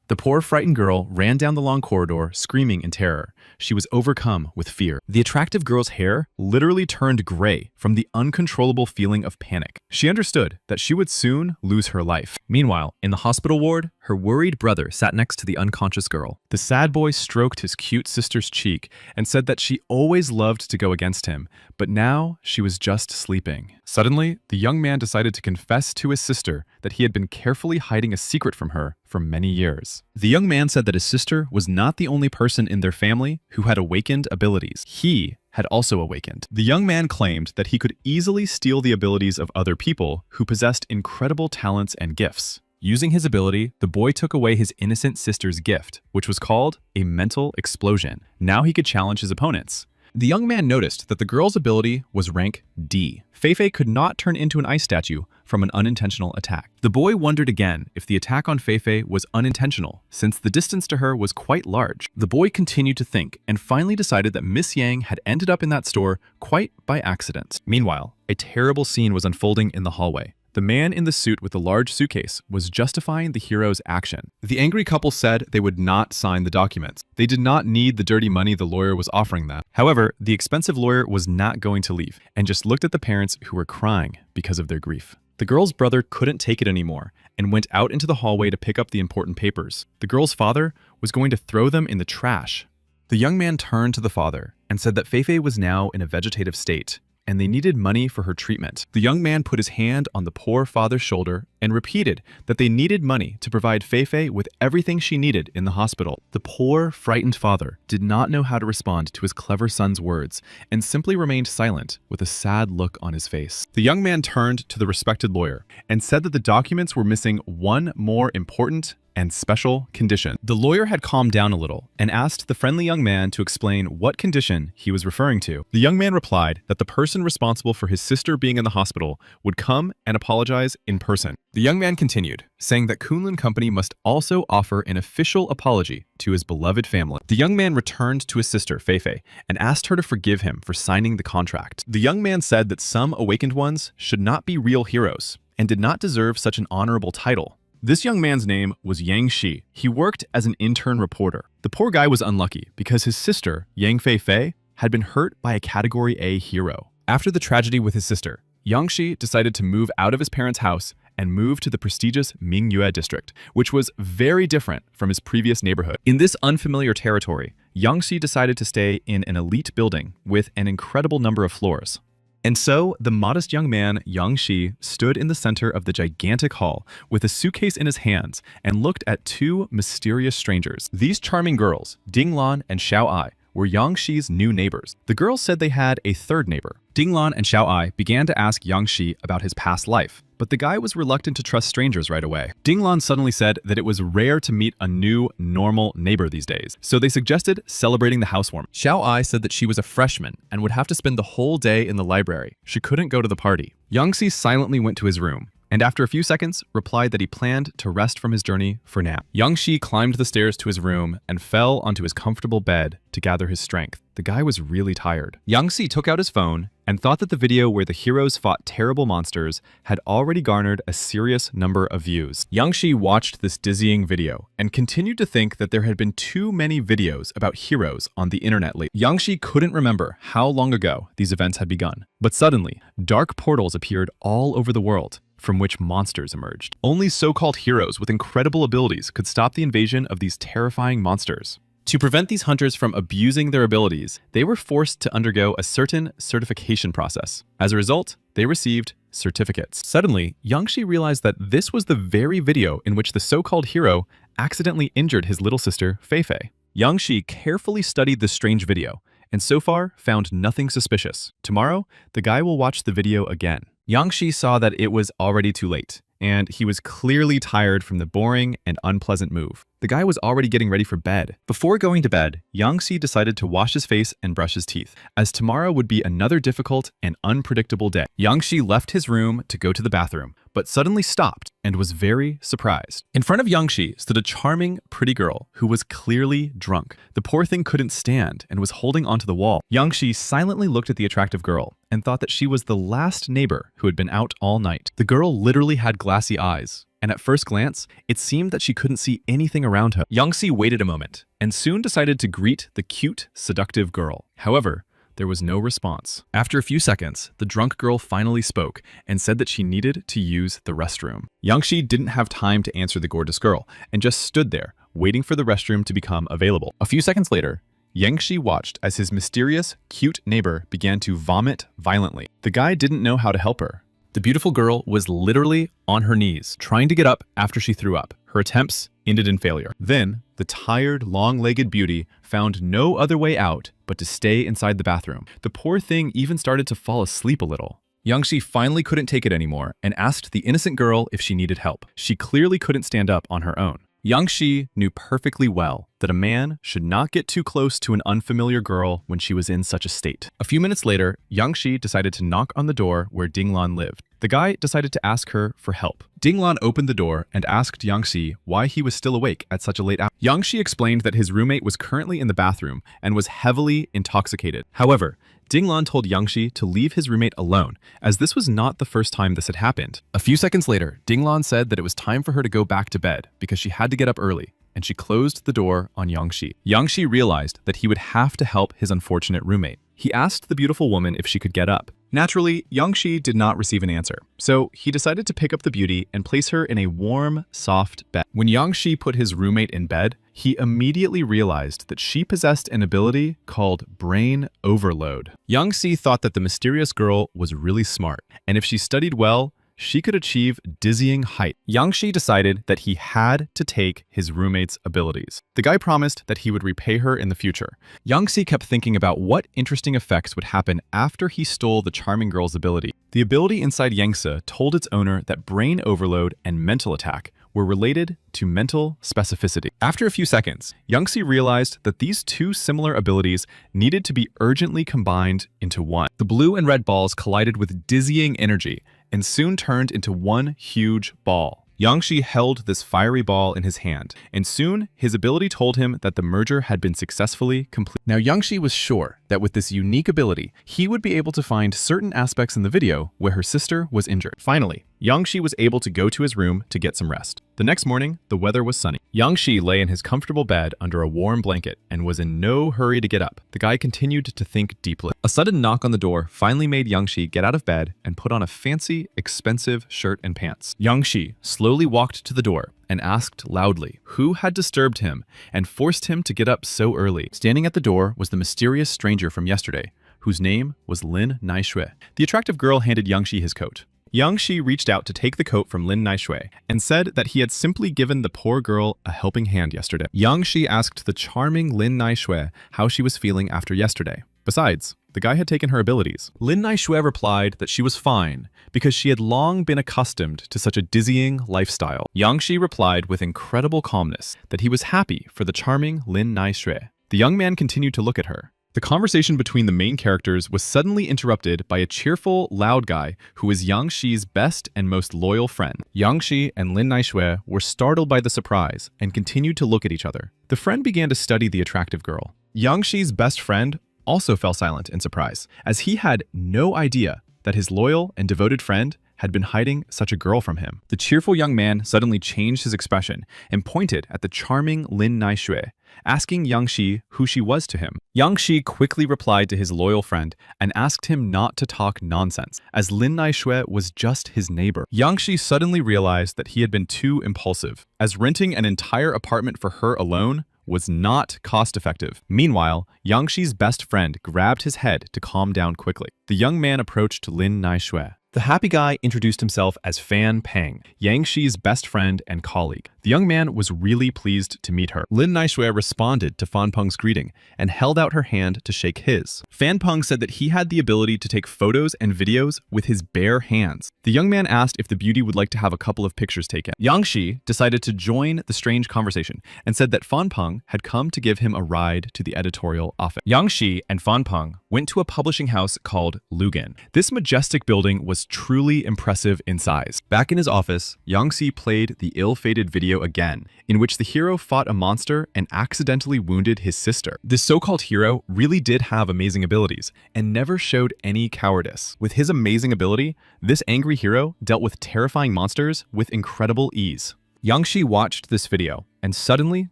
The poor, frightened girl ran down the long corridor, screaming in terror. She was overcome with fear. The attractive girl's hair literally turned gray from the uncontrollable feeling of panic. She understood that she would soon lose her life. Meanwhile, in the hospital ward, her worried brother sat next to the unconscious girl. The sad boy stroked his cute sister's cheek and said that she always loved to go against him, but now she was just sleeping. Suddenly, the young man decided to confess to his sister that he had been carefully hiding a secret from her for many years. The young man said that his sister was not the only person in their family who had awakened abilities. He had also awakened. The young man claimed that he could easily steal the abilities of other people who possessed incredible talents and gifts. Using his ability, the boy took away his innocent sister's gift, which was called a mental explosion. Now he could challenge his opponents. The young man noticed that the girl's ability was rank D. Feifei could not turn into an ice statue from an unintentional attack. The boy wondered again if the attack on Feifei was unintentional, since the distance to her was quite large. The boy continued to think and finally decided that Miss Yang had ended up in that store quite by accident. Meanwhile, a terrible scene was unfolding in the hallway. The man in the suit with the large suitcase was justifying the hero's action. The angry couple said they would not sign the documents. They did not need the dirty money the lawyer was offering them. However, the expensive lawyer was not going to leave and just looked at the parents who were crying because of their grief. The girl's brother couldn't take it anymore and went out into the hallway to pick up the important papers. The girl's father was going to throw them in the trash. The young man turned to the father and said that Feifei was now in a vegetative state, and they needed money for her treatment. The young man put his hand on the poor father's shoulder and repeated that they needed money to provide Feifei with everything she needed in the hospital. The poor, frightened father did not know how to respond to his clever son's words and simply remained silent with a sad look on his face. The young man turned to the respected lawyer and said that the documents were missing one more important and special condition. The lawyer had calmed down a little and asked the friendly young man to explain what condition he was referring to. The young man replied that the person responsible for his sister being in the hospital would come and apologize in person. The young man continued, saying that Kunlun Company must also offer an official apology to his beloved family. The young man returned to his sister, Feifei, and asked her to forgive him for signing the contract. The young man said that some awakened ones should not be real heroes and did not deserve such an honorable title. This young man's name was Yang Shi. He worked as an intern reporter. The poor guy was unlucky because his sister, Yang Feifei, had been hurt by a Category A hero. After the tragedy with his sister, Yang Shi decided to move out of his parents' house and move to the prestigious Mingyue district, which was very different from his previous neighborhood. In this unfamiliar territory, Yang Shi decided to stay in an elite building with an incredible number of floors. And so, the modest young man, Yang Shi, stood in the center of the gigantic hall with a suitcase in his hands and looked at two mysterious strangers. These charming girls, Ding Lan and Xiao Ai, were Yang Shi's new neighbors. The girls said they had a third neighbor. Ding Lan and Xiao Ai began to ask Yang Shi about his past life, but the guy was reluctant to trust strangers right away. Ding Lan suddenly said that it was rare to meet a new, normal neighbor these days, so they suggested celebrating the housewarming. Xiao Ai said that she was a freshman and would have to spend the whole day in the library. She couldn't go to the party. Yang Shi silently went to his room, and after a few seconds, replied that he planned to rest from his journey for now. Yang Shi climbed the stairs to his room and fell onto his comfortable bed to gather his strength. The guy was really tired. Yang Shi took out his phone and thought that the video where the heroes fought terrible monsters had already garnered a serious number of views. Yang Shi watched this dizzying video and continued to think that there had been too many videos about heroes on the internet lately. Yang Shi couldn't remember how long ago these events had begun, but suddenly, dark portals appeared all over the world, from which monsters emerged. Only so-called heroes with incredible abilities could stop the invasion of these terrifying monsters. To prevent these hunters from abusing their abilities, they were forced to undergo a certain certification process. As a result, they received certificates. Suddenly, Yang Shi realized that this was the very video in which the so-called hero accidentally injured his little sister, Feifei. Yang Shi carefully studied this strange video, and so far found nothing suspicious. Tomorrow, the guy will watch the video again. Yang Shi saw that it was already too late, and he was clearly tired from the boring and unpleasant move. The guy was already getting ready for bed. Before going to bed, Yang Shi decided to wash his face and brush his teeth, as tomorrow would be another difficult and unpredictable day. Yang Shi left his room to go to the bathroom, but suddenly stopped and was very surprised. In front of Yang Shi stood a charming, pretty girl who was clearly drunk. The poor thing couldn't stand and was holding onto the wall. Yang Shi silently looked at the attractive girl and thought that she was the last neighbor who had been out all night. The girl literally had glassy eyes, and at first glance, it seemed that she couldn't see anything around her. Youngsi waited a moment, and soon decided to greet the cute, seductive girl. However, there was no response. After a few seconds, the drunk girl finally spoke and said that she needed to use the restroom. Youngshi didn't have time to answer the gorgeous girl and just stood there, waiting for the restroom to become available. A few seconds later, Yangshi watched as his mysterious, cute neighbor began to vomit violently. The guy didn't know how to help her. The beautiful girl was literally on her knees, trying to get up after she threw up. Her attempts ended in failure. Then, the tired, long-legged beauty found no other way out but to stay inside the bathroom. The poor thing even started to fall asleep a little. Youngshi finally couldn't take it anymore and asked the innocent girl if she needed help. She clearly couldn't stand up on her own. Youngshi knew perfectly well that a man should not get too close to an unfamiliar girl when she was in such a state. A few minutes later, Youngshi decided to knock on the door where Dinglan lived. The guy decided to ask her for help. Dinglan opened the door and asked Youngshi why he was still awake at such a late hour. Youngshi explained that his roommate was currently in the bathroom and was heavily intoxicated. However, Dinglan told Youngshi to leave his roommate alone, as this was not the first time this had happened. A few seconds later, Dinglan said that it was time for her to go back to bed because she had to get up early, and she closed the door on Youngshi. Youngshi realized that he would have to help his unfortunate roommate. He asked the beautiful woman if she could get up. Naturally, Youngshi did not receive an answer, so he decided to pick up the beauty and place her in a warm, soft bed. When Youngshi put his roommate in bed, he immediately realized that she possessed an ability called brain overload. Youngshi thought that the mysterious girl was really smart, and if she studied well, she could achieve dizzying height. Youngshi decided that he had to take his roommate's abilities. The guy promised that he would repay her in the future. Youngshi kept thinking about what interesting effects would happen after he stole the charming girl's ability. The ability inside Yangsa told its owner that brain overload and mental attack were related to mental specificity. After a few seconds, Youngshi realized that these two similar abilities needed to be urgently combined into one. The blue and red balls collided with dizzying energy and soon turned into one huge ball. Youngshi held this fiery ball in his hand, and soon his ability told him that the merger had been successfully completed. Now Youngshi was sure that with this unique ability, he would be able to find certain aspects in the video where her sister was injured. Finally, Youngshi was able to go to his room to get some rest. The next morning, the weather was sunny. Youngshi lay in his comfortable bed under a warm blanket and was in no hurry to get up. The guy continued to think deeply. A sudden knock on the door finally made Youngshi get out of bed and put on a fancy, expensive shirt and pants. Youngshi slowly walked to the door and asked loudly who had disturbed him and forced him to get up so early. Standing at the door was the mysterious stranger from yesterday, whose name was Lin Naishui. The attractive girl handed Youngshi his coat. Youngshi reached out to take the coat from Lin Naishui and said that he had simply given the poor girl a helping hand yesterday. Youngshi asked the charming Lin Naishui how she was feeling after yesterday. Besides, the guy had taken her abilities. Lin Naishui replied that she was fine because she had long been accustomed to such a dizzying lifestyle. Youngshi replied with incredible calmness that he was happy for the charming Lin Naishui. The young man continued to look at her. The conversation between the main characters was suddenly interrupted by a cheerful, loud guy who was Youngshi's best and most loyal friend. Youngshi and Lin Naishui were startled by the surprise and continued to look at each other. The friend began to study the attractive girl. Youngshi's best friend also fell silent in surprise, as he had no idea that his loyal and devoted friend had been hiding such a girl from him. The cheerful young man suddenly changed his expression and pointed at the charming Lin Naishui, asking Youngshi who she was to him. Youngshi quickly replied to his loyal friend and asked him not to talk nonsense, as Lin Naishui was just his neighbor. Youngshi suddenly realized that he had been too impulsive, as renting an entire apartment for her alone was not cost-effective. Meanwhile, Youngshi's best friend grabbed his head to calm down quickly. The young man approached Lin Naishui. The happy guy introduced himself as Fan Peng, Youngshi's best friend and colleague. The young man was really pleased to meet her. Lin Naishui responded to Fan Peng's greeting and held out her hand to shake his. Fan Peng said that he had the ability to take photos and videos with his bare hands. The young man asked if the beauty would like to have a couple of pictures taken. Youngshi decided to join the strange conversation and said that Fan Peng had come to give him a ride to the editorial office. Youngshi and Fan Peng went to a publishing house called Lugan. This majestic building was truly impressive in size. Back in his office, Yang-si played the ill-fated video again, in which the hero fought a monster and accidentally wounded his sister. This so-called hero really did have amazing abilities and never showed any cowardice. With his amazing ability, this angry hero dealt with terrifying monsters with incredible ease. Yang-si watched this video and suddenly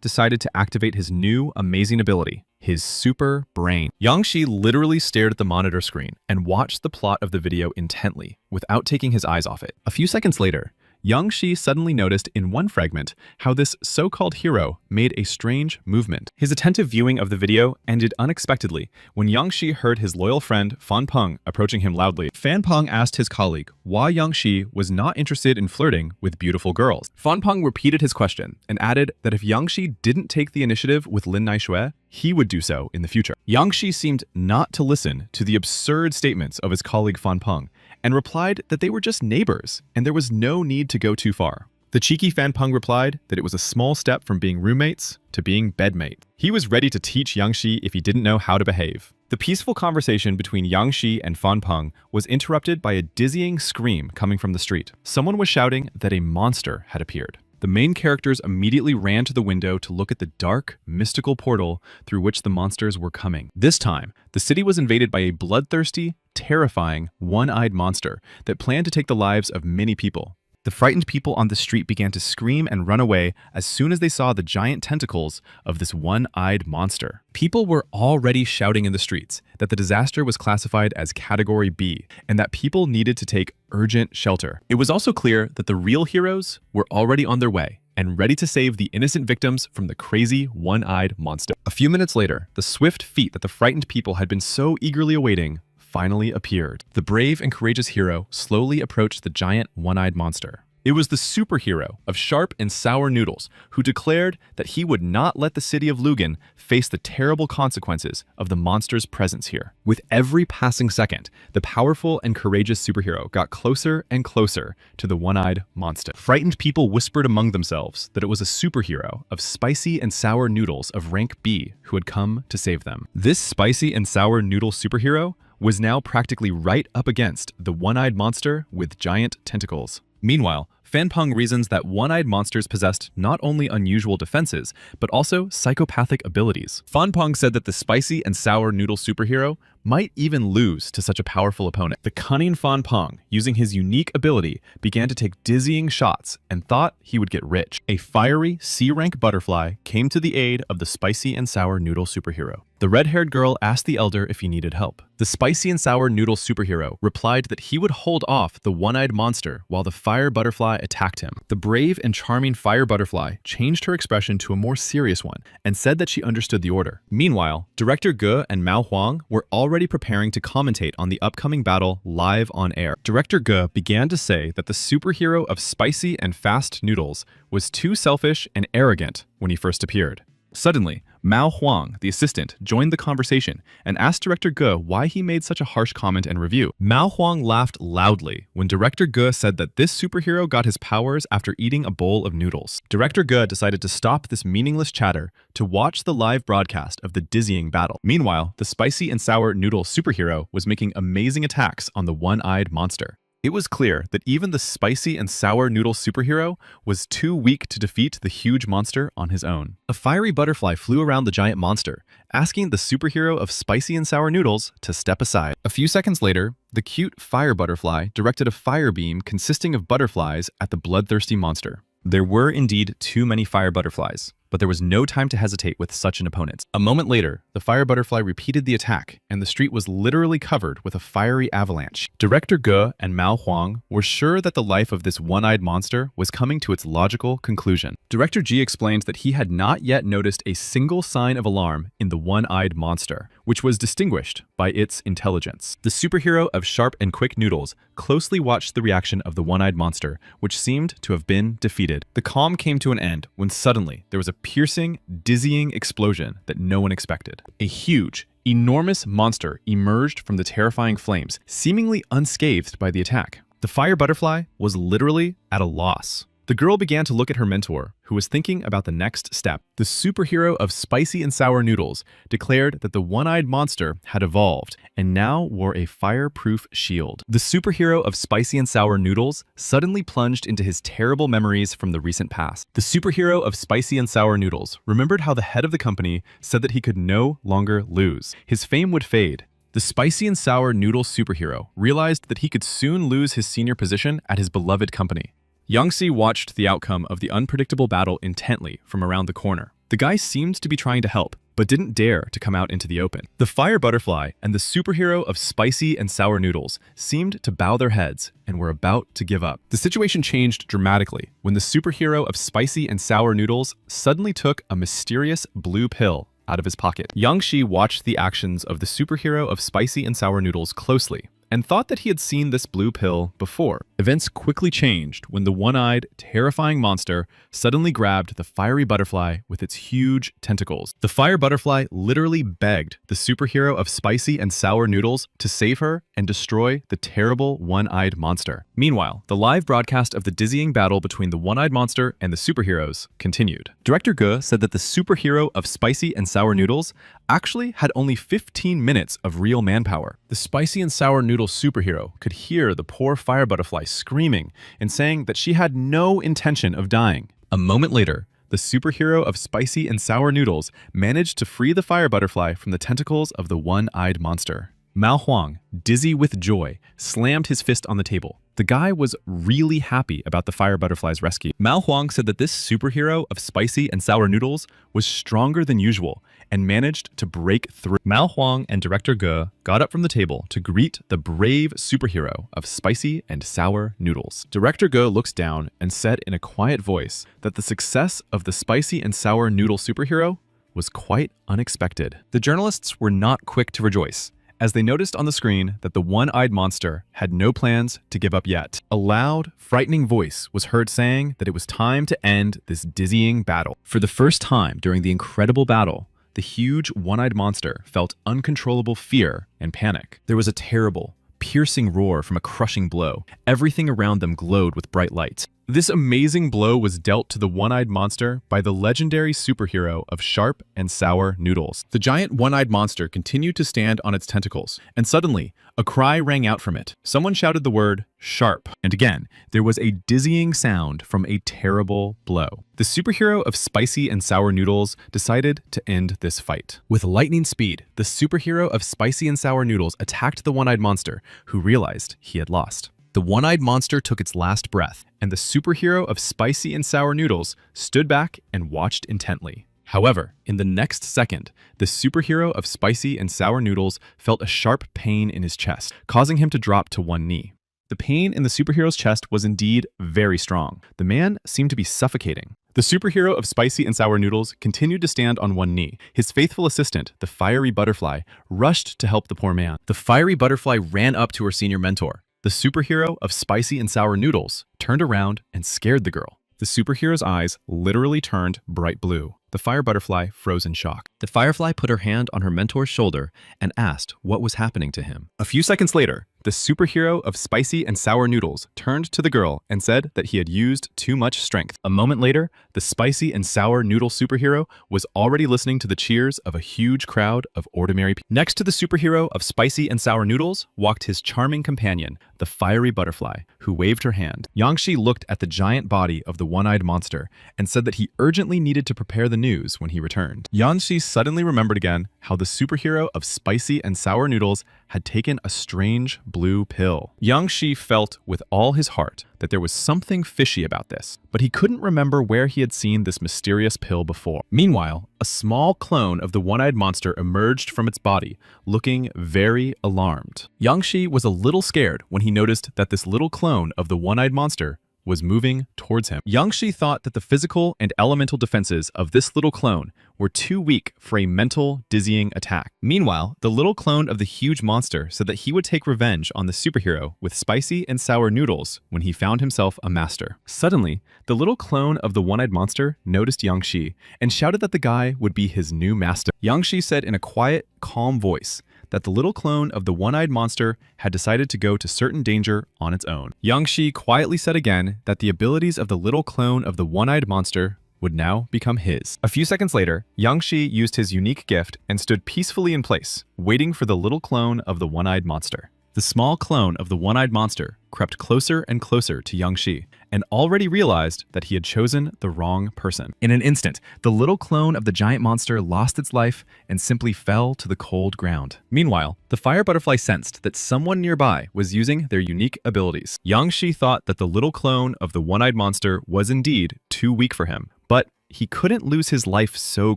decided to activate his new amazing ability, his super brain. Yang-si literally stared at the monitor screen and watched the plot of the video intently, without taking his eyes off it. A few seconds later, Yang-si suddenly noticed in one fragment how this so-called hero made a strange movement. His attentive viewing of the video ended unexpectedly when Yang-si heard his loyal friend Fan Peng approaching him loudly. Fan Peng asked his colleague why Yang-si was not interested in flirting with beautiful girls. Fan Peng repeated his question and added that if Yang-si didn't take the initiative with Lin Naishui, he would do so in the future. Yang-si seemed not to listen to the absurd statements of his colleague Fan Peng and replied that they were just neighbors and there was no need to go too far. The cheeky Fan Peng replied that it was a small step from being roommates to being bedmate. He was ready to teach Yang-si if he didn't know how to behave. The peaceful conversation between Yang-si and Fan Peng was interrupted by a dizzying scream coming from the street. Someone was shouting that a monster had appeared. The main characters immediately ran to the window to look at the dark, mystical portal through which the monsters were coming. This time, the city was invaded by a bloodthirsty, terrifying, one-eyed monster that planned to take the lives of many people. The frightened people on the street began to scream and run away as soon as they saw the giant tentacles of this one-eyed monster. People were already shouting in the streets that the disaster was classified as Category B and that people needed to take urgent shelter. It was also clear that the real heroes were already on their way and ready to save the innocent victims from the crazy one-eyed monster. A few minutes later, the swift feet that the frightened people had been so eagerly awaiting finally appeared. The brave and courageous hero slowly approached the giant one-eyed monster. It was the superhero of sharp and sour noodles who declared that he would not let the city of Lugan face the terrible consequences of the monster's presence here. With every passing second, the powerful and courageous superhero got closer and closer to the one-eyed monster. Frightened people whispered among themselves that it was a superhero of spicy and sour noodles of rank B who had come to save them. This spicy and sour noodle superhero was now practically right up against the one-eyed monster with giant tentacles. Meanwhile, Fan Peng reasons that one-eyed monsters possessed not only unusual defenses, but also psychopathic abilities. Fan Peng said that the spicy and sour noodle superhero might even lose to such a powerful opponent. The cunning Fan Peng, using his unique ability, began to take dizzying shots and thought he would get rich. A fiery C-rank butterfly came to the aid of the spicy and sour noodle superhero. The red-haired girl asked the elder if he needed help. The spicy and sour noodle superhero replied that he would hold off the one-eyed monster while the fire butterfly attacked him. The brave and charming fire butterfly changed her expression to a more serious one and said that she understood the order. Meanwhile, director Ge and Mao Huang were already preparing to commentate on the upcoming battle live on air. Director Ge began to say that the superhero of spicy and fast noodles was too selfish and arrogant when he first appeared. Suddenly, Mao Huang, the assistant, joined the conversation and asked Director Ge why he made such a harsh comment and review. Mao Huang laughed loudly when Director Ge said that this superhero got his powers after eating a bowl of noodles. Director Ge decided to stop this meaningless chatter to watch the live broadcast of the dizzying battle. Meanwhile, the spicy and sour noodle superhero was making amazing attacks on the one-eyed monster. It was clear that even the spicy and sour noodle superhero was too weak to defeat the huge monster on his own. A fiery butterfly flew around the giant monster, asking the superhero of spicy and sour noodles to step aside. A few seconds later, the cute fire butterfly directed a fire beam consisting of butterflies at the bloodthirsty monster. There were indeed too many fire butterflies, but there was no time to hesitate with such an opponent. A moment later, the fire butterfly repeated the attack, and the street was literally covered with a fiery avalanche. Director Ge and Mao Huang were sure that the life of this one-eyed monster was coming to its logical conclusion. Director Ji explained that he had not yet noticed a single sign of alarm in the one-eyed monster, which was distinguished by its intelligence. The superhero of sharp and quick noodles closely watched the reaction of the one-eyed monster, which seemed to have been defeated. The calm came to an end when suddenly there was a piercing, dizzying explosion that no one expected. A huge, enormous monster emerged from the terrifying flames, seemingly unscathed by the attack. The fire butterfly was literally at a loss. The girl began to look at her mentor, who was thinking about the next step. The superhero of spicy and sour noodles declared that the one-eyed monster had evolved and now wore a fireproof shield. The superhero of spicy and sour noodles suddenly plunged into his terrible memories from the recent past. The superhero of spicy and sour noodles remembered how the head of the company said that he could no longer lose. His fame would fade. The spicy and sour noodle superhero realized that he could soon lose his senior position at his beloved company. Yang-si watched the outcome of the unpredictable battle intently from around the corner. The guy seemed to be trying to help, but didn't dare to come out into the open. The fire butterfly and the superhero of spicy and sour noodles seemed to bow their heads and were about to give up. The situation changed dramatically when the superhero of spicy and sour noodles suddenly took a mysterious blue pill out of his pocket. Yang-shi watched the actions of the superhero of spicy and sour noodles closely and thought that he had seen this blue pill before. Events quickly changed when the one-eyed, terrifying monster suddenly grabbed the fiery butterfly with its huge tentacles. The fire butterfly literally begged the superhero of spicy and sour noodles to save her and destroy the terrible one-eyed monster. Meanwhile, the live broadcast of the dizzying battle between the one-eyed monster and the superheroes continued. Director Ge said that the superhero of spicy and sour noodles actually had only 15 minutes of real manpower. The spicy and sour noodle superhero could hear the poor fire butterfly screaming and saying that she had no intention of dying. A moment later, the superhero of spicy and sour noodles managed to free the fire butterfly from the tentacles of the one-eyed monster. Mao Huang, dizzy with joy, slammed his fist on the table. The guy was really happy about the fire butterfly's rescue. Mao Huang said that this superhero of spicy and sour noodles was stronger than usual and managed to break through. Mao Huang and Director Ge got up from the table to greet the brave superhero of spicy and sour noodles. Director Ge looked down and said in a quiet voice that the success of the spicy and sour noodle superhero was quite unexpected. The journalists were not quick to rejoice, as they noticed on the screen that the one-eyed monster had no plans to give up yet. A loud, frightening voice was heard saying that it was time to end this dizzying battle. For the first time during the incredible battle, the huge one-eyed monster felt uncontrollable fear and panic. There was a terrible, piercing roar from a crushing blow. Everything around them glowed with bright light. This amazing blow was dealt to the one-eyed monster by the legendary superhero of sharp and sour noodles. The giant one-eyed monster continued to stand on its tentacles, and suddenly, a cry rang out from it. Someone shouted the word, "sharp," and again, there was a dizzying sound from a terrible blow. The superhero of spicy and sour noodles decided to end this fight. With lightning speed, the superhero of spicy and sour noodles attacked the one-eyed monster, who realized he had lost. The one-eyed monster took its last breath, and the superhero of spicy and sour noodles stood back and watched intently. However, in the next second, the superhero of spicy and sour noodles felt a sharp pain in his chest, causing him to drop to one knee. The pain in the superhero's chest was indeed very strong. The man seemed to be suffocating. The superhero of spicy and sour noodles continued to stand on one knee. His faithful assistant, the fiery butterfly, rushed to help the poor man. The fiery butterfly ran up to her senior mentor. The superhero of spicy and sour noodles turned around and scared the girl. The superhero's eyes literally turned bright blue. The fire butterfly froze in shock. The firefly put her hand on her mentor's shoulder and asked what was happening to him. A few seconds later, the superhero of spicy and sour noodles turned to the girl and said that he had used too much strength. A moment later, the spicy and sour noodle superhero was already listening to the cheers of a huge crowd of ordinary people. Next to the superhero of spicy and sour noodles walked his charming companion, the fiery butterfly, who waved her hand. Yang-shi looked at the giant body of the one-eyed monster and said that he urgently needed to prepare the news when he returned. Yang-shi suddenly remembered again how the superhero of spicy and sour noodles had taken a strange blue pill. Yang-shi felt with all his heart that there was something fishy about this, but he couldn't remember where he had seen this mysterious pill before. Meanwhile, a small clone of the one-eyed monster emerged from its body, looking very alarmed. Yang-shi was a little scared when he noticed that this little clone of the one-eyed monster was moving towards him. Yang-shi thought that the physical and elemental defenses of this little clone were too weak for a mental, dizzying attack. Meanwhile, the little clone of the huge monster said that he would take revenge on the superhero with spicy and sour noodles when he found himself a master. Suddenly, the little clone of the one-eyed monster noticed Yang-shi and shouted that the guy would be his new master. Yang-shi said in a quiet, calm voice that the little clone of the one-eyed monster had decided to go to certain danger on its own. Yang Shi quietly said again that the abilities of the little clone of the one-eyed monster would now become his. A few seconds later, Yang Shi used his unique gift and stood peacefully in place, waiting for the little clone of the one-eyed monster. The small clone of the one-eyed monster crept closer and closer to Yang Shi and already realized that he had chosen the wrong person. In an instant, the little clone of the giant monster lost its life and simply fell to the cold ground. Meanwhile, the fire butterfly sensed that someone nearby was using their unique abilities. Yang Shi thought that the little clone of the one-eyed monster was indeed too weak for him, but he couldn't lose his life so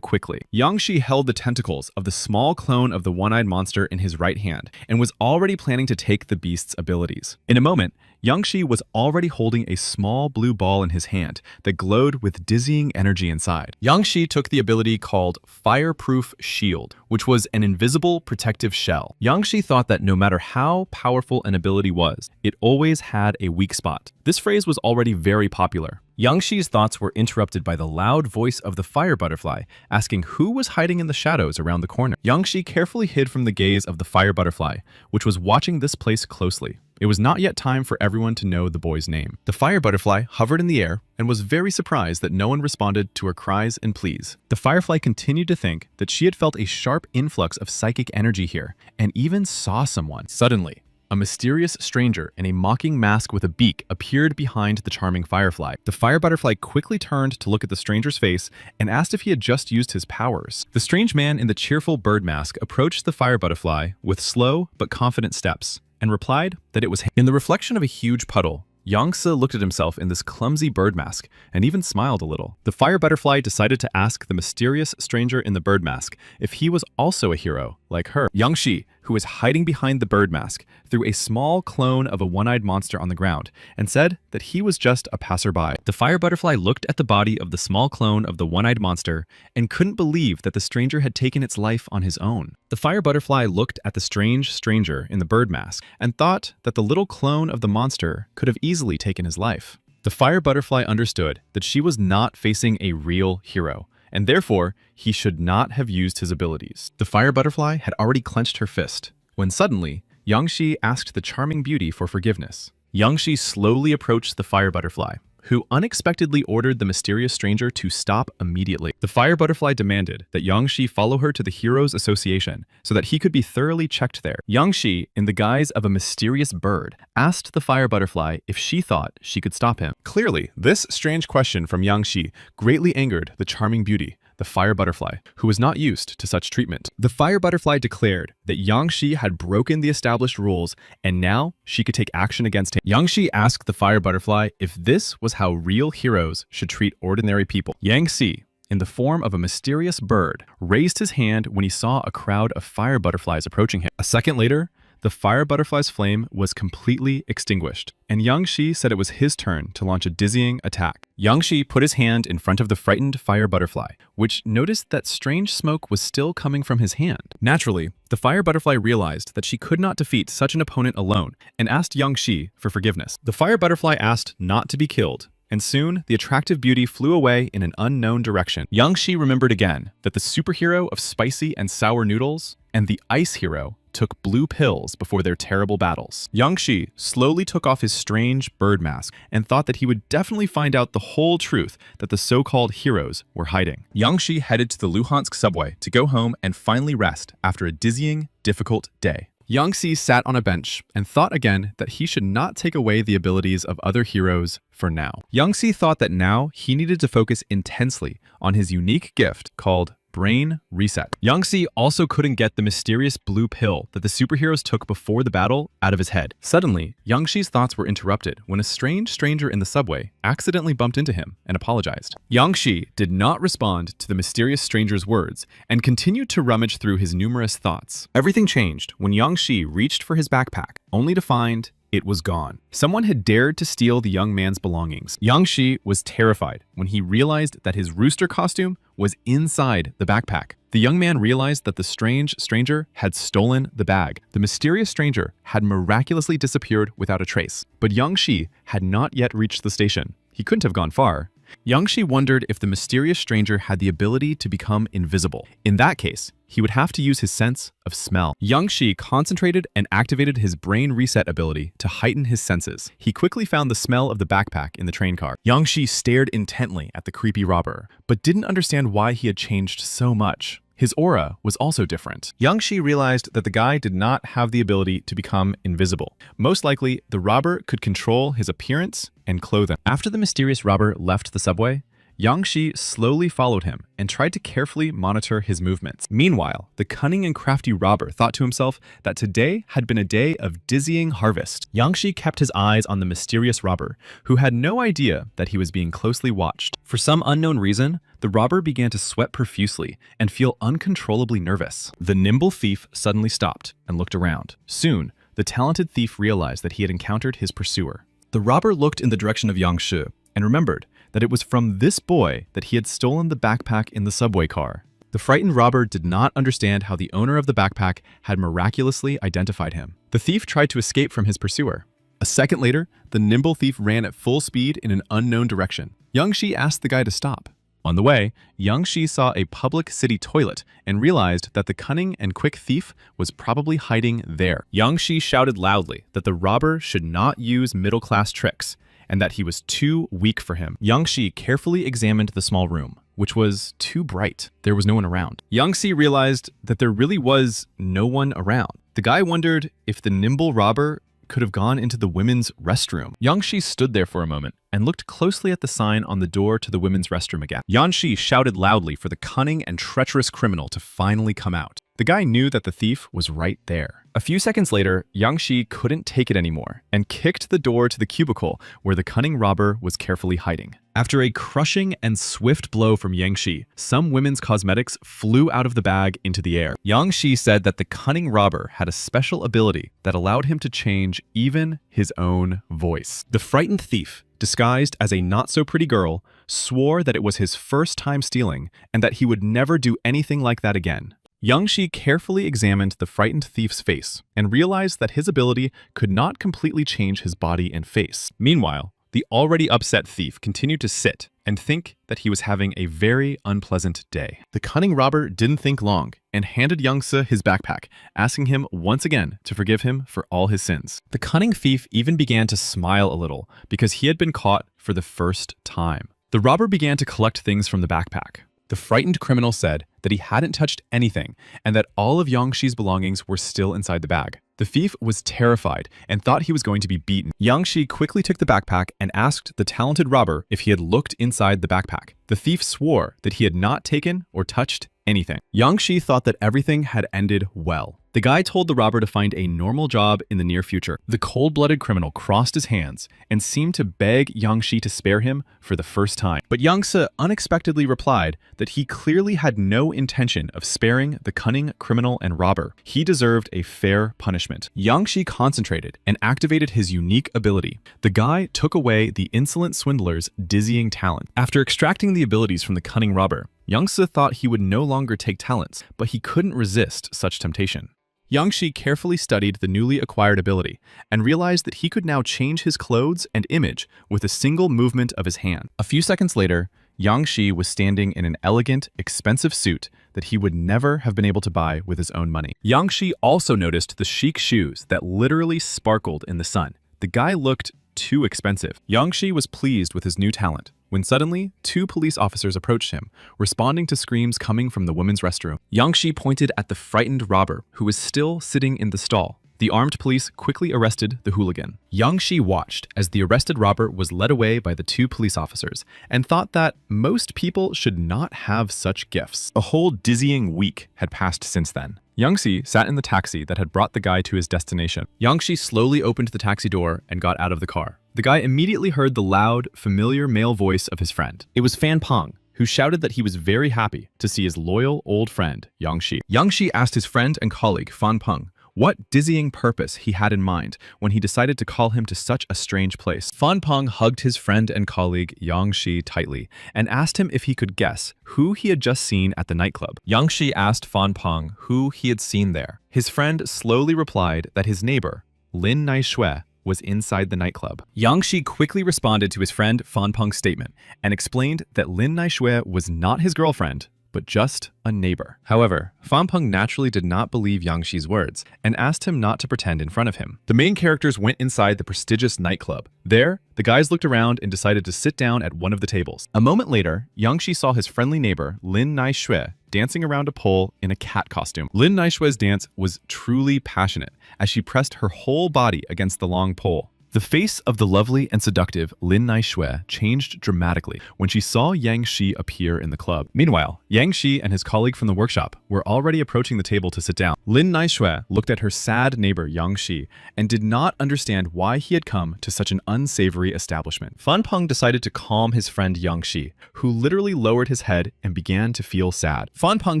quickly. Yang Shi held the tentacles of the small clone of the one-eyed monster in his right hand and was already planning to take the beast's abilities. In a moment, Yang Shi was already holding a small blue ball in his hand that glowed with dizzying energy inside. Yang Shi took the ability called Fireproof Shield, which was an invisible protective shell. Yang Shi thought that no matter how powerful an ability was, it always had a weak spot. This phrase was already very popular. Yang Shi's thoughts were interrupted by the loud voice of the fire butterfly, asking who was hiding in the shadows around the corner. Yang Shi carefully hid from the gaze of the fire butterfly, which was watching this place closely. It was not yet time for everyone to know the boy's name. The fire butterfly hovered in the air and was very surprised that no one responded to her cries and pleas. The firefly continued to think that she had felt a sharp influx of psychic energy here and even saw someone. Suddenly, a mysterious stranger in a mocking mask with a beak appeared behind the charming firefly. The fire butterfly quickly turned to look at the stranger's face and asked if he had just used his powers. The strange man in the cheerful bird mask approached the fire butterfly with slow but confident steps and replied that it was him. In the reflection of a huge puddle, Yang Se looked at himself in this clumsy bird mask and even smiled a little. The fire butterfly decided to ask the mysterious stranger in the bird mask if he was also a hero like her. Yang Shi, who was hiding behind the bird mask, threw a small clone of a one-eyed monster on the ground and said that he was just a passerby. The fire butterfly looked at the body of the small clone of the one-eyed monster and couldn't believe that the stranger had taken its life on his own. The fire butterfly looked at the strange stranger in the bird mask and thought that the little clone of the monster could have easily taken his life. The fire butterfly understood that she was not facing a real hero, and therefore he should not have used his abilities. The fire butterfly had already clenched her fist, when suddenly, Yang Shi asked the charming beauty for forgiveness. Yang Shi slowly approached the fire butterfly, who unexpectedly ordered the mysterious stranger to stop immediately. The fire butterfly demanded that Yang Shi follow her to the Heroes Association so that he could be thoroughly checked there. Yang Shi, in the guise of a mysterious bird, asked the fire butterfly if she thought she could stop him. Clearly, this strange question from Yang Shi greatly angered the charming beauty, the fire butterfly, who was not used to such treatment. The fire butterfly declared that Yang Shi had broken the established rules and now she could take action against him. Yang Shi asked the fire butterfly if this was how real heroes should treat ordinary people. Yang Shi, in the form of a mysterious bird, raised his hand when he saw a crowd of fire butterflies approaching him. A second later, the fire butterfly's flame was completely extinguished, and Yang Shi said it was his turn to launch a dizzying attack. Yang Shi put his hand in front of the frightened fire butterfly, which noticed that strange smoke was still coming from his hand. Naturally, the fire butterfly realized that she could not defeat such an opponent alone and asked Yang Shi for forgiveness. The fire butterfly asked not to be killed, and soon the attractive beauty flew away in an unknown direction. Yang Shi remembered again that the superhero of spicy and sour noodles and the ice hero took blue pills before their terrible battles. Yang Shi slowly took off his strange bird mask and thought that he would definitely find out the whole truth that the so-called heroes were hiding. Yang Shi headed to the Luhansk subway to go home and finally rest after a dizzying, difficult day. Yang Shi sat on a bench and thought again that he should not take away the abilities of other heroes for now. Yang Shi thought that now he needed to focus intensely on his unique gift called Brain Reset. Yang Shi also couldn't get the mysterious blue pill that the superheroes took before the battle out of his head. Suddenly, Yang Shi's thoughts were interrupted when a strange stranger in the subway accidentally bumped into him and apologized. Yang Shi did not respond to the mysterious stranger's words and continued to rummage through his numerous thoughts. Everything changed when Yang Shi reached for his backpack, only to find it was gone. Someone had dared to steal the young man's belongings. Yang Shi was terrified when he realized that his rooster costume was inside the backpack. The young man realized that the strange stranger had stolen the bag. The mysterious stranger had miraculously disappeared without a trace. But Yang Shi had not yet reached the station. He couldn't have gone far. Yang Shi wondered if the mysterious stranger had the ability to become invisible. In that case, he would have to use his sense of smell. Yang Shi concentrated and activated his brain reset ability to heighten his senses. He quickly found the smell of the backpack in the train car. Yang Shi stared intently at the creepy robber, but didn't understand why he had changed so much. His aura was also different. Yang Shi realized that the guy did not have the ability to become invisible. Most likely, the robber could control his appearance and clothing. After the mysterious robber left the subway, Yang Shi slowly followed him and tried to carefully monitor his movements. Meanwhile, the cunning and crafty robber thought to himself that today had been a day of dizzying harvest. Yang Shi kept his eyes on the mysterious robber, who had no idea that he was being closely watched. For some unknown reason, the robber began to sweat profusely and feel uncontrollably nervous. The nimble thief suddenly stopped and looked around. Soon, the talented thief realized that he had encountered his pursuer. The robber looked in the direction of Yang Shi and remembered that it was from this boy that he had stolen the backpack in the subway car. The frightened robber did not understand how the owner of the backpack had miraculously identified him. The thief tried to escape from his pursuer. A second later, the nimble thief ran at full speed in an unknown direction. Yang Shi asked the guy to stop. On the way, Yang Shi saw a public city toilet and realized that the cunning and quick thief was probably hiding there. Yang Shi shouted loudly that the robber should not use middle-class tricks and that he was too weak for him. Yang Shi carefully examined the small room, which was too bright. There was no one around. Yang Shi realized that there really was no one around. The guy wondered if the nimble robber could have gone into the women's restroom. Yang Shi stood there for a moment and looked closely at the sign on the door to the women's restroom again. Yang Shi shouted loudly for the cunning and treacherous criminal to finally come out. The guy knew that the thief was right there. A few seconds later, Yang Shi couldn't take it anymore and kicked the door to the cubicle where the cunning robber was carefully hiding. After a crushing and swift blow from Yang Shi, some women's cosmetics flew out of the bag into the air. Yang Shi said that the cunning robber had a special ability that allowed him to change even his own voice. The frightened thief, disguised as a not-so-pretty girl, swore that it was his first time stealing and that he would never do anything like that again. Yang Shi carefully examined the frightened thief's face and realized that his ability could not completely change his body and face. Meanwhile, the already upset thief continued to sit and think that he was having a very unpleasant day. The cunning robber didn't think long and handed Yang Shi his backpack, asking him once again to forgive him for all his sins. The cunning thief even began to smile a little because he had been caught for the first time. The robber began to collect things from the backpack. The frightened criminal said that he hadn't touched anything and that all of Yang Shi's belongings were still inside the bag. The thief was terrified and thought he was going to be beaten. Yang Shi quickly took the backpack and asked the talented robber if he had looked inside the backpack. The thief swore that he had not taken or touched anything. Yang Shi thought that everything had ended well. The guy told the robber to find a normal job in the near future. The cold-blooded criminal crossed his hands and seemed to beg Yang Shi to spare him for the first time. But Yang Shi unexpectedly replied that he clearly had no intention of sparing the cunning criminal and robber. He deserved a fair punishment. Yang Shi concentrated and activated his unique ability. The guy took away the insolent swindler's dizzying talent. After extracting the abilities from the cunning robber, Yang Shi thought he would no longer take talents, but he couldn't resist such temptation. Yang Shi carefully studied the newly acquired ability and realized that he could now change his clothes and image with a single movement of his hand. A few seconds later, Yang Shi was standing in an elegant, expensive suit that he would never have been able to buy with his own money. Yang Shi also noticed the chic shoes that literally sparkled in the sun. The guy looked too expensive. Yang Shi was pleased with his new talent, when suddenly, two police officers approached him, responding to screams coming from the women's restroom. Yang Shi pointed at the frightened robber, who was still sitting in the stall. The armed police quickly arrested the hooligan. Yang Shi watched as the arrested robber was led away by the two police officers and thought that most people should not have such gifts. A whole dizzying week had passed since then. Yang Shi sat in the taxi that had brought the guy to his destination. Yang Shi slowly opened the taxi door and got out of the car. The guy immediately heard the loud, familiar male voice of his friend. It was Fan Peng, who shouted that he was very happy to see his loyal old friend, Yang Shi. Yang Shi asked his friend and colleague, Fan Peng, what dizzying purpose he had in mind when he decided to call him to such a strange place. Fan Peng hugged his friend and colleague Yang Shi tightly and asked him if he could guess who he had just seen at the nightclub. Yang Shi asked Fan Peng who he had seen there. His friend slowly replied that his neighbor, Lin Naishui, was inside the nightclub. Yang Shi quickly responded to his friend Fan Peng's statement and explained that Lin Naishui was not his girlfriend, but just a neighbor. However, Fan Peng naturally did not believe Yang Shi's words and asked him not to pretend in front of him. The main characters went inside the prestigious nightclub. There, the guys looked around and decided to sit down at one of the tables. A moment later, Yang Shi saw his friendly neighbor, Lin Naishui, dancing around a pole in a cat costume. Lin Naishui's dance was truly passionate as she pressed her whole body against the long pole. The face of the lovely and seductive Lin Naishui changed dramatically when she saw Yang Shi appear in the club. Meanwhile, Yang Shi and his colleague from the workshop were already approaching the table to sit down. Lin Naishui looked at her sad neighbor Yang Shi and did not understand why he had come to such an unsavory establishment. Fan Peng decided to calm his friend Yang Shi, who literally lowered his head and began to feel sad. Fan Peng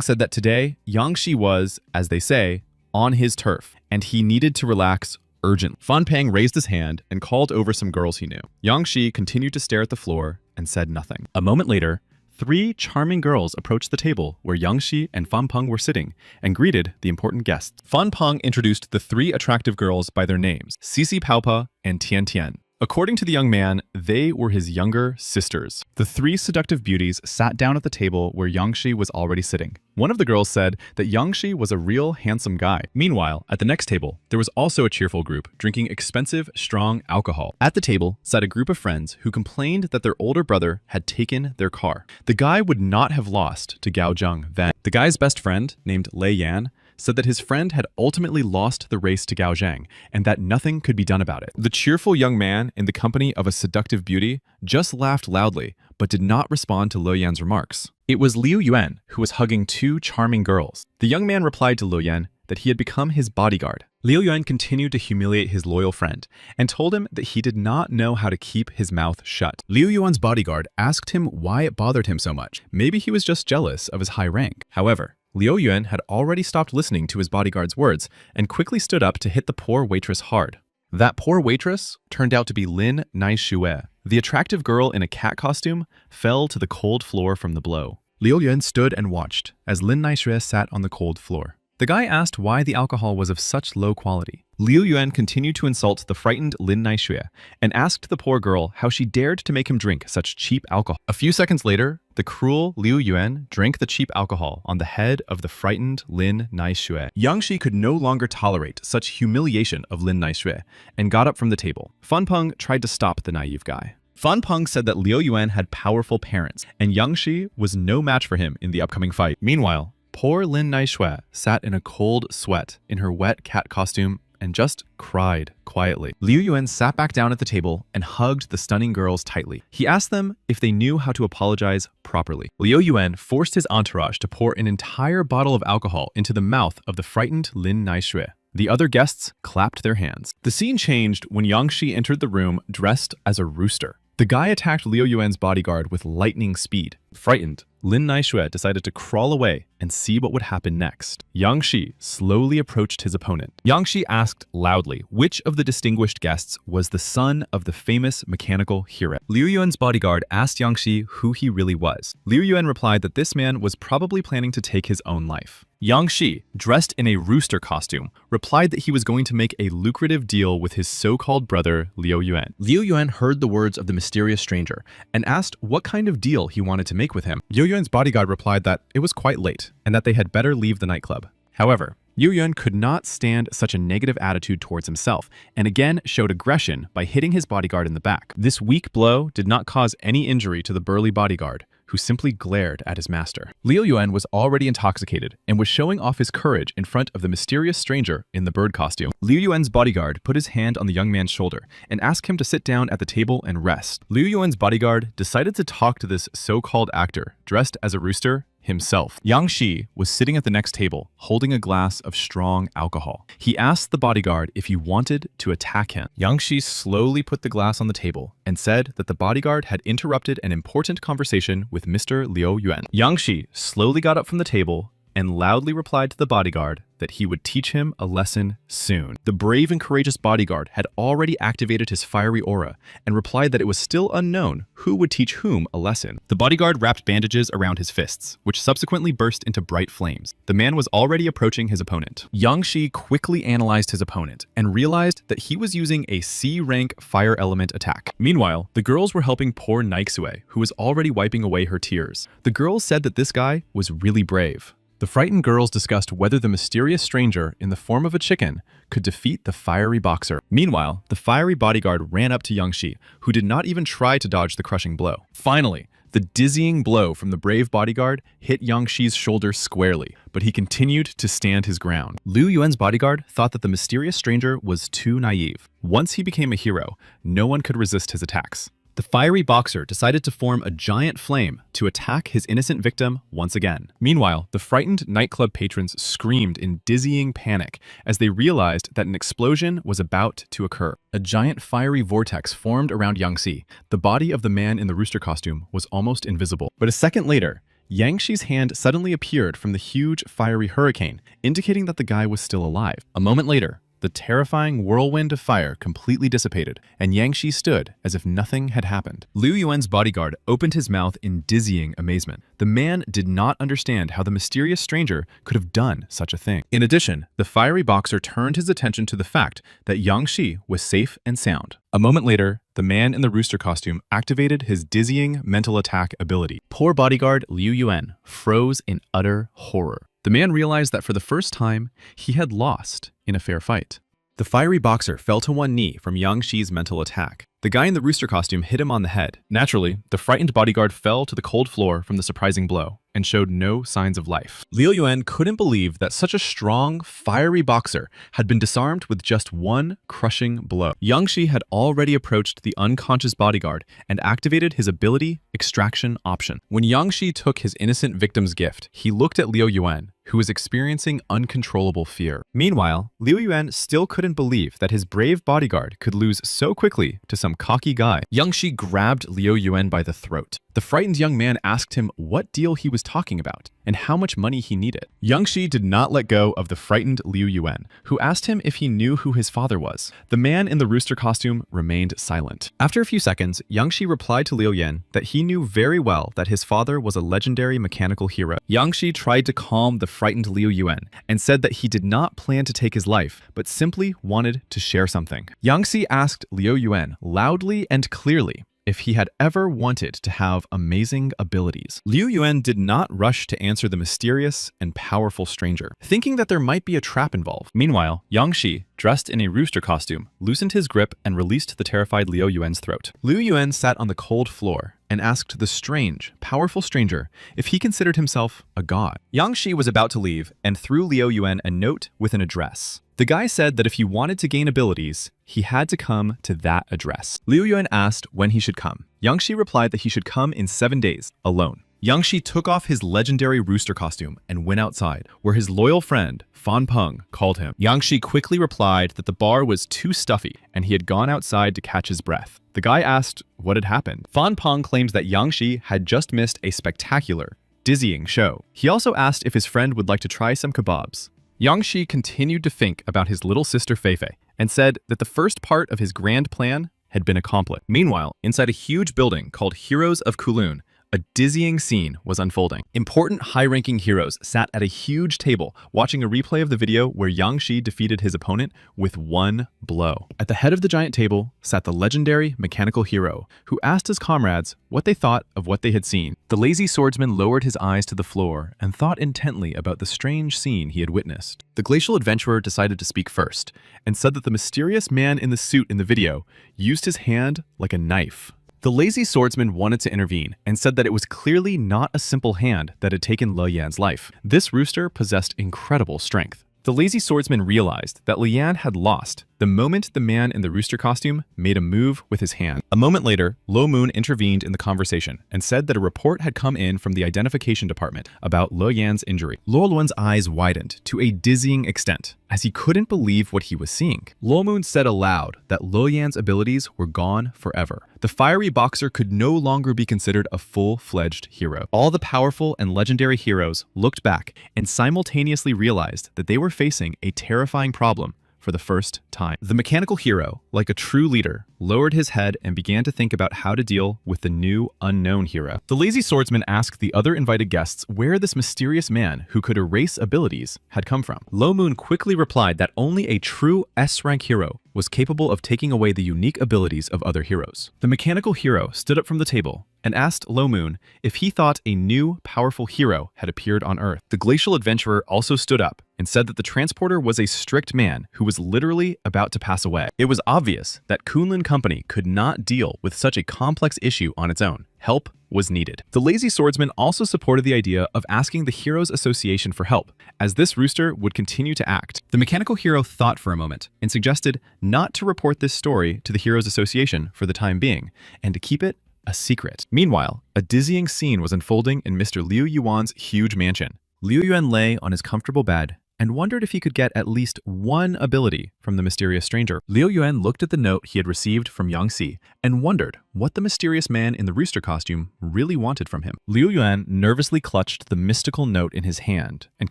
said that today, Yang Shi was, as they say, on his turf, and he needed to relax urgently. Fan Peng raised his hand and called over some girls he knew. Yang Shi continued to stare at the floor and said nothing. A moment later, 3 charming girls approached the table where Yang Shi and Fan Peng were sitting and greeted the important guests. Fan Peng introduced the 3 attractive girls by their names, Sisi Paopa and Tian Tian. According to the young man, they were his younger sisters. The 3 seductive beauties sat down at the table where Yang Shi was already sitting. One of the girls said that Yang Shi was a real handsome guy. Meanwhile, at the next table, there was also a cheerful group drinking expensive, strong alcohol. At the table sat a group of friends who complained that their older brother had taken their car. The guy would not have lost to Gao Zheng then. The guy's best friend, named Lei Yan, said that his friend had ultimately lost the race to Gao Zhang and that nothing could be done about it. The cheerful young man in the company of a seductive beauty just laughed loudly but did not respond to Liu Yan's remarks. It was Liu Yuan who was hugging 2 charming girls. The young man replied to Liu Yan that he had become his bodyguard. Liu Yuan continued to humiliate his loyal friend and told him that he did not know how to keep his mouth shut. Liu Yuan's bodyguard asked him why it bothered him so much. Maybe he was just jealous of his high rank. However, Liu Yuan had already stopped listening to his bodyguard's words and quickly stood up to hit the poor waitress hard. That poor waitress turned out to be Lin Naishui. The attractive girl in a cat costume fell to the cold floor from the blow. Liu Yuan stood and watched as Lin Naishui sat on the cold floor. The guy asked why the alcohol was of such low quality. Liu Yuan continued to insult the frightened Lin Naishui and asked the poor girl how she dared to make him drink such cheap alcohol. A few seconds later, the cruel Liu Yuan drank the cheap alcohol on the head of the frightened Lin Naishui. Yang Shi could no longer tolerate such humiliation of Lin Naishui and got up from the table. Fan Peng tried to stop the naive guy. Fan Peng said that Liu Yuan had powerful parents and Yang Shi was no match for him in the upcoming fight. Meanwhile, poor Lin Naishui sat in a cold sweat in her wet cat costume and just cried quietly. Liu Yuan sat back down at the table and hugged the stunning girls tightly. He asked them if they knew how to apologize properly. Liu Yuan forced his entourage to pour an entire bottle of alcohol into the mouth of the frightened Lin Naishui. The other guests clapped their hands. The scene changed when Yang Shi entered the room dressed as a rooster. The guy attacked Liu Yuan's bodyguard with lightning speed. Frightened, Lin Naishui decided to crawl away and see what would happen next. Yang Shi slowly approached his opponent. Yang Shi asked loudly which of the distinguished guests was the son of the famous mechanical hero. Liu Yuan's bodyguard asked Yang Shi who he really was. Liu Yuan replied that this man was probably planning to take his own life. Yang Shi, dressed in a rooster costume, replied that he was going to make a lucrative deal with his so-called brother, Liu Yuan. Liu Yuan heard the words of the mysterious stranger and asked what kind of deal he wanted to make with him. Liu Yuan's bodyguard replied that it was quite late and that they had better leave the nightclub. However, Liu Yuan could not stand such a negative attitude towards himself and again showed aggression by hitting his bodyguard in the back. This weak blow did not cause any injury to the burly bodyguard, who simply glared at his master. Liu Yuan was already intoxicated and was showing off his courage in front of the mysterious stranger in the bird costume. Liu Yuan's bodyguard put his hand on the young man's shoulder and asked him to sit down at the table and rest. Liu Yuan's bodyguard decided to talk to this so-called actor dressed as a rooster himself. Yang Shi was sitting at the next table, holding a glass of strong alcohol. He asked the bodyguard if he wanted to attack him. Yang Shi slowly put the glass on the table and said that the bodyguard had interrupted an important conversation with Mr. Liu Yuan. Yang Shi slowly got up from the table, and loudly replied to the bodyguard that he would teach him a lesson soon. The brave and courageous bodyguard had already activated his fiery aura and replied that it was still unknown who would teach whom a lesson. The bodyguard wrapped bandages around his fists, which subsequently burst into bright flames. The man was already approaching his opponent. Yang Shi quickly analyzed his opponent and realized that he was using a C-rank fire element attack. Meanwhile, the girls were helping poor Naixue, who was already wiping away her tears. The girls said that this guy was really brave. The frightened girls discussed whether the mysterious stranger in the form of a chicken could defeat the fiery boxer. Meanwhile, the fiery bodyguard ran up to Yang Shi, who did not even try to dodge the crushing blow. Finally, the dizzying blow from the brave bodyguard hit Yang Shi's shoulder squarely, but he continued to stand his ground. Liu Yuan's bodyguard thought that the mysterious stranger was too naive. Once he became a hero, no one could resist his attacks. The fiery boxer decided to form a giant flame to attack his innocent victim once again. Meanwhile, the frightened nightclub patrons screamed in dizzying panic as they realized that an explosion was about to occur. A giant fiery vortex formed around Yang Shi. The body of the man in the rooster costume was almost invisible. But a second later, Yang Shi's hand suddenly appeared from the huge fiery hurricane, indicating that the guy was still alive. A moment later, the terrifying whirlwind of fire completely dissipated, and Yang Shi stood as if nothing had happened. Liu Yuan's bodyguard opened his mouth in dizzying amazement. The man did not understand how the mysterious stranger could have done such a thing. In addition, the fiery boxer turned his attention to the fact that Yang Shi was safe and sound. A moment later, the man in the rooster costume activated his dizzying mental attack ability. Poor bodyguard Liu Yuan froze in utter horror. The man realized that for the first time, he had lost in a fair fight. The fiery boxer fell to one knee from Yang Shi's mental attack. The guy in the rooster costume hit him on the head. Naturally, the frightened bodyguard fell to the cold floor from the surprising blow and showed no signs of life. Liu Yuan couldn't believe that such a strong, fiery boxer had been disarmed with just one crushing blow. Yang Shi had already approached the unconscious bodyguard and activated his ability extraction option. When Yang Shi took his innocent victim's gift, he looked at Liu Yuan, who was experiencing uncontrollable fear. Meanwhile, Liu Yuan still couldn't believe that his brave bodyguard could lose so quickly to some cocky guy. Yang Shi grabbed Liu Yuan by the throat. The frightened young man asked him what deal he was talking about and how much money he needed. Yang Shi did not let go of the frightened Liu Yuan, who asked him if he knew who his father was. The man in the rooster costume remained silent. After a few seconds, Yang Shi replied to Liu Yuan that he knew very well that his father was a legendary mechanical hero. Yang Shi tried to calm the frightened Liu Yuan and said that he did not plan to take his life, but simply wanted to share something. Yang Shi asked Liu Yuan loudly and clearly if he had ever wanted to have amazing abilities. Liu Yuan did not rush to answer the mysterious and powerful stranger, thinking that there might be a trap involved. Meanwhile, Yang Shi, dressed in a rooster costume, loosened his grip and released the terrified Liu Yuan's throat. Liu Yuan sat on the cold floor and asked the strange, powerful stranger if he considered himself a god. Yang Shi was about to leave and threw Liu Yuan a note with an address. The guy said that if he wanted to gain abilities, he had to come to that address. Liu Yuan asked when he should come. Yang Shi replied that he should come in 7 days, alone. Yang Shi took off his legendary rooster costume and went outside, where his loyal friend, Fan Peng, called him. Yang Shi quickly replied that the bar was too stuffy and he had gone outside to catch his breath. The guy asked what had happened. Fan Peng claims that Yang Shi had just missed a spectacular, dizzying show. He also asked if his friend would like to try some kebabs. Yang Shi continued to think about his little sister Feifei and said that the first part of his grand plan had been accomplished. Meanwhile, inside a huge building called Heroes of Kowloon, a dizzying scene was unfolding. Important high-ranking heroes sat at a huge table watching a replay of the video where Yang Shi defeated his opponent with one blow. At the head of the giant table sat the legendary mechanical hero, who asked his comrades what they thought of what they had seen. The lazy swordsman lowered his eyes to the floor and thought intently about the strange scene he had witnessed. The glacial adventurer decided to speak first and said that the mysterious man in the suit in the video used his hand like a knife. The lazy swordsman wanted to intervene and said that it was clearly not a simple hand that had taken Le Yan's life. This rooster possessed incredible strength. The lazy swordsman realized that Le Yan had lost the moment the man in the rooster costume made a move with his hand. A moment later, Lo Moon intervened in the conversation and said that a report had come in from the identification department about Lo Yan's injury. Lo Luan's eyes widened to a dizzying extent as he couldn't believe what he was seeing. Lo Moon said aloud that Lo Yan's abilities were gone forever. The fiery boxer could no longer be considered a full-fledged hero. All the powerful and legendary heroes looked back and simultaneously realized that they were facing a terrifying problem for the first time. The mechanical hero, like a true leader, lowered his head and began to think about how to deal with the new unknown hero. The lazy swordsman asked the other invited guests where this mysterious man who could erase abilities had come from. Lo Moon quickly replied that only a true S-rank hero was capable of taking away the unique abilities of other heroes. The mechanical hero stood up from the table and asked Lo Moon if he thought a new, powerful hero had appeared on Earth. The glacial adventurer also stood up and said that the transporter was a strict man who was literally about to pass away. It was obvious that Kunlun Company could not deal with such a complex issue on its own. Help was needed. The lazy swordsman also supported the idea of asking the Heroes Association for help, as this rooster would continue to act. The mechanical hero thought for a moment and suggested not to report this story to the Heroes Association for the time being, and to keep it a secret. Meanwhile, a dizzying scene was unfolding in Mr. Liu Yuan's huge mansion. Liu Yuan lay on his comfortable bed and wondered if he could get at least one ability from the mysterious stranger. Liu Yuan looked at the note he had received from Yang Xi and wondered what the mysterious man in the rooster costume really wanted from him. Liu Yuan nervously clutched the mystical note in his hand and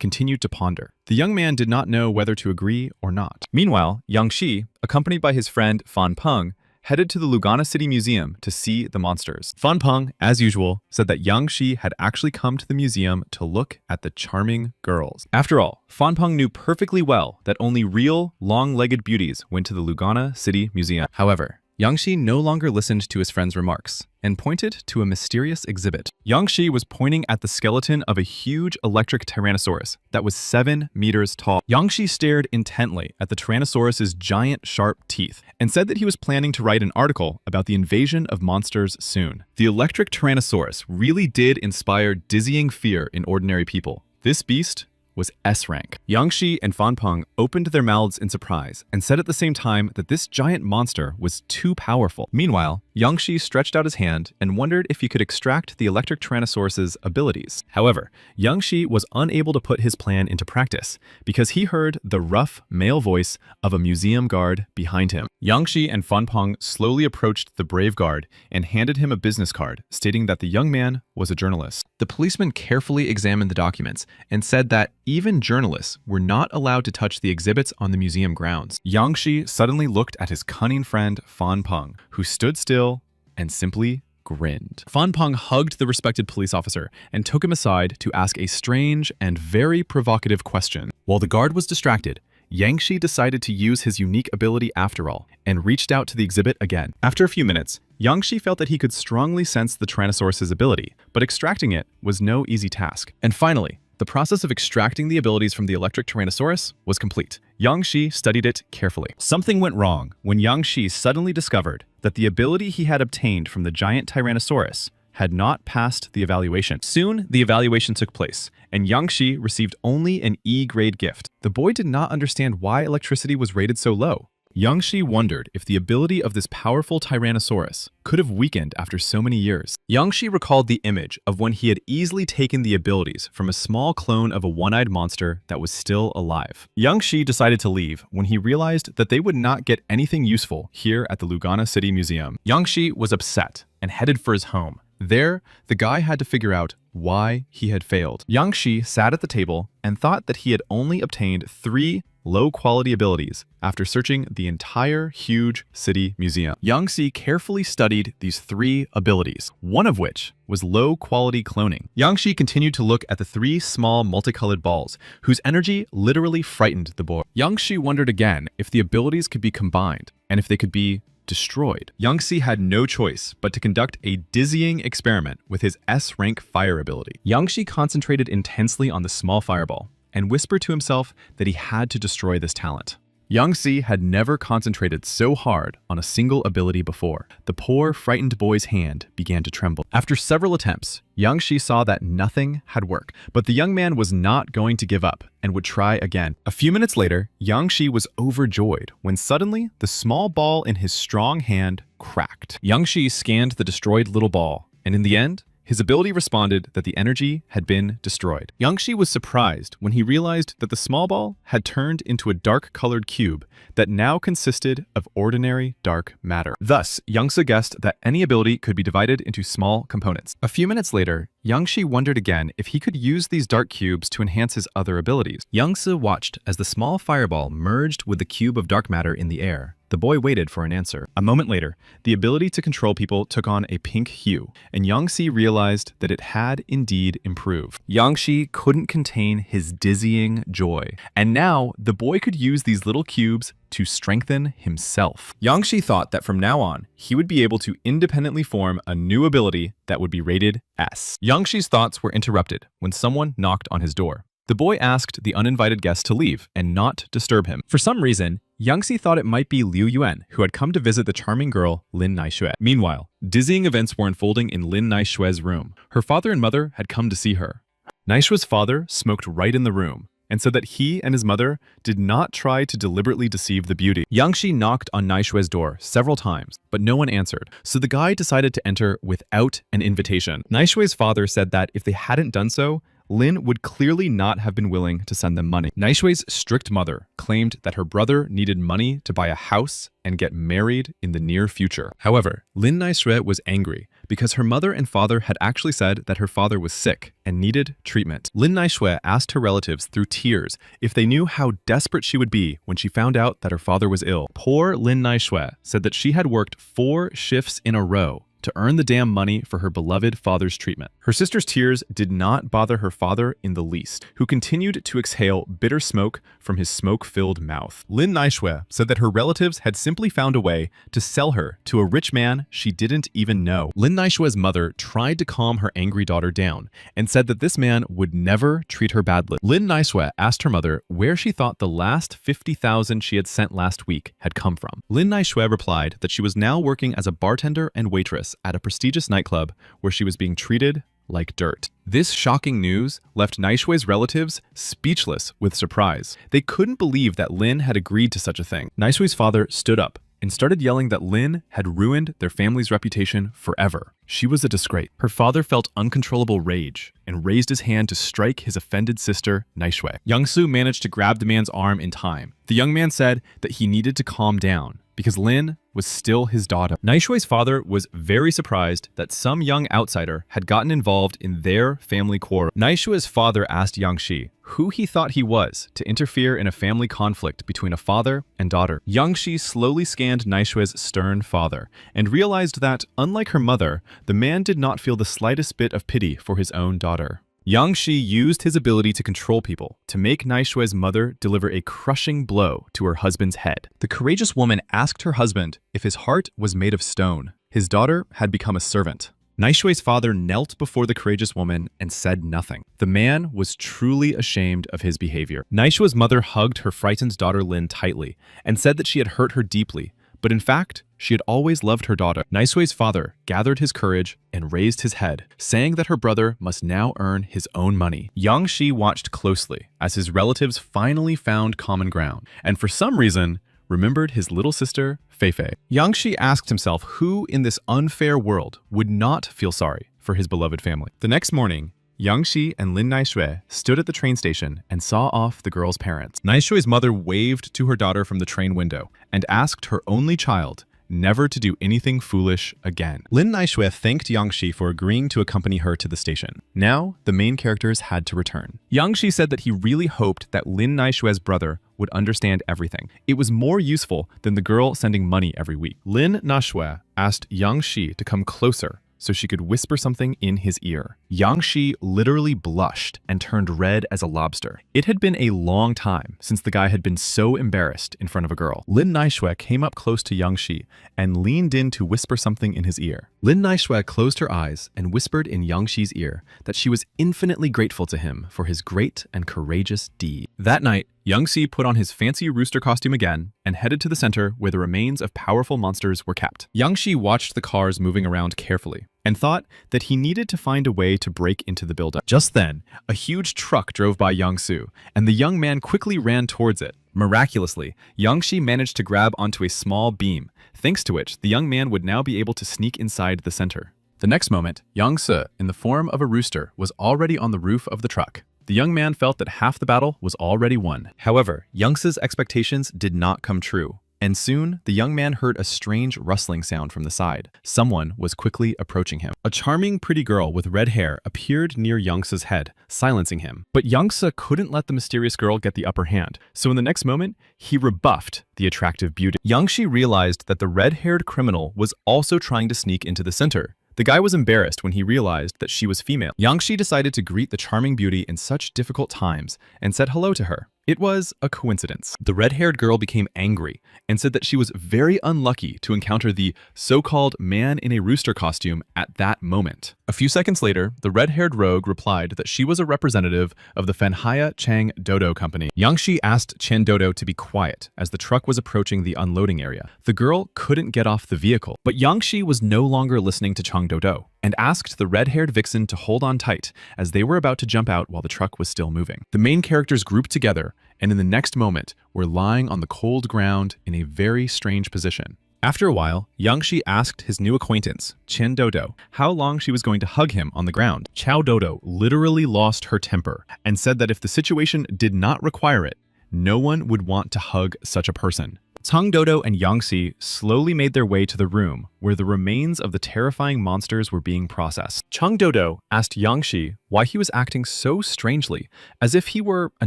continued to ponder. The young man did not know whether to agree or not. Meanwhile, Yang Xi, accompanied by his friend Fan Peng, headed to the Lugana City Museum to see the monsters. Fan Peng, as usual, said that Yang Xi had actually come to the museum to look at the charming girls. After all, Fan Peng knew perfectly well that only real, long-legged beauties went to the Lugana City Museum. However, Yang Xi no longer listened to his friend's remarks and pointed to a mysterious exhibit. Yang Xi was pointing at the skeleton of a huge electric Tyrannosaurus that was 7 meters tall. Yang Xi stared intently at the Tyrannosaurus's giant, sharp teeth and said that he was planning to write an article about the invasion of monsters soon. The electric Tyrannosaurus really did inspire dizzying fear in ordinary people. This beast was S-rank. Yang Xi and Fan Peng opened their mouths in surprise and said at the same time that this giant monster was too powerful. Meanwhile, Yang Xi stretched out his hand and wondered if he could extract the electric Tyrannosaurus's abilities. However, Yang Xi was unable to put his plan into practice because he heard the rough male voice of a museum guard behind him. Yang Xi and Fan Peng slowly approached the brave guard and handed him a business card stating that the young man was a journalist. The policeman carefully examined the documents and said that even journalists were not allowed to touch the exhibits on the museum grounds. Yang Xi suddenly looked at his cunning friend Fan Peng, who stood still and simply grinned. Fan Peng hugged the respected police officer and took him aside to ask a strange and very provocative question. While the guard was distracted, Yang Xi decided to use his unique ability after all and reached out to the exhibit again. After a few minutes, Yang Xi felt that he could strongly sense the Tyrannosaurus's ability, but extracting it was no easy task. And finally, the process of extracting the abilities from the electric Tyrannosaurus was complete. Yang Xi studied it carefully. Something went wrong when Yang Xi suddenly discovered that the ability he had obtained from the giant Tyrannosaurus had not passed the evaluation. Soon, the evaluation took place, and Yang Xi received only an E-grade gift. The boy did not understand why electricity was rated so low. Yang Xi wondered if the ability of this powerful Tyrannosaurus could have weakened after so many years. Yang Xi recalled the image of when he had easily taken the abilities from a small clone of a one-eyed monster that was still alive. Yang Xi decided to leave when he realized that they would not get anything useful here at the Lugana City Museum. Yang Xi was upset and headed for his home. There, the guy had to figure out why he had failed. Yang Xi sat at the table and thought that he had only obtained 3 low-quality abilities after searching the entire huge city museum. Yang Xi carefully studied these 3 abilities, one of which was low-quality cloning. Yang Xi continued to look at the 3 small multicolored balls, whose energy literally frightened the boy. Yang Xi wondered again if the abilities could be combined, and if they could be destroyed. Yang Xi had no choice but to conduct a dizzying experiment with his S-rank fire ability. Yang Xi concentrated intensely on the small fireball and whispered to himself that he had to destroy this talent. Yang Si had never concentrated so hard on a single ability before. The poor, frightened boy's hand began to tremble. After several attempts, Yang Shi saw that nothing had worked, but the young man was not going to give up and would try again. A few minutes later, Yang Shi was overjoyed when suddenly the small ball in his strong hand cracked. Yang Shi scanned the destroyed little ball, and in the end, his ability responded that the energy had been destroyed. Yang Shi was surprised when he realized that the small ball had turned into a dark-colored cube that now consisted of ordinary dark matter. Thus, Yang Si guessed that any ability could be divided into small components. A few minutes later, Yang Shi wondered again if he could use these dark cubes to enhance his other abilities. Yang Si watched as the small fireball merged with the cube of dark matter in the air. The boy waited for an answer. A moment later, the ability to control people took on a pink hue, and Yang Si realized that it had indeed improved. Yang Shi couldn't contain his dizzying joy, and now the boy could use these little cubes to strengthen himself. Yang Shi thought that from now on, he would be able to independently form a new ability that would be rated S. Yang Shi's thoughts were interrupted when someone knocked on his door. The boy asked the uninvited guest to leave and not disturb him. For some reason, Yang Si thought it might be Liu Yuan, who had come to visit the charming girl Lin Naixue. Meanwhile, dizzying events were unfolding in Lin Naixue's room. Her father and mother had come to see her. Naixue's father smoked right in the room, and said that he and his mother did not try to deliberately deceive the beauty. Yang Shi knocked on Naixue's door several times, but no one answered, so the guy decided to enter without an invitation. Naixue's father said that if they hadn't done so, Lin would clearly not have been willing to send them money. Naixue's strict mother claimed that her brother needed money to buy a house and get married in the near future. However, Lin Naixue was angry because her mother and father had actually said that her father was sick and needed treatment. Lin Naixue asked her relatives through tears if they knew how desperate she would be when she found out that her father was ill. Poor Lin Naixue said that she had worked 4 shifts in a row to earn the damn money for her beloved father's treatment. Her sister's tears did not bother her father in the least, who continued to exhale bitter smoke from his smoke-filled mouth. Lin Naixue said that her relatives had simply found a way to sell her to a rich man she didn't even know. Lin Naixue's mother tried to calm her angry daughter down and said that this man would never treat her badly. Lin Naixue asked her mother where she thought the last 50,000 she had sent last week had come from. Lin Naixue replied that she was now working as a bartender and waitress at a prestigious nightclub where she was being treated like dirt. This shocking news left Naixue's relatives speechless with surprise. They couldn't believe that Lin had agreed to such a thing. Naixue's father stood up and started yelling that Lin had ruined their family's reputation forever. She was a disgrace. Her father felt uncontrollable rage and raised his hand to strike his offended sister, Naixue. Yang Su managed to grab the man's arm in time. The young man said that he needed to calm down because Lin was still his daughter. Naixue's father was very surprised that some young outsider had gotten involved in their family quarrel. Naixue's father asked Yang Shi who he thought he was to interfere in a family conflict between a father and daughter. Yang Shi slowly scanned Naixue's stern father and realized that, unlike her mother, the man did not feel the slightest bit of pity for his own daughter. Yang Shi used his ability to control people to make Naixue's mother deliver a crushing blow to her husband's head. The courageous woman asked her husband if his heart was made of stone. His daughter had become a servant. Naixue's father knelt before the courageous woman and said nothing. The man was truly ashamed of his behavior. Naixue's mother hugged her frightened daughter Lin tightly and said that she had hurt her deeply, but in fact, she had always loved her daughter. Naixue's father gathered his courage and raised his head, saying that her brother must now earn his own money. Yang Shi watched closely as his relatives finally found common ground, and for some reason, remembered his little sister, Feifei. Yang Shi asked himself who in this unfair world would not feel sorry for his beloved family. The next morning, Yang Shi and Lin Naixue stood at the train station and saw off the girl's parents. Naixue's mother waved to her daughter from the train window and asked her only child never to do anything foolish again. Lin Naixue thanked Yang Shi for agreeing to accompany her to the station. Now, the main characters had to return. Yang Shi said that he really hoped that Lin Naixue's brother would understand everything. It was more useful than the girl sending money every week. Lin Naixue asked Yang Shi to come closer so she could whisper something in his ear. Yang Shi literally blushed and turned red as a lobster. It had been a long time since the guy had been so embarrassed in front of a girl. Lin Naixue came up close to Yang Shi and leaned in to whisper something in his ear. Lin Naixue closed her eyes and whispered in Yang Shi's ear that she was infinitely grateful to him for his great and courageous deed. That night, Young Si put on his fancy rooster costume again and headed to the center where the remains of powerful monsters were kept. Young Si watched the cars moving around carefully and thought that he needed to find a way to break into the building. Just then, a huge truck drove by Young Soo, and the young man quickly ran towards it. Miraculously, Young Si managed to grab onto a small beam, thanks to which the young man would now be able to sneak inside the center. The next moment, Young Se, in the form of a rooster, was already on the roof of the truck. The young man felt that half the battle was already won. However, Young Se's expectations did not come true. And soon, the young man heard a strange rustling sound from the side. Someone was quickly approaching him. A charming, pretty girl with red hair appeared near Young Se's head, silencing him. But Young Se couldn't let the mysterious girl get the upper hand, so in the next moment, he rebuffed the attractive beauty. Young Si realized that the red-haired criminal was also trying to sneak into the center. The guy was embarrassed when he realized that she was female. Young Si decided to greet the charming beauty in such difficult times and said hello to her. It was a coincidence. The red-haired girl became angry and said that she was very unlucky to encounter the so-called man in a rooster costume at that moment. A few seconds later, the red-haired rogue replied that she was a representative of the Fenhaya Chang Dodo Company. Young Si asked Chen Dodo to be quiet as the truck was approaching the unloading area. The girl couldn't get off the vehicle, but Young Si was no longer listening to Chang Dodo and asked the red-haired vixen to hold on tight as they were about to jump out while the truck was still moving. The main characters grouped together and in the next moment were lying on the cold ground in a very strange position. After a while, Young Si asked his new acquaintance, Chen Dodo, how long she was going to hug him on the ground. Chao Dodo literally lost her temper and said that if the situation did not require it, no one would want to hug such a person. Chang Dodo and Young Si slowly made their way to the room where the remains of the terrifying monsters were being processed. Chang Dodo asked Young Si why he was acting so strangely, as if he were a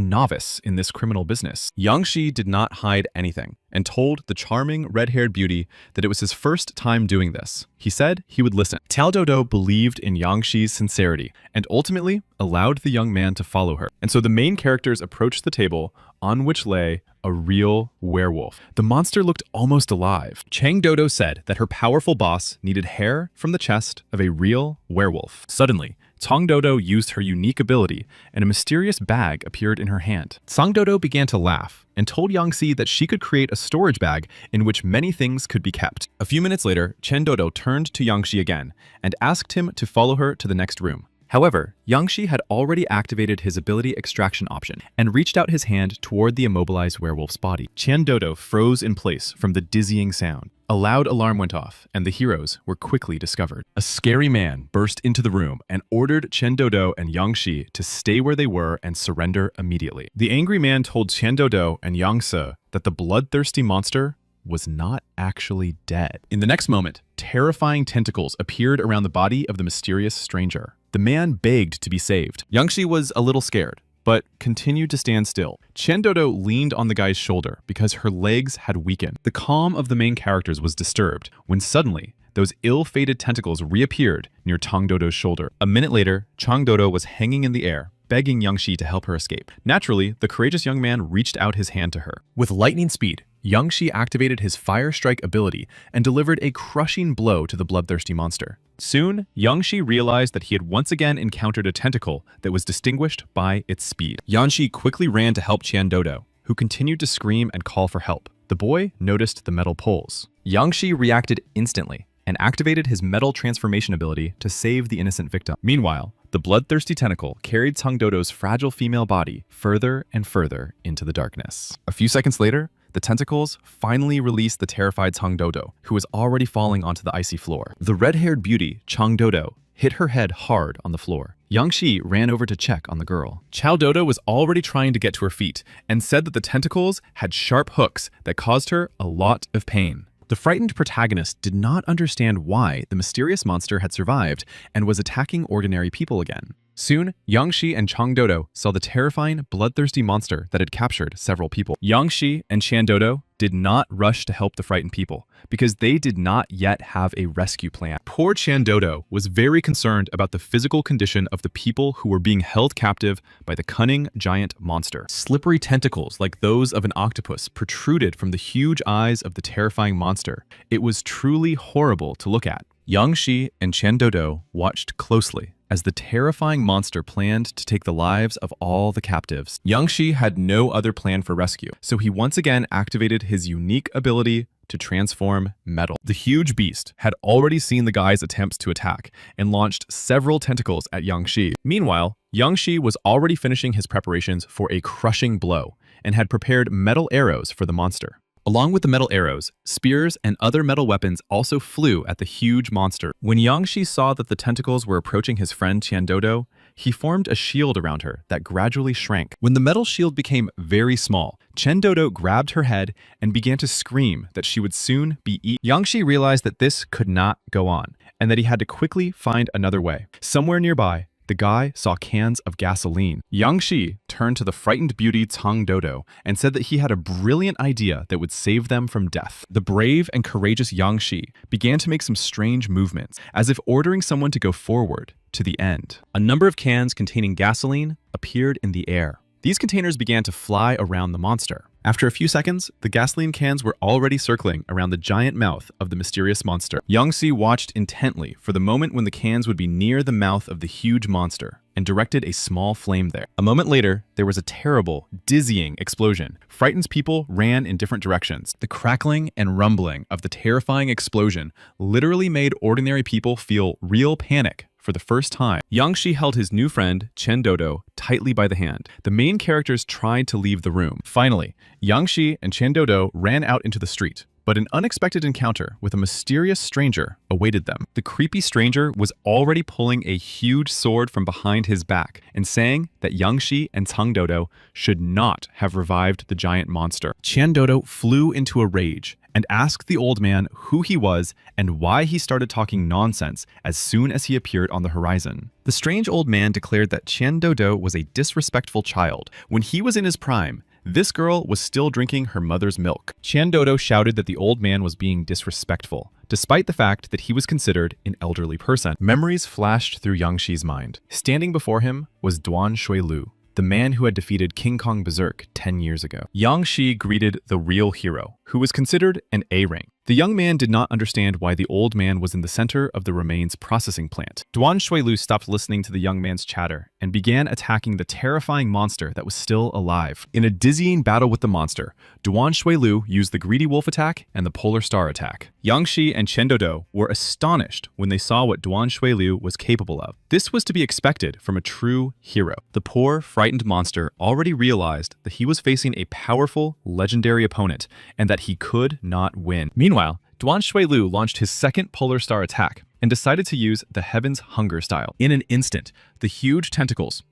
novice in this criminal business. Young Si did not hide anything and told the charming red-haired beauty that it was his first time doing this. He said he would listen. Chao Dodo believed in Young Si's sincerity and ultimately allowed the young man to follow her. And so the main characters approached the table on which lay a real werewolf. The monster looked almost alive. Chang Dodo said that her powerful boss needed hair from the chest of a real werewolf. Suddenly, Chang Dodo used her unique ability, and a mysterious bag appeared in her hand. Chang Dodo began to laugh and told Young Si that she could create a storage bag in which many things could be kept. A few minutes later, Chen Dodo turned to Young Si again and asked him to follow her to the next room. However, Young Si had already activated his ability extraction option and reached out his hand toward the immobilized werewolf's body. Chen Dodo froze in place from the dizzying sound. A loud alarm went off, and the heroes were quickly discovered. A scary man burst into the room and ordered Chen Dodo and Young Si to stay where they were and surrender immediately. The angry man told Chen Dodo and Young Se that the bloodthirsty monster was not actually dead. In the next moment, terrifying tentacles appeared around the body of the mysterious stranger. The man begged to be saved. Young Si was a little scared, but continued to stand still. Chen Dodo leaned on the guy's shoulder because her legs had weakened. The calm of the main characters was disturbed when suddenly those ill-fated tentacles reappeared near Chang Dodo's shoulder. A minute later, Chang Dodo was hanging in the air, begging Young Si to help her escape. Naturally, the courageous young man reached out his hand to her. With lightning speed, Young Si activated his Fire Strike ability and delivered a crushing blow to the bloodthirsty monster. Soon, Young Si realized that he had once again encountered a tentacle that was distinguished by its speed. Young Si quickly ran to help Chen Dodo, who continued to scream and call for help. The boy noticed the metal poles. Young Si reacted instantly and activated his metal transformation ability to save the innocent victim. Meanwhile, the bloodthirsty tentacle carried Chang Dodo's fragile female body further and further into the darkness. A few seconds later, the tentacles finally released the terrified Chang Dodo, who was already falling onto the icy floor. The red-haired beauty, Chang Dodo, hit her head hard on the floor. Young Si ran over to check on the girl. Chao Dodo was already trying to get to her feet and said that the tentacles had sharp hooks that caused her a lot of pain. The frightened protagonist did not understand why the mysterious monster had survived and was attacking ordinary people again. Soon, Young Si and Chang Dodo saw the terrifying, bloodthirsty monster that had captured several people. Young Si and Chen Dodo did not rush to help the frightened people because they did not yet have a rescue plan. Poor Chen Dodo was very concerned about the physical condition of the people who were being held captive by the cunning giant monster. Slippery tentacles like those of an octopus protruded from the huge eyes of the terrifying monster. It was truly horrible to look at. Young Si and Chen Dodo watched closely as the terrifying monster planned to take the lives of all the captives. Yang Shi had no other plan for rescue, so he once again activated his unique ability to transform metal. The huge beast had already seen the guy's attempts to attack and launched several tentacles at Yang Shi. Meanwhile, Yang Shi was already finishing his preparations for a crushing blow and had prepared metal arrows for the monster. Along with the metal arrows, spears and other metal weapons also flew at the huge monster. When Yang Shi saw that the tentacles were approaching his friend Dodo, he formed a shield around her that gradually shrank. When the metal shield became very small, Dodo grabbed her head and began to scream that she would soon be eaten. Yang Shi realized that this could not go on, and that he had to quickly find another way. Somewhere nearby, the guy saw cans of gasoline. Yang Shi turned to the frightened beauty Dodo and said that he had a brilliant idea that would save them from death. The brave and courageous Yang Shi began to make some strange movements, as if ordering someone to go forward to the end. A number of cans containing gasoline appeared in the air. These containers began to fly around the monster. After a few seconds, the gasoline cans were already circling around the giant mouth of the mysterious monster. Yang Shi watched intently for the moment when the cans would be near the mouth of the huge monster and directed a small flame there. A moment later, there was a terrible, dizzying explosion. Frightened people ran in different directions. The crackling and rumbling of the terrifying explosion literally made ordinary people feel real panic. For the first time, Yang Shi held his new friend, Dodo, tightly by the hand. The main characters tried to leave the room. Finally, Yang Shi and Dodo ran out into the street, but an unexpected encounter with a mysterious stranger awaited them. The creepy stranger was already pulling a huge sword from behind his back and saying that Yang Shi and Dodo should not have revived the giant monster. Dodo flew into a rage and asked the old man who he was and why he started talking nonsense as soon as he appeared on the horizon. The strange old man declared that Dodo was a disrespectful child. When he was in his prime, this girl was still drinking her mother's milk. Dodo shouted that the old man was being disrespectful, despite the fact that he was considered an elderly person. Memories flashed through Yang Shi's mind. Standing before him was Duan Shuilu, the man who had defeated King Kong Berserk 10 years ago. Yang Shi greeted the real hero, who was considered an A-rank. The young man did not understand why the old man was in the center of the remains processing plant. Duan Shuilu stopped listening to the young man's chatter and began attacking the terrifying monster that was still alive. In a dizzying battle with the monster, Duan Shuilu used the greedy wolf attack and the polar star attack. Yang Shi and Dodo were astonished when they saw what Duan Shuilu was capable of. This was to be expected from a true hero. The poor, frightened monster already realized that he was facing a powerful, legendary opponent and that he could not win. Meanwhile, Duan Shuilu launched his second polar star attack and decided to use the Heaven's Hunger style. In an instant, the huge tentacles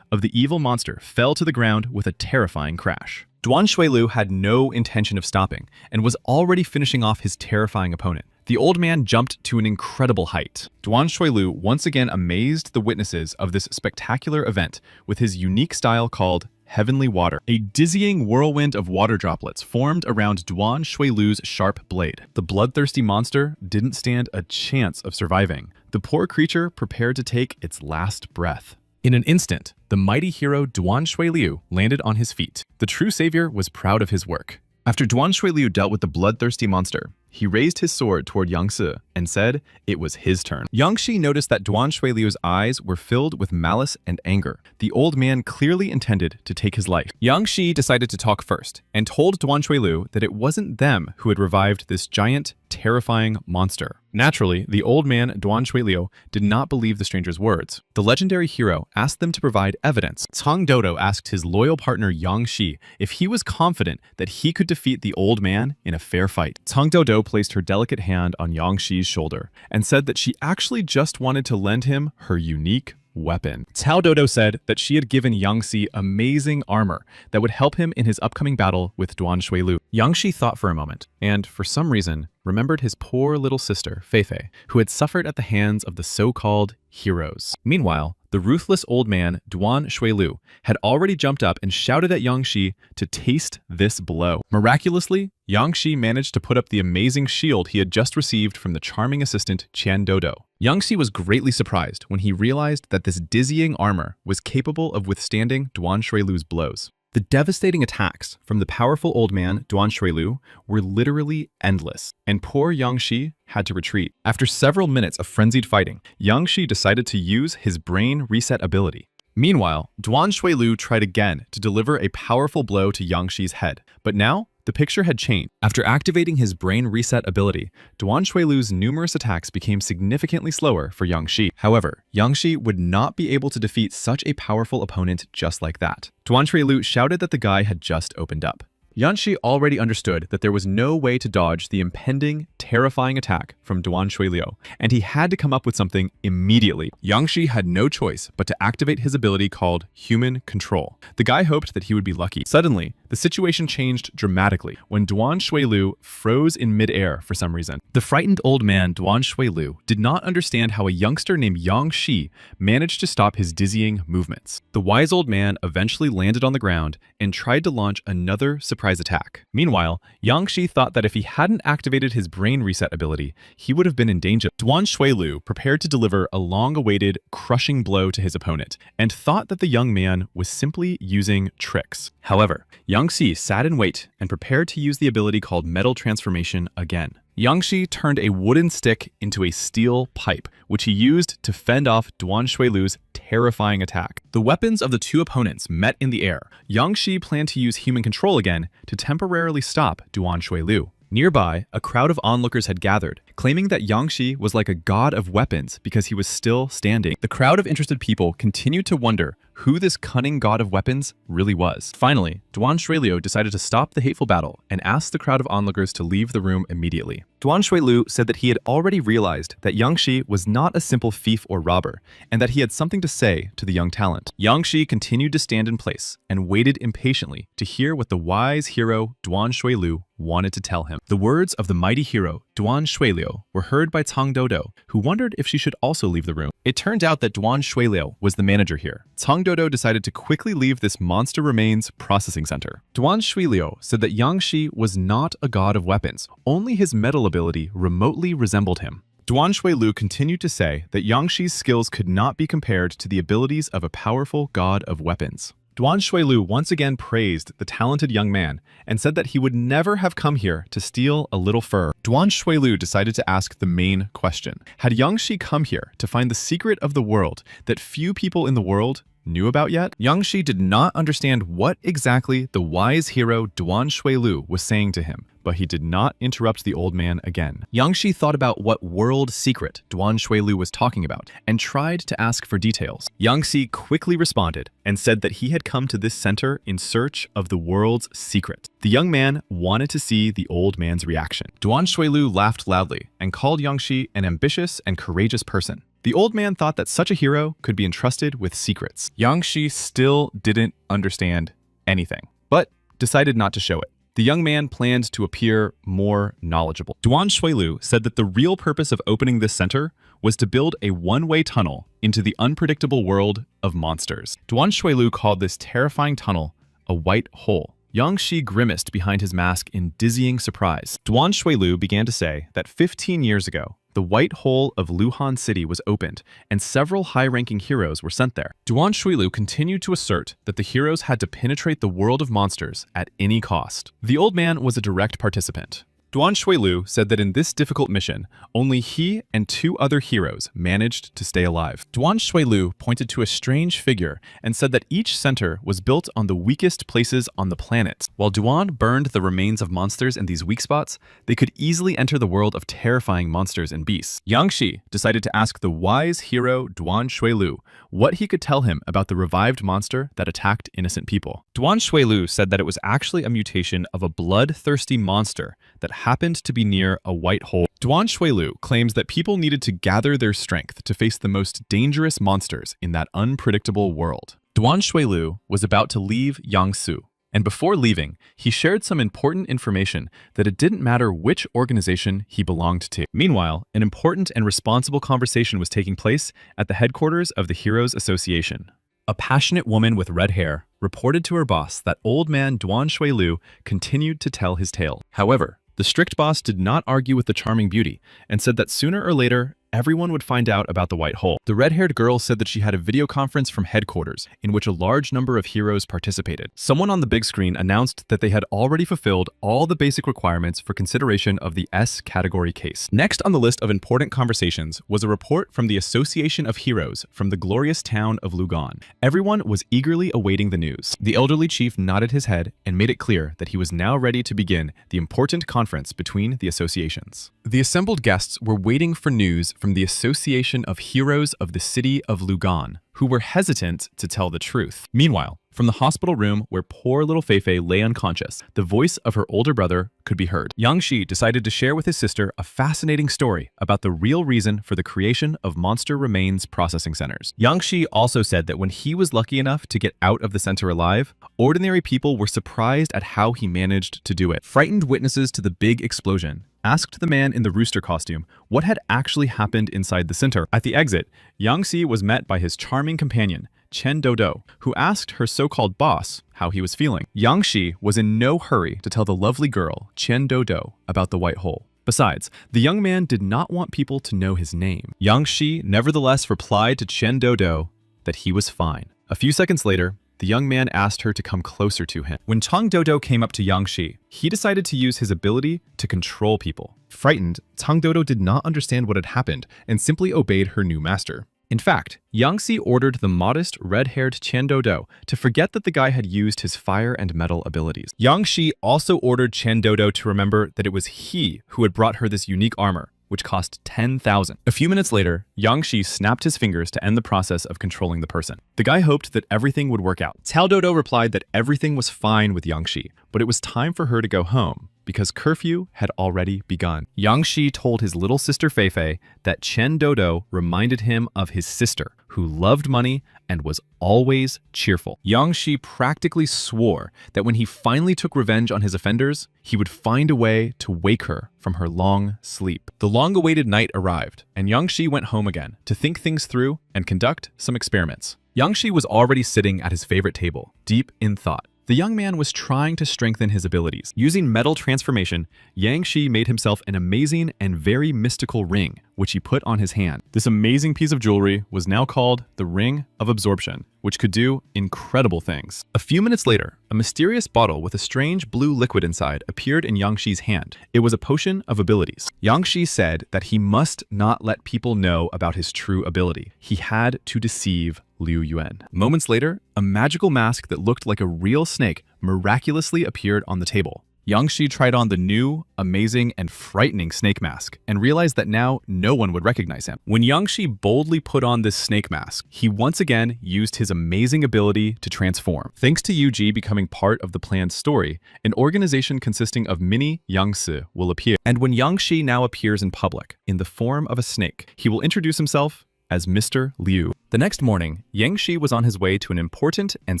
of the evil monster fell to the ground with a terrifying crash. Duan Shuilu had no intention of stopping and was already finishing off his terrifying opponent. The old man jumped to an incredible height. Duan Shuilu once again amazed the witnesses of this spectacular event with his unique style called Heavenly Water. A dizzying whirlwind of water droplets formed around Duan Shuilu's sharp blade. The bloodthirsty monster didn't stand a chance of surviving. The poor creature prepared to take its last breath. In an instant, the mighty hero Duan Shuilu landed on his feet. The true savior was proud of his work. After Duan Shuilu dealt with the bloodthirsty monster, he raised his sword toward Yang Shi and said it was his turn. Yang Shi noticed that Duan Shuilu's eyes were filled with malice and anger. The old man clearly intended to take his life. Yang Shi decided to talk first and told Duan Shuilu that it wasn't them who had revived this giant, terrifying monster. Naturally, the old man, Duan Shuilu, did not believe the stranger's words. The legendary hero asked them to provide evidence. Dodo asked his loyal partner Yang Shi if he was confident that he could defeat the old man in a fair fight. Dodo placed her delicate hand on Yang Shi's shoulder and said that she actually just wanted to lend him her unique weapon. Dodo said that she had given Yang Shi amazing armor that would help him in his upcoming battle with Duan Shuilu. Yang Shi thought for a moment, and for some reason, remembered his poor little sister, Feifei, who had suffered at the hands of the so-called heroes. Meanwhile, the ruthless old man, Duan Shuilu, had already jumped up and shouted at Yang Shi to taste this blow. Miraculously, Yang Shi managed to put up the amazing shield he had just received from the charming assistant Dodo. Yang Shi was greatly surprised when he realized that this dizzying armor was capable of withstanding Duan Shuilu's blows. The devastating attacks from the powerful old man Duan Shuilu were literally endless, and poor Yang Shi had to retreat. After several minutes of frenzied fighting, Yang Shi decided to use his brain reset ability. Meanwhile, Duan Shuilu tried again to deliver a powerful blow to Yang Shi's head, but now the picture had changed. After activating his brain reset ability, Duan Shuilu's numerous attacks became significantly slower for Yang Shi. However, Yang Shi would not be able to defeat such a powerful opponent just like that. Duan Shuilu shouted that the guy had just opened up. Yang Shi already understood that there was no way to dodge the impending, terrifying attack from Duan Shuilu, and he had to come up with something immediately. Yang Shi had no choice but to activate his ability called Human Control. The guy hoped that he would be lucky. Suddenly, the situation changed dramatically when Duan Shuilu froze in midair for some reason. The frightened old man Duan Shuilu did not understand how a youngster named Yang Shi managed to stop his dizzying movements. The wise old man eventually landed on the ground and tried to launch another surprise attack. Meanwhile, Yang Shi thought that if he hadn't activated his brain reset ability, he would have been in danger. Duan Shuilu prepared to deliver a long-awaited, crushing blow to his opponent, and thought that the young man was simply using tricks. However, Yang Shi sat in wait and prepared to use the ability called Metal Transformation again. Yang Shi turned a wooden stick into a steel pipe, which he used to fend off Duan Shuilu's terrifying attack. The weapons of the two opponents met in the air. Yang Shi planned to use Human Control again to temporarily stop Duan Shuilu. Nearby, a crowd of onlookers had gathered, claiming that Yang Shi was like a god of weapons because he was still standing. The crowd of interested people continued to wonder who this cunning god of weapons really was. Finally, Duan Shuilu decided to stop the hateful battle and asked the crowd of onlookers to leave the room immediately. Duan Shuilu said that he had already realized that Yang Shi was not a simple thief or robber, and that he had something to say to the young talent. Yang Shi continued to stand in place and waited impatiently to hear what the wise hero Duan Shuilu wanted to tell him. The words of the mighty hero Duan Shuilu were heard by Cang Dodo, who wondered if she should also leave the room. It turned out that Duan Shuilu was the manager here. Cang Dodo decided to quickly leave this monster remains processing center. Duan Shuilu said that Yang Shi was not a god of weapons, only his metal ability remotely resembled him. Duan Shuilu continued to say that Yang Shi's skills could not be compared to the abilities of a powerful god of weapons. Duan Shuilu once again praised the talented young man and said that he would never have come here to steal a little fur. Duan Shuilu decided to ask the main question. Had Yang Shi come here to find the secret of the world that few people in the world knew about yet? Yang Shi did not understand what exactly the wise hero Duan Shuilu was saying to him, but he did not interrupt the old man again. Yang Shi thought about what world secret Duan Shuilu was talking about and tried to ask for details. Yang Shi quickly responded and said that he had come to this center in search of the world's secret. The young man wanted to see the old man's reaction. Duan Shuilu laughed loudly and called Yang Shi an ambitious and courageous person. The old man thought that such a hero could be entrusted with secrets. Yang Shi still didn't understand anything, but decided not to show it. The young man planned to appear more knowledgeable. Duan Shuilu said that the real purpose of opening this center was to build a one-way tunnel into the unpredictable world of monsters. Duan Shuilu called this terrifying tunnel a white hole. Yang Shi grimaced behind his mask in dizzying surprise. Duan Shuilu began to say that 15 years ago, the white hole of Luhan City was opened, and several high-ranking heroes were sent there. Duan Shuilu continued to assert that the heroes had to penetrate the world of monsters at any cost. The old man was a direct participant. Duan Shuilu said that in this difficult mission, only he and two other heroes managed to stay alive. Duan Shuilu pointed to a strange figure and said that each center was built on the weakest places on the planet. While Duan burned the remains of monsters in these weak spots, they could easily enter the world of terrifying monsters and beasts. Yang Shi decided to ask the wise hero Duan Shuilu what he could tell him about the revived monster that attacked innocent people. Duan Shuilu said that it was actually a mutation of a bloodthirsty monster that happened to be near a white hole. Duan Shuilu claims that people needed to gather their strength to face the most dangerous monsters in that unpredictable world. Duan Shuilu was about to leave Yangsu, and before leaving, he shared some important information that it didn't matter which organization he belonged to. Meanwhile, an important and responsible conversation was taking place at the headquarters of the Heroes Association. A passionate woman with red hair reported to her boss that old man Duan Shuilu continued to tell his tale. However, the strict boss did not argue with the charming beauty and said that sooner or later, everyone would find out about the white hole. The red-haired girl said that she had a video conference from headquarters in which a large number of heroes participated. Someone on the big screen announced that they had already fulfilled all the basic requirements for consideration of the S category case. Next on the list of important conversations was a report from the Association of Heroes from the glorious town of Lugan. Everyone was eagerly awaiting the news. The elderly chief nodded his head and made it clear that he was now ready to begin the important conference between the associations. The assembled guests were waiting for news from the Association of Heroes of the city of Lugan, who were hesitant to tell the truth. Meanwhile, from the hospital room where poor little Feifei lay unconscious, the voice of her older brother could be heard. Yang Shi decided to share with his sister a fascinating story about the real reason for the creation of monster remains processing centers. Yang Shi also said that when he was lucky enough to get out of the center alive, ordinary people were surprised at how he managed to do it. Frightened witnesses to the big explosion asked the man in the rooster costume what had actually happened inside the center. At the exit, Yang Xi was met by his charming companion, Chen Dodo, who asked her so-called boss how he was feeling. Yang Xi was in no hurry to tell the lovely girl, Chen Dodo, about the white hole. Besides, the young man did not want people to know his name. Yang Xi nevertheless replied to Chen Dodo that he was fine. A few seconds later, the young man asked her to come closer to him. When Chang Dodo came up to Yang Shi, he decided to use his ability to control people. Frightened, Chang Dodo did not understand what had happened and simply obeyed her new master. In fact, Yang Xi ordered the modest, red-haired Chen Dodo to forget that the guy had used his fire and metal abilities. Yang Xi also ordered Chen Dodo to remember that it was he who had brought her this unique armor, which cost 10,000. A few minutes later, Yang Shi snapped his fingers to end the process of controlling the person. The guy hoped that everything would work out. Cao Dodo replied that everything was fine with Yang Shi, but it was time for her to go home because curfew had already begun. Yang Shi told his little sister Feifei that Chen Dodo reminded him of his sister, who loved money and was always cheerful. Yang Shi practically swore that when he finally took revenge on his offenders, he would find a way to wake her from her long sleep. The long-awaited night arrived, and Yang Shi went home again to think things through and conduct some experiments. Yang Shi was already sitting at his favorite table, deep in thought. The young man was trying to strengthen his abilities. Using metal transformation, Yang Shi made himself an amazing and very mystical ring, which he put on his hand. This amazing piece of jewelry was now called the Ring of Absorption, which could do incredible things. A few minutes later, a mysterious bottle with a strange blue liquid inside appeared in Yang Shi's hand. It was a potion of abilities. Yang Shi said that he must not let people know about his true ability. He had to deceive Liu Yuan. Moments later, a magical mask that looked like a real snake miraculously appeared on the table. Yang Shi tried on the new, amazing, and frightening snake mask and realized that now no one would recognize him. When Yang Shi boldly put on this snake mask, he once again used his amazing ability to transform. Thanks to Yu Ji becoming part of the planned story, an organization consisting of mini Yangtze will appear. And when Yang Shi now appears in public, in the form of a snake, he will introduce himself as Mr. Liu. The next morning, Yang Shi was on his way to an important and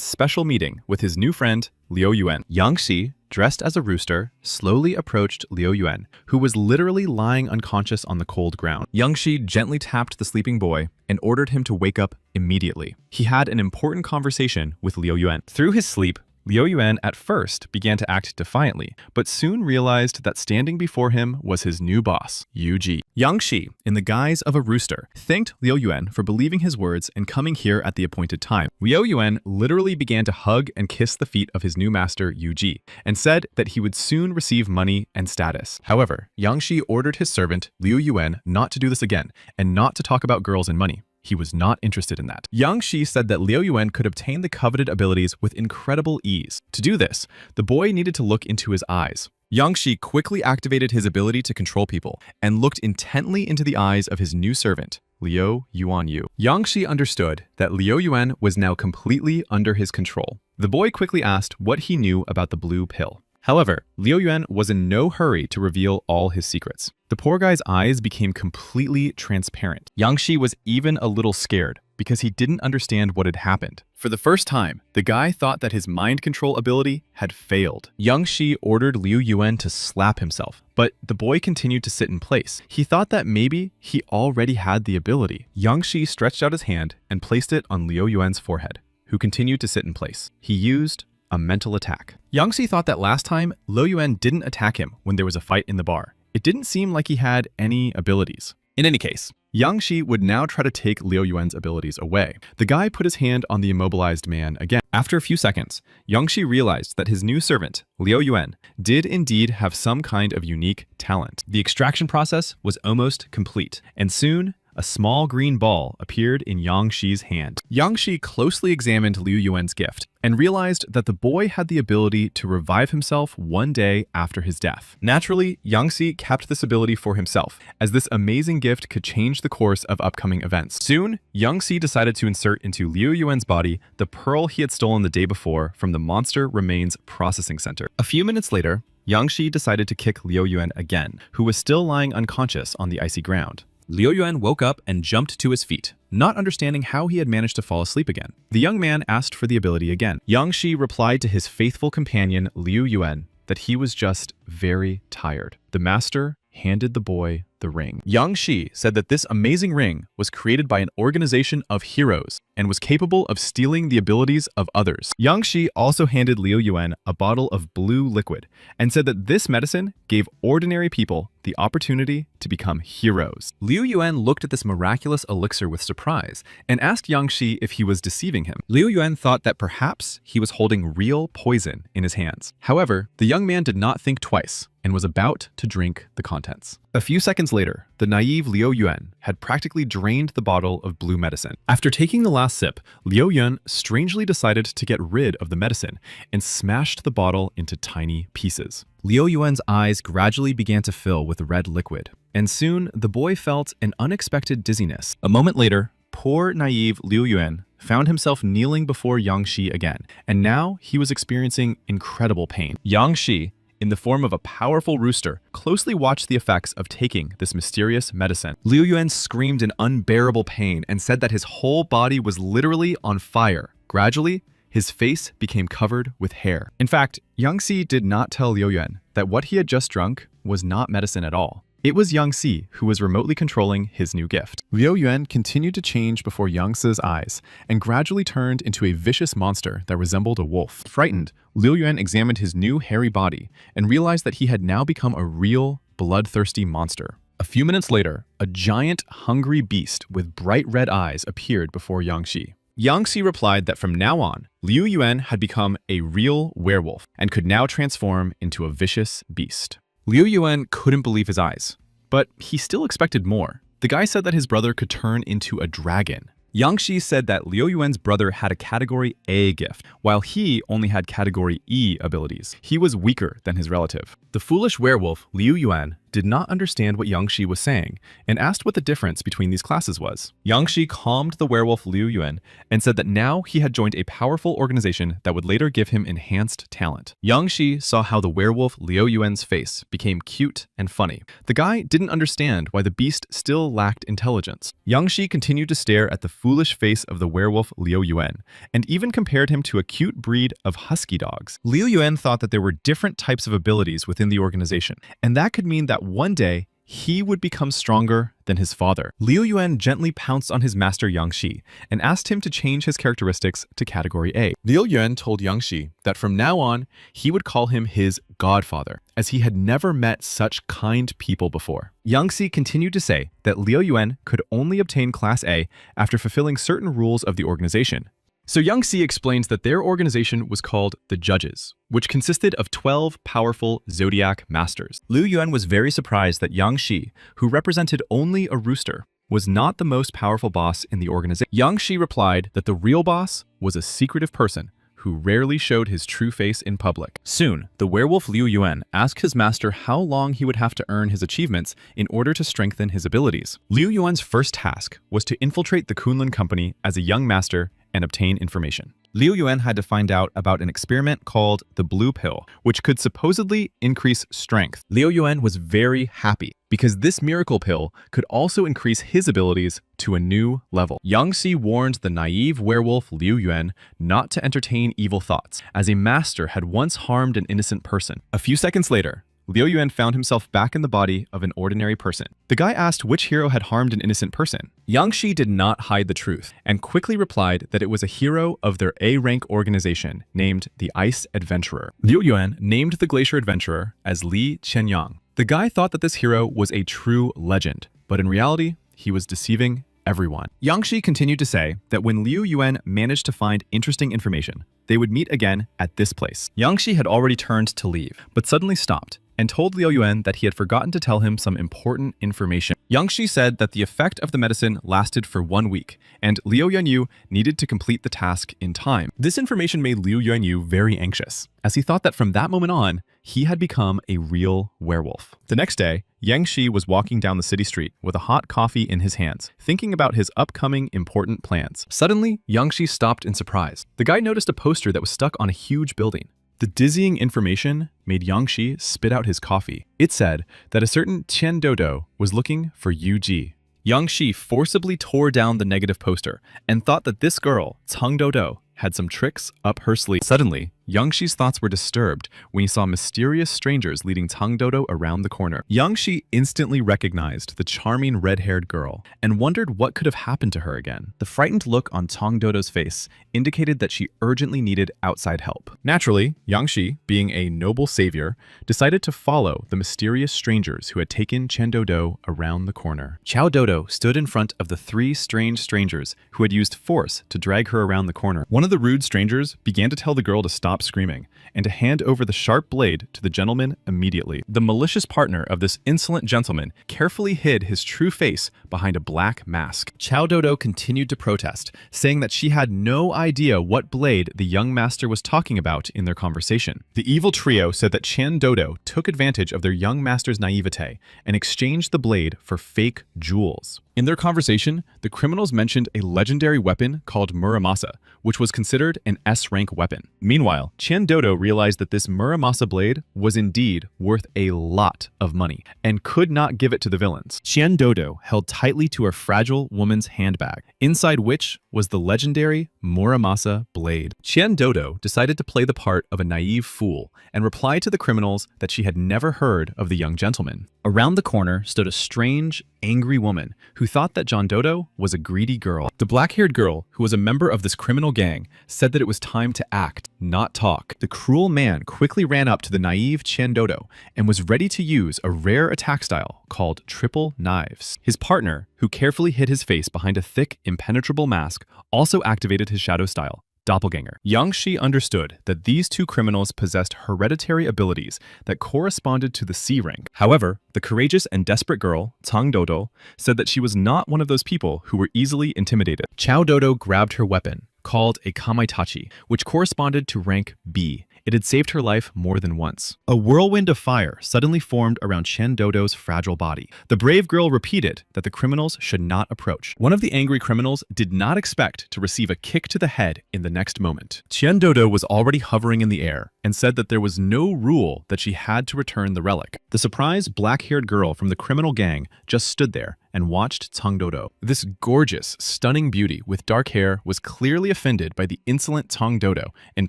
special meeting with his new friend, Liu Yuan. Yang Shi, dressed as a rooster, slowly approached Liu Yuan, who was literally lying unconscious on the cold ground. Yang Shi gently tapped the sleeping boy and ordered him to wake up immediately. He had an important conversation with Liu Yuan. Through his sleep, Liu Yuan at first began to act defiantly, but soon realized that standing before him was his new boss, Yu Ji. Yang Shi, in the guise of a rooster, thanked Liu Yuan for believing his words and coming here at the appointed time. Liu Yuan literally began to hug and kiss the feet of his new master, Yu Ji, and said that he would soon receive money and status. However, Yang Shi ordered his servant, Liu Yuan, not to do this again, and not to talk about girls and money. He was not interested in that. Yang Shi said that Liu Yuan could obtain the coveted abilities with incredible ease. To do this, the boy needed to look into his eyes. Yang Shi quickly activated his ability to control people and looked intently into the eyes of his new servant, Liu Yuanyu. Yang Shi understood that Liu Yuan was now completely under his control. The boy quickly asked what he knew about the blue pill. However, Liu Yuan was in no hurry to reveal all his secrets. The poor guy's eyes became completely transparent. Yang Shi was even a little scared because he didn't understand what had happened. For the first time, the guy thought that his mind control ability had failed. Yang Shi ordered Liu Yuan to slap himself, but the boy continued to sit in place. He thought that maybe he already had the ability. Yang Shi stretched out his hand and placed it on Liu Yuan's forehead, who continued to sit in place. He used a mental attack. Yang Shi thought that last time, Liu Yuan didn't attack him when there was a fight in the bar. It didn't seem like he had any abilities. In any case, Yang Shi would now try to take Liu Yuan's abilities away. The guy put his hand on the immobilized man again. After a few seconds, Yang Shi realized that his new servant, Liu Yuan, did indeed have some kind of unique talent. The extraction process was almost complete, and soon, a small green ball appeared in Yang Shi's hand. Yang Shi closely examined Liu Yuan's gift and realized that the boy had the ability to revive himself one day after his death. Naturally, Yang Shi kept this ability for himself, as this amazing gift could change the course of upcoming events. Soon, Yang Shi decided to insert into Liu Yuan's body the pearl he had stolen the day before from the Monster Remains Processing Center. A few minutes later, Yang Shi decided to kick Liu Yuan again, who was still lying unconscious on the icy ground. Liu Yuan woke up and jumped to his feet, not understanding how he had managed to fall asleep again. The young man asked for the ability again. Yang Shi replied to his faithful companion Liu Yuan that he was just very tired. The master handed the boy the ring. Yang Shi said that this amazing ring was created by an organization of heroes and was capable of stealing the abilities of others. Yang Shi also handed Liu Yuan a bottle of blue liquid and said that this medicine gave ordinary people the opportunity to become heroes. Liu Yuan looked at this miraculous elixir with surprise and asked Yang Shi if he was deceiving him. Liu Yuan thought that perhaps he was holding real poison in his hands. However, the young man did not think twice and was about to drink the contents. A few seconds later, the naive Liu Yuan had practically drained the bottle of blue medicine. After taking the last sip, Liu Yuan strangely decided to get rid of the medicine and smashed the bottle into tiny pieces. Liu Yuan's eyes gradually began to fill with red liquid, and soon the boy felt an unexpected dizziness. A moment later, poor naive Liu Yuan found himself kneeling before Yang Shi again, and now he was experiencing incredible pain. Yang Shi, in the form of a powerful rooster, closely watched the effects of taking this mysterious medicine. Liu Yuan screamed in unbearable pain and said that his whole body was literally on fire. Gradually, his face became covered with hair. In fact, Yang Shi did not tell Liu Yuan that what he had just drunk was not medicine at all. It was Yang Shi who was remotely controlling his new gift. Liu Yuan continued to change before Yang Shi's eyes and gradually turned into a vicious monster that resembled a wolf. Frightened, Liu Yuan examined his new hairy body and realized that he had now become a real, bloodthirsty monster. A few minutes later, a giant, hungry beast with bright red eyes appeared before Yang Shi. Yang Shi replied that from now on, Liu Yuan had become a real werewolf and could now transform into a vicious beast. Liu Yuan couldn't believe his eyes, but he still expected more. The guy said that his brother could turn into a dragon. Yang Shi said that Liu Yuan's brother had a Category A gift, while he only had Category E abilities. He was weaker than his relative. The foolish werewolf, Liu Yuan, did not understand what Yang Shi was saying and asked what the difference between these classes was. Yang Shi calmed the werewolf Liu Yuan and said that now he had joined a powerful organization that would later give him enhanced talent. Yang Shi saw how the werewolf Liu Yuan's face became cute and funny. The guy didn't understand why the beast still lacked intelligence. Yang Shi continued to stare at the foolish face of the werewolf Liu Yuan and even compared him to a cute breed of husky dogs. Liu Yuan thought that there were different types of abilities within the organization, and that could mean that one day he would become stronger than his father. Liu Yuan gently pounced on his master Yang Shi and asked him to change his characteristics to Category A. Liu Yuan told Yang Shi that from now on, he would call him his godfather, as he had never met such kind people before. Yang Shi continued to say that Liu Yuan could only obtain Class A after fulfilling certain rules of the organization. So Yang Shi explains that their organization was called the Judges, which consisted of 12 powerful Zodiac Masters. Liu Yuan was very surprised that Yang Shi, who represented only a rooster, was not the most powerful boss in the organization. Yang Shi replied that the real boss was a secretive person who rarely showed his true face in public. Soon, the werewolf Liu Yuan asked his master how long he would have to earn his achievements in order to strengthen his abilities. Liu Yuan's first task was to infiltrate the Kunlun company as a young master and obtain information. Liu Yuan had to find out about an experiment called the Blue Pill, which could supposedly increase strength. Liu Yuan was very happy because this miracle pill could also increase his abilities to a new level. Yang Shi warned the naive werewolf Liu Yuan not to entertain evil thoughts, as a master had once harmed an innocent person. A few seconds later, Liu Yuan found himself back in the body of an ordinary person. The guy asked which hero had harmed an innocent person. Yang Shi did not hide the truth and quickly replied that it was a hero of their A-rank organization named the Ice Adventurer. Liu Yuan named the Glacier Adventurer as Li Chenyang. The guy thought that this hero was a true legend, but in reality, he was deceiving everyone. Yangshi continued to say that when Liu Yuan managed to find interesting information, they would meet again at this place. Yangshi had already turned to leave, but suddenly stopped and told Liu Yuan that he had forgotten to tell him some important information. Yangshi said that the effect of the medicine lasted for 1 week, and Liu Yuanyu needed to complete the task in time. This information made Liu Yuanyu very anxious, as he thought that from that moment on, he had become a real werewolf. The next day, Yangshi was walking down the city street with a hot coffee in his hands, thinking about his upcoming important plans. Suddenly, Yangshi stopped in surprise. The guy noticed a poster that was stuck on a huge building. The dizzying information made Yangshi spit out his coffee. It said that a certain Qian Dodo was looking for Yu Ji. Yangshi forcibly tore down the negative poster and thought that this girl, Cang Dodo, had some tricks up her sleeve. Suddenly, Yangshi's thoughts were disturbed when he saw mysterious strangers leading Cang Dodo around the corner. Yangshi instantly recognized the charming red-haired girl and wondered what could have happened to her again. The frightened look on Cang Dodo's face indicated that she urgently needed outside help. Naturally, Yangshi, being a noble savior, decided to follow the mysterious strangers who had taken Qian Dodo around the corner. Qiao Dodo stood in front of the 3 strange strangers who had used force to drag her around the corner. One of the rude strangers began to tell the girl to stop screaming and to hand over the sharp blade to the gentleman immediately. The malicious partner of this insolent gentleman carefully hid his true face behind a black mask. Qiao Dodo continued to protest, saying that she had no idea what blade the young master was talking about in their conversation. The evil trio said that Qian Dodo took advantage of their young master's naivete and exchanged the blade for fake jewels. In their conversation, the criminals mentioned a legendary weapon called Muramasa, which was considered an S-rank weapon. Meanwhile, Qian Dodo realized that this Muramasa blade was indeed worth a lot of money and could not give it to the villains. Qian Dodo held tightly to her fragile woman's handbag, inside which was the legendary Muramasa blade. Qian Dodo decided to play the part of a naive fool and replied to the criminals that she had never heard of the young gentleman. Around the corner stood a strange, angry woman who thought that John Dodo was a greedy girl. The black-haired girl, who was a member of this criminal gang, said that it was time to act, not talk. The cruel man quickly ran up to the naive Qian Dodo and was ready to use a rare attack style called triple knives. His partner, who carefully hid his face behind a thick, impenetrable mask, also activated his shadow style, doppelganger. Yangshi understood that these 2 criminals possessed hereditary abilities that corresponded to the C rank. However, the courageous and desperate girl, Cang Dodo, said that she was not one of those people who were easily intimidated. Qiao Dodo grabbed her weapon, called a kamaitachi, which corresponded to rank B. It had saved her life more than once. A whirlwind of fire suddenly formed around Qian Dodo's fragile body. The brave girl repeated that the criminals should not approach. One of the angry criminals did not expect to receive a kick to the head in the next moment. Qian Dodo was already hovering in the air and said that there was no rule that she had to return the relic. The surprised black-haired girl from the criminal gang just stood there and watched Cang Dodo. This gorgeous, stunning beauty with dark hair was clearly offended by the insolent Cang Dodo and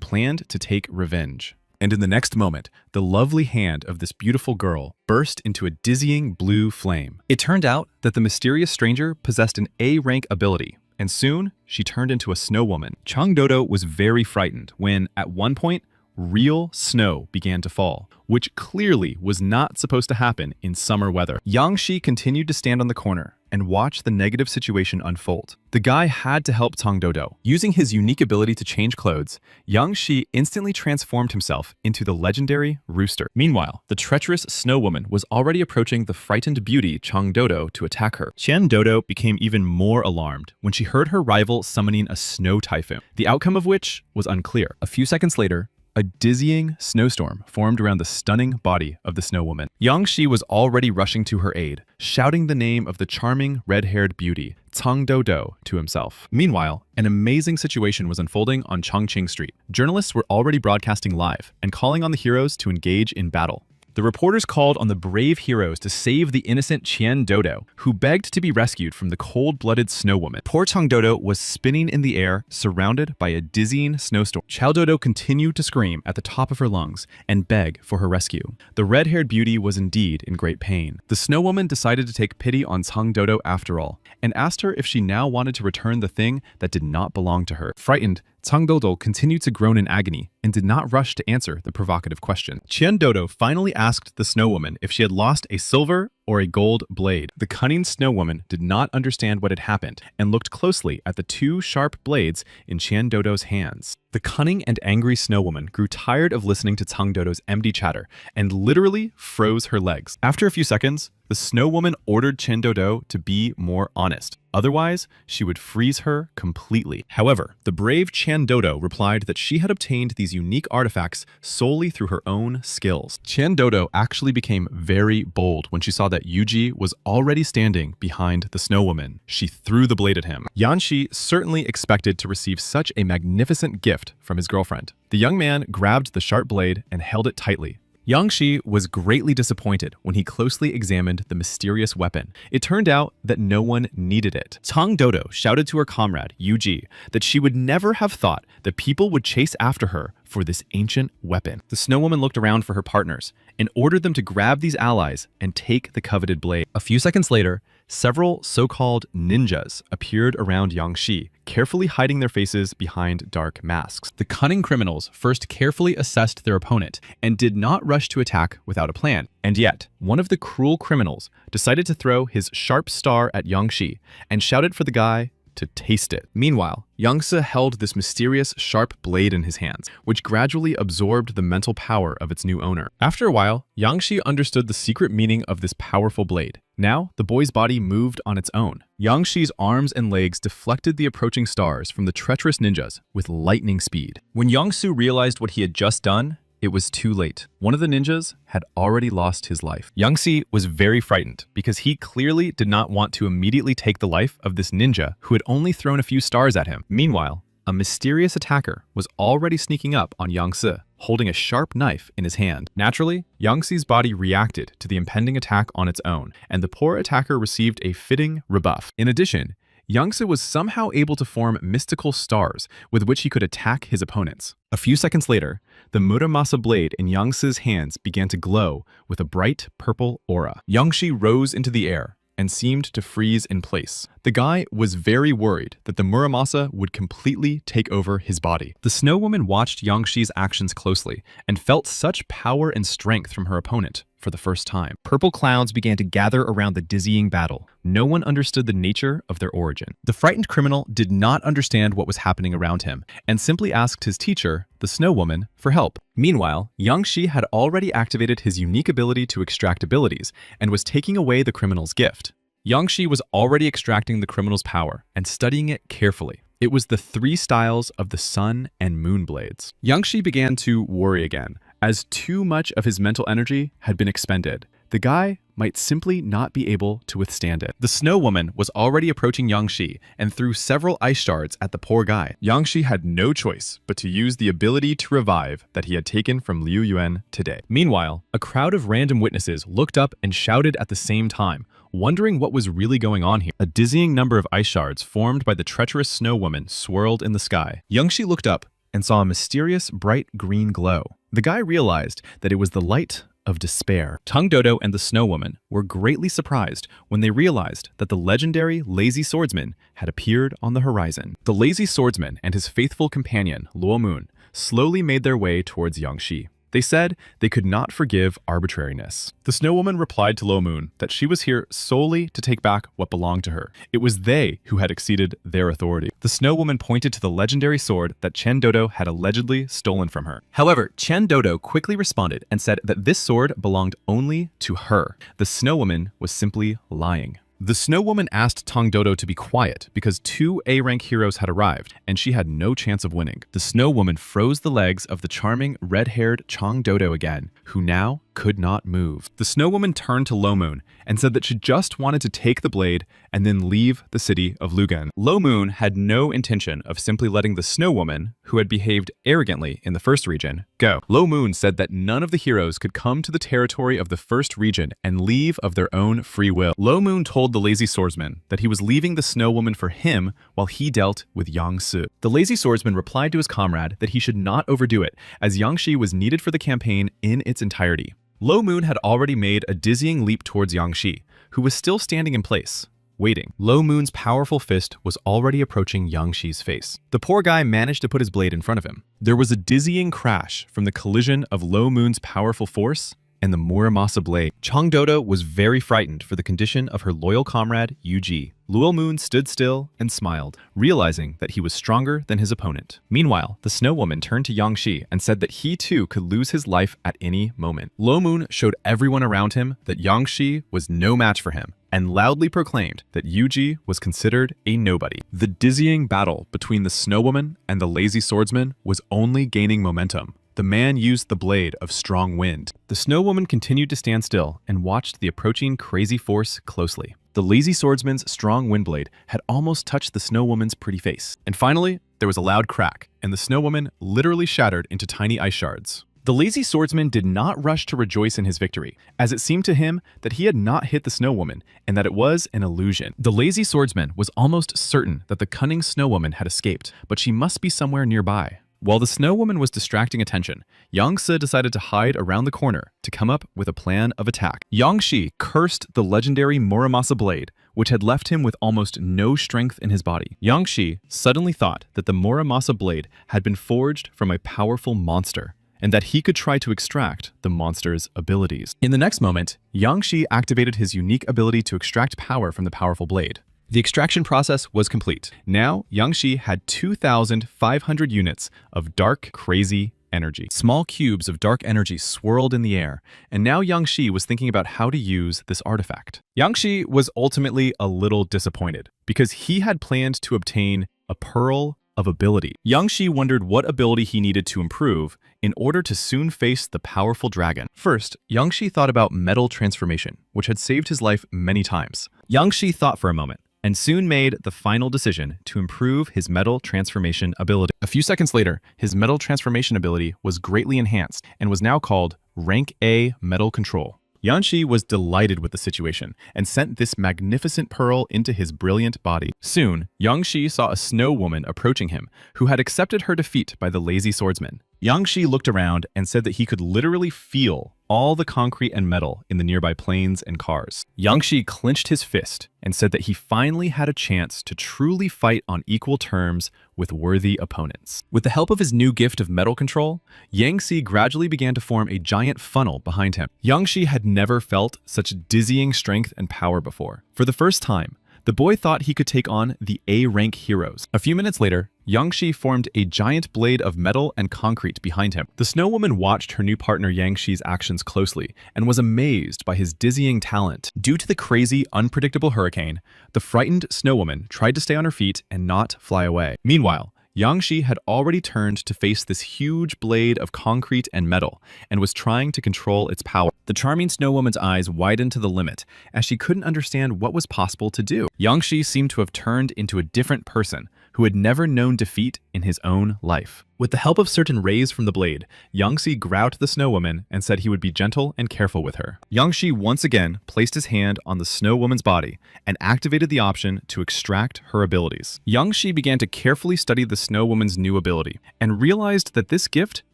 planned to take revenge. And in the next moment, the lovely hand of this beautiful girl burst into a dizzying blue flame. It turned out that the mysterious stranger possessed an A-rank ability, and soon she turned into a snow woman. Cang Dodo was very frightened when, at one point, real snow began to fall, which clearly was not supposed to happen in summer weather. Yangshi continued to stand on the corner and watch the negative situation unfold. The guy had to help Cang Dodo. Using his unique ability to change clothes, Yangshi instantly transformed himself into the legendary Rooster. Meanwhile, the treacherous snow woman was already approaching the frightened beauty Cang Dodo to attack her. Qian Dodo became even more alarmed when she heard her rival summoning a snow typhoon, the outcome of which was unclear. A few seconds later, a dizzying snowstorm formed around the stunning body of the snow woman. Yangshi was already rushing to her aid, shouting the name of the charming red-haired beauty, Cang Dodo, to himself. Meanwhile, an amazing situation was unfolding on Chongqing Street. Journalists were already broadcasting live and calling on the heroes to engage in battle. The reporters called on the brave heroes to save the innocent Qian Dodo, who begged to be rescued from the cold-blooded snow woman. Poor Cang Dodo was spinning in the air, surrounded by a dizzying snowstorm. Qiao Dodo continued to scream at the top of her lungs and beg for her rescue. The red-haired beauty was indeed in great pain. The snow woman decided to take pity on Cang Dodo after all, and asked her if she now wanted to return the thing that did not belong to her. Frightened, Cang Dodo continued to groan in agony and did not rush to answer the provocative question. Qian Dodo finally asked the snow woman if she had lost a silver or a gold blade. The cunning snow woman did not understand what had happened and looked closely at the two sharp blades in Chan Dodo's hands. The cunning and angry snow woman grew tired of listening to Tang Dodo's empty chatter and literally froze her legs. After a few seconds, the snow woman ordered Chan Dodo to be more honest. Otherwise, she would freeze her completely. However, the brave Chan Dodo replied that she had obtained these unique artifacts solely through her own skills. Chan Dodo actually became very bold when she saw that Yuji was already standing behind the snow woman. She threw the blade at him. Yanxi certainly expected to receive such a magnificent gift from his girlfriend. The young man grabbed the sharp blade and held it tightly. Yanxi was greatly disappointed when he closely examined the mysterious weapon. It turned out that no one needed it. Tang Dodo shouted to her comrade, Yuji, that she would never have thought that people would chase after her for this ancient weapon. The snow woman looked around for her partners and ordered them to grab these allies and take the coveted blade. A few seconds later, several so-called ninjas appeared around Yanxi, carefully hiding their faces behind dark masks. The cunning criminals first carefully assessed their opponent and did not rush to attack without a plan. And yet, one of the cruel criminals decided to throw his sharp star at Yanxi and shouted for the guy to taste it. Meanwhile, Yangtze held this mysterious sharp blade in his hands, which gradually absorbed the mental power of its new owner. After a while, Yangxi understood the secret meaning of this powerful blade. Now, the boy's body moved on its own. Yangxi's arms and legs deflected the approaching stars from the treacherous ninjas with lightning speed. When Yangsu realized what he had just done, it was too late. One of the ninjas had already lost his life. Yangxi was very frightened because he clearly did not want to immediately take the life of this ninja who had only thrown a few stars at him. Meanwhile, a mysterious attacker was already sneaking up on Yangtze, holding a sharp knife in his hand. Naturally, Yangxi's body reacted to the impending attack on its own, and the poor attacker received a fitting rebuff. In addition, Yangtze was somehow able to form mystical stars with which he could attack his opponents. A few seconds later, the Muramasa blade in Yangtze's hands began to glow with a bright purple aura. Yangxi rose into the air and seemed to freeze in place. The guy was very worried that the Muramasa would completely take over his body. The snow woman watched Yangxi's actions closely and felt such power and strength from her opponent for the first time. Purple clouds began to gather around the dizzying battle. No one understood the nature of their origin. The frightened criminal did not understand what was happening around him and simply asked his teacher, the snow woman, for help. Meanwhile, Yangxi had already activated his unique ability to extract abilities and was taking away the criminal's gift. Yangxi was already extracting the criminal's power and studying it carefully. It was the 3 styles of the sun and moon blades. Yangxi began to worry again, as too much of his mental energy had been expended. The guy might simply not be able to withstand it. The snow woman was already approaching Yangxi and threw several ice shards at the poor guy. Yangxi had no choice but to use the ability to revive that he had taken from Liu Yuan today. Meanwhile, a crowd of random witnesses looked up and shouted at the same time, wondering what was really going on here. A dizzying number of ice shards formed by the treacherous snow woman swirled in the sky. Yangxi looked up and saw a mysterious bright green glow. The guy realized that it was the light of despair. Tang Dodo and the snow woman were greatly surprised when they realized that the legendary lazy swordsman had appeared on the horizon. The lazy swordsman and his faithful companion, Luo Moon, slowly made their way towards Yangxi. They said they could not forgive arbitrariness. The snow woman replied to Lo Moon that she was here solely to take back what belonged to her. It was they who had exceeded their authority. The snow woman pointed to the legendary sword that Chen Dodo had allegedly stolen from her. However, Chen Dodo quickly responded and said that this sword belonged only to her. The snow woman was simply lying. The snow woman asked Tang Dodo to be quiet because 2 A-rank heroes had arrived, and she had no chance of winning. The snow woman froze the legs of the charming red-haired Chang Dodo again, who now could not move. The snow woman turned to Lo Moon and said that she just wanted to take the blade and then leave the city of Lugan. Lo Moon had no intention of simply letting the snow woman, who had behaved arrogantly in the first region, go. Lo Moon said that none of the heroes could come to the territory of the first region and leave of their own free will. Lo Moon told the lazy swordsman that he was leaving the snow woman for him while he dealt with Yang Su. The lazy swordsman replied to his comrade that he should not overdo it, as Yangxi was needed for the campaign in its entirety. Lo Moon had already made a dizzying leap towards Yangxi, who was still standing in place, waiting. Lo Moon's powerful fist was already approaching Yangxi's face. The poor guy managed to put his blade in front of him. There was a dizzying crash from the collision of Lo Moon's powerful force and the Muramasa blade. Changdodo was very frightened for the condition of her loyal comrade, Yuji. Luo Moon stood still and smiled, realizing that he was stronger than his opponent. Meanwhile, the Snow Woman turned to Yangshi and said that he too could lose his life at any moment. Luo Moon showed everyone around him that Yangshi was no match for him, and loudly proclaimed that Yuji was considered a nobody. The dizzying battle between the Snow Woman and the lazy swordsman was only gaining momentum. The man used the blade of strong wind. The Snow Woman continued to stand still and watched the approaching crazy force closely. The lazy swordsman's strong wind blade had almost touched the Snow Woman's pretty face. And finally, there was a loud crack, and the Snow Woman literally shattered into tiny ice shards. The lazy swordsman did not rush to rejoice in his victory, as it seemed to him that he had not hit the Snow Woman and that it was an illusion. The lazy swordsman was almost certain that the cunning Snow Woman had escaped, but she must be somewhere nearby. While the Snow Woman was distracting attention, Yangshi decided to hide around the corner to come up with a plan of attack. Yangshi cursed the legendary Muramasa blade, which had left him with almost no strength in his body. Yangshi suddenly thought that the Muramasa blade had been forged from a powerful monster, and that he could try to extract the monster's abilities. In the next moment, Yangshi activated his unique ability to extract power from the powerful blade. The extraction process was complete. Now, Yangshi had 2,500 units of dark, crazy energy. Small cubes of dark energy swirled in the air, and now Yangshi was thinking about how to use this artifact. Yangshi was ultimately a little disappointed, because he had planned to obtain a pearl of ability. Yangshi wondered what ability he needed to improve in order to soon face the powerful dragon. First, Yangshi thought about metal transformation, which had saved his life many times. Yangshi thought for a moment, and soon made the final decision to improve his metal transformation ability. A few seconds later, his metal transformation ability was greatly enhanced and was now called Rank A Metal Control. Yangshi was delighted with the situation and sent this magnificent pearl into his brilliant body. Soon, Yangshi saw a Snow Woman approaching him, who had accepted her defeat by the lazy swordsman. Yangshi looked around and said that he could literally feel all the concrete and metal in the nearby planes and cars. Yangshi clenched his fist and said that he finally had a chance to truly fight on equal terms with worthy opponents. With the help of his new gift of metal control, Yangshi gradually began to form a giant funnel behind him. Yangshi had never felt such dizzying strength and power before. For the first time, the boy thought he could take on the A-rank heroes. A few minutes later, Yangshi formed a giant blade of metal and concrete behind him. The Snow Woman watched her new partner Yangshi's actions closely and was amazed by his dizzying talent. Due to the crazy, unpredictable hurricane, the frightened Snow Woman tried to stay on her feet and not fly away. Meanwhile, Yangshi had already turned to face this huge blade of concrete and metal and was trying to control its power. The charming Snow Woman's eyes widened to the limit as she couldn't understand what was possible to do. Yangshi seemed to have turned into a different person who had never known defeat in his own life. With the help of certain rays from the blade, Yangshi growled to the Snow Woman and said he would be gentle and careful with her. Yangshi once again placed his hand on the Snow Woman's body and activated the option to extract her abilities. Yangshi began to carefully study the Snow Woman's new ability and realized that this gift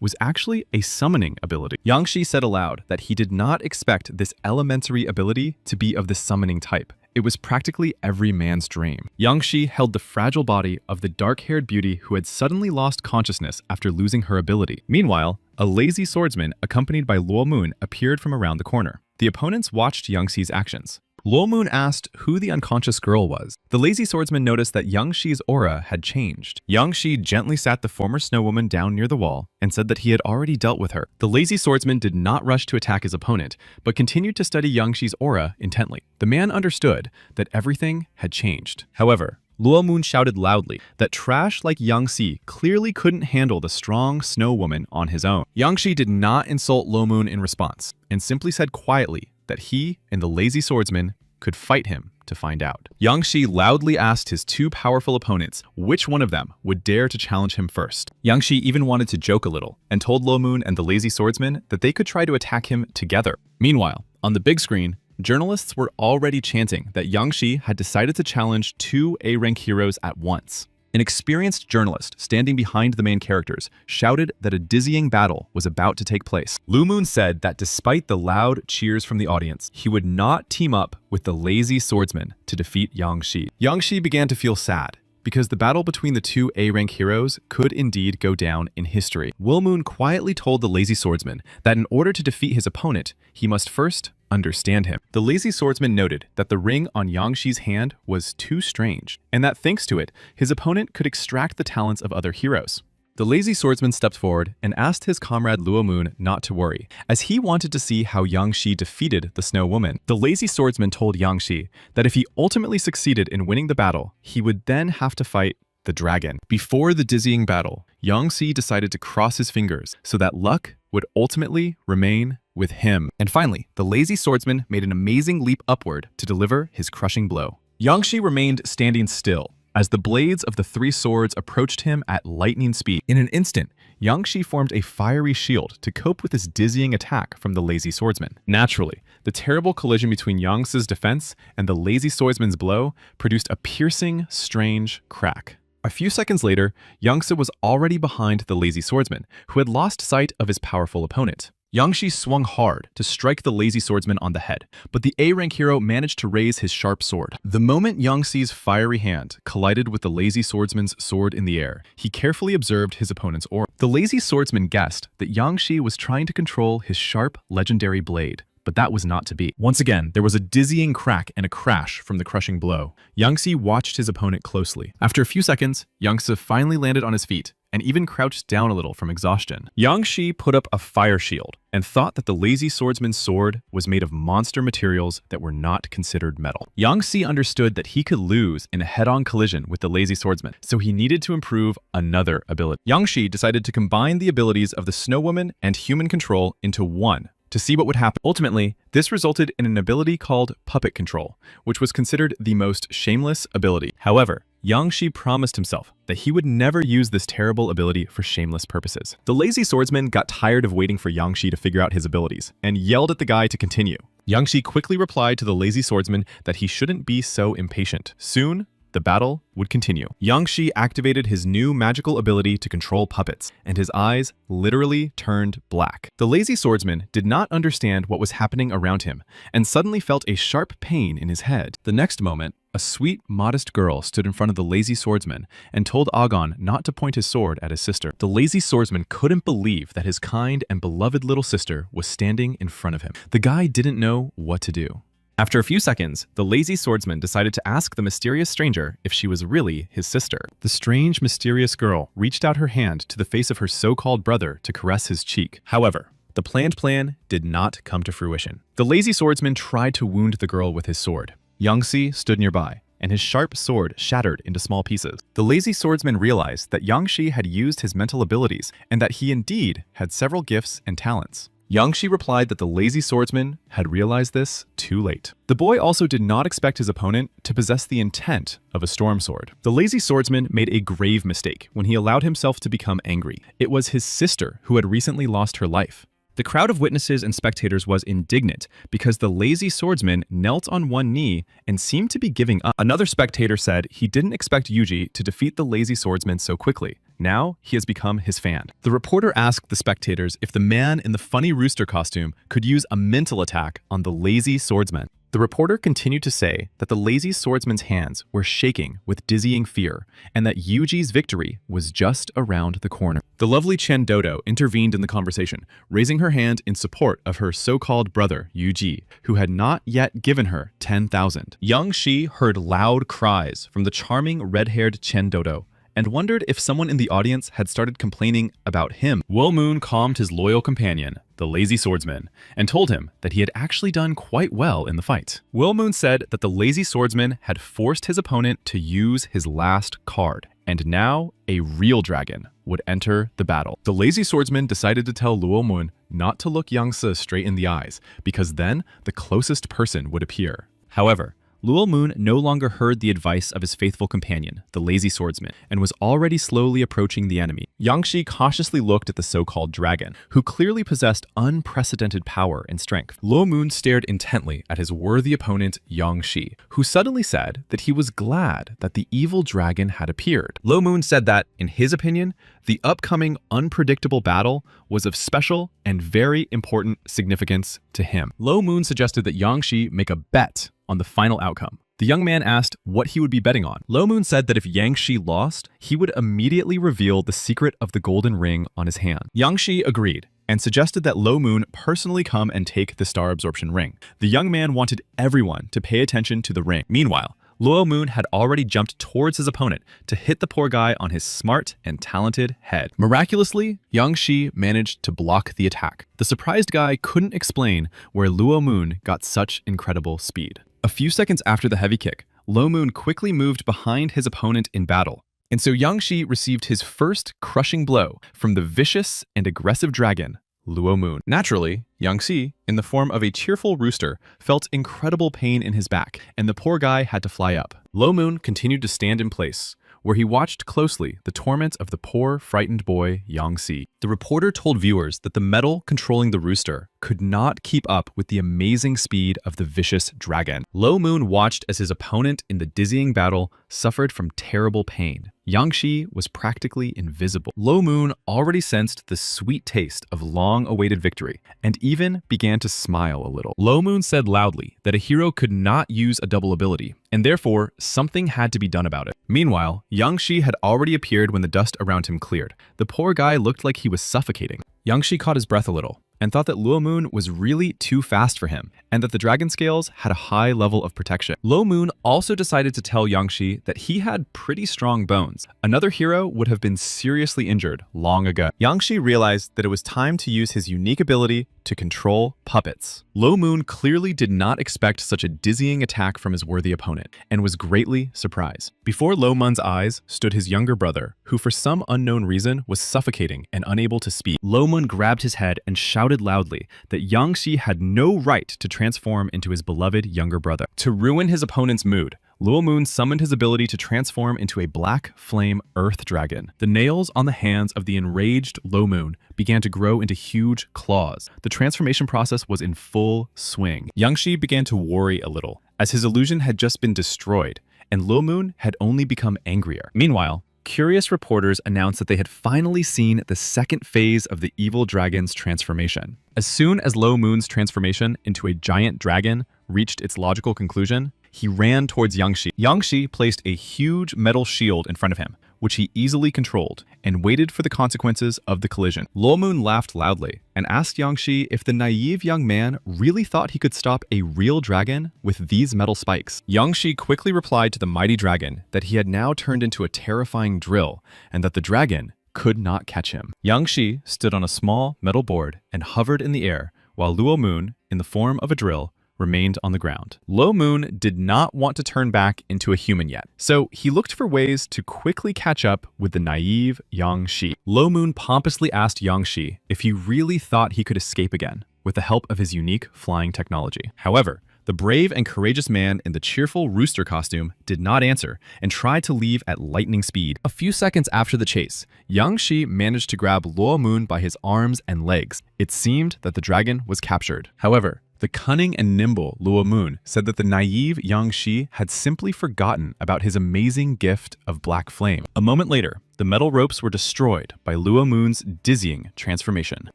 was actually a summoning ability. Yangshi said aloud that he did not expect this elementary ability to be of the summoning type. It was practically every man's dream. Yangshi held the fragile body of the dark-haired beauty who had suddenly lost consciousness after losing her ability. Meanwhile, a lazy swordsman accompanied by Luo Moon appeared from around the corner. The opponents watched Yangshi's actions. Luo Moon asked who the unconscious girl was. The lazy swordsman noticed that Yangshi's aura had changed. Yangshi gently sat the former Snow Woman down near the wall and said that he had already dealt with her. The lazy swordsman did not rush to attack his opponent, but continued to study Yangshi's aura intently. The man understood that everything had changed. However, Luo Moon shouted loudly that trash like Yangshi clearly couldn't handle the strong Snow Woman on his own. Yangshi did not insult Luo Moon in response, and simply said quietly that he and the lazy swordsman could fight him to find out. Yangshi loudly asked his two powerful opponents which one of them would dare to challenge him first. Yangshi even wanted to joke a little and told Luo Moon and the lazy swordsman that they could try to attack him together. Meanwhile, on the big screen, journalists were already chanting that Yangshi had decided to challenge two A-rank heroes at once. An experienced journalist standing behind the main characters shouted that a dizzying battle was about to take place. Luo Moon said that despite the loud cheers from the audience, he would not team up with the lazy swordsman to defeat Yangshi. Yangshi began to feel sad because the battle between the two A-rank heroes could indeed go down in history. Will Moon quietly told the lazy swordsman that in order to defeat his opponent, he must first understand him. The lazy swordsman noted that the ring on Yang Shi's hand was too strange, and that thanks to it, his opponent could extract the talents of other heroes. The lazy swordsman stepped forward and asked his comrade Luo Moon not to worry, as he wanted to see how Yang Shi defeated the Snow Woman. The lazy swordsman told Yang Shi that if he ultimately succeeded in winning the battle, he would then have to fight the dragon. Before the dizzying battle, Yang Shi decided to cross his fingers so that luck would ultimately remain with him. And finally, the lazy swordsman made an amazing leap upward to deliver his crushing blow. Yang Shi remained standing still as the blades of the three swords approached him at lightning speed. In an instant, Yang Shi formed a fiery shield to cope with this dizzying attack from the lazy swordsman. Naturally, the terrible collision between Yang Shi's defense and the lazy swordsman's blow produced a piercing, strange crack. A few seconds later, Yang Shi was already behind the lazy swordsman, who had lost sight of his powerful opponent. Yang Shi swung hard to strike the lazy swordsman on the head, but the A-rank hero managed to raise his sharp sword. The moment Yang Shi's fiery hand collided with the lazy swordsman's sword in the air, he carefully observed his opponent's aura. The lazy swordsman guessed that Yang Shi was trying to control his sharp, legendary blade, but that was not to be. Once again, there was a dizzying crack and a crash from the crushing blow. Yang Shi watched his opponent closely. After a few seconds, Yang Shi finally landed on his feet and even crouched down a little from exhaustion. Yang Shi put up a fire shield and thought that the lazy swordsman's sword was made of monster materials that were not considered metal. Yang Shi understood that he could lose in a head-on collision with the lazy swordsman, so he needed to improve another ability. Yang Shi decided to combine the abilities of the Snow Woman and human control into one to see what would happen. Ultimately, this resulted in an ability called Puppet Control, which was considered the most shameless ability. However, Yang Shi promised himself that he would never use this terrible ability for shameless purposes. The lazy swordsman got tired of waiting for Yang Shi to figure out his abilities and yelled at the guy to continue. Yang Shi quickly replied to the lazy swordsman that he shouldn't be so impatient. Soon, the battle would continue. Yang Shi activated his new magical ability to control puppets, and his eyes literally turned black. The lazy swordsman did not understand what was happening around him, and suddenly felt a sharp pain in his head. The next moment, a sweet, modest girl stood in front of the lazy swordsman and told Agon not to point his sword at his sister. The lazy swordsman couldn't believe that his kind and beloved little sister was standing in front of him. The guy didn't know what to do. After a few seconds, the lazy swordsman decided to ask the mysterious stranger if she was really his sister. The strange, mysterious girl reached out her hand to the face of her so-called brother to caress his cheek. However, the planned plan did not come to fruition. The lazy swordsman tried to wound the girl with his sword. Yang Shi stood nearby, and his sharp sword shattered into small pieces. The lazy swordsman realized that Yang Shi had used his mental abilities and that he indeed had several gifts and talents. Yang Shi replied that the lazy swordsman had realized this too late. The boy also did not expect his opponent to possess the intent of a storm sword. The lazy swordsman made a grave mistake when he allowed himself to become angry. It was his sister who had recently lost her life. The crowd of witnesses and spectators was indignant because the lazy swordsman knelt on one knee and seemed to be giving up. Another spectator said he didn't expect Yuji to defeat the lazy swordsman so quickly. Now he has become his fan. The reporter asked the spectators if the man in the funny rooster costume could use a mental attack on the lazy swordsman. The reporter continued to say that the lazy swordsman's hands were shaking with dizzying fear and that Yuji's victory was just around the corner. The lovely Chen Dodo intervened in the conversation, raising her hand in support of her so-called brother, Yuji, who had not yet given her 10,000. Yang Shi heard loud cries from the charming red-haired Chen Dodo and wondered if someone in the audience had started complaining about him. Will Moon calmed his loyal companion, the lazy swordsman, and told him that he had actually done quite well in the fight. Will Moon said that the lazy swordsman had forced his opponent to use his last card, and now a real dragon would enter the battle. The lazy swordsman decided to tell Luo Moon not to look Yang Shi straight in the eyes, because then the closest person would appear. However, Luo Moon no longer heard the advice of his faithful companion, the lazy swordsman, and was already slowly approaching the enemy. Yang Shi cautiously looked at the so-called dragon, who clearly possessed unprecedented power and strength. Luo Moon stared intently at his worthy opponent, Yang Shi, who suddenly said that he was glad that the evil dragon had appeared. Luo Moon said that, in his opinion, the upcoming unpredictable battle was of special and very important significance to him. Luo Moon suggested that Yang Shi make a bet on the final outcome. The young man asked what he would be betting on. Lo Moon said that if Yang Shi lost, he would immediately reveal the secret of the golden ring on his hand. Yang Shi agreed and suggested that Lo Moon personally come and take the star absorption ring. The young man wanted everyone to pay attention to the ring. Meanwhile, Lo Moon had already jumped towards his opponent to hit the poor guy on his smart and talented head. Miraculously, Yang Shi managed to block the attack. The surprised guy couldn't explain where Luo Moon got such incredible speed. A few seconds after the heavy kick, Lo Moon quickly moved behind his opponent in battle, and so Yang Shi received his first crushing blow from the vicious and aggressive dragon, Luo Moon. Naturally, Yang Shi, in the form of a cheerful rooster, felt incredible pain in his back, and the poor guy had to fly up. Lo Moon continued to stand in place, where he watched closely the torment of the poor, frightened boy, Yang Shi. The reporter told viewers that the metal controlling the rooster could not keep up with the amazing speed of the vicious dragon. Lo Moon watched as his opponent in the dizzying battle suffered from terrible pain. Yang Shi was practically invisible. Lo Moon already sensed the sweet taste of long-awaited victory, and even began to smile a little. Lo Moon said loudly that a hero could not use a double ability, and therefore something had to be done about it. Meanwhile, Yang Shi had already appeared when the dust around him cleared. The poor guy looked like he was suffocating. Yang Shi caught his breath a little, and thought that Luo Moon was really too fast for him, and that the dragon scales had a high level of protection. Lo Moon also decided to tell Yang Shi that he had pretty strong bones. Another hero would have been seriously injured long ago. Yang Shi realized that it was time to use his unique ability to control puppets. Lo Moon clearly did not expect such a dizzying attack from his worthy opponent, and was greatly surprised. Before Lo Moon's eyes stood his younger brother, who for some unknown reason was suffocating and unable to speak. Lo Moon grabbed his head and shouted loudly that Yang Shi had no right to transform into his beloved younger brother. To ruin his opponent's mood, Luo Moon summoned his ability to transform into a black flame earth dragon. The nails on the hands of the enraged Lo Moon began to grow into huge claws. The transformation process was in full swing. Yang Shi began to worry a little, as his illusion had just been destroyed, and Lo Moon had only become angrier. Meanwhile, curious reporters announced that they had finally seen the second phase of the evil dragon's transformation. As soon as Lo Moon's transformation into a giant dragon reached its logical conclusion, he ran towards Yang Shi. Yang Shi placed a huge metal shield in front of him, which he easily controlled, and waited for the consequences of the collision. Lo Moon laughed loudly and asked Yang Shi if the naive young man really thought he could stop a real dragon with these metal spikes. Yang Shi quickly replied to the mighty dragon that he had now turned into a terrifying drill, and that the dragon could not catch him. Yang Shi stood on a small metal board and hovered in the air, while Luo Moon, in the form of a drill, remained on the ground. Lo Moon did not want to turn back into a human yet, so he looked for ways to quickly catch up with the naive Yang Shi. Lo Moon pompously asked Yang Shi if he really thought he could escape again with the help of his unique flying technology. However, the brave and courageous man in the cheerful rooster costume did not answer and tried to leave at lightning speed. A few seconds after the chase, Yang Shi managed to grab Luo Moon by his arms and legs. It seemed that the dragon was captured. However, the cunning and nimble Luo Moon said that the naive Yang Shi had simply forgotten about his amazing gift of black flame. A moment later, the metal ropes were destroyed by Luo Moon's dizzying transformation.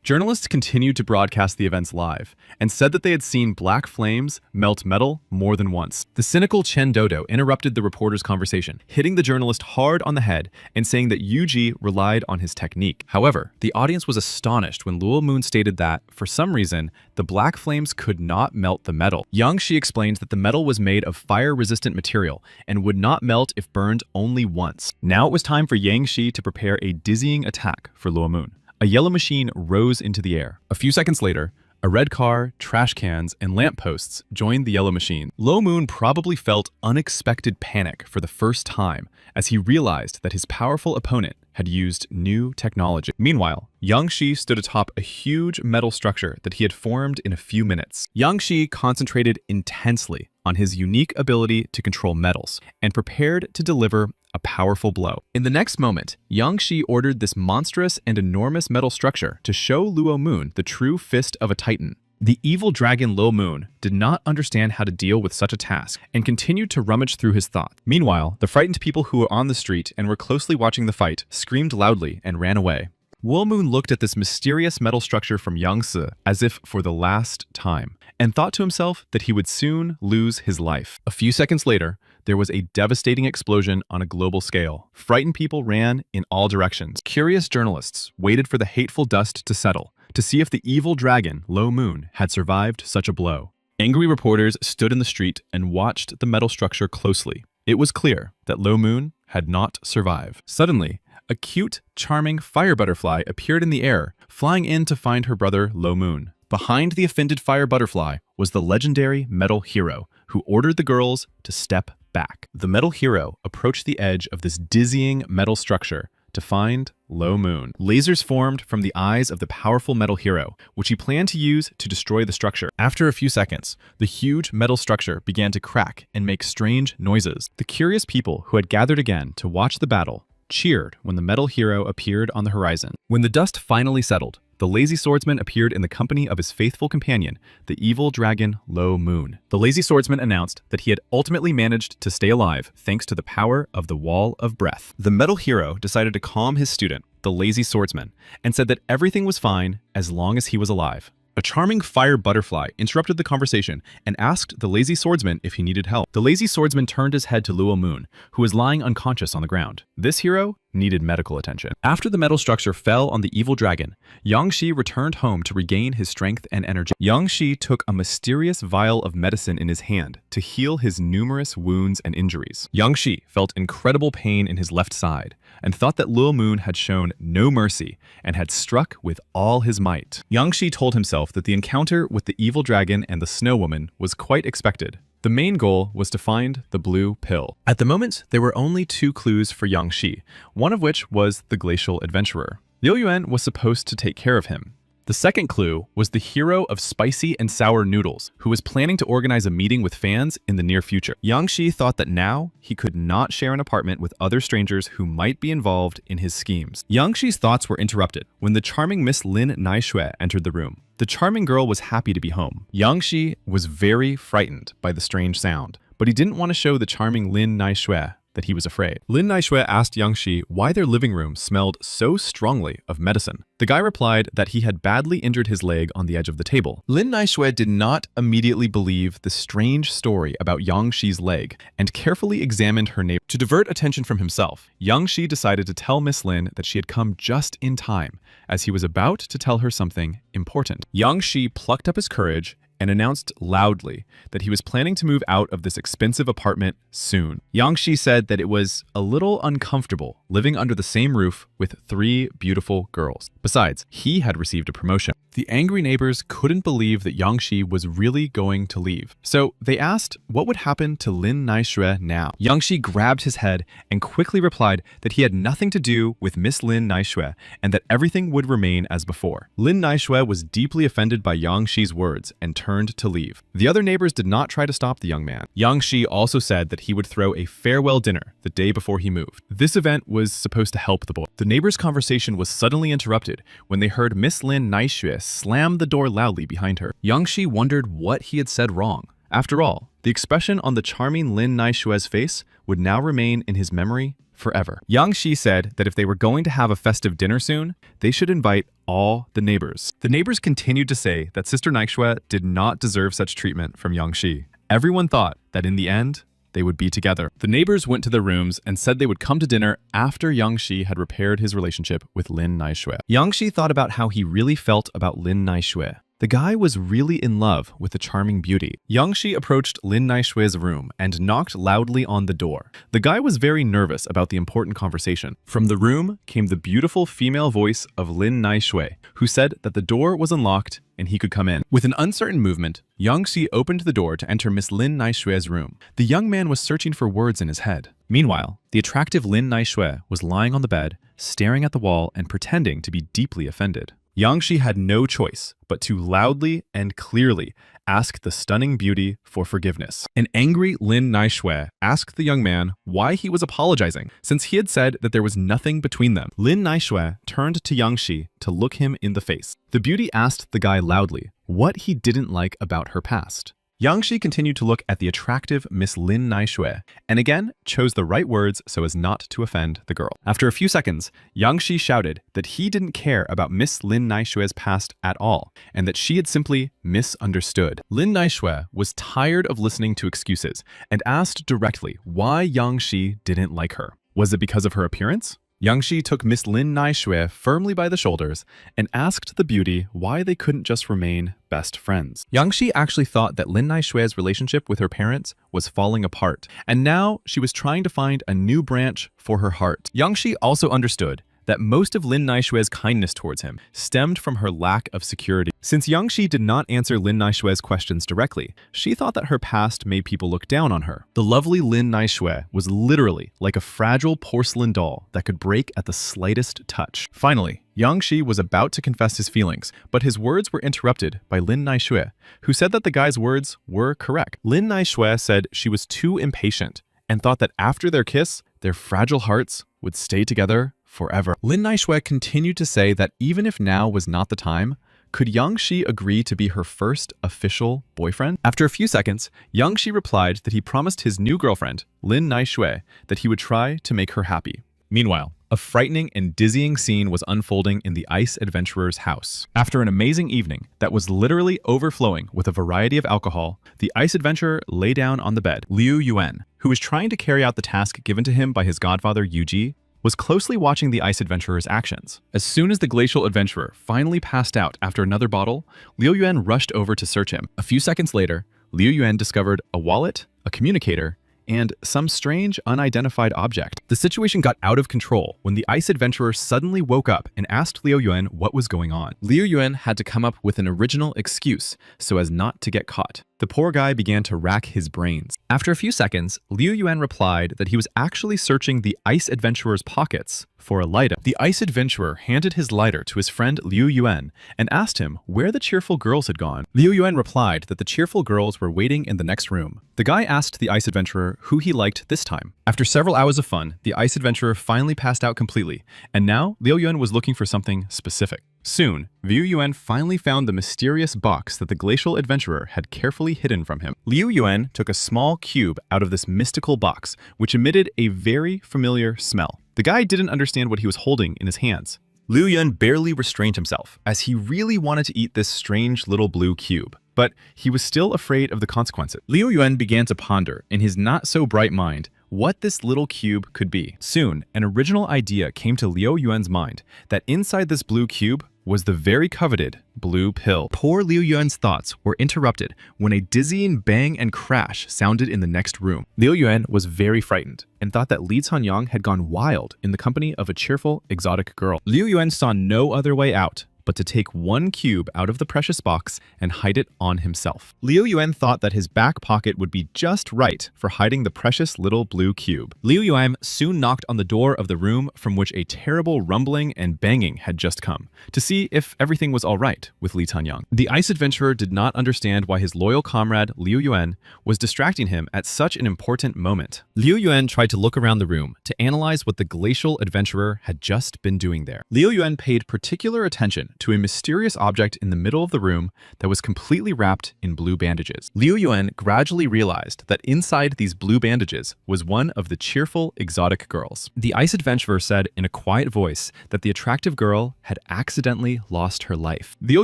Journalists continued to broadcast the events live and said that they had seen black flames melt metal more than once. The cynical Chen Dodo interrupted the reporter's conversation, hitting the journalist hard on the head and saying that Yuji relied on his technique. However, the audience was astonished when Luo Moon stated that, for some reason, the black flames could not melt the metal. Yang Shi explained that the metal was made of fire-resistant material and would not melt if burned only once. Now it was time for Yang Shi to prepare a dizzying attack for Luo Moon. A yellow machine rose into the air. A few seconds later, a red car, trash cans, and lampposts joined the yellow machine. Luo Moon probably felt unexpected panic for the first time as he realized that his powerful opponent had used new technology. Meanwhile, Yang Shi stood atop a huge metal structure that he had formed in a few minutes. Yang Shi concentrated intensely on his unique ability to control metals and prepared to deliver a powerful blow. In the next moment, Yang Shi ordered this monstrous and enormous metal structure to show Luo Moon the true fist of a titan. The evil dragon Lo Moon did not understand how to deal with such a task and continued to rummage through his thoughts. Meanwhile, the frightened people who were on the street and were closely watching the fight screamed loudly and ran away. Luo Moon looked at this mysterious metal structure from Yangtze as if for the last time, and thought to himself that he would soon lose his life. A few seconds later, there was a devastating explosion on a global scale. Frightened people ran in all directions. Curious journalists waited for the hateful dust to settle to see if the evil dragon, Luo Moon, had survived such a blow. Angry reporters stood in the street and watched the metal structure closely. It was clear that Luo Moon had not survived. Suddenly, a cute, charming fire butterfly appeared in the air, flying in to find her brother Luo Moon. Behind the offended fire butterfly was the legendary metal hero, who ordered the girls to step back. The metal hero approached the edge of this dizzying metal structure to find Luo Moon. Lasers formed from the eyes of the powerful metal hero, which he planned to use to destroy the structure. After a few seconds, the huge metal structure began to crack and make strange noises. The curious people who had gathered again to watch the battle cheered when the metal hero appeared on the horizon. When the dust finally settled, the lazy swordsman appeared in the company of his faithful companion, the evil dragon Luo Moon. The lazy swordsman announced that he had ultimately managed to stay alive thanks to the power of the Wall of Breath. The metal hero decided to calm his student, the lazy swordsman, and said that everything was fine as long as he was alive. A charming fire butterfly interrupted the conversation and asked the lazy swordsman if he needed help. The lazy swordsman turned his head to Luo Moon, who was lying unconscious on the ground. This hero needed medical attention. After the metal structure fell on the evil dragon, Yang Shi returned home to regain his strength and energy. Yang Shi took a mysterious vial of medicine in his hand to heal his numerous wounds and injuries. Yang Shi felt incredible pain in his left side and thought that Luo Moon had shown no mercy and had struck with all his might. Yang Shi told himself that the encounter with the evil dragon and the snow woman was quite expected. The main goal was to find the blue pill. At the moment, there were only 2 clues for Yang Shi, one of which was the glacial adventurer. Liu Yuan was supposed to take care of him. The second clue was the hero of spicy and sour noodles, who was planning to organize a meeting with fans in the near future. Yang Shi thought that now he could not share an apartment with other strangers who might be involved in his schemes. Yang Shi's thoughts were interrupted when the charming Miss Lin Naixue entered the room. The charming girl was happy to be home. Yang Shi was very frightened by the strange sound, but he didn't want to show the charming Lin Naixue that he was afraid. Lin Naixue asked Yang Shi why their living room smelled so strongly of medicine. The guy replied that he had badly injured his leg on the edge of the table. Lin Naixue did not immediately believe the strange story about Yang Shi's leg and carefully examined her neighbor. To divert attention from himself, Yang Shi decided to tell Miss Lin that she had come just in time, as he was about to tell her something important. Yang Shi plucked up his courage and announced loudly that he was planning to move out of this expensive apartment soon. Yang Shi said that it was a little uncomfortable living under the same roof with 3 beautiful girls. Besides, he had received a promotion. The angry neighbors couldn't believe that Yang Shi was really going to leave. So they asked what would happen to Lin Naixue now. Yang Shi grabbed his head and quickly replied that he had nothing to do with Miss Lin Naixue and that everything would remain as before. Lin Naixue was deeply offended by Yang Shi's words and turned to leave. The other neighbors did not try to stop the young man. Yang Shi also said that he would throw a farewell dinner the day before he moved. This event was supposed to help the boy. The neighbors' conversation was suddenly interrupted when they heard Miss Lin Naixue slam the door loudly behind her. Yang Shi wondered what he had said wrong. After all, the expression on the charming Lin Naixue's face would now remain in his memory forever. Yang Shi said that if they were going to have a festive dinner soon, they should invite all the neighbors. The neighbors continued to say that Sister Naixue did not deserve such treatment from Yang Shi. Everyone thought that in the end, they would be together. The neighbors went to their rooms and said they would come to dinner after Yang Shi had repaired his relationship with Lin Naixue. Yang Shi thought about how he really felt about Lin Naixue. The guy was really in love with the charming beauty. Yang Shi approached Lin Naixue's room and knocked loudly on the door. The guy was very nervous about the important conversation. From the room came the beautiful female voice of Lin Naixue, who said that the door was unlocked and he could come in. With an uncertain movement, Yang Shi opened the door to enter Miss Lin Naixue's room. The young man was searching for words in his head. Meanwhile, the attractive Lin Naixue was lying on the bed, staring at the wall and pretending to be deeply offended. Yang Shi had no choice but to loudly and clearly ask the stunning beauty for forgiveness. An angry Lin Naixue asked the young man why he was apologizing, since he had said that there was nothing between them. Lin Naixue turned to Yang Shi to look him in the face. The beauty asked the guy loudly what he didn't like about her past. Yang Shi continued to look at the attractive Miss Lin Naishui, and again chose the right words so as not to offend the girl. After a few seconds, Yang Shi shouted that he didn't care about Miss Lin Naishui's past at all, and that she had simply misunderstood. Lin Naishui was tired of listening to excuses and asked directly why Yang Shi didn't like her. Was it because of her appearance? Yang Shi took Miss Lin Naishui firmly by the shoulders and asked the beauty why they couldn't just remain best friends. Yang Shi actually thought that Lin Naishui's relationship with her parents was falling apart, and now she was trying to find a new branch for her heart. Yang Shi also understood that most of Lin Naishui's kindness towards him stemmed from her lack of security. Since Yang Shi did not answer Lin Naishui's questions directly, she thought that her past made people look down on her. The lovely Lin Naishui was literally like a fragile porcelain doll that could break at the slightest touch. Finally, Yang Shi was about to confess his feelings, but his words were interrupted by Lin Naishui, who said that the guy's words were correct. Lin Naishui said she was too impatient and thought that after their kiss, their fragile hearts would stay together forever. Lin Naishui continued to say that even if now was not the time, could Yang Shi agree to be her first official boyfriend? After a few seconds, Yang Shi replied that he promised his new girlfriend, Lin Naishui, that he would try to make her happy. Meanwhile, a frightening and dizzying scene was unfolding in the ice adventurer's house. After an amazing evening that was literally overflowing with a variety of alcohol, the ice adventurer lay down on the bed. Liu Yuan, who was trying to carry out the task given to him by his godfather Yuji, was closely watching the ice adventurer's actions. As soon as the glacial adventurer finally passed out after another bottle, Liu Yuan rushed over to search him. A few seconds later, Liu Yuan discovered a wallet, a communicator, and some strange unidentified object. The situation got out of control when the ice adventurer suddenly woke up and asked Liu Yuan what was going on. Liu Yuan had to come up with an original excuse so as not to get caught. The poor guy began to rack his brains. After a few seconds, Liu Yuan replied that he was actually searching the ice adventurer's pockets for a lighter. The ice adventurer handed his lighter to his friend Liu Yuan and asked him where the cheerful girls had gone. Liu Yuan replied that the cheerful girls were waiting in the next room. The guy asked the ice adventurer who he liked this time. After several hours of fun, the ice adventurer finally passed out completely, and now Liu Yuan was looking for something specific. Soon, Liu Yuan finally found the mysterious box that the glacial adventurer had carefully hidden from him. Liu Yuan took a small cube out of this mystical box, which emitted a very familiar smell. The guy didn't understand what he was holding in his hands. Liu Yuan barely restrained himself, as he really wanted to eat this strange little blue cube. But he was still afraid of the consequences. Liu Yuan began to ponder, in his not-so-bright mind, what this little cube could be. Soon, an original idea came to Liu Yuan's mind, that inside this blue cube was the very coveted blue pill. Poor Liu Yuan's thoughts were interrupted when a dizzying bang and crash sounded in the next room. Liu Yuan was very frightened and thought that Li Canyang had gone wild in the company of a cheerful, exotic girl. Liu Yuan saw no other way out but to take one cube out of the precious box and hide it on himself. Liu Yuan thought that his back pocket would be just right for hiding the precious little blue cube. Liu Yuan soon knocked on the door of the room from which a terrible rumbling and banging had just come, to see if everything was all right with Li Canyang. The ice adventurer did not understand why his loyal comrade Liu Yuan was distracting him at such an important moment. Liu Yuan tried to look around the room to analyze what the glacial adventurer had just been doing there. Liu Yuan paid particular attention to a mysterious object in the middle of the room that was completely wrapped in blue bandages. Liu Yuan gradually realized that inside these blue bandages was one of the cheerful, exotic girls. The ice adventurer said in a quiet voice that the attractive girl had accidentally lost her life. Liu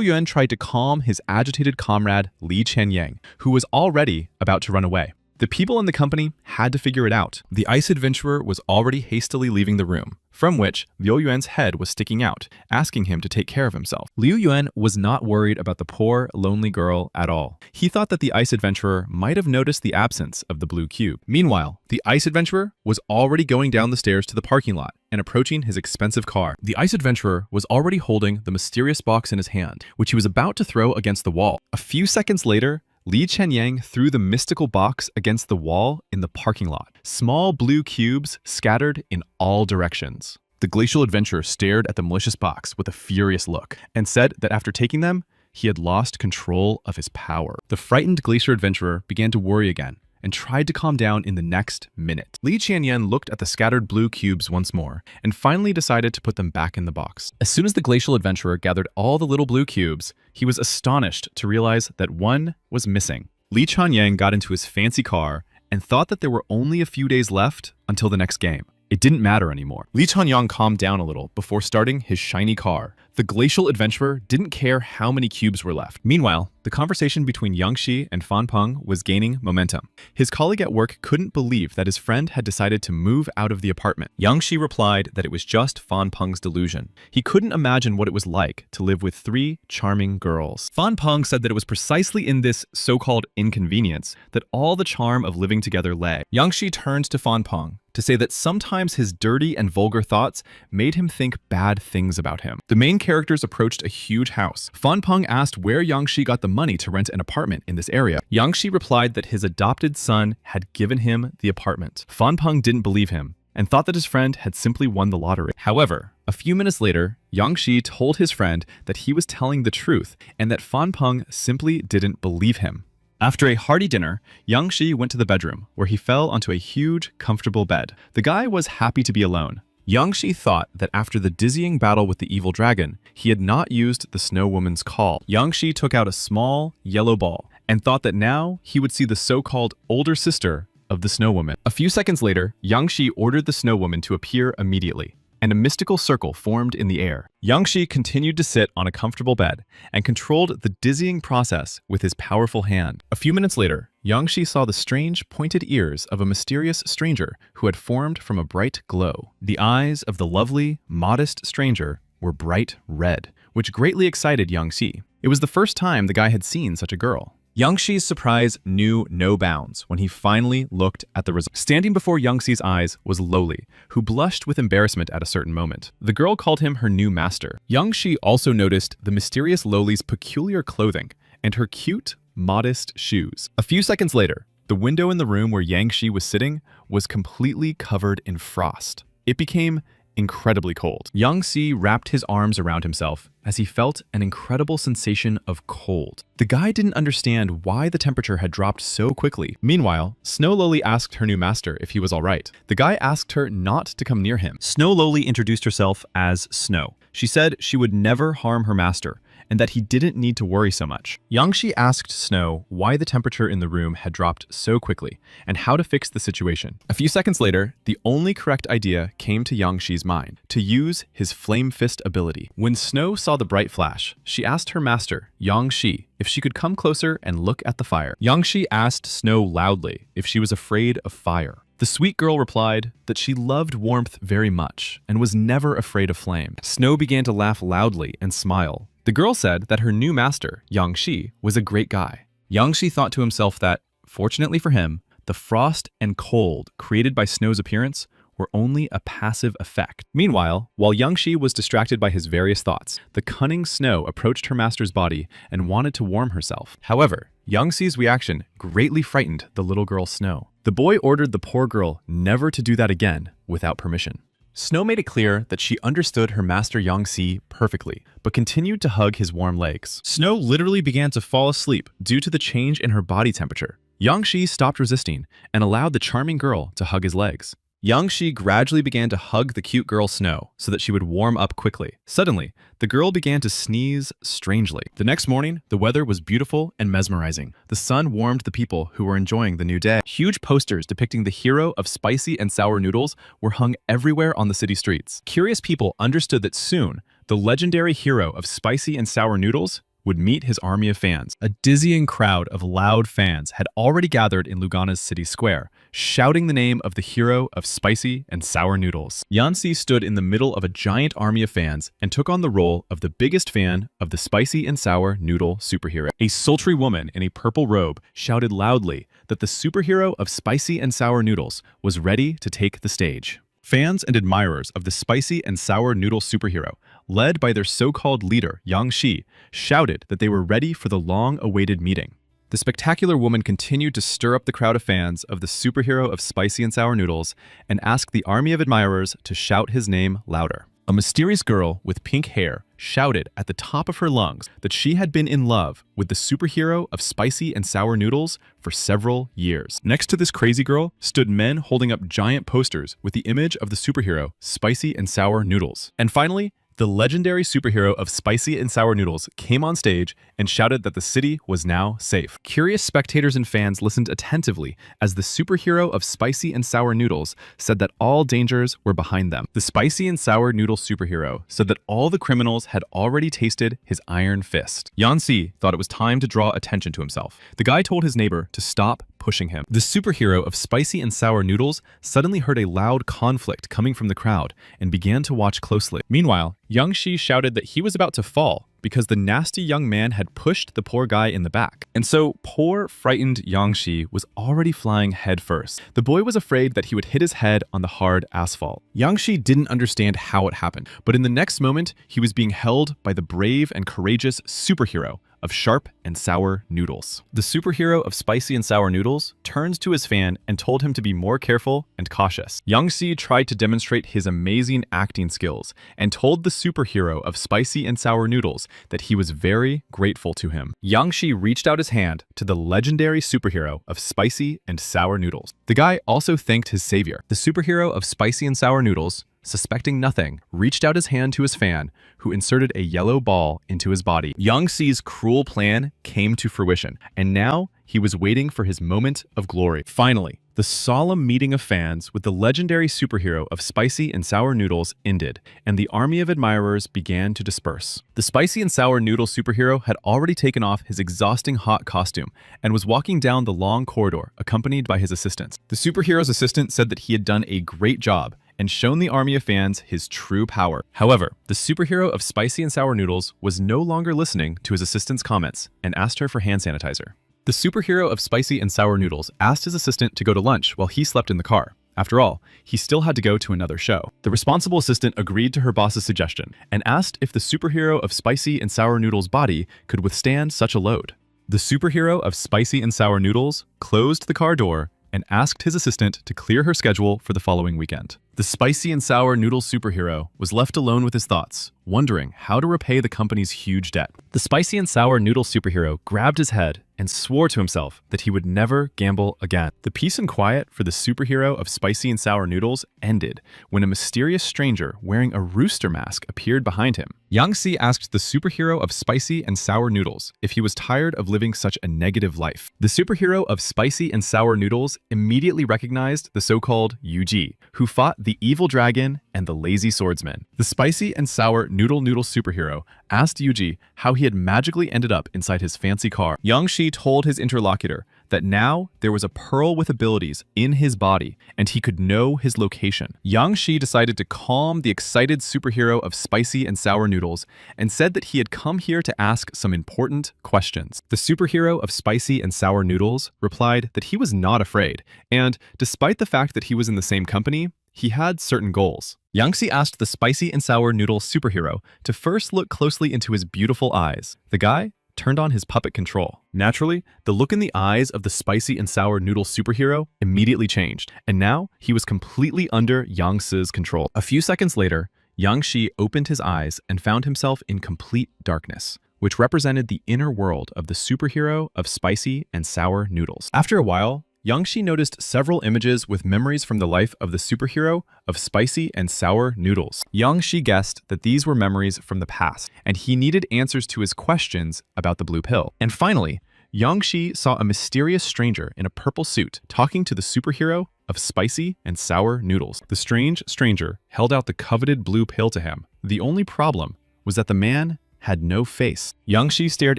Yuan tried to calm his agitated comrade Li Canyang, who was already about to run away. The people in the company had to figure it out. The ice adventurer was already hastily leaving the room, from which Liu Yuan's head was sticking out, asking him to take care of himself. Liu Yuan was not worried about the poor, lonely girl at all. He thought that the ice adventurer might have noticed the absence of the blue cube. Meanwhile, the ice adventurer was already going down the stairs to the parking lot and approaching his expensive car. The ice adventurer was already holding the mysterious box in his hand, which he was about to throw against the wall. A few seconds later, Li Canyang threw the mystical box against the wall in the parking lot. Small blue cubes scattered in all directions. The glacial adventurer stared at the malicious box with a furious look and said that after taking them, he had lost control of his power. The frightened glacier adventurer began to worry again and tried to calm down in the next minute. Li Canyang looked at the scattered blue cubes once more and finally decided to put them back in the box. As soon as the glacial adventurer gathered all the little blue cubes, he was astonished to realize that one was missing. Lee Chanyang got into his fancy car and thought that there were only a few days left until the next game. It didn't matter anymore. Lee Chanyang calmed down a little before starting his shiny car. The glacial adventurer didn't care how many cubes were left. Meanwhile, the conversation between Yang Shi and Fan Peng was gaining momentum. His colleague at work couldn't believe that his friend had decided to move out of the apartment. Yang Shi replied that it was just Fan Peng's delusion. He couldn't imagine what it was like to live with 3 charming girls. Fan Peng said that it was precisely in this so-called inconvenience that all the charm of living together lay. Yang Shi turned to Fan Peng to say that sometimes his dirty and vulgar thoughts made him think bad things about him. The main characters approached a huge house. Fan Peng asked where Yang Shi got the money to rent an apartment in this area. Yang Shi replied that his adopted son had given him the apartment. Fan Peng didn't believe him and thought that his friend had simply won the lottery. However, a few minutes later, Yang Shi told his friend that he was telling the truth and that Fan Peng simply didn't believe him. After a hearty dinner, Yang Shi went to the bedroom, where he fell onto a huge, comfortable bed. The guy was happy to be alone. Yang Shi thought that after the dizzying battle with the evil dragon, he had not used the Snow Woman's call. Yang Shi took out a small, yellow ball and thought that now he would see the so-called older sister of the Snow Woman. A few seconds later, Yang Shi ordered the Snow Woman to appear immediately, and a mystical circle formed in the air. Yang Shi continued to sit on a comfortable bed and controlled the dizzying process with his powerful hand. A few minutes later, Yang Shi saw the strange, pointed ears of a mysterious stranger who had formed from a bright glow. The eyes of the lovely, modest stranger were bright red, which greatly excited Yang Shi. It was the first time the guy had seen such a girl. Yang Shi's surprise knew no bounds when he finally looked at the result. Standing before Yang Shi's eyes was Loli, who blushed with embarrassment at a certain moment. The girl called him her new master. Yang Shi also noticed the mysterious Loli's peculiar clothing and her cute, modest shoes. A few seconds later, the window in the room where Yang Shi was sitting was completely covered in frost. It became incredibly cold. Yang Shi wrapped his arms around himself as he felt an incredible sensation of cold. The guy didn't understand why the temperature had dropped so quickly. Meanwhile, Snow Loli asked her new master if he was all right. The guy asked her not to come near him. Snow Loli introduced herself as Snow. She said she would never harm her master and that he didn't need to worry so much. Yang Shi asked Snow why the temperature in the room had dropped so quickly and how to fix the situation. A few seconds later, the only correct idea came to Yang Shi's mind: to use his Flame Fist ability. When Snow saw the bright flash, she asked her master, Yang Shi, if she could come closer and look at the fire. Yang Shi asked Snow loudly if she was afraid of fire. The sweet girl replied that she loved warmth very much and was never afraid of flame. Snow began to laugh loudly and smile. The girl said that her new master, Yang Shi, was a great guy. Yang Shi thought to himself that, fortunately for him, the frost and cold created by Snow's appearance were only a passive effect. Meanwhile, while Yang Shi was distracted by his various thoughts, the cunning Snow approached her master's body and wanted to warm herself. However, Yang Shi's reaction greatly frightened the little girl Snow. The boy ordered the poor girl never to do that again without permission. Snow made it clear that she understood her master Yang Shi perfectly, but continued to hug his warm legs. Snow literally began to fall asleep due to the change in her body temperature. Yang Shi stopped resisting and allowed the charming girl to hug his legs. Yang Shi gradually began to hug the cute girl Snow so that she would warm up quickly. Suddenly, the girl began to sneeze strangely. The next morning, the weather was beautiful and mesmerizing. The sun warmed the people who were enjoying the new day. Huge posters depicting the hero of spicy and sour noodles were hung everywhere on the city streets. Curious people understood that soon, the legendary hero of spicy and sour noodles would meet his army of fans. A dizzying crowd of loud fans had already gathered in Lugana's city square, shouting the name of the hero of spicy and sour noodles. Yang Shi stood in the middle of a giant army of fans and took on the role of the biggest fan of the spicy and sour noodle superhero. A sultry woman in a purple robe shouted loudly that the superhero of spicy and sour noodles was ready to take the stage. Fans and admirers of the spicy and sour noodle superhero, led by their so-called leader, Yang Shi, shouted that they were ready for the long-awaited meeting. The spectacular woman continued to stir up the crowd of fans of the superhero of spicy and sour noodles and asked the army of admirers to shout his name louder. A mysterious girl with pink hair shouted at the top of her lungs that she had been in love with the superhero of spicy and sour noodles for several years. Next to this crazy girl stood men holding up giant posters with the image of the superhero, spicy and sour noodles. And finally, The legendary superhero of spicy and sour noodles came on stage and shouted that the city was now safe. Curious spectators and fans listened attentively as the superhero of spicy and sour noodles said that all dangers were behind them. The spicy and sour noodle superhero said that all the criminals had already tasted his iron fist. Yanxi thought it was time to draw attention to himself. The guy told his neighbor to stop pushing him. The superhero of spicy and sour noodles suddenly heard a loud conflict coming from the crowd and began to watch closely. Meanwhile, Yanxi shouted that he was about to fall because the nasty young man had pushed the poor guy in the back. And so poor, frightened Yanxi was already flying headfirst. The boy was afraid that he would hit his head on the hard asphalt. Yanxi didn't understand how it happened, but in the next moment, he was being held by the brave and courageous superhero of sharp and sour noodles. The superhero of spicy and sour noodles turned to his fan and told him to be more careful and cautious. Yanxi tried to demonstrate his amazing acting skills and told the superhero of spicy and sour noodles that he was very grateful to him. Yanxi reached out his hand to the legendary superhero of spicy and sour noodles. The guy also thanked his savior. The superhero of spicy and sour noodles, suspecting nothing, reached out his hand to his fan, who inserted a yellow ball into his body. Yanxi's cruel plan came to fruition, and now he was waiting for his moment of glory. Finally, the solemn meeting of fans with the legendary superhero of spicy and sour noodles ended, and the army of admirers began to disperse. The spicy and sour noodle superhero had already taken off his exhausting hot costume and was walking down the long corridor, accompanied by his assistants. The superhero's assistant said that he had done a great job and shown the army of fans his true power. However, the superhero of spicy and sour noodles was no longer listening to his assistant's comments and asked her for hand sanitizer. The superhero of spicy and sour noodles asked his assistant to go to lunch while he slept in the car. After all, he still had to go to another show. The responsible assistant agreed to her boss's suggestion and asked if the superhero of spicy and sour noodles' body could withstand such a load. The superhero of spicy and sour noodles closed the car door and asked his assistant to clear her schedule for the following weekend. The spicy and sour noodle superhero was left alone with his thoughts, wondering how to repay the company's huge debt. The spicy and sour noodle superhero grabbed his head and swore to himself that he would never gamble again. The peace and quiet for the superhero of spicy and sour noodles ended when a mysterious stranger wearing a rooster mask appeared behind him. Yanxi asked the superhero of spicy and sour noodles if he was tired of living such a negative life. The superhero of spicy and sour noodles immediately recognized the so-called Yuji, who fought the evil dragon and the lazy swordsman. The spicy and sour noodle superhero asked Yuji how he had magically ended up inside his fancy car. Yanxi told his interlocutor that now there was a pearl with abilities in his body and he could know his location. Yanxi decided to calm the excited superhero of spicy and sour noodles and said that he had come here to ask some important questions. The superhero of spicy and sour noodles replied that he was not afraid, and despite the fact that he was in the same company, he had certain goals. Yanxi asked the spicy and sour noodle superhero to first look closely into his beautiful eyes. The guy turned on his puppet control. Naturally, the look in the eyes of the spicy and sour noodle superhero immediately changed, and now he was completely under Yanxi's control. A few seconds later, Yanxi opened his eyes and found himself in complete darkness, which represented the inner world of the superhero of spicy and sour noodles. After a while, Yanxi noticed several images with memories from the life of the superhero of spicy and sour noodles. Yanxi guessed that these were memories from the past, and he needed answers to his questions about the blue pill. And finally, Yanxi saw a mysterious stranger in a purple suit talking to the superhero of spicy and sour noodles. The strange stranger held out the coveted blue pill to him. The only problem was that the man had no face. Yanxi stared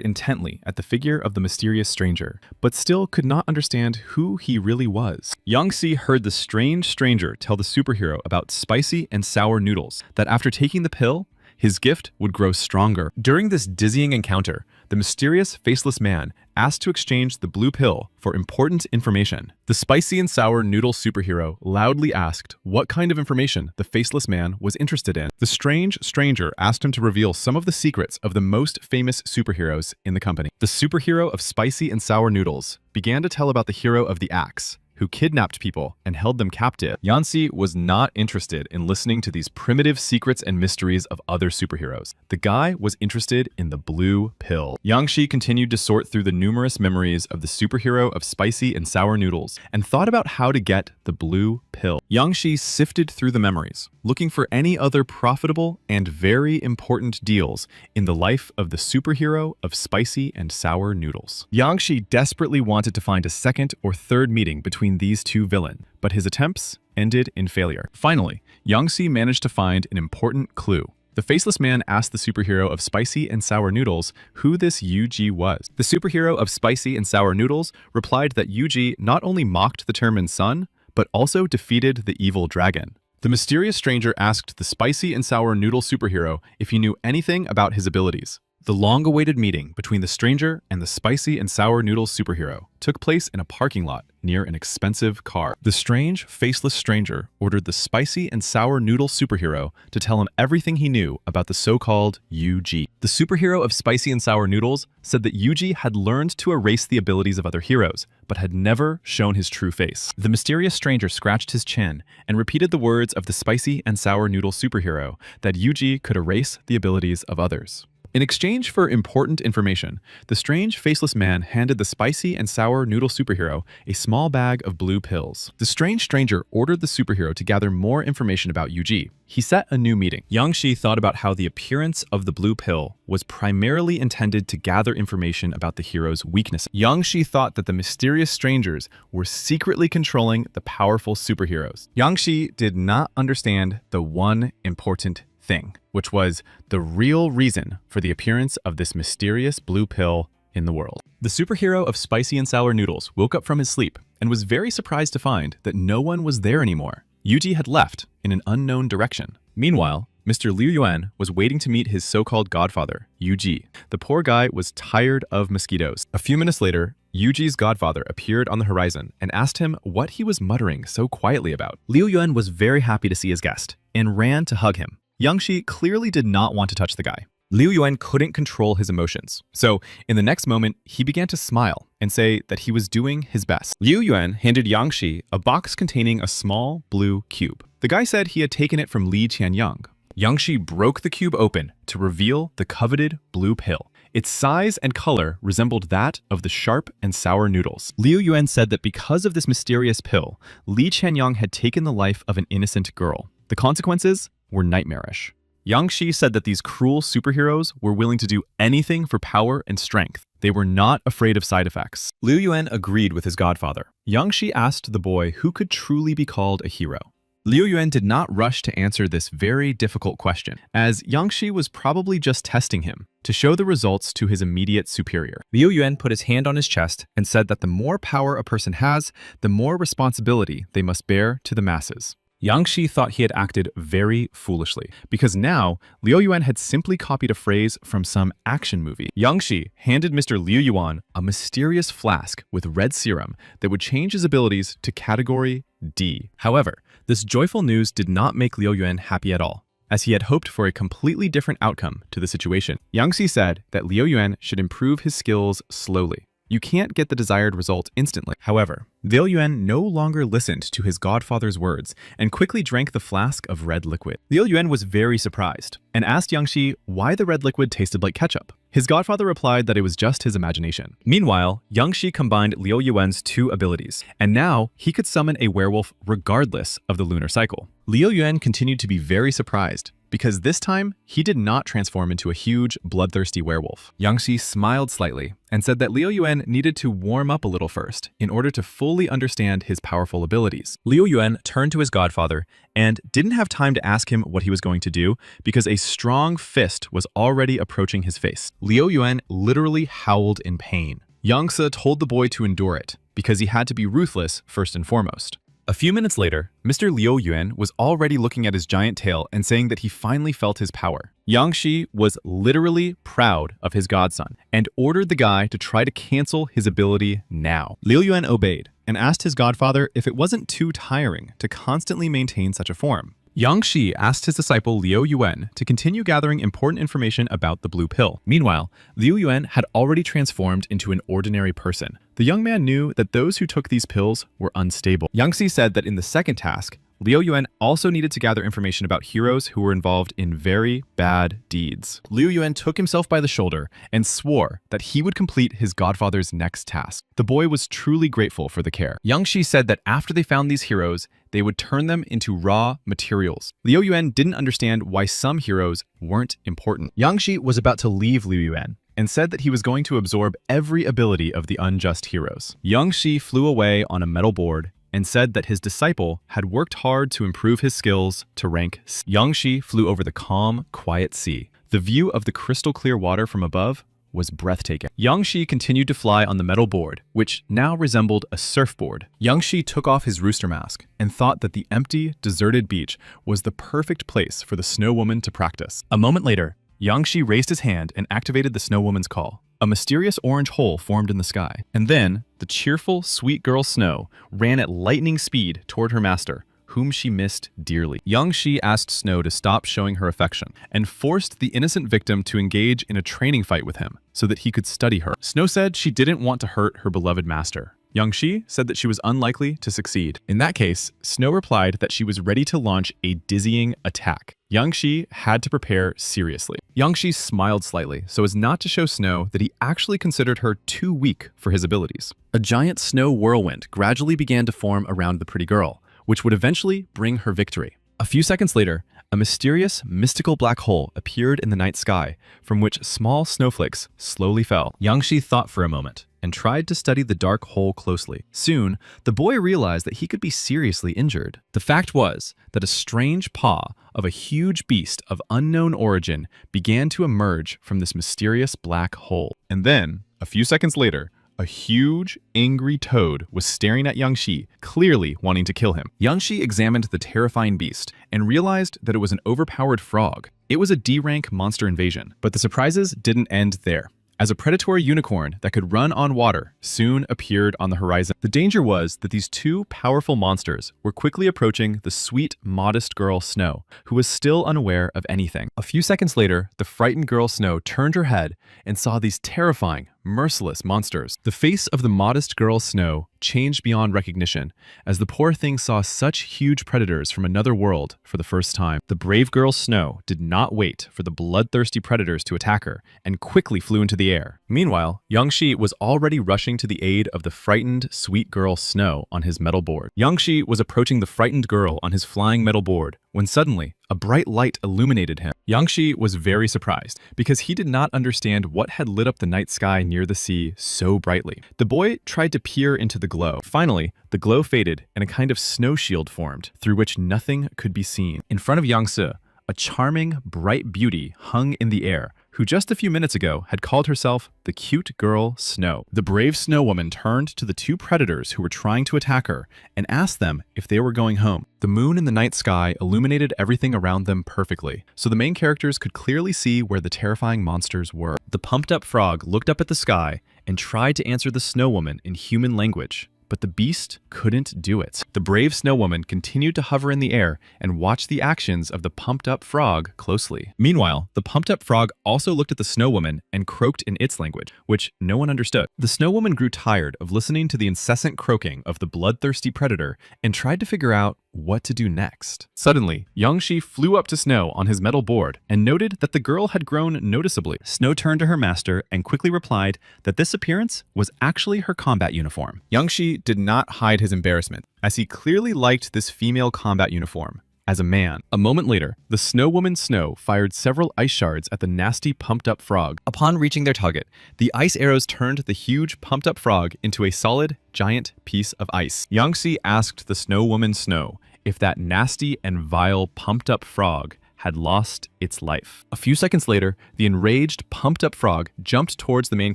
intently at the figure of the mysterious stranger, but still could not understand who he really was. Yanxi heard the strange stranger tell the superhero about spicy and sour noodles, that after taking the pill, his gift would grow stronger. During this dizzying encounter, the mysterious faceless man asked to exchange the blue pill for important information. The spicy and sour noodle superhero loudly asked what kind of information the faceless man was interested in. The strange stranger asked him to reveal some of the secrets of the most famous superheroes in the company. The superhero of spicy and sour noodles began to tell about the hero of the axe, who kidnapped people and held them captive. Yanxi was not interested in listening to these primitive secrets and mysteries of other superheroes. The guy was interested in the blue pill. Yanxi continued to sort through the numerous memories of the superhero of spicy and sour noodles and thought about how to get the blue pill. Yang Shi sifted through the memories, looking for any other profitable and very important deals in the life of the superhero of spicy and sour noodles. Yang Shi desperately wanted to find a second or third meeting between these two villains, but his attempts ended in failure. Finally, Yang Shi managed to find an important clue. The faceless man asked the superhero of spicy and sour noodles who this Yuji was. The superhero of spicy and sour noodles replied that Yuji not only mocked the Termin's son, but also defeated the evil dragon. The mysterious stranger asked the spicy and sour noodle superhero if he knew anything about his abilities. The long-awaited meeting between the stranger and the spicy and sour noodle superhero took place in a parking lot near an expensive car. The strange, faceless stranger ordered the spicy and sour noodle superhero to tell him everything he knew about the so-called Yuji. The superhero of spicy and sour noodles said that Yuji had learned to erase the abilities of other heroes, but had never shown his true face. The mysterious stranger scratched his chin and repeated the words of the spicy and sour noodle superhero that Yuji could erase the abilities of others. In exchange for important information, the strange, faceless man handed the spicy and sour noodle superhero a small bag of blue pills. The strange stranger ordered the superhero to gather more information about Yuji. He set a new meeting. Yang Shi thought about how the appearance of the blue pill was primarily intended to gather information about the hero's weaknesses. Yang Shi thought that the mysterious strangers were secretly controlling the powerful superheroes. Yang Shi did not understand the one important thing, which was the real reason for the appearance of this mysterious blue pill in the world. The superhero of spicy and sour noodles woke up from his sleep and was very surprised to find that no one was there anymore. Yuji had left in an unknown direction. Meanwhile, Mr. Liu Yuan was waiting to meet his so-called godfather, Yuji. The poor guy was tired of mosquitoes. A few minutes later, Yuji's godfather appeared on the horizon and asked him what he was muttering so quietly about. Liu Yuan was very happy to see his guest and ran to hug him. Yang Shi clearly did not want to touch the guy. Liu Yuan couldn't control his emotions, so in the next moment, he began to smile and say that he was doing his best. Liu Yuan handed Yang Shi a box containing a small blue cube. The guy said he had taken it from Li Qianyang. Yang Shi broke the cube open to reveal the coveted blue pill. Its size and color resembled that of the sharp and sour noodles. Liu Yuan said that because of this mysterious pill, Li Qianyang had taken the life of an innocent girl. The consequences were nightmarish. Yang Shi said that these cruel superheroes were willing to do anything for power and strength. They were not afraid of side effects. Liu Yuan agreed with his godfather. Yang Shi asked the boy who could truly be called a hero. Liu Yuan did not rush to answer this very difficult question, as Yang Shi was probably just testing him to show the results to his immediate superior. Liu Yuan put his hand on his chest and said that the more power a person has, the more responsibility they must bear to the masses. Yang Shi thought he had acted very foolishly, because now Liu Yuan had simply copied a phrase from some action movie. Yang Shi handed Mr. Liu Yuan a mysterious flask with red serum that would change his abilities to category D. However, this joyful news did not make Liu Yuan happy at all, as he had hoped for a completely different outcome to the situation. Yang Shi said that Liu Yuan should improve his skills slowly. You can't get the desired result instantly. However, Liu Yuan no longer listened to his godfather's words and quickly drank the flask of red liquid. Liu Yuan was very surprised and asked Yang Shi why the red liquid tasted like ketchup. His godfather replied that it was just his imagination. Meanwhile, Yang Shi combined Liu Yuan's two abilities, and now he could summon a werewolf regardless of the lunar cycle. Liu Yuan continued to be very surprised, because this time, he did not transform into a huge, bloodthirsty werewolf. Yang Shi smiled slightly and said that Liu Yuan needed to warm up a little first in order to fully understand his powerful abilities. Liu Yuan turned to his godfather and didn't have time to ask him what he was going to do because a strong fist was already approaching his face. Liu Yuan literally howled in pain. Yang Se told the boy to endure it because he had to be ruthless first and foremost. A few minutes later, Mr. Liu Yuan was already looking at his giant tail and saying that he finally felt his power. Yang Shi was literally proud of his godson and ordered the guy to try to cancel his ability now. Liu Yuan obeyed and asked his godfather if it wasn't too tiring to constantly maintain such a form. Yang Shi asked his disciple Liu Yuan to continue gathering important information about the blue pill. Meanwhile, Liu Yuan had already transformed into an ordinary person. The young man knew that those who took these pills were unstable. Yang Shi said that in the second task, Liu Yuan also needed to gather information about heroes who were involved in very bad deeds. Liu Yuan took himself by the shoulder and swore that he would complete his godfather's next task. The boy was truly grateful for the care. Yang Shi said that after they found these heroes, they would turn them into raw materials. Liu Yuan didn't understand why some heroes weren't important. Yang Shi was about to leave Liu Yuan and said that he was going to absorb every ability of the unjust heroes. Yang Shi flew away on a metal board and said that his disciple had worked hard to improve his skills to rank C. Yang Shi flew over the calm, quiet sea. The view of the crystal clear water from above was breathtaking. Yang Shi continued to fly on the metal board, which now resembled a surfboard. Yang Shi took off his rooster mask and thought that the empty, deserted beach was the perfect place for the Snow Woman to practice. A moment later, Yang Shi raised his hand and activated the Snow Woman's call. A mysterious orange hole formed in the sky. And then, the cheerful, sweet girl Snow ran at lightning speed toward her master, whom she missed dearly. Yang Shi asked Snow to stop showing her affection and forced the innocent victim to engage in a training fight with him so that he could study her. Snow said she didn't want to hurt her beloved master. Yang Shi said that she was unlikely to succeed. In that case, Snow replied that she was ready to launch a dizzying attack. Yang Shi had to prepare seriously. Yang Shi smiled slightly so as not to show Snow that he actually considered her too weak for his abilities. A giant snow whirlwind gradually began to form around the pretty girl, which would eventually bring her victory. A few seconds later, a mysterious, mystical black hole appeared in the night sky, from which small snowflakes slowly fell. Yang Shi thought for a moment and tried to study the dark hole closely. Soon, the boy realized that he could be seriously injured. The fact was that a strange paw of a huge beast of unknown origin began to emerge from this mysterious black hole. And then, a few seconds later, a huge, angry toad was staring at Yang Shi, clearly wanting to kill him. Yang Shi examined the terrifying beast and realized that it was an overpowered frog. It was a D-rank monster invasion, but the surprises didn't end there, as a predatory unicorn that could run on water soon appeared on the horizon. The danger was that these two powerful monsters were quickly approaching the sweet, modest girl Snow, who was still unaware of anything. A few seconds later, the frightened girl Snow turned her head and saw these terrifying, merciless monsters. The face of the modest girl Snow changed beyond recognition as the poor thing saw such huge predators from another world for the first time. The brave girl Snow did not wait for the bloodthirsty predators to attack her and quickly flew into the air. Meanwhile, Yang Shi was already rushing to the aid of the frightened, sweet girl Snow on his metal board. Yang Shi was approaching the frightened girl on his flying metal board when suddenly a bright light illuminated him. Yang Shi was very surprised because he did not understand what had lit up the night sky near the sea so brightly. The boy tried to peer into the glow. Finally, the glow faded and a kind of snow shield formed through which nothing could be seen. In front of Yang Se, a charming, bright beauty hung in the air, who just a few minutes ago had called herself the cute girl Snow. The brave Snow Woman turned to the two predators who were trying to attack her and asked them if they were going home. The moon in the night sky illuminated everything around them perfectly, so the main characters could clearly see where the terrifying monsters were. The pumped-up frog looked up at the sky and tried to answer the Snow Woman in human language, but the beast couldn't do it. The brave Snow Woman continued to hover in the air and watch the actions of the pumped-up frog closely. Meanwhile, the pumped-up frog also looked at the Snow Woman and croaked in its language, which no one understood. The Snow Woman grew tired of listening to the incessant croaking of the bloodthirsty predator and tried to figure out what to do next. Suddenly, Yang Shi flew up to Snow on his metal board and noted that the girl had grown noticeably. Snow turned to her master and quickly replied that this appearance was actually her combat uniform. Yang Shi did not hide his embarrassment, as he clearly liked this female combat uniform. As a man. A moment later, the Snow Woman Snow fired several ice shards at the nasty pumped-up frog. Upon reaching their target, the ice arrows turned the huge pumped-up frog into a solid, giant piece of ice. Yang Shi asked the Snow Woman Snow if that nasty and vile pumped-up frog had lost its life. A few seconds later, the enraged, pumped-up frog jumped towards the main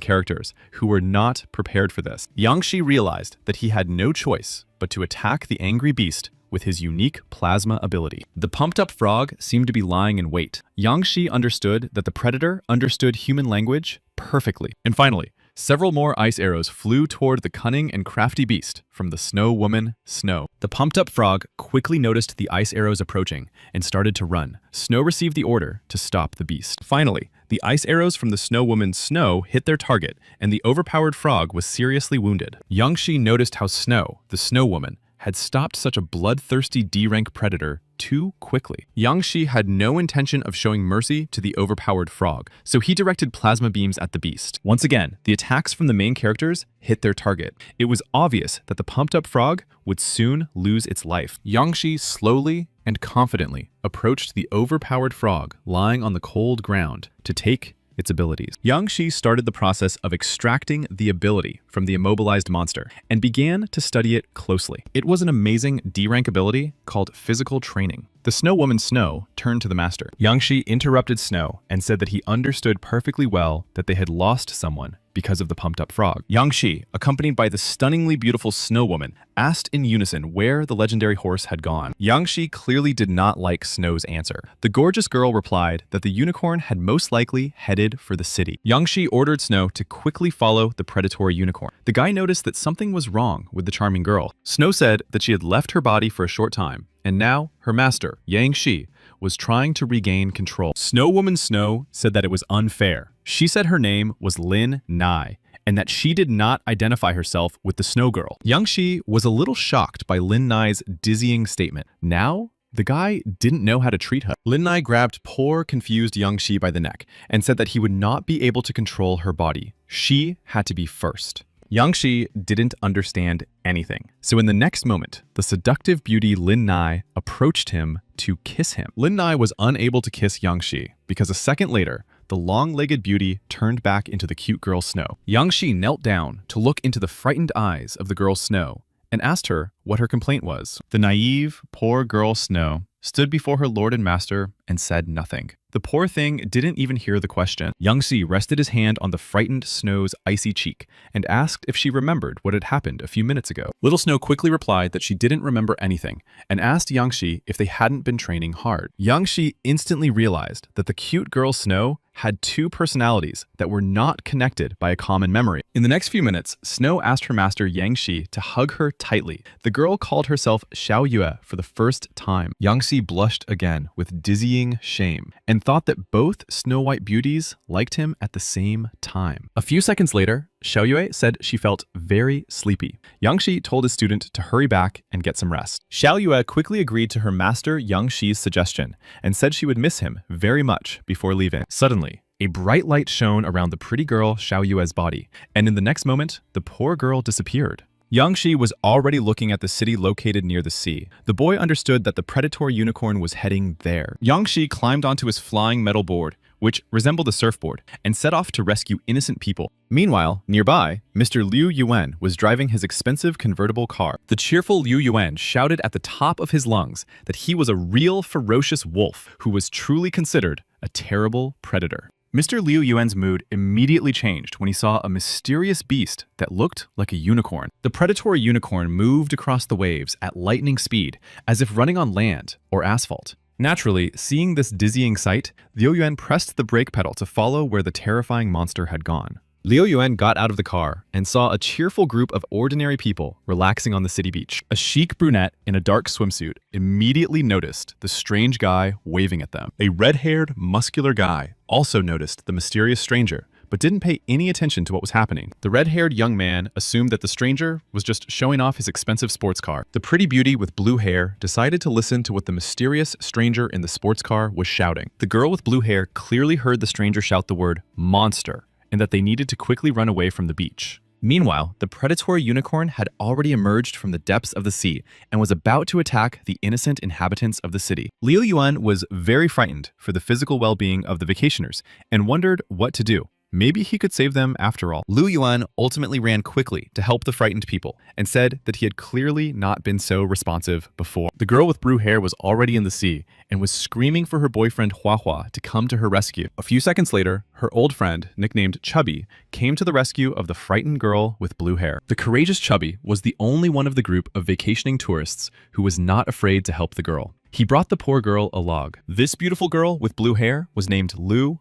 characters, who were not prepared for this. Yang Shi realized that he had no choice but to attack the angry beast with his unique plasma ability. The pumped-up frog seemed to be lying in wait. Yang Shi understood that the predator understood human language perfectly. And finally, several more ice arrows flew toward the cunning and crafty beast from the Snow Woman Snow. The pumped-up frog quickly noticed the ice arrows approaching and started to run. Snow received the order to stop the beast. Finally, the ice arrows from the Snow Woman Snow hit their target, and the overpowered frog was seriously wounded. Yang Shi noticed how Snow, the Snow Woman, had stopped such a bloodthirsty D-rank predator too quickly. Yang Shi had no intention of showing mercy to the overpowered frog, so he directed plasma beams at the beast. Once again, the attacks from the main characters hit their target. It was obvious that the pumped-up frog would soon lose its life. Yang Shi slowly and confidently approached the overpowered frog lying on the cold ground to take its abilities. Yang Shi started the process of extracting the ability from the immobilized monster and began to study it closely. It was an amazing D-rank ability called physical training. The Snow Woman Snow turned to the master. Yang Shi interrupted Snow and said that he understood perfectly well that they had lost someone because of the pumped-up frog. Yang Shi, accompanied by the stunningly beautiful Snow Woman, asked in unison where the legendary horse had gone. Yang Shi clearly did not like Snow's answer. The gorgeous girl replied that the unicorn had most likely headed for the city. Yang Shi ordered Snow to quickly follow the predatory unicorn. The guy noticed that something was wrong with the charming girl. Snow said that she had left her body for a short time, and now her master, Yang Shi, was trying to regain control. Snow Woman Snow said that it was unfair. She said her name was Lin Nai, and that she did not identify herself with the Snow Girl. Yang Shi was a little shocked by Lin Nai's dizzying statement. Now, the guy didn't know how to treat her. Lin Nai grabbed poor, confused Yang Shi by the neck and said that he would not be able to control her body. She had to be first. Yang Shi didn't understand anything. So in the next moment, the seductive beauty Lin Nai approached him to kiss him. Lin Nai was unable to kiss Yang Shi because a second later, the long-legged beauty turned back into the cute girl Snow. Yang Shi knelt down to look into the frightened eyes of the girl Snow and asked her what her complaint was. The naive, poor girl Snow stood before her lord and master and said nothing. The poor thing didn't even hear the question. Yang Shi rested his hand on the frightened Snow's icy cheek and asked if she remembered what had happened a few minutes ago. Little Snow quickly replied that she didn't remember anything and asked Yang Shi if they hadn't been training hard. Yang Shi instantly realized that the cute girl Snow had two personalities that were not connected by a common memory. In the next few minutes, Snow asked her master Yang Shi to hug her tightly. The girl called herself Xiao Yue for the first time. Yang Shi blushed again with dizzying shame and thought that both Snow White beauties liked him at the same time. A few seconds later, Xiao Yue said she felt very sleepy. Yang Shi told his student to hurry back and get some rest. Xiao Yue quickly agreed to her master Yang Shi's suggestion and said she would miss him very much before leaving. Suddenly, a bright light shone around the pretty girl Xiao Yue's body, and in the next moment, the poor girl disappeared. Yang Shi was already looking at the city located near the sea. The boy understood that the predatory unicorn was heading there. Yang Shi climbed onto his flying metal board, which resembled a surfboard, and set off to rescue innocent people. Meanwhile, nearby, Mr. Liu Yuan was driving his expensive convertible car. The cheerful Liu Yuan shouted at the top of his lungs that he was a real ferocious wolf who was truly considered a terrible predator. Mr. Liu Yuan's mood immediately changed when he saw a mysterious beast that looked like a unicorn. The predatory unicorn moved across the waves at lightning speed, as if running on land or asphalt. Naturally, seeing this dizzying sight, Liu Yuan pressed the brake pedal to follow where the terrifying monster had gone. Liu Yuan got out of the car and saw a cheerful group of ordinary people relaxing on the city beach. A chic brunette in a dark swimsuit immediately noticed the strange guy waving at them. A red-haired, muscular guy also noticed the mysterious stranger, but didn't pay any attention to what was happening. The red-haired young man assumed that the stranger was just showing off his expensive sports car. The pretty beauty with blue hair decided to listen to what the mysterious stranger in the sports car was shouting. The girl with blue hair clearly heard the stranger shout the word monster, and that they needed to quickly run away from the beach. Meanwhile, the predatory unicorn had already emerged from the depths of the sea and was about to attack the innocent inhabitants of the city. Liu Yuan was very frightened for the physical well-being of the vacationers and wondered what to do. Maybe he could save them after all. Liu Yuan ultimately ran quickly to help the frightened people and said that he had clearly not been so responsive before. The girl with blue hair was already in the sea and was screaming for her boyfriend Hua Hua to come to her rescue. A few seconds later, her old friend, nicknamed Chubby, came to the rescue of the frightened girl with blue hair. The courageous Chubby was the only one of the group of vacationing tourists who was not afraid to help the girl. He brought the poor girl a log. This beautiful girl with blue hair was named Lu.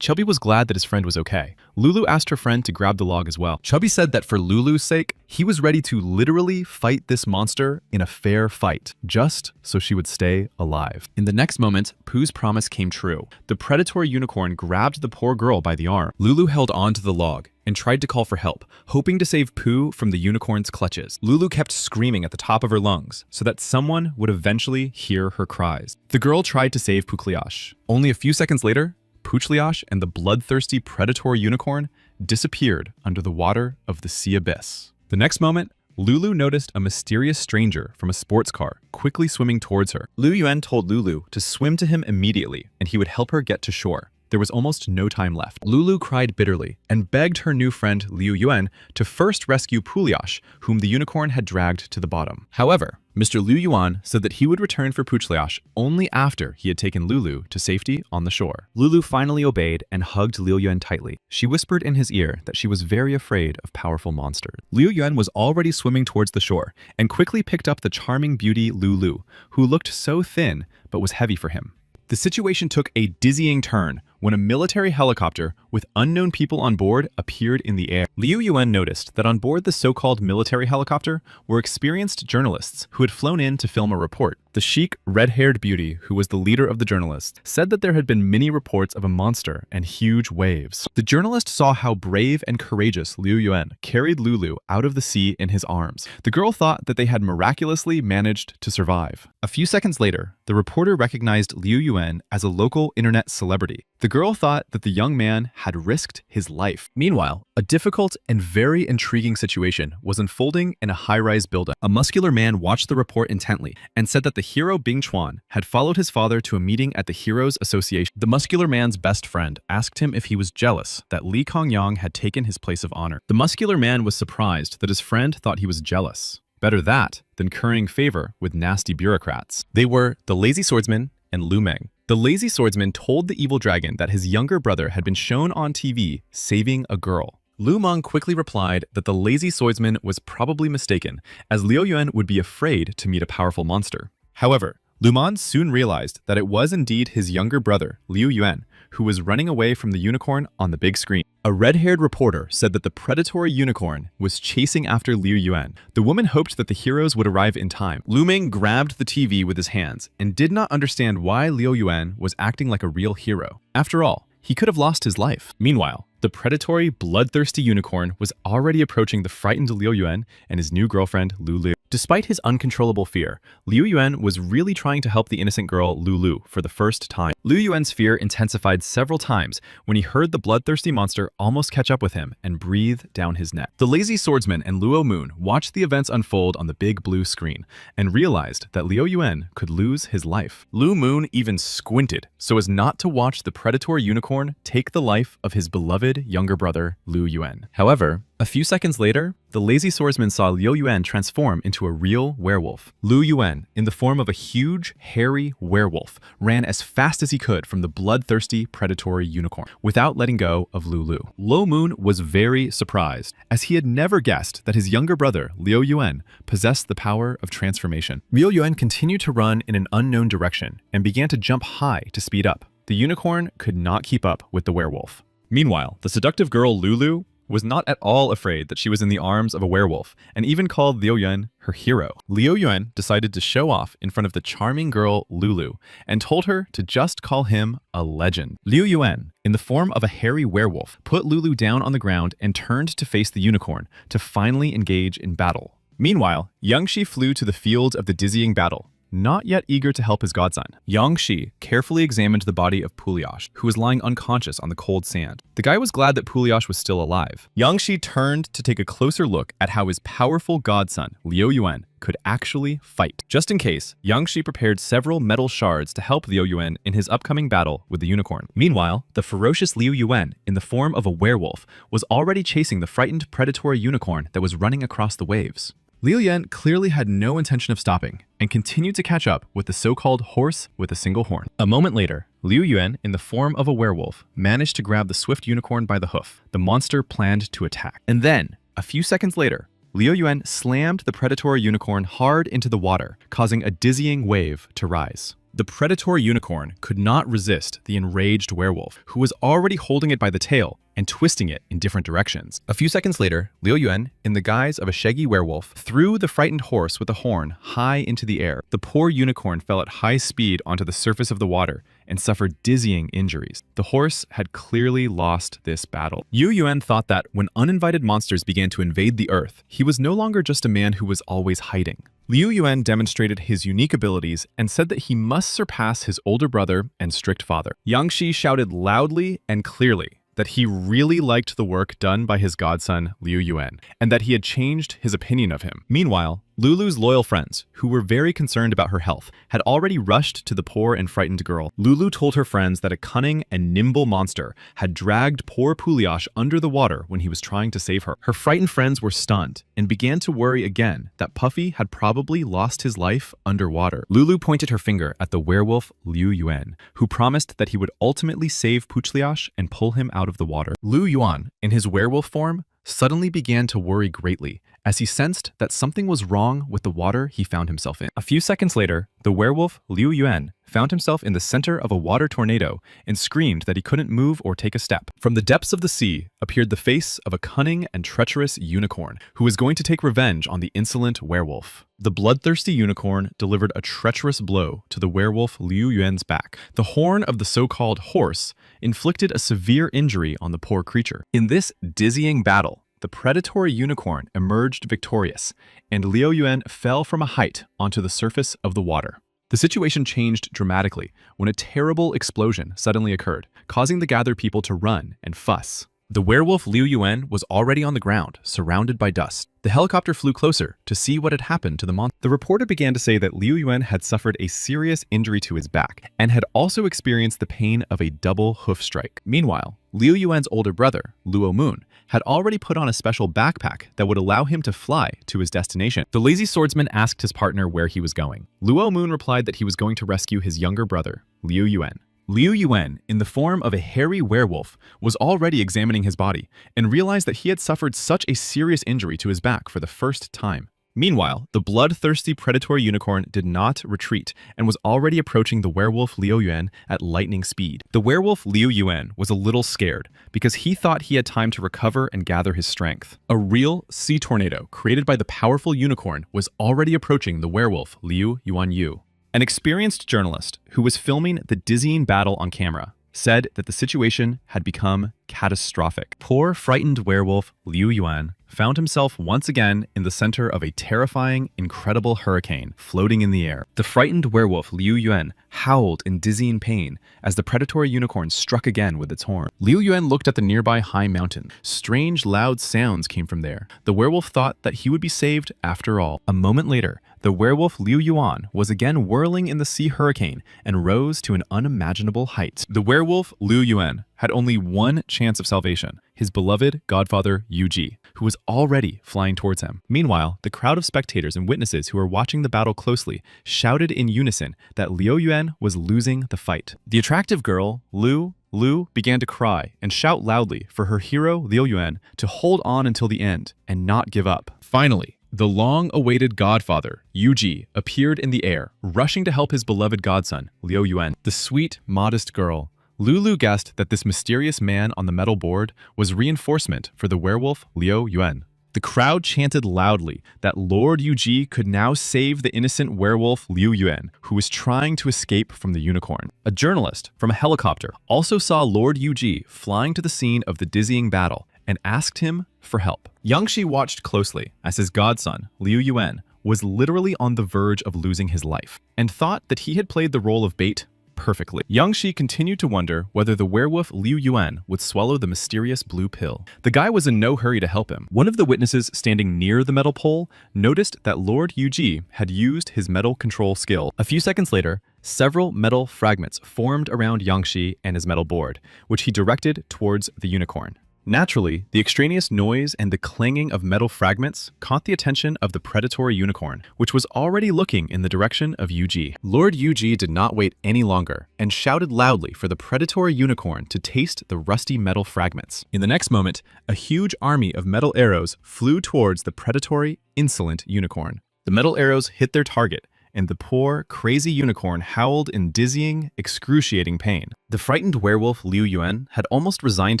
Chubby was glad that his friend was okay. Lulu asked her friend to grab the log as well. Chubby said that for Lulu's sake, he was ready to literally fight this monster in a fair fight, just so she would stay alive. In the next moment, Pooh's promise came true. The predatory unicorn grabbed the poor girl by the arm. Lulu held on to the log and tried to call for help, hoping to save Pooh from the unicorn's clutches. Lulu kept screaming at the top of her lungs so that someone would eventually hear her cries. The girl tried to save Poochliash. Only a few seconds later, Poochliash and the bloodthirsty predatory unicorn disappeared under the water of the sea abyss. The next moment, Lulu noticed a mysterious stranger from a sports car quickly swimming towards her. Liu Yuan told Lulu to swim to him immediately and he would help her get to shore. There was almost no time left. Lulu cried bitterly and begged her new friend Liu Yuan to first rescue Poochliash, whom the unicorn had dragged to the bottom. However, Mr. Liu Yuan said that he would return for Poochliash only after he had taken Lulu to safety on the shore. Lulu finally obeyed and hugged Liu Yuan tightly. She whispered in his ear that she was very afraid of powerful monsters. Liu Yuan was already swimming towards the shore and quickly picked up the charming beauty Lulu, who looked so thin but was heavy for him. The situation took a dizzying turn when a military helicopter with unknown people on board appeared in the air. Liu Yuan noticed that on board the so-called military helicopter were experienced journalists who had flown in to film a report. The chic, red-haired beauty, who was the leader of the journalists, said that there had been many reports of a monster and huge waves. The journalist saw how brave and courageous Liu Yuan carried Lulu out of the sea in his arms. The girl thought that they had miraculously managed to survive. A few seconds later, the reporter recognized Liu Yuan as a local internet celebrity. The girl thought that the young man had risked his life. Meanwhile, a difficult and very intriguing situation was unfolding in a high-rise building. A muscular man watched the report intently and said that the hero Bing Chuan had followed his father to a meeting at the Heroes Association. The muscular man's best friend asked him if he was jealous that Li Kongyang had taken his place of honor. The muscular man was surprised that his friend thought he was jealous. Better that than currying favor with nasty bureaucrats. They were the lazy swordsman and Lu Meng. The lazy swordsman told the evil dragon that his younger brother had been shown on TV saving a girl. Lu Meng quickly replied that the lazy swordsman was probably mistaken, as Liu Yuan would be afraid to meet a powerful monster. However, Lu Meng soon realized that it was indeed his younger brother, Liu Yuan, who was running away from the unicorn on the big screen. A red-haired reporter said that the predatory unicorn was chasing after Liu Yuan. The woman hoped that the heroes would arrive in time. Lu Meng grabbed the TV with his hands and did not understand why Liu Yuan was acting like a real hero. After all, he could have lost his life. Meanwhile, the predatory, bloodthirsty unicorn was already approaching the frightened Liu Yuan and his new girlfriend, Lulu. Despite his uncontrollable fear, Liu Yuan was really trying to help the innocent girl Lulu for the first time. Liu Yuan's fear intensified several times when he heard the bloodthirsty monster almost catch up with him and breathe down his neck. The lazy swordsman and Luo Moon watched the events unfold on the big blue screen and realized that Liu Yuan could lose his life. Lu Moon even squinted so as not to watch the predatory unicorn take the life of his beloved younger brother, Liu Yuan. However, a few seconds later, the lazy swordsman saw Liu Yuan transform into a real werewolf. Liu Yuan, in the form of a huge, hairy werewolf, ran as fast as he could from the bloodthirsty predatory unicorn, without letting go of Lulu. Lo Moon was very surprised, as he had never guessed that his younger brother, Liu Yuan, possessed the power of transformation. Liu Yuan continued to run in an unknown direction and began to jump high to speed up. The unicorn could not keep up with the werewolf. Meanwhile, the seductive girl Lulu was not at all afraid that she was in the arms of a werewolf, and even called Liu Yuan her hero. Liu Yuan decided to show off in front of the charming girl Lulu, and told her to just call him a legend. Liu Yuan, in the form of a hairy werewolf, put Lulu down on the ground and turned to face the unicorn to finally engage in battle. Meanwhile, Yangshi flew to the field of the dizzying battle, not yet eager to help his godson. Yangshi carefully examined the body of Poochliash, who was lying unconscious on the cold sand. The guy was glad that Poochliash was still alive. Yangshi turned to take a closer look at how his powerful godson, Liu Yuan, could actually fight. Just in case, Yangshi prepared several metal shards to help Liu Yuan in his upcoming battle with the unicorn. Meanwhile, the ferocious Liu Yuan, in the form of a werewolf, was already chasing the frightened predatory unicorn that was running across the waves. Liu Yuan clearly had no intention of stopping and continued to catch up with the so-called horse with a single horn. A moment later, Liu Yuan, in the form of a werewolf, managed to grab the swift unicorn by the hoof. The monster planned to attack. And then, a few seconds later, Liu Yuan slammed the predatory unicorn hard into the water, causing a dizzying wave to rise. The predatory unicorn could not resist the enraged werewolf, who was already holding it by the tail and twisting it in different directions. A few seconds later, Liu Yuan, in the guise of a shaggy werewolf, threw the frightened horse with a horn high into the air. The poor unicorn fell at high speed onto the surface of the water and suffered dizzying injuries. The horse had clearly lost this battle. Liu Yuan thought that when uninvited monsters began to invade the earth, he was no longer just a man who was always hiding. Liu Yuan demonstrated his unique abilities and said that he must surpass his older brother and strict father. Yang Shi shouted loudly and clearly that he really liked the work done by his godson, Liu Yuan, and that he had changed his opinion of him. Meanwhile, Lulu's loyal friends, who were very concerned about her health, had already rushed to the poor and frightened girl. Lulu told her friends that a cunning and nimble monster had dragged poor Puliash under the water when he was trying to save her. Her frightened friends were stunned and began to worry again that Puffy had probably lost his life underwater. Lulu pointed her finger at the werewolf Liu Yuan, who promised that he would ultimately save Puchliash and pull him out of the water. Liu Yuan, in his werewolf form, suddenly began to worry greatly as he sensed that something was wrong with the water he found himself in. A few seconds later, the werewolf Liu Yuan found himself in the center of a water tornado and screamed that he couldn't move or take a step. From the depths of the sea appeared the face of a cunning and treacherous unicorn who was going to take revenge on the insolent werewolf. The bloodthirsty unicorn delivered a treacherous blow to the werewolf Liu Yuan's back. The horn of the so-called horse inflicted a severe injury on the poor creature. In this dizzying battle, the predatory unicorn emerged victorious, and Liu Yuan fell from a height onto the surface of the water. The situation changed dramatically when a terrible explosion suddenly occurred, causing the gathered people to run and fuss. The werewolf Liu Yuan was already on the ground, surrounded by dust. The helicopter flew closer to see what had happened to the monster. The reporter began to say that Liu Yuan had suffered a serious injury to his back and had also experienced the pain of a double hoof strike. Meanwhile, Liu Yuan's older brother, Luo Moon, had already put on a special backpack that would allow him to fly to his destination. The lazy swordsman asked his partner where he was going. Luo Moon replied that he was going to rescue his younger brother, Liu Yuan. Liu Yuan, in the form of a hairy werewolf, was already examining his body and realized that he had suffered such a serious injury to his back for the first time. Meanwhile, the bloodthirsty predatory unicorn did not retreat and was already approaching the werewolf Liu Yuan at lightning speed. The werewolf Liu Yuan was a little scared because he thought he had time to recover and gather his strength. A real sea tornado created by the powerful unicorn was already approaching the werewolf Liu Yuanyu. An experienced journalist who was filming the dizzying battle on camera said that the situation had become catastrophic. Poor frightened werewolf Liu Yuan found himself once again in the center of a terrifying, incredible hurricane floating in the air. The frightened werewolf Liu Yuan howled in dizzying pain as the predatory unicorn struck again with its horn. Liu Yuan looked at the nearby high mountain. Strange, loud sounds came from there. The werewolf thought that he would be saved after all. A moment later, the werewolf Liu Yuan was again whirling in the sea hurricane and rose to an unimaginable height. The werewolf Liu Yuan had only one chance of salvation, his beloved godfather Yuji, who was already flying towards him. Meanwhile, the crowd of spectators and witnesses who were watching the battle closely shouted in unison that Liu Yuan was losing the fight. The attractive girl, Lu began to cry and shout loudly for her hero Liu Yuan to hold on until the end and not give up. Finally, the long-awaited godfather, Yuji, appeared in the air, rushing to help his beloved godson, Liu Yuan. The sweet, modest girl, Lulu, guessed that this mysterious man on the metal board was reinforcement for the werewolf Liu Yuan. The crowd chanted loudly that Lord Yuji could now save the innocent werewolf Liu Yuan, who was trying to escape from the unicorn. A journalist from a helicopter also saw Lord Yuji flying to the scene of the dizzying battle and asked him for help. Yang Shi watched closely as his godson, Liu Yuan, was literally on the verge of losing his life and thought that he had played the role of bait perfectly. Yang Shi continued to wonder whether the werewolf Liu Yuan would swallow the mysterious blue pill. The guy was in no hurry to help him. One of the witnesses standing near the metal pole noticed that Lord Yuji had used his metal control skill. A few seconds later, several metal fragments formed around Yang Shi and his metal board, which he directed towards the unicorn. Naturally, the extraneous noise and the clanging of metal fragments caught the attention of the predatory unicorn, which was already looking in the direction of Yuji. Lord Yuji did not wait any longer and shouted loudly for the predatory unicorn to taste the rusty metal fragments. In the next moment, a huge army of metal arrows flew towards the predatory, insolent unicorn. The metal arrows hit their target and the poor, crazy unicorn howled in dizzying, excruciating pain. The frightened werewolf Liu Yuan had almost resigned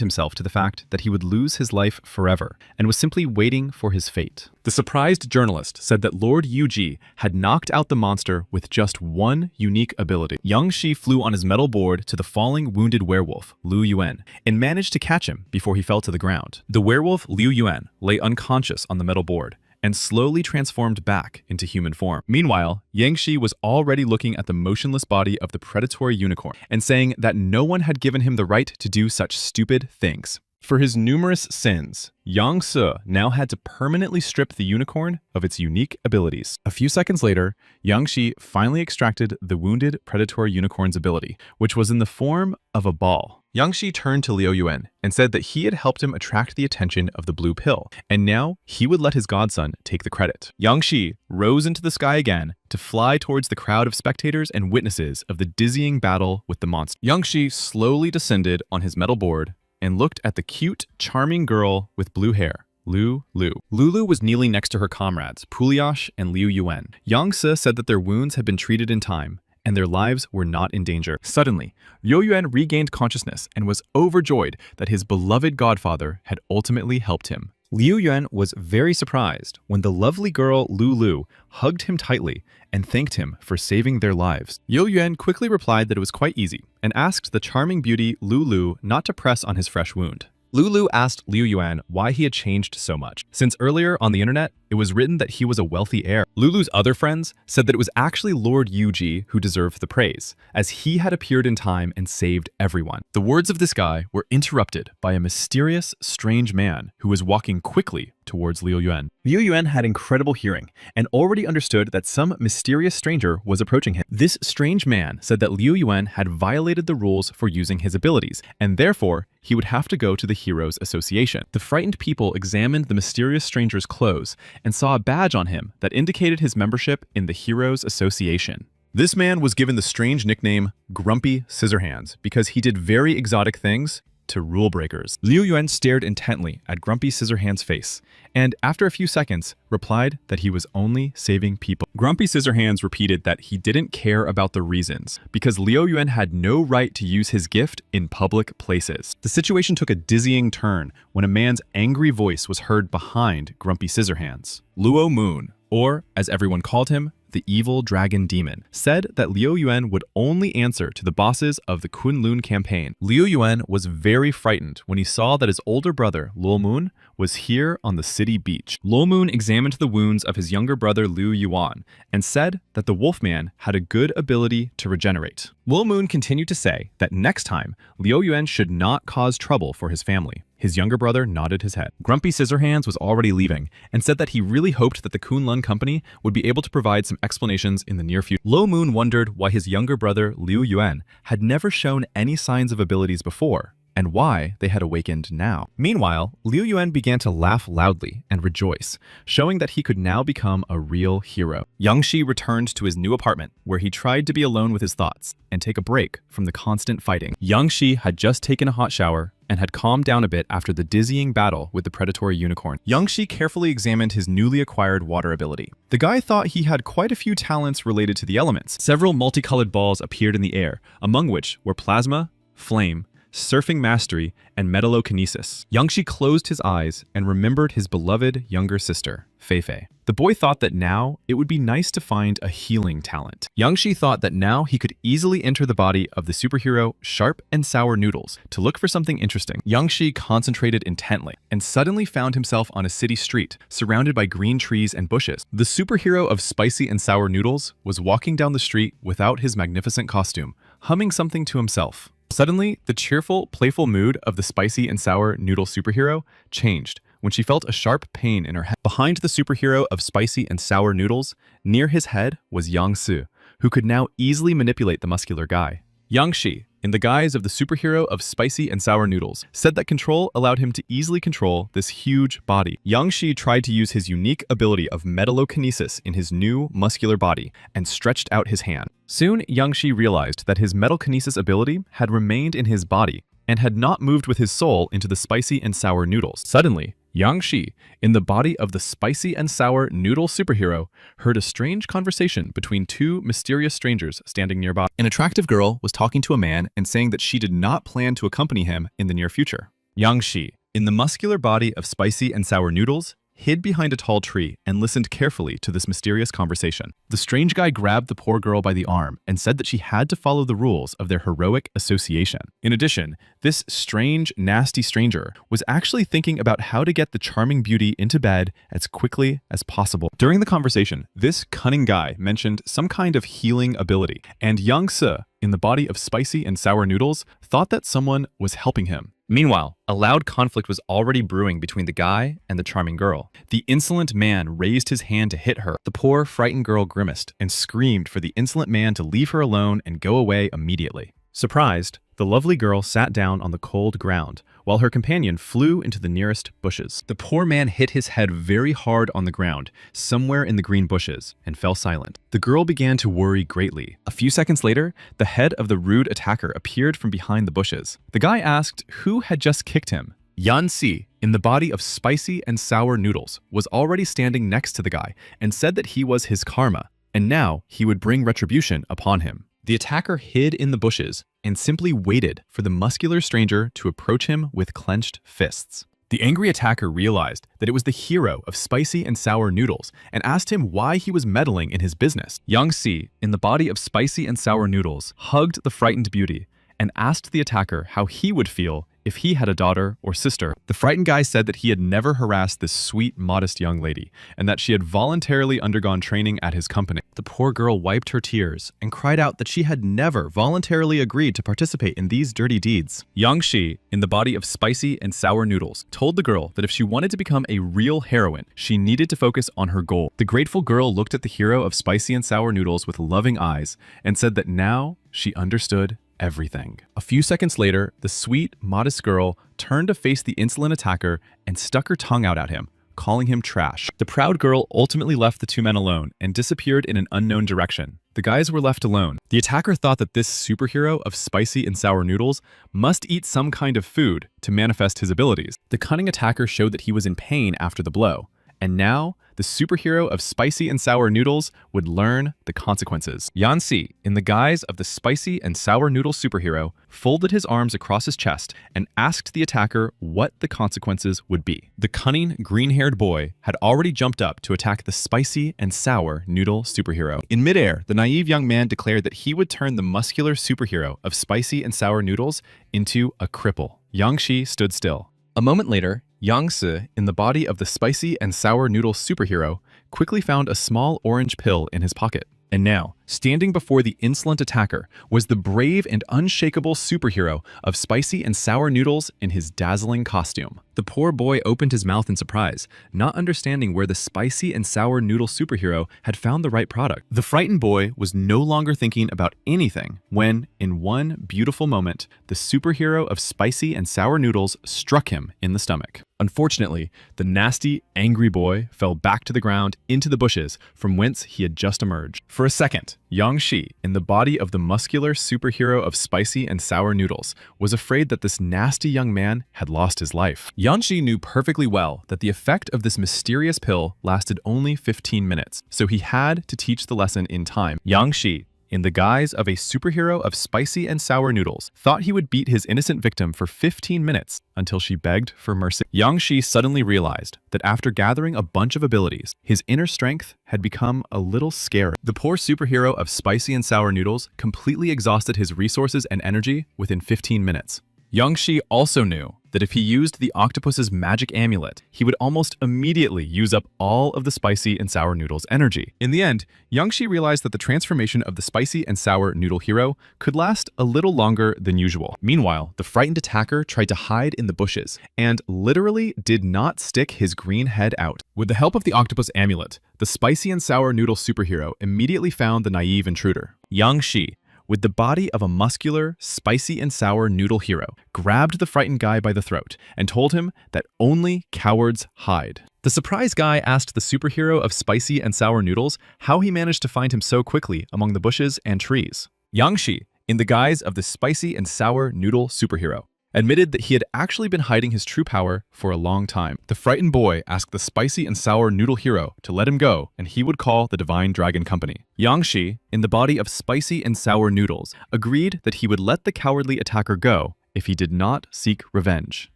himself to the fact that he would lose his life forever, and was simply waiting for his fate. The surprised journalist said that Lord Yuji had knocked out the monster with just one unique ability. Yang Shi flew on his metal board to the falling, wounded werewolf, Liu Yuan, and managed to catch him before he fell to the ground. The werewolf Liu Yuan lay unconscious on the metal board and slowly transformed back into human form. Meanwhile, Yang Shi was already looking at the motionless body of the predatory unicorn and saying that no one had given him the right to do such stupid things. For his numerous sins, Yang Se now had to permanently strip the unicorn of its unique abilities. A few seconds later, Yang Shi finally extracted the wounded predatory unicorn's ability, which was in the form of a ball. Yang Shi turned to Liu Yuan and said that he had helped him attract the attention of the blue pill, and now he would let his godson take the credit. Yang Shi rose into the sky again to fly towards the crowd of spectators and witnesses of the dizzying battle with the monster. Yang Shi slowly descended on his metal board and looked at the cute, charming girl with blue hair, Lulu. Lulu was kneeling next to her comrades, Pulyash and Liu Yuan. Yang Se said that their wounds had been treated in time, and their lives were not in danger. Suddenly, Liu Yuan regained consciousness and was overjoyed that his beloved godfather had ultimately helped him. Liu Yuan was very surprised when the lovely girl Lulu hugged him tightly and thanked him for saving their lives. Liu Yuan quickly replied that it was quite easy and asked the charming beauty Lulu not to press on his fresh wound. Lulu asked Liu Yuan why he had changed so much, since earlier on the internet, it was written that he was a wealthy heir. Lulu's other friends said that it was actually Lord Yuji who deserved the praise, as he had appeared in time and saved everyone. The words of this guy were interrupted by a mysterious, strange man who was walking quickly towards Liu Yuan. Liu Yuan had incredible hearing and already understood that some mysterious stranger was approaching him. This strange man said that Liu Yuan had violated the rules for using his abilities, and therefore he would have to go to the Heroes Association. The frightened people examined the mysterious stranger's clothes and saw a badge on him that indicated his membership in the Heroes Association. This man was given the strange nickname Grumpy Scissorhands because he did very exotic things to rule breakers. Liu Yuan stared intently at Grumpy Scissorhands' face, and after a few seconds, replied that he was only saving people. Grumpy Scissorhands repeated that he didn't care about the reasons, because Liu Yuan had no right to use his gift in public places. The situation took a dizzying turn when a man's angry voice was heard behind Grumpy Scissorhands. Luo Moon, or as everyone called him, the evil dragon demon, said that Liu Yuan would only answer to the bosses of the Kunlun campaign. Liu Yuan was very frightened when he saw that his older brother, Luo Moon, was here on the city beach. Luo Moon examined the wounds of his younger brother Liu Yuan and said that the Wolfman had a good ability to regenerate. Luo Moon continued to say that next time, Liu Yuan should not cause trouble for his family. His younger brother nodded his head. Grumpy Scissorhands was already leaving and said that he really hoped that the Kunlun company would be able to provide some explanations in the near future. Luo Moon wondered why his younger brother Liu Yuan had never shown any signs of abilities before, and why they had awakened now. Meanwhile, Liu Yuan began to laugh loudly and rejoice, showing that he could now become a real hero. Yang Shi returned to his new apartment, where he tried to be alone with his thoughts and take a break from the constant fighting. Yang Shi had just taken a hot shower and had calmed down a bit after the dizzying battle with the predatory unicorn. Yang Shi carefully examined his newly acquired water ability. The guy thought he had quite a few talents related to the elements. Several multicolored balls appeared in the air, among which were plasma, flame, surfing mastery, and metallokinesis. Yang Shi closed his eyes and remembered his beloved younger sister, Fei Fei. The boy thought that now it would be nice to find a healing talent. Yang Shi thought that now he could easily enter the body of the superhero Sharp and Sour Noodles to look for something interesting. Yang Shi concentrated intently and suddenly found himself on a city street surrounded by green trees and bushes. The superhero of Spicy and Sour Noodles was walking down the street without his magnificent costume, humming something to himself. Suddenly, the cheerful, playful mood of the Spicy and Sour Noodle superhero changed when she felt a sharp pain in her head. Behind the superhero of Spicy and Sour Noodles, near his head was Yang Su, who could now easily manipulate the muscular guy. Yang Shi, in the guise of the superhero of Spicy and Sour Noodles, said that control allowed him to easily control this huge body. Yang Shi tried to use his unique ability of metallokinesis in his new muscular body and stretched out his hand. Soon, Yang Shi realized that his metallokinesis ability had remained in his body and had not moved with his soul into the Spicy and Sour Noodles. Suddenly, Yang Shi, in the body of the spicy and sour noodle superhero, heard a strange conversation between two mysterious strangers standing nearby. An attractive girl was talking to a man and saying that she did not plan to accompany him in the near future. Yang Shi, in the muscular body of spicy and sour noodles, hid behind a tall tree and listened carefully to this mysterious conversation. The strange guy grabbed the poor girl by the arm and said that she had to follow the rules of their heroic association. In addition, this strange, nasty stranger was actually thinking about how to get the charming beauty into bed as quickly as possible. During the conversation, this cunning guy mentioned some kind of healing ability, and Yang Se, in the body of spicy and sour noodles, thought that someone was helping him. Meanwhile, a loud conflict was already brewing between the guy and the charming girl. The insolent man raised his hand to hit her. The poor, frightened girl grimaced and screamed for the insolent man to leave her alone and go away immediately. Surprised, the lovely girl sat down on the cold ground, while her companion flew into the nearest bushes. The poor man hit his head very hard on the ground, somewhere in the green bushes, and fell silent. The girl began to worry greatly. A few seconds later, the head of the rude attacker appeared from behind the bushes. The guy asked who had just kicked him. Yan Si, in the body of spicy and sour noodles, was already standing next to the guy and said that he was his karma, and now he would bring retribution upon him. The attacker hid in the bushes and simply waited for the muscular stranger to approach him with clenched fists. The angry attacker realized that it was the hero of spicy and sour noodles and asked him why he was meddling in his business. Yang Si, in the body of spicy and sour noodles, hugged the frightened beauty and asked the attacker how he would feel if he had a daughter or sister. The frightened guy said that he had never harassed this sweet, modest young lady, and that she had voluntarily undergone training at his company. The poor girl wiped her tears and cried out that she had never voluntarily agreed to participate in these dirty deeds. Yang Shi, in the body of spicy and sour noodles, told the girl that if she wanted to become a real heroine, she needed to focus on her goal. The grateful girl looked at the hero of spicy and sour noodles with loving eyes and said that now she understood everything. A few seconds later, the sweet, modest girl turned to face the insolent attacker and stuck her tongue out at him, calling him trash. The proud girl ultimately left the two men alone and disappeared in an unknown direction. The guys were left alone. The attacker thought that this superhero of spicy and sour noodles must eat some kind of food to manifest his abilities. The cunning attacker showed that he was in pain after the blow, and now the superhero of spicy and sour noodles would learn the consequences. Yan Si, in the guise of the spicy and sour noodle superhero, folded his arms across his chest and asked the attacker what the consequences would be. The cunning, green-haired boy had already jumped up to attack the spicy and sour noodle superhero. In midair, the naive young man declared that he would turn the muscular superhero of spicy and sour noodles into a cripple. Yang Shi stood still. A moment later, Yang Se, in the body of the spicy and sour noodle superhero, quickly found a small orange pill in his pocket. And now, standing before the insolent attacker, was the brave and unshakable superhero of spicy and sour noodles in his dazzling costume. The poor boy opened his mouth in surprise, not understanding where the spicy and sour noodle superhero had found the right product. The frightened boy was no longer thinking about anything when, in one beautiful moment, the superhero of spicy and sour noodles struck him in the stomach. Unfortunately, the nasty, angry boy fell back to the ground into the bushes from whence he had just emerged. For a second, Yang Shi, in the body of the muscular superhero of spicy and sour noodles, was afraid that this nasty young man had lost his life. Yang Shi knew perfectly well that the effect of this mysterious pill lasted only 15 minutes, so he had to teach the lesson in time. Yang Shi, in the guise of a superhero of spicy and sour noodles, thought he would beat his innocent victim for 15 minutes until she begged for mercy. Yang Shi suddenly realized that after gathering a bunch of abilities, his inner strength had become a little scary. The poor superhero of spicy and sour noodles completely exhausted his resources and energy within 15 minutes. Yang Shi also knew that if he used the octopus's magic amulet, he would almost immediately use up all of the spicy and sour noodle's energy. In the end, Yang Shi realized that the transformation of the spicy and sour noodle hero could last a little longer than usual. Meanwhile, the frightened attacker tried to hide in the bushes and literally did not stick his green head out. With the help of the octopus amulet, the spicy and sour noodle superhero immediately found the naive intruder. Yang Shi, with the body of a muscular, spicy and sour noodle hero, grabbed the frightened guy by the throat and told him that only cowards hide. The surprised guy asked the superhero of spicy and sour noodles how he managed to find him so quickly among the bushes and trees. Yang Shi, in the guise of the spicy and sour noodle superhero, admitted that he had actually been hiding his true power for a long time. The frightened boy asked the spicy and sour noodle hero to let him go, and he would call the Divine Dragon Company. Yang Shi, in the body of spicy and sour noodles, agreed that he would let the cowardly attacker go if he did not seek revenge.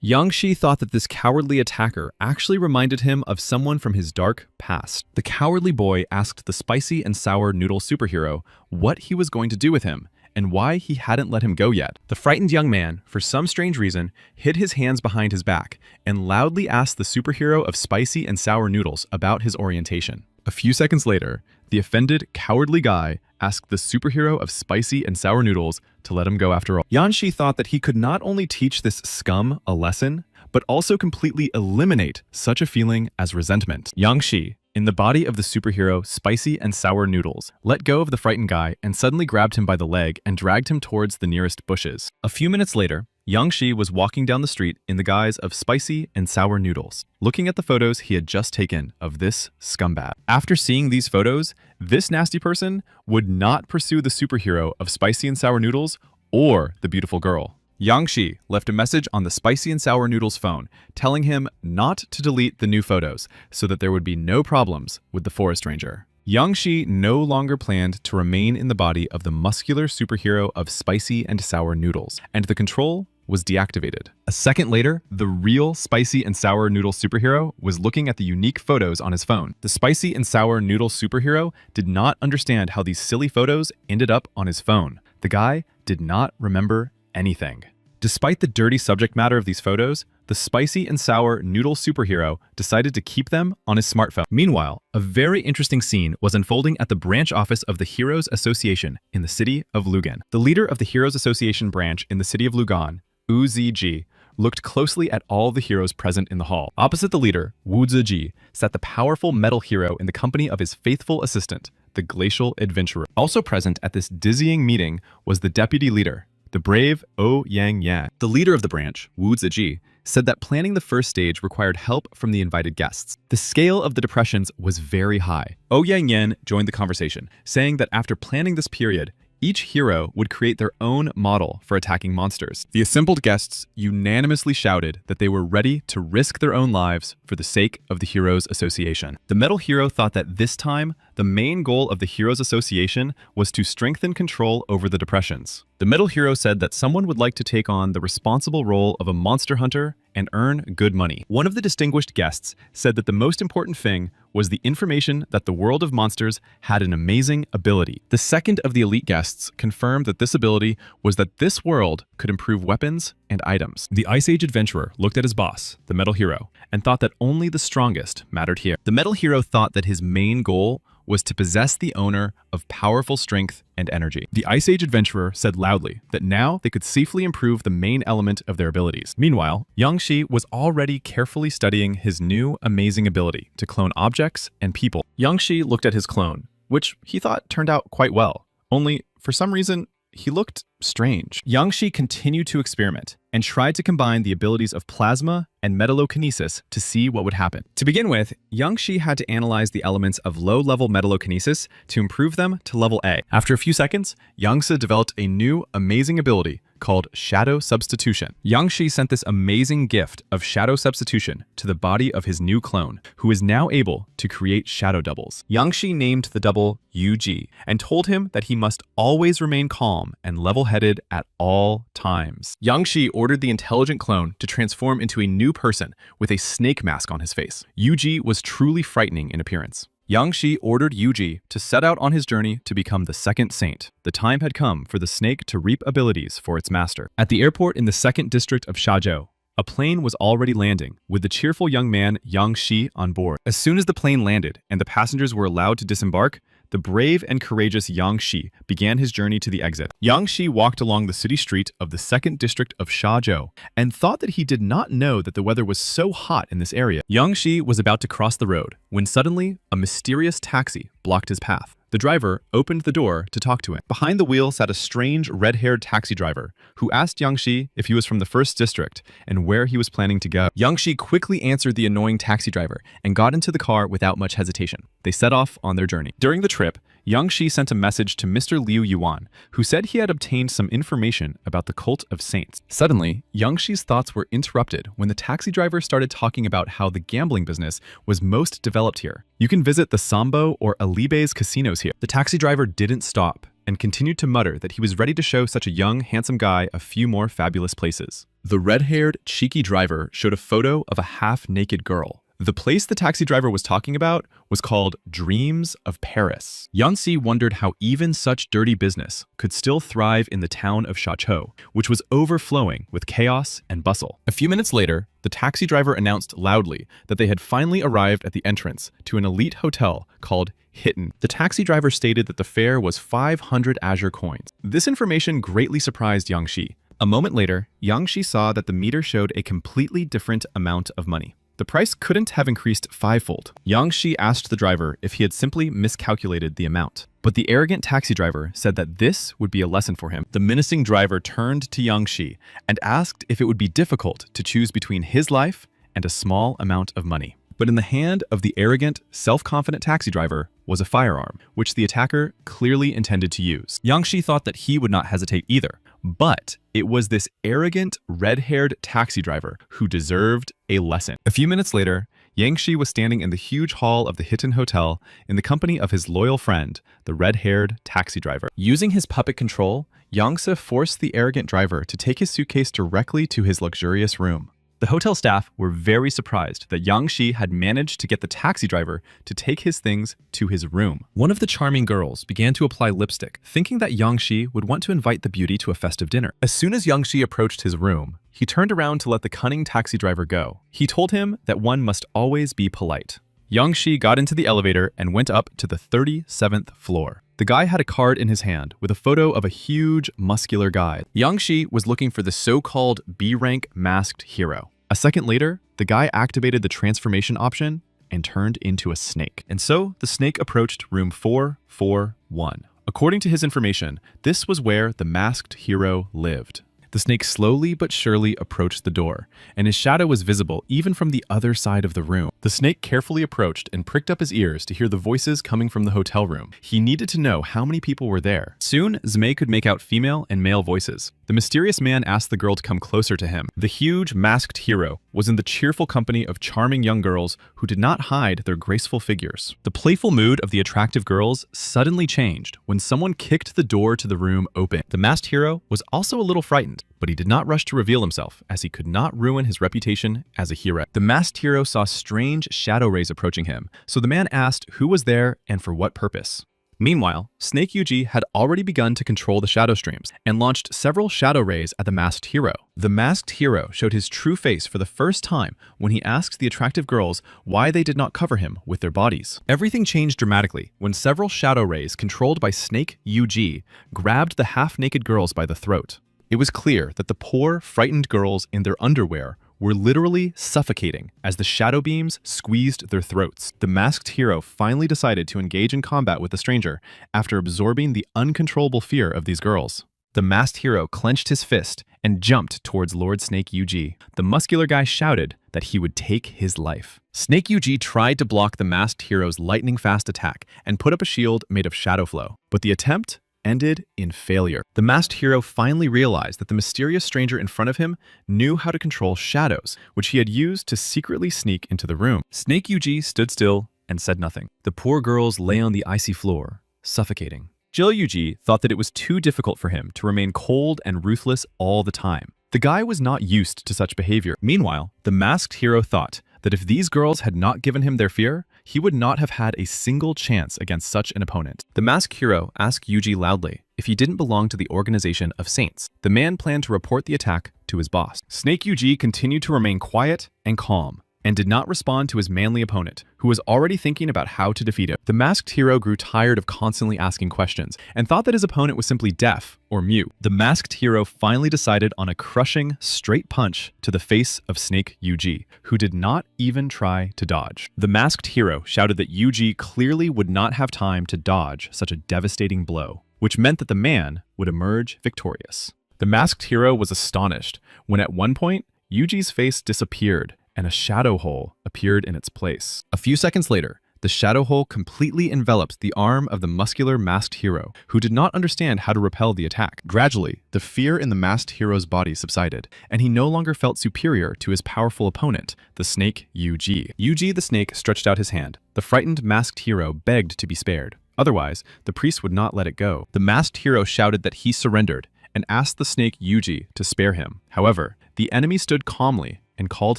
Yang Shi thought that this cowardly attacker actually reminded him of someone from his dark past. The cowardly boy asked the spicy and sour noodle superhero what he was going to do with him, and why he hadn't let him go yet. The frightened young man, for some strange reason, hid his hands behind his back and loudly asked the superhero of spicy and sour noodles about his orientation. A few seconds later, the offended, cowardly guy asked the superhero of spicy and sour noodles to let him go after all. Yang Shi thought that he could not only teach this scum a lesson, but also completely eliminate such a feeling as resentment. Yang Shi, in the body of the superhero Spicy and Sour Noodles, let go of the frightened guy and suddenly grabbed him by the leg and dragged him towards the nearest bushes. A few minutes later, Yang Shi was walking down the street in the guise of Spicy and Sour Noodles, looking at the photos he had just taken of this scumbag. After seeing these photos, this nasty person would not pursue the superhero of Spicy and Sour Noodles or the beautiful girl. Yang Shi left a message on the Spicy and Sour Noodles phone, telling him not to delete the new photos so that there would be no problems with the forest ranger. Yang Shi no longer planned to remain in the body of the muscular superhero of Spicy and Sour Noodles, and the control was deactivated. A second later, the real Spicy and Sour Noodle superhero was looking at the unique photos on his phone. The Spicy and Sour Noodle superhero did not understand how these silly photos ended up on his phone. The guy did not remember anything. Despite the dirty subject matter of these photos, the Spicy and Sour Noodle superhero decided to keep them on his smartphone. Meanwhile, a very interesting scene was unfolding at the branch office of the Heroes Association in the city of Lugan. The leader of the Heroes Association branch in the city of Lugan, Wu Ziji, looked closely at all the heroes present in the hall. Opposite the leader, Wu Ziji, sat the powerful metal hero in the company of his faithful assistant, the glacial adventurer. Also present at this dizzying meeting was the deputy leader, the brave Oh Yang Yan. The leader of the branch, Wu Ziji, said that planning the first stage required help from the invited guests. The scale of the depressions was very high. Oh Yang Yan joined the conversation, saying that after planning this period, each hero would create their own model for attacking monsters. The assembled guests unanimously shouted that they were ready to risk their own lives for the sake of the Heroes Association. The metal hero thought that this time, the main goal of the Heroes Association was to strengthen control over the depressions. The metal hero said that someone would like to take on the responsible role of a monster hunter and earn good money. One of the distinguished guests said that the most important thing was the information that the world of monsters had an amazing ability. The second of the elite guests confirmed that this ability was that this world could improve weapons and items. The Ice Age adventurer looked at his boss, the metal hero, and thought that only the strongest mattered here. The metal hero thought that his main goal was to possess the owner of powerful strength and energy. The Ice Age adventurer said loudly that now they could safely improve the main element of their abilities. Meanwhile, Yang Shi was already carefully studying his new amazing ability to clone objects and people. Yang Shi looked at his clone, which he thought turned out quite well. Only, for some reason, he looked strange. Yang Shi continued to experiment and tried to combine the abilities of plasma and metallokinesis to see what would happen. To begin with, Yang Shi had to analyze the elements of low-level metallokinesis to improve them to level A. After a few seconds, Yang Shi developed a new amazing ability called shadow substitution. Yang Shi sent this amazing gift of shadow substitution to the body of his new clone, who is now able to create shadow doubles. Yang Shi named the double Yuji and told him that he must always remain calm and level-headed at all times. Yang Shi ordered the intelligent clone to transform into a new person with a snake mask on his face. Yuji was truly frightening in appearance. Yang Shi ordered Yuji to set out on his journey to become the second saint. The time had come for the snake to reap abilities for its master. At the airport in the second district of Shazhou, a plane was already landing, with the cheerful young man Yang Shi on board. As soon as the plane landed and the passengers were allowed to disembark, the brave and courageous Yang Shi began his journey to the exit. Yang Shi walked along the city street of the second district of Shazhou and thought that he did not know that the weather was so hot in this area. Yang Shi was about to cross the road when suddenly a mysterious taxi blocked his path. The driver opened the door to talk to him. Behind the wheel sat a strange red-haired taxi driver who asked Yang Shi if he was from the first district and where he was planning to go. Yang Shi quickly answered the annoying taxi driver and got into the car without much hesitation. They set off on their journey. During the trip, Yang Shi sent a message to Mr. Liu Yuan, who said he had obtained some information about the cult of saints. Suddenly, Yang Shi's thoughts were interrupted when the taxi driver started talking about how the gambling business was most developed here. You can visit the Sambo or Alibe's casinos here. The taxi driver didn't stop and continued to mutter that he was ready to show such a young, handsome guy a few more fabulous places. The red-haired, cheeky driver showed a photo of a half-naked girl. The place the taxi driver was talking about was called Dreams of Paris. Yang Xi wondered how even such dirty business could still thrive in the town of Shachou, which was overflowing with chaos and bustle. A few minutes later, the taxi driver announced loudly that they had finally arrived at the entrance to an elite hotel called Hitten. The taxi driver stated that the fare was 500 Azure coins. This information greatly surprised Yang Xi. A moment later, Yang Xi saw that the meter showed a completely different amount of money. The price couldn't have increased fivefold. Yang Shi asked the driver if he had simply miscalculated the amount. But the arrogant taxi driver said that this would be a lesson for him. The menacing driver turned to Yang Shi and asked if it would be difficult to choose between his life and a small amount of money. But in the hand of the arrogant, self-confident taxi driver was a firearm, which the attacker clearly intended to use. Yang Shi thought that he would not hesitate either, but it was this arrogant, red-haired taxi driver who deserved a lesson. A few minutes later, Yang Shi was standing in the huge hall of the Hitten Hotel in the company of his loyal friend, the red-haired taxi driver. Using his puppet control, Yang Se forced the arrogant driver to take his suitcase directly to his luxurious room. The hotel staff were very surprised that Yang Shi had managed to get the taxi driver to take his things to his room. One of the charming girls began to apply lipstick, thinking that Yang Shi would want to invite the beauty to a festive dinner. As soon as Yang Shi approached his room, he turned around to let the cunning taxi driver go. He told him that one must always be polite. Yang Shi got into the elevator and went up to the 37th floor. The guy had a card in his hand with a photo of a huge, muscular guy. Yang Shi was looking for the so-called B-rank masked hero. A second later, the guy activated the transformation option and turned into a snake. And so the snake approached room 441. According to his information, this was where the masked hero lived. The snake slowly but surely approached the door, and his shadow was visible even from the other side of the room. The snake carefully approached and pricked up his ears to hear the voices coming from the hotel room. He needed to know how many people were there. Soon, Zmei could make out female and male voices. The mysterious man asked the girl to come closer to him. The huge masked hero was in the cheerful company of charming young girls who did not hide their graceful figures. The playful mood of the attractive girls suddenly changed when someone kicked the door to the room open. The masked hero was also a little frightened, but he did not rush to reveal himself, as he could not ruin his reputation as a hero. The masked hero saw strange shadow rays approaching him, so the man asked who was there and for what purpose. Meanwhile, Snake Yuji had already begun to control the shadow streams and launched several shadow rays at the masked hero. The masked hero showed his true face for the first time when he asked the attractive girls why they did not cover him with their bodies. Everything changed dramatically when several shadow rays controlled by Snake Yuji grabbed the half-naked girls by the throat. It was clear that the poor, frightened girls in their underwear were literally suffocating as the shadow beams squeezed their throats. The masked hero finally decided to engage in combat with the stranger after absorbing the uncontrollable fear of these girls. The masked hero clenched his fist and jumped towards Lord Snake Yuji. The muscular guy shouted that he would take his life. Snake Yuji tried to block the masked hero's lightning-fast attack and put up a shield made of shadow flow, but the attempt ended in failure. The masked hero finally realized that the mysterious stranger in front of him knew how to control shadows, which he had used to secretly sneak into the room. Snake Yuji stood still and said nothing. The poor girls lay on the icy floor, suffocating. Jill Yuji thought that it was too difficult for him to remain cold and ruthless all the time. The guy was not used to such behavior. Meanwhile, the masked hero thought that if these girls had not given him their fear, he would not have had a single chance against such an opponent. The masked hero asked Yuji loudly if he didn't belong to the organization of saints. The man planned to report the attack to his boss. Snake Yuji continued to remain quiet and calm, and did not respond to his manly opponent, who was already thinking about how to defeat him. The masked hero grew tired of constantly asking questions, and thought that his opponent was simply deaf or mute. The masked hero finally decided on a crushing, straight punch to the face of Snake Yuji, who did not even try to dodge. The masked hero shouted that Yuji clearly would not have time to dodge such a devastating blow, which meant that the man would emerge victorious. The masked hero was astonished when at one point, Yuji's face disappeared, and a shadow hole appeared in its place. A few seconds later, The shadow hole completely enveloped the arm of the muscular masked hero, who did not understand how to repel the attack. Gradually, the fear in the masked hero's body subsided, and he no longer felt superior to his powerful opponent, the snake Yuji. Yuji the snake stretched out his hand. The frightened masked hero begged to be spared. Otherwise, the priest would not let it go. The masked hero shouted that he surrendered and asked the snake Yuji to spare him. However, the enemy stood calmly and called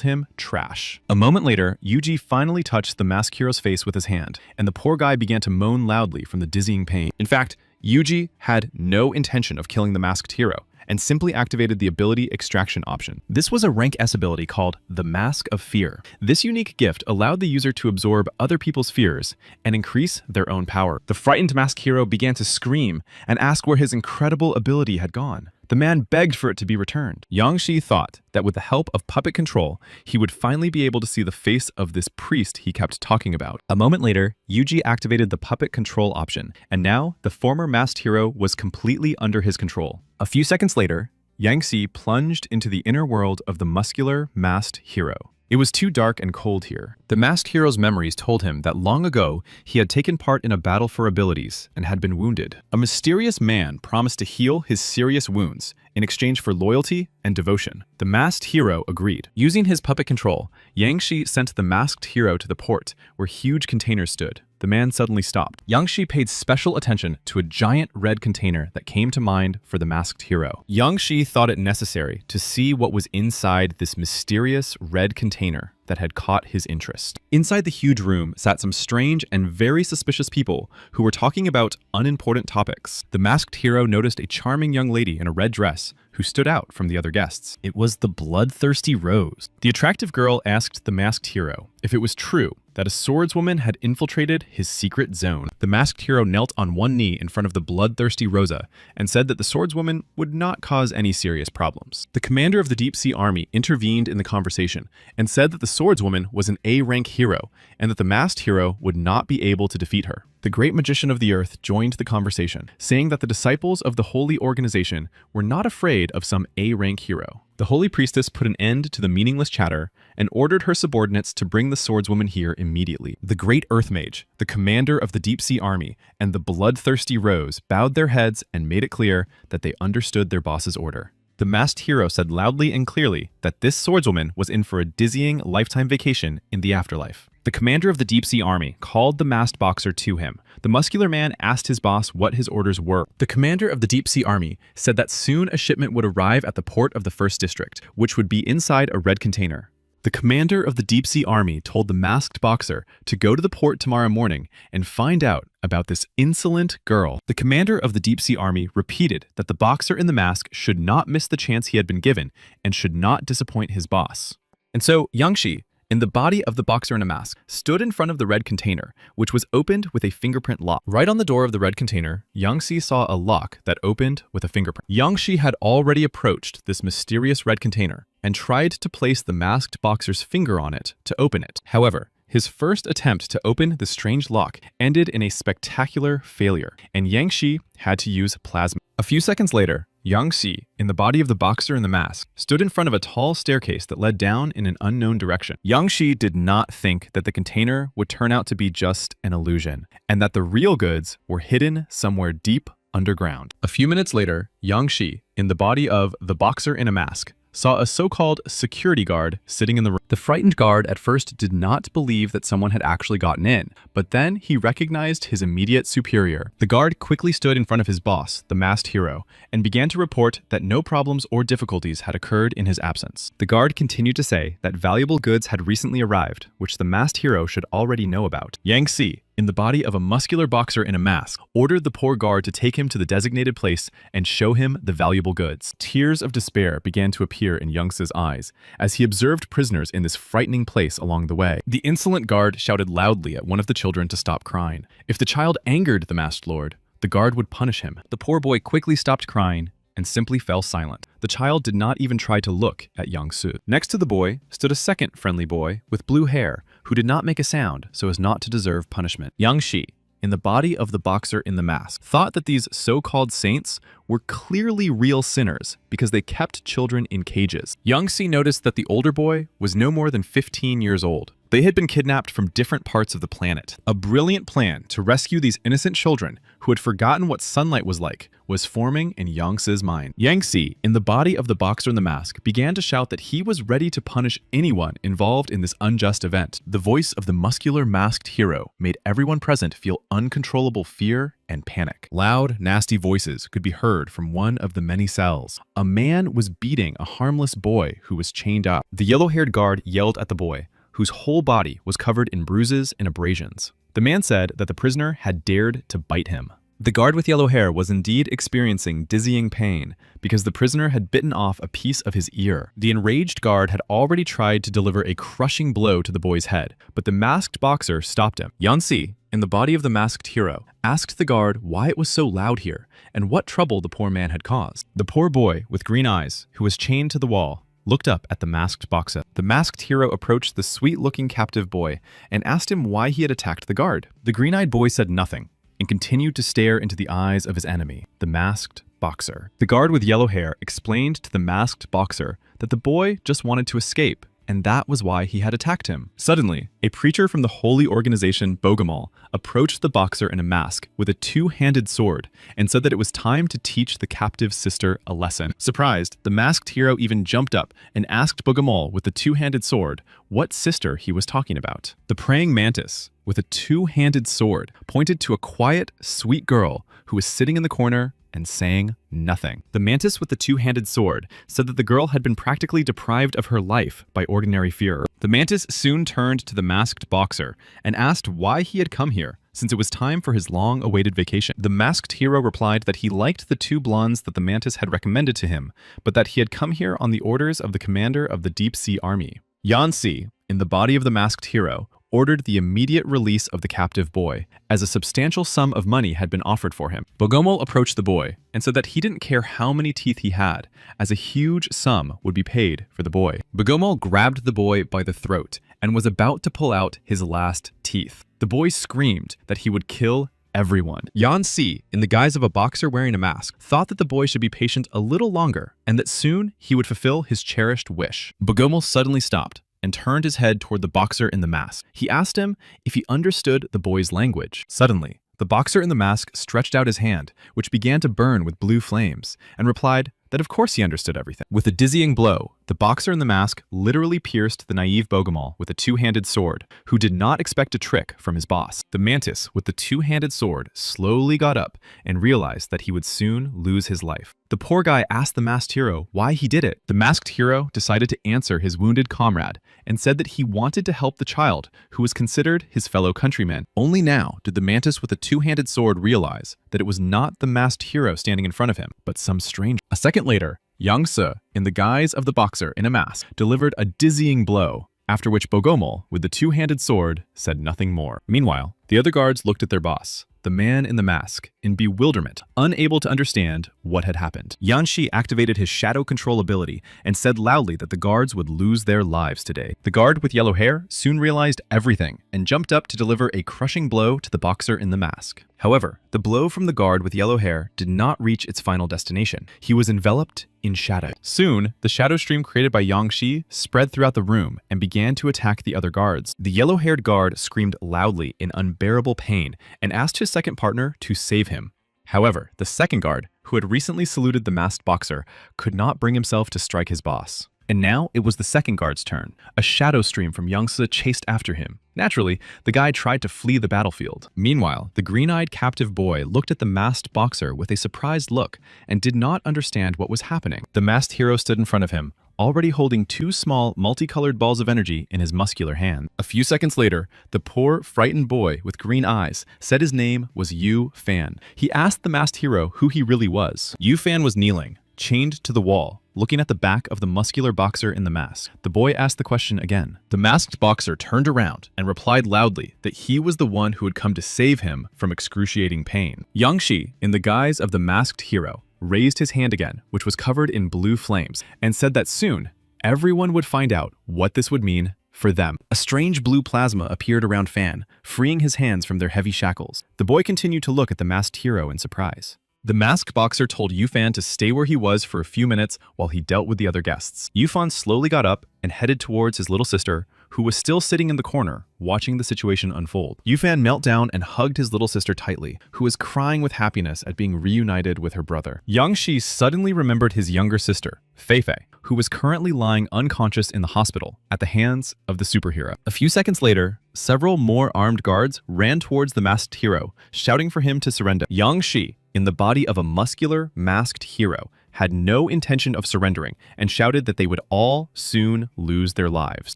him trash. A moment later, Yuji finally touched the masked hero's face with his hand, and the poor guy began to moan loudly from the dizzying pain. In fact, Yuji had no intention of killing the masked hero, and simply activated the ability extraction option. This was a rank S ability called the Mask of Fear. This unique gift allowed the user to absorb other people's fears and increase their own power. The frightened masked hero began to scream and ask where his incredible ability had gone. The man begged for it to be returned. Yang Shi thought that with the help of puppet control, he would finally be able to see the face of this priest he kept talking about. A moment later, Yuji activated the puppet control option, and now the former masked hero was completely under his control. A few seconds later, Yang Shi plunged into the inner world of the muscular masked hero. It was too dark and cold here. The masked hero's memories told him that long ago, he had taken part in a battle for abilities and had been wounded. A mysterious man promised to heal his serious wounds in exchange for loyalty and devotion. The masked hero agreed. Using his puppet control, Yang Shi sent the masked hero to the port where huge containers stood. The man suddenly stopped. Yang Shi paid special attention to a giant red container that came to mind for the masked hero. Yang Shi thought it necessary to see what was inside this mysterious red container that had caught his interest. Inside the huge room sat some strange and very suspicious people who were talking about unimportant topics. The masked hero noticed a charming young lady in a red dress who stood out from the other guests. It was the bloodthirsty Rose. The attractive girl asked the masked hero if it was true that a swordswoman had infiltrated his secret zone. The masked hero knelt on one knee in front of the bloodthirsty Rosa and said that the swordswoman would not cause any serious problems. The commander of the Deep Sea Army intervened in the conversation and said that the swordswoman was an A-rank hero and that the masked hero would not be able to defeat her. The great magician of the earth joined the conversation, saying that the disciples of the holy organization were not afraid of some A-rank hero. The holy priestess put an end to the meaningless chatter and ordered her subordinates to bring the swordswoman here immediately. The great earth mage, the commander of the Deep Sea Army, and the bloodthirsty Rose bowed their heads and made it clear that they understood their boss's order. The masked hero said loudly and clearly that this swordswoman was in for a dizzying lifetime vacation in the afterlife. The commander of the Deep Sea Army called the masked boxer to him. The muscular man asked his boss what his orders were. The commander of the Deep Sea Army said that soon a shipment would arrive at the port of the first district, which would be inside a red container. The commander of the Deep Sea Army told the masked boxer to go to the port tomorrow morning and find out about this insolent girl. The commander of the Deep Sea Army repeated that the boxer in the mask should not miss the chance he had been given and should not disappoint his boss. And so Yang Shi, in the body of the boxer in a mask, stood in front of the red container, which was opened with a fingerprint lock. Right on the door of the red container, Yang Shi saw a lock that opened with a fingerprint. Yang Shi had already approached this mysterious red container and tried to place the masked boxer's finger on it to open it. However, his first attempt to open the strange lock ended in a spectacular failure, and Yang Shi had to use plasma. A few seconds later, Yang Shi, in the body of the boxer in the mask, stood in front of a tall staircase that led down in an unknown direction. Yang Shi did not think that the container would turn out to be just an illusion, and that the real goods were hidden somewhere deep underground. A few minutes later, Yang Shi, in the body of the boxer in a mask, saw a so-called security guard sitting in the room. The frightened guard at first did not believe that someone had actually gotten in, but then he recognized his immediate superior. The guard quickly stood in front of his boss, the masked hero, and began to report that no problems or difficulties had occurred in his absence. The guard continued to say that valuable goods had recently arrived, which the masked hero should already know about. Yang Shi, in the body of a muscular boxer in a mask, ordered the poor guard to take him to the designated place and show him the valuable goods. Tears of despair began to appear in Yang Shi's eyes as he observed prisoners in this frightening place along the way. The insolent guard shouted loudly at one of the children to stop crying. If the child angered the masked lord, the guard would punish him. The poor boy quickly stopped crying and simply fell silent. The child did not even try to look at Yang Shi. Next to the boy stood a second friendly boy with blue hair who did not make a sound so as not to deserve punishment. Yang Shi, in the body of the boxer in the mask, thought that these so-called saints were clearly real sinners because they kept children in cages. Yang Shi noticed that the older boy was no more than 15 years old. They had been kidnapped from different parts of the planet. A brilliant plan to rescue these innocent children who had forgotten what sunlight was like was forming in Yang-se's mind. Yang-se, in the body of the boxer in the mask, began to shout that he was ready to punish anyone involved in this unjust event. The voice of the muscular masked hero made everyone present feel uncontrollable fear and panic. Loud, nasty voices could be heard from one of the many cells. A man was beating a harmless boy who was chained up. The yellow-haired guard yelled at the boy, whose whole body was covered in bruises and abrasions. The man said that the prisoner had dared to bite him. The guard with yellow hair was indeed experiencing dizzying pain because the prisoner had bitten off a piece of his ear. The enraged guard had already tried to deliver a crushing blow to the boy's head, but the masked boxer stopped him. Yan-se, in the body of the masked hero, asked the guard why it was so loud here and what trouble the poor man had caused. The poor boy with green eyes, who was chained to the wall, looked up at the masked boxer. The masked hero approached the sweet-looking captive boy and asked him why he had attacked the guard. The green-eyed boy said nothing and continued to stare into the eyes of his enemy, the masked boxer. The guard with yellow hair explained to the masked boxer that the boy just wanted to escape, and that was why he had attacked him. Suddenly, a preacher from the holy organization Bogomol approached the boxer in a mask with a two-handed sword and said that it was time to teach the captive sister a lesson. Surprised, the masked hero even jumped up and asked Bogomol with the two-handed sword what sister he was talking about. The praying mantis, with a two-handed sword, pointed to a quiet, sweet girl who was sitting in the corner and saying nothing. The mantis with the two-handed sword said that the girl had been practically deprived of her life by ordinary fear. The mantis soon turned to the masked boxer and asked why he had come here, since it was time for his long-awaited vacation. The masked hero replied that he liked the two blondes that the mantis had recommended to him, but that he had come here on the orders of the commander of the deep-sea army. Yan-se, in the body of the masked hero, ordered the immediate release of the captive boy, as a substantial sum of money had been offered for him. Bogomol approached the boy and said that he didn't care how many teeth he had, as a huge sum would be paid for the boy. Bogomol grabbed the boy by the throat and was about to pull out his last teeth. The boy screamed that he would kill everyone. Yan-se, in the guise of a boxer wearing a mask, thought that the boy should be patient a little longer and that soon he would fulfill his cherished wish. Bogomol suddenly stopped and turned his head toward the boxer in the mask. He asked him if he understood the boy's language. Suddenly, the boxer in the mask stretched out his hand, which began to burn with blue flames, and replied that of course he understood everything. With a dizzying blow, the boxer in the mask literally pierced the naive Bogomol with a two-handed sword, who did not expect a trick from his boss. The mantis with the two-handed sword slowly got up and realized that he would soon lose his life. The poor guy asked the masked hero why he did it. The masked hero decided to answer his wounded comrade and said that he wanted to help the child, who was considered his fellow countryman. Only now did the mantis with the two-handed sword realize that it was not the masked hero standing in front of him, but some stranger. A second later, Yang-se, in the guise of the boxer in a mask, delivered a dizzying blow, after which Bogomol, with the two-handed sword, said nothing more. Meanwhile, the other guards looked at their boss, the man in the mask, in bewilderment, unable to understand what had happened. Yan-se activated his shadow control ability and said loudly that the guards would lose their lives today. The guard with yellow hair soon realized everything and jumped up to deliver a crushing blow to the boxer in the mask. However, the blow from the guard with yellow hair did not reach its final destination. He was enveloped in shadow. Soon, the shadow stream created by Yang-se spread throughout the room and began to attack the other guards. The yellow-haired guard screamed loudly in unbearable pain and asked his second partner to save him. However, the second guard, who had recently saluted the masked boxer, could not bring himself to strike his boss. And now it was the second guard's turn. A shadow stream from Yang-se chased after him. Naturally, the guy tried to flee the battlefield. Meanwhile, the green-eyed captive boy looked at the masked boxer with a surprised look and did not understand what was happening. The masked hero stood in front of him, already holding two small, multicolored balls of energy in his muscular hand. A few seconds later, the poor, frightened boy with green eyes said his name was Yu-fan. He asked the masked hero who he really was. Yu-fan was kneeling, chained to the wall, looking at the back of the muscular boxer in the mask. The boy asked the question again. The masked boxer turned around and replied loudly that he was the one who had come to save him from excruciating pain. Yang-se, in the guise of the masked hero, raised his hand again, which was covered in blue flames, and said that soon, everyone would find out what this would mean for them. A strange blue plasma appeared around Fan, freeing his hands from their heavy shackles. The boy continued to look at the masked hero in surprise. The masked boxer told Yu-fan to stay where he was for a few minutes while he dealt with the other guests. Yu-fan slowly got up and headed towards his little sister, who was still sitting in the corner, watching the situation unfold. Yufan knelt down and hugged his little sister tightly, who was crying with happiness at being reunited with her brother. Yang Shi suddenly remembered his younger sister, Feifei, who was currently lying unconscious in the hospital at the hands of the superhero. A few seconds later, several more armed guards ran towards the masked hero, shouting for him to surrender. Yang Shi, in the body of a muscular, masked hero, had no intention of surrendering and shouted that they would all soon lose their lives.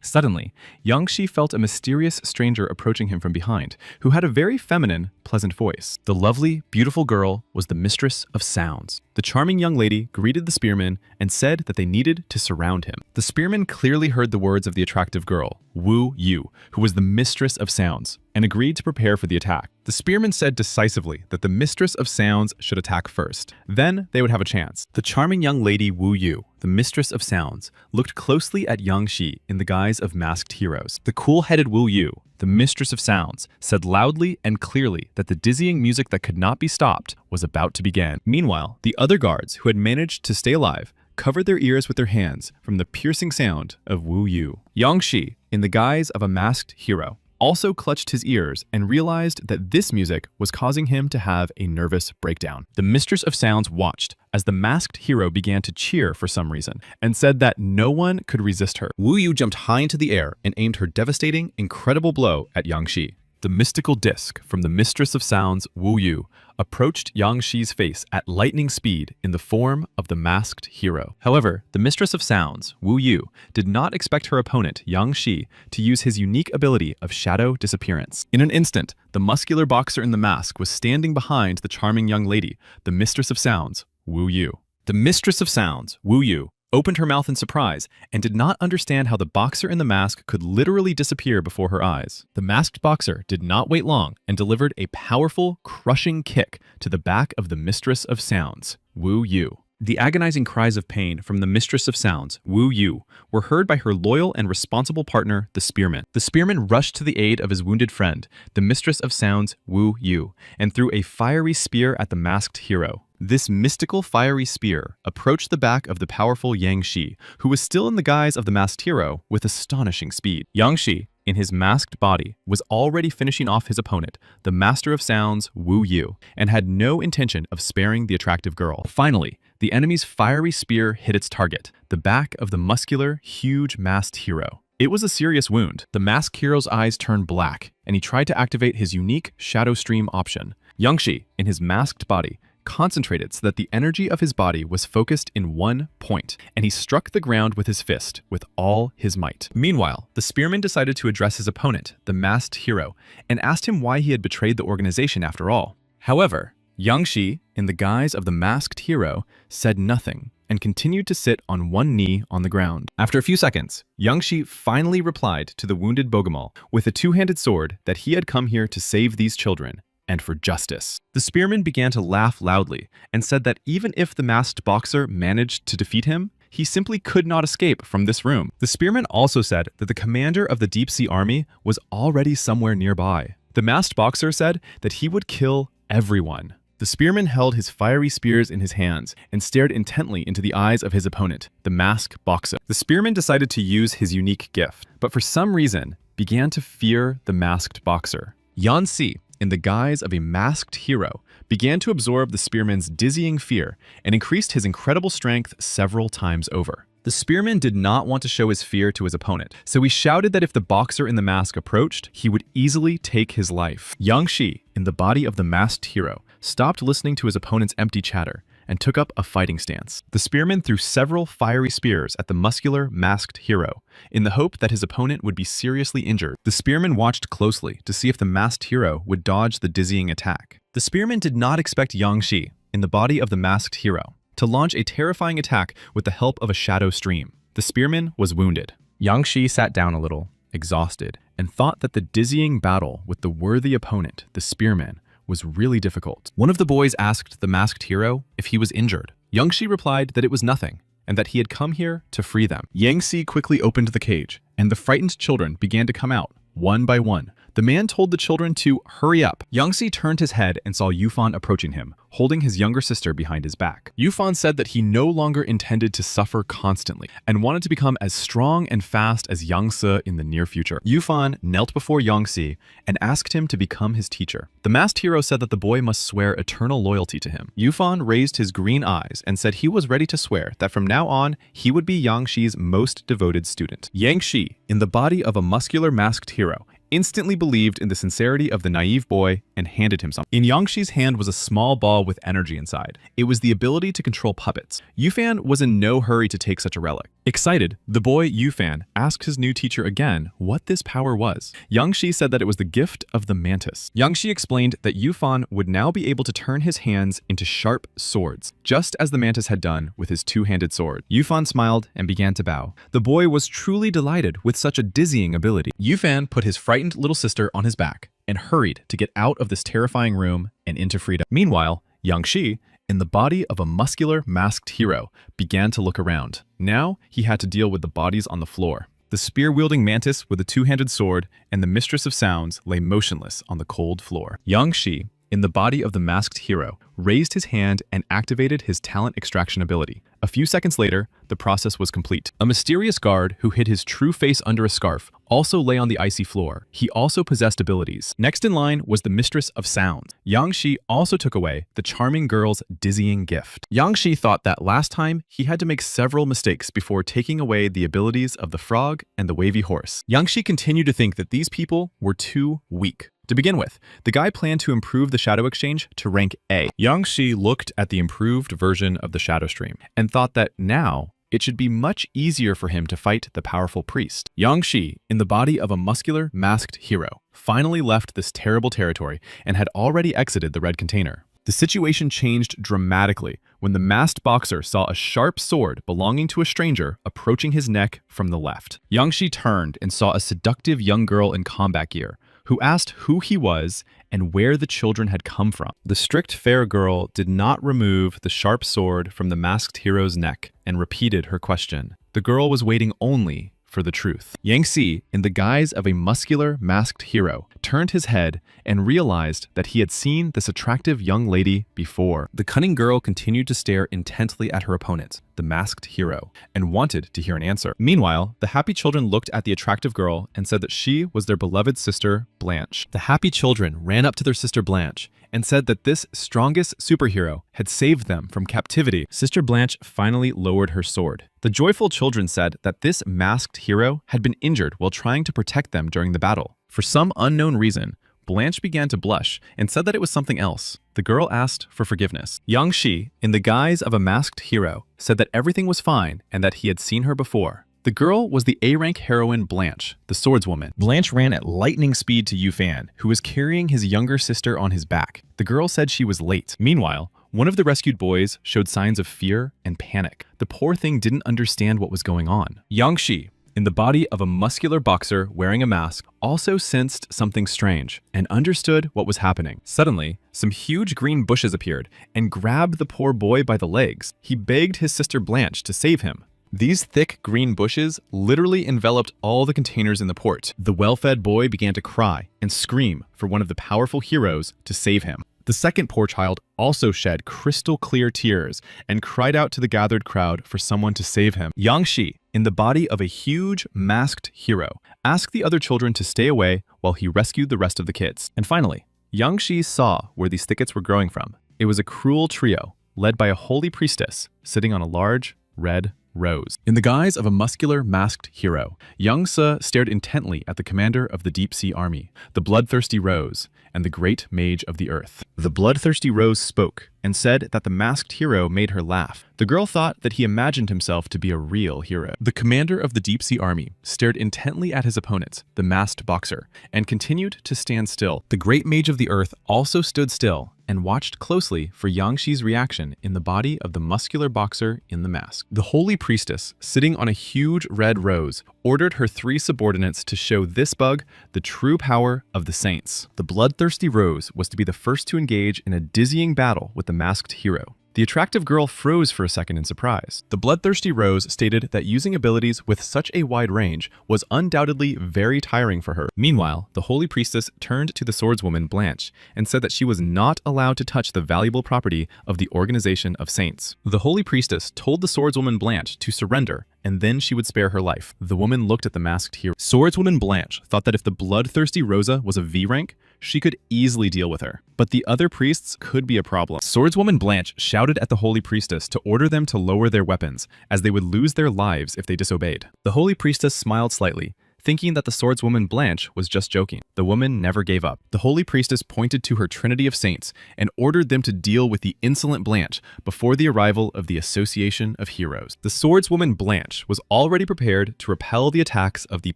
Suddenly, Yang Shi felt a mysterious stranger approaching him from behind, who had a very feminine, pleasant voice. The lovely, beautiful girl was the mistress of sounds. The charming young lady greeted the spearman and said that they needed to surround him. The spearman clearly heard the words of the attractive girl, Wu Yu, who was the mistress of sounds, and agreed to prepare for the attack. The spearman said decisively that the mistress of sounds should attack first. Then they would have a chance. The charming young lady Wu Yu, the mistress of sounds, looked closely at Yang Shi in the guise of masked heroes. The cool-headed Wu Yu, the mistress of sounds, said loudly and clearly that the dizzying music that could not be stopped was about to begin. Meanwhile, the other guards who had managed to stay alive covered their ears with their hands from the piercing sound of Wu Yu. Yang Shi, in the guise of a masked hero, also clutched his ears and realized that this music was causing him to have a nervous breakdown. The mistress of sounds watched as the masked hero began to cheer for some reason and said that no one could resist her. Wu Yu jumped high into the air and aimed her devastating, incredible blow at Yang Shi. The mystical disc from the mistress of sounds, Wu Yu, approached Yang Shi's face at lightning speed in the form of the masked hero. However, the mistress of sounds, Wu Yu, did not expect her opponent, Yang Shi, to use his unique ability of shadow disappearance. In an instant, the muscular boxer in the mask was standing behind the charming young lady, the mistress of sounds, Wu Yu. The mistress of sounds, Wu Yu, opened her mouth in surprise and did not understand how the boxer in the mask could literally disappear before her eyes. The masked boxer did not wait long and delivered a powerful, crushing kick to the back of the mistress of sounds, Wu Yu. The agonizing cries of pain from the mistress of sounds, Wu Yu, were heard by her loyal and responsible partner, the spearman. The spearman rushed to the aid of his wounded friend, the mistress of sounds, Wu Yu, and threw a fiery spear at the masked hero. This mystical fiery spear approached the back of the powerful Yang Shi, who was still in the guise of the masked hero, with astonishing speed. Yang Shi, in his masked body, was already finishing off his opponent, the master of sounds, Wu Yu, and had no intention of sparing the attractive girl. Finally, the enemy's fiery spear hit its target, the back of the muscular, huge masked hero. It was a serious wound. The masked hero's eyes turned black, and he tried to activate his unique Shadow Stream option. Yang Shi, in his masked body, concentrated so that the energy of his body was focused in one point, and he struck the ground with his fist with all his might. Meanwhile, the spearman decided to address his opponent, the masked hero, and asked him why he had betrayed the organization after all. However, Yang Shi, in the guise of the masked hero, said nothing and continued to sit on one knee on the ground. After a few seconds, Yang Shi finally replied to the wounded Bogomol with a two-handed sword that he had come here to save these children and for justice. The spearman began to laugh loudly and said that even if the masked boxer managed to defeat him, he simply could not escape from this room. The spearman also said that the commander of the Deep Sea Army was already somewhere nearby. The masked boxer said that he would kill everyone. The spearman held his fiery spears in his hands and stared intently into the eyes of his opponent, the masked boxer. The spearman decided to use his unique gift, but for some reason began to fear the masked boxer. Yan Si, in the guise of a masked hero, began to absorb the spearman's dizzying fear and increased his incredible strength several times over. The spearman did not want to show his fear to his opponent, so he shouted that if the boxer in the mask approached, he would easily take his life. Yang Shi, in the body of the masked hero, stopped listening to his opponent's empty chatter and took up a fighting stance. The spearman threw several fiery spears at the muscular, masked hero, in the hope that his opponent would be seriously injured. The spearman watched closely to see if the masked hero would dodge the dizzying attack. The spearman did not expect Yang Shi, in the body of the masked hero, to launch a terrifying attack with the help of a shadow stream. The spearman was wounded. Yang Shi sat down a little, exhausted, and thought that the dizzying battle with the worthy opponent, the spearman, was really difficult. One of the boys asked the masked hero if he was injured. Yang Shi replied that it was nothing, and that he had come here to free them. Yang Si quickly opened the cage, and the frightened children began to come out, one by one. The man told the children to hurry up. Youngsi turned his head and saw Yufan approaching him, holding his younger sister behind his back. Yufan said that he no longer intended to suffer constantly and wanted to become as strong and fast as Yangse in the near future. Yufan knelt before Yangsi and asked him to become his teacher. The masked hero said that the boy must swear eternal loyalty to him. Yufan raised his green eyes and said he was ready to swear that from now on he would be Yang Shi's most devoted student. Yang Shi, in the body of a muscular masked hero, instantly believed in the sincerity of the naive boy and handed him something. In Yangshi's hand was a small ball with energy inside. It was the ability to control puppets. Yufan was in no hurry to take such a relic. Excited, the boy Yufan asked his new teacher again what this power was. Yangshi said that it was the gift of the mantis. Yangshi explained that Yufan would now be able to turn his hands into sharp swords, just as the mantis had done with his two-handed sword. Yufan smiled and began to bow. The boy was truly delighted with such a dizzying ability. Yufan put his frightened little sister on his back and hurried to get out of this terrifying room and into freedom. Meanwhile, Yangshi, in the body of a muscular, masked hero, began to look around. Now he had to deal with the bodies on the floor. The spear-wielding mantis with a two-handed sword and the mistress of sounds lay motionless on the cold floor. Yangshi, in the body of the masked hero, raised his hand and activated his talent extraction ability. A few seconds later, the process was complete. A mysterious guard who hid his true face under a scarf also lay on the icy floor. He also possessed abilities. Next in line was the mistress of sounds. Yangshi also took away the charming girl's dizzying gift. Yangshi thought that last time he had to make several mistakes before taking away the abilities of the frog and the wavy horse. Yangshi continued to think that these people were too weak. To begin with, the guy planned to improve the Shadow Exchange to rank A. Yangshi looked at the improved version of the Shadow Stream and thought that now it should be much easier for him to fight the powerful priest. Yangshi, in the body of a muscular, masked hero, finally left this terrible territory and had already exited the red container. The situation changed dramatically when the masked boxer saw a sharp sword belonging to a stranger approaching his neck from the left. Yangshi turned and saw a seductive young girl in combat gear, who asked who he was and where the children had come from. The strict fair girl did not remove the sharp sword from the masked hero's neck and repeated her question. The girl was waiting only for the truth. Yangshi, in the guise of a muscular, masked hero, turned his head and realized that he had seen this attractive young lady before. The cunning girl continued to stare intently at her opponent, the masked hero, and wanted to hear an answer. Meanwhile, the happy children looked at the attractive girl and said that she was their beloved sister, Blanche. The happy children ran up to their sister Blanche and said that this strongest superhero had saved them from captivity. Sister Blanche finally lowered her sword. The joyful children said that this masked hero had been injured while trying to protect them during the battle. For some unknown reason, Blanche began to blush and said that it was something else. The girl asked for forgiveness. Yangshi, in the guise of a masked hero, said that everything was fine and that he had seen her before. The girl was the A-rank heroine Blanche, the swordswoman. Blanche ran at lightning speed to Yufan, who was carrying his younger sister on his back. The girl said she was late. Meanwhile, one of the rescued boys showed signs of fear and panic. The poor thing didn't understand what was going on. Yangshi, in the body of a muscular boxer wearing a mask, also sensed something strange and understood what was happening. Suddenly, some huge green bushes appeared and grabbed the poor boy by the legs. He begged his sister Blanche to save him. These thick green bushes literally enveloped all the containers in the port. The well-fed boy began to cry and scream for one of the powerful heroes to save him. The second poor child also shed crystal-clear tears and cried out to the gathered crowd for someone to save him. Yangshi, in the body of a huge, masked hero, asked the other children to stay away while he rescued the rest of the kids. And finally, Yangshi saw where these thickets were growing from. It was a cruel trio, led by a holy priestess, sitting on a large, red rose. In the guise of a muscular, masked hero, Yangse stared intently at the commander of the deep-sea army, the bloodthirsty Rose, and the great mage of the earth. The bloodthirsty Rose spoke and said that the masked hero made her laugh. The girl thought that he imagined himself to be a real hero. The commander of the deep-sea army stared intently at his opponent, the masked boxer, and continued to stand still. The great mage of the earth also stood still and watched closely for Yangshi's reaction in the body of the muscular boxer in the mask. The holy priestess, sitting on a huge red rose, ordered her 3 subordinates to show this bug the true power of the saints. The bloodthirsty Rose was to be the first to engage in a dizzying battle with the masked hero. The attractive girl froze for a second in surprise. The bloodthirsty Rose stated that using abilities with such a wide range was undoubtedly very tiring for her. Meanwhile, the holy priestess turned to the swordswoman Blanche and said that she was not allowed to touch the valuable property of the Organization of Saints. The holy priestess told the swordswoman Blanche to surrender, and then she would spare her life. The woman looked at the masked hero. Swordswoman Blanche thought that if the bloodthirsty Rosa was a V rank, she could easily deal with her. But the other priests could be a problem. Swordswoman Blanche shouted at the holy priestess to order them to lower their weapons, as they would lose their lives if they disobeyed. The holy priestess smiled slightly, thinking that the swordswoman Blanche was just joking. The woman never gave up. The holy priestess pointed to her trinity of saints and ordered them to deal with the insolent Blanche before the arrival of the Association of Heroes. The swordswoman Blanche was already prepared to repel the attacks of the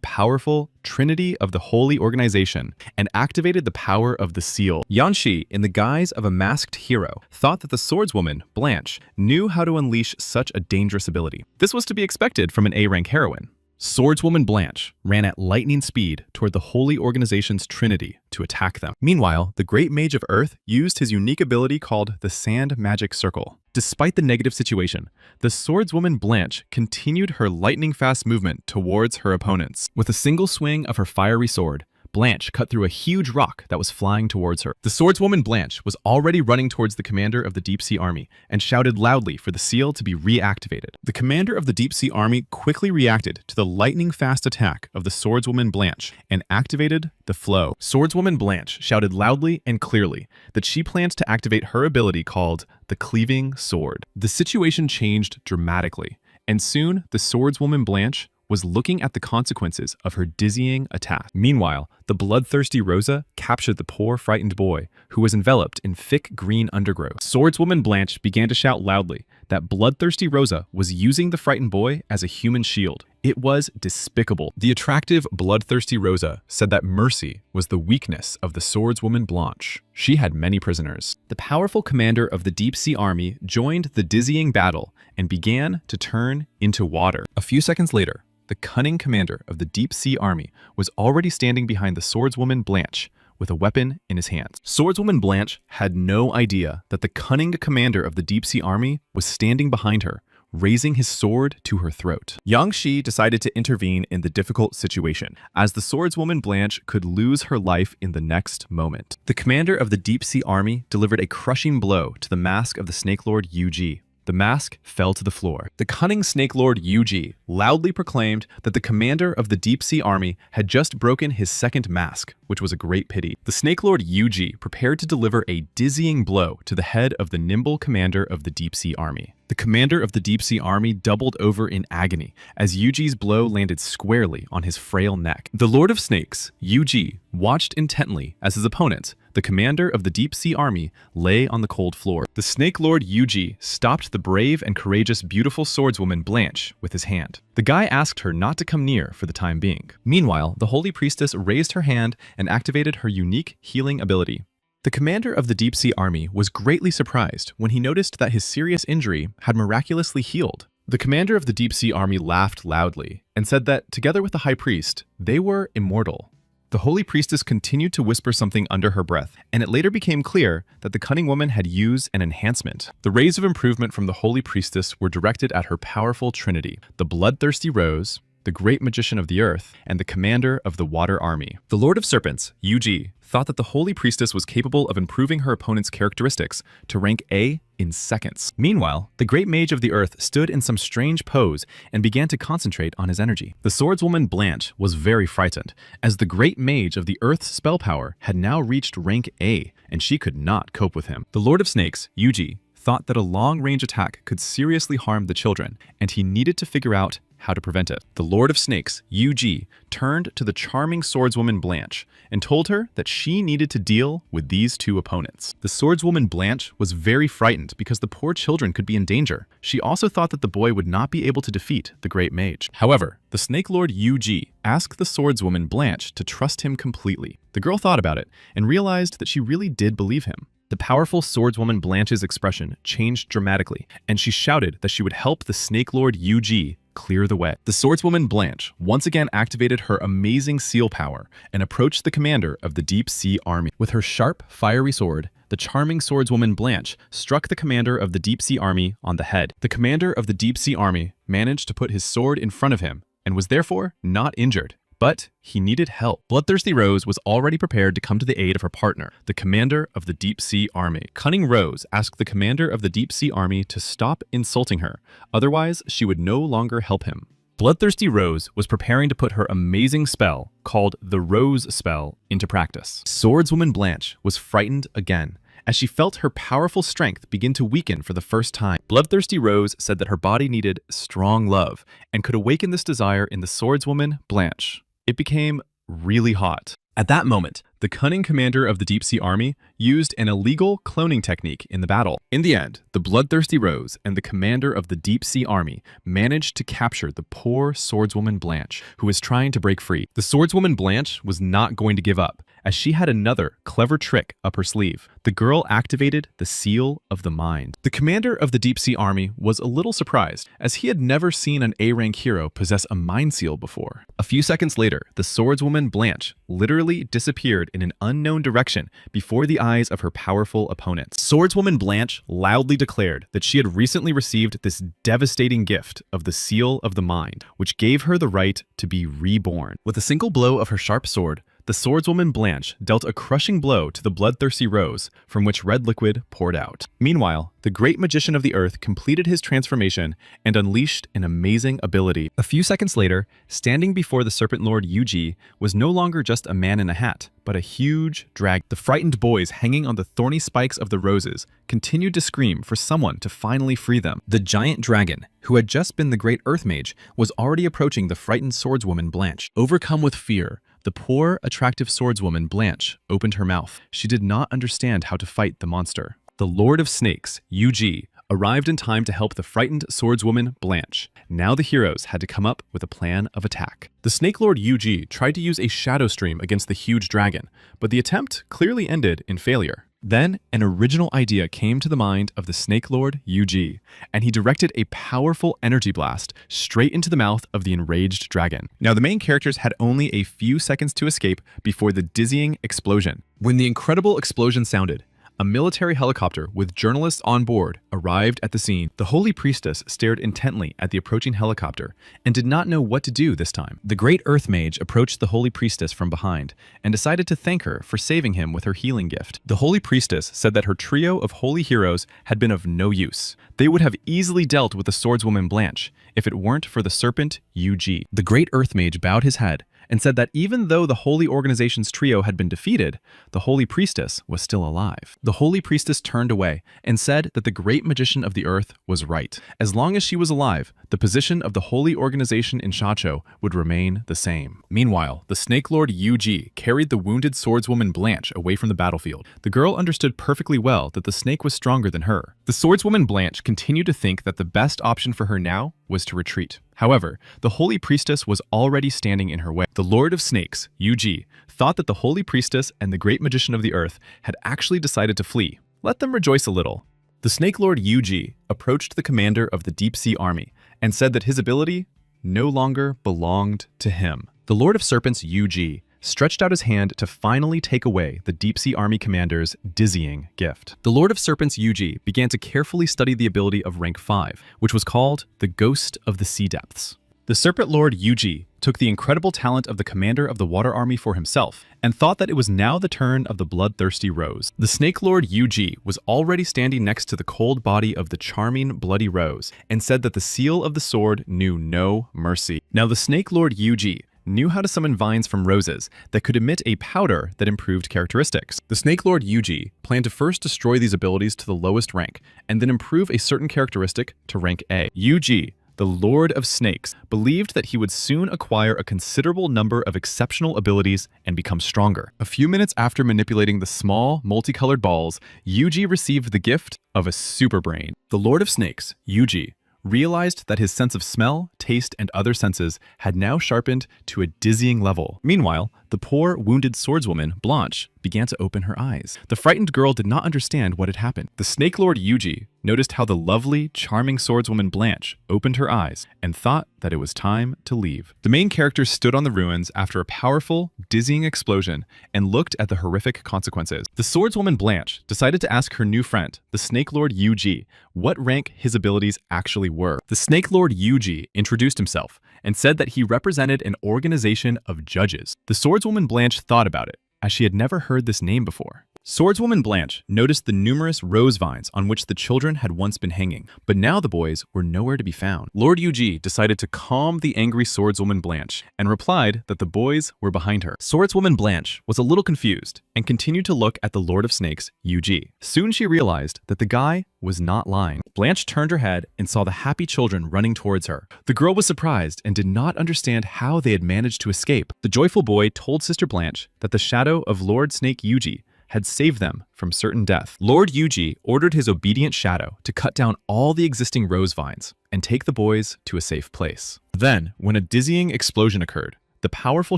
powerful Trinity of the Holy Organization and activated the power of the seal. Yanxi, in the guise of a masked hero, thought that the swordswoman, Blanche, knew how to unleash such a dangerous ability. This was to be expected from an A-rank heroine. Swordswoman Blanche ran at lightning speed toward the Holy Organization's Trinity to attack them. Meanwhile, the Great Mage of Earth used his unique ability called the Sand Magic Circle. Despite the negative situation, the swordswoman Blanche continued her lightning-fast movement towards her opponents. With a single swing of her fiery sword, Blanche cut through a huge rock that was flying towards her. The swordswoman Blanche was already running towards the commander of the Deep Sea Army and shouted loudly for the seal to be reactivated. The commander of the Deep Sea Army quickly reacted to the lightning-fast attack of the swordswoman Blanche and activated the flow. Swordswoman Blanche shouted loudly and clearly that she planned to activate her ability called the Cleaving Sword. The situation changed dramatically, and soon the swordswoman Blanche was looking at the consequences of her dizzying attack. Meanwhile, the bloodthirsty Rosa captured the poor frightened boy, who was enveloped in thick green undergrowth. Swordswoman Blanche began to shout loudly that bloodthirsty Rosa was using the frightened boy as a human shield. It was despicable. The attractive bloodthirsty Rosa said that mercy was the weakness of the swordswoman Blanche. She had many prisoners. The powerful commander of the Deep Sea Army joined the dizzying battle and began to turn into water. A few seconds later, the cunning commander of the Deep Sea Army was already standing behind the swordswoman Blanche with a weapon in his hands. Swordswoman Blanche had no idea that the cunning commander of the Deep Sea Army was standing behind her, raising his sword to her throat. Yanxi decided to intervene in the difficult situation, as the swordswoman Blanche could lose her life in the next moment. The commander of the Deep Sea Army delivered a crushing blow to the mask of the Snake Lord Yuji. The mask fell to the floor. The cunning Snake Lord Yuji loudly proclaimed that the commander of the Deep Sea Army had just broken his second mask, which was a great pity. The Snake Lord Yuji prepared to deliver a dizzying blow to the head of the nimble commander of the Deep Sea Army. The commander of the Deep Sea Army doubled over in agony as Yuji's blow landed squarely on his frail neck. The Lord of Snakes, Yuji, watched intently as his opponent, the commander of the Deep Sea Army, lay on the cold floor. The Snake Lord Yuji stopped the brave and courageous beautiful swordswoman Blanche with his hand. The guy asked her not to come near for the time being. Meanwhile, the holy priestess raised her hand and activated her unique healing ability. The commander of the Deep Sea Army was greatly surprised when he noticed that his serious injury had miraculously healed. The commander of the Deep Sea Army laughed loudly and said that, together with the high priest, they were immortal. The holy priestess continued to whisper something under her breath, and it later became clear that the cunning woman had used an enhancement. The rays of improvement from the holy priestess were directed at her powerful trinity, the bloodthirsty Rose, the great magician of the earth, and the commander of the water army. The Lord of Serpents, Yuji, thought that the holy priestess was capable of improving her opponent's characteristics to rank A in seconds. Meanwhile, the great mage of the earth stood in some strange pose and began to concentrate on his energy. The swordswoman Blanche was very frightened, as the great mage of the earth's spell power had now reached rank A, and she could not cope with him. The Lord of Snakes, Yuji, thought that a long-range attack could seriously harm the children, and he needed to figure out how to prevent it. The Lord of Snakes, Yuji, turned to the charming swordswoman Blanche and told her that she needed to deal with these two opponents. The swordswoman Blanche was very frightened because the poor children could be in danger. She also thought that the boy would not be able to defeat the great mage. However, the Snake Lord Yuji asked the swordswoman Blanche to trust him completely. The girl thought about it and realized that she really did believe him. The powerful swordswoman Blanche's expression changed dramatically, and she shouted that she would help the Snake Lord Yuji clear the way. The swordswoman Blanche once again activated her amazing seal power and approached the commander of the Deep Sea Army. With her sharp, fiery sword, the charming swordswoman Blanche struck the commander of the deep-sea army on the head. The commander of the deep-sea army managed to put his sword in front of him and was therefore not injured. But he needed help. Bloodthirsty Rose was already prepared to come to the aid of her partner, the commander of the deep-sea army. Cunning Rose asked the commander of the deep-sea army to stop insulting her, otherwise she would no longer help him. Bloodthirsty Rose was preparing to put her amazing spell, called the Rose Spell, into practice. Swordswoman Blanche was frightened again, as she felt her powerful strength begin to weaken for the first time. Bloodthirsty Rose said that her body needed strong love, and could awaken this desire in the swordswoman Blanche. It became really hot. At that moment, the cunning commander of the deep-sea army used an illegal cloning technique in the battle. In the end, the Bloodthirsty Rose and the commander of the deep-sea army managed to capture the poor swordswoman Blanche, who was trying to break free. The swordswoman Blanche was not going to give up, as she had another clever trick up her sleeve. The girl activated the Seal of the Mind. The commander of the deep-sea army was a little surprised, as he had never seen an A-rank hero possess a mind seal before. A few seconds later, the swordswoman Blanche literally disappeared in an unknown direction before the eyes of her powerful opponents. Swordswoman Blanche loudly declared that she had recently received this devastating gift of the Seal of the Mind, which gave her the right to be reborn. With a single blow of her sharp sword, the swordswoman Blanche dealt a crushing blow to the Bloodthirsty Rose, from which red liquid poured out. Meanwhile, the great magician of the earth completed his transformation and unleashed an amazing ability. A few seconds later, standing before the Serpent Lord Yuji was no longer just a man in a hat, but a huge dragon. The frightened boys hanging on the thorny spikes of the roses continued to scream for someone to finally free them. The giant dragon, who had just been the great earth mage, was already approaching the frightened swordswoman Blanche. Overcome with fear, the poor, attractive swordswoman Blanche opened her mouth. She did not understand how to fight the monster. The Lord of Snakes, Yuji, arrived in time to help the frightened swordswoman Blanche. Now the heroes had to come up with a plan of attack. The Snake Lord Yuji tried to use a shadow stream against the huge dragon, but the attempt clearly ended in failure. Then, an original idea came to the mind of the Snake Lord Yuji, and he directed a powerful energy blast straight into the mouth of the enraged dragon. Now, the main characters had only a few seconds to escape before the dizzying explosion. When the incredible explosion sounded, a military helicopter with journalists on board arrived at the scene. The holy priestess stared intently at the approaching helicopter and did not know what to do this time. The great earth mage approached the holy priestess from behind and decided to thank her for saving him with her healing gift. The holy priestess said that her trio of holy heroes had been of no use. They would have easily dealt with the swordswoman Blanche if it weren't for the serpent Yuji. The great earth mage bowed his head and said that even though the holy organization's trio had been defeated, the holy priestess was still alive. The holy priestess turned away and said that the great magician of the earth was right. As long as she was alive, the position of the holy organization in Shacho would remain the same. Meanwhile, the Snake Lord Yuji carried the wounded swordswoman Blanche away from the battlefield. The girl understood perfectly well that the snake was stronger than her. The swordswoman Blanche continued to think that the best option for her now was to retreat. However, the holy priestess was already standing in her way. The Lord of Snakes, Yuji, thought that the holy priestess and the great magician of the earth had actually decided to flee. Let them rejoice a little. The Snake Lord Yuji approached the commander of the deep-sea army and said that his ability no longer belonged to him. The Lord of Serpents, Yuji, stretched out his hand to finally take away the deep-sea army commander's dizzying gift. The Lord of Serpents, Yuji, began to carefully study the ability of rank 5, which was called the Ghost of the Sea Depths. The Serpent Lord Yuji took the incredible talent of the commander of the water army for himself and thought that it was now the turn of the Bloodthirsty Rose. The Snake Lord Yuji was already standing next to the cold body of the charming Bloody Rose and said that the seal of the sword knew no mercy. Now the Snake Lord Yuji knew how to summon vines from roses that could emit a powder that improved characteristics. The Snake Lord Yuji planned to first destroy these abilities to the lowest rank, and then improve a certain characteristic to rank A. Yuji, the Lord of Snakes, believed that he would soon acquire a considerable number of exceptional abilities and become stronger. A few minutes after manipulating the small, multicolored balls, Yuji received the gift of a super brain. The Lord of Snakes, Yuji, realized that his sense of smell, taste, and other senses had now sharpened to a dizzying level. Meanwhile, the poor, wounded swordswoman, Blanche, began to open her eyes. The frightened girl did not understand what had happened. The Snake Lord Yuji noticed how the lovely, charming swordswoman Blanche opened her eyes and thought that it was time to leave. The main character stood on the ruins after a powerful, dizzying explosion and looked at the horrific consequences. The swordswoman Blanche decided to ask her new friend, the Snake Lord Yuji, what rank his abilities actually were. The Snake Lord Yuji introduced himself and said that he represented an organization of judges. The swordswoman Blanche thought about it, as she had never heard this name before. Swordswoman Blanche noticed the numerous rose vines on which the children had once been hanging, but now the boys were nowhere to be found. Lord Yuji decided to calm the angry swordswoman Blanche and replied that the boys were behind her. Swordswoman Blanche was a little confused and continued to look at the Lord of Snakes, Yuji. Soon she realized that the guy was not lying. Blanche turned her head and saw the happy children running towards her. The girl was surprised and did not understand how they had managed to escape. The joyful boy told Sister Blanche that the shadow of Lord Snake Yuji had saved them from certain death. Lord Yuji ordered his obedient shadow to cut down all the existing rose vines and take the boys to a safe place. Then, when a dizzying explosion occurred, the powerful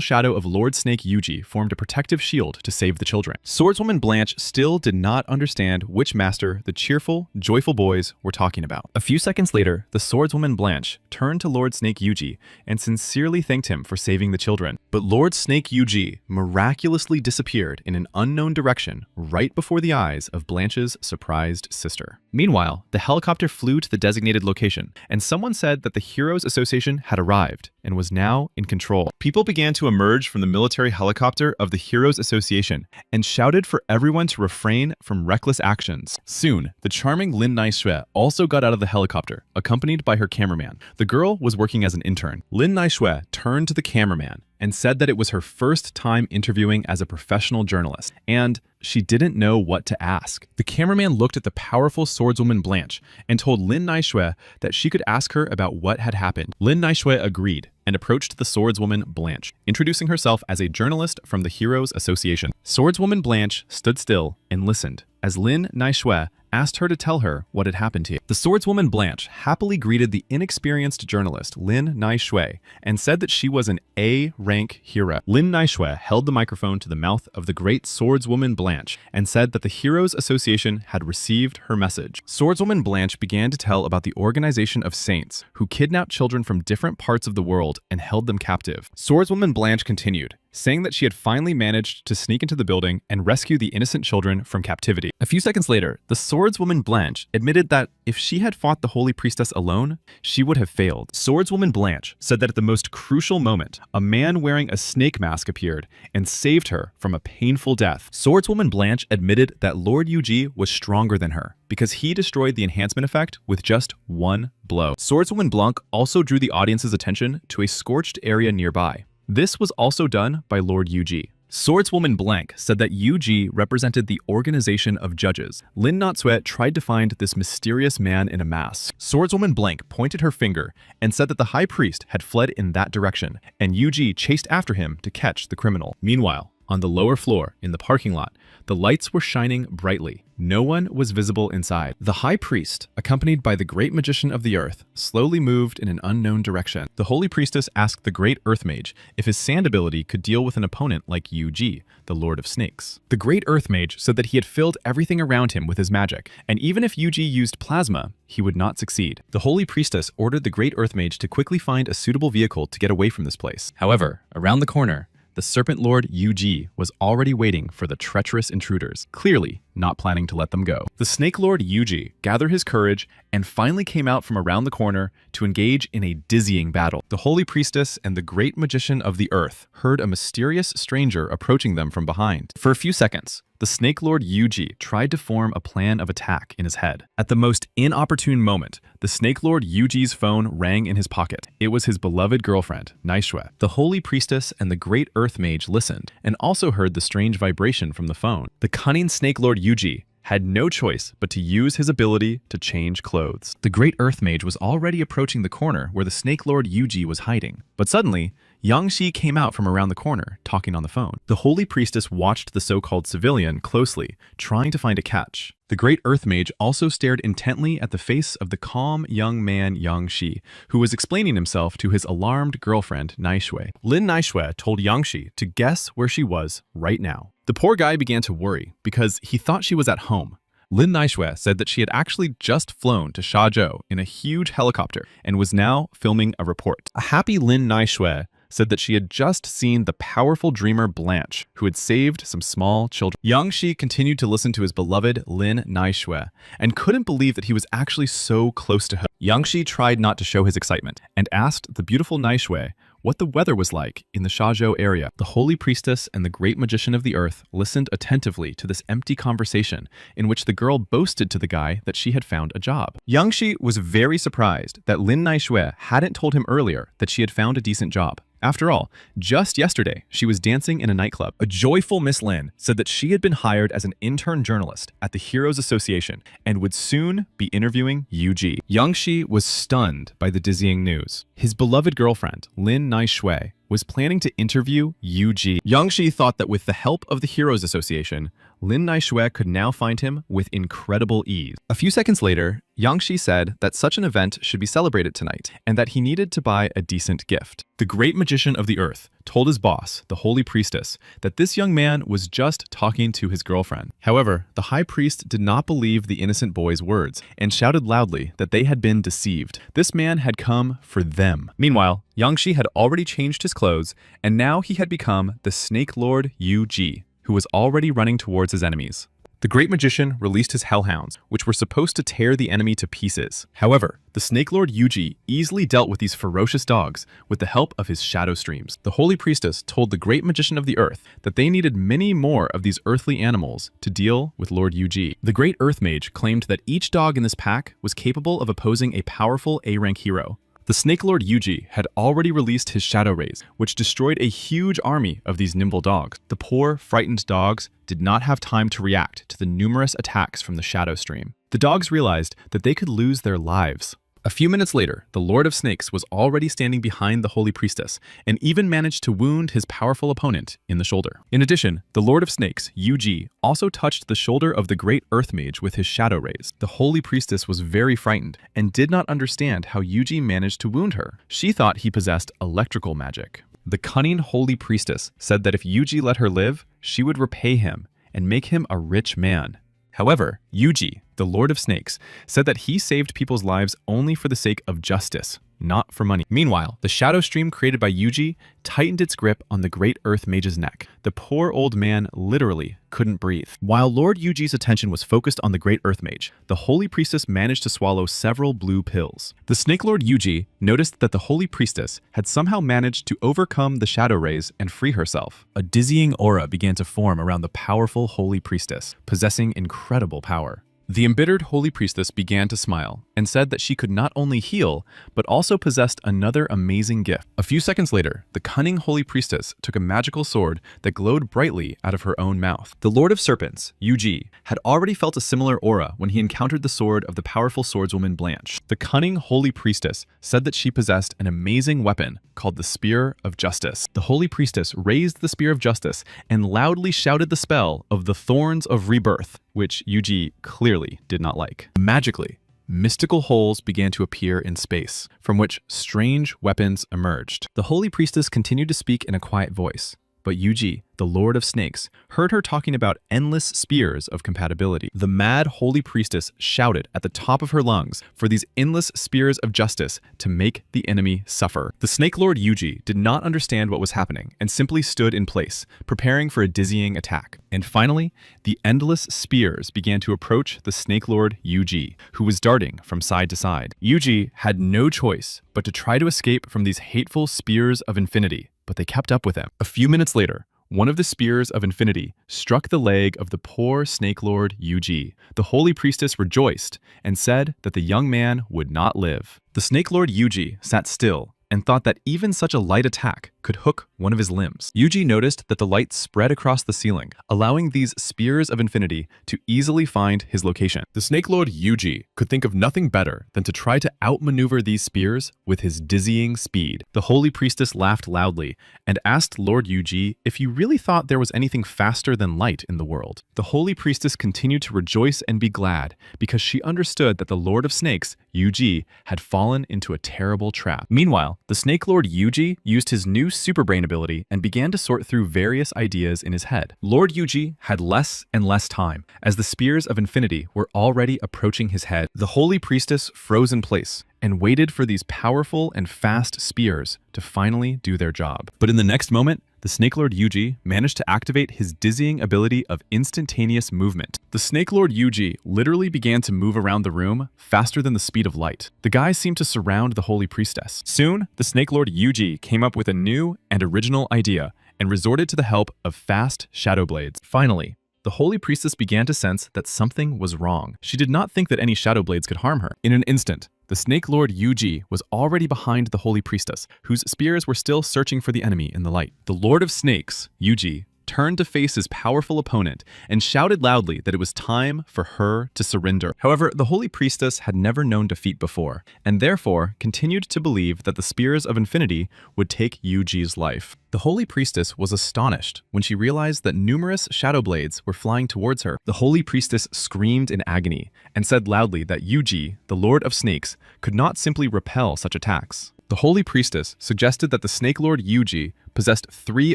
shadow of Lord Snake Yuji formed a protective shield to save the children. Swordswoman Blanche still did not understand which master the cheerful, joyful boys were talking about. A few seconds later, the swordswoman Blanche turned to Lord Snake Yuji and sincerely thanked him for saving the children. But Lord Snake Yuji miraculously disappeared in an unknown direction right before the eyes of Blanche's surprised sister. Meanwhile, the helicopter flew to the designated location, and someone said that the Heroes Association had arrived and was now in control. People began to emerge from the military helicopter of the Heroes Association and shouted for everyone to refrain from reckless actions. Soon, the charming Lin Naishui also got out of the helicopter, accompanied by her cameraman. The girl was working as an intern. Lin Naishui turned to the cameraman and said that it was her first time interviewing as a professional journalist, and she didn't know what to ask. The cameraman looked at the powerful swordswoman Blanche and told Lin Naishui that she could ask her about what had happened. Lin Naishui agreed and approached the swordswoman Blanche, introducing herself as a journalist from the Heroes Association. Swordswoman Blanche stood still and listened as Lin Naishui asked her to tell her what had happened to him. The swordswoman Blanche happily greeted the inexperienced journalist Lin Naishui and said that she was an A-rank hero. Lin Naishui held the microphone to the mouth of the great swordswoman Blanche and said that the Heroes Association had received her message. Swordswoman Blanche began to tell about the organization of saints who kidnapped children from different parts of the world and held them captive. Swordswoman Blanche continued, saying that she had finally managed to sneak into the building and rescue the innocent children from captivity. A few seconds later, the swordswoman Blanche admitted that if she had fought the holy priestess alone, she would have failed. Swordswoman Blanche said that at the most crucial moment, a man wearing a snake mask appeared and saved her from a painful death. Swordswoman Blanche admitted that Lord Yuji was stronger than her because he destroyed the enhancement effect with just one blow. Swordswoman Blanc also drew the audience's attention to a scorched area nearby. This was also done by Lord Yuji. Swordswoman Blank said that Yuji represented the organization of judges. Lin Natsue tried to find this mysterious man in a mask. Swordswoman Blank pointed her finger and said that the high priest had fled in that direction, and Yuji chased after him to catch the criminal. Meanwhile, on the lower floor, in the parking lot, the lights were shining brightly. No one was visible inside. The high priest, accompanied by the great magician of the earth, slowly moved in an unknown direction. The holy priestess asked the great earth mage if his sand ability could deal with an opponent like Yuji, the lord of snakes. The great earth mage said that he had filled everything around him with his magic, and even if Yuji used plasma, he would not succeed. The holy priestess ordered the great earth mage to quickly find a suitable vehicle to get away from this place. However, around the corner, the Serpent Lord Yuji was already waiting for the treacherous intruders, clearly not planning to let them go. The Snake Lord Yuji gathered his courage and finally came out from around the corner to engage in a dizzying battle. The Holy Priestess and the Great Magician of the Earth heard a mysterious stranger approaching them from behind. For a few seconds, the Snake Lord Yuji tried to form a plan of attack in his head. At the most inopportune moment, the Snake Lord Yuji's phone rang in his pocket. It was his beloved girlfriend, Naishui. The Holy Priestess and the Great Earth Mage listened and also heard the strange vibration from the phone. The cunning Snake Lord Yuji had no choice but to use his ability to change clothes. The Great Earth Mage was already approaching the corner where the Snake Lord Yuji was hiding, but suddenly, Yang Shi came out from around the corner, talking on the phone. The holy priestess watched the so-called civilian closely, trying to find a catch. The great earth mage also stared intently at the face of the calm young man Yang Shi, who was explaining himself to his alarmed girlfriend Naishui. Lin Naishui told Yang Shi to guess where she was right now. The poor guy began to worry because he thought she was at home. Lin Naishui said that she had actually just flown to Shazhou in a huge helicopter and was now filming a report. A happy Lin Naishui said that she had just seen the powerful dreamer Blanche, who had saved some small children. Yang Shi continued to listen to his beloved Lin Naishui and couldn't believe that he was actually so close to her. Yang Shi tried not to show his excitement and asked the beautiful Naishui what the weather was like in the Shazhou area. The holy priestess and the great magician of the earth listened attentively to this empty conversation in which the girl boasted to the guy that she had found a job. Yang Shi was very surprised that Lin Naishui hadn't told him earlier that she had found a decent job. After all, just yesterday, she was dancing in a nightclub. A joyful Miss Lin said that she had been hired as an intern journalist at the Heroes Association and would soon be interviewing Yuji. Yang Shi was stunned by the dizzying news. His beloved girlfriend, Lin Naishui, was planning to interview Yuji. Yang Shi thought that with the help of the Heroes Association, Lin Naishui could now find him with incredible ease. A few seconds later, Yang Shi said that such an event should be celebrated tonight and that he needed to buy a decent gift. The great magician of the earth told his boss, the holy priestess, that this young man was just talking to his girlfriend. However, the high priest did not believe the innocent boy's words and shouted loudly that they had been deceived. This man had come for them. Meanwhile, Yang Shi had already changed his clothes and now he had become the Snake Lord Yuji, who was already running towards his enemies. The great magician released his hellhounds, which were supposed to tear the enemy to pieces. However, the Snake Lord Yuji easily dealt with these ferocious dogs with the help of his shadow streams. The holy priestess told the great magician of the earth that they needed many more of these earthly animals to deal with Lord Yuji. The great earth mage claimed that each dog in this pack was capable of opposing a powerful A-rank hero. The Snake Lord Yuji had already released his shadow rays, which destroyed a huge army of these nimble dogs. The poor, frightened dogs did not have time to react to the numerous attacks from the shadow stream. The dogs realized that they could lose their lives. A few minutes later, the Lord of Snakes was already standing behind the holy priestess and even managed to wound his powerful opponent in the shoulder. In addition, the Lord of Snakes, Yuji, also touched the shoulder of the great earth mage with his shadow rays. The holy priestess was very frightened and did not understand how Yuji managed to wound her. She thought he possessed electrical magic. The cunning holy priestess said that if Yuji let her live, she would repay him and make him a rich man. However, Yuji, the Lord of Snakes, said that he saved people's lives only for the sake of justice, not for money. Meanwhile, the shadow stream created by Yuji tightened its grip on the great earth mage's neck. The poor old man literally couldn't breathe. While Lord Yuji's attention was focused on the great earth mage, the holy priestess managed to swallow several blue pills. The Snake Lord Yuji noticed that the holy priestess had somehow managed to overcome the shadow rays and free herself. A dizzying aura began to form around the powerful holy priestess, possessing incredible power. The embittered holy priestess began to smile and said that she could not only heal, but also possessed another amazing gift. A few seconds later, the cunning holy priestess took a magical sword that glowed brightly out of her own mouth. The Lord of Serpents, Yuji, had already felt a similar aura when he encountered the sword of the powerful swordswoman Blanche. The cunning holy priestess said that she possessed an amazing weapon called the Spear of Justice. The holy priestess raised the Spear of Justice and loudly shouted the spell of the Thorns of Rebirth, which Yuji clearly did not like. Magically, mystical holes began to appear in space, from which strange weapons emerged. The holy priestess continued to speak in a quiet voice, but Yuji, the Lord of Snakes, heard her talking about endless spears of compatibility. The mad holy priestess shouted at the top of her lungs for these endless spears of justice to make the enemy suffer. The Snake Lord Yuji did not understand what was happening and simply stood in place, preparing for a dizzying attack. And finally, the endless spears began to approach the Snake Lord Yuji, who was darting from side to side. Yuji had no choice but to try to escape from these hateful spears of infinity, but they kept up with him. A few minutes later, one of the spears of infinity struck the leg of the poor Snake Lord Yuji. The holy priestess rejoiced and said that the young man would not live. The Snake Lord Yuji sat still and thought that even such a light attack could hook one of his limbs. Yuji noticed that the light spread across the ceiling, allowing these spears of infinity to easily find his location. The Snake Lord Yuji could think of nothing better than to try to outmaneuver these spears with his dizzying speed. The Holy Priestess laughed loudly and asked Lord Yuji if he really thought there was anything faster than light in the world. The Holy Priestess continued to rejoice and be glad because she understood that the Lord of Snakes, Yuji, had fallen into a terrible trap. Meanwhile, the Snake Lord Yuji used his new super brain ability and began to sort through various ideas in his head. Lord Yuji had less and less time, as the spears of infinity were already approaching his head. The Holy Priestess froze in place and waited for these powerful and fast spears to finally do their job. But in the next moment, the Snake Lord Yuji managed to activate his dizzying ability of instantaneous movement. The Snake Lord Yuji literally began to move around the room faster than the speed of light. The guys seemed to surround the Holy Priestess. Soon, the Snake Lord Yuji came up with a new and original idea and resorted to the help of fast shadow blades. Finally, the Holy Priestess began to sense that something was wrong. She did not think that any shadow blades could harm her. In an instant, the Snake Lord Yuji was already behind the Holy Priestess, whose spears were still searching for the enemy in the light. The Lord of Snakes, Yuji, turned to face his powerful opponent and shouted loudly that it was time for her to surrender. However, the Holy Priestess had never known defeat before, and therefore continued to believe that the Spears of Infinity would take Yuji's life. The Holy Priestess was astonished when she realized that numerous shadow blades were flying towards her. The Holy Priestess screamed in agony and said loudly that Yuji, the Lord of Snakes, could not simply repel such attacks. The Holy Priestess suggested that the Snake Lord Yuji possessed 3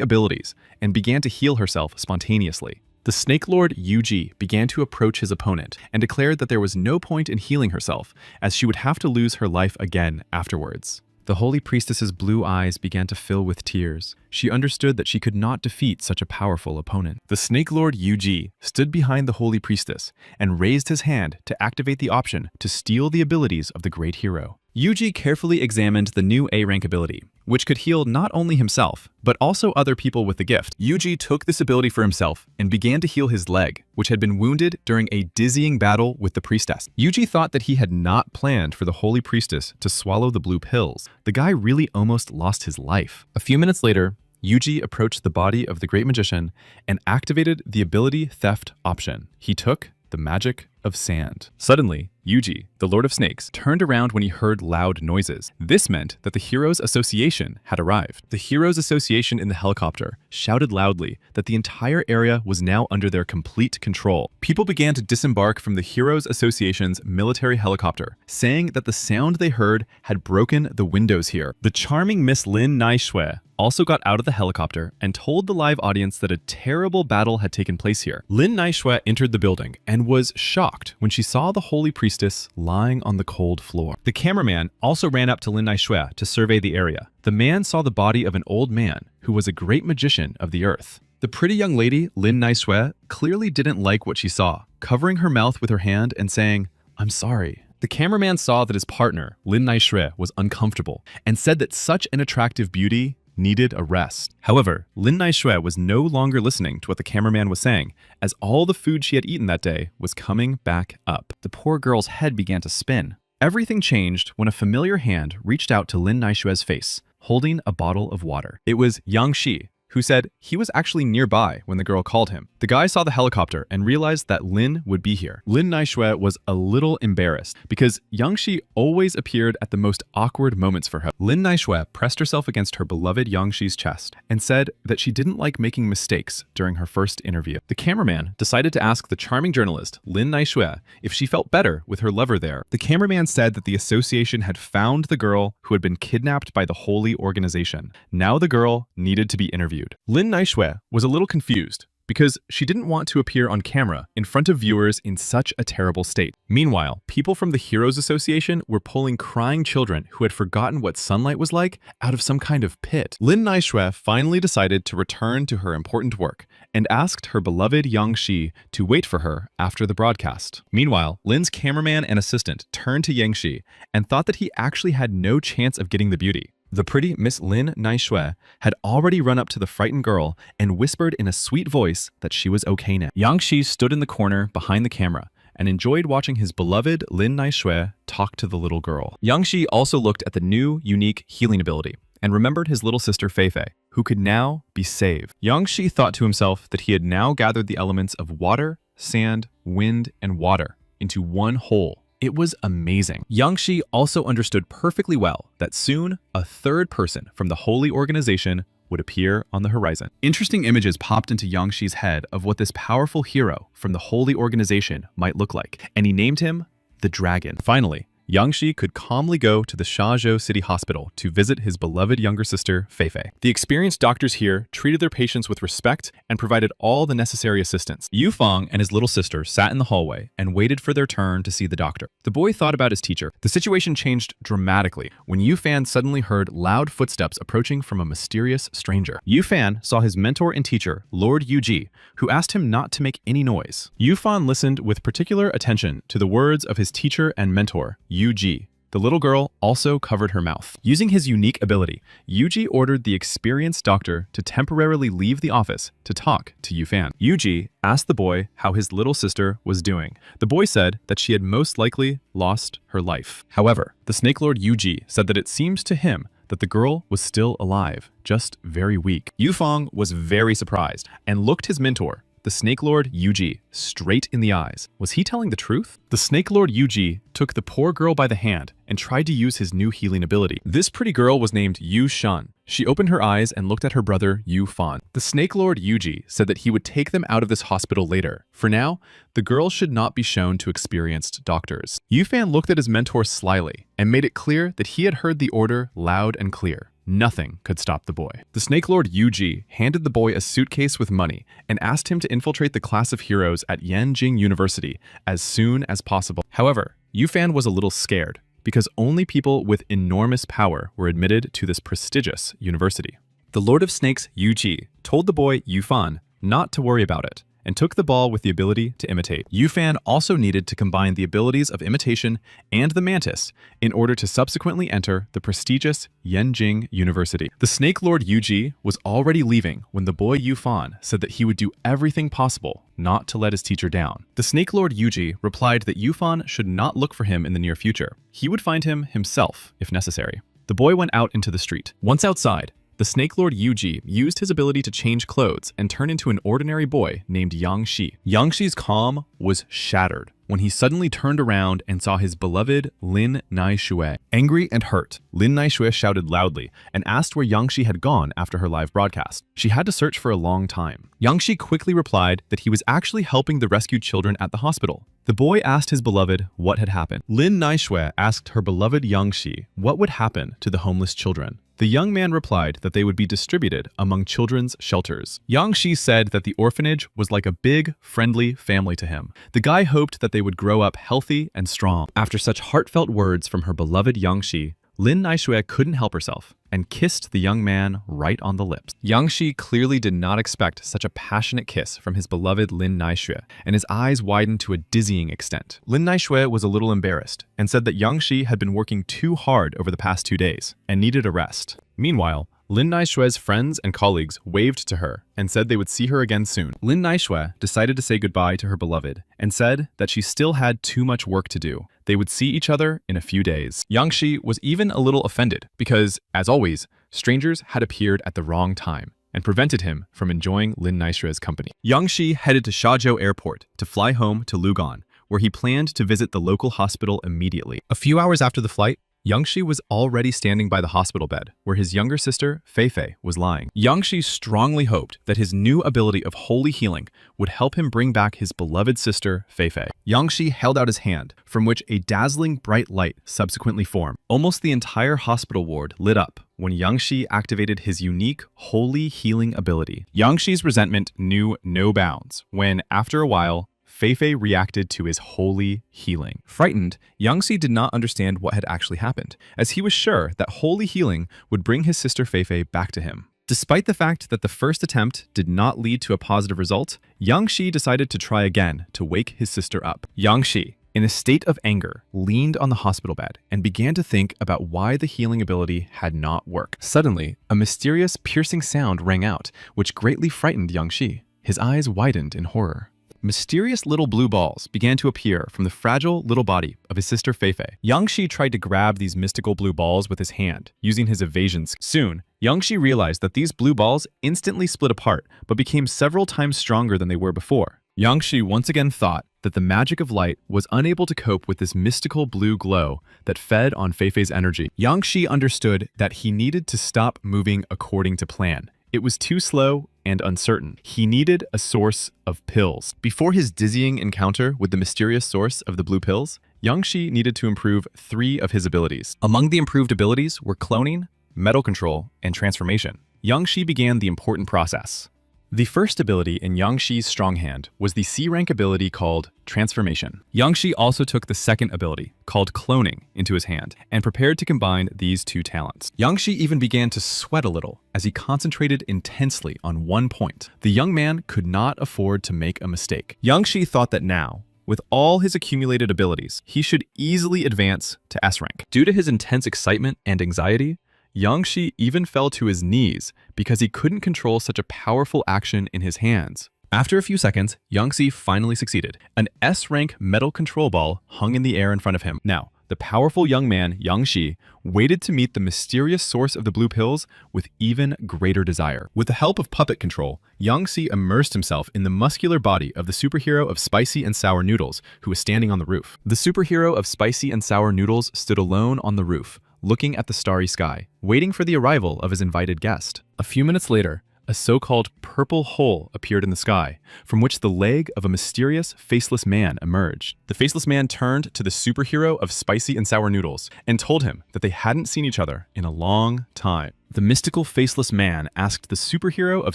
abilities and began to heal herself spontaneously. The Snake Lord Yuji began to approach his opponent and declared that there was no point in healing herself, as she would have to lose her life again afterwards. The Holy Priestess's blue eyes began to fill with tears. She understood that she could not defeat such a powerful opponent. The Snake Lord Yuji stood behind the Holy Priestess and raised his hand to activate the option to steal the abilities of the great hero. Yuji carefully examined the new A-rank ability, which could heal not only himself, but also other people with the gift. Yuji took this ability for himself and began to heal his leg, which had been wounded during a dizzying battle with the priestess. Yuji thought that he had not planned for the Holy Priestess to swallow the blue pills. The guy really almost lost his life. A few minutes later, Yuji approached the body of the great magician and activated the ability theft option. He took the magic of sand. Suddenly, Yuji, the Lord of Snakes, turned around when he heard loud noises. This meant that the Heroes Association had arrived. The Heroes Association in the helicopter shouted loudly that the entire area was now under their complete control. People began to disembark from the Heroes Association's military helicopter, saying that the sound they heard had broken the windows here. The charming Miss Lin Naishui also got out of the helicopter and told the live audience that a terrible battle had taken place here. Lin Naishui entered the building and was shocked when she saw the Holy Priestess lying on the cold floor. The cameraman also ran up to Lin Naishui to survey the area. The man saw the body of an old man who was a great magician of the earth. The pretty young lady, Lin Naishui, clearly didn't like what she saw, covering her mouth with her hand and saying, "I'm sorry." The cameraman saw that his partner, Lin Naishui, was uncomfortable and said that such an attractive beauty needed a rest. However, Lin Naishui was no longer listening to what the cameraman was saying, as all the food she had eaten that day was coming back up. The poor girl's head began to spin. Everything changed when a familiar hand reached out to Lin Naishui's face, holding a bottle of water. It was Yang Shi, who said he was actually nearby when the girl called him. The guy saw the helicopter and realized that Lin would be here. Lin Naishui was a little embarrassed because Yang Shi always appeared at the most awkward moments for her. Lin Naishui pressed herself against her beloved Yang Shi's chest and said that she didn't like making mistakes during her first interview. The cameraman decided to ask the charming journalist, Lin Naishui, if she felt better with her lover there. The cameraman said that the association had found the girl who had been kidnapped by the holy organization. Now the girl needed to be interviewed. Lin Naishui was a little confused because she didn't want to appear on camera in front of viewers in such a terrible state. Meanwhile, people from the Heroes Association were pulling crying children who had forgotten what sunlight was like out of some kind of pit. Lin Naishui finally decided to return to her important work and asked her beloved Yang Shi to wait for her after the broadcast. Meanwhile, Lin's cameraman and assistant turned to Yang Shi and thought that he actually had no chance of getting the beauty. The pretty Miss Lin Naishui had already run up to the frightened girl and whispered in a sweet voice that she was okay now. Yang Shi stood in the corner behind the camera and enjoyed watching his beloved Lin Naishui talk to the little girl. Yang Shi also looked at the new, unique healing ability and remembered his little sister Feifei, who could now be saved. Yang Shi thought to himself that he had now gathered the elements of water, sand, wind, and water into one whole. It was amazing. Yang Shi also understood perfectly well that soon a third person from the holy organization would appear on the horizon. Interesting images popped into Yang Shi's head of what this powerful hero from the holy organization might look like, and he named him the Dragon. Finally, Yang Shi could calmly go to the Shazhou City Hospital to visit his beloved younger sister, Feifei. The experienced doctors here treated their patients with respect and provided all the necessary assistance. Yu Fang and his little sister sat in the hallway and waited for their turn to see the doctor. The boy thought about his teacher. The situation changed dramatically when Yu Fan suddenly heard loud footsteps approaching from a mysterious stranger. Yu Fan saw his mentor and teacher, Lord Yu Ji, who asked him not to make any noise. Yu Fan listened with particular attention to the words of his teacher and mentor, Yuji. The little girl also covered her mouth. Using his unique ability, Yuji ordered the experienced doctor to temporarily leave the office to talk to Yufan. Yuji asked the boy how his little sister was doing. The boy said that she had most likely lost her life. However, the Snake Lord Yuji said that it seems to him that the girl was still alive, just very weak. Yufang was very surprised and looked his mentor, the Snake Lord Yuji, straight in the eyes. Was he telling the truth? The Snake Lord Yuji took the poor girl by the hand and tried to use his new healing ability. This pretty girl was named Yu Shun. She opened her eyes and looked at her brother Yu Fan. The Snake Lord Yuji said that he would take them out of this hospital later. For now, the girl should not be shown to experienced doctors. Yu Fan looked at his mentor slyly and made it clear that he had heard the order loud and clear. Nothing could stop the boy. The Snake Lord Yuji handed the boy a suitcase with money and asked him to infiltrate the class of heroes at Yanjing University as soon as possible. However, Yufan was a little scared because only people with enormous power were admitted to this prestigious university. The Lord of Snakes Yuji told the boy Yufan not to worry about it and took the ball with the ability to imitate. Yufan also needed to combine the abilities of imitation and the mantis in order to subsequently enter the prestigious Yanjing University. The Snake Lord Yuji was already leaving when the boy Yufan said that he would do everything possible not to let his teacher down. The Snake Lord Yuji replied that Yufan should not look for him in the near future. He would find him himself if necessary. The boy went out into the street. Once outside, the Snake Lord Yuji used his ability to change clothes and turn into an ordinary boy named Yang Shi. Yang Shi's calm was shattered when he suddenly turned around and saw his beloved Lin Naishui. Angry and hurt, Lin Naishui shouted loudly and asked where Yang Shi had gone after her live broadcast. She had to search for a long time. Yang Shi quickly replied that he was actually helping the rescued children at the hospital. The boy asked his beloved what had happened. Lin Naishui asked her beloved Yang Shi what would happen to the homeless children. The young man replied that they would be distributed among children's shelters. Yang Shi said that the orphanage was like a big, friendly family to him. The guy hoped that they would grow up healthy and strong. After such heartfelt words from her beloved Yang Shi, Lin Naishui couldn't help herself and kissed the young man right on the lips. Yang Shi clearly did not expect such a passionate kiss from his beloved Lin Naishui, and his eyes widened to a dizzying extent. Lin Naishui was a little embarrassed and said that Yang Shi had been working too hard over the past 2 days and needed a rest. Meanwhile, Lin Naishui's friends and colleagues waved to her and said they would see her again soon. Lin Naishui decided to say goodbye to her beloved and said that she still had too much work to do. They would see each other in a few days. Yang Shi was even a little offended because, as always, strangers had appeared at the wrong time and prevented him from enjoying Lin Naishui's company. Yang Shi headed to Shazhou Airport to fly home to Lugan, where he planned to visit the local hospital immediately. A few hours after the flight, Yang Shi was already standing by the hospital bed, where his younger sister, Feifei, was lying. Yang Shi strongly hoped that his new ability of holy healing would help him bring back his beloved sister, Feifei. Yang Shi held out his hand, from which a dazzling bright light subsequently formed. Almost the entire hospital ward lit up when Yang Shi activated his unique holy healing ability. Yang Shi's resentment knew no bounds when, after a while, Feifei reacted to his holy healing. Frightened, Yang Shi did not understand what had actually happened, as he was sure that holy healing would bring his sister Feifei back to him. Despite the fact that the first attempt did not lead to a positive result, Yang Shi decided to try again to wake his sister up. Yang Shi, in a state of anger, leaned on the hospital bed and began to think about why the healing ability had not worked. Suddenly, a mysterious piercing sound rang out, which greatly frightened Yang Shi. His eyes widened in horror. mysterious little blue balls began to appear from the fragile little body of his sister Feifei. Yang Shi tried to grab these mystical blue balls with his hand, using his evasion skill. Soon, Yang Shi realized that these blue balls instantly split apart, but became several times stronger than they were before. Yang Shi once again thought that the magic of light was unable to cope with this mystical blue glow that fed on Feifei's energy. Yang Shi understood that he needed to stop moving according to plan. It was too slow and uncertain. He needed a source of pills. Before his dizzying encounter with the mysterious source of the blue pills, Yang Shi needed to improve 3 of his abilities. Among the improved abilities were cloning, metal control, and transformation. Yang Shi began the important process. The first ability in Yang Shi's strong hand was the C-rank ability called Transformation. Yang Shi also took the second ability, called Cloning, into his hand, and prepared to combine these 2 talents. Yang Shi even began to sweat a little as he concentrated intensely on one point. The young man could not afford to make a mistake. Yang Shi thought that now, with all his accumulated abilities, he should easily advance to S-rank. Due to his intense excitement and anxiety, Yang Shi even fell to his knees because he couldn't control such a powerful action in his hands. After a few seconds, Yang Shi finally succeeded. An S-rank metal control ball hung in the air in front of him. Now, the powerful young man, Yang Shi, waited to meet the mysterious source of the blue pills with even greater desire. With the help of puppet control, Yang Shi immersed himself in the muscular body of the superhero of spicy and sour noodles, who was standing on the roof. The superhero of spicy and sour noodles stood alone on the roof, looking at the starry sky, waiting for the arrival of his invited guest. A few minutes later, a so-called purple hole appeared in the sky, from which the leg of a mysterious, faceless man emerged. The faceless man turned to the superhero of spicy and sour noodles and told him that they hadn't seen each other in a long time. The mystical faceless man asked the superhero of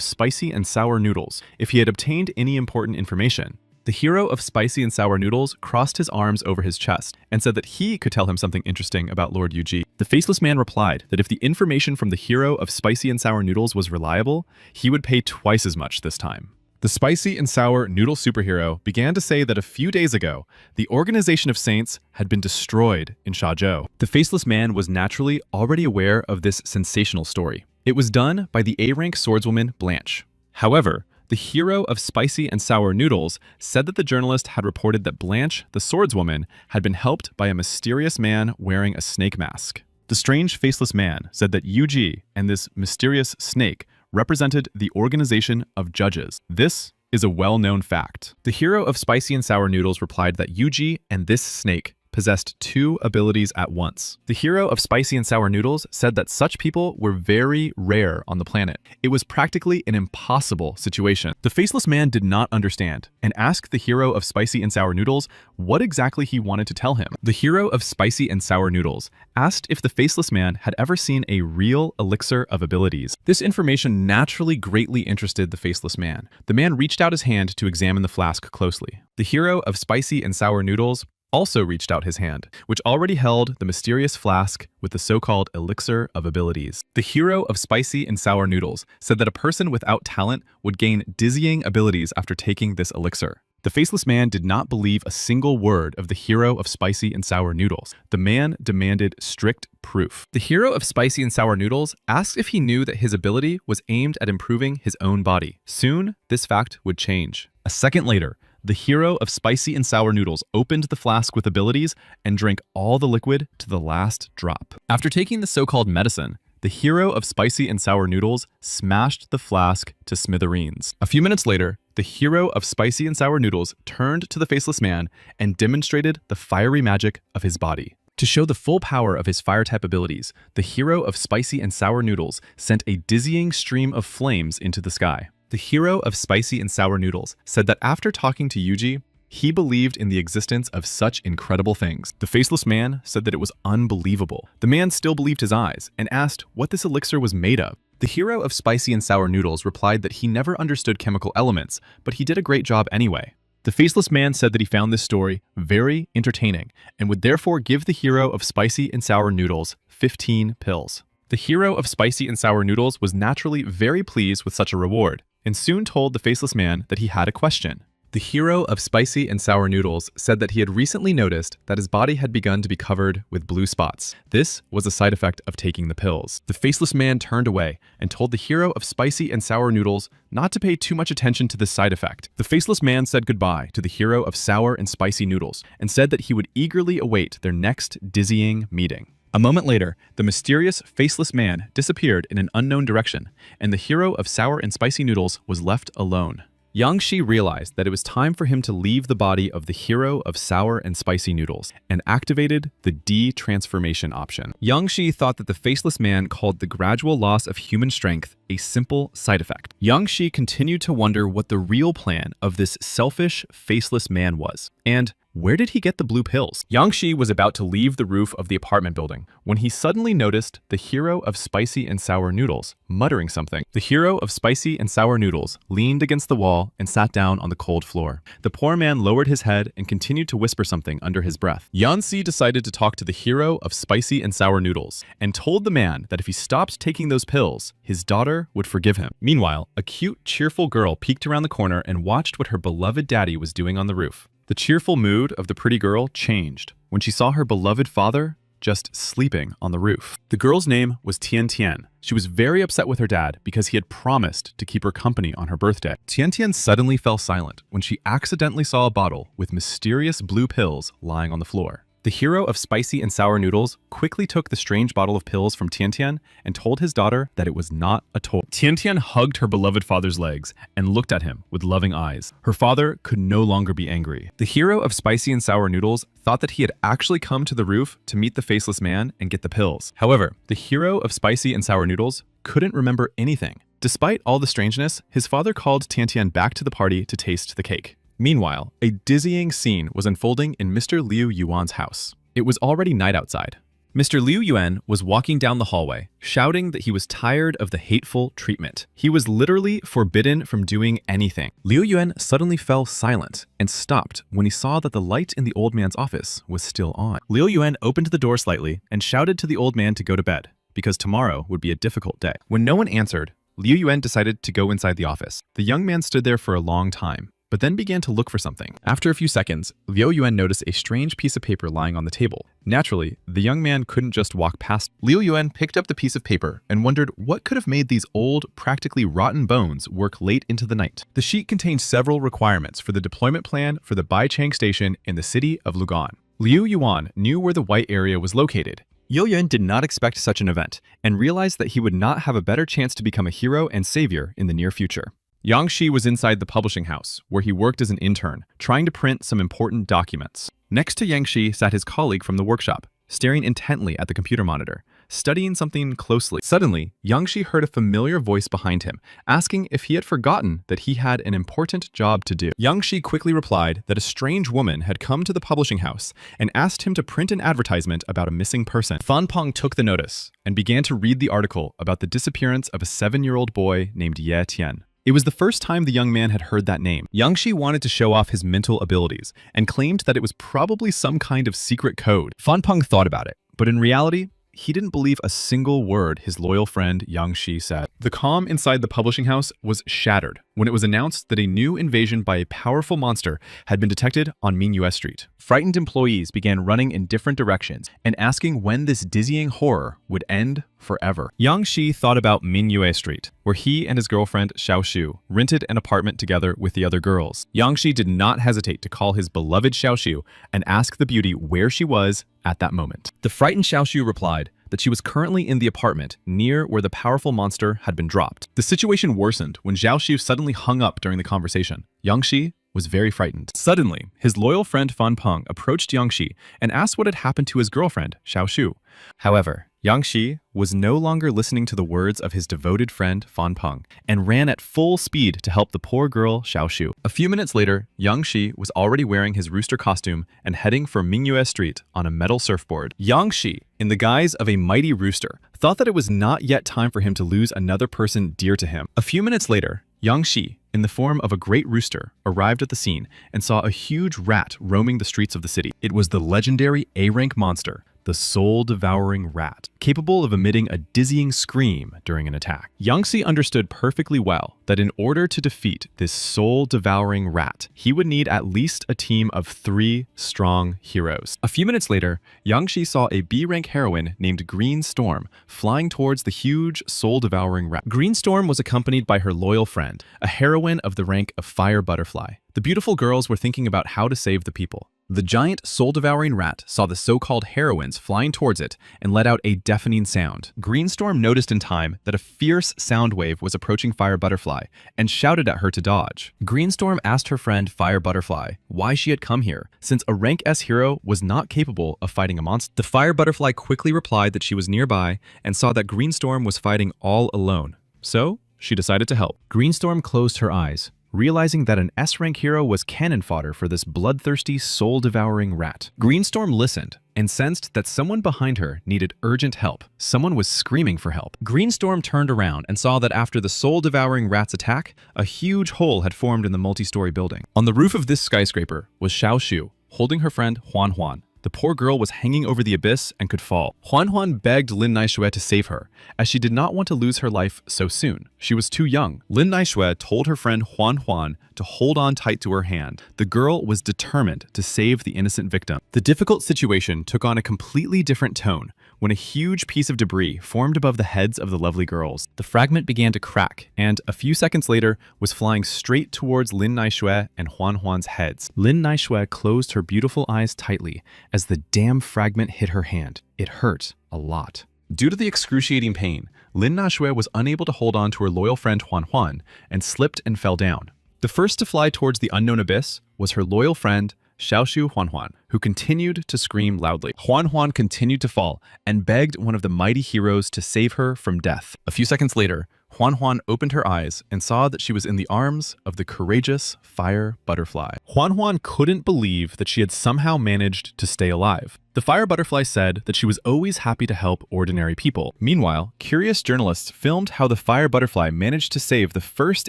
spicy and sour noodles if he had obtained any important information. The hero of spicy and sour noodles crossed his arms over his chest and said that he could tell him something interesting about Lord Yuji. The faceless man replied that if the information from the hero of spicy and sour noodles was reliable, he would pay twice as much this time. The spicy and sour noodle superhero began to say that a few days ago, the Organization of Saints had been destroyed in Shazhou. The faceless man was naturally already aware of this sensational story. It was done by the A-rank swordswoman Blanche. However, the hero of spicy and sour noodles said that the journalist had reported that Blanche, the swordswoman, had been helped by a mysterious man wearing a snake mask. The strange faceless man said that Yuji and this mysterious snake represented the organization of judges. This is a well-known fact. The hero of spicy and sour noodles replied that Yuji and this snake possessed 2 abilities at once. The hero of spicy and sour noodles said that such people were very rare on the planet. It was practically an impossible situation. The faceless man did not understand and asked the hero of spicy and sour noodles what exactly he wanted to tell him. The hero of spicy and sour noodles asked if the faceless man had ever seen a real elixir of abilities. This information naturally greatly interested the faceless man. The man reached out his hand to examine the flask closely. The hero of spicy and sour noodles also reached out his hand, which already held the mysterious flask with the so-called elixir of abilities. The hero of spicy and sour noodles said that a person without talent would gain dizzying abilities after taking this elixir. The faceless man did not believe a single word of the hero of spicy and sour noodles. The man demanded strict proof. The hero of spicy and sour noodles asked if he knew that his ability was aimed at improving his own body. Soon, this fact would change. A second later, the hero of spicy and sour noodles opened the flask with abilities and drank all the liquid to the last drop. After taking the so-called medicine, the hero of spicy and sour noodles smashed the flask to smithereens. A few minutes later, the hero of spicy and sour noodles turned to the faceless man and demonstrated the fiery magic of his body. To show the full power of his fire-type abilities, the hero of spicy and sour noodles sent a dizzying stream of flames into the sky. The hero of spicy and sour noodles said that after talking to Yuji, he believed in the existence of such incredible things. The faceless man said that it was unbelievable. The man still believed his eyes and asked what this elixir was made of. The hero of spicy and sour noodles replied that he never understood chemical elements, but he did a great job anyway. The faceless man said that he found this story very entertaining and would therefore give the hero of spicy and sour noodles 15 pills. The hero of spicy and sour noodles was naturally very pleased with such a reward, and soon told the faceless man that he had a question. The hero of spicy and sour noodles said that he had recently noticed that his body had begun to be covered with blue spots. This was a side effect of taking the pills. The faceless man turned away and told the hero of spicy and sour noodles not to pay too much attention to this side effect. The faceless man said goodbye to the hero of sour and spicy noodles and said that he would eagerly await their next dizzying meeting. A moment later, the mysterious faceless man disappeared in an unknown direction, and the hero of sour and spicy noodles was left alone. Yang Shi realized that it was time for him to leave the body of the hero of sour and spicy noodles and activated the de-transformation option. Yang Shi thought that the faceless man called the gradual loss of human strength a simple side effect. Yang Shi continued to wonder what the real plan of this selfish, faceless man was, and where did he get the blue pills? Yang Shi was about to leave the roof of the apartment building when he suddenly noticed the hero of spicy and sour noodles muttering something. The hero of spicy and sour noodles leaned against the wall and sat down on the cold floor. The poor man lowered his head and continued to whisper something under his breath. Yang Shi decided to talk to the hero of spicy and sour noodles and told the man that if he stopped taking those pills, his daughter would forgive him. Meanwhile, a cute, cheerful girl peeked around the corner and watched what her beloved daddy was doing on the roof. The cheerful mood of the pretty girl changed when she saw her beloved father just sleeping on the roof. The girl's name was Tian Tian. She was very upset with her dad because he had promised to keep her company on her birthday. Tian Tian suddenly fell silent when she accidentally saw a bottle with mysterious blue pills lying on the floor. The hero of spicy and sour noodles quickly took the strange bottle of pills from Tian Tian and told his daughter that it was not a toy. Tian Tian hugged her beloved father's legs and looked at him with loving eyes. Her father could no longer be angry. The hero of spicy and sour noodles thought that he had actually come to the roof to meet the faceless man and get the pills. However, the hero of spicy and sour noodles couldn't remember anything. Despite all the strangeness, his father called Tian Tian back to the party to taste the cake. Meanwhile, a dizzying scene was unfolding in Mr. Liu Yuan's house. It was already night outside. Mr. Liu Yuan was walking down the hallway, shouting that he was tired of the hateful treatment. He was literally forbidden from doing anything. Liu Yuan suddenly fell silent and stopped when he saw that the light in the old man's office was still on. Liu Yuan opened the door slightly and shouted to the old man to go to bed, because tomorrow would be a difficult day. When no one answered, Liu Yuan decided to go inside the office. The young man stood there for a long time, but then began to look for something. After a few seconds, Liu Yuan noticed a strange piece of paper lying on the table. Naturally, the young man couldn't just walk past. Liu Yuan picked up the piece of paper and wondered what could have made these old, practically rotten bones work late into the night. The sheet contained several requirements for the deployment plan for the Baichang station in the city of Lugan. Liu Yuan knew where the white area was located. Liu Yuan did not expect such an event and realized that he would not have a better chance to become a hero and savior in the near future. Yang Shi was inside the publishing house, where he worked as an intern, trying to print some important documents. Next to Yang Shi sat his colleague from the workshop, staring intently at the computer monitor, studying something closely. Suddenly, Yang Shi heard a familiar voice behind him, asking if he had forgotten that he had an important job to do. Yang Shi quickly replied that a strange woman had come to the publishing house and asked him to print an advertisement about a missing person. Fan Peng took the notice and began to read the article about the disappearance of a 7-year-old boy named Ye Tian. It was the first time the young man had heard that name. Yang Shi wanted to show off his mental abilities and claimed that it was probably some kind of secret code. Fan Peng thought about it, but in reality, he didn't believe a single word his loyal friend Yang Shi said. The calm inside the publishing house was shattered when it was announced that a new invasion by a powerful monster had been detected on Manhwa Street. Frightened employees began running in different directions and asking when this dizzying horror would end forever. Yang Shi thought about Manhwa Street, where he and his girlfriend Xiao Shu rented an apartment together with the other girls. Yang Shi did not hesitate to call his beloved Xiao Shu and ask the beauty where she was at that moment. The frightened Xiao Shu replied that she was currently in the apartment near where the powerful monster had been dropped. The situation worsened when Xiao Shu suddenly hung up during the conversation. Yang Shi was very frightened. Suddenly, his loyal friend Fan Peng approached Yang Shi and asked what had happened to his girlfriend, Xiao Shu. However, Yang Shi was no longer listening to the words of his devoted friend Fan Peng and ran at full speed to help the poor girl Xiao Shu. A few minutes later, Yang Shi was already wearing his rooster costume and heading for Manhwa Street on a metal surfboard. Yang Shi, in the guise of a mighty rooster, thought that it was not yet time for him to lose another person dear to him. A few minutes later, Yang Shi, in the form of a great rooster, arrived at the scene and saw a huge rat roaming the streets of the city. It was the legendary A-rank monster, the soul-devouring rat, capable of emitting a dizzying scream during an attack. Yangshi understood perfectly well that in order to defeat this soul-devouring rat, he would need at least a team of 3 strong heroes. A few minutes later, Yangshi saw a B-rank heroine named Green Storm flying towards the huge soul-devouring rat. Green Storm was accompanied by her loyal friend, a heroine of the rank of Fire Butterfly. The beautiful girls were thinking about how to save the people. The giant soul-devouring rat saw the so-called heroines flying towards it and let out a deafening sound. Greenstorm noticed in time that a fierce sound wave was approaching Fire Butterfly and shouted at her to dodge. Greenstorm asked her friend Fire Butterfly why she had come here, since a rank S hero was not capable of fighting a monster. The Fire Butterfly quickly replied that she was nearby and saw that Greenstorm was fighting all alone. So, she decided to help. Greenstorm closed her eyes, realizing that an S-rank hero was cannon fodder for this bloodthirsty, soul-devouring rat. Greenstorm listened and sensed that someone behind her needed urgent help. Someone was screaming for help. Greenstorm turned around and saw that after the soul-devouring rat's attack, a huge hole had formed in the multi-story building. On the roof of this skyscraper was Xiao Shu, holding her friend Huan Huan. The poor girl was hanging over the abyss and could fall. Huan Huan begged Lin Naixue to save her, as she did not want to lose her life so soon. She was too young. Lin Naixue told her friend Huan Huan to hold on tight to her hand. The girl was determined to save the innocent victim. The difficult situation took on a completely different tone when a huge piece of debris formed above the heads of the lovely girls. The fragment began to crack, and a few seconds later was flying straight towards Lin Naixue and Huan Huan's heads. Lin Naixue closed her beautiful eyes tightly as the damn fragment hit her hand. It hurt a lot. Due to the excruciating pain, Lin Naixue was unable to hold on to her loyal friend Huan Huan and slipped and fell down. The first to fly towards the unknown abyss was her loyal friend Xiaoshu Huan Huan, who continued to scream loudly. Huan Huan continued to fall and begged one of the mighty heroes to save her from death. A few seconds later, Huan Huan opened her eyes and saw that she was in the arms of the courageous Fire Butterfly. Huan Huan couldn't believe that she had somehow managed to stay alive. The Fire Butterfly said that she was always happy to help ordinary people. Meanwhile, curious journalists filmed how the Fire Butterfly managed to save the first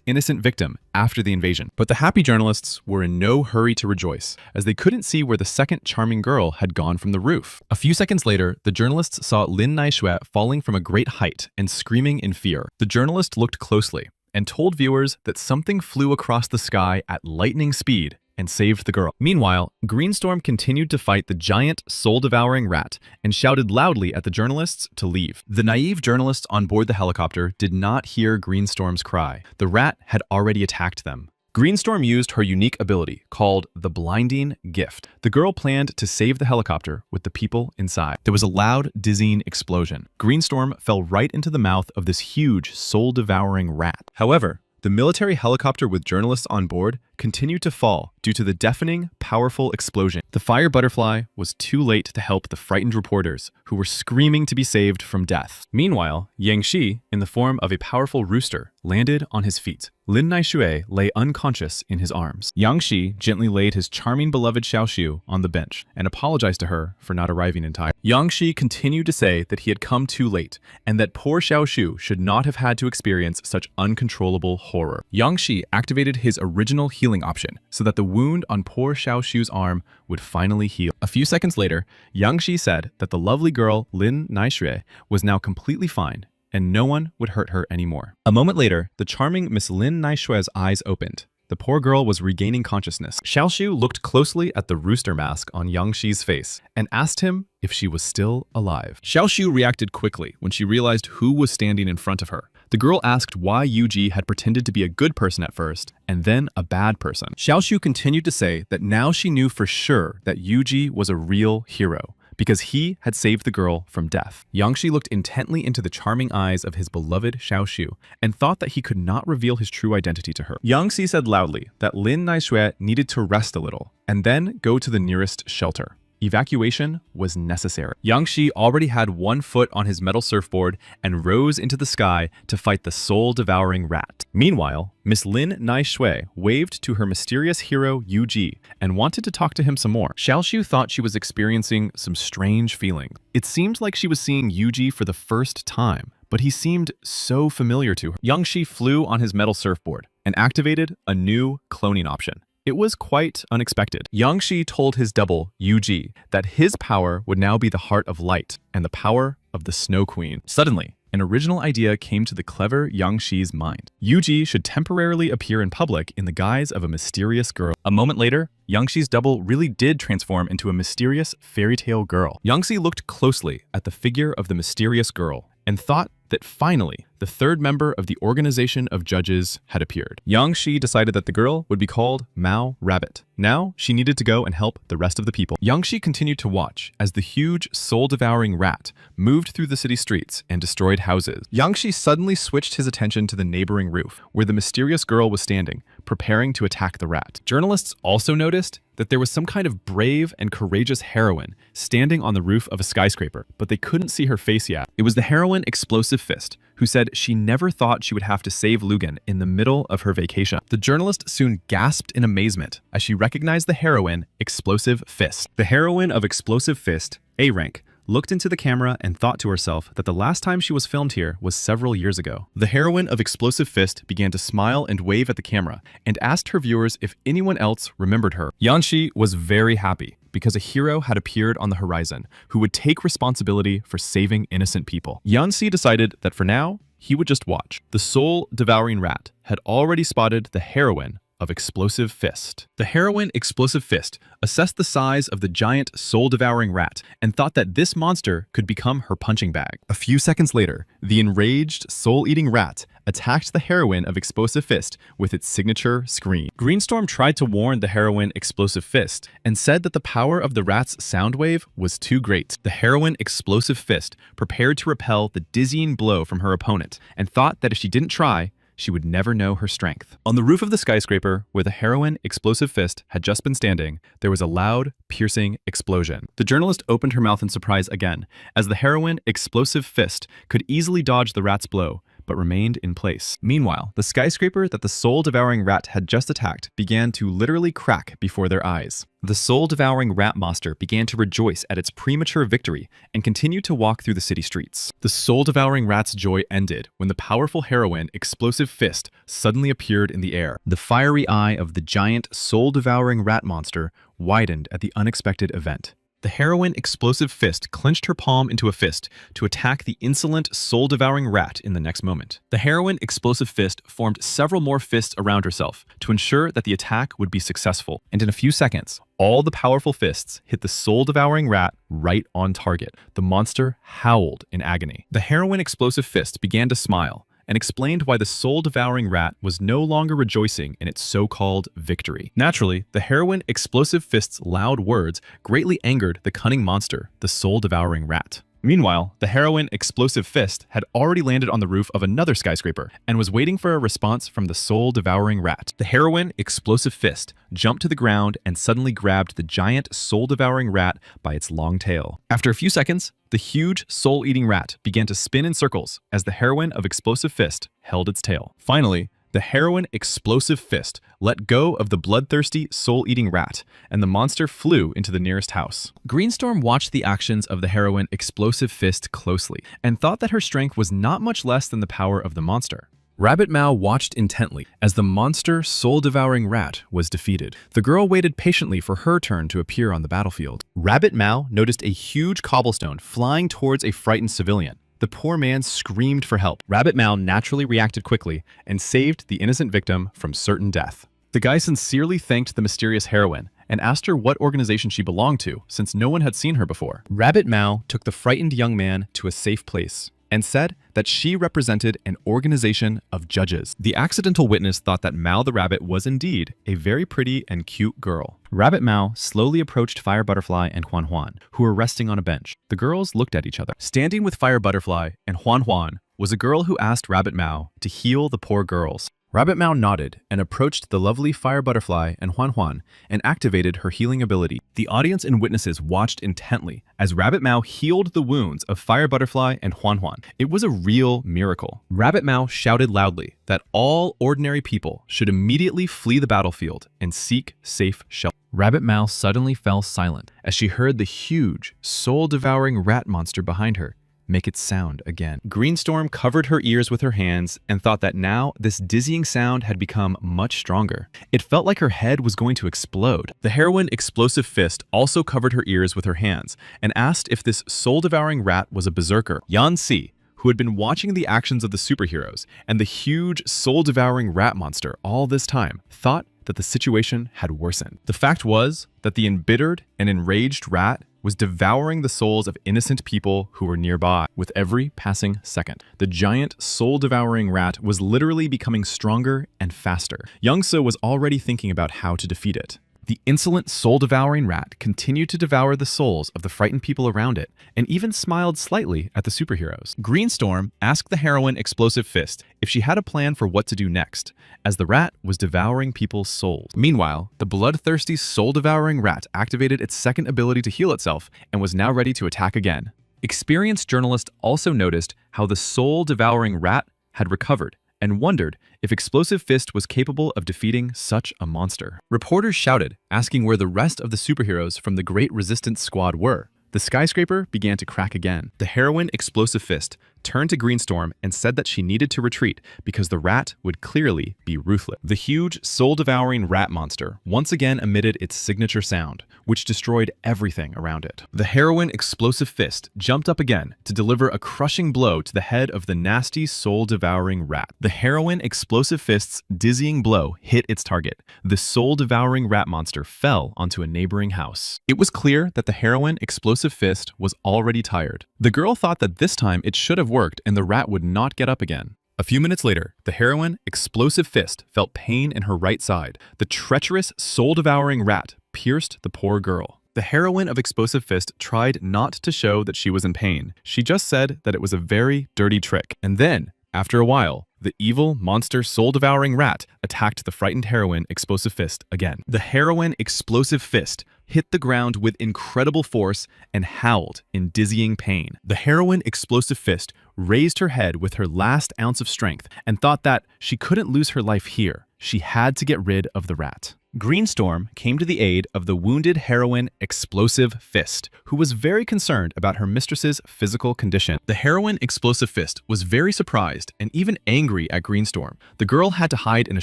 innocent victim after the invasion. But the happy journalists were in no hurry to rejoice, as they couldn't see where the second charming girl had gone from the roof. A few seconds later, the journalists saw Lin Naixue falling from a great height and screaming in fear. The journalist looked closely and told viewers that something flew across the sky at lightning speed and saved the girl. Meanwhile, Greenstorm continued to fight the giant, soul-devouring rat and shouted loudly at the journalists to leave. The naive journalists on board the helicopter did not hear Greenstorm's cry. The rat had already attacked them. Greenstorm used her unique ability, called the Blinding Gift. The girl planned to save the helicopter with the people inside. There was a loud, dizzying explosion. Greenstorm fell right into the mouth of this huge, soul-devouring rat. However, the military helicopter with journalists on board continued to fall due to the deafening, powerful explosion. The Fire Butterfly was too late to help the frightened reporters, who were screaming to be saved from death. Meanwhile, Yang Shi, in the form of a powerful rooster, landed on his feet. Lin Naixue lay unconscious in his arms. Yang Shi gently laid his charming beloved Xiaoshu on the bench and apologized to her for not arriving in time. Yang Shi continued to say that he had come too late and that poor Xiaoshu should not have had to experience such uncontrollable horror. Yang Shi activated his original healing option so that the wound on poor Xiaoshu's arm would finally heal. A few seconds later, Yang Shi said that the lovely girl Lin Naixue was now completely fine and no one would hurt her anymore. A moment later, the charming Miss Lin Naixue's eyes opened. The poor girl was regaining consciousness. Xiaoshu looked closely at the rooster mask on Yang Shi's face and asked him if she was still alive. Xiaoshu reacted quickly when she realized who was standing in front of her. The girl asked why Yuji had pretended to be a good person at first and then a bad person. Xiaoshu continued to say that now she knew for sure that Yuji was a real hero, because he had saved the girl from death. Yangshi looked intently into the charming eyes of his beloved Xiaoshu and thought that he could not reveal his true identity to her. Yangshi said loudly that Lin Naixue needed to rest a little and then go to the nearest shelter. Evacuation was necessary. Yangshi already had one foot on his metal surfboard and rose into the sky to fight the soul-devouring rat. Meanwhile, Miss Lin Naixue waved to her mysterious hero Yuji and wanted to talk to him some more. Xiaoshu thought she was experiencing some strange feelings. It seemed like she was seeing Yuji for the first time, but he seemed so familiar to her. Yangshi flew on his metal surfboard and activated a new cloning option. It was quite unexpected. Yang Shi told his double, Yu Ji, that his power would now be the heart of light and the power of the Snow Queen. Suddenly, an original idea came to the clever Yang Shi's mind. Yu Ji should temporarily appear in public in the guise of a mysterious girl. A moment later, Yang Shi's double really did transform into a mysterious fairy tale girl. Yang Shi looked closely at the figure of the mysterious girl and thought that finally, the third member of the organization of judges had appeared. Yang Shi decided that the girl would be called Mao Rabbit. Now, she needed to go and help the rest of the people. Yang Shi continued to watch as the huge, soul-devouring rat moved through the city streets and destroyed houses. Yang Shi suddenly switched his attention to the neighboring roof, where the mysterious girl was standing, preparing to attack the rat. Journalists also noticed that there was some kind of brave and courageous heroine standing on the roof of a skyscraper, but they couldn't see her face yet. It was the heroine Explosive Fist, who said she never thought she would have to save Lugan in the middle of her vacation. The journalist soon gasped in amazement as she recognized the heroine Explosive Fist. The heroine of Explosive Fist, A rank, looked into the camera and thought to herself that the last time she was filmed here was several years ago. The heroine of Explosive Fist began to smile and wave at the camera and asked her viewers if anyone else remembered her. Yang Shi was very happy because a hero had appeared on the horizon who would take responsibility for saving innocent people. Yang Shi decided that for now, he would just watch. The soul-devouring rat had already spotted the heroine of Explosive Fist. The heroine Explosive Fist assessed the size of the giant soul-devouring rat and thought that this monster could become her punching bag. A few seconds later, the enraged soul-eating rat attacked the heroine of Explosive Fist with its signature scream. Greenstorm tried to warn the heroine Explosive Fist and said that the power of the rat's sound wave was too great. The heroine Explosive Fist prepared to repel the dizzying blow from her opponent and thought that if she didn't try, she would never know her strength. On the roof of the skyscraper, where the heroine Explosive Fist had just been standing, there was a loud, piercing explosion. The journalist opened her mouth in surprise again, as the heroine Explosive Fist could easily dodge the rat's blow, but remained in place. Meanwhile, the skyscraper that the soul-devouring rat had just attacked began to literally crack before their eyes. The soul-devouring rat monster began to rejoice at its premature victory and continued to walk through the city streets. The soul-devouring rat's joy ended when the powerful heroine Explosive Fist suddenly appeared in the air. The fiery eye of the giant soul-devouring rat monster widened at the unexpected event. The heroine Explosive Fist clenched her palm into a fist to attack the insolent, soul-devouring rat in the next moment. The heroine Explosive Fist formed several more fists around herself to ensure that the attack would be successful, and in a few seconds, all the powerful fists hit the soul-devouring rat right on target. The monster howled in agony. The heroine Explosive Fist began to smile and explained why the soul-devouring rat was no longer rejoicing in its so-called victory. Naturally, the heroine Explosive Fist's loud words greatly angered the cunning monster, the soul-devouring rat. Meanwhile, the heroine Explosive Fist had already landed on the roof of another skyscraper and was waiting for a response from the soul-devouring rat. The heroine Explosive Fist jumped to the ground and suddenly grabbed the giant soul-devouring rat by its long tail. After a few seconds, the huge soul-eating rat began to spin in circles as the heroine of Explosive Fist held its tail. Finally, the heroine Explosive Fist let go of the bloodthirsty, soul-eating rat, and the monster flew into the nearest house. Greenstorm watched the actions of the heroine Explosive Fist closely and thought that her strength was not much less than the power of the monster. Rabbit Mao watched intently as the monster, soul-devouring rat was defeated. The girl waited patiently for her turn to appear on the battlefield. Rabbit Mao noticed a huge cobblestone flying towards a frightened civilian. The poor man screamed for help. Rabbit Mao naturally reacted quickly and saved the innocent victim from certain death. The guy sincerely thanked the mysterious heroine and asked her what organization she belonged to, since no one had seen her before. Rabbit Mao took the frightened young man to a safe place and said that she represented an organization of judges. The accidental witness thought that Mao the rabbit was indeed a very pretty and cute girl. Rabbit Mao slowly approached Fire Butterfly and Huan Huan, who were resting on a bench. The girls looked at each other. Standing with Fire Butterfly and Huan Huan was a girl who asked Rabbit Mao to heal the poor girls. Rabbit Mao nodded and approached the lovely Fire Butterfly and Huan Huan and activated her healing ability. The audience and witnesses watched intently as Rabbit Mao healed the wounds of Fire Butterfly and Huan Huan. It was a real miracle. Rabbit Mao shouted loudly that all ordinary people should immediately flee the battlefield and seek safe shelter. Rabbit Mao suddenly fell silent as she heard the huge, soul-devouring rat monster behind her make its sound again. Greenstorm covered her ears with her hands and thought that now this dizzying sound had become much stronger. It felt like her head was going to explode. The heroine Explosive Fist also covered her ears with her hands and asked if this soul-devouring rat was a berserker. Yan-Si, who had been watching the actions of the superheroes and the huge soul-devouring rat monster all this time, thought that the situation had worsened. The fact was that the embittered and enraged rat was devouring the souls of innocent people who were nearby with every passing second. The giant soul-devouring rat was literally becoming stronger and faster. Young-So was already thinking about how to defeat it. The insolent soul-devouring rat continued to devour the souls of the frightened people around it, and even smiled slightly at the superheroes. Greenstorm asked the heroine Explosive Fist if she had a plan for what to do next, as the rat was devouring people's souls. Meanwhile, the bloodthirsty soul-devouring rat activated its second ability to heal itself and was now ready to attack again. Experienced journalists also noticed how the soul-devouring rat had recovered and wondered if Explosive Fist was capable of defeating such a monster. Reporters shouted, asking where the rest of the superheroes from the Great Resistance Squad were. The skyscraper began to crack again. The heroine Explosive Fist turned to Greenstorm and said that she needed to retreat because the rat would clearly be ruthless. The huge, soul-devouring rat monster once again emitted its signature sound, which destroyed everything around it. The heroine Explosive Fist jumped up again to deliver a crushing blow to the head of the nasty, soul-devouring rat. The heroine Explosive Fist's dizzying blow hit its target. The soul-devouring rat monster fell onto a neighboring house. It was clear that the heroine Explosive Fist was already tired. The girl thought that this time it should have worked and the rat would not get up again. A few minutes later, the heroine Explosive Fist felt pain in her right side. The treacherous, soul-devouring rat pierced the poor girl. The heroine of Explosive Fist tried not to show that she was in pain. She just said that it was a very dirty trick. And then, after a while, the evil, monster, soul-devouring rat attacked the frightened heroine Explosive Fist again. The heroine Explosive Fist hit the ground with incredible force and howled in dizzying pain. The heroine Explosive Fist raised her head with her last ounce of strength and thought that she couldn't lose her life here. She had to get rid of the rat. Greenstorm came to the aid of the wounded heroine Explosive Fist, who was very concerned about her mistress's physical condition. The heroine Explosive Fist was very surprised and even angry at Greenstorm. The girl had to hide in a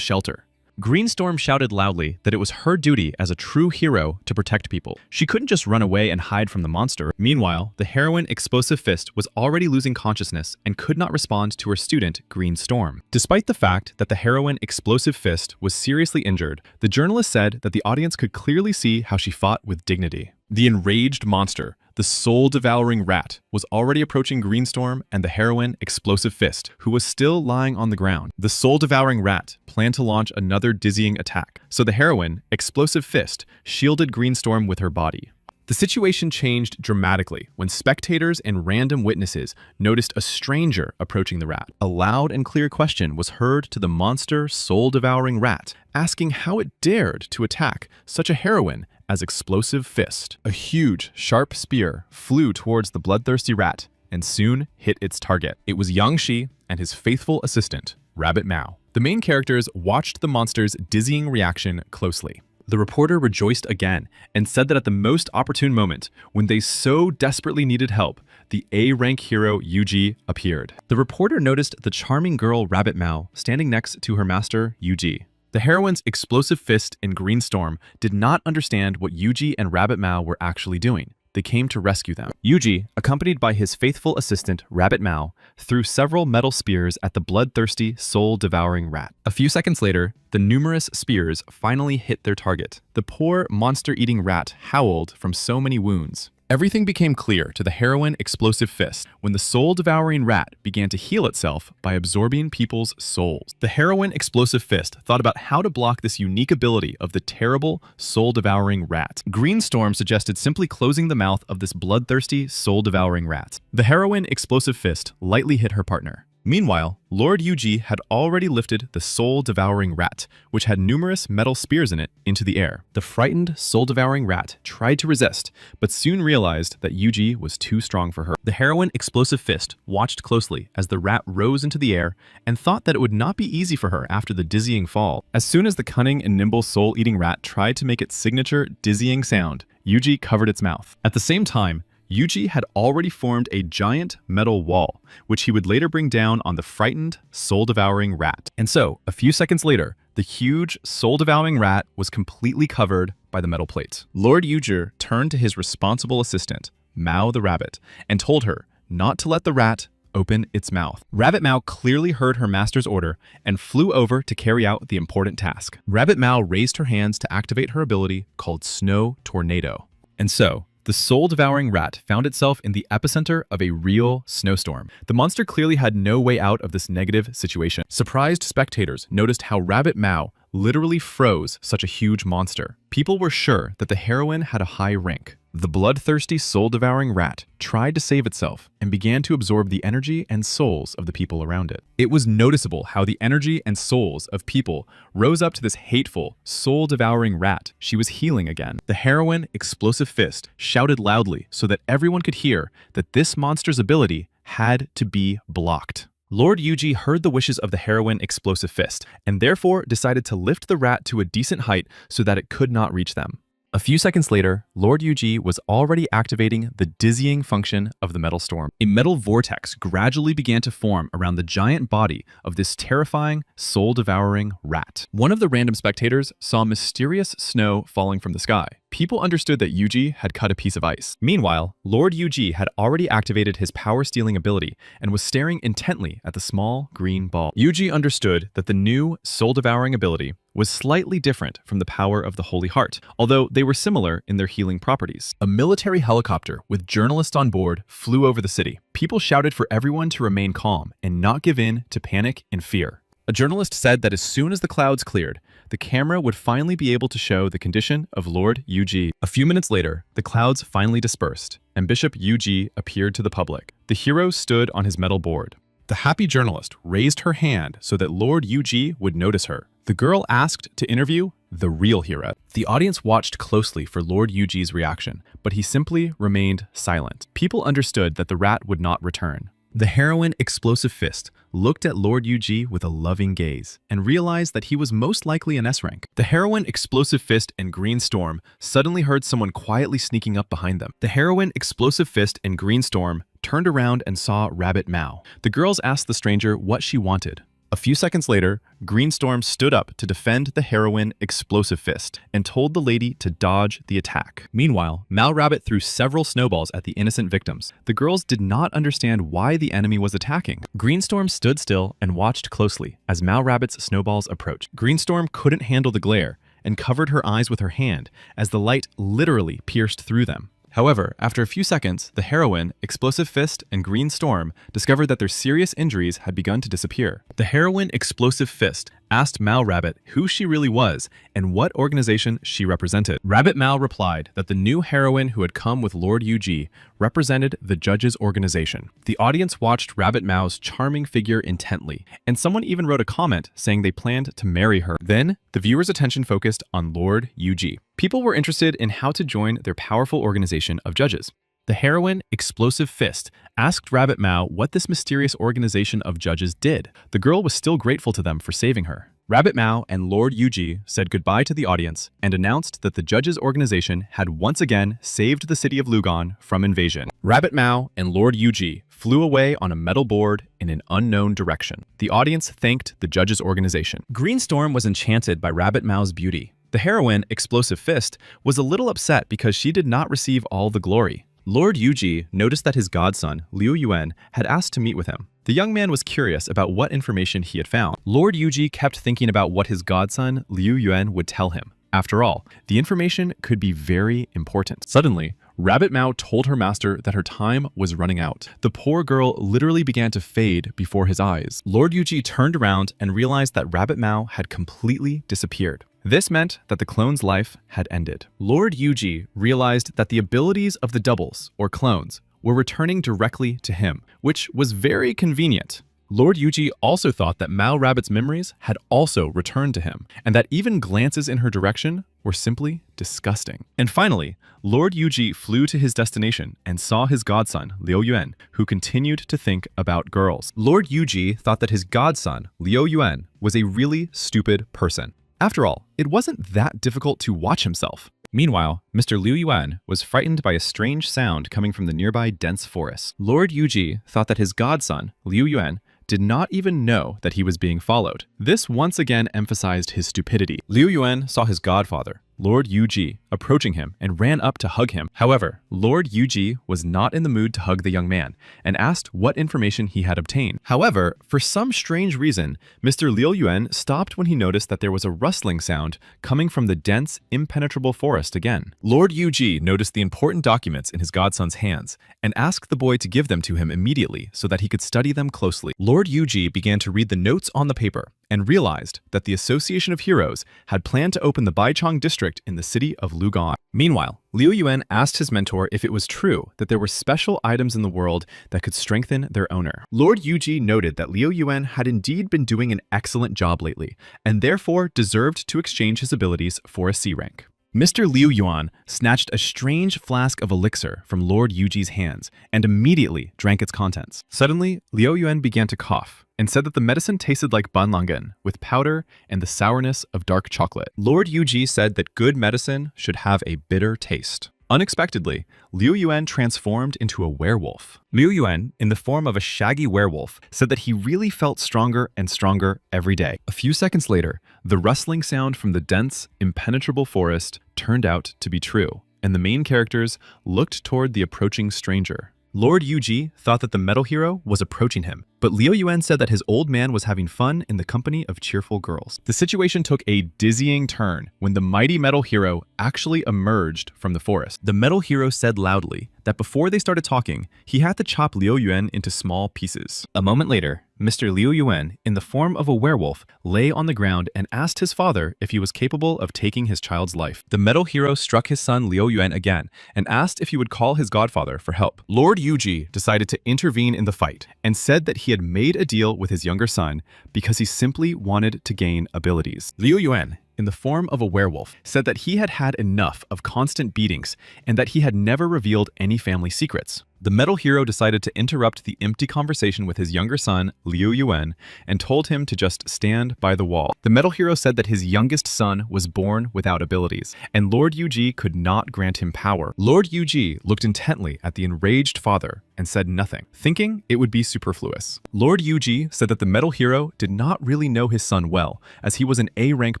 shelter. Greenstorm shouted loudly that it was her duty as a true hero to protect people. She couldn't just run away and hide from the monster. Meanwhile, the heroine Explosive Fist was already losing consciousness and could not respond to her student, Greenstorm. Despite the fact that the heroine Explosive Fist was seriously injured, the journalist said that the audience could clearly see how she fought with dignity. The enraged monster, the soul-devouring rat, was already approaching Greenstorm and the heroine Explosive Fist, who was still lying on the ground. The soul-devouring rat planned to launch another dizzying attack, so the heroine Explosive Fist shielded Greenstorm with her body. The situation changed dramatically when spectators and random witnesses noticed a stranger approaching the rat. A loud and clear question was heard to the monster, soul-devouring rat, asking how it dared to attack such a heroine as Explosive Fist. A huge, sharp spear flew towards the bloodthirsty rat and soon hit its target. It was Yang-Si and his faithful assistant, Rabbit Mao. The main characters watched the monster's dizzying reaction closely. The reporter rejoiced again and said that at the most opportune moment, when they so desperately needed help, the A-rank hero Yuji appeared. The reporter noticed the charming girl Rabbit Mao standing next to her master Yuji. The heroine's Explosive Fist and Greenstorm did not understand what Yuji and Rabbit Mao were actually doing. They came to rescue them. Yuji, accompanied by his faithful assistant, Rabbit Mao, threw several metal spears at the bloodthirsty, soul-devouring rat. A few seconds later, the numerous spears finally hit their target. The poor, monster-eating rat howled from so many wounds. Everything became clear to the heroine Explosive Fist when the soul-devouring rat began to heal itself by absorbing people's souls. The heroine Explosive Fist thought about how to block this unique ability of the terrible, soul-devouring rat. Greenstorm suggested simply closing the mouth of this bloodthirsty, soul-devouring rat. The heroine Explosive Fist lightly hit her partner. Meanwhile, Lord Yuji had already lifted the soul-devouring rat, which had numerous metal spears in it, into the air. The frightened, soul-devouring rat tried to resist, but soon realized that Yuji was too strong for her. The heroine Explosive Fist watched closely as the rat rose into the air and thought that it would not be easy for her after the dizzying fall. As soon as the cunning and nimble soul-eating rat tried to make its signature dizzying sound, Yuji covered its mouth. At the same time, Yuji had already formed a giant metal wall, which he would later bring down on the frightened, soul-devouring rat. And so, a few seconds later, the huge, soul-devouring rat was completely covered by the metal plate. Lord Yuji turned to his responsible assistant, Mao the rabbit, and told her not to let the rat open its mouth. Rabbit Mao clearly heard her master's order and flew over to carry out the important task. Rabbit Mao raised her hands to activate her ability called Snow Tornado. And so, the soul-devouring rat found itself in the epicenter of a real snowstorm. The monster clearly had no way out of this negative situation. Surprised spectators noticed how Rabbit Mao literally froze such a huge monster. People were sure that the heroine had a high rank. The bloodthirsty soul-devouring rat tried to save itself and began to absorb the energy and souls of the people around it. It was noticeable how the energy and souls of people rose up to this hateful, soul-devouring rat. She was healing again. The heroine, Explosive Fist, shouted loudly so that everyone could hear that this monster's ability had to be blocked. Lord Yuji heard the wishes of the heroine Explosive Fist and therefore decided to lift the rat to a decent height so that it could not reach them. A few seconds later, Lord Yuji was already activating the dizzying function of the metal storm. A metal vortex gradually began to form around the giant body of this terrifying, soul-devouring rat. One of the random spectators saw mysterious snow falling from the sky. People understood that Yuji had cut a piece of ice. Meanwhile, Lord Yuji had already activated his power-stealing ability and was staring intently at the small green ball. Yuji understood that the new soul-devouring ability was slightly different from the power of the Holy Heart, although they were similar in their healing properties. A military helicopter with journalists on board flew over the city. People shouted for everyone to remain calm and not give in to panic and fear. A journalist said that as soon as the clouds cleared, the camera would finally be able to show the condition of Lord Yuji. A few minutes later, the clouds finally dispersed, and Bishop Yuji appeared to the public. The hero stood on his metal board. The happy journalist raised her hand so that Lord Yuji would notice her. The girl asked to interview the real hero. The audience watched closely for Lord Yuji's reaction, but he simply remained silent. People understood that the rat would not return. The heroine Explosive Fist looked at Lord Yuji with a loving gaze and realized that he was most likely an S-rank. The heroine Explosive Fist and Green Storm suddenly heard someone quietly sneaking up behind them. The heroine Explosive Fist and Green Storm turned around and saw Rabbit Mao. The girls asked the stranger what she wanted. A few seconds later, Green Storm stood up to defend the heroine Explosive Fist and told the lady to dodge the attack. Meanwhile, Mao Rabbit threw several snowballs at the innocent victims. The girls did not understand why the enemy was attacking. Green Storm stood still and watched closely as Mao Rabbit's snowballs approached. Green Storm couldn't handle the glare and covered her eyes with her hand as the light literally pierced through them. However, after a few seconds, the heroine, Explosive Fist, and Green Storm discovered that their serious injuries had begun to disappear. The heroine, Explosive Fist, asked Mao Rabbit who she really was and what organization she represented. Rabbit Mao replied that the new heroine who had come with Lord Yuji represented the judges' organization. The audience watched Rabbit Mao's charming figure intently, and someone even wrote a comment saying they planned to marry her. Then, the viewers' attention focused on Lord Yuji. People were interested in how to join their powerful organization of judges. The heroine, Explosive Fist, asked Rabbit Mao what this mysterious organization of judges did. The girl was still grateful to them for saving her. Rabbit Mao and Lord Yuji said goodbye to the audience and announced that the judges' organization had once again saved the city of Lugon from invasion. Rabbit Mao and Lord Yuji flew away on a metal board in an unknown direction. The audience thanked the judges' organization. Green Storm was enchanted by Rabbit Mao's beauty. The heroine, Explosive Fist, was a little upset because she did not receive all the glory. Lord Yuji noticed that his godson, Liu Yuan, had asked to meet with him. The young man was curious about what information he had found. Lord Yuji kept thinking about what his godson, Liu Yuan, would tell him. After all, the information could be very important. Suddenly, Rabbit Mao told her master that her time was running out. The poor girl literally began to fade before his eyes. Lord Yuji turned around and realized that Rabbit Mao had completely disappeared. This meant that the clone's life had ended. Lord Yuji realized that the abilities of the doubles, or clones, were returning directly to him, which was very convenient. Lord Yuji also thought that Mao Rabbit's memories had also returned to him, and that even glances in her direction were simply disgusting. And finally, Lord Yuji flew to his destination and saw his godson, Liu Yuan, who continued to think about girls. Lord Yuji thought that his godson, Liu Yuan, was a really stupid person. After all, it wasn't that difficult to watch himself. Meanwhile, Mr. Liu Yuan was frightened by a strange sound coming from the nearby dense forest. Lord Yuji thought that his godson, Liu Yuan, did not even know that he was being followed. This once again emphasized his stupidity. Liu Yuan saw his godfather, Lord Yuji, approaching him and ran up to hug him. However, Lord Yuji was not in the mood to hug the young man and asked what information he had obtained. However, for some strange reason, Mr. Liu Yuan stopped when he noticed that there was a rustling sound coming from the dense, impenetrable forest again. Lord Yuji noticed the important documents in his godson's hands and asked the boy to give them to him immediately so that he could study them closely. Lord Yuji began to read the notes on the paper and realized that the Association of Heroes had planned to open the Baichang district in the city of Lugan. Meanwhile, Liu Yuan asked his mentor if it was true that there were special items in the world that could strengthen their owner. Lord Yuji noted that Liu Yuan had indeed been doing an excellent job lately, and therefore deserved to exchange his abilities for a C rank. Mr. Liu Yuan snatched a strange flask of elixir from Lord Yuji's hands and immediately drank its contents. Suddenly, Liu Yuan began to cough and said that the medicine tasted like banlangen with powder and the sourness of dark chocolate. Lord Yuji said that good medicine should have a bitter taste. Unexpectedly, Liu Yuan transformed into a werewolf. Liu Yuan, in the form of a shaggy werewolf, said that he really felt stronger and stronger every day. A few seconds later, the rustling sound from the dense, impenetrable forest turned out to be true, and the main characters looked toward the approaching stranger. Lord Yuji thought that the metal hero was approaching him, but Liu Yuan said that his old man was having fun in the company of cheerful girls. The situation took a dizzying turn when the mighty metal hero actually emerged from the forest. The metal hero said loudly that before they started talking, he had to chop Liu Yuan into small pieces. A moment later, Mr. Liu Yuan, in the form of a werewolf, lay on the ground and asked his father if he was capable of taking his child's life. The metal hero struck his son Liu Yuan again and asked if he would call his godfather for help. Lord Yuji decided to intervene in the fight and said that he had made a deal with his younger son because he simply wanted to gain abilities. Liu Yuan, in the form of a werewolf, said that he had had enough of constant beatings and that he had never revealed any family secrets. The metal hero decided to interrupt the empty conversation with his younger son, Liu Yuan, and told him to just stand by the wall. The metal hero said that his youngest son was born without abilities, and Lord Yuji could not grant him power. Lord Yuji looked intently at the enraged father and said nothing, thinking it would be superfluous. Lord Yuji said that the metal hero did not really know his son well, as he was an A-rank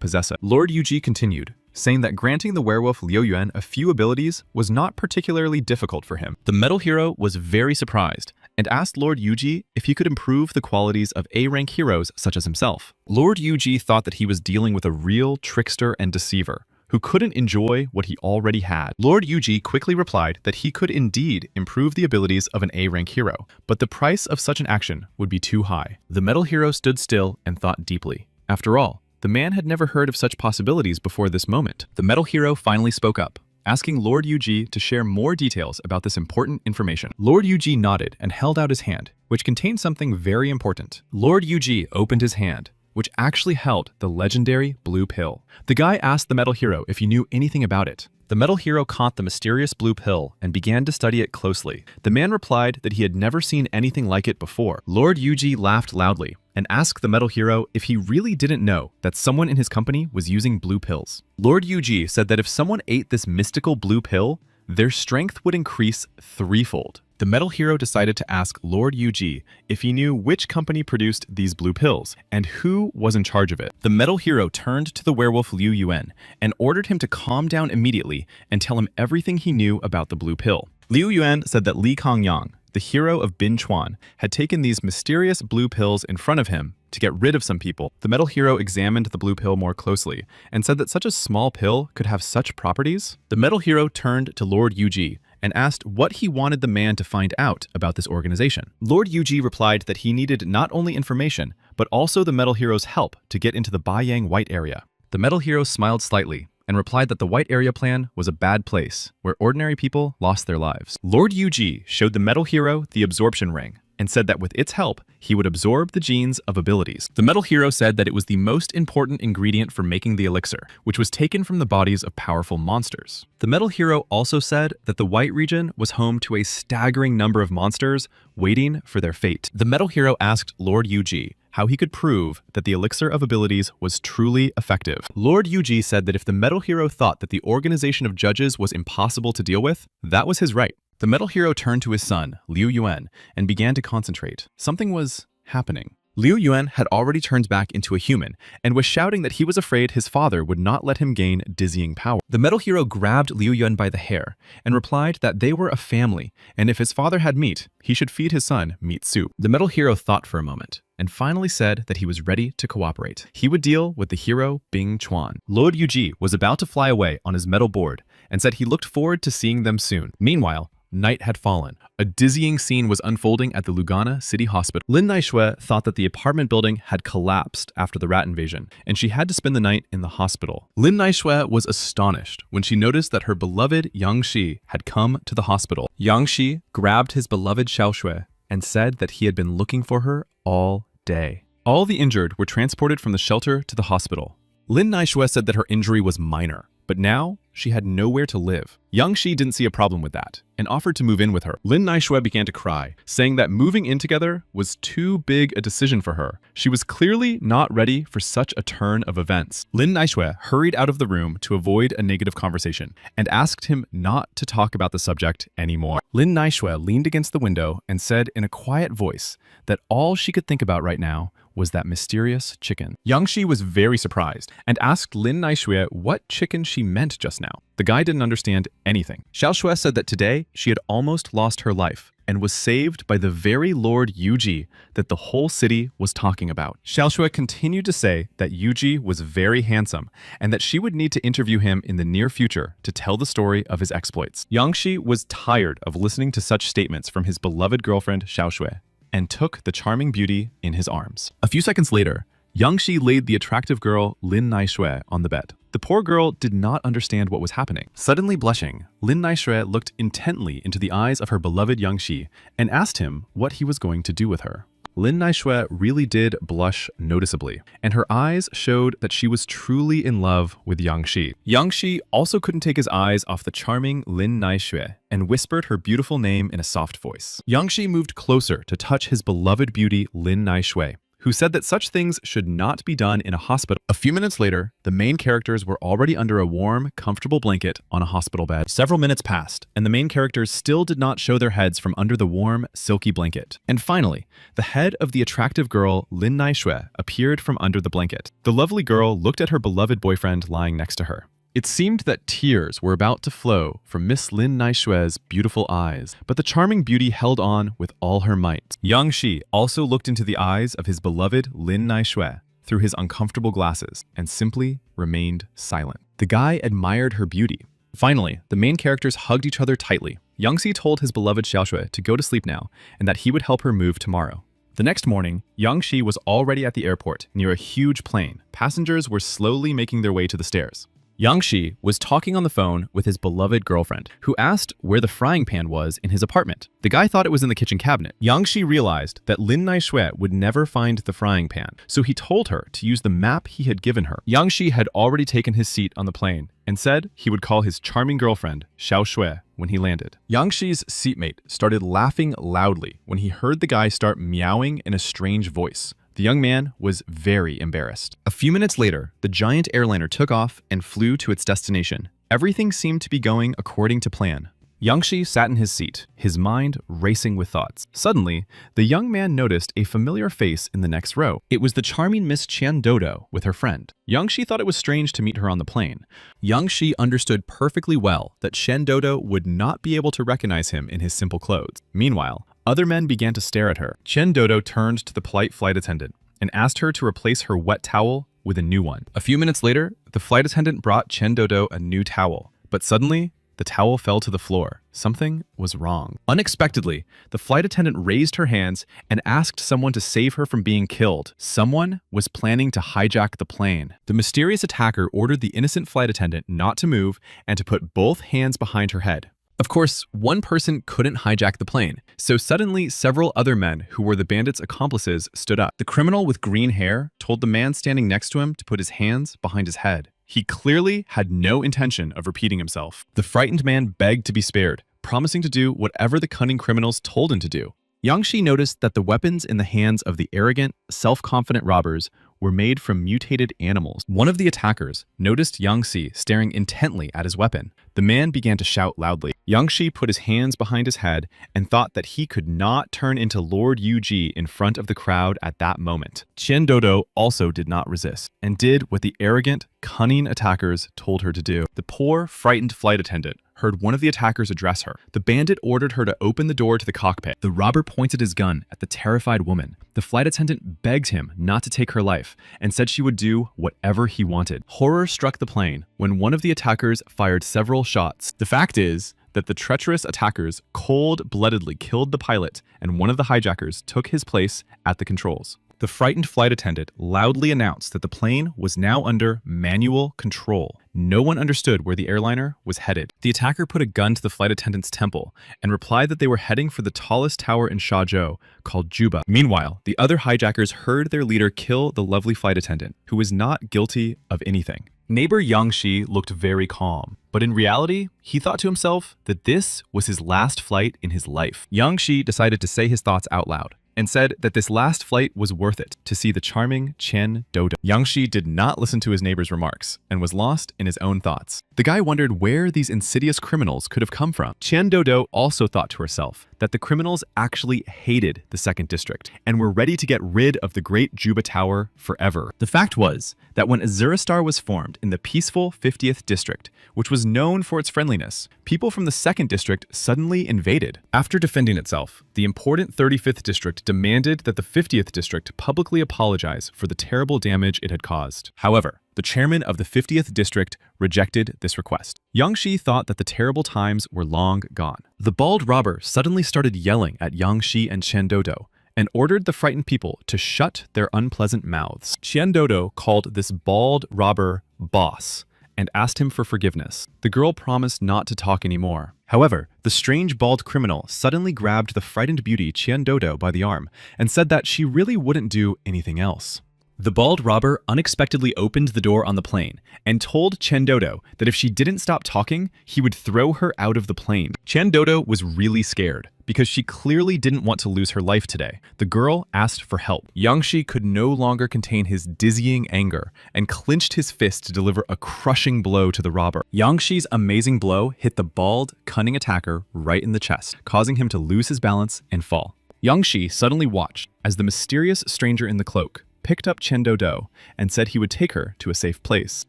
possessor. Lord Yuji continued, saying that granting the werewolf Liu Yuan a few abilities was not particularly difficult for him. The metal hero was very surprised and asked Lord Yuji if he could improve the qualities of A-rank heroes such as himself. Lord Yuji thought that he was dealing with a real trickster and deceiver who couldn't enjoy what he already had. Lord Yuji quickly replied that he could indeed improve the abilities of an A-rank hero, but the price of such an action would be too high. The metal hero stood still and thought deeply. After all, the man had never heard of such possibilities before this moment. The metal hero finally spoke up, asking Lord Yuji to share more details about this important information. Lord Yuji nodded and held out his hand, which contained something very important. Lord Yuji opened his hand, which actually held the legendary blue pill. The guy asked the metal hero if he knew anything about it. The metal hero caught the mysterious blue pill and began to study it closely. The man replied that he had never seen anything like it before. Lord Yuji laughed loudly and asked the metal hero if he really didn't know that someone in his company was using blue pills. Lord Yuji said that if someone ate this mystical blue pill, their strength would increase threefold. The metal hero decided to ask Lord Yuji if he knew which company produced these blue pills and who was in charge of it. The metal hero turned to the werewolf Liu Yuan and ordered him to calm down immediately and tell him everything he knew about the blue pill. Liu Yuan said that Li Kongyang, the hero of Bin Chuan, had taken these mysterious blue pills in front of him to get rid of some people. The metal hero examined the blue pill more closely and said that such a small pill could have such properties. The metal hero turned to Lord Yuji and asked what he wanted the man to find out about this organization. Lord Yuji replied that he needed not only information, but also the metal hero's help to get into the Baiyang White area. The metal hero smiled slightly and replied that the White Area plan was a bad place where ordinary people lost their lives. Lord Yuji showed the metal hero the absorption ring, and said that with its help, he would absorb the genes of abilities. The metal hero said that it was the most important ingredient for making the elixir, which was taken from the bodies of powerful monsters. The metal hero also said that the white region was home to a staggering number of monsters waiting for their fate. The metal hero asked Lord Yuji how he could prove that the elixir of abilities was truly effective. Lord Yuji said that if the metal hero thought that the organization of judges was impossible to deal with, that was his right. The metal hero turned to his son, Liu Yuan, and began to concentrate. Something was happening. Liu Yuan had already turned back into a human and was shouting that he was afraid his father would not let him gain dizzying power. The metal hero grabbed Liu Yuan by the hair and replied that they were a family, and if his father had meat, he should feed his son meat soup. The metal hero thought for a moment and finally said that he was ready to cooperate. He would deal with the hero Bing Chuan. Lord Yuji was about to fly away on his metal board and said he looked forward to seeing them soon. Meanwhile, night had fallen. A dizzying scene was unfolding at the Lugana City Hospital. Lin Naixue thought that the apartment building had collapsed after the rat invasion, and she had to spend the night in the hospital. Lin Naixue was astonished when she noticed that her beloved Yang Shi had come to the hospital. Yang Shi grabbed his beloved Xiao Shui and said that he had been looking for her all day. All the injured were transported from the shelter to the hospital. Lin Naixue said that her injury was minor, but now she had nowhere to live. Yang Shi didn't see a problem with that and offered to move in with her. Lin Naixue began to cry, saying that moving in together was too big a decision for her. She was clearly not ready for such a turn of events. Lin Naixue hurried out of the room to avoid a negative conversation and asked him not to talk about the subject anymore. Lin Naixue leaned against the window and said in a quiet voice that all she could think about right now was that mysterious chicken. Yang Shi was very surprised and asked Lin Naixue what chicken she meant just now. The guy didn't understand anything. Xiao Shui said that today she had almost lost her life and was saved by the very Lord Yuji that the whole city was talking about. Xiao Shui continued to say that Yuji was very handsome and that she would need to interview him in the near future to tell the story of his exploits. Yang Shi was tired of listening to such statements from his beloved girlfriend Xiao Shui and took the charming beauty in his arms. A few seconds later, Yang Shi laid the attractive girl Lin Naixue on the bed. The poor girl did not understand what was happening. Suddenly blushing, Lin Naixue looked intently into the eyes of her beloved Yang Shi and asked him what he was going to do with her. Lin Naixue really did blush noticeably, and her eyes showed that she was truly in love with Yang Shi. Yang Shi also couldn't take his eyes off the charming Lin Naixue and whispered her beautiful name in a soft voice. Yang Shi moved closer to touch his beloved beauty Lin Naixue, who said that such things should not be done in a hospital. A few minutes later, the main characters were already under a warm, comfortable blanket on a hospital bed. Several minutes passed, and the main characters still did not show their heads from under the warm, silky blanket. And finally, the head of the attractive girl, Lin Naixue, appeared from under the blanket. The lovely girl looked at her beloved boyfriend lying next to her. It seemed that tears were about to flow from Miss Lin Naixue's beautiful eyes, but the charming beauty held on with all her might. Yang Shi also looked into the eyes of his beloved Lin Naixue through his uncomfortable glasses and simply remained silent. The guy admired her beauty. Finally, the main characters hugged each other tightly. Yang Shi told his beloved Xiao Shui to go to sleep now and that he would help her move tomorrow. The next morning, Yang Shi was already at the airport near a huge plane. Passengers were slowly making their way to the stairs. Yang Shi was talking on the phone with his beloved girlfriend, who asked where the frying pan was in his apartment. The guy thought it was in the kitchen cabinet. Yang Shi realized that Lin Naixue would never find the frying pan, so he told her to use the map he had given her. Yang Shi had already taken his seat on the plane and said he would call his charming girlfriend, Xiao Shui, when he landed. Yang Shi's seatmate started laughing loudly when he heard the guy start meowing in a strange voice. The young man was very embarrassed. A few minutes later, the giant airliner took off and flew to its destination. Everything seemed to be going according to plan. Yang Shi sat in his seat, his mind racing with thoughts. Suddenly, the young man noticed a familiar face in the next row. It was the charming Miss Qian Dodo with her friend. Yang Shi thought it was strange to meet her on the plane. Yang Shi understood perfectly well that Qian Dodo would not be able to recognize him in his simple clothes. Meanwhile, other men began to stare at her. Qian Dodo turned to the polite flight attendant and asked her to replace her wet towel with a new one. A few minutes later, the flight attendant brought Qian Dodo a new towel, but suddenly, the towel fell to the floor. Something was wrong. Unexpectedly, the flight attendant raised her hands and asked someone to save her from being killed. Someone was planning to hijack the plane. The mysterious attacker ordered the innocent flight attendant not to move and to put both hands behind her head. Of course, one person couldn't hijack the plane, so suddenly several other men who were the bandits' accomplices stood up. The criminal with green hair told the man standing next to him to put his hands behind his head. He clearly had no intention of repeating himself. The frightened man begged to be spared, promising to do whatever the cunning criminals told him to do. Yang Shi noticed that the weapons in the hands of the arrogant, self-confident robbers were made from mutated animals. One of the attackers noticed Yang Shi staring intently at his weapon. The man began to shout loudly. Yang Shi put his hands behind his head and thought that he could not turn into Lord Yu Ji in front of the crowd at that moment. Qian Dodo also did not resist and did what the arrogant, cunning attackers told her to do. The poor, frightened flight attendant heard one of the attackers address her. The bandit ordered her to open the door to the cockpit. The robber pointed his gun at the terrified woman. The flight attendant begged him not to take her life and said she would do whatever he wanted. Horror struck the plane when one of the attackers fired several shots. The fact is that the treacherous attackers cold-bloodedly killed the pilot, and one of the hijackers took his place at the controls. The frightened flight attendant loudly announced that the plane was now under manual control. No one understood where the airliner was headed. The attacker put a gun to the flight attendant's temple and replied that they were heading for the tallest tower in Shazhou, called Juba. Meanwhile, the other hijackers heard their leader kill the lovely flight attendant, who was not guilty of anything. Neighbor Yang Shi looked very calm, but in reality, he thought to himself that this was his last flight in his life. Yang Shi decided to say his thoughts out loud and said that this last flight was worth it to see the charming Qian Dodo. Yang Shi did not listen to his neighbor's remarks and was lost in his own thoughts. The guy wondered where these insidious criminals could have come from. Qian Dodo also thought to herself that the criminals actually hated the 2nd District and were ready to get rid of the Great Juba Tower forever. The fact was that when Azuristar was formed in the peaceful 50th District, which was known for its friendliness, people from the 2nd District suddenly invaded. After defending itself, the important 35th District demanded that the 50th District publicly apologize for the terrible damage it had caused. However, the chairman of the 50th District rejected this request. Yang Shi thought that the terrible times were long gone. The bald robber suddenly started yelling at Yang Shi and Qian Dodo and ordered the frightened people to shut their unpleasant mouths. Qian Dodo called this bald robber boss and asked him for forgiveness. The girl promised not to talk anymore. However, the strange bald criminal suddenly grabbed the frightened beauty Qian Dodo by the arm and said that she really wouldn't do anything else. The bald robber unexpectedly opened the door on the plane and told Qian Dodo that if she didn't stop talking, he would throw her out of the plane. Qian Dodo was really scared because she clearly didn't want to lose her life today. The girl asked for help. Yang Shi could no longer contain his dizzying anger and clenched his fist to deliver a crushing blow to the robber. Yang Shi's amazing blow hit the bald, cunning attacker right in the chest, causing him to lose his balance and fall. Yang Shi suddenly watched as the mysterious stranger in the cloak picked up Qian Dodo and said he would take her to a safe place.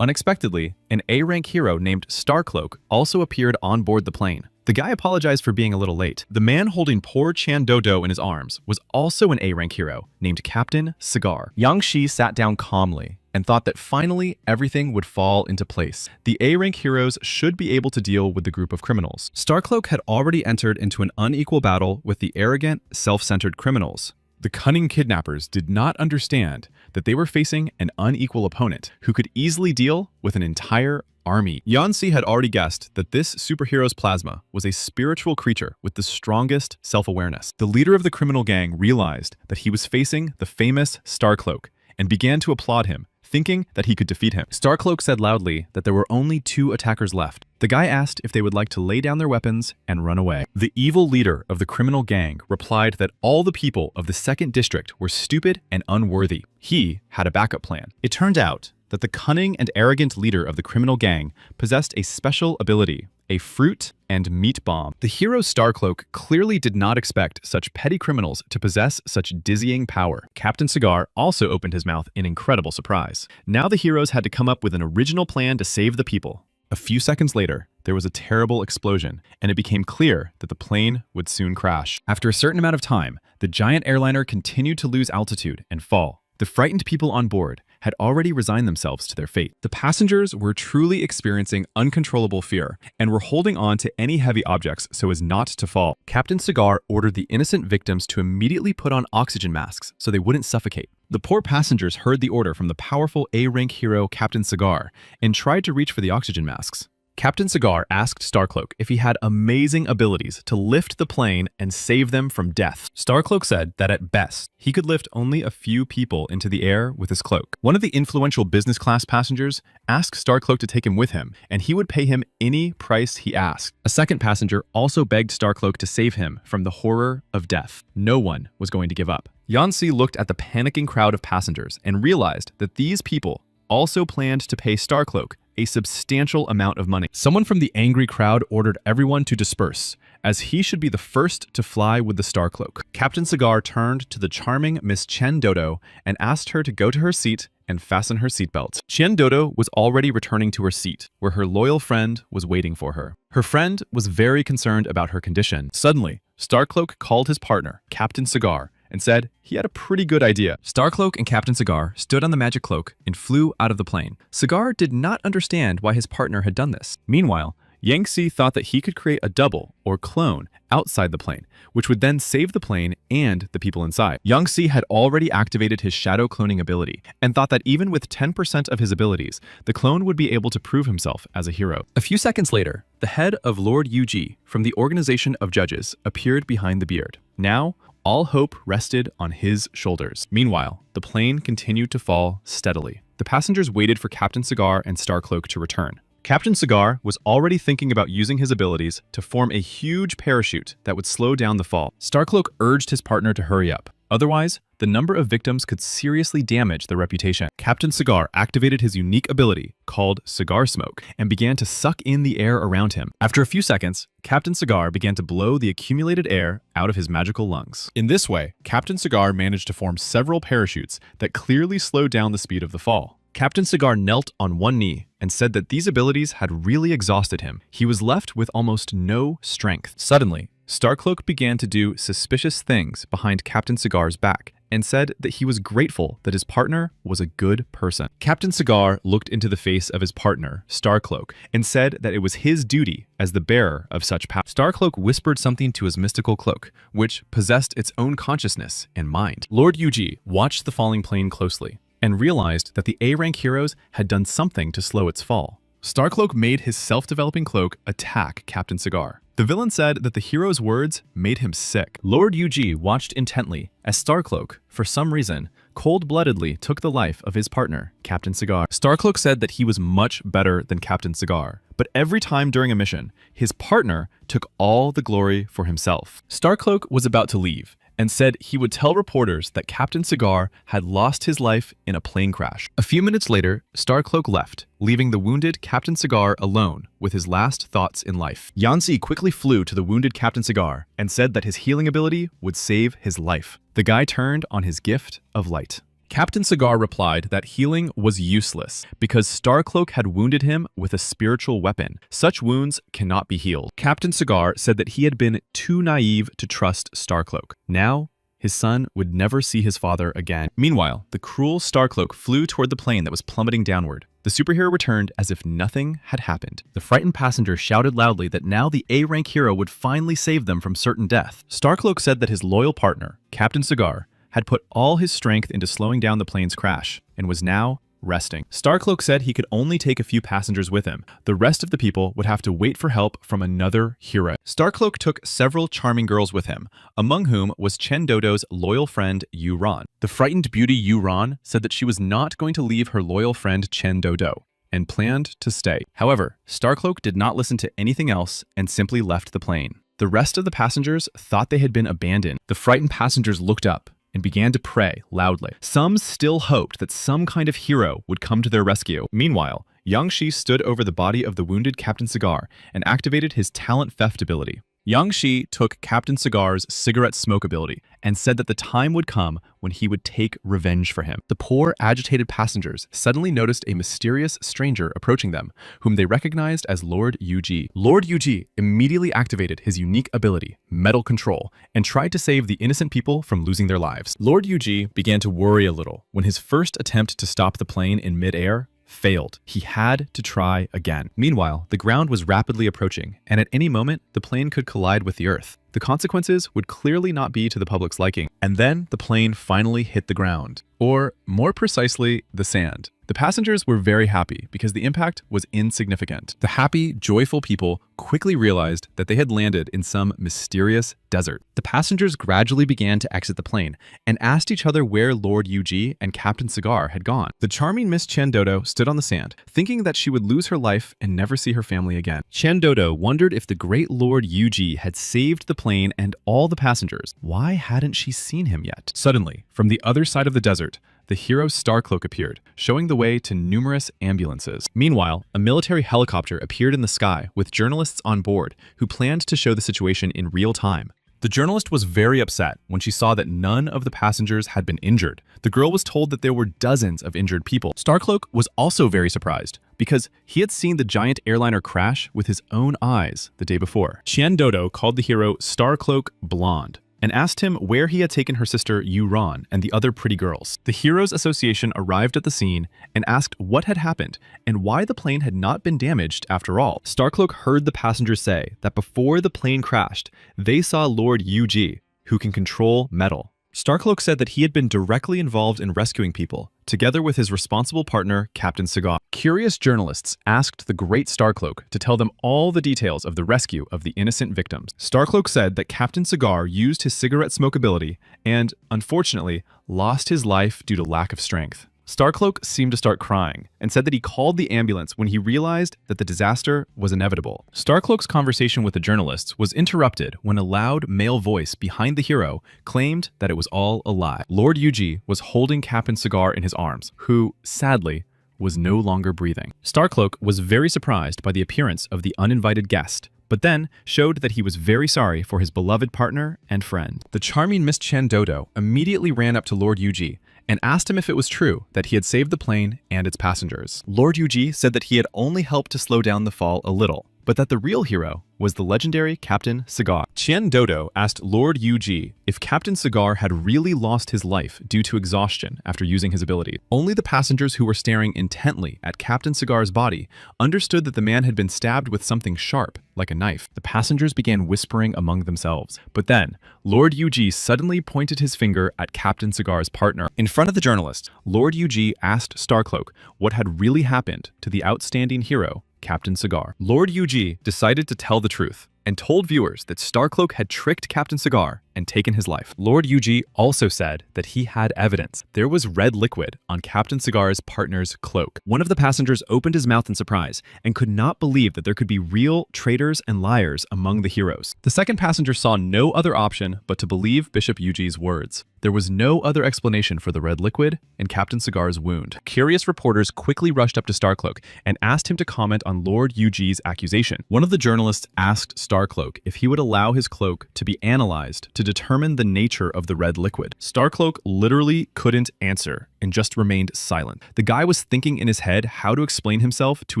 Unexpectedly, an A-rank hero named Starcloak also appeared on board the plane. The guy apologized for being a little late. The man holding poor Qian Dodo in his arms was also an A-rank hero named Captain Cigar. Yang Shi sat down calmly and thought that finally everything would fall into place. The A-rank heroes should be able to deal with the group of criminals. Starcloak had already entered into an unequal battle with the arrogant, self-centered criminals. The cunning kidnappers did not understand that they were facing an unequal opponent who could easily deal with an entire army. Yanxi had already guessed that this superhero's plasma was a spiritual creature with the strongest self-awareness. The leader of the criminal gang realized that he was facing the famous Starcloak and began to applaud him, thinking that he could defeat him. Starcloak said loudly that there were only 2 attackers left. The guy asked if they would like to lay down their weapons and run away. The evil leader of the criminal gang replied that all the people of the 2nd District were stupid and unworthy. He had a backup plan. It turned out that the cunning and arrogant leader of the criminal gang possessed a special ability, a fruit and meat bomb. The hero Starcloak clearly did not expect such petty criminals to possess such dizzying power. Captain Cigar also opened his mouth in incredible surprise. Now the heroes had to come up with an original plan to save the people. A few seconds later, there was a terrible explosion, and it became clear that the plane would soon crash. After a certain amount of time, the giant airliner continued to lose altitude and fall. The frightened people on board had already resigned themselves to their fate. The passengers were truly experiencing uncontrollable fear and were holding on to any heavy objects so as not to fall. Captain Cigar ordered the innocent victims to immediately put on oxygen masks so they wouldn't suffocate. The poor passengers heard the order from the powerful A-rank hero Captain Cigar and tried to reach for the oxygen masks. Captain Cigar asked Starcloak if he had amazing abilities to lift the plane and save them from death. Starcloak said that at best, he could lift only a few people into the air with his cloak. One of the influential business class passengers asked Starcloak to take him with him, and he would pay him any price he asked. A second passenger also begged Starcloak to save him from the horror of death. No one was going to give up. Yanxi looked at the panicking crowd of passengers and realized that these people also planned to pay Starcloak a substantial amount of money. Someone from the angry crowd ordered everyone to disperse, as he should be the first to fly with the Starcloak. Captain Cigar turned to the charming Miss Chen Dodo and asked her to go to her seat and fasten her seatbelt. Chen Dodo was already returning to her seat, where her loyal friend was waiting for her. Her friend was very concerned about her condition. Suddenly, Starcloak called his partner, Captain Cigar, and said he had a pretty good idea. Starcloak and Captain Cigar stood on the magic cloak and flew out of the plane. Cigar did not understand why his partner had done this. Meanwhile, Yangtze thought that he could create a double, or clone, outside the plane, which would then save the plane and the people inside. Yangtze had already activated his shadow cloning ability, and thought that even with 10% of his abilities, the clone would be able to prove himself as a hero. A few seconds later, the head of Lord Yuji from the Organization of Judges appeared behind the beard. Now, all hope rested on his shoulders. Meanwhile, the plane continued to fall steadily. The passengers waited for Captain Cigar and Starcloak to return. Captain Cigar was already thinking about using his abilities to form a huge parachute that would slow down the fall. Starcloak urged his partner to hurry up. Otherwise, the number of victims could seriously damage their reputation. Captain Cigar activated his unique ability, called Cigar Smoke, and began to suck in the air around him. After a few seconds, Captain Cigar began to blow the accumulated air out of his magical lungs. In this way, Captain Cigar managed to form several parachutes that clearly slowed down the speed of the fall. Captain Cigar knelt on one knee and said that these abilities had really exhausted him. He was left with almost no strength. Suddenly, Starcloak began to do suspicious things behind Captain Cigar's back and said that he was grateful that his partner was a good person. Captain Cigar looked into the face of his partner, Starcloak, and said that it was his duty as the bearer of such power. Starcloak whispered something to his mystical cloak, which possessed its own consciousness and mind. Lord Yuji watched the falling plane closely and realized that the A-rank heroes had done something to slow its fall. Starcloak made his self-developing cloak attack Captain Cigar. The villain said that the hero's words made him sick. Lord Yuji watched intently as Starcloak, for some reason, cold-bloodedly took the life of his partner, Captain Cigar. Starcloak said that he was much better than Captain Cigar, but every time during a mission, his partner took all the glory for himself. Starcloak was about to leave, and said he would tell reporters that Captain Cigar had lost his life in a plane crash. A few minutes later, Starcloak left, leaving the wounded Captain Cigar alone with his last thoughts in life. Yanxi quickly flew to the wounded Captain Cigar and said that his healing ability would save his life. The guy turned on his gift of light. Captain Cigar replied that healing was useless because Starcloak had wounded him with a spiritual weapon. Such wounds cannot be healed. Captain Cigar said that he had been too naive to trust Starcloak. Now, his son would never see his father again. Meanwhile, the cruel Starcloak flew toward the plane that was plummeting downward. The superhero returned as if nothing had happened. The frightened passenger shouted loudly that now the A-rank hero would finally save them from certain death. Starcloak said that his loyal partner, Captain Cigar, had put all his strength into slowing down the plane's crash and was now resting. Starcloak said he could only take a few passengers with him. The rest of the people would have to wait for help from another hero. Starcloak took several charming girls with him, among whom was Chen Dodo's loyal friend Yu Ran. The frightened beauty Yu Ran said that she was not going to leave her loyal friend Chen Dodo and planned to stay. However, Starcloak did not listen to anything else and simply left the plane. The rest of the passengers thought they had been abandoned. The frightened passengers looked up and began to pray loudly. Some still hoped that some kind of hero would come to their rescue. Meanwhile, Yang Shi stood over the body of the wounded Captain Cigar and activated his talent theft ability. Yang Shi took Captain Cigar's cigarette smoke ability and said that the time would come when he would take revenge for him. The poor, agitated passengers suddenly noticed a mysterious stranger approaching them, whom they recognized as Lord Yuji. Lord Yuji immediately activated his unique ability, Metal Control, and tried to save the innocent people from losing their lives. Lord Yuji began to worry a little when his first attempt to stop the plane in mid-air failed. He had to try again. Meanwhile, the ground was rapidly approaching, and at any moment, the plane could collide with the Earth. The consequences would clearly not be to the public's liking. And then the plane finally hit the ground. or more precisely, the sand. The passengers were very happy because the impact was insignificant. The happy, joyful people quickly realized that they had landed in some mysterious desert. The passengers gradually began to exit the plane and asked each other where Lord Yuji and Captain Cigar had gone. The charming Miss Chandodo stood on the sand, thinking that she would lose her life and never see her family again. Chandodo wondered if the great Lord Yuji had saved the plane and all the passengers. Why hadn't she seen him yet? Suddenly, from the other side of the desert, the hero's Starcloak appeared, showing the way to numerous ambulances. Meanwhile, a military helicopter appeared in the sky with journalists on board who planned to show the situation in real time. The journalist was very upset when she saw that none of the passengers had been injured. The girl was told that there were dozens of injured people. Starcloak was also very surprised because he had seen the giant airliner crash with his own eyes the day before. Chandodo called the hero Starcloak Blonde and asked him where he had taken her sister Yuran and the other pretty girls. The Heroes Association arrived at the scene and asked what had happened and why the plane had not been damaged after all. Starcloak heard the passengers say that before the plane crashed, they saw Lord Yuji, who can control metal. Starcloak said that he had been directly involved in rescuing people, together with his responsible partner, Captain Cigar. Curious journalists asked the great Starcloak to tell them all the details of the rescue of the innocent victims. Starcloak said that Captain Cigar used his cigarette smoke ability and, unfortunately, lost his life due to lack of strength. Starcloak seemed to start crying and said that he called the ambulance when he realized that the disaster was inevitable. Starcloak's conversation with the journalists was interrupted when a loud male voice behind the hero claimed that it was all a lie. Lord Yuji was holding Captain Cigar in his arms, who, sadly, was no longer breathing. Starcloak was very surprised by the appearance of the uninvited guest, but then showed that he was very sorry for his beloved partner and friend. The charming Miss Chandodo immediately ran up to Lord Yuji and asked him if it was true that he had saved the plane and its passengers. Lord Yuji said that he had only helped to slow down the fall a little, but that the real hero was the legendary Captain Cigar. Chandodo asked Lord Yuji if Captain Cigar had really lost his life due to exhaustion after using his ability. Only the passengers who were staring intently at Captain Cigar's body understood that the man had been stabbed with something sharp, like a knife. The passengers began whispering among themselves, but then Lord Yuji suddenly pointed his finger at Captain Cigar's partner. In front of the journalists, Lord Yuji asked Starcloak what had really happened to the outstanding hero, Captain Cigar. Lord Yuji decided to tell the truth and told viewers that Starcloak had tricked Captain Cigar and taken his life. Lord Yuji also said that he had evidence. There was red liquid on Captain Cigar's partner's cloak. One of the passengers opened his mouth in surprise and could not believe that there could be real traitors and liars among the heroes. The second passenger saw no other option but to believe Bishop Yuji's words. There was no other explanation for the red liquid and Captain Cigar's wound. Curious reporters quickly rushed up to Starcloak and asked him to comment on Lord Yuji's accusation. One of the journalists asked Starcloak if he would allow his cloak to be analyzed to determine the nature of the red liquid. Starcloak literally couldn't answer and just remained silent. The guy was thinking in his head how to explain himself to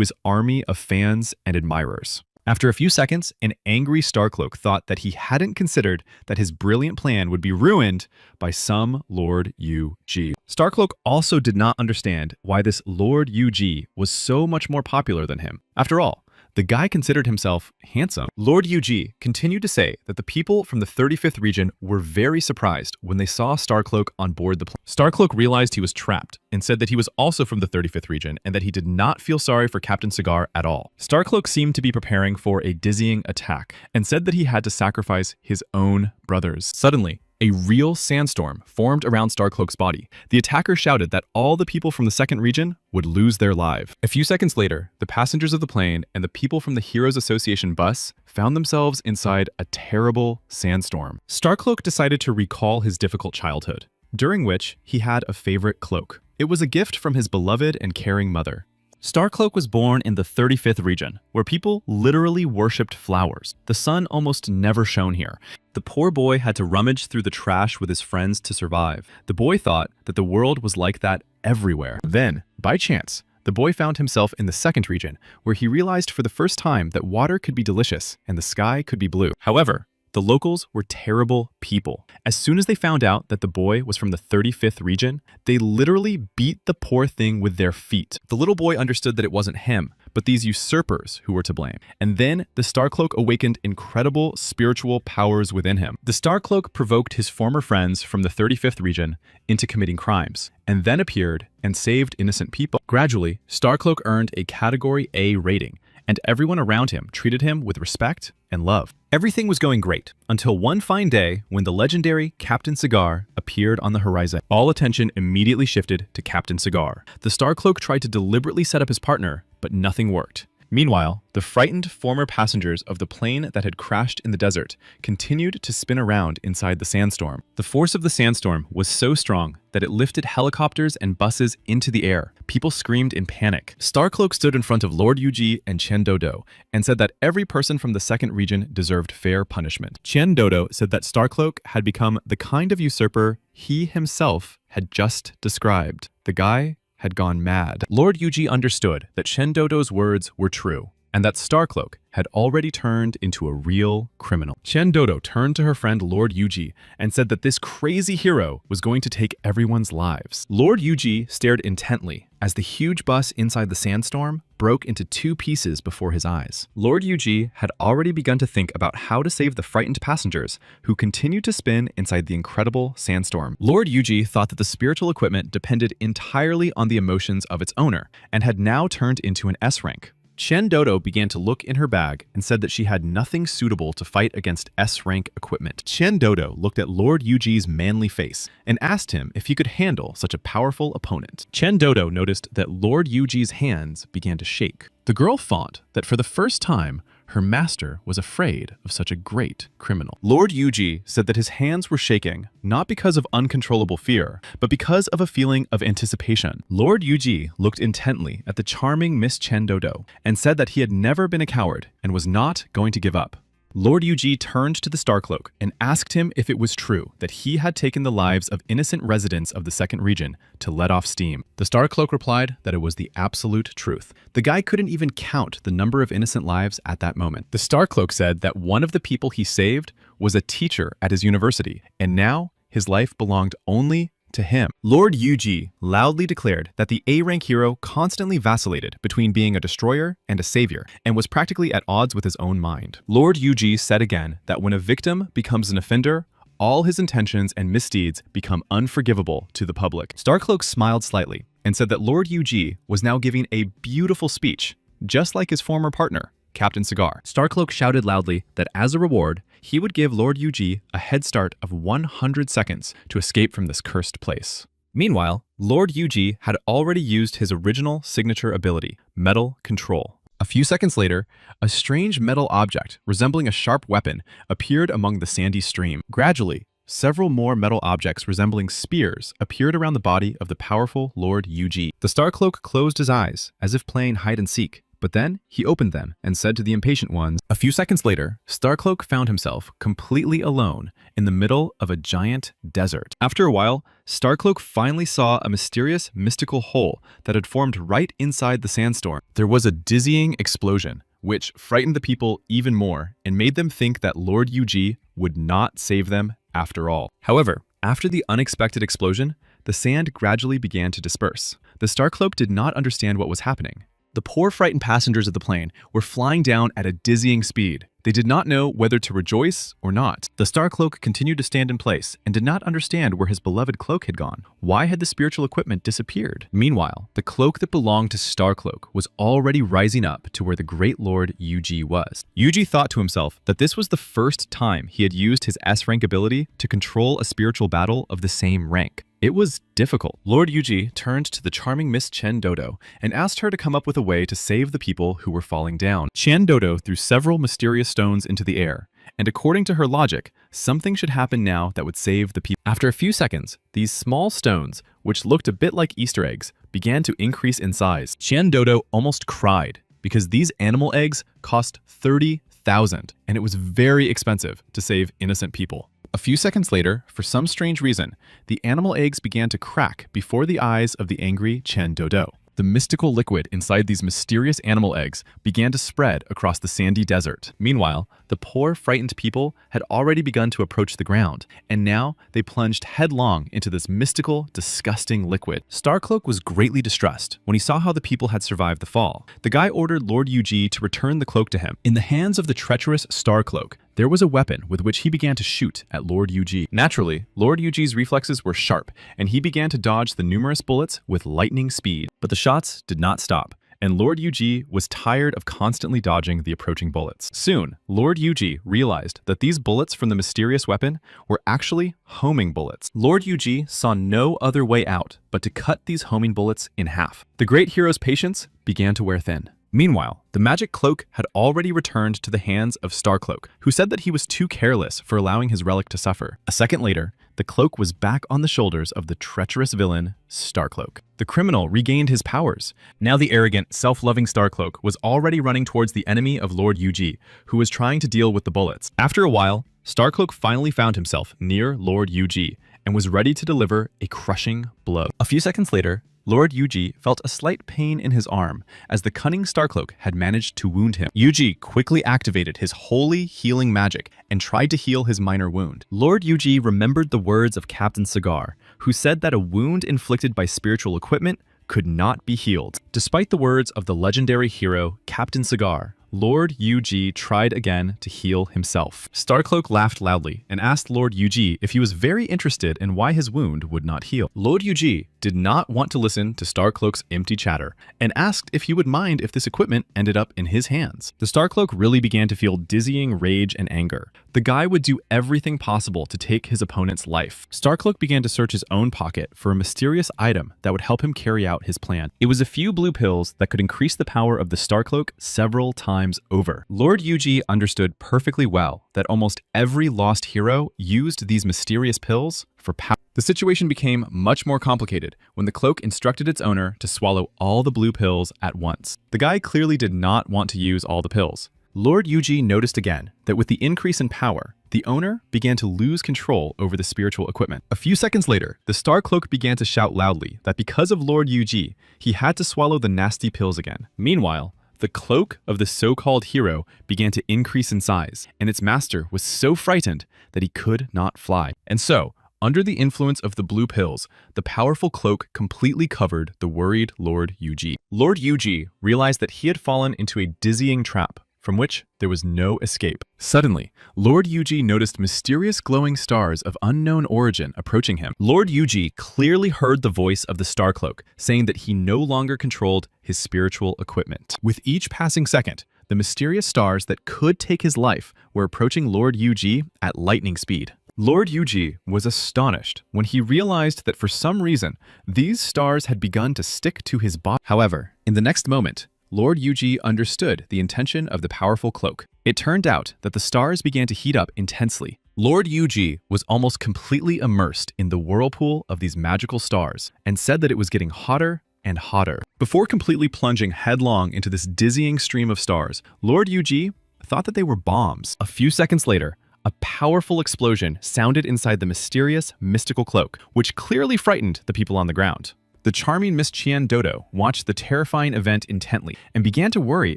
his army of fans and admirers. After a few seconds, an angry Starcloak thought that he hadn't considered that his brilliant plan would be ruined by some Lord Yuji. Starcloak also did not understand why this Lord Yuji was so much more popular than him. After all, the guy considered himself handsome. Lord Yuji continued to say that the people from the 35th region were very surprised when they saw Starcloak on board the plane. Starcloak realized he was trapped and said that he was also from the 35th region and that he did not feel sorry for Captain Cigar at all. Starcloak seemed to be preparing for a dizzying attack and said that he had to sacrifice his own brothers. Suddenly, a real sandstorm formed around Starcloak's body. The attacker shouted that all the people from the second region would lose their lives. A few seconds later, the passengers of the plane and the people from the Heroes Association bus found themselves inside a terrible sandstorm. Starcloak decided to recall his difficult childhood, during which he had a favorite cloak. It was a gift from his beloved and caring mother. Starcloak was born in the 35th region, where people literally worshipped flowers. The sun almost never shone here. The poor boy had to rummage through the trash with his friends to survive. The boy thought that the world was like that everywhere. Then, by chance, the boy found himself in the second region, where he realized for the first time that water could be delicious and the sky could be blue. However, the locals were terrible people. As soon as they found out that the boy was from the 35th region, they literally beat the poor thing with their feet. The little boy understood that it wasn't him, but these usurpers who were to blame. And then the Starcloak awakened incredible spiritual powers within him. The Starcloak provoked his former friends from the 35th region into committing crimes, and then appeared and saved innocent people. Gradually, Starcloak earned a Category A rating, and everyone around him treated him with respect and love. Everything was going great until one fine day when the legendary Captain Cigar appeared on the horizon. All attention immediately shifted to Captain Cigar. The Starcloak tried to deliberately set up his partner, but nothing worked. Meanwhile, the frightened former passengers of the plane that had crashed in the desert continued to spin around inside the sandstorm. The force of the sandstorm was so strong that it lifted helicopters and buses into the air. People screamed in panic. Starcloak stood in front of Lord Yuji and Chen Dodo and said that every person from the second region deserved fair punishment. Chen Dodo said that Starcloak had become the kind of usurper he himself had just described. The guy had gone mad. Lord Yuji understood that Chen Dodo's words were true, and that Starcloak had already turned into a real criminal. Chen Dodo turned to her friend Lord Yuji and said that this crazy hero was going to take everyone's lives. Lord Yuji stared intently as the huge bus inside the sandstorm broke into two pieces before his eyes. Lord Yuji had already begun to think about how to save the frightened passengers who continued to spin inside the incredible sandstorm. Lord Yuji thought that the spiritual equipment depended entirely on the emotions of its owner and had now turned into an S rank. Chen Dodo began to look in her bag and said that she had nothing suitable to fight against S-rank equipment. Chen Dodo looked at Lord Yuji's manly face and asked him if he could handle such a powerful opponent. Chen Dodo noticed that Lord Yuji's hands began to shake. The girl thought that for the first time, her master was afraid of such a great criminal. Lord Yuji said that his hands were shaking, not because of uncontrollable fear, but because of a feeling of anticipation. Lord Yuji looked intently at the charming Miss Chen Dodo and said that he had never been a coward and was not going to give up. Lord Yuji turned to the Starcloak and asked him if it was true that he had taken the lives of innocent residents of the second region to let off steam. The Starcloak replied that it was the absolute truth. The guy couldn't even count the number of innocent lives at that moment. The Starcloak said that one of the people he saved was a teacher at his university, and now his life belonged only to him. Lord Yuji loudly declared that the A-rank hero constantly vacillated between being a destroyer and a savior, and was practically at odds with his own mind. Lord Yuji said again that when a victim becomes an offender, all his intentions and misdeeds become unforgivable to the public. Starcloak smiled slightly and said that Lord Yuji was now giving a beautiful speech, just like his former partner, Captain Cigar. Starcloak shouted loudly that as a reward, he would give Lord Yuji a head start of 100 seconds to escape from this cursed place. Meanwhile, Lord Yuji had already used his original signature ability, Metal Control. A few seconds later, a strange metal object resembling a sharp weapon appeared among the sandy stream. Gradually, several more metal objects resembling spears appeared around the body of the powerful Lord Yuji. The Starcloak closed his eyes as if playing hide and seek, but then he opened them and said to the impatient ones. A few seconds later, Starcloak found himself completely alone in the middle of a giant desert. After a while, Starcloak finally saw a mysterious mystical hole that had formed right inside the sandstorm. There was a dizzying explosion, which frightened the people even more and made them think that Lord Yuji would not save them after all. However, after the unexpected explosion, the sand gradually began to disperse. The Starcloak did not understand what was happening. The poor frightened passengers of the plane were flying down at a dizzying speed. They did not know whether to rejoice or not. The Starcloak continued to stand in place and did not understand where his beloved cloak had gone. Why had the spiritual equipment disappeared? Meanwhile, the cloak that belonged to Starcloak was already rising up to where the great Lord Yuji was. Yuji thought to himself that this was the first time he had used his S-rank ability to control a spiritual battle of the same rank. It was difficult. Lord Yuji turned to the charming Miss Chen Dodo and asked her to come up with a way to save the people who were falling down. Chen Dodo threw several mysterious stones into the air, and according to her logic, something should happen now that would save the people. After a few seconds, these small stones, which looked a bit like Easter eggs, began to increase in size. Chen Dodo almost cried because these animal eggs cost 30,000, and it was very expensive to save innocent people. A few seconds later, for some strange reason, the animal eggs began to crack before the eyes of the angry Chen Dodo. The mystical liquid inside these mysterious animal eggs began to spread across the sandy desert. Meanwhile, the The poor, frightened people had already begun to approach the ground, and now they plunged headlong into this mystical, disgusting liquid. Starcloak was greatly distressed when he saw how the people had survived the fall. The guy ordered Lord Yuji to return the cloak to him. In the hands of the treacherous Starcloak, there was a weapon with which he began to shoot at Lord Yuji. Naturally, Lord Yuji's reflexes were sharp, and he began to dodge the numerous bullets with lightning speed. But the shots did not stop, and Lord Yuji was tired of constantly dodging the approaching bullets. Soon, Lord Yuji realized that these bullets from the mysterious weapon were actually homing bullets. Lord Yuji saw no other way out but to cut these homing bullets in half. The great hero's patience began to wear thin. Meanwhile, the magic cloak had already returned to the hands of Starcloak, who said that he was too careless for allowing his relic to suffer. A second later, the cloak was back on the shoulders of the treacherous villain, Starcloak. The criminal regained his powers. Now the arrogant, self-loving Starcloak was already running towards the enemy of Lord Yuji, who was trying to deal with the bullets. After a while, Starcloak finally found himself near Lord Yuji and was ready to deliver a crushing blow. A few seconds later, Lord Yuji felt a slight pain in his arm as the cunning Starcloak had managed to wound him. Yuji quickly activated his holy healing magic and tried to heal his minor wound. Lord Yuji remembered the words of Captain Cigar, who said that a wound inflicted by spiritual equipment could not be healed. Despite the words of the legendary hero Captain Cigar, Lord Yuji tried again to heal himself. Starcloak laughed loudly and asked Lord Yuji if he was very interested in why his wound would not heal. Lord Yuji did not want to listen to Starcloak's empty chatter and asked if he would mind if this equipment ended up in his hands. The Starcloak really began to feel dizzying rage and anger. The guy would do everything possible to take his opponent's life. Starcloak began to search his own pocket for a mysterious item that would help him carry out his plan. It was a few blue pills that could increase the power of the Starcloak several times over. Lord Yuji understood perfectly well that almost every lost hero used these mysterious pills for power. The situation became much more complicated when the cloak instructed its owner to swallow all the blue pills at once. The guy clearly did not want to use all the pills. Lord Yuji noticed again that with the increase in power, the owner began to lose control over the spiritual equipment. A few seconds later, the Starcloak began to shout loudly that because of Lord Yuji, he had to swallow the nasty pills again. Meanwhile, the cloak of the so-called hero began to increase in size, and its master was so frightened that he could not fly. And so, under the influence of the blue pills, the powerful cloak completely covered the worried Lord Yuji. Lord Yuji realized that he had fallen into a dizzying trap from which there was no escape. Suddenly, Lord Yuji noticed mysterious glowing stars of unknown origin approaching him. Lord Yuji clearly heard the voice of the Starcloak saying that he no longer controlled his spiritual equipment. With each passing second, the mysterious stars that could take his life were approaching Lord Yuji at lightning speed. Lord Yuji was astonished when he realized that for some reason, these stars had begun to stick to his body. However, in the next moment, Lord Yuji understood the intention of the powerful cloak. It turned out that the stars began to heat up intensely. Lord Yuji was almost completely immersed in the whirlpool of these magical stars and said that it was getting hotter and hotter. Before completely plunging headlong into this dizzying stream of stars, Lord Yuji thought that they were bombs. A few seconds later, a powerful explosion sounded inside the mysterious, mystical cloak, which clearly frightened the people on the ground. The charming Miss Qian Dodo watched the terrifying event intently and began to worry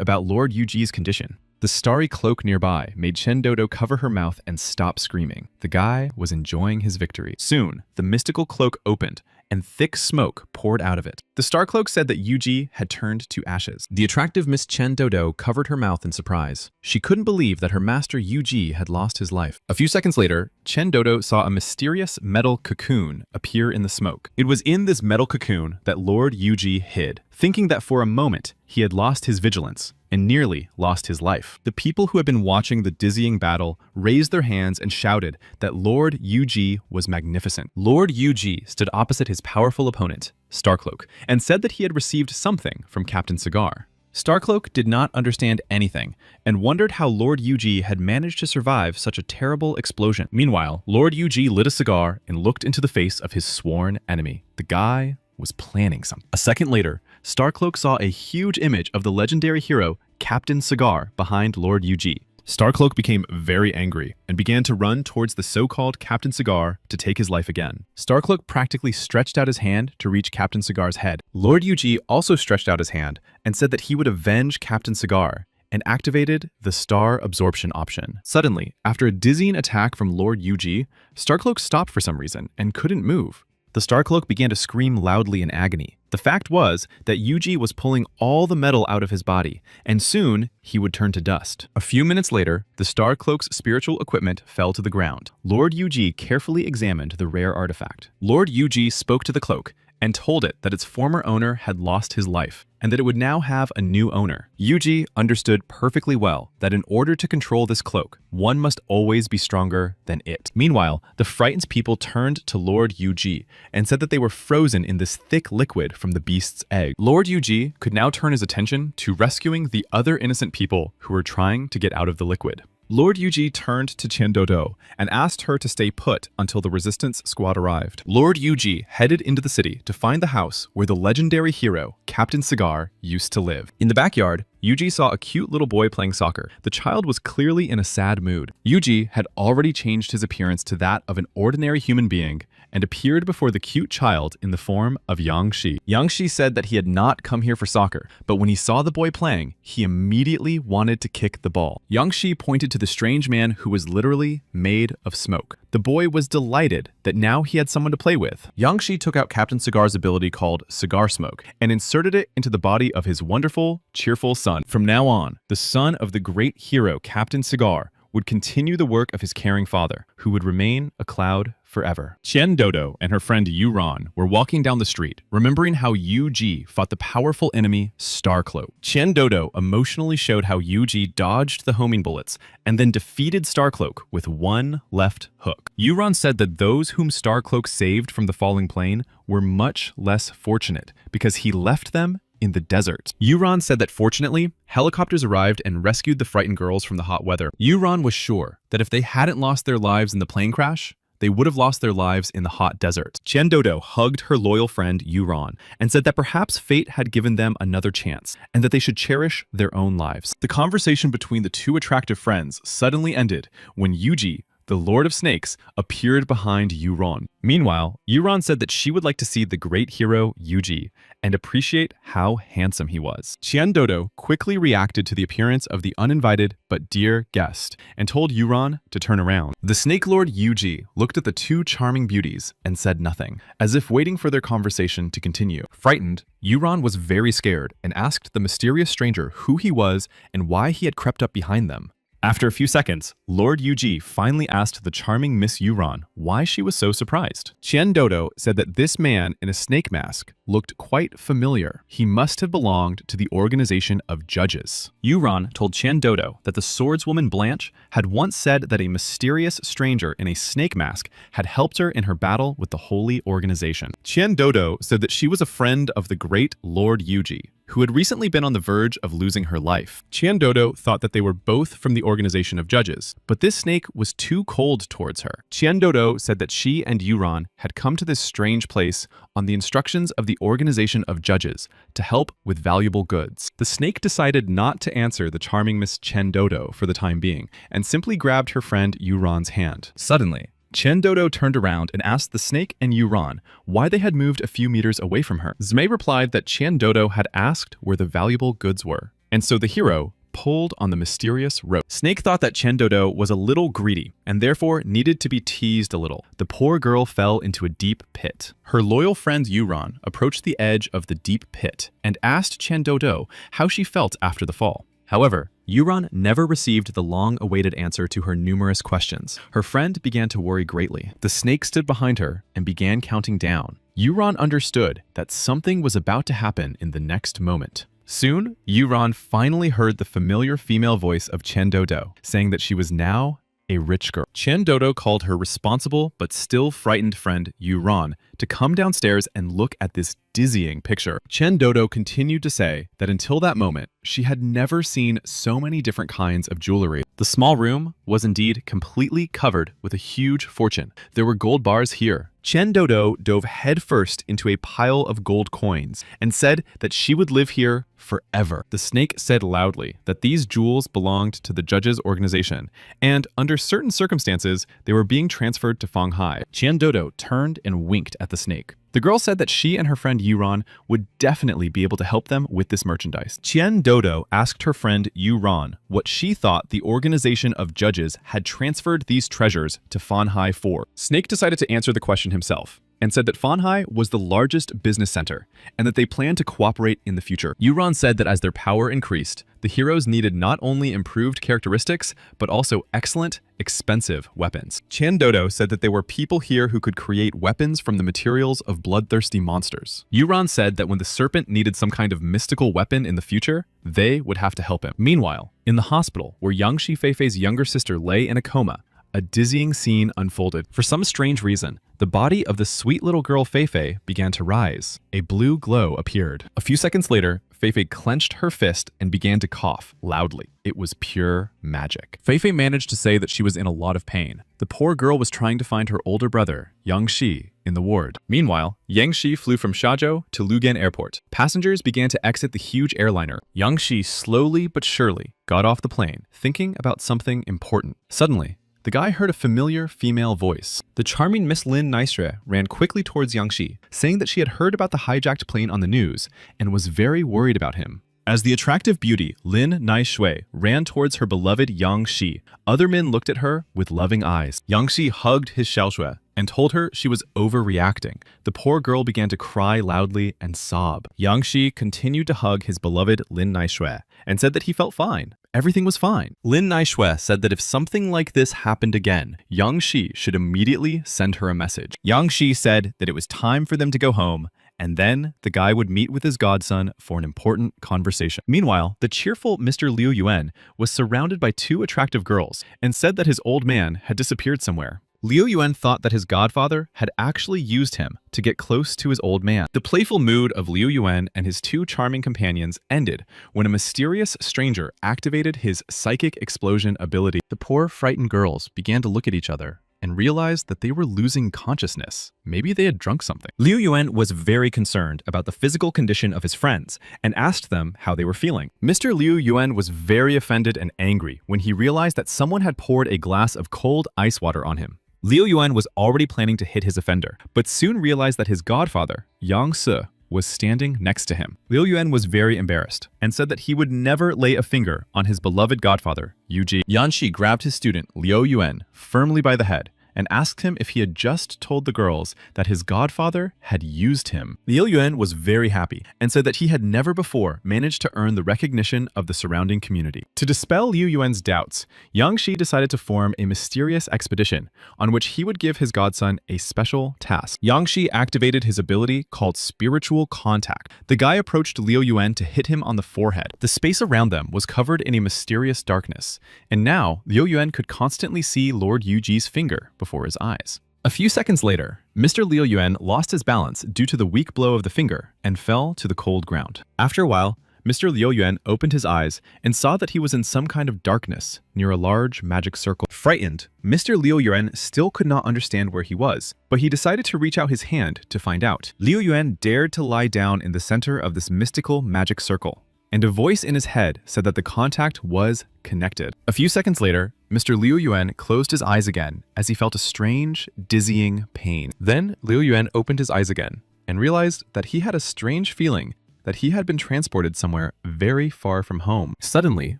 about Lord Yuji's condition. The starry cloak nearby made Chen Dodo cover her mouth and stop screaming. The guy was enjoying his victory. Soon, the mystical cloak opened and thick smoke poured out of it. The Starcloak said that Yuji had turned to ashes. The attractive Miss Chen Dodo covered her mouth in surprise. She couldn't believe that her master Yuji had lost his life. A few seconds later, Chen Dodo saw a mysterious metal cocoon appear in the smoke. It was in this metal cocoon that Lord Yuji hid, thinking that for a moment he had lost his vigilance and nearly lost his life. The people who had been watching the dizzying battle raised their hands and shouted that Lord Yuji was magnificent. Lord Yuji stood opposite his powerful opponent, Starcloak, and said that he had received something from Captain Cigar. Starcloak did not understand anything and wondered how Lord Yuji had managed to survive such a terrible explosion. Meanwhile, Lord Yuji lit a cigar and looked into the face of his sworn enemy. The guy was planning something. A second later, Starcloak saw a huge image of the legendary hero Captain Cigar behind Lord Yuji. Starcloak became very angry and began to run towards the so-called Captain Cigar to take his life again. Starcloak practically stretched out his hand to reach Captain Cigar's head. Lord Yuji also stretched out his hand and said that he would avenge Captain Cigar and activated the star absorption option. Suddenly, after a dizzying attack from Lord Yuji, Starcloak stopped for some reason and couldn't move. The Starcloak began to scream loudly in agony. The fact was that Yuji was pulling all the metal out of his body, and soon he would turn to dust. A few minutes later, the Starcloak's spiritual equipment fell to the ground. Lord Yuji carefully examined the rare artifact. Lord Yuji spoke to the cloak and told it that its former owner had lost his life, and that it would now have a new owner. Yuji understood perfectly well that in order to control this cloak, one must always be stronger than it. Meanwhile, the frightened people turned to Lord Yuji and said that they were frozen in this thick liquid from the beast's egg. Lord Yuji could now turn his attention to rescuing the other innocent people who were trying to get out of the liquid. Lord Yuji turned to Chandodo and asked her to stay put until the resistance squad arrived. Lord Yuji headed into the city to find the house where the legendary hero, Captain Cigar, used to live. In the backyard, Yuji saw a cute little boy playing soccer. The child was clearly in a sad mood. Yuji had already changed his appearance to that of an ordinary human being and appeared before the cute child in the form of Yangshi. Yangshi said that he had not come here for soccer, but when he saw the boy playing, he immediately wanted to kick the ball. Yangshi pointed to the strange man who was literally made of smoke. The boy was delighted that now he had someone to play with. Yangshi took out Captain Cigar's ability called Cigar Smoke and inserted it into the body of his wonderful, cheerful son. From now on, the son of the great hero Captain Cigar would continue the work of his caring father, who would remain a cloud forever. Dodo and her friend Yuron were walking down the street, remembering how Yuji fought the powerful enemy Starcloak. Dodo emotionally showed how Yuji dodged the homing bullets and then defeated Starcloak with one left hook. Yuron said that those whom Starcloak saved from the falling plane were much less fortunate because he left them in the desert. Yuron said that fortunately, helicopters arrived and rescued the frightened girls from the hot weather. Yuron was sure that if they hadn't lost their lives in the plane crash, they would have lost their lives in the hot desert. Dodo hugged her loyal friend Yuron and said that perhaps fate had given them another chance and that they should cherish their own lives. The conversation between the two attractive friends suddenly ended when Yuji, the Lord of Snakes, appeared behind Yuron. Meanwhile, Yuron said that she would like to see the great hero Yuji and appreciate how handsome he was. Dodo quickly reacted to the appearance of the uninvited but dear guest and told Yuron to turn around. The Snake Lord Yuji looked at the two charming beauties and said nothing, as if waiting for their conversation to continue. Frightened, Yuron was very scared and asked the mysterious stranger who he was and why he had crept up behind them. After a few seconds, Lord Yuji finally asked the charming Miss Yuron why she was so surprised. Dodo said that this man in a snake mask looked quite familiar. He must have belonged to the organization of judges. Yuron told Dodo that the swordswoman Blanche had once said that a mysterious stranger in a snake mask had helped her in her battle with the holy organization. Dodo said that she was a friend of the great Lord Yuji, who had recently been on the verge of losing her life. Dodo thought that they were both from the organization of judges, but this snake was too cold towards her. Dodo said that she and Yuron had come to this strange place on the instructions of the organization of judges to help with valuable goods. The snake decided not to answer the charming Miss Dodo for the time being, and simply grabbed her friend Yuron's hand. Suddenly, Dodo turned around and asked the snake and Yuron why they had moved a few meters away from her. Zmei replied that Dodo had asked where the valuable goods were, and so the hero pulled on the mysterious rope. Snake thought that Dodo was a little greedy and therefore needed to be teased a little. The poor girl fell into a deep pit. Her loyal friend Yuron approached the edge of the deep pit and asked Dodo how she felt after the fall. However, Yuron never received the long-awaited answer to her numerous questions. Her friend began to worry greatly. The snake stood behind her and began counting down. Yuron understood that something was about to happen in the next moment. Soon, Yuron finally heard the familiar female voice of Dodo, saying that she was now a rich girl. Dodo called her responsible but still frightened friend Yuron to come downstairs and look at this dizzying picture. Dodo continued to say that until that moment, she had never seen so many different kinds of jewelry. The small room was indeed completely covered with a huge fortune. There were gold bars here. Dodo dove headfirst into a pile of gold coins and said that she would live here forever. The snake said loudly that these jewels belonged to the judge's organization, and under certain circumstances, they were being transferred to Fanghai. Qian Dodo turned and winked at the snake. The girl said that she and her friend Yuran would definitely be able to help them with this merchandise. Qian Dodo asked her friend Yuran what she thought the organization of judges had transferred these treasures to Fanhai for. Snake decided to answer the question himself and said that Fanhai was the largest business center and that they planned to cooperate in the future. Yuran said that as their power increased, the heroes needed not only improved characteristics, but also excellent, expensive weapons. Qian Dodo said that there were people here who could create weapons from the materials of bloodthirsty monsters. Yuran said that when the serpent needed some kind of mystical weapon in the future, they would have to help him. Meanwhile, in the hospital where Yangshi Feifei's younger sister lay in a coma, a dizzying scene unfolded. For some strange reason, the body of the sweet little girl Feifei began to rise. A blue glow appeared. A few seconds later, Feifei clenched her fist and began to cough loudly. It was pure magic. Feifei managed to say that she was in a lot of pain. The poor girl was trying to find her older brother, Yang Shi, in the ward. Meanwhile, Yang Shi flew from Shazhou to Lugan Airport. Passengers began to exit the huge airliner. Yang Shi slowly but surely got off the plane, thinking about something important. Suddenly, the guy heard a familiar female voice. The charming Miss Lin Naishui ran quickly towards Yang Shi, saying that she had heard about the hijacked plane on the news and was very worried about him. As the attractive beauty Lin Naishui ran towards her beloved Yang Shi, other men looked at her with loving eyes. Yang Shi hugged his Xiaoshui and told her she was overreacting. The poor girl began to cry loudly and sob. Yang Shi continued to hug his beloved Lin Naishui and said that he felt fine. Everything was fine. Lin Naishui said that if something like this happened again, Yang Shi should immediately send her a message. Yang Shi said that it was time for them to go home, and then the guy would meet with his godson for an important conversation. Meanwhile, the cheerful Mr. Liu Yuan was surrounded by two attractive girls and said that his old man had disappeared somewhere. Liu Yuan thought that his godfather had actually used him to get close to his old man. The playful mood of Liu Yuan and his two charming companions ended when a mysterious stranger activated his psychic explosion ability. The poor frightened girls began to look at each other and realized that they were losing consciousness. Maybe they had drunk something. Liu Yuan was very concerned about the physical condition of his friends and asked them how they were feeling. Mr. Liu Yuan was very offended and angry when he realized that someone had poured a glass of cold ice water on him. Liu Yuan was already planning to hit his offender, but soon realized that his godfather, Yang Se, was standing next to him. Liu Yuan was very embarrassed and said that he would never lay a finger on his beloved godfather, Yu Ji. Yan Shi grabbed his student, Liu Yuan, firmly by the head and asked him if he had just told the girls that his godfather had used him. Liu Yuan was very happy and said that he had never before managed to earn the recognition of the surrounding community. To dispel Liu Yuan's doubts, Yang Shi decided to form a mysterious expedition on which he would give his godson a special task. Yang Shi activated his ability called Spiritual Contact. The guy approached Liu Yuan to hit him on the forehead. The space around them was covered in a mysterious darkness, and now Liu Yuan could constantly see Lord Yu Ji's finger before his eyes. A few seconds later, Mr. Liu Yuan lost his balance due to the weak blow of the finger and fell to the cold ground. After a while, Mr. Liu Yuan opened his eyes and saw that he was in some kind of darkness near a large magic circle. Frightened, Mr. Liu Yuan still could not understand where he was, but he decided to reach out his hand to find out. Liu Yuan dared to lie down in the center of this mystical magic circle, and a voice in his head said that the contact was connected. A few seconds later, Mr. Liu Yuan closed his eyes again as he felt a strange, dizzying pain. Then Liu Yuan opened his eyes again and realized that he had a strange feeling that he had been transported somewhere very far from home. Suddenly,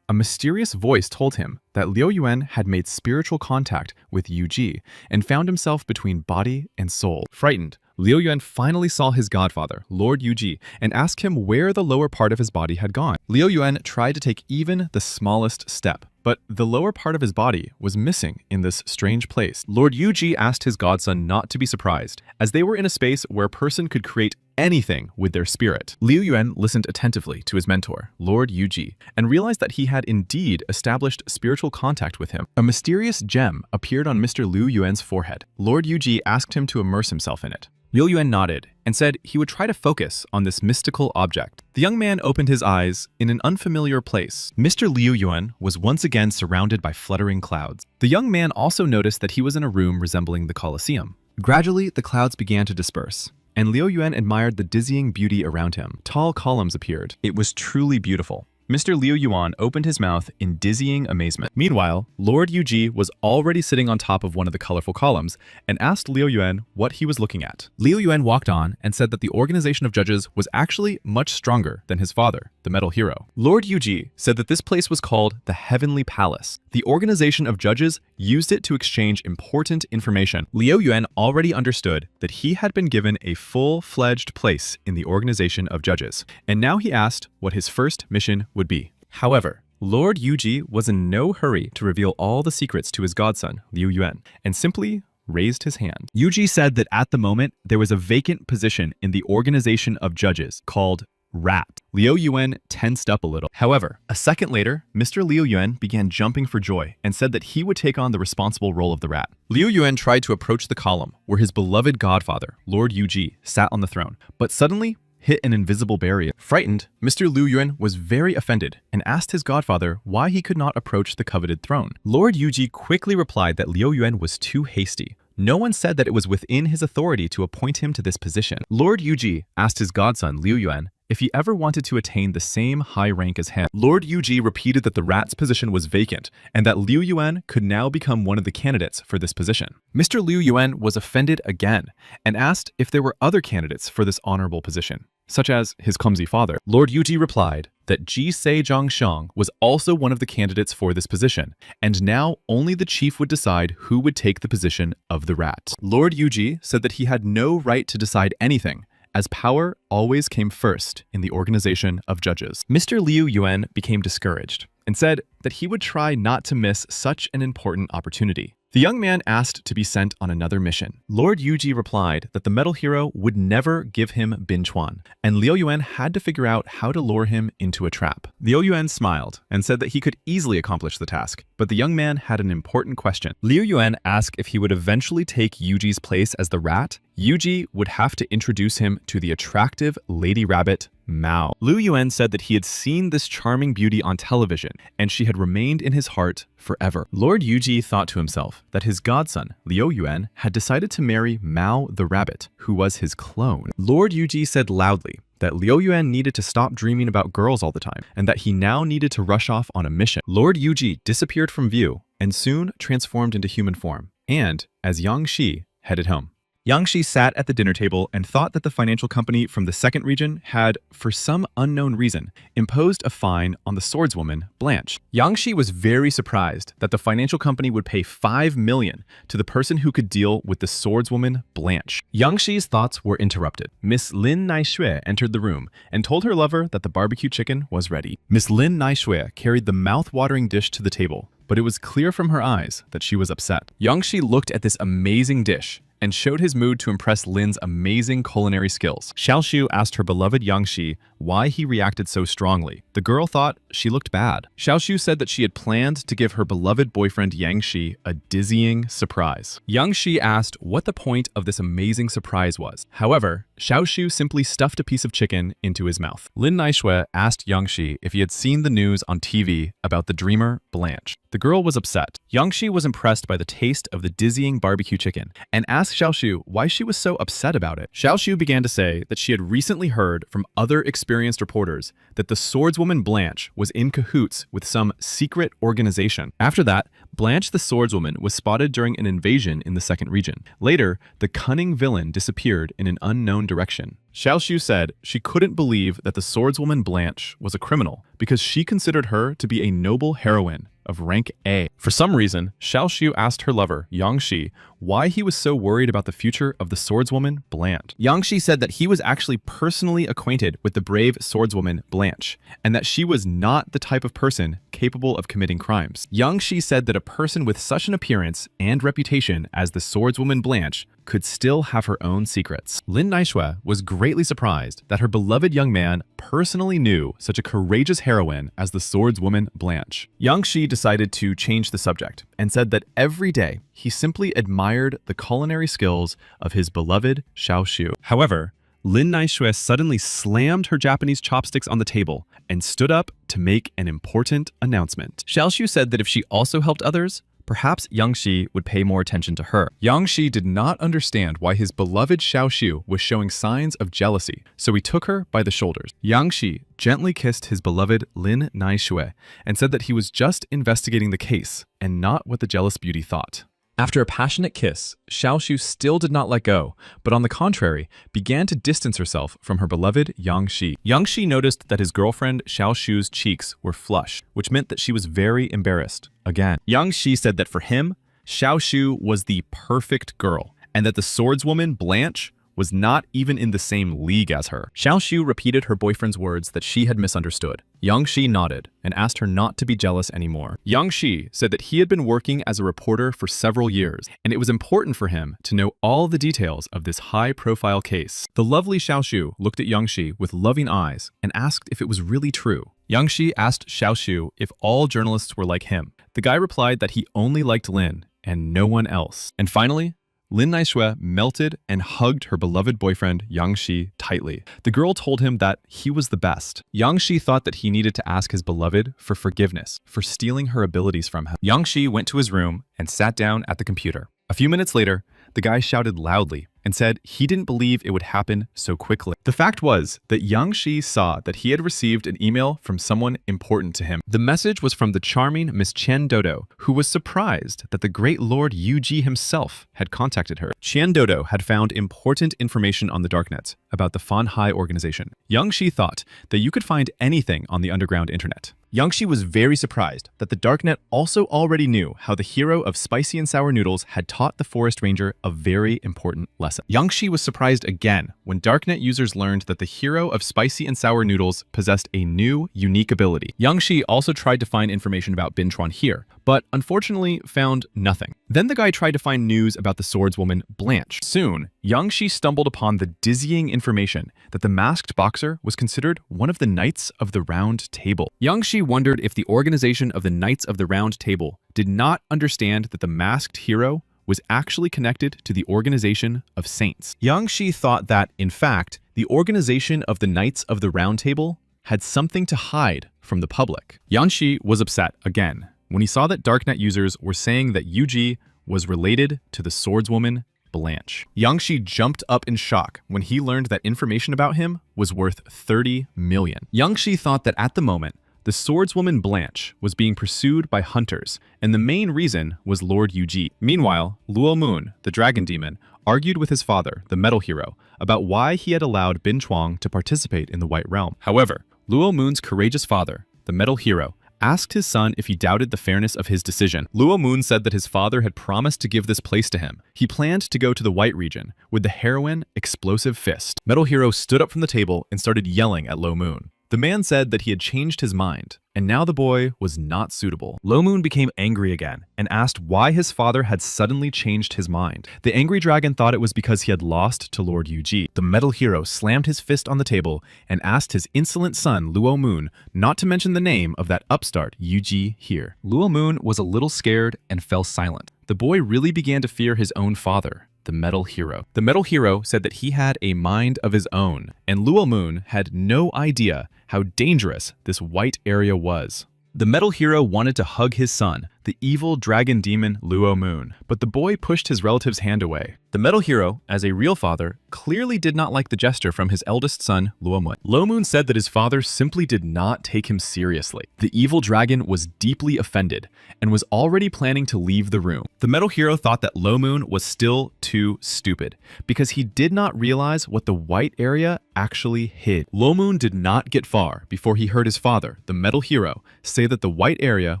a mysterious voice told him that Liu Yuan had made spiritual contact with Yu Ji and found himself between body and soul. Frightened, Liu Yuan finally saw his godfather, Lord Yu Ji, and asked him where the lower part of his body had gone. Liu Yuan tried to take even the smallest step, but the lower part of his body was missing in this strange place. Lord Yu Ji asked his godson not to be surprised, as they were in a space where a person could create anything with their spirit. Liu Yuan listened attentively to his mentor, Lord Yu Ji, and realized that he had indeed established spiritual contact with him. A mysterious gem appeared on Mr. Liu Yuan's forehead. Lord Yu Ji asked him to immerse himself in it. Liu Yuan nodded and said he would try to focus on this mystical object. The young man opened his eyes in an unfamiliar place. Mr. Liu Yuan was once again surrounded by fluttering clouds. The young man also noticed that he was in a room resembling the Colosseum. Gradually, the clouds began to disperse, and Liu Yuan admired the dizzying beauty around him. Tall columns appeared. It was truly beautiful. Mr. Liu Yuan opened his mouth in dizzying amazement. Meanwhile, Lord Yuji was already sitting on top of one of the colorful columns and asked Liu Yuan what he was looking at. Liu Yuan walked on and said that the organization of judges was actually much stronger than his father, the metal hero. Lord Yuji said that this place was called the Heavenly Palace. The organization of judges used it to exchange important information. Liu Yuan already understood that he had been given a full-fledged place in the organization of judges, and now he asked what his first mission would be. However, Lord Yuji was in no hurry to reveal all the secrets to his godson, Liu Yuan, and simply raised his hand. Yuji said that at the moment, there was a vacant position in the organization of judges called Rat. Liu Yuan tensed up a little. However, a second later, Mr. Liu Yuan began jumping for joy and said that he would take on the responsible role of the rat. Liu Yuan tried to approach the column where his beloved godfather, Lord Yuji, sat on the throne, but suddenly hit an invisible barrier. Frightened, Mr. Liu Yuan was very offended and asked his godfather why he could not approach the coveted throne. Lord Yuji quickly replied that Liu Yuan was too hasty. No one said that it was within his authority to appoint him to this position. Lord Yuji asked his godson, Liu Yuan, if he ever wanted to attain the same high rank as him. Lord Yuji repeated that the rat's position was vacant and that Liu Yuan could now become one of the candidates for this position. Mr. Liu Yuan was offended again and asked if there were other candidates for this honorable position, such as his clumsy father. Lord Yuji replied that Jisei Zhangsheng was also one of the candidates for this position, and now only the chief would decide who would take the position of the rat. Lord Yuji said that he had no right to decide anything, as power always came first in the organization of judges. Mr. Liu Yuan became discouraged and said that he would try not to miss such an important opportunity. The young man asked to be sent on another mission. Lord Yuji replied that the metal hero would never give him Binchuan, and Liu Yuan had to figure out how to lure him into a trap. Liu Yuan smiled and said that he could easily accomplish the task, but the young man had an important question. Liu Yuan asked if he would eventually take Yuji's place as the rat. Yuji would have to introduce him to the attractive Lady Rabbit, Mao. Liu Yuan said that he had seen this charming beauty on television, and she had remained in his heart forever. Lord Yuji thought to himself that his godson, Liu Yuan, had decided to marry Mao the rabbit, who was his clone. Lord Yuji said loudly that Liu Yuan needed to stop dreaming about girls all the time, and that he now needed to rush off on a mission. Lord Yuji disappeared from view and soon transformed into human form, and as Yang Shi headed home. Yang Shi sat at the dinner table and thought that the financial company from the second region had, for some unknown reason, imposed a fine on the swordswoman, Blanche. Yang Shi was very surprised that the financial company would pay 5 million to the person who could deal with the swordswoman, Blanche. Yang Shi's thoughts were interrupted. Miss Lin Naishui entered the room and told her lover that the barbecue chicken was ready. Miss Lin Naishui carried the mouth-watering dish to the table, but it was clear from her eyes that she was upset. Yang Shi looked at this amazing dish and showed his mood to impress Lin's amazing culinary skills. Xiaoshu asked her beloved Yang Shi why he reacted so strongly. The girl thought she looked bad. Xiaoshu said that she had planned to give her beloved boyfriend Yang Shi a dizzying surprise. Yang Shi asked what the point of this amazing surprise was. However, Xiaoshu simply stuffed a piece of chicken into his mouth. Lin Naishui asked Yang Shi if he had seen the news on TV about the dreamer Blanche. The girl was upset. Yang Shi was impressed by the taste of the dizzying barbecue chicken and asked Xiaoshu why she was so upset about it. Xiaoshu began to say that she had recently heard from other experienced reporters that the swordswoman Blanche was in cahoots with some secret organization. After that, Blanche the swordswoman was spotted during an invasion in the second region. Later, the cunning villain disappeared in an unknown direction. Xiaoshu said she couldn't believe that the swordswoman Blanche was a criminal because she considered her to be a noble heroine of rank A. For some reason, Xiaoshu asked her lover, Yang Shi, why he was so worried about the future of the swordswoman Blanche. Yang Shi said that he was actually personally acquainted with the brave swordswoman Blanche, and that she was not the type of person capable of committing crimes. Yang Shi said that a person with such an appearance and reputation as the swordswoman Blanche could still have her own secrets. Lin Naishui was greatly surprised that her beloved young man personally knew such a courageous heroine as the swordswoman Blanche. Yang Shi decided to change the subject and said that every day he simply admired the culinary skills of his beloved Xiaoshu. However, Lin Naishui suddenly slammed her Japanese chopsticks on the table and stood up to make an important announcement. Xiaoshu said that if she also helped others, Perhaps Yang Shi would pay more attention to her. Yang Shi did not understand why his beloved Xiaoxiu was showing signs of jealousy, so he took her by the shoulders. Yang Shi gently kissed his beloved Lin Naishui and said that he was just investigating the case and not what the jealous beauty thought. After a passionate kiss, Xiaoxiu still did not let go, but on the contrary, began to distance herself from her beloved Yang Shi. Yang Shi noticed that his girlfriend Xiaoxiu's cheeks were flushed, which meant that she was very embarrassed. Again, Yang Shi said that for him, Xiaoxiu was the perfect girl, and that the swordswoman Blanche was not even in the same league as her. Xiaoxiu repeated her boyfriend's words that she had misunderstood. Yang Shi nodded and asked her not to be jealous anymore. Yang Shi said that he had been working as a reporter for several years, and it was important for him to know all the details of this high-profile case. The lovely Xiaoxiu looked at Yang Shi with loving eyes and asked if it was really true. Yang Shi asked Xiaoxiu if all journalists were like him. The guy replied that he only liked Lin and no one else. And finally, Lin Naishui melted and hugged her beloved boyfriend Yang Shi tightly. The girl told him that he was the best. Yang Shi thought that he needed to ask his beloved for forgiveness for stealing her abilities from him. Yang Shi went to his room and sat down at the computer. A few minutes later, the guy shouted loudly and said he didn't believe it would happen so quickly. The fact was that Yang Shi saw that he had received an email from someone important to him. The message was from the charming Miss Qian Dodo, who was surprised that the great Lord Yuji himself had contacted her. Qian Dodo had found important information on the darknet about the Fan Hai organization. Yang Shi thought that you could find anything on the underground internet. Yang Shi was very surprised that the darknet also already knew how the hero of spicy and sour noodles had taught the forest ranger a very important lesson. Yang Shi was surprised again when darknet users learned that the hero of spicy and sour noodles possessed a new, unique ability. Yang Shi also tried to find information about Bin Chuan here, but unfortunately found nothing. Then the guy tried to find news about the swordswoman Blanche. Soon, Yang Shi stumbled upon the dizzying information that the masked boxer was considered one of the Knights of the Round Table. Yang Shi wondered if the organization of the Knights of the Round Table did not understand that the masked hero was actually connected to the organization of saints. Yang Shi thought that, in fact, the organization of the Knights of the Round Table had something to hide from the public. Yang Shi was upset again when he saw that darknet users were saying that Yuji was related to the swordswoman Blanche. Yang Shi jumped up in shock when he learned that information about him was worth 30 million. Yang Shi thought that at the moment, the swordswoman Blanche was being pursued by hunters, and the main reason was Lord Yuji. Meanwhile, Luo Moon, the dragon demon, argued with his father, the metal hero, about why he had allowed Bin Chuang to participate in the White Realm. However, Luo Moon's courageous father, the metal hero, asked his son if he doubted the fairness of his decision. Luo Moon said that his father had promised to give this place to him. He planned to go to the White region with the heroine Explosive Fist. Metal Hero stood up from the table and started yelling at Luo Moon. The man said that he had changed his mind, and now the boy was not suitable. Luo Moon became angry again and asked why his father had suddenly changed his mind. The angry dragon thought it was because he had lost to Lord Yuji. The metal hero slammed his fist on the table and asked his insolent son Luo Moon not to mention the name of that upstart Yuji here. Luo Moon was a little scared and fell silent. The boy really began to fear his own father, the metal hero. The metal hero said that he had a mind of his own, and Luo Moon had no idea how dangerous this white area was. The metal hero wanted to hug his son, the evil dragon demon Luo Moon, but the boy pushed his relative's hand away. The metal hero, as a real father, clearly did not like the gesture from his eldest son, Luo Moon. Luo Moon said that his father simply did not take him seriously. The evil dragon was deeply offended and was already planning to leave the room. The metal hero thought that Luo Moon was still too stupid because he did not realize what the white area actually hid. Luo Moon did not get far before he heard his father, the metal hero, say that the white area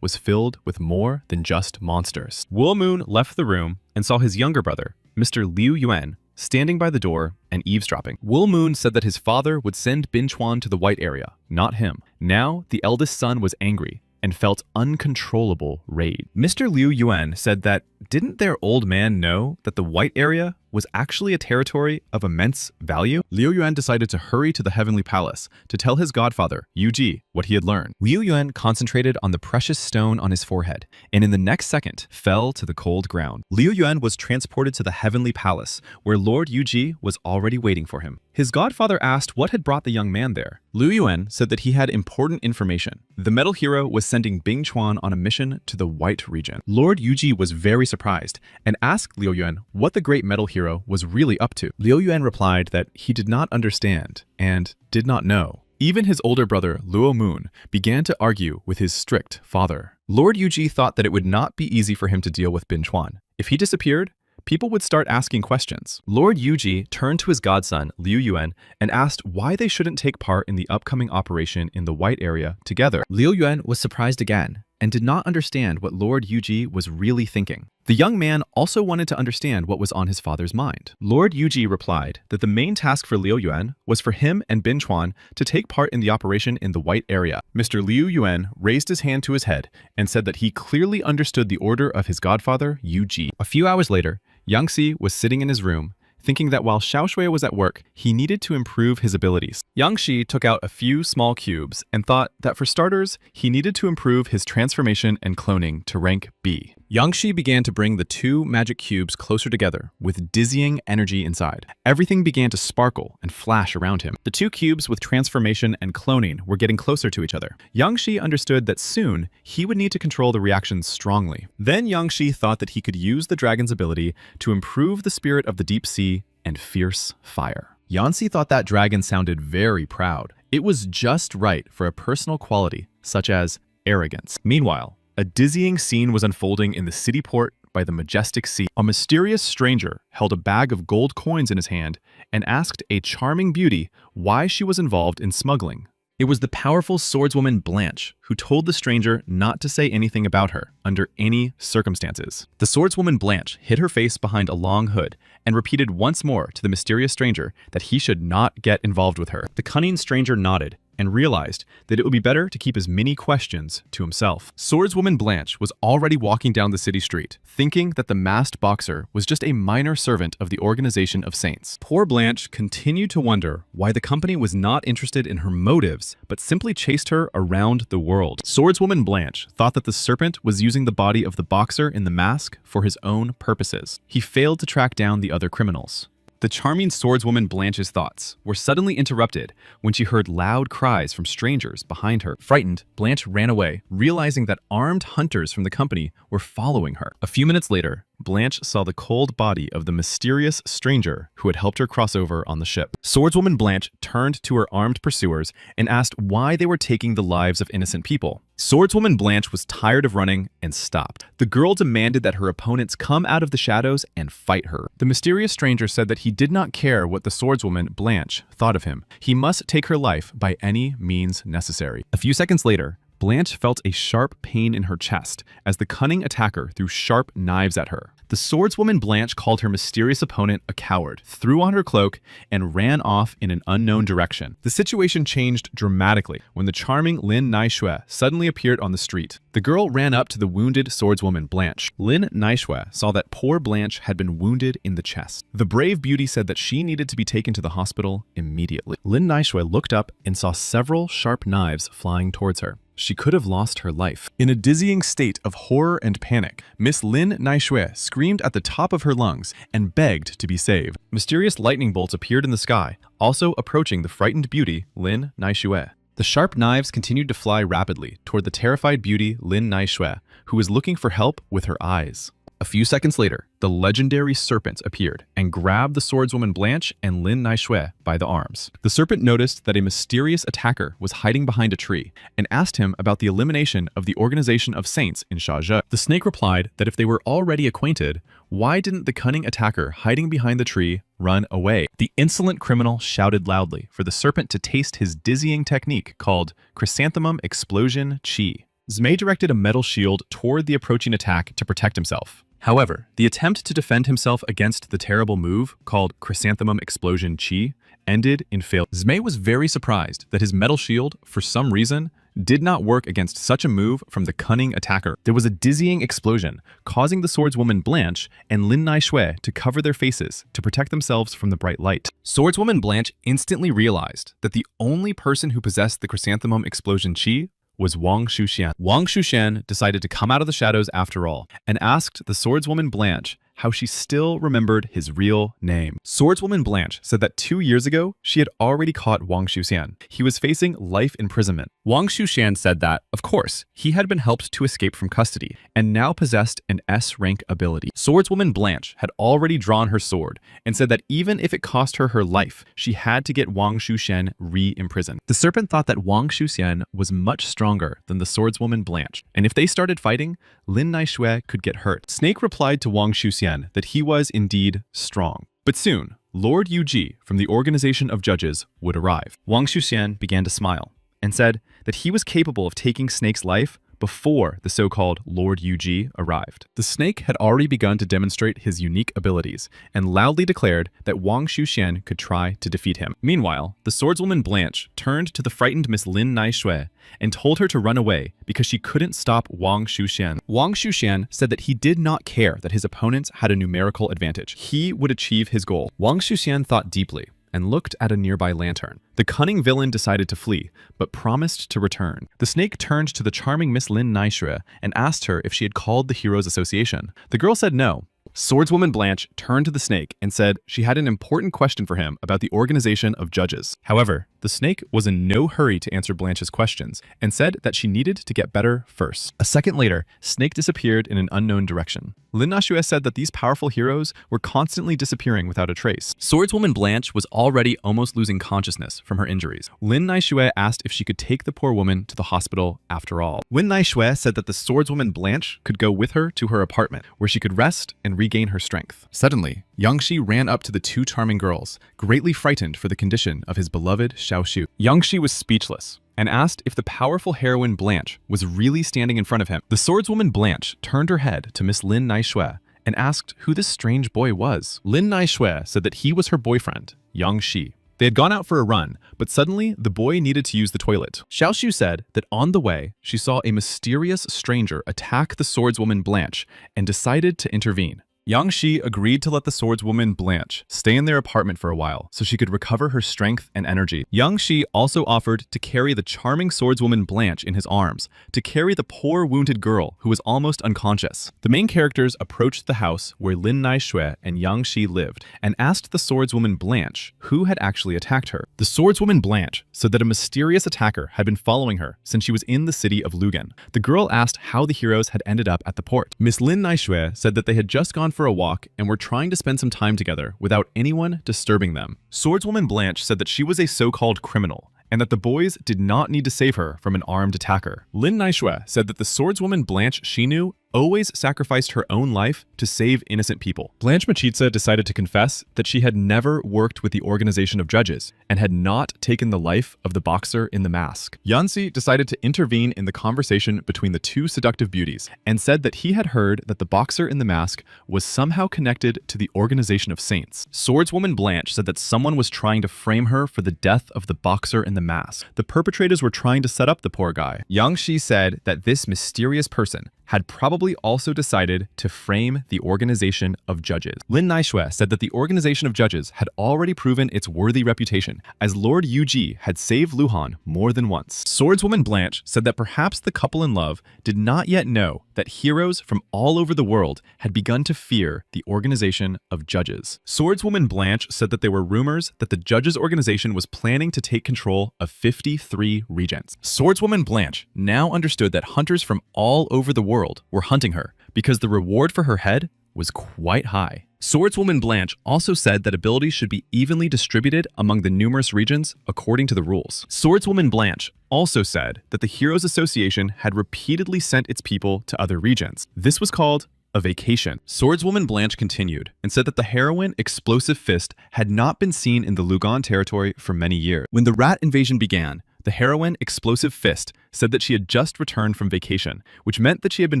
was filled with more than just monsters. Luo Moon left the room and saw his younger brother, Mr. Liu Yuan, standing by the door and eavesdropping. Luo Moon said that his father would send Bin Chuan to the white area, not him. Now, the eldest son was angry and felt uncontrollable rage. Mr. Liu Yuan said that didn't their old man know that the white area was actually a territory of immense value, Liu Yuan decided to hurry to the heavenly palace to tell his godfather, Yu Ji, what he had learned. Liu Yuan concentrated on the precious stone on his forehead, and in the next second fell to the cold ground. Liu Yuan was transported to the heavenly palace, where Lord Yu Ji was already waiting for him. His godfather asked what had brought the young man there. Liu Yuan said that he had important information. The metal hero was sending Bing Chuan on a mission to the White region. Lord Yu Ji was very surprised and asked Liu Yuan what the great metal hero was really up to. Liu Yuan replied that he did not understand and did not know. Even his older brother, Luo Moon, began to argue with his strict father. Lord Yu Ji thought that it would not be easy for him to deal with Bin Chuan. If he disappeared, people would start asking questions. Lord Yu Ji turned to his godson, Liu Yuan, and asked why they shouldn't take part in the upcoming operation in the White area together. Liu Yuan was surprised again and did not understand what Lord Yu Ji was really thinking. The young man also wanted to understand what was on his father's mind. Lord Yu Ji replied that the main task for Liu Yuan was for him and Bin Chuan to take part in the operation in the White area. Mr. Liu Yuan raised his hand to his head and said that he clearly understood the order of his godfather, Yu Ji. A few hours later, Yang Xi was sitting in his room, thinking that while Xiao Shui was at work, he needed to improve his abilities. Yang Xi took out a few small cubes and thought that for starters, he needed to improve his transformation and cloning to rank B. Yang Xi began to bring the two magic cubes closer together with dizzying energy inside. Everything began to sparkle and flash around him. The two cubes with transformation and cloning were getting closer to each other. Yang Xi understood that soon he would need to control the reactions strongly. Then Yang Xi thought that he could use the dragon's ability to improve the spirit of the deep sea and fierce fire. Yanxi thought that dragon sounded very proud. It was just right for a personal quality, such as arrogance. Meanwhile, a dizzying scene was unfolding in the city port by the majestic sea. A mysterious stranger held a bag of gold coins in his hand and asked a charming beauty why she was involved in smuggling. It was the powerful swordswoman Blanche who told the stranger not to say anything about her under any circumstances. The swordswoman Blanche hid her face behind a long hood and repeated once more to the mysterious stranger that he should not get involved with her. The cunning stranger nodded and realized that it would be better to keep as many questions to himself. Swordswoman Blanche was already walking down the city street, thinking that the masked boxer was just a minor servant of the Organization of Saints. Poor Blanche continued to wonder why the company was not interested in her motives, but simply chased her around the world. Swordswoman Blanche thought that the serpent was using the body of the boxer in the mask for his own purposes. He failed to track down the other criminals. The charming swordswoman Blanche's thoughts were suddenly interrupted when she heard loud cries from strangers behind her. Frightened, Blanche ran away, realizing that armed hunters from the company were following her. A few minutes later, Blanche saw the cold body of the mysterious stranger who had helped her cross over on the ship. Swordswoman Blanche turned to her armed pursuers and asked why they were taking the lives of innocent people. Swordswoman Blanche was tired of running and stopped. The girl demanded that her opponents come out of the shadows and fight her. The mysterious stranger said that he did not care what the swordswoman Blanche thought of him. He must take her life by any means necessary. A few seconds later, Blanche felt a sharp pain in her chest as the cunning attacker threw sharp knives at her. The swordswoman Blanche called her mysterious opponent a coward, threw on her cloak, and ran off in an unknown direction. The situation changed dramatically when the charming Lin Naishui suddenly appeared on the street. The girl ran up to the wounded swordswoman Blanche. Lin Naishui saw that poor Blanche had been wounded in the chest. The brave beauty said that she needed to be taken to the hospital immediately. Lin Naishui looked up and saw several sharp knives flying towards her. She could have lost her life. In a dizzying state of horror and panic, Miss Lin Naishui screamed at the top of her lungs and begged to be saved. Mysterious lightning bolts appeared in the sky, also approaching the frightened beauty, Lin Naishui. The sharp knives continued to fly rapidly toward the terrified beauty, Lin Naishui, who was looking for help with her eyes. A few seconds later, the legendary serpent appeared and grabbed the swordswoman Blanche and Lin Naishui by the arms. The serpent noticed that a mysterious attacker was hiding behind a tree and asked him about the elimination of the Organization of Saints in Shazhe. The snake replied that if they were already acquainted, why didn't the cunning attacker hiding behind the tree run away? The insolent criminal shouted loudly for the serpent to taste his dizzying technique called Chrysanthemum Explosion Chi. Zmei directed a metal shield toward the approaching attack to protect himself. However, the attempt to defend himself against the terrible move, called Chrysanthemum Explosion Chi, ended in failure. Zmei was very surprised that his metal shield, for some reason, did not work against such a move from the cunning attacker. There was a dizzying explosion, causing the swordswoman Blanche and Lin Naishui to cover their faces to protect themselves from the bright light. Swordswoman Blanche instantly realized that the only person who possessed the chrysanthemum explosion chi was Wang Shuxian. Wang Shuxian decided to come out of the shadows after all and asked the swordswoman Blanche how she still remembered his real name. Swordswoman Blanche said that 2 years ago, she had already caught Wang Shuxian. He was facing life imprisonment. Wang Shuxian said that, of course, he had been helped to escape from custody and now possessed an S-rank ability. Swordswoman Blanche had already drawn her sword and said that even if it cost her her life, she had to get Wang Shuxian re-imprisoned. The serpent thought that Wang Shuxian was much stronger than the swordswoman Blanche, and if they started fighting, Lin Naishui could get hurt. Snake replied to Wang Shuxian that he was indeed strong. But soon, Lord Yuji from the Organization of Judges would arrive. Wang Shuxian began to smile and said that he was capable of taking Snake's life before the so-called Lord Yuji arrived. The snake had already begun to demonstrate his unique abilities and loudly declared that Wang Shuxian could try to defeat him. Meanwhile, the swordswoman Blanche turned to the frightened Miss Lin Naishui and told her to run away because she couldn't stop Wang Shuxian. Wang Shuxian said that he did not care that his opponents had a numerical advantage. He would achieve his goal. Wang Shuxian thought deeply and looked at a nearby lantern. The cunning villain decided to flee, but promised to return. The snake turned to the charming Miss Lin Naishui and asked her if she had called the Heroes Association. The girl said no. Swordswoman Blanche turned to the snake and said she had an important question for him about the Organization of Judges. However, the snake was in no hurry to answer Blanche's questions and said that she needed to get better first. A second later, Snake disappeared in an unknown direction. Lin Naishui said that these powerful heroes were constantly disappearing without a trace. Swordswoman Blanche was already almost losing consciousness from her injuries. Lin Naishui asked if she could take the poor woman to the hospital after all. Lin Naishui said that the swordswoman Blanche could go with her to her apartment, where she could rest and regain her strength. Suddenly, Yangshi ran up to the two charming girls, greatly frightened for the condition of his beloved Xiaoshu. Yangshi was speechless and asked if the powerful heroine Blanche was really standing in front of him. The swordswoman Blanche turned her head to Miss Lin Naishui and asked who this strange boy was. Lin Naishui said that he was her boyfriend, Yangshi. They had gone out for a run, but suddenly the boy needed to use the toilet. Xiaoshu said that on the way, she saw a mysterious stranger attack the swordswoman Blanche and decided to intervene. Yangshi agreed to let the swordswoman Blanche stay in their apartment for a while so she could recover her strength and energy. Yangshi also offered to carry the charming swordswoman Blanche in his arms, to carry the poor wounded girl who was almost unconscious. The main characters approached the house where Lin Naishui and Yangshi lived and asked the swordswoman Blanche who had actually attacked her. The swordswoman Blanche said that a mysterious attacker had been following her since she was in the city of Lugan. The girl asked how the heroes had ended up at the port. Miss Lin Naishui said that they had just gone for a walk and were trying to spend some time together without anyone disturbing them. Swordswoman Blanche said that she was a so-called criminal and that the boys did not need to save her from an armed attacker. Lin Naishui said that the swordswoman Blanche she knew always sacrificed her own life to save innocent people. Blanche Machitsa decided to confess that she had never worked with the Organization of Judges and had not taken the life of the boxer in the mask. Yancy decided to intervene in the conversation between the two seductive beauties and said that he had heard that the boxer in the mask was somehow connected to the Organization of Saints. Swordswoman Blanche said that someone was trying to frame her for the death of the boxer in the mask. The perpetrators were trying to set up the poor guy. Yangshi said that this mysterious person had probably also decided to frame the Organization of Judges. Lin Naishui said that the Organization of Judges had already proven its worthy reputation, as Lord Yuji had saved Luhan more than once. Swordswoman Blanche said that perhaps the couple in love did not yet know that heroes from all over the world had begun to fear the Organization of Judges. Swordswoman Blanche said that there were rumors that the Judges organization was planning to take control of 53 regions. Swordswoman Blanche now understood that hunters from all over the world were hunting her because the reward for her head was quite high. Swordswoman Blanche also said that abilities should be evenly distributed among the numerous regions according to the rules. Swordswoman Blanche also said that the Heroes Association had repeatedly sent its people to other regions. This was called a vacation. Swordswoman Blanche continued and said that the heroine Explosive Fist had not been seen in the Lugan territory for many years. When the rat invasion began, the heroine Explosive Fist said that she had just returned from vacation, which meant that she had been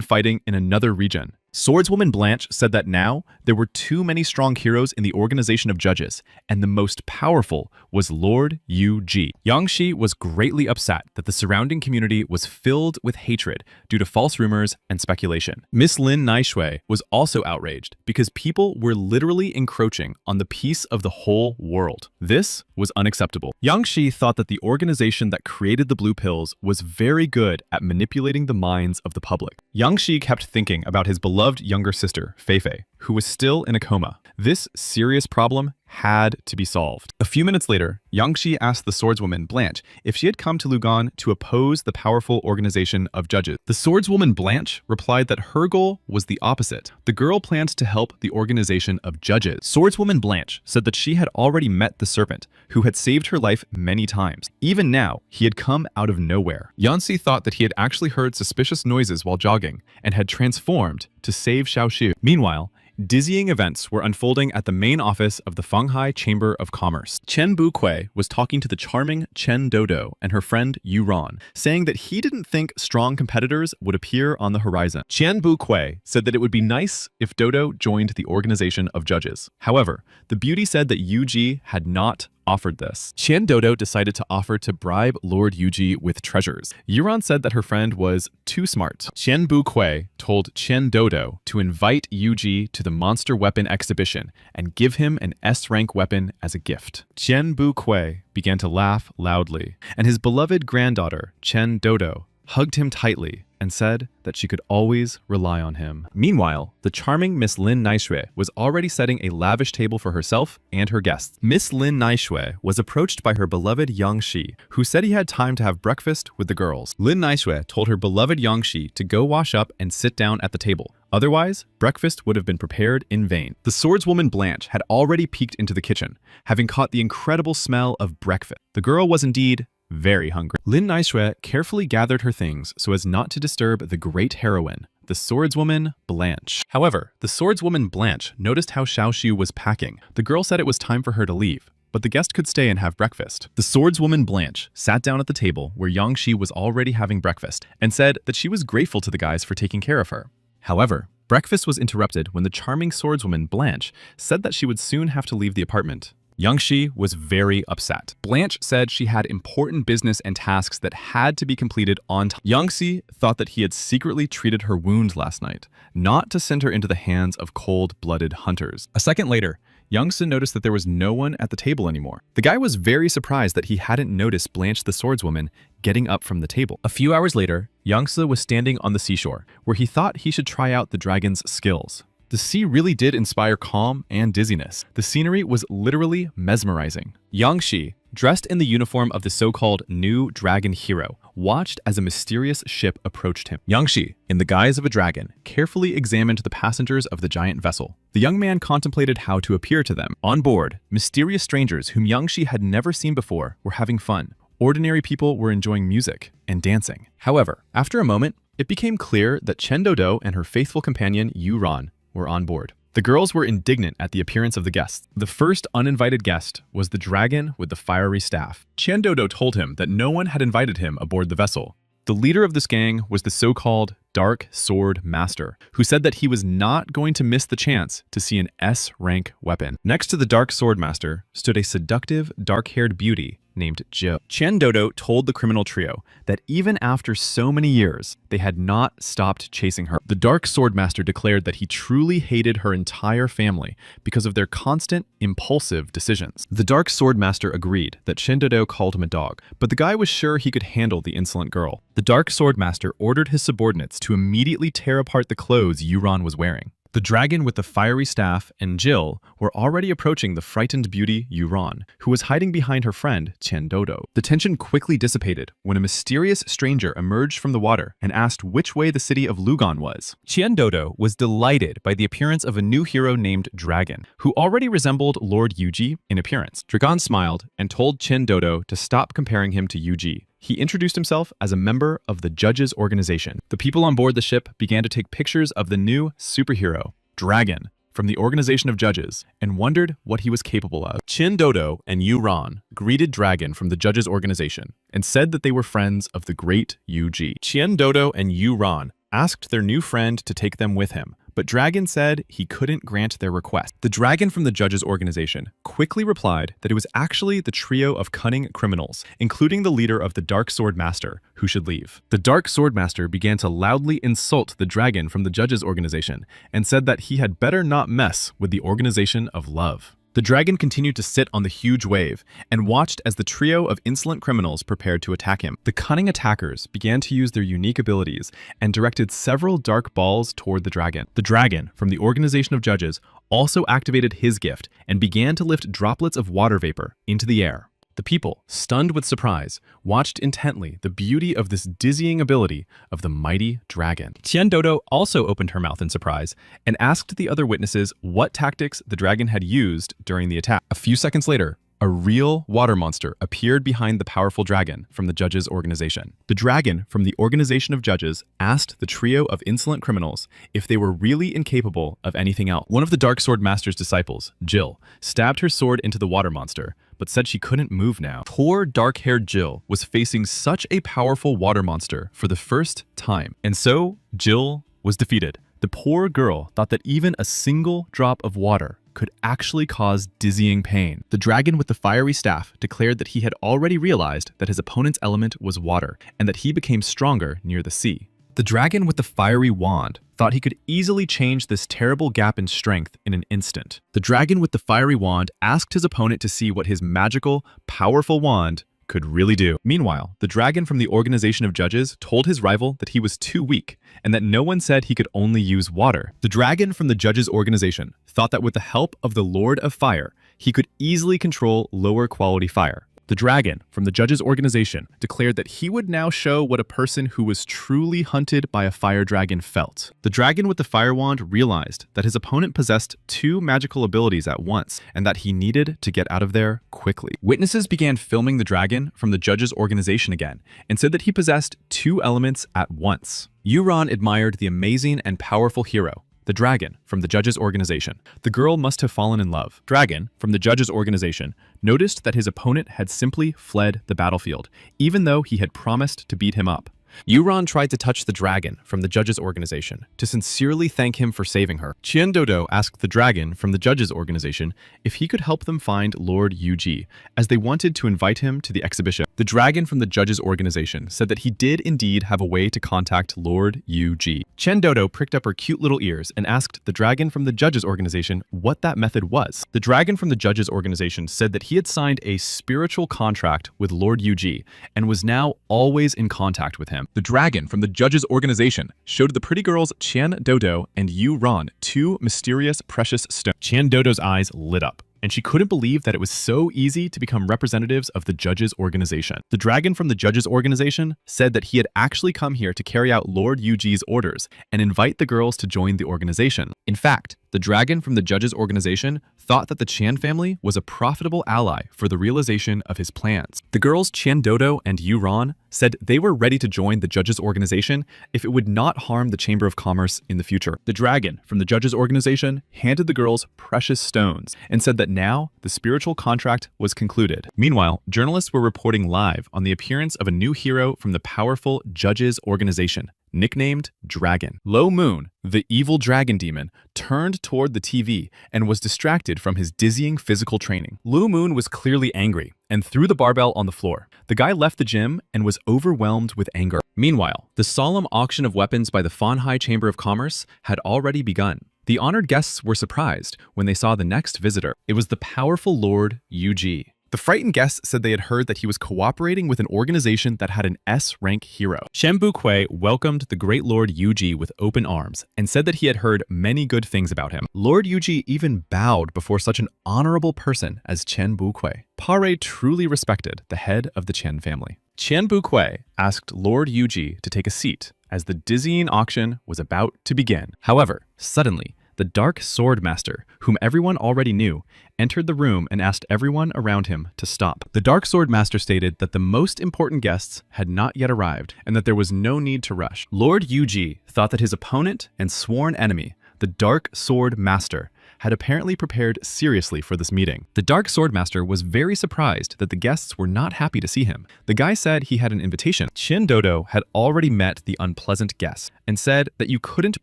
fighting in another region Swordswoman Blanche said that now there were too many strong heroes in the organization of judges, and the most powerful was Lord Yu-ji. Yang Shi was greatly upset that the surrounding community was filled with hatred due to false rumors and speculation. Miss Lin Naishui was also outraged because people were literally encroaching on the peace of the whole world. This was unacceptable. Yang Shi thought that the organization that created the blue pills was very good at manipulating the minds of the public. Yang Shi kept thinking about his beloved younger sister, Feifei, who was still in a coma. This serious problem had to be solved. A few minutes later, Yang Shi asked the swordswoman Blanche if she had come to Lugan to oppose the powerful organization of judges. The swordswoman Blanche replied that her goal was the opposite. The girl planned to help the organization of judges. Swordswoman Blanche said that she had already met the serpent, who had saved her life many times. Even now, he had come out of nowhere. Yanxi thought that he had actually heard suspicious noises while jogging and had transformed to save Xiaoxiu. Meanwhile, dizzying events were unfolding at the main office of the Fanghai Chamber of Commerce. Chen Bukui was talking to the charming Chen Dodo and her friend Yu Ran, saying that he didn't think strong competitors would appear on the horizon. Chen Bukui said that it would be nice if Dodo joined the organization of judges. However, the beauty said that Yu-ji had not offered this. Chen Dodo decided to offer to bribe Lord Yuji with treasures. Yuran said that her friend was too smart. Chen Bukui told Chen Dodo to invite Yuji to the monster weapon exhibition and give him an S-rank weapon as a gift. Chen Bukui began to laugh loudly, and his beloved granddaughter, Chen Dodo, hugged him tightly and said that she could always rely on him. Meanwhile, the charming Miss Lin Naishui was already setting a lavish table for herself and her guests. Miss Lin Naishui was approached by her beloved Yang Shi, who said he had time to have breakfast with the girls. Lin Naishui told her beloved Yang Shi to go wash up and sit down at the table. Otherwise, breakfast would have been prepared in vain. The swordswoman Blanche had already peeked into the kitchen, having caught the incredible smell of breakfast. The girl was indeed very hungry. Lin Naishui carefully gathered her things so as not to disturb the great heroine, the swordswoman Blanche. However, the swordswoman Blanche noticed how Xiaoxiu was packing. The girl said it was time for her to leave, but the guest could stay and have breakfast. The swordswoman Blanche sat down at the table where Yang Shi was already having breakfast and said that she was grateful to the guys for taking care of her. However, breakfast was interrupted when the charming swordswoman Blanche said that she would soon have to leave the apartment. Yang Shi was very upset. Blanche said she had important business and tasks that had to be completed on time. Yang Shi thought that he had secretly treated her wound last night, not to send her into the hands of cold-blooded hunters. A second later, Yang Shi noticed that there was no one at the table anymore. The guy was very surprised that he hadn't noticed Blanche the swordswoman getting up from the table. A few hours later, Yang Shi was standing on the seashore, where he thought he should try out the dragon's skills. The sea really did inspire calm and dizziness. The scenery was literally mesmerizing. Yang Shi, dressed in the uniform of the so-called new dragon hero, watched as a mysterious ship approached him. Yang Shi, in the guise of a dragon, carefully examined the passengers of the giant vessel. The young man contemplated how to appear to them. On board, mysterious strangers whom Yang Shi had never seen before were having fun. Ordinary people were enjoying music and dancing. However, after a moment, it became clear that Chen Dodo and her faithful companion Yu Ran were on board. The girls were indignant at the appearance of the guests. The first uninvited guest was the dragon with the fiery staff. Chen Dodo told him that no one had invited him aboard the vessel. The leader of this gang was the so-called Dark Sword Master, who said that he was not going to miss the chance to see an S-rank weapon. Next to the Dark Sword Master stood a seductive, dark-haired beauty named Jill. Chen Dodo told the criminal trio that even after so many years, they had not stopped chasing her. The Dark Sword Master declared that he truly hated her entire family because of their constant, impulsive decisions. The Dark Sword Master agreed that Chen Dodo called him a dog, but the guy was sure he could handle the insolent girl. The Dark Sword Master ordered his subordinates to immediately tear apart the clothes Yuran was wearing. The dragon with the fiery staff and Jill were already approaching the frightened beauty Yuran, who was hiding behind her friend Chen Dodo. The tension quickly dissipated when a mysterious stranger emerged from the water and asked which way the city of Lugan was. Chen Dodo was delighted by the appearance of a new hero named Dragon, who already resembled Lord Yuji in appearance. Dragon smiled and told Chen Dodo to stop comparing him to Yuji. He introduced himself as a member of the judges' organization. The people on board the ship began to take pictures of the new superhero, Dragon, from the organization of judges, and wondered what he was capable of. Chen Dodo and Yu Ran greeted Dragon from the judges' organization and said that they were friends of the great Yuji. Chen Dodo and Yu Ran asked their new friend to take them with him, but Dragon said he couldn't grant their request. The dragon from the judges' organization quickly replied that it was actually the trio of cunning criminals, including the leader of the Dark Sword Master, who should leave. The Dark Sword Master began to loudly insult the dragon from the judges' organization and said that he had better not mess with the organization of love. The dragon continued to sit on the huge wave and watched as the trio of insolent criminals prepared to attack him. The cunning attackers began to use their unique abilities and directed several dark balls toward the dragon. The dragon, from the organization of judges, also activated his gift and began to lift droplets of water vapor into the air. The people, stunned with surprise, watched intently the beauty of this dizzying ability of the mighty dragon. Qian Dodo also opened her mouth in surprise and asked the other witnesses what tactics the dragon had used during the attack. A few seconds later, a real water monster appeared behind the powerful dragon from the judges' organization. The dragon from the organization of judges asked the trio of insolent criminals if they were really incapable of anything else. One of the Dark Sword Master's disciples, Jill, stabbed her sword into the water monster, but said she couldn't move now. Poor dark-haired Jill was facing such a powerful water monster for the first time, and so Jill was defeated. The poor girl thought that even a single drop of water could actually cause dizzying pain. The dragon with the fiery staff declared that he had already realized that his opponent's element was water, and that he became stronger near the sea. The dragon with the fiery wand thought he could easily change this terrible gap in strength in an instant. The dragon with the fiery wand asked his opponent to see what his magical, powerful wand could really do. Meanwhile, the dragon from the organization of judges told his rival that he was too weak and that no one said he could only use water. The dragon from the judges' organization thought that with the help of the Lord of Fire, he could easily control lower quality fire. The dragon from the judges' organization declared that he would now show what a person who was truly hunted by a fire dragon felt. The dragon with the fire wand realized that his opponent possessed two magical abilities at once and that he needed to get out of there quickly. Witnesses began filming the dragon from the judges' organization again and said that he possessed two elements at once. Yuran admired the amazing and powerful hero, the dragon from the judges' organization. The girl must have fallen in love. Dragon from the judges' organization noticed that his opponent had simply fled the battlefield, even though he had promised to beat him up. Yuran tried to touch the dragon from the judges' organization to sincerely thank him for saving her. Qian Dodo asked the dragon from the judges' organization if he could help them find Lord Yuji, as they wanted to invite him to the exhibition. The dragon from the judges' organization said that he did indeed have a way to contact Lord Yuji. Qian Dodo pricked up her cute little ears and asked the dragon from the judges' organization what that method was. The dragon from the judges' organization said that he had signed a spiritual contract with Lord Yuji and was now always in contact with him. The dragon from the judges' organization showed the pretty girls Qian Dodo and Yu Ran two mysterious precious stones. Qian Dodo's eyes lit up, and she couldn't believe that it was so easy to become representatives of the judges' organization. The dragon from the judges' organization said that he had actually come here to carry out Lord Yuji's orders and invite the girls to join the organization. In fact, the dragon from the judges' organization thought that the Qian family was a profitable ally for the realization of his plans. The girls Qian Dodo and Yu Ran said they were ready to join the judges' organization if it would not harm the Chamber of Commerce in the future. The dragon from the judges' organization handed the girls precious stones and said that now the spiritual contract was concluded. Meanwhile, journalists were reporting live on the appearance of a new hero from the powerful judges' organization, nicknamed Dragon. Lo Moon, the evil dragon demon, turned toward the TV and was distracted from his dizzying physical training. Lo Moon was clearly angry and threw the barbell on the floor. The guy left the gym and was overwhelmed with anger. Meanwhile, the solemn auction of weapons by the Fanhai Chamber of Commerce had already begun. The honored guests were surprised when they saw the next visitor. It was the powerful Lord Yuji. The frightened guests said they had heard that he was cooperating with an organization that had an S-rank hero. Chen Bukui welcomed the great Lord Yuji with open arms and said that he had heard many good things about him. Lord Yuji even bowed before such an honorable person as Chen Bukui. Pare truly respected the head of the Chen family. Chen Bukui asked Lord Yuji to take a seat as the dizzying auction was about to begin. However, suddenly, the Dark Sword Master, whom everyone already knew, entered the room and asked everyone around him to stop. The Dark Sword Master stated that the most important guests had not yet arrived and that there was no need to rush. Lord Yuji thought that his opponent and sworn enemy, the Dark Sword Master, had apparently prepared seriously for this meeting. The Dark Sword Master was very surprised that the guests were not happy to see him. The guy said he had an invitation. Chen Dodo had already met the unpleasant guests and said that you couldn't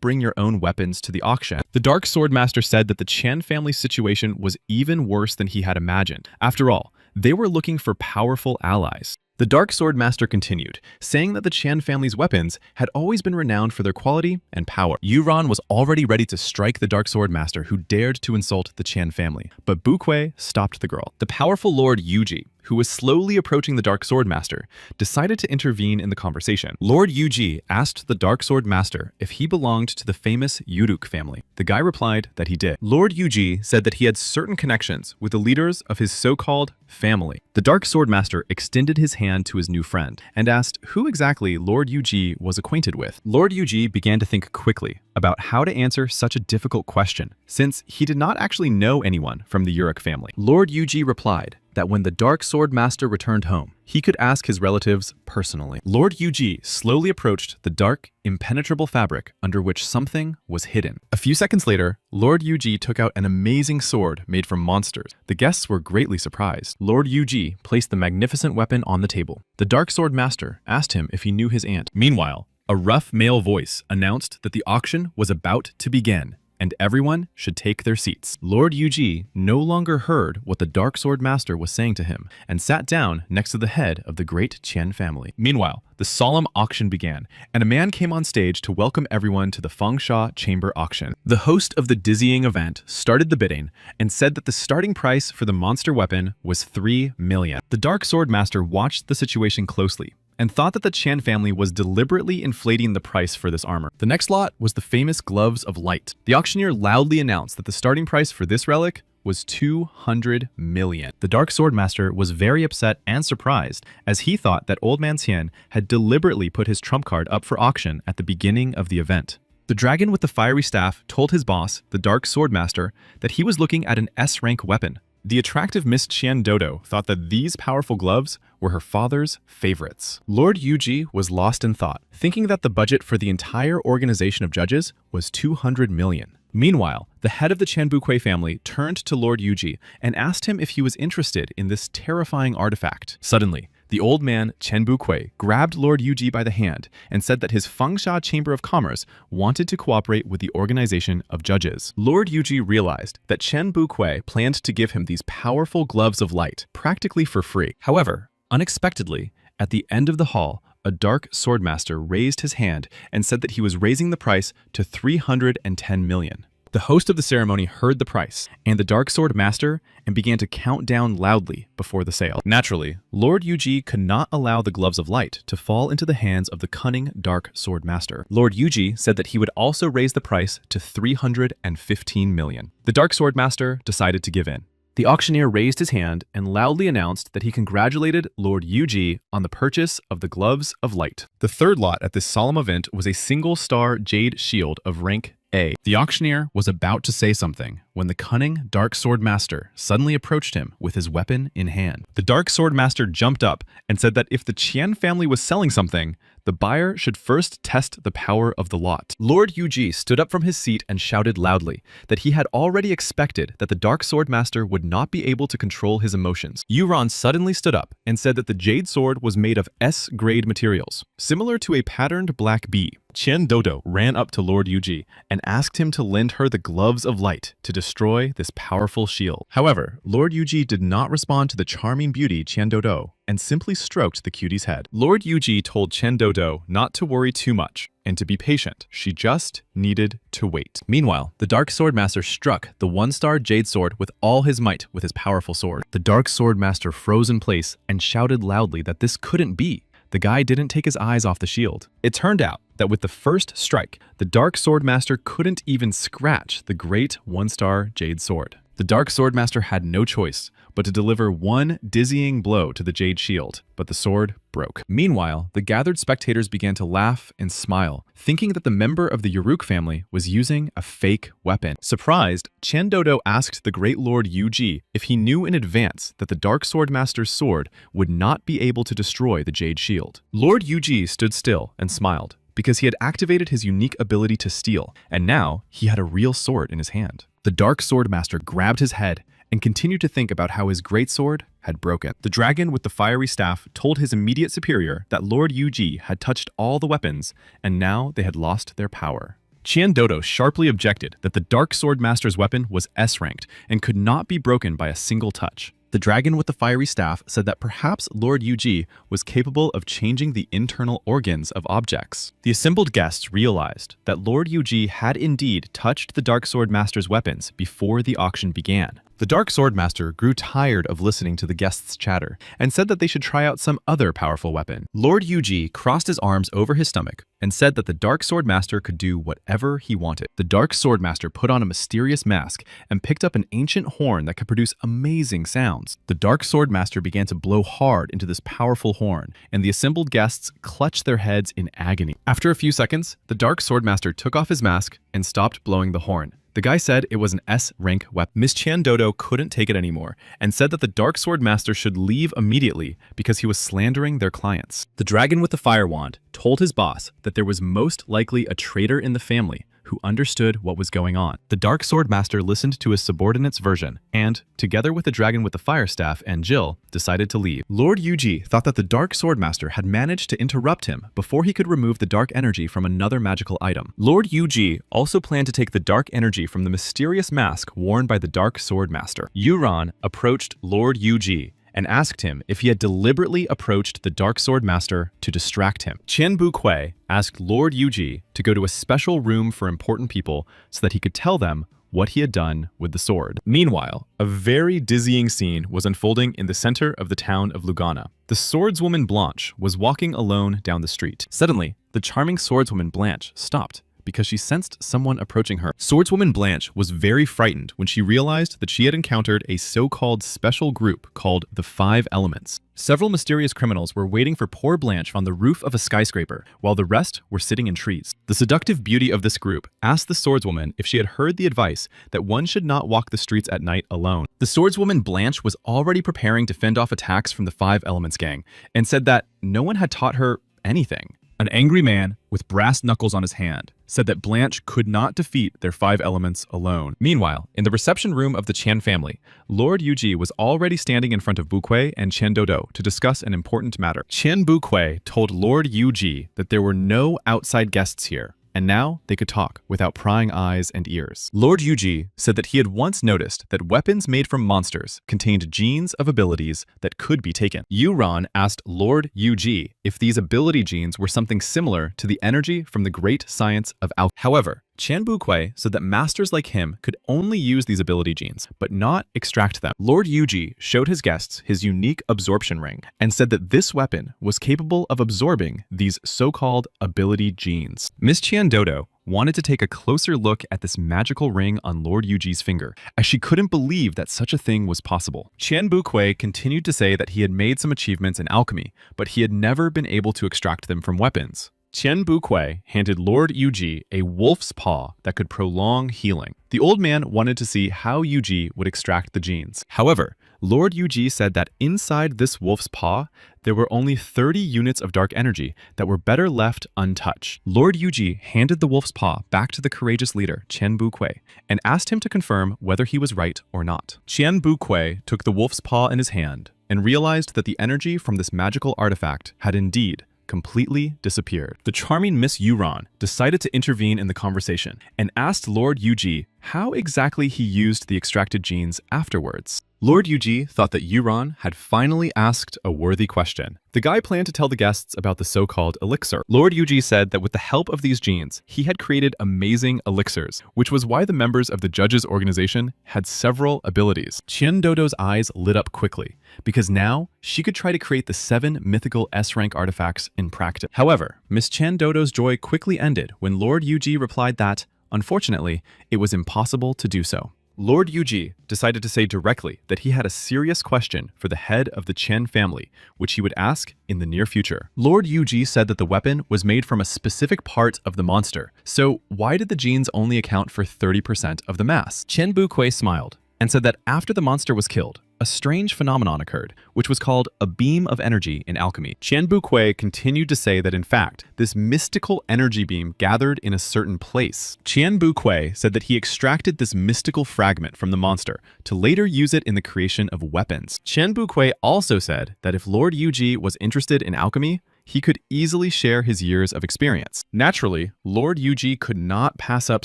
bring your own weapons to the auction. The Dark Sword Master said that the Chen family's situation was even worse than he had imagined. After all, they were looking for powerful allies. The Dark Sword Master continued, saying that the Chan family's weapons had always been renowned for their quality and power. Yuran was already ready to strike the Dark Sword Master who dared to insult the Chan family, but Bukui stopped the girl. The powerful Lord Yuji, who was slowly approaching the Dark Sword Master, decided to intervene in the conversation. Lord Yuji asked the Dark Sword Master if he belonged to the famous Uruk family. The guy replied that he did. Lord Yuji said that he had certain connections with the leaders of his so-called family. The Dark Sword Master extended his hand to his new friend and asked who exactly Lord Yuji was acquainted with. Lord Yuji began to think quickly about how to answer such a difficult question, since he did not actually know anyone from the Uruk family. Lord Yuji replied that when the Dark Sword Master returned home, he could ask his relatives personally. Lord Yuji slowly approached the dark, impenetrable fabric under which something was hidden. A few seconds later, Lord Yuji took out an amazing sword made from monsters. The guests were greatly surprised. Lord Yuji placed the magnificent weapon on the table. The Dark Sword Master asked him if he knew his aunt. Meanwhile, a rough male voice announced that the auction was about to begin, and everyone should take their seats. Lord Yuji no longer heard what the Dark Sword Master was saying to him and sat down next to the head of the great Chen family. Meanwhile, the solemn auction began, and a man came on stage to welcome everyone to the Fengsha Chamber auction. The host of the dizzying event started the bidding and said that the starting price for the monster weapon was 3 million. The Dark Sword Master watched the situation closely and thought that the Chan family was deliberately inflating the price for this armor. The next lot was the famous Gloves of Light. The auctioneer loudly announced that the starting price for this relic was 200 million. The Dark Sword Master was very upset and surprised, as he thought that Old Man Xian had deliberately put his trump card up for auction at the beginning of the event. The dragon with the fiery staff told his boss, the Dark Sword Master, that he was looking at an S-rank weapon. The attractive Miss Qian Dodo thought that these powerful gloves were her father's favorites. Lord Yuji was lost in thought, thinking that the budget for the entire organization of judges was 200 million. Meanwhile, the head of the Chen Bukui family turned to Lord Yuji and asked him if he was interested in this terrifying artifact. Suddenly, the old man, Chen Bukui, grabbed Lord Yuji by the hand and said that his Fengsha Chamber of Commerce wanted to cooperate with the organization of judges. Lord Yuji realized that Chen Bukui planned to give him these powerful gloves of light, practically for free. However, unexpectedly, at the end of the hall, a Dark Sword Master raised his hand and said that he was raising the price to 310 million. The host of the ceremony heard the price and the Dark Sword Master and began to count down loudly before the sale. Naturally, Lord Yuji could not allow the Gloves of Light to fall into the hands of the cunning Dark Sword Master. Lord Yuji said that he would also raise the price to 315 million. The Dark Sword Master decided to give in. The auctioneer raised his hand and loudly announced that he congratulated Lord Yuji on the purchase of the Gloves of Light. The third lot at this solemn event was a single-star jade shield of rank A. The auctioneer was about to say something when the cunning Dark Sword Master suddenly approached him with his weapon in hand. The Dark Sword Master jumped up and said that if the Qian family was selling something, the buyer should first test the power of the lot. Lord Yuji stood up from his seat and shouted loudly that he had already expected that the Dark Sword Master would not be able to control his emotions. Yuran suddenly stood up and said that the jade sword was made of S-grade materials, similar to a patterned black bee. Qian Dodo ran up to Lord Yuji and asked him to lend her the Gloves of Light to destroy this powerful shield. However, Lord Yuji did not respond to the charming beauty Qian Dodo and simply stroked the cutie's head. Lord Yuji told Qian Dodo not to worry too much and to be patient. She just needed to wait. Meanwhile, the Dark Sword Master struck the one-star jade sword with all his might with his powerful sword. The Dark Sword Master froze in place and shouted loudly that this couldn't be. The guy didn't take his eyes off the shield. It turned out that with the first strike, the Dark Sword Master couldn't even scratch the great one-star jade sword. The Dark Sword Master had no choice but to deliver one dizzying blow to the jade shield, but the sword broke. Meanwhile, the gathered spectators began to laugh and smile, thinking that the member of the Uruk family was using a fake weapon. Surprised, Qian Dodo asked the great Lord Yuji if he knew in advance that the Dark Sword Master's sword would not be able to destroy the jade shield. Lord Yuji stood still and smiled, because he had activated his unique ability to steal, and now he had a real sword in his hand. The Dark Sword Master grabbed his head and continued to think about how his great sword had broken. The dragon with the fiery staff told his immediate superior that Lord Yuji had touched all the weapons, and now they had lost their power. Qian Dodo sharply objected that the Dark Sword Master's weapon was S-ranked and could not be broken by a single touch. The dragon with the fiery staff said that perhaps Lord Yuji was capable of changing the internal organs of objects. The assembled guests realized that Lord Yuji had indeed touched the Dark Sword Master's weapons before the auction began. The Dark Sword Master grew tired of listening to the guests' chatter and said that they should try out some other powerful weapon. Lord Yuji crossed his arms over his stomach and said that the Dark Sword Master could do whatever he wanted. The Dark Sword Master put on a mysterious mask and picked up an ancient horn that could produce amazing sounds. The Dark Sword Master began to blow hard into this powerful horn, and the assembled guests clutched their heads in agony. After a few seconds, the Dark Sword Master took off his mask and stopped blowing the horn. The guy said it was an S-rank weapon. Miss Qian Dodo couldn't take it anymore and said that the Dark Sword Master should leave immediately because he was slandering their clients. The dragon with the fire wand told his boss that there was most likely a traitor in the family who understood what was going on. The Dark Sword Master listened to his subordinate's version and, together with the dragon with the fire staff and Jill, decided to leave. Lord Yuji thought that the Dark Sword Master had managed to interrupt him before he could remove the dark energy from another magical item. Lord Yuji also planned to take the dark energy from the mysterious mask worn by the Dark Sword Master. Yuran approached Lord Yuji and asked him if he had deliberately approached the Dark Sword Master to distract him. Qian Bukui asked Lord Yuji to go to a special room for important people so that he could tell them what he had done with the sword. Meanwhile, a very dizzying scene was unfolding in the center of the town of Lugana. The swordswoman Blanche was walking alone down the street. Suddenly, the charming swordswoman Blanche stopped because she sensed someone approaching her. Swordswoman Blanche was very frightened when she realized that she had encountered a so-called special group called the Five Elements. Several mysterious criminals were waiting for poor Blanche on the roof of a skyscraper, while the rest were sitting in trees. The seductive beauty of this group asked the swordswoman if she had heard the advice that one should not walk the streets at night alone. The swordswoman Blanche was already preparing to fend off attacks from the Five Elements gang, and said that no one had taught her anything. An angry man with brass knuckles on his hand said that Blanche could not defeat their Five Elements alone. Meanwhile, in the reception room of the Qian family, Lord Yuji was already standing in front of Bukui and Qian Dodo to discuss an important matter. Qian Bukui told Lord Yuji that there were no outside guests here, and now they could talk without prying eyes and ears. Lord Yuji said that he had once noticed that weapons made from monsters contained genes of abilities that could be taken. Yuran asked Lord Yuji if these ability genes were something similar to the energy from the great science of alchemy. However, Qian Bukui said that masters like him could only use these ability genes, but not extract them. Lord Yuji showed his guests his unique absorption ring and said that this weapon was capable of absorbing these so-called ability genes. Miss Qian Dodo wanted to take a closer look at this magical ring on Lord Yuji's finger, as she couldn't believe that such a thing was possible. Qian Bukui continued to say that he had made some achievements in alchemy, but he had never been able to extract them from weapons. Qian Bukui handed Lord Yuji a wolf's paw that could prolong healing. The old man wanted to see how Yuji would extract the genes. However, Lord Yuji said that inside this wolf's paw, there were only 30 units of dark energy that were better left untouched. Lord Yuji handed the wolf's paw back to the courageous leader, Qian Bukui, and asked him to confirm whether he was right or not. Qian Bukui took the wolf's paw in his hand and realized that the energy from this magical artifact had indeed completely disappeared. The charming Miss Yuran decided to intervene in the conversation and asked Lord Yuji how exactly he used the extracted genes afterwards. Lord Yuji thought that Yuran had finally asked a worthy question. The guy planned to tell the guests about the so-called elixir. Lord Yuji said that with the help of these genes, he had created amazing elixirs, which was why the members of the judges' organization had several abilities. Qian Dodo's eyes lit up quickly, because now she could try to create the 7 mythical S-rank artifacts in practice. However, Miss Qian Dodo's joy quickly ended when Lord Yuji replied that, unfortunately, it was impossible to do so. Lord Yuji decided to say directly that he had a serious question for the head of the Chen family, which he would ask in the near future. Lord Yuji said that the weapon was made from a specific part of the monster, so why did the genes only account for 30% of the mass? Qian Bukui smiled and said that after the monster was killed, a strange phenomenon occurred, which was called a beam of energy in alchemy. Qian Bukui continued to say that in fact, this mystical energy beam gathered in a certain place. Qian Bukui said that he extracted this mystical fragment from the monster to later use it in the creation of weapons. Qian Bukui also said that if Lord Yuji was interested in alchemy, he could easily share his years of experience. Naturally, Lord Yuji could not pass up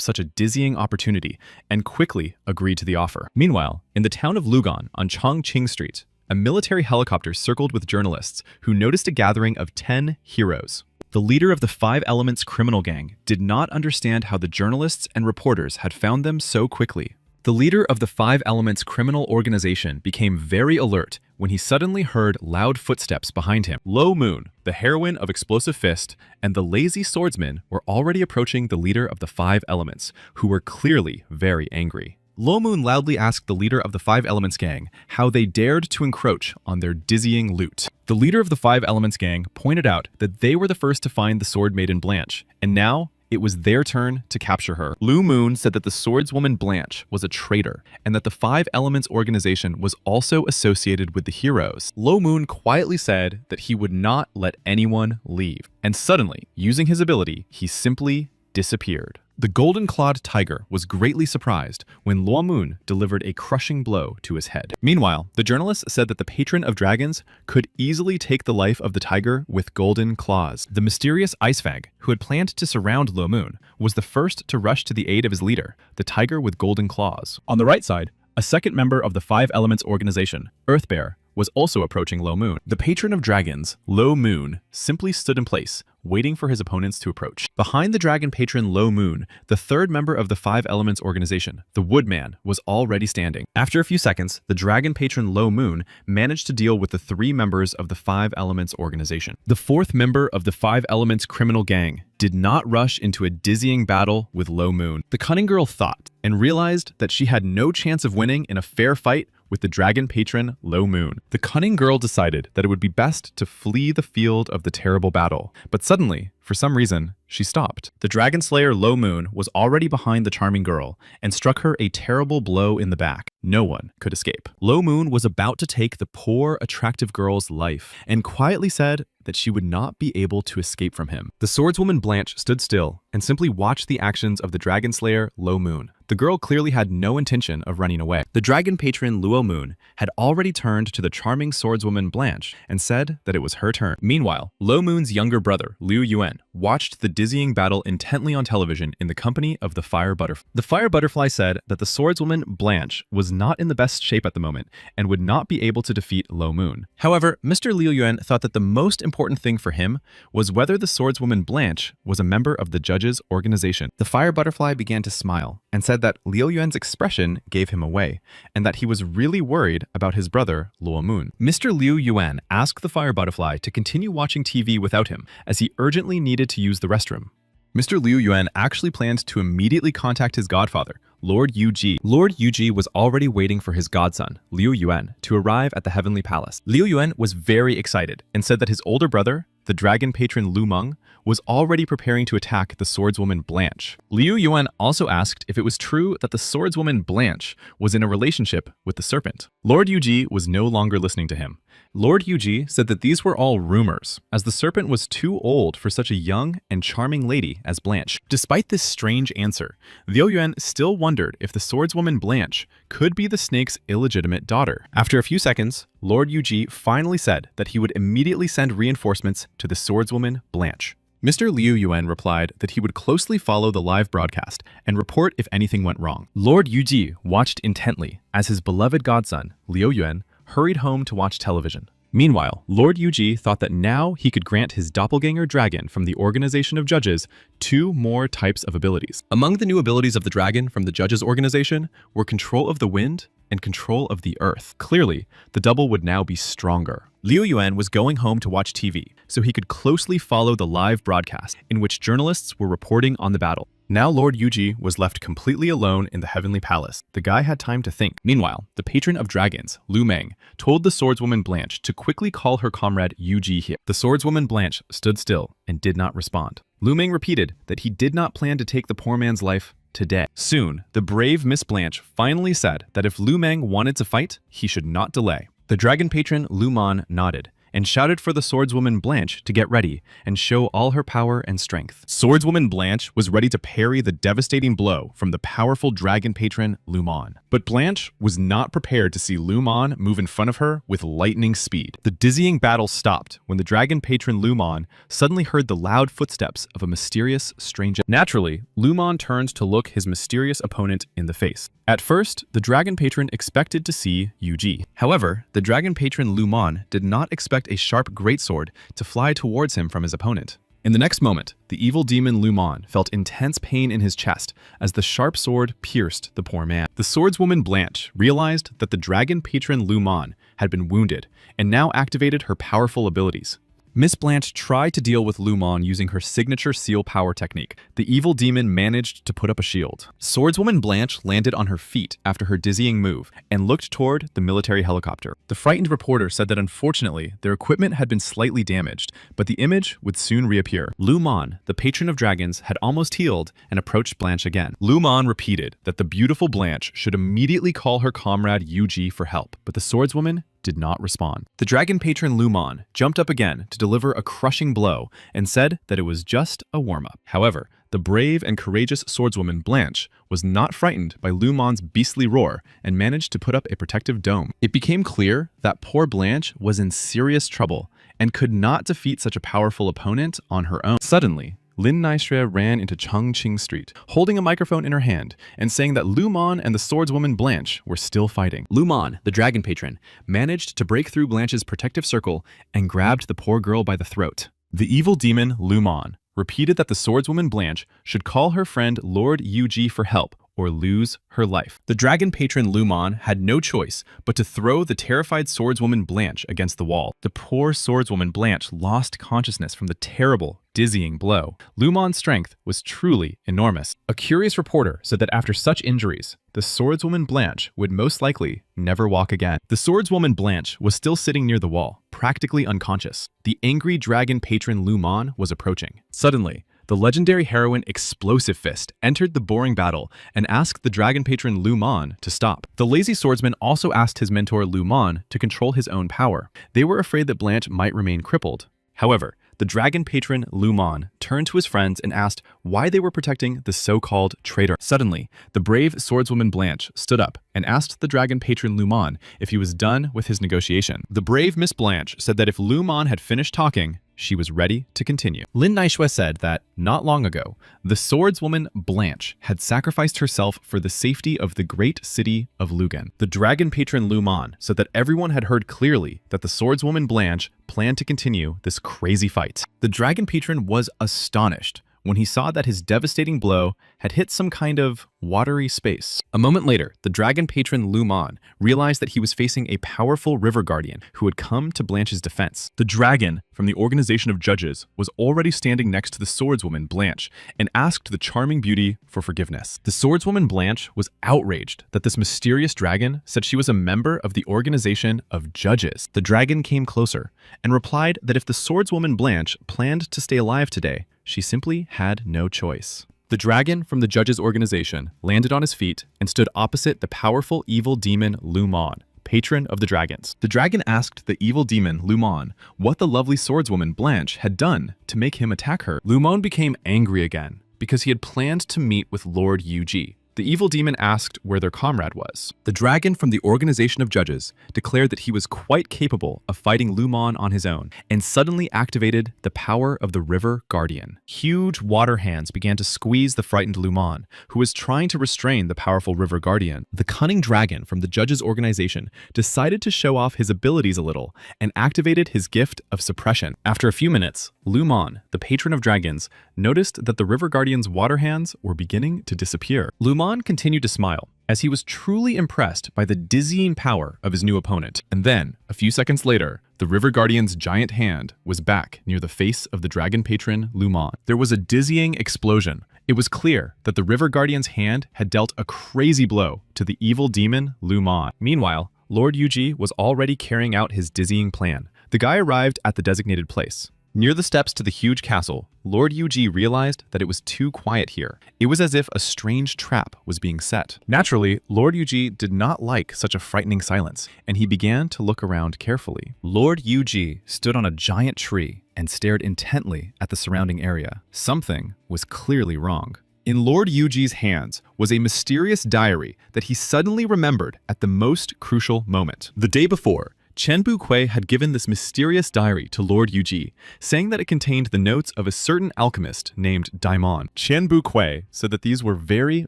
such a dizzying opportunity and quickly agreed to the offer. Meanwhile, in the town of Lugan on Chongqing Street, a military helicopter circled with journalists who noticed a gathering of 10 heroes. The leader of the Five Elements criminal gang did not understand how the journalists and reporters had found them so quickly. The leader of the Five Elements criminal organization became very alert when he suddenly heard loud footsteps behind him. Lo Moon, the heroine of Explosive Fist, and the lazy swordsman were already approaching the leader of the Five Elements, who were clearly very angry. Lo Moon loudly asked the leader of the Five Elements gang how they dared to encroach on their dizzying loot. The leader of the Five Elements gang pointed out that they were the first to find the sword maiden Blanche, and now it was their turn to capture her. Lu Moon said that the swordswoman Blanche was a traitor and that the Five Elements organization was also associated with the heroes. Lo Moon quietly said that he would not let anyone leave. And suddenly, using his ability, he simply disappeared. The golden-clawed tiger was greatly surprised when Lo Moon delivered a crushing blow to his head. Meanwhile, the journalists said that the patron of dragons could easily take the life of the tiger with golden claws. The mysterious ice fag, who had planned to surround Lo Moon, was the first to rush to the aid of his leader, the tiger with golden claws. On the right side, a second member of the Five Elements organization, Earth Bear, was also approaching Lo Moon. The patron of dragons, Lo Moon, simply stood in place, waiting for his opponents to approach. Behind the dragon patron Lo Moon, the third member of the Five Elements organization, the Woodman, was already standing. After a few seconds, the dragon patron Lo Moon managed to deal with the three members of the Five Elements organization. The fourth member of the Five Elements criminal gang did not rush into a dizzying battle with Lo Moon. The cunning girl thought and realized that she had no chance of winning in a fair fight with the dragon patron Lo Moon. The cunning girl decided that it would be best to flee the field of the terrible battle, but suddenly, for some reason, she stopped. The dragon slayer Lo Moon was already behind the charming girl and struck her a terrible blow in the back. No one could escape. Lo Moon was about to take the poor, attractive girl's life and quietly said that she would not be able to escape from him. The swordswoman Blanche stood still and simply watched the actions of the dragon slayer Lo Moon. The girl clearly had no intention of running away. The dragon patron Luo Moon had already turned to the charming swordswoman Blanche and said that it was her turn. Meanwhile, Lo Moon's younger brother, Liu Yuan, watched the dizzying battle intently on television in the company of the Fire Butterfly. The Fire Butterfly said that the swordswoman Blanche was not in the best shape at the moment and would not be able to defeat Lo Moon. However, Mr. Liu Yuan thought that the most important thing for him was whether the swordswoman Blanche was a member of the judges' organization. The Fire Butterfly began to smile and said that Liu Yuan's expression gave him away, and that he was really worried about his brother, Luo Moon. Mr. Liu Yuan asked the Fire Butterfly to continue watching TV without him, as he urgently needed to use the restroom. Mr. Liu Yuan actually planned to immediately contact his godfather, Lord Yuji. Lord Yuji was already waiting for his godson, Liu Yuan, to arrive at the Heavenly Palace. Liu Yuan was very excited and said that his older brother, the dragon patron Lu Meng, was already preparing to attack the swordswoman Blanche. Liu Yuan also asked if it was true that the swordswoman Blanche was in a relationship with the serpent. Lord Yuji was no longer listening to him. Lord Yuji said that these were all rumors, as the serpent was too old for such a young and charming lady as Blanche. Despite this strange answer, Liu Yuan still wondered if the swordswoman Blanche could be the snake's illegitimate daughter. After a few seconds, Lord Yuji finally said that he would immediately send reinforcements to the swordswoman Blanche. Mr. Liu Yuan replied that he would closely follow the live broadcast and report if anything went wrong. Lord Yuji watched intently as his beloved godson, Liu Yuan, hurried home to watch television. Meanwhile, Lord Yuji thought that now he could grant his doppelganger dragon from the organization of judges 2 more types of abilities. Among the new abilities of the dragon from the judges organization were control of the wind and control of the earth. Clearly, the double would now be stronger. Liu Yuan was going home to watch TV, so he could closely follow the live broadcast in which journalists were reporting on the battle. Now Lord Yuji was left completely alone in the Heavenly Palace. The guy had time to think. Meanwhile, the patron of dragons, Lu Meng, told the swordswoman Blanche to quickly call her comrade Yuji here. The swordswoman Blanche stood still and did not respond. Lu Meng repeated that he did not plan to take the poor man's life today. Soon, the brave Miss Blanche finally said that if Lu Meng wanted to fight, he should not delay. The dragon patron Lu Mon nodded and shouted for the swordswoman Blanche to get ready and show all her power and strength. Swordswoman Blanche was ready to parry the devastating blow from the powerful dragon patron Lu Mon. But Blanche was not prepared to see Lu Mon move in front of her with lightning speed. The dizzying battle stopped when the dragon patron Lu Mon suddenly heard the loud footsteps of a mysterious stranger. Naturally, Lu Mon turned to look his mysterious opponent in the face. At first, the dragon patron expected to see Yu Ji. However, the dragon patron Lu Mon did not expect a sharp greatsword to fly towards him from his opponent. In the next moment, the evil demon Lu Mon felt intense pain in his chest as the sharp sword pierced the poor man. The swordswoman Blanche realized that the dragon patron Lu Mon had been wounded and now activated her powerful abilities. Miss Blanche tried to deal with Lu Mon using her signature seal power technique. The evil demon managed to put up a shield. Swordswoman Blanche landed on her feet after her dizzying move and looked toward the military helicopter. The frightened reporter said that unfortunately, their equipment had been slightly damaged, but the image would soon reappear. Lu Mon, the patron of dragons, had almost healed and approached Blanche again. Lu Mon repeated that the beautiful Blanche should immediately call her comrade Yu Ji for help, but the swordswoman did not respond. The dragon patron Lu Mon jumped up again to deliver a crushing blow and said that it was just a warm-up. However, the brave and courageous swordswoman Blanche was not frightened by Lu Mon's beastly roar and managed to put up a protective dome. It became clear that poor Blanche was in serious trouble and could not defeat such a powerful opponent on her own. Suddenly, Lin Naishui ran into Chongqing Street, holding a microphone in her hand and saying that Lu Mon and the swordswoman Blanche were still fighting. Lu Mon, the dragon patron, managed to break through Blanche's protective circle and grabbed the poor girl by the throat. The evil demon Lu Mon repeated that the swordswoman Blanche should call her friend Lord Yu Ji for help or lose her life. The dragon patron Lu Mon had no choice but to throw the terrified swordswoman Blanche against the wall. The poor swordswoman Blanche lost consciousness from the terrible, dizzying blow. Lu Mon's strength was truly enormous. A curious reporter said that after such injuries, the swordswoman Blanche would most likely never walk again. The swordswoman Blanche was still sitting near the wall, practically unconscious. The angry dragon patron Lu Mon was approaching. Suddenly, the legendary heroine Explosive Fist entered the boring battle and asked the dragon patron Lu Mon to stop. The lazy swordsman also asked his mentor Lu Mon to control his own power. They were afraid that Blanche might remain crippled. However, the dragon patron Lu Mon turned to his friends and asked why they were protecting the so-called traitor. Suddenly, the brave swordswoman Blanche stood up and asked the dragon patron Lu Mon if he was done with his negotiation. The brave Miss Blanche said that if Lu Mon had finished talking, she was ready to continue. Lin Naishui said that, not long ago, the swordswoman Blanche had sacrificed herself for the safety of the great city of Lugan. The dragon patron Lu Mon said that everyone had heard clearly that the swordswoman Blanche planned to continue this crazy fight. The dragon patron was astonished when he saw that his devastating blow had hit some kind of watery space. A moment later, the dragon patron Lu Mon realized that he was facing a powerful river guardian who had come to Blanche's defense. The dragon from the organization of judges was already standing next to the swordswoman Blanche and asked the charming beauty for forgiveness. The swordswoman Blanche was outraged that this mysterious dragon said she was a member of the organization of judges. The dragon came closer and replied that if the swordswoman Blanche planned to stay alive today, she simply had no choice. The dragon from the judges' organization landed on his feet and stood opposite the powerful evil demon Lu Mon, patron of the dragons. The dragon asked the evil demon Lu Mon what the lovely swordswoman Blanche had done to make him attack her. Lu Mon became angry again because he had planned to meet with Lord Yu Ji. The evil demon asked where their comrade was. The dragon from the organization of judges declared that he was quite capable of fighting Lu Mon on his own and suddenly activated the power of the river guardian. Huge water hands began to squeeze the frightened Lu Mon, who was trying to restrain the powerful river guardian. The cunning dragon from the judges' organization decided to show off his abilities a little and activated his gift of suppression. After a few minutes, Lu Mon, the patron of dragons, noticed that the river guardian's water hands were beginning to disappear. Lu Mon continued to smile as he was truly impressed by the dizzying power of his new opponent. And then, a few seconds later, the river guardian's giant hand was back near the face of the dragon patron Lu Mon. There was a dizzying explosion. It was clear that the river guardian's hand had dealt a crazy blow to the evil demon Lu Mon. Meanwhile, Lord Yu Ji was already carrying out his dizzying plan. The guy arrived at the designated place. Near the steps to the huge castle, Lord Yuji realized that it was too quiet here. It was as if a strange trap was being set. Naturally, Lord Yuji did not like such a frightening silence, and he began to look around carefully. Lord Yuji stood on a giant tree and stared intently at the surrounding area. Something was clearly wrong. In Lord Yuji's hands was a mysterious diary that he suddenly remembered at the most crucial moment. The day before, Chen Bukui had given this mysterious diary to Lord Yuji, saying that it contained the notes of a certain alchemist named Daimon. Chen Bukui said that these were very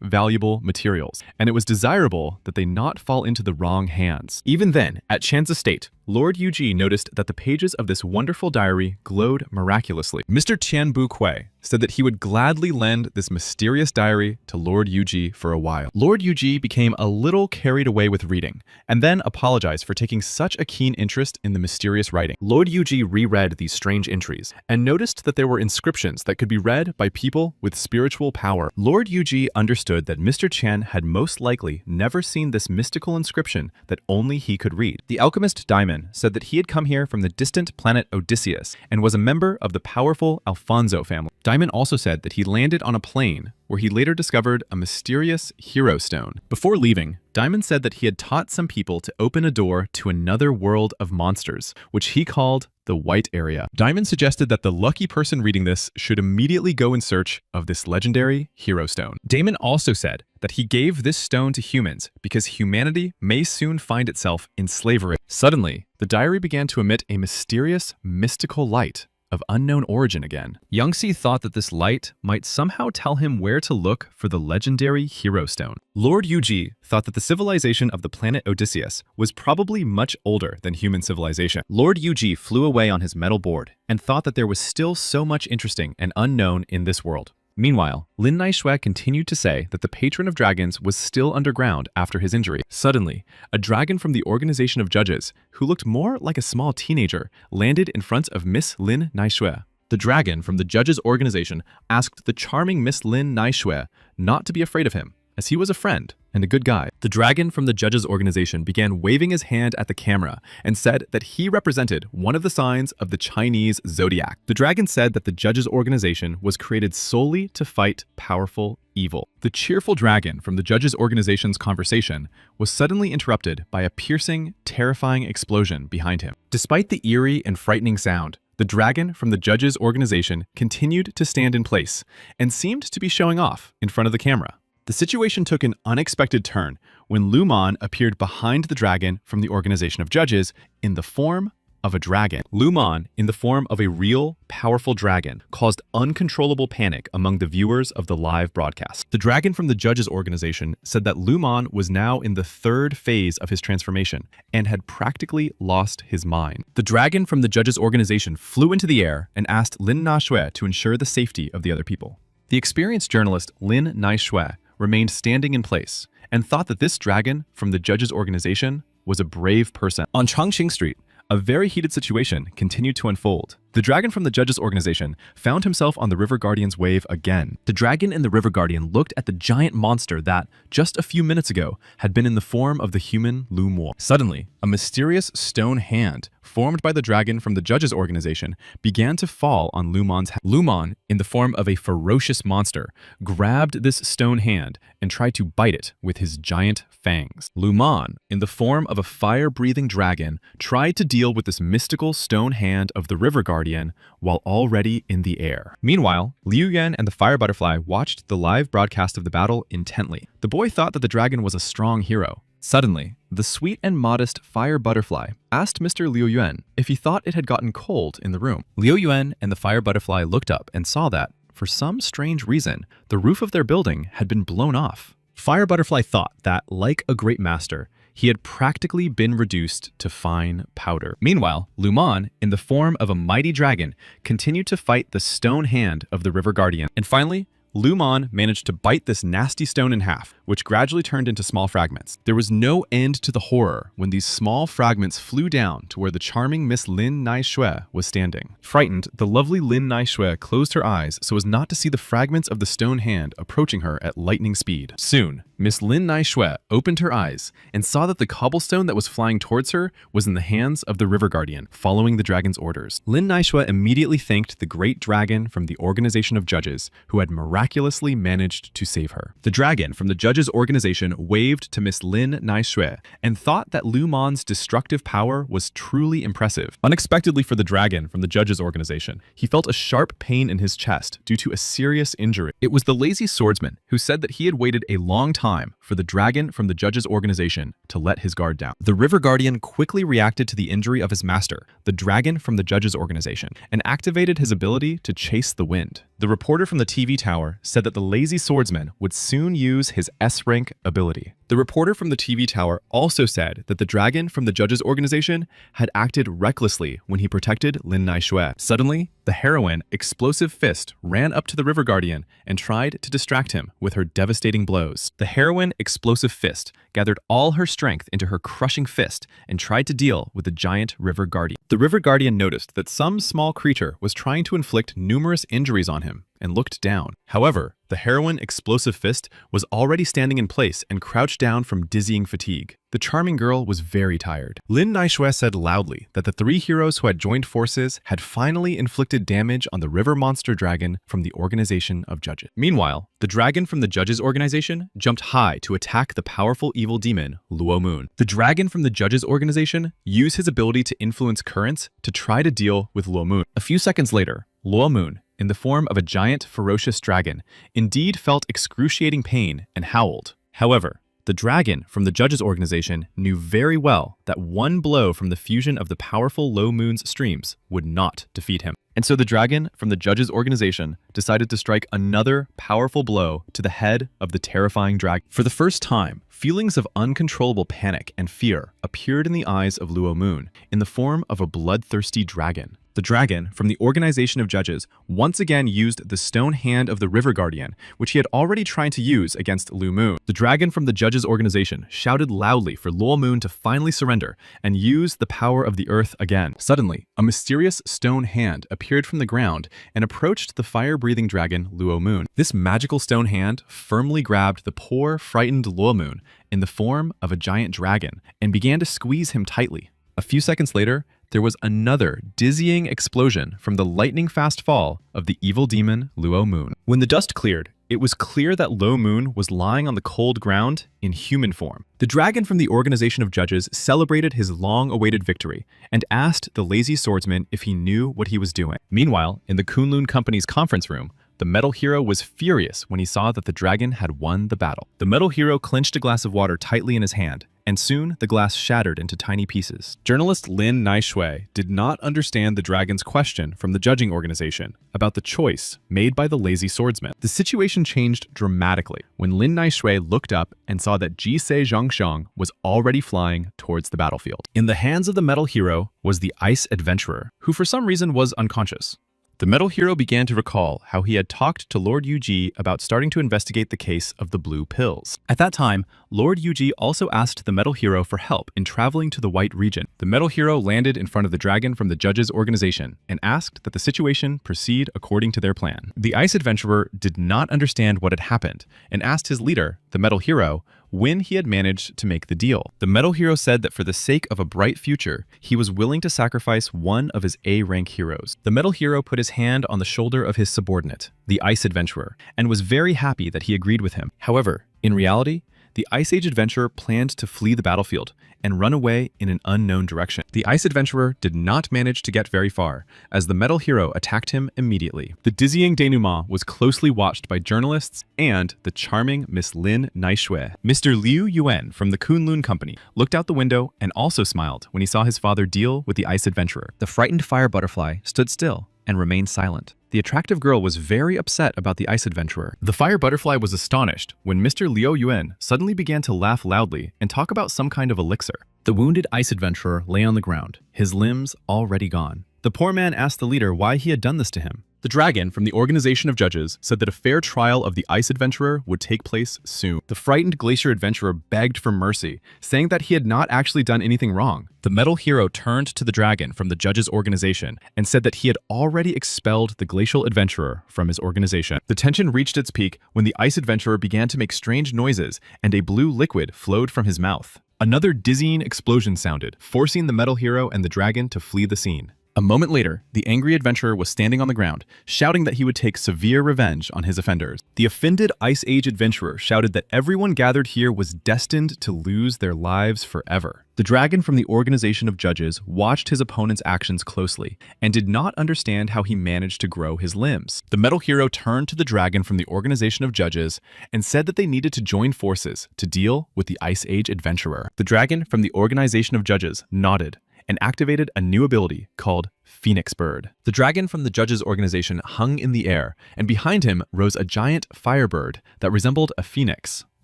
valuable materials, and it was desirable that they not fall into the wrong hands. Even then, at Chen's estate, Lord Yuji noticed that the pages of this wonderful diary glowed miraculously. Mr. Chen Bukui said that he would gladly lend this mysterious diary to Lord Yuji for a while. Lord Yuji became a little carried away with reading, and then apologized for taking such a keen interest in the mysterious writing. Lord Yuji reread these strange entries, and noticed that there were inscriptions that could be read by people with spiritual power. Lord Yuji understood that Mr. Chen had most likely never seen this mystical inscription that only he could read. The alchemist Daimon said that he had come here from the distant planet Odysseus and was a member of the powerful Alfonso family. Daimon also said that he landed on a plane where he later discovered a mysterious hero stone. Before leaving, Daimon said that he had taught some people to open a door to another world of monsters, which he called the White Area. Daimon suggested that the lucky person reading this should immediately go in search of this legendary hero stone. Daimon also said that he gave this stone to humans because humanity may soon find itself in slavery. Suddenly, the diary began to emit a mysterious, mystical light of unknown origin again. Youngsi thought that this light might somehow tell him where to look for the legendary hero stone. Lord Yuji thought that the civilization of the planet Odysseus was probably much older than human civilization. Lord Yuji flew away on his metal board and thought that there was still so much interesting and unknown in this world. Meanwhile, Lin Naishui continued to say that the patron of dragons was still underground after his injury. Suddenly, a dragon from the organization of judges, who looked more like a small teenager, landed in front of Miss Lin Naishui. The dragon from the judges' organization asked the charming Miss Lin Naishui not to be afraid of him, as he was a friend and a good guy. The dragon from the judges' organization began waving his hand at the camera and said that he represented one of the signs of the Chinese zodiac. The dragon said that the judges' organization was created solely to fight powerful evil. The cheerful dragon from the judges' organization's conversation was suddenly interrupted by a piercing, terrifying explosion behind him. Despite the eerie and frightening sound, the dragon from the judges' organization continued to stand in place and seemed to be showing off in front of the camera. The situation took an unexpected turn when Luman appeared behind the dragon from the organization of judges in the form of a dragon. Luman, in the form of a real, powerful dragon, caused uncontrollable panic among the viewers of the live broadcast. The dragon from the judges' organization said that Luman was now in the third phase of his transformation and had practically lost his mind. The dragon from the judges' organization flew into the air and asked Lin Naishui to ensure the safety of the other people. The experienced journalist Lin Naishui remained standing in place and thought that this dragon from the judges' organization was a brave person. On Chongqing Street, a very heated situation continued to unfold. The dragon from the judges' organization found himself on the River Guardian's wave again. The dragon in the River Guardian looked at the giant monster that, just a few minutes ago, had been in the form of the human Lu Mo. Suddenly, a mysterious stone hand, formed by the dragon from the judges' organization, began to fall on Lumon's head. Lumon, in the form of a ferocious monster, grabbed this stone hand and tried to bite it with his giant fangs. Lumon, in the form of a fire-breathing dragon, tried to deal with this mystical stone hand of the River Guardian while already in the air. Meanwhile, Liu Yuan and the fire butterfly watched the live broadcast of the battle intently. The boy thought that the dragon was a strong hero. Suddenly, the sweet and modest fire butterfly asked Mr. Liu Yuan if he thought it had gotten cold in the room. Liu Yuan and the fire butterfly looked up and saw that, for some strange reason, the roof of their building had been blown off. Fire butterfly thought that, like a great master, he had practically been reduced to fine powder. Meanwhile, Luman, in the form of a mighty dragon, continued to fight the stone hand of the River Guardian. And finally, Lu Mon managed to bite this nasty stone in half, which gradually turned into small fragments. There was no end to the horror when these small fragments flew down to where the charming Miss Lin Naishui was standing. Frightened, the lovely Lin Naishui closed her eyes so as not to see the fragments of the stone hand approaching her at lightning speed. Soon, Miss Lin Naishui opened her eyes and saw that the cobblestone that was flying towards her was in the hands of the River Guardian, following the dragon's orders. Lin Naishui immediately thanked the great dragon from the organization of judges who had miraculously managed to save her. The dragon from the judges' organization waved to Miss Lin Naishui and thought that Lu Mon's destructive power was truly impressive. Unexpectedly for the dragon from the judges' organization, he felt a sharp pain in his chest due to a serious injury. It was the lazy swordsman who said that he had waited a long time for the dragon from the judges' organization to let his guard down. The River Guardian quickly reacted to the injury of his master, the dragon from the judges' organization, and activated his ability to chase the wind. The reporter from the TV tower said that the lazy swordsman would soon use his S-rank ability. The reporter from the TV tower also said that the dragon from the judges' organization had acted recklessly when he protected Lin Naishui. Suddenly, the heroine, Explosive Fist, ran up to the River Guardian and tried to distract him with her devastating blows. The heroine, Explosive Fist, gathered all her strength into her crushing fist and tried to deal with the giant River Guardian. The River Guardian noticed that some small creature was trying to inflict numerous injuries on him and looked down. However, the heroine Explosive Fist was already standing in place and crouched down from dizzying fatigue. The charming girl was very tired. Lin Naishui said loudly that the three heroes who had joined forces had finally inflicted damage on the river monster dragon from the organization of judges. Meanwhile, the dragon from the judges' organization jumped high to attack the powerful evil demon, Luo Moon. The dragon from the judges' organization used his ability to influence currents to try to deal with Luo Moon. A few seconds later, Luo Moon, in the form of a giant, ferocious dragon, indeed felt excruciating pain and howled. However, the dragon from the judges' organization knew very well that one blow from the fusion of the powerful Luo Moon's streams would not defeat him. And so the dragon from the judges' organization decided to strike another powerful blow to the head of the terrifying dragon. For the first time, feelings of uncontrollable panic and fear appeared in the eyes of Luo Moon in the form of a bloodthirsty dragon. The dragon from the organization of judges once again used the stone hand of the River Guardian, which he had already tried to use against Luo Moon. The dragon from the judges' organization shouted loudly for Luo Moon to finally surrender and use the power of the earth again. Suddenly, a mysterious stone hand appeared from the ground and approached the fire-breathing dragon Luo Moon. This magical stone hand firmly grabbed the poor, frightened Luo Moon in the form of a giant dragon and began to squeeze him tightly. A few seconds later, there was another dizzying explosion from the lightning-fast fall of the evil demon Luo Moon. When the dust cleared, it was clear that Luo Moon was lying on the cold ground in human form. The dragon from the organization of judges celebrated his long-awaited victory and asked the lazy swordsman if he knew what he was doing. Meanwhile, in the Kunlun Company's conference room, the metal hero was furious when he saw that the dragon had won the battle. The metal hero clenched a glass of water tightly in his hand, and soon the glass shattered into tiny pieces. Journalist Lin Naishui did not understand the dragon's question from the judging organization about the choice made by the lazy swordsman. The situation changed dramatically when Lin Naishui looked up and saw that Jisei Zhongxiang was already flying towards the battlefield. In the hands of the metal hero was the ice adventurer, who for some reason was unconscious. The metal hero began to recall how he had talked to Lord Yuji about starting to investigate the case of the blue pills. At that time, Lord Yuji also asked the metal hero for help in traveling to the White region. The metal hero landed in front of the dragon from the judges' organization and asked that the situation proceed according to their plan. The ice adventurer did not understand what had happened and asked his leader, the metal hero, when he had managed to make the deal. The metal hero said that for the sake of a bright future, he was willing to sacrifice one of his A-rank heroes. The metal hero put his hand on the shoulder of his subordinate, the ice adventurer, and was very happy that he agreed with him. However, in reality, the Ice Age adventurer planned to flee the battlefield and run away in an unknown direction. The Ice Adventurer did not manage to get very far, as the metal hero attacked him immediately. The dizzying denouement was closely watched by journalists and the charming Miss Lin Naishui. Mr. Liu Yuan from the Kunlun Company looked out the window and also smiled when he saw his father deal with the Ice Adventurer. The frightened fire butterfly stood still and remained silent. The attractive girl was very upset about the Ice Adventurer. The fire butterfly was astonished when Mr. Liu Yuan suddenly began to laugh loudly and talk about some kind of elixir. The wounded Ice Adventurer lay on the ground, his limbs already gone. The The poor man asked the leader why he had done this to him. The dragon from the organization of judges said that a fair trial of the ice adventurer would take place soon. The frightened glacier adventurer begged for mercy, saying that he had not actually done anything wrong. The metal hero turned to the dragon from the judges' organization and said that he had already expelled the glacial adventurer from his organization. The tension reached its peak when the ice adventurer began to make strange noises and a blue liquid flowed from his mouth. Another dizzying explosion sounded, forcing the metal hero and the dragon to flee the scene. A moment later, the angry adventurer was standing on the ground, shouting that he would take severe revenge on his offenders. The offended Ice Age adventurer shouted that everyone gathered here was destined to lose their lives forever. The dragon from the organization of judges watched his opponent's actions closely and did not understand how he managed to grow his limbs. The metal hero turned to the dragon from the organization of judges and said that they needed to join forces to deal with the Ice Age adventurer. The dragon from the organization of judges nodded and activated a new ability called Phoenix Bird. The dragon from the judges' organization hung in the air, and behind him rose a giant firebird that resembled a phoenix.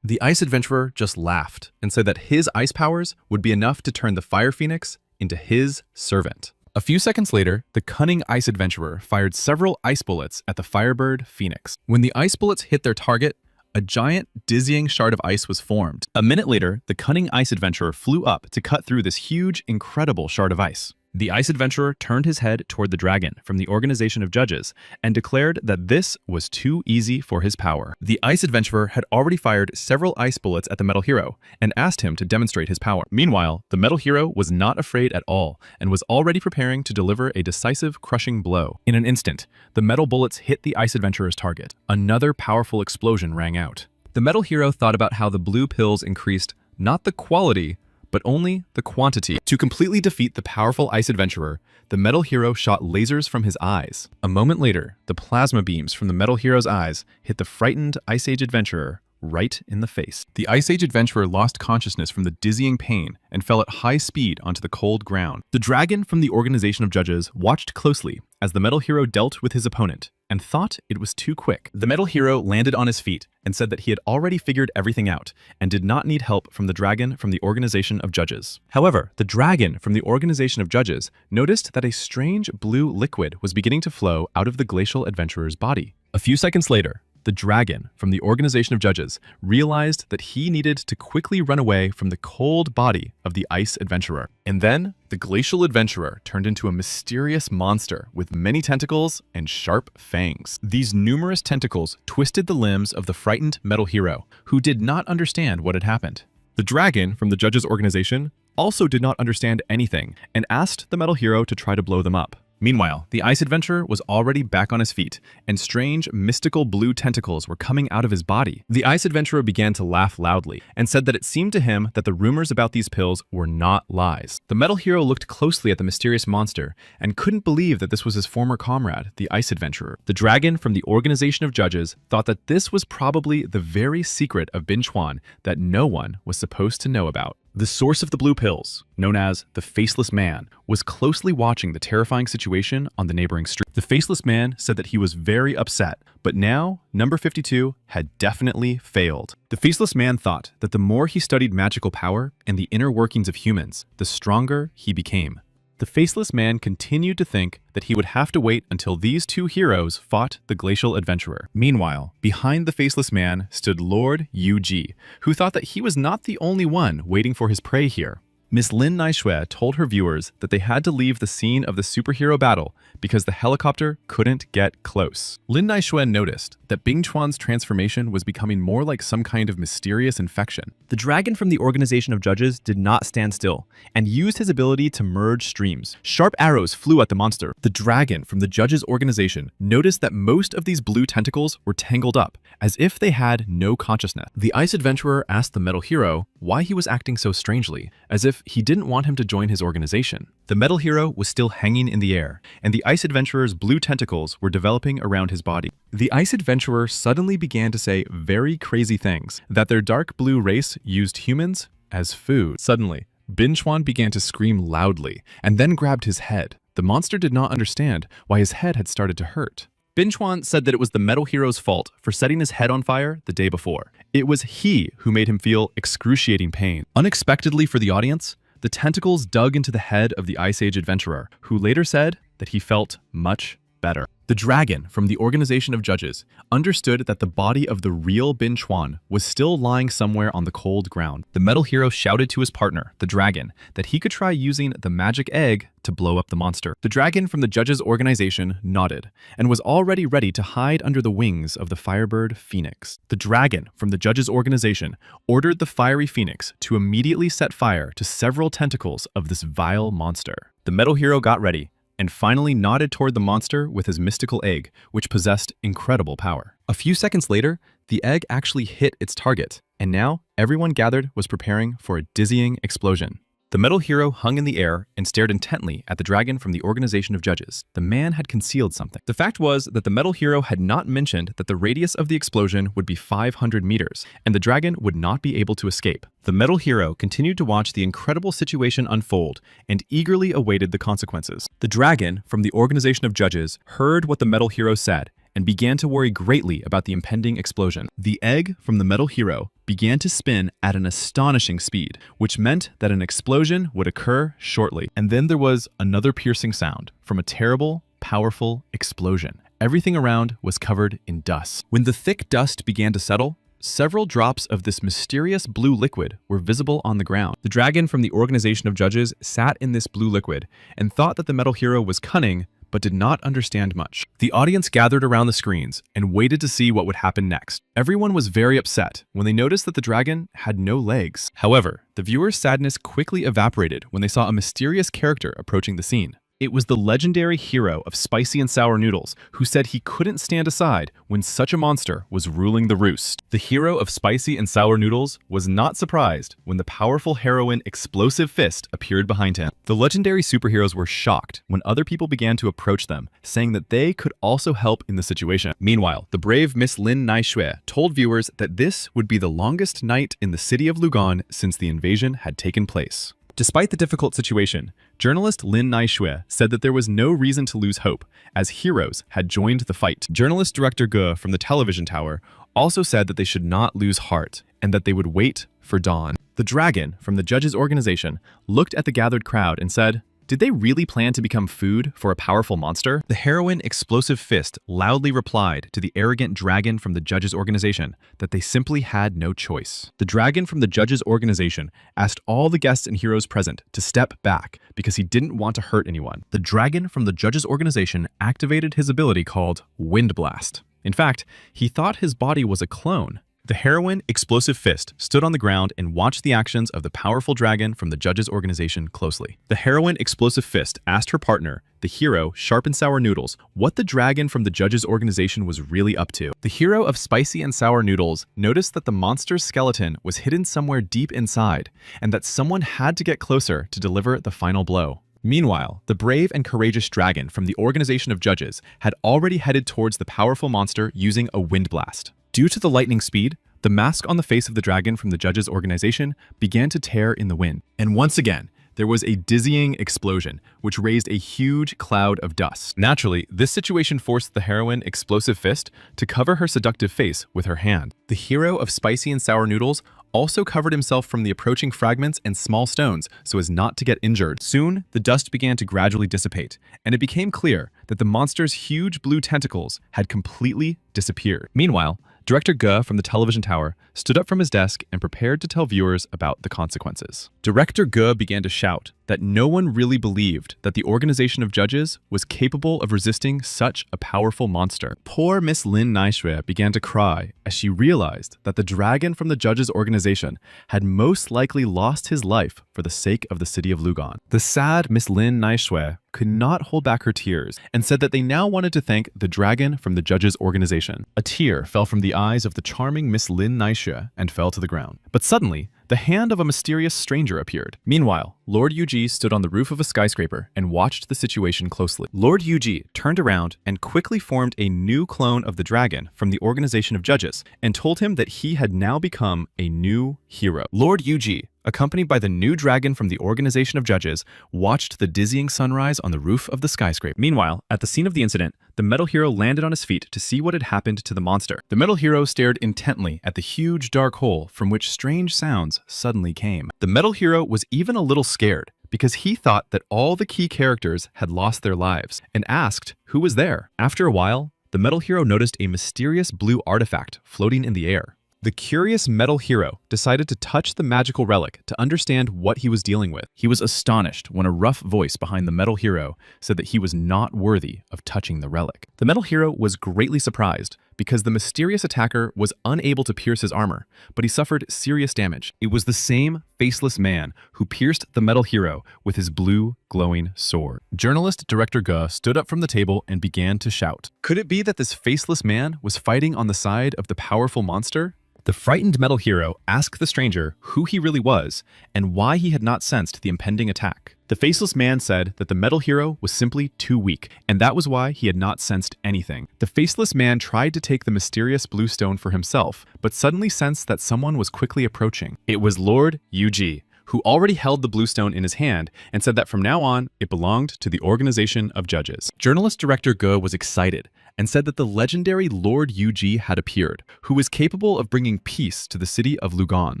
The ice adventurer just laughed and said that his ice powers would be enough to turn the fire phoenix into his servant. A few seconds later, the cunning ice adventurer fired several ice bullets at the firebird phoenix. When the ice bullets hit their target, a giant, dizzying shard of ice was formed. A minute later, the cunning ice adventurer flew up to cut through this huge, incredible shard of ice. The ice adventurer turned his head toward the dragon from the organization of judges and declared that this was too easy for his power. The ice adventurer had already fired several ice bullets at the metal hero and asked him to demonstrate his power. Meanwhile, the metal hero was not afraid at all and was already preparing to deliver a decisive, crushing blow. In an instant, the metal bullets hit the ice adventurer's target. Another powerful explosion rang out. The metal hero thought about how the blue pills increased not the quality, but only the quantity. To completely defeat the powerful ice adventurer, the metal hero shot lasers from his eyes. A moment later, the plasma beams from the metal hero's eyes hit the frightened Ice Age adventurer right in the face. The Ice Age adventurer lost consciousness from the dizzying pain and fell at high speed onto the cold ground. The dragon from the organization of judges watched closely as the metal hero dealt with his opponent and thought it was too quick. The metal hero landed on his feet and said that he had already figured everything out and did not need help from the dragon from the organization of judges. However, the dragon from the organization of judges noticed that a strange blue liquid was beginning to flow out of the glacial adventurer's body. A few seconds later, the dragon from the organization of judges realized that he needed to quickly run away from the cold body of the ice adventurer. And then the glacial adventurer turned into a mysterious monster with many tentacles and sharp fangs. These numerous tentacles twisted the limbs of the frightened metal hero, who did not understand what had happened. The dragon from the judges' organization also did not understand anything and asked the metal hero to try to blow them up. Meanwhile, the ice adventurer was already back on his feet, and strange, mystical blue tentacles were coming out of his body. The ice adventurer began to laugh loudly, and said that it seemed to him that the rumors about these pills were not lies. The metal hero looked closely at the mysterious monster, and couldn't believe that this was his former comrade, the ice adventurer. The dragon from the organization of judges thought that this was probably the very secret of Bin Chuan that no one was supposed to know about. The source of the blue pills, known as the Faceless Man, was closely watching the terrifying situation on the neighboring street. The Faceless Man said that he was very upset, but now number 52 had definitely failed. The Faceless Man thought that the more he studied magical power and the inner workings of humans, the stronger he became. The Faceless Man continued to think that he would have to wait until these two heroes fought the glacial adventurer. Meanwhile, behind the Faceless Man stood Lord Yu Ji, who thought that he was not the only one waiting for his prey here. Miss Lin Naishui told her viewers that they had to leave the scene of the superhero battle because the helicopter couldn't get close. Lin Naishui noticed that Bing Chuan's transformation was becoming more like some kind of mysterious infection. The dragon from the organization of judges did not stand still and used his ability to merge streams. Sharp arrows flew at the monster. The dragon from the judges' organization noticed that most of these blue tentacles were tangled up, as if they had no consciousness. The ice adventurer asked the metal hero why he was acting so strangely, as if he didn't want him to join his organization. The metal hero was still hanging in the air, and the ice adventurer's blue tentacles were developing around his body. The ice adventurer suddenly began to say very crazy things, that their dark blue race used humans as food. Suddenly, Bin Chuan began to scream loudly, and then grabbed his head. The monster did not understand why his head had started to hurt. Bin Chuan said that it was the metal hero's fault for setting his head on fire the day before. It was he who made him feel excruciating pain. Unexpectedly for the audience, the tentacles dug into the head of the Ice Age adventurer, who later said that he felt much better. The dragon from the organization of judges understood that the body of the real Bin Chuan was still lying somewhere on the cold ground. The metal hero shouted to his partner, the dragon, that he could try using the magic egg to blow up the monster. The dragon from the judges' organization nodded and was already ready to hide under the wings of the firebird phoenix. The dragon from the judges' organization ordered the fiery phoenix to immediately set fire to several tentacles of this vile monster. The metal hero got ready and finally nodded toward the monster with his mystical egg, which possessed incredible power. A few seconds later, the egg actually hit its target, and now everyone gathered was preparing for a dizzying explosion. The metal hero hung in the air and stared intently at the dragon from the organization of judges. The man had concealed something. The fact was that the metal hero had not mentioned that the radius of the explosion would be 500 meters, and the dragon would not be able to escape. The metal hero continued to watch the incredible situation unfold and eagerly awaited the consequences. The dragon from the organization of judges heard what the metal hero said and began to worry greatly about the impending explosion. The egg from the metal hero began to spin at an astonishing speed, which meant that an explosion would occur shortly. And then there was another piercing sound from a terrible, powerful explosion. Everything around was covered in dust. When the thick dust began to settle, several drops of this mysterious blue liquid were visible on the ground. The dragon from the organization of judges sat in this blue liquid and thought that the metal hero was cunning, but did not understand much. The audience gathered around the screens and waited to see what would happen next. Everyone was very upset when they noticed that the dragon had no legs. However, the viewers' sadness quickly evaporated when they saw a mysterious character approaching the scene. It was the legendary hero of spicy and sour noodles who said he couldn't stand aside when such a monster was ruling the roost. The hero of spicy and sour noodles was not surprised when the powerful heroine Explosive Fist appeared behind him. The legendary superheroes were shocked when other people began to approach them, saying that they could also help in the situation. Meanwhile, the brave Miss Lin Naishui told viewers that this would be the longest night in the city of Lugan since the invasion had taken place. Despite the difficult situation, journalist Lin Naishui said that there was no reason to lose hope, as heroes had joined the fight. Journalist Director Ge from the television tower also said that they should not lose heart and that they would wait for dawn. The dragon from the judges' organization looked at the gathered crowd and said, "Did they really plan to become food for a powerful monster?" The heroine Explosive Fist loudly replied to the arrogant dragon from the judges' organization that they simply had no choice. The dragon from the judges' organization asked all the guests and heroes present to step back because he didn't want to hurt anyone. The dragon from the judges' organization activated his ability called Wind Blast. In fact, he thought his body was a clone. The heroine Explosive Fist stood on the ground and watched the actions of the powerful dragon from the judges' organization closely. The heroine Explosive Fist asked her partner, the hero Sharp and Sour Noodles, what the dragon from the judges' organization was really up to. The hero of Spicy and Sour Noodles noticed that the monster's skeleton was hidden somewhere deep inside, and that someone had to get closer to deliver the final blow. Meanwhile, the brave and courageous dragon from the organization of judges had already headed towards the powerful monster using a wind blast. Due to the lightning speed, the mask on the face of the dragon from the judges' organization began to tear in the wind. And once again, there was a dizzying explosion, which raised a huge cloud of dust. Naturally, this situation forced the heroine Explosive Fist to cover her seductive face with her hand. The hero of Spicy and Sour Noodles also covered himself from the approaching fragments and small stones so as not to get injured. Soon, the dust began to gradually dissipate, and it became clear that the monster's huge blue tentacles had completely disappeared. Meanwhile, Director Ge from the television tower stood up from his desk and prepared to tell viewers about the consequences. Director Ge began to shout that no one really believed that the organization of judges was capable of resisting such a powerful monster. Poor Miss Lin Naishui began to cry as she realized that the dragon from the judges' organization had most likely lost his life for the sake of the city of Lugan. The sad Miss Lin Naishui could not hold back her tears and said that they now wanted to thank the dragon from the judges' organization. A tear fell from the eyes of the charming Miss Lin Naishui and fell to the ground. But suddenly, the hand of a mysterious stranger appeared. Meanwhile, Lord Yuji stood on the roof of a skyscraper and watched the situation closely. Lord Yuji turned around and quickly formed a new clone of the dragon from the organization of judges and told him that he had now become a new hero. Lord Yuji, accompanied by the new dragon from the organization of judges, watched the dizzying sunrise on the roof of the skyscraper. Meanwhile, at the scene of the incident, the metal hero landed on his feet to see what had happened to the monster. The metal hero stared intently at the huge dark hole from which strange sounds suddenly came. The metal hero was even a little scared, because he thought that all the key characters had lost their lives and asked who was there. After a while, the metal hero noticed a mysterious blue artifact floating in the air. The curious metal hero decided to touch the magical relic to understand what he was dealing with. He was astonished when a rough voice behind the metal hero said that he was not worthy of touching the relic. The metal hero was greatly surprised because the mysterious attacker was unable to pierce his armor, but he suffered serious damage. It was the same faceless man who pierced the metal hero with his blue, glowing sword. Journalist Director Ge stood up from the table and began to shout. Could it be that this faceless man was fighting on the side of the powerful monster? The frightened metal hero asked the stranger who he really was and why he had not sensed the impending attack. The faceless man said that the metal hero was simply too weak, and that was why he had not sensed anything. The faceless man tried to take the mysterious blue stone for himself, but suddenly sensed that someone was quickly approaching. It was Lord Yuji, who already held the blue stone in his hand and said that from now on, it belonged to the Organization of Judges. Journalist Director Ge was excited and said that the legendary Lord Yuji had appeared, who was capable of bringing peace to the city of Lugon.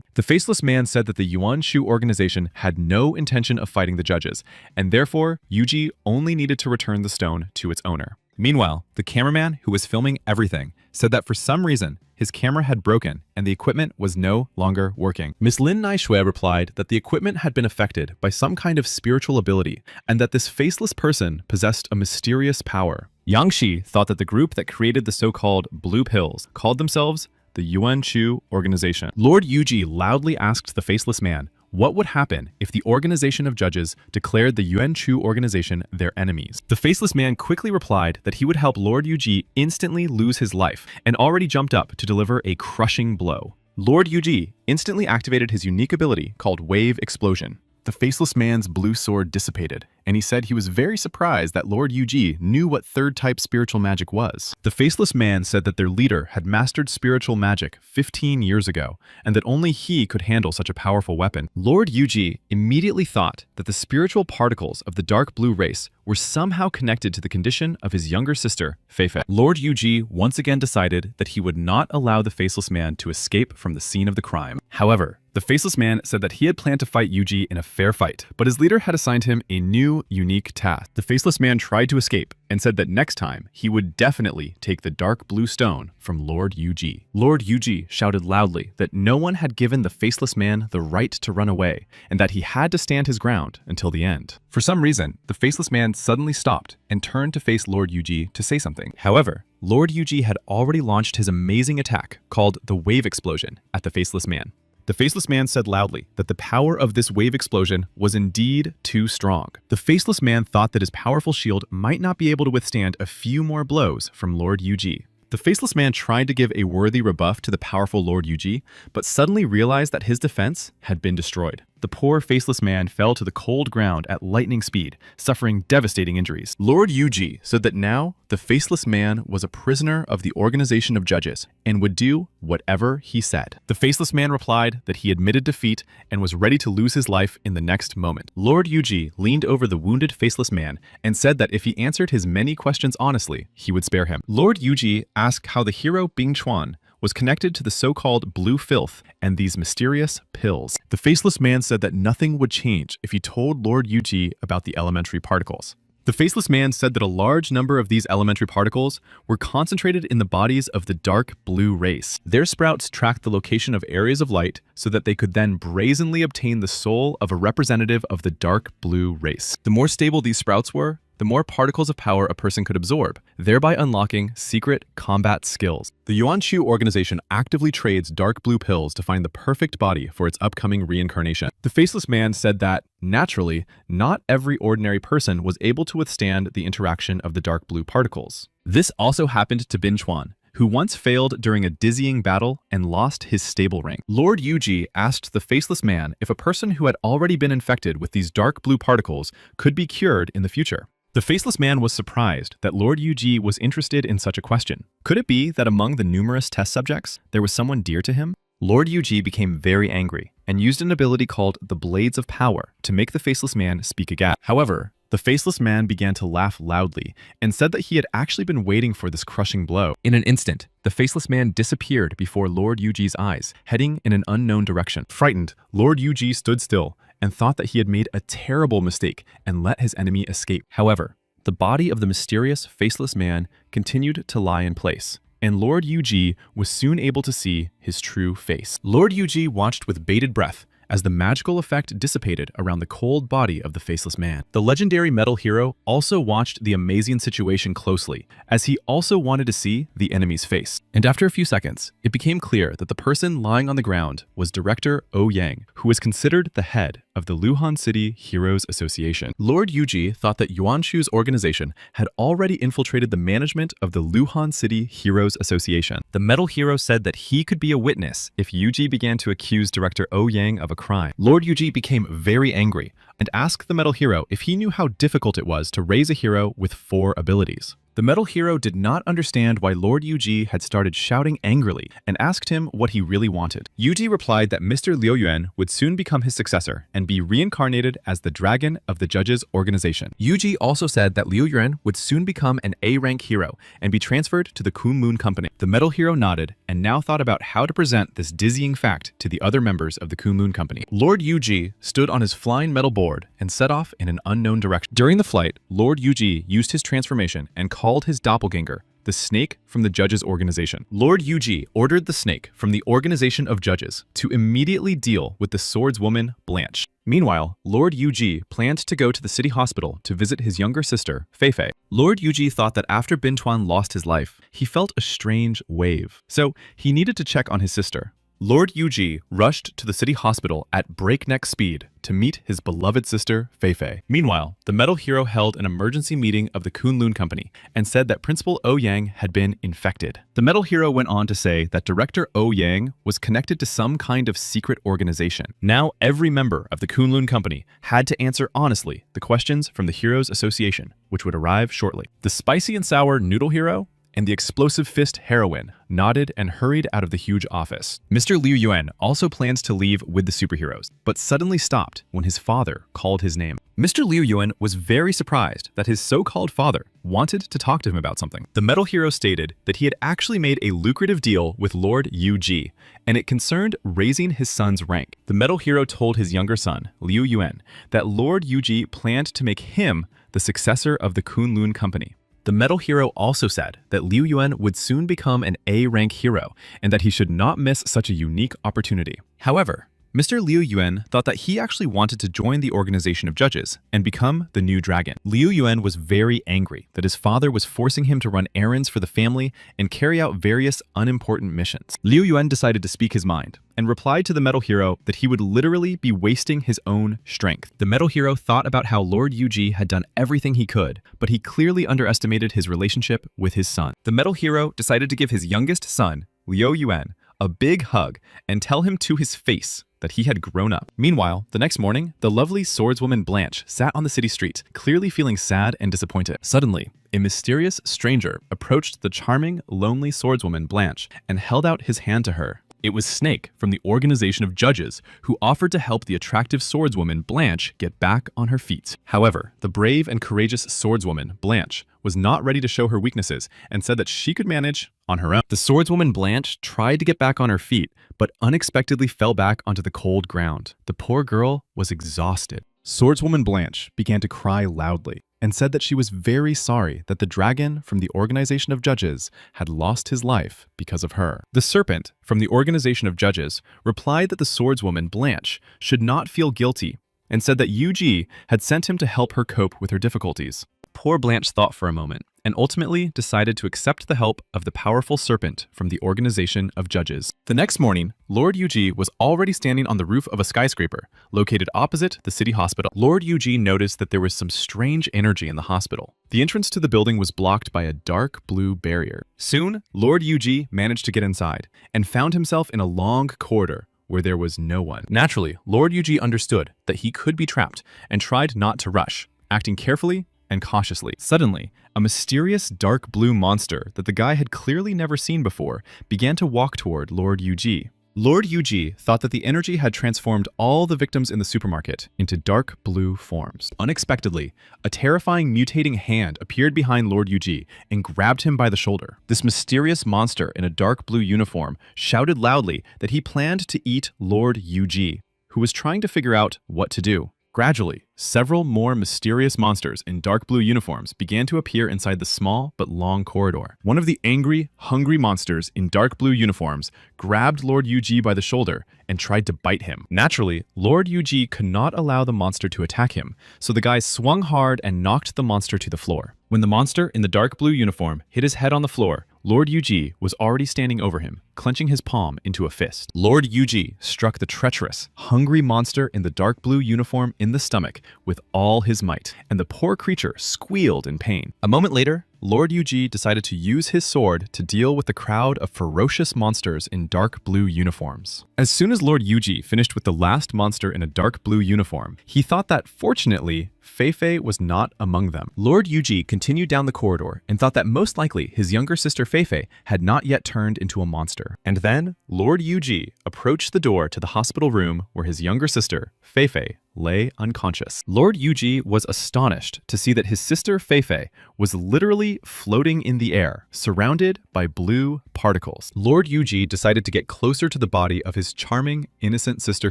The faceless man said that the Yuan Shu organization had no intention of fighting the judges, and therefore Yuji only needed to return the stone to its owner. Meanwhile, the cameraman who was filming everything said that for some reason, his camera had broken and the equipment was no longer working. Miss Lin Naishui replied that the equipment had been affected by some kind of spiritual ability and that this faceless person possessed a mysterious power. Yang Shi thought that the group that created the so-called blue pills called themselves the Yuan Shu organization. Lord Yuji loudly asked the faceless man what would happen if the Organization of Judges declared the Yuan Shu organization their enemies. The faceless man quickly replied that he would help Lord Yuji instantly lose his life and already jumped up to deliver a crushing blow. Lord Yuji instantly activated his unique ability called Wave Explosion. The faceless man's blue sword dissipated, and he said he was very surprised that Lord Yuji knew what third-type spiritual magic was. The faceless man said that their leader had mastered spiritual magic 15 years ago, and that only he could handle such a powerful weapon. Lord Yuji immediately thought that the spiritual particles of the dark blue race were somehow connected to the condition of his younger sister, Feifei. Lord Yuji once again decided that he would not allow the faceless man to escape from the scene of the crime. However, the faceless man said that he had planned to fight Yuji in a fair fight, but his leader had assigned him a new, unique task. The faceless man tried to escape and said that next time he would definitely take the dark blue stone from Lord Yuji. Lord Yuji shouted loudly that no one had given the faceless man the right to run away and that he had to stand his ground until the end. For some reason, the faceless man suddenly stopped and turned to face Lord Yuji to say something. However, Lord Yuji had already launched his amazing attack called the Wave Explosion at the faceless man. The faceless man said loudly that the power of this wave explosion was indeed too strong. The faceless man thought that his powerful shield might not be able to withstand a few more blows from Lord Yuji. The faceless man tried to give a worthy rebuff to the powerful Lord Yuji, but suddenly realized that his defense had been destroyed. The poor faceless man fell to the cold ground at lightning speed, suffering devastating injuries. Lord Yuji said that now the faceless man was a prisoner of the Organization of Judges and would do whatever he said. The faceless man replied that he admitted defeat and was ready to lose his life in the next moment. Lord Yuji leaned over the wounded faceless man and said that if he answered his many questions honestly, he would spare him. Lord Yuji asked how the hero Bing Chuan was connected to the so-called blue filth and these mysterious pills. The faceless man said that nothing would change if he told Lord Yuji about the elementary particles. The faceless man said that a large number of these elementary particles were concentrated in the bodies of the dark blue race. Their sprouts tracked the location of areas of light so that they could then brazenly obtain the soul of a representative of the dark blue race. The more stable these sprouts were, the more particles of power a person could absorb, thereby unlocking secret combat skills. The Yuan Shu organization actively trades dark blue pills to find the perfect body for its upcoming reincarnation. The faceless man said that, naturally, not every ordinary person was able to withstand the interaction of the dark blue particles. This also happened to Bin Chuan, who once failed during a dizzying battle and lost his stable ring. Lord Yuji asked the faceless man if a person who had already been infected with these dark blue particles could be cured in the future. The faceless man was surprised that Lord Yuji was interested in such a question. Could it be that among the numerous test subjects, there was someone dear to him? Lord Yuji became very angry and used an ability called the Blades of Power to make the faceless man speak again. However, the faceless man began to laugh loudly and said that he had actually been waiting for this crushing blow. In an instant, the faceless man disappeared before Lord Yuji's eyes, heading in an unknown direction. Frightened, Lord Yuji stood still and thought that he had made a terrible mistake and let his enemy escape. However, the body of the mysterious, faceless man continued to lie in place, and Lord Yuji was soon able to see his true face. Lord Yuji watched with bated breath as the magical effect dissipated around the cold body of the faceless man. The legendary metal hero also watched the amazing situation closely, as he also wanted to see the enemy's face. And after a few seconds, it became clear that the person lying on the ground was Director Oh Yang, who was considered the head of the Luhan City Heroes Association. Lord Yuji thought that Yuan Shu's organization had already infiltrated the management of the Luhan City Heroes Association. The metal hero said that he could be a witness if Yuji began to accuse Director Oh Yang of a crime. Lord Yuji became very angry and asked the metal hero if he knew how difficult it was to raise a hero with 4 abilities. The metal hero did not understand why Lord Yuji had started shouting angrily and asked him what he really wanted. Yuji replied that Mr. Liu Yuan would soon become his successor and be reincarnated as the dragon of the judges' organization. Yuji also said that Liu Yuan would soon become an A-rank hero and be transferred to the Kunlun Company. The metal hero nodded and now thought about how to present this dizzying fact to the other members of the Kunlun Company. Lord Yuji stood on his flying metal board and set off in an unknown direction. During the flight, Lord Yuji used his transformation and called his doppelganger, the snake from the judges' organization. Lord Yuji ordered the snake from the organization of judges to immediately deal with the swordswoman Blanche. Meanwhile, Lord Yuji planned to go to the city hospital to visit his younger sister, Feifei. Lord Yuji thought that after Bintuan lost his life, he felt a strange wave, so he needed to check on his sister. Lord Yuji rushed to the city hospital at breakneck speed to meet his beloved sister, Feifei. Meanwhile, the metal hero held an emergency meeting of the Kunlun Company and said that Principal Oh Yang had been infected. The metal hero went on to say that Director Oh Yang was connected to some kind of secret organization. Now, every member of the Kunlun Company had to answer honestly the questions from the Heroes Association, which would arrive shortly. The spicy and sour noodle hero and the explosive fist heroine nodded and hurried out of the huge office. Mr. Liu Yuan also plans to leave with the superheroes, but suddenly stopped when his father called his name. Mr. Liu Yuan was very surprised that his so-called father wanted to talk to him about something. The metal hero stated that he had actually made a lucrative deal with Lord Yuji, and it concerned raising his son's rank. The metal hero told his younger son, Liu Yuan, that Lord Yuji planned to make him the successor of the Kunlun Company. The metal hero also said that Liu Yuan would soon become an A-rank hero and that he should not miss such a unique opportunity. However, Mr. Liu Yuan thought that he actually wanted to join the organization of judges and become the new dragon. Liu Yuan was very angry that his father was forcing him to run errands for the family and carry out various unimportant missions. Liu Yuan decided to speak his mind and replied to the metal hero that he would literally be wasting his own strength. The metal hero thought about how Lord Yuji had done everything he could, but he clearly underestimated his relationship with his son. The metal hero decided to give his youngest son, Liu Yuan, a big hug and tell him to his face that he had grown up. Meanwhile, the next morning, the lovely swordswoman Blanche sat on the city street, clearly feeling sad and disappointed. Suddenly, a mysterious stranger approached the charming, lonely swordswoman Blanche and held out his hand to her. It was Snake from the organization of judges who offered to help the attractive swordswoman Blanche get back on her feet. However, the brave and courageous swordswoman Blanche was not ready to show her weaknesses and said that she could manage on her own. The swordswoman Blanche tried to get back on her feet, but unexpectedly fell back onto the cold ground. The poor girl was exhausted. Swordswoman Blanche began to cry loudly and said that she was very sorry that the dragon from the organization of judges had lost his life because of her. The serpent from the organization of judges replied that the swordswoman Blanche should not feel guilty and said that Yuji had sent him to help her cope with her difficulties. Poor Blanche thought for a moment and ultimately decided to accept the help of the powerful serpent from the organization of judges. The next morning, Lord Yuji was already standing on the roof of a skyscraper located opposite the city hospital. Lord Yuji noticed that there was some strange energy in the hospital. The entrance to the building was blocked by a dark blue barrier. Soon, Lord Yuji managed to get inside and found himself in a long corridor where there was no one. Naturally, Lord Yuji understood that he could be trapped and tried not to rush, acting carefully and cautiously. Suddenly, a mysterious dark blue monster that the guy had clearly never seen before began to walk toward Lord Yuji. Lord Yuji thought that the energy had transformed all the victims in the supermarket into dark blue forms. Unexpectedly, a terrifying mutating hand appeared behind Lord Yuji and grabbed him by the shoulder. This mysterious monster in a dark blue uniform shouted loudly that he planned to eat Lord Yuji. who was trying to figure out what to do. Gradually, several more mysterious monsters in dark blue uniforms began to appear inside the small but long corridor. One of the angry, hungry monsters in dark blue uniforms grabbed Lord Yuji by the shoulder and tried to bite him. Naturally, Lord Yuji could not allow the monster to attack him, so the guy swung hard and knocked the monster to the floor. When the monster in the dark blue uniform hit his head on the floor, Lord Yuji was already standing over him, clenching his palm into a fist. Lord Yuji struck the treacherous, hungry monster in the dark blue uniform in the stomach with all his might, and the poor creature squealed in pain. A moment later, Lord Yuji decided to use his sword to deal with the crowd of ferocious monsters in dark blue uniforms. As soon as Lord Yuji finished with the last monster in a dark blue uniform, he thought that, fortunately, Feifei was not among them. Lord Yuji continued down the corridor and thought that most likely his younger sister Feifei had not yet turned into a monster. And then, Lord Yuji approached the door to the hospital room where his younger sister, Feifei, lay unconscious. Lord Yuji was astonished to see that his sister Feifei was literally floating in the air, surrounded by blue particles. Lord Yuji decided to get closer to the body of his charming, innocent sister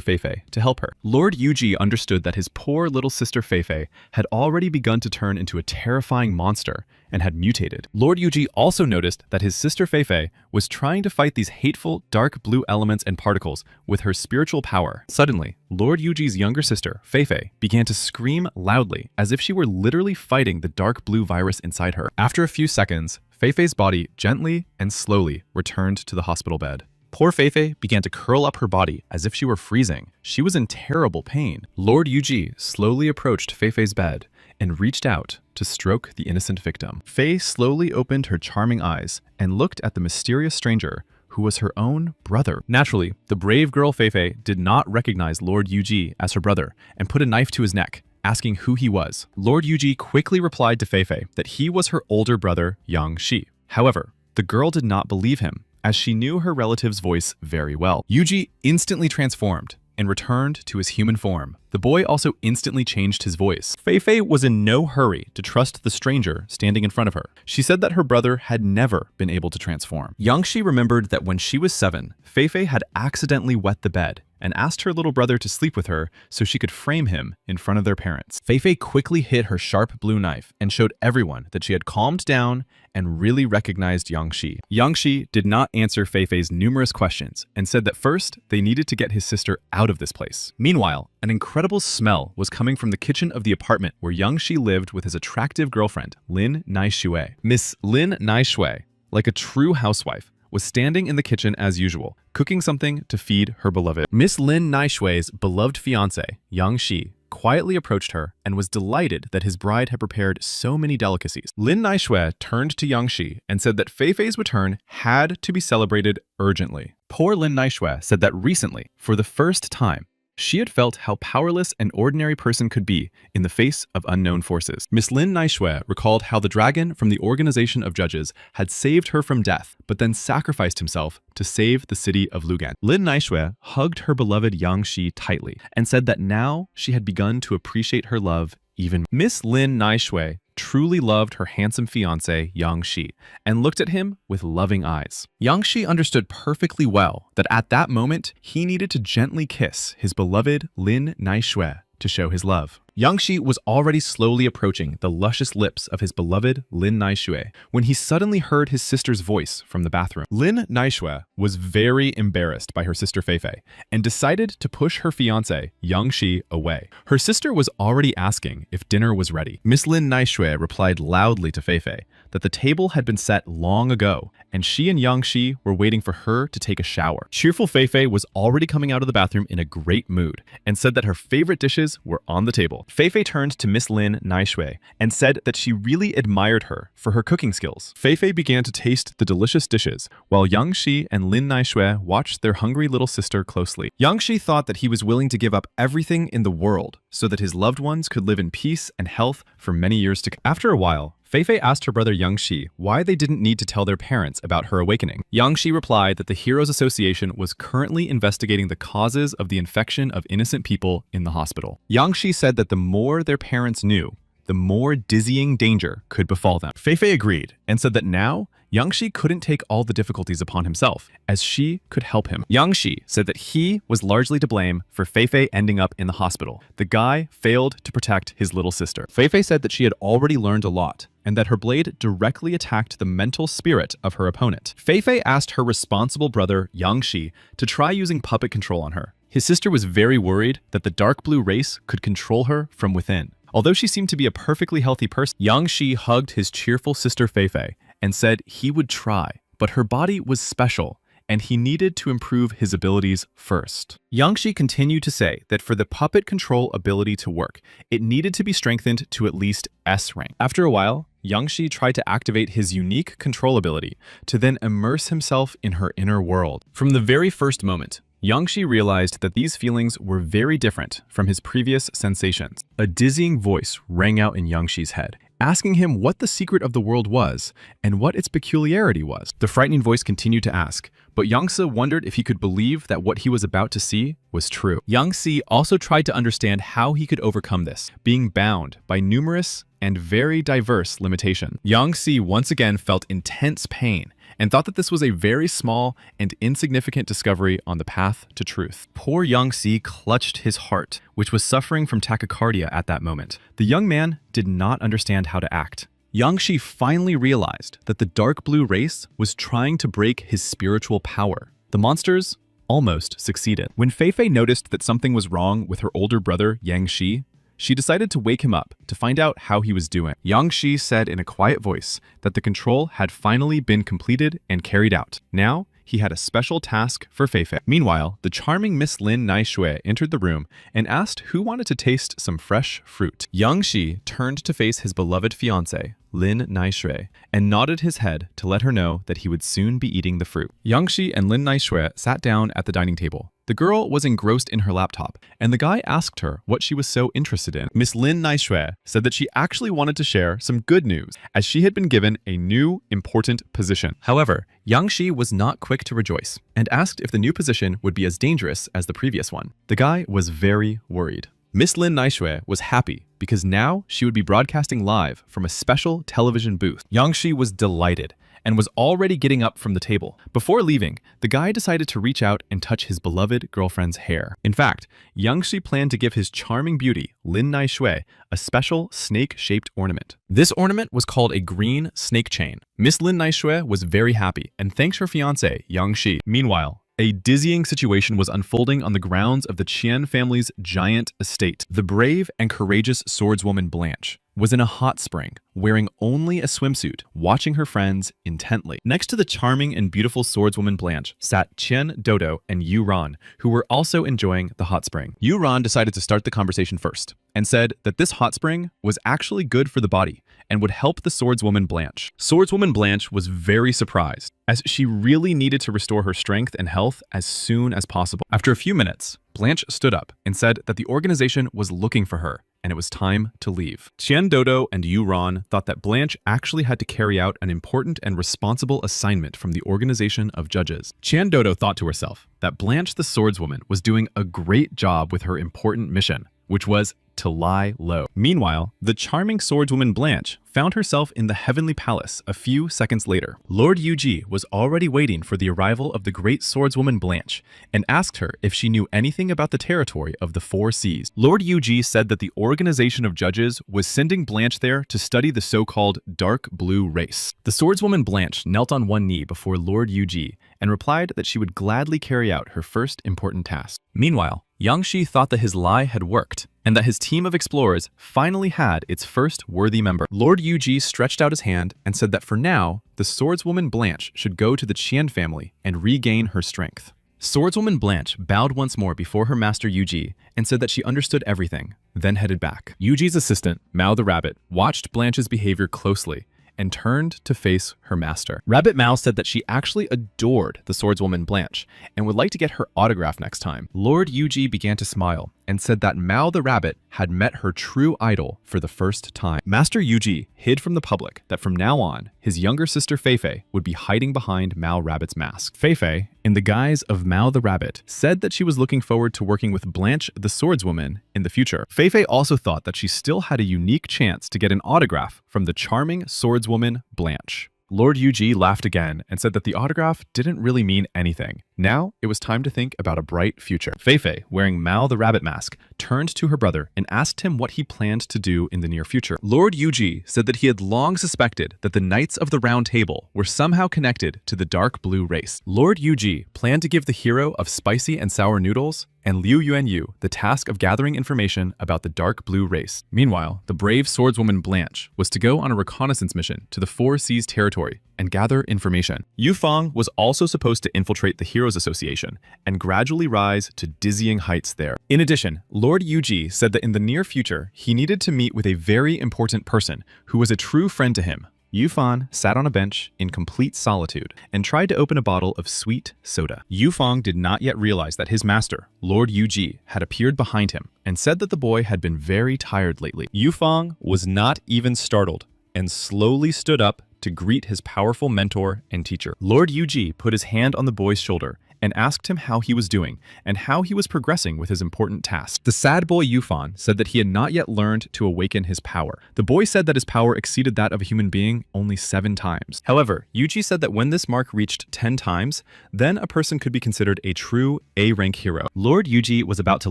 Feifei to help her. Lord Yuji understood that his poor little sister Feifei had already begun to turn into a terrifying monster and had mutated. Lord Yuji also noticed that his sister Feifei was trying to fight these hateful dark blue elements and particles with her spiritual power. Suddenly, Lord Yuji's younger sister, Feifei, began to scream loudly as if she were literally fighting the dark blue virus inside her. After a few seconds, Feifei's body gently and slowly returned to the hospital bed. Poor Feifei began to curl up her body as if she were freezing. She was in terrible pain. Lord Yuji slowly approached Feifei's bed and reached out to stroke the innocent victim. Fei slowly opened her charming eyes and looked at the mysterious stranger who was her own brother. Naturally, the brave girl Feifei did not recognize Lord Yuji as her brother and put a knife to his neck, asking who he was. Lord Yuji quickly replied to Feifei that he was her older brother, Yang Shi. However, the girl did not believe him, as she knew her relative's voice very well. Yuji instantly transformed and returned to his human form. The boy also instantly changed his voice. Feifei was in no hurry to trust the stranger standing in front of her. She said that her brother had never been able to transform. Yangshi remembered that when she was 7, Feifei had accidentally wet the bed and asked her little brother to sleep with her so she could frame him in front of their parents. Feifei quickly hid her sharp blue knife and showed everyone that she had calmed down and really recognized Yang Shi. Yang Shi did not answer Feifei's numerous questions and said that first they needed to get his sister out of this place. Meanwhile, an incredible smell was coming from the kitchen of the apartment where Yang Shi lived with his attractive girlfriend, Lin Naishui. Miss Lin Naishui, like a true housewife, was standing in the kitchen as usual, cooking something to feed her beloved. Miss Lin Naishui's beloved fiancé, Yang Shi, quietly approached her and was delighted that his bride had prepared so many delicacies. Lin Naishui turned to Yang Shi and said that Feifei's return had to be celebrated urgently. Poor Lin Naishui said that recently, for the first time, she had felt how powerless an ordinary person could be in the face of unknown forces. Miss Lin Naishui recalled how the dragon from the organization of judges had saved her from death, but then sacrificed himself to save the city of Lugan. Lin Naishui hugged her beloved Yang Shi tightly and said that now she had begun to appreciate her love even more. Miss Lin Naishui truly loved her handsome fiancé, Yang Shi, and looked at him with loving eyes. Yang Shi understood perfectly well that at that moment, he needed to gently kiss his beloved Lin Naishui to show his love. Yang Shi was already slowly approaching the luscious lips of his beloved Lin Naishui when he suddenly heard his sister's voice from the bathroom. Lin Naishui was very embarrassed by her sister Feifei and decided to push her fiancé, Yang Shi, away. Her sister was already asking if dinner was ready. Miss Lin Naishui replied loudly to Feifei that the table had been set long ago and she and Yang Shi were waiting for her to take a shower. Cheerful Feifei was already coming out of the bathroom in a great mood and said that her favorite dishes were on the table. Feifei turned to Miss Lin Naishui and said that she really admired her for her cooking skills. Feifei began to taste the delicious dishes, while Yang Shi and Lin Naishui watched their hungry little sister closely. Yang Shi thought that he was willing to give up everything in the world so that his loved ones could live in peace and health for many years to come. After a while, Feifei asked her brother Yang Shi why they didn't need to tell their parents about her awakening. Yang Shi replied that the Heroes Association was currently investigating the causes of the infection of innocent people in the hospital. Yang Shi said that the more their parents knew, the more dizzying danger could befall them. Feifei agreed and said that now Yang Shi couldn't take all the difficulties upon himself, as she could help him. Yang Shi said that he was largely to blame for Fei Fei ending up in the hospital. The guy failed to protect his little sister. Fei Fei said that she had already learned a lot, and that her blade directly attacked the mental spirit of her opponent. Fei Fei asked her responsible brother, Yang Shi, to try using puppet control on her. His sister was very worried that the dark blue race could control her from within. Although she seemed to be a perfectly healthy person, Yang Shi hugged his cheerful sister Fei Fei and said he would try, but her body was special, and he needed to improve his abilities first. Yang Shi continued to say that for the puppet control ability to work, it needed to be strengthened to at least S rank. After a while, Yang Shi tried to activate his unique control ability to then immerse himself in her inner world. From the very first moment, Yang Shi realized that these feelings were very different from his previous sensations. A dizzying voice rang out in Yang Shi's head, asking him what the secret of the world was and what its peculiarity was. The frightening voice continued to ask, but Yang Se wondered if he could believe that what he was about to see was true. Yang Se also tried to understand how he could overcome this, being bound by numerous and very diverse limitations. Yang Se once again felt intense pain and thought that this was a very small and insignificant discovery on the path to truth. Poor Yang Se clutched his heart, which was suffering from tachycardia at that moment. The young man did not understand how to act. Yang Shi finally realized that the dark blue race was trying to break his spiritual power. The monsters almost succeeded. When Fei Fei noticed that something was wrong with her older brother, Yang Shi, she decided to wake him up to find out how he was doing. Yang Shi said in a quiet voice that the control had finally been completed and carried out. Now, he had a special task for Fei Fei. Meanwhile, the charming Miss Lin Naishui entered the room and asked who wanted to taste some fresh fruit. Yang Shi turned to face his beloved fiancée, Lin Naishui, and nodded his head to let her know that he would soon be eating the fruit. Yang Shi and Lin Naishui sat down at the dining table. The girl was engrossed in her laptop, and the guy asked her what she was so interested in. Miss Lin Naishui said that she actually wanted to share some good news, as she had been given a new, important position. However, Yang Shi was not quick to rejoice, and asked if the new position would be as dangerous as the previous one. The guy was very worried. Miss Lin Naishui was happy because now she would be broadcasting live from a special television booth. Yang Shi was delighted and was already getting up from the table. Before leaving, the guy decided to reach out and touch his beloved girlfriend's hair. In fact, Yang Shi planned to give his charming beauty, Lin Naishui, a special snake-shaped ornament. This ornament was called a green snake chain. Miss Lin Naishui was very happy and thanked her fiancé, Yang Shi. Meanwhile, a dizzying situation was unfolding on the grounds of the Qian family's giant estate. The brave and courageous swordswoman Blanche was in a hot spring, wearing only a swimsuit, watching her friends intently. Next to the charming and beautiful swordswoman Blanche sat Qian Dodo and Yu Ran, who were also enjoying the hot spring. Yu Ran decided to start the conversation first, and said that this hot spring was actually good for the body and would help the swordswoman Blanche. Swordswoman Blanche was very surprised, as she really needed to restore her strength and health as soon as possible. After a few minutes, Blanche stood up and said that the organization was looking for her, and it was time to leave. Qian Dodo and Yu Ran thought that Blanche actually had to carry out an important and responsible assignment from the organization of judges. Qian Dodo thought to herself that Blanche the swordswoman was doing a great job with her important mission, which was to lie low. Meanwhile, the charming swordswoman Blanche found herself in the heavenly palace a few seconds later. Lord Yuji was already waiting for the arrival of the great swordswoman Blanche and asked her if she knew anything about the territory of the Four Seas. Lord Yuji said that the organization of judges was sending Blanche there to study the so-called dark blue race. The swordswoman Blanche knelt on one knee before Lord Yuji and replied that she would gladly carry out her first important task. Meanwhile, Yang Shi thought that his lie had worked, and that his team of explorers finally had its first worthy member. Lord Yuji stretched out his hand and said that for now, the swordswoman Blanche should go to the Qian family and regain her strength. Swordswoman Blanche bowed once more before her master Yuji and said that she understood everything, then headed back. Yuji's assistant, Mao the rabbit, watched Blanche's behavior closely and turned to face her master. Rabbit Mao said that she actually adored the swordswoman Blanche and would like to get her autograph next time. Lord Yuji began to smile and said that Mao the rabbit had met her true idol for the first time. Master Yuji hid from the public that from now on, his younger sister Fei Fei would be hiding behind Mao Rabbit's mask. Fei Fei, in the guise of Mao the rabbit, said that she was looking forward to working with Blanche the swordswoman in the future. Fei Fei also thought that she still had a unique chance to get an autograph from the charming swordswoman Blanche. Lord Yuji laughed again and said that the autograph didn't really mean anything. Now, it was time to think about a bright future. Feifei, wearing Mao the rabbit mask, turned to her brother and asked him what he planned to do in the near future. Lord Yuji said that he had long suspected that the Knights of the Round Table were somehow connected to the dark blue race. Lord Yuji planned to give the hero of spicy and sour noodles and Liu Yuanyu the task of gathering information about the dark blue race. Meanwhile, the brave swordswoman Blanche was to go on a reconnaissance mission to the Four Seas territory and gather information. Yu Fang was also supposed to infiltrate the Heroes Association and gradually rise to dizzying heights there. In addition, Lord Yuji said that in the near future, he needed to meet with a very important person who was a true friend to him. Yu Fan sat on a bench in complete solitude and tried to open a bottle of sweet soda. Yu Fang did not yet realize that his master, Lord Yuji, had appeared behind him and said that the boy had been very tired lately. Yu Fang was not even startled and slowly stood up to greet his powerful mentor and teacher. Lord Yuji put his hand on the boy's shoulder and asked him how he was doing and how he was progressing with his important task. The sad boy Yufan said that he had not yet learned to awaken his power. The boy said that his power exceeded that of a human being only 7 times. However, Yuji said that when this mark reached 10 times, then a person could be considered a true A-rank hero. Lord Yuji was about to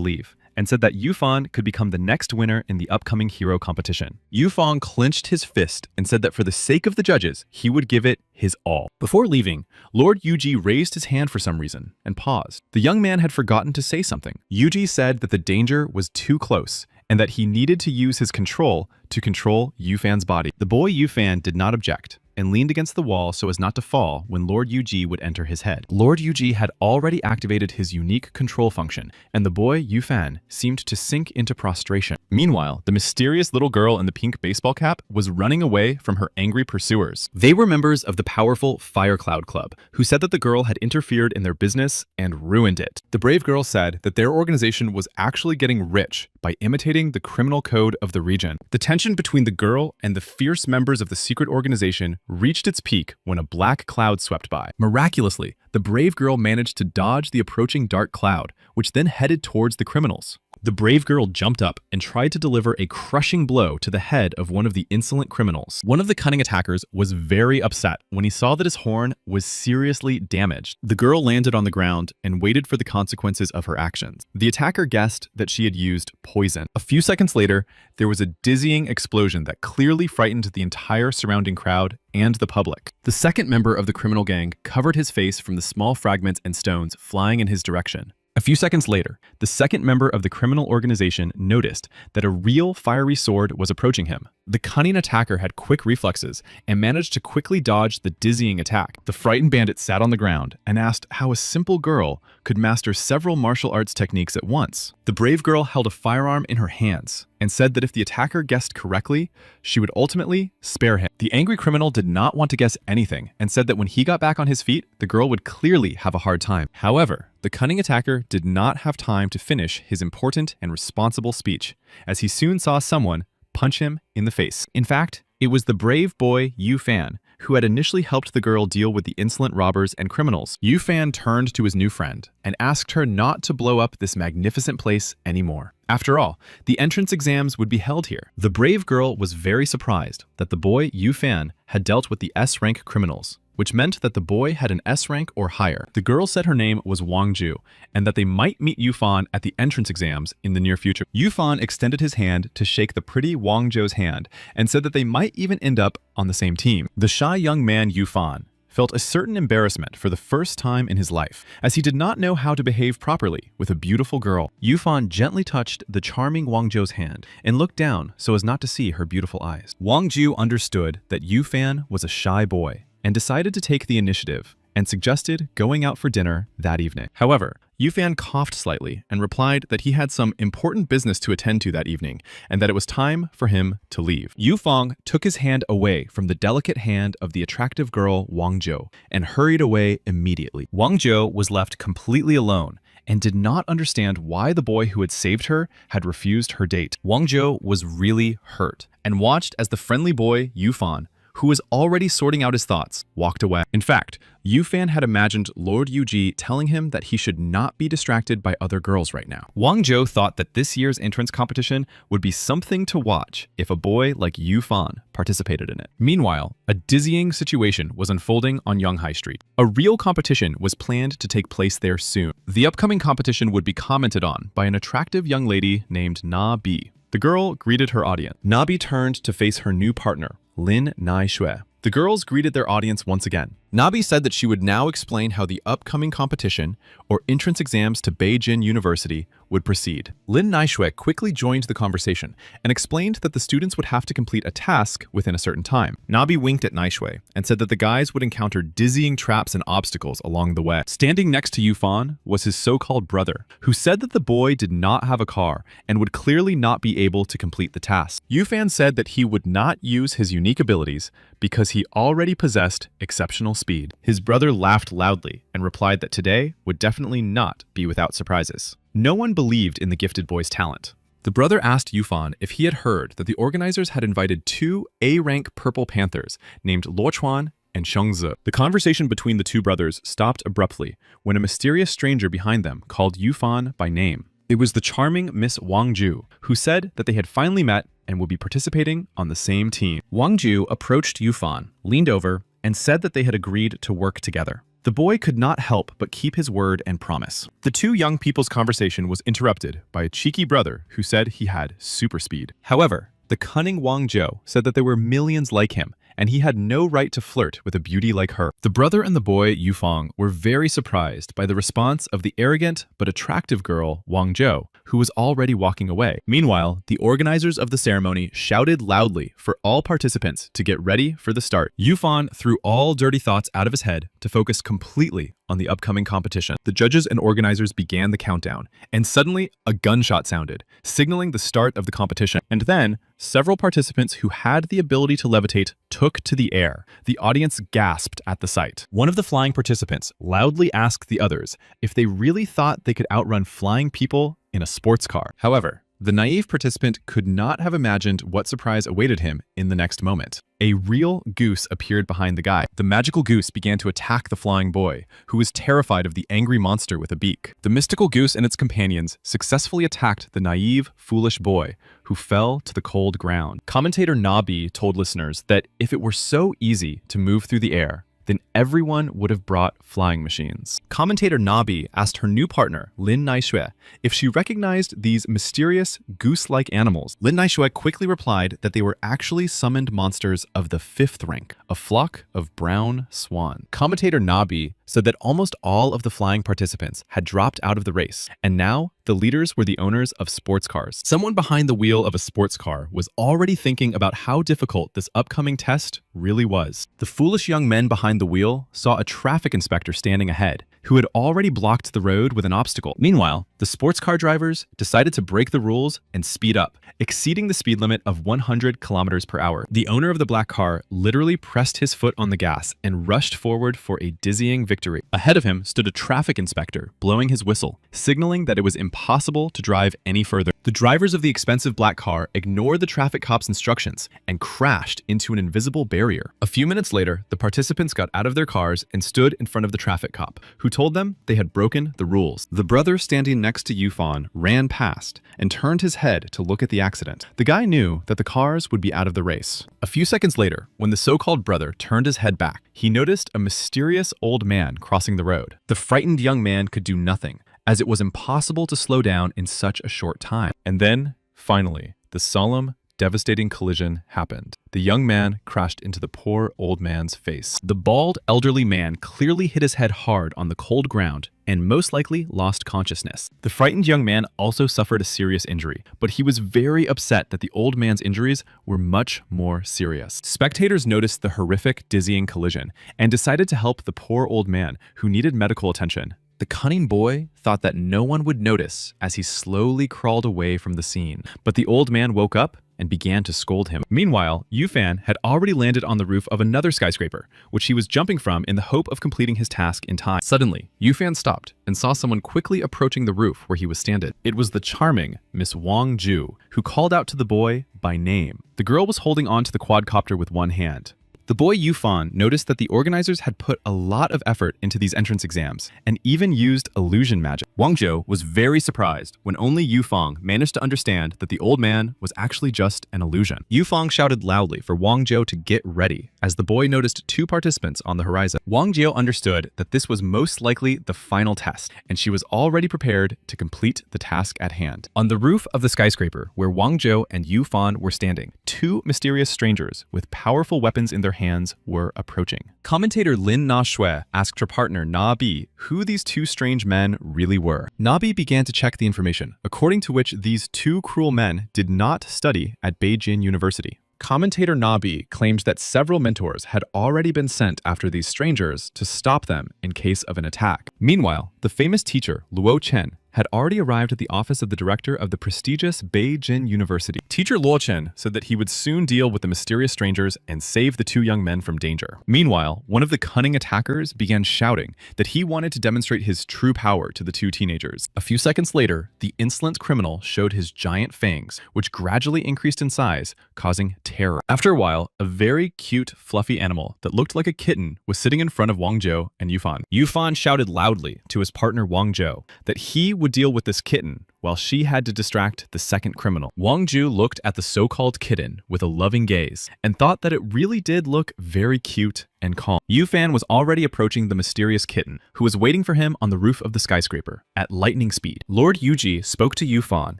leave and said that Yufan could become the next winner in the upcoming hero competition. Yufan clenched his fist and said that for the sake of the judges, he would give it his all. Before leaving, Lord Yuji raised his hand for some reason and paused. The young man had forgotten to say something. Yuji said that the danger was too close and that he needed to use his control to control Yufan's body. The boy Yufan did not object and leaned against the wall so as not to fall when Lord Yuji would enter his head. Lord Yuji had already activated his unique control function, and the boy Yufan seemed to sink into prostration. Meanwhile, the mysterious little girl in the pink baseball cap was running away from her angry pursuers. They were members of the powerful Fire Cloud Club, who said that the girl had interfered in their business and ruined it. The brave girl said that their organization was actually getting rich by imitating the criminal code of the region. The tension between the girl and the fierce members of the secret organization reached its peak when a black cloud swept by. Miraculously, the brave girl managed to dodge the approaching dark cloud, which then headed towards the criminals. The brave girl jumped up and tried to deliver a crushing blow to the head of one of the insolent criminals. One of the cunning attackers was very upset when he saw that his horn was seriously damaged. The girl landed on the ground and waited for the consequences of her actions. The attacker guessed that she had used poison. A few seconds later, there was a dizzying explosion that clearly frightened the entire surrounding crowd and the public. The second member of the criminal gang covered his face from the small fragments and stones flying in his direction. A few seconds later, the second member of the criminal organization noticed that a real fiery sword was approaching him. The cunning attacker had quick reflexes and managed to quickly dodge the dizzying attack. The frightened bandit sat on the ground and asked how a simple girl could master several martial arts techniques at once. The brave girl held a firearm in her hands and said that if the attacker guessed correctly, she would ultimately spare him. The angry criminal did not want to guess anything and said that when he got back on his feet, the girl would clearly have a hard time. However, the cunning attacker did not have time to finish his important and responsible speech, as he soon saw someone punch him in the face. In fact, it was the brave boy Yu Fan who had initially helped the girl deal with the insolent robbers and criminals. Yu Fan turned to his new friend and asked her not to blow up this magnificent place anymore. After all, the entrance exams would be held here. The brave girl was very surprised that the boy Yu Fan had dealt with the S-rank criminals, which meant that the boy had an S rank or higher. The girl said her name was Wang Ju, and that they might meet Yufan at the entrance exams in the near future. Yufan extended his hand to shake the pretty Wang Zhou's hand, and said that they might even end up on the same team. The shy young man Yufan felt a certain embarrassment for the first time in his life, as he did not know how to behave properly with a beautiful girl. Yufan gently touched the charming Wang Zhou's hand and looked down so as not to see her beautiful eyes. Wang Zhou understood that Yufan was a shy boy, and decided to take the initiative and suggested going out for dinner that evening. However, Yufan coughed slightly and replied that he had some important business to attend to that evening and that it was time for him to leave. Yufang took his hand away from the delicate hand of the attractive girl Wang Zhou and hurried away immediately. Wang Zhou was left completely alone and did not understand why the boy who had saved her had refused her date. Wang Zhou was really hurt and watched as the friendly boy Yufan who was already sorting out his thoughts, walked away. In fact, Yufan had imagined Lord Yuji telling him that he should not be distracted by other girls right now. Wang Zhou thought that this year's entrance competition would be something to watch if a boy like Yufan participated in it. Meanwhile, a dizzying situation was unfolding on Yonghai Street. A real competition was planned to take place there soon. The upcoming competition would be commented on by an attractive young lady named Na Bi. The girl greeted her audience. Nabi turned to face her new partner, Lin Naishui. The girls greeted their audience once again. Nabi said that she would now explain how the upcoming competition, or entrance exams to Beijing University, would proceed. Lin Naishui quickly joined the conversation and explained that the students would have to complete a task within a certain time. Nabi winked at Naishui and said that the guys would encounter dizzying traps and obstacles along the way. Standing next to Yufan was his so-called brother, who said that the boy did not have a car and would clearly not be able to complete the task. Yufan said that he would not use his unique abilities because he already possessed exceptional speed. His brother laughed loudly and replied that today would definitely not be without surprises. No one believed in the gifted boy's talent. The brother asked Yufan if he had heard that the organizers had invited two A-rank Purple Panthers named Luo Chuan and Shengzi. The conversation between the two brothers stopped abruptly when a mysterious stranger behind them called Yufan by name. It was the charming Miss Wang Ju, who said that they had finally met and would be participating on the same team. Wang Ju approached Yufan, leaned over, and said that they had agreed to work together. The boy could not help but keep his word and promise. The two young people's conversation was interrupted by a cheeky brother who said he had super speed. However, the cunning Wang Zhou said that there were millions like him, and he had no right to flirt with a beauty like her. The brother and the boy, Yufang, were very surprised by the response of the arrogant but attractive girl, Wang Zhou, who was already walking away. Meanwhile, the organizers of the ceremony shouted loudly for all participants to get ready for the start. Yufan threw all dirty thoughts out of his head to focus completely on the upcoming competition. The judges and organizers began the countdown, and suddenly a gunshot sounded, signaling the start of the competition. And then, several participants who had the ability to levitate took to the air. The audience gasped at the sight. One of the flying participants loudly asked the others if they really thought they could outrun flying people in a sports car. However, the naive participant could not have imagined what surprise awaited him in the next moment. A real goose appeared behind the guy. The magical goose began to attack the flying boy, who was terrified of the angry monster with a beak. The mystical goose and its companions successfully attacked the naive, foolish boy, who fell to the cold ground. Commentator Nabi told listeners that if it were so easy to move through the air, then everyone would have brought flying machines. Commentator Nabi asked her new partner, Lin Naishui, if she recognized these mysterious goose-like animals. Lin Naishui quickly replied that they were actually summoned monsters of the 5th rank, a flock of brown swan. Commentator Nabi said that almost all of the flying participants had dropped out of the race, and now the leaders were the owners of sports cars. Someone behind the wheel of a sports car was already thinking about how difficult this upcoming test really was. The foolish young men behind the wheel saw a traffic inspector standing ahead, who had already blocked the road with an obstacle. Meanwhile, the sports car drivers decided to break the rules and speed up, exceeding the speed limit of 100 kilometers per hour. The owner of the black car literally pressed his foot on the gas and rushed forward for a dizzying victory. Ahead of him stood a traffic inspector, blowing his whistle, signaling that it was impossible to drive any further. The drivers of the expensive black car ignored the traffic cop's instructions and crashed into an invisible barrier. A few minutes later, the participants got out of their cars and stood in front of the traffic cop, who told them they had broken the rules. The brother standing next to Yufan ran past and turned his head to look at the accident. The guy knew that the cars would be out of the race. A few seconds later, when the so-called brother turned his head back, he noticed a mysterious old man crossing the road. The frightened young man could do nothing, as it was impossible to slow down in such a short time. And then, finally, the solemn, devastating collision happened. The young man crashed into the poor old man's face. The bald, elderly man clearly hit his head hard on the cold ground and most likely lost consciousness. The frightened young man also suffered a serious injury, but he was very upset that the old man's injuries were much more serious. Spectators noticed the horrific, dizzying collision and decided to help the poor old man who needed medical attention. The cunning boy thought that no one would notice as he slowly crawled away from the scene, but the old man woke up and began to scold him. Meanwhile, Yufan had already landed on the roof of another skyscraper, which he was jumping from in the hope of completing his task in time. Suddenly, Yufan stopped and saw someone quickly approaching the roof where he was standing. It was the charming Miss Wang Ju, who called out to the boy by name. The girl was holding on to the quadcopter with one hand. The boy Yufan noticed that the organizers had put a lot of effort into these entrance exams and even used illusion magic. Wang Zhou was very surprised when only Yufang managed to understand that the old man was actually just an illusion. Yufang shouted loudly for Wang Zhou to get ready as the boy noticed two participants on the horizon. Wang Zhou understood that this was most likely the final test, and she was already prepared to complete the task at hand. On the roof of the skyscraper where Wang Zhou and Yufan were standing, two mysterious strangers with powerful weapons in their hands were approaching. Commentator Lin Na Shui asked her partner Na Bi who these two strange men really were. Na Bi began to check the information, according to which these two cruel men did not study at Beijing University. Commentator Na Bi claimed that several mentors had already been sent after these strangers to stop them in case of an attack. Meanwhile, the famous teacher Luo Chen had already arrived at the office of the director of the prestigious Beijing University. Teacher Luo Chen said that he would soon deal with the mysterious strangers and save the two young men from danger. Meanwhile, one of the cunning attackers began shouting that he wanted to demonstrate his true power to the two teenagers. A few seconds later, the insolent criminal showed his giant fangs, which gradually increased in size, causing terror. After a while, a very cute, fluffy animal that looked like a kitten was sitting in front of Wang Zhou and Yufan. Yufan shouted loudly to his partner Wang Zhou that he would deal with this kitten while she had to distract the second criminal. Wang Zhou looked at the so-called kitten with a loving gaze and thought that it really did look very cute and calm. Yufan was already approaching the mysterious kitten, who was waiting for him on the roof of the skyscraper at lightning speed. Lord Yuji spoke to Yufan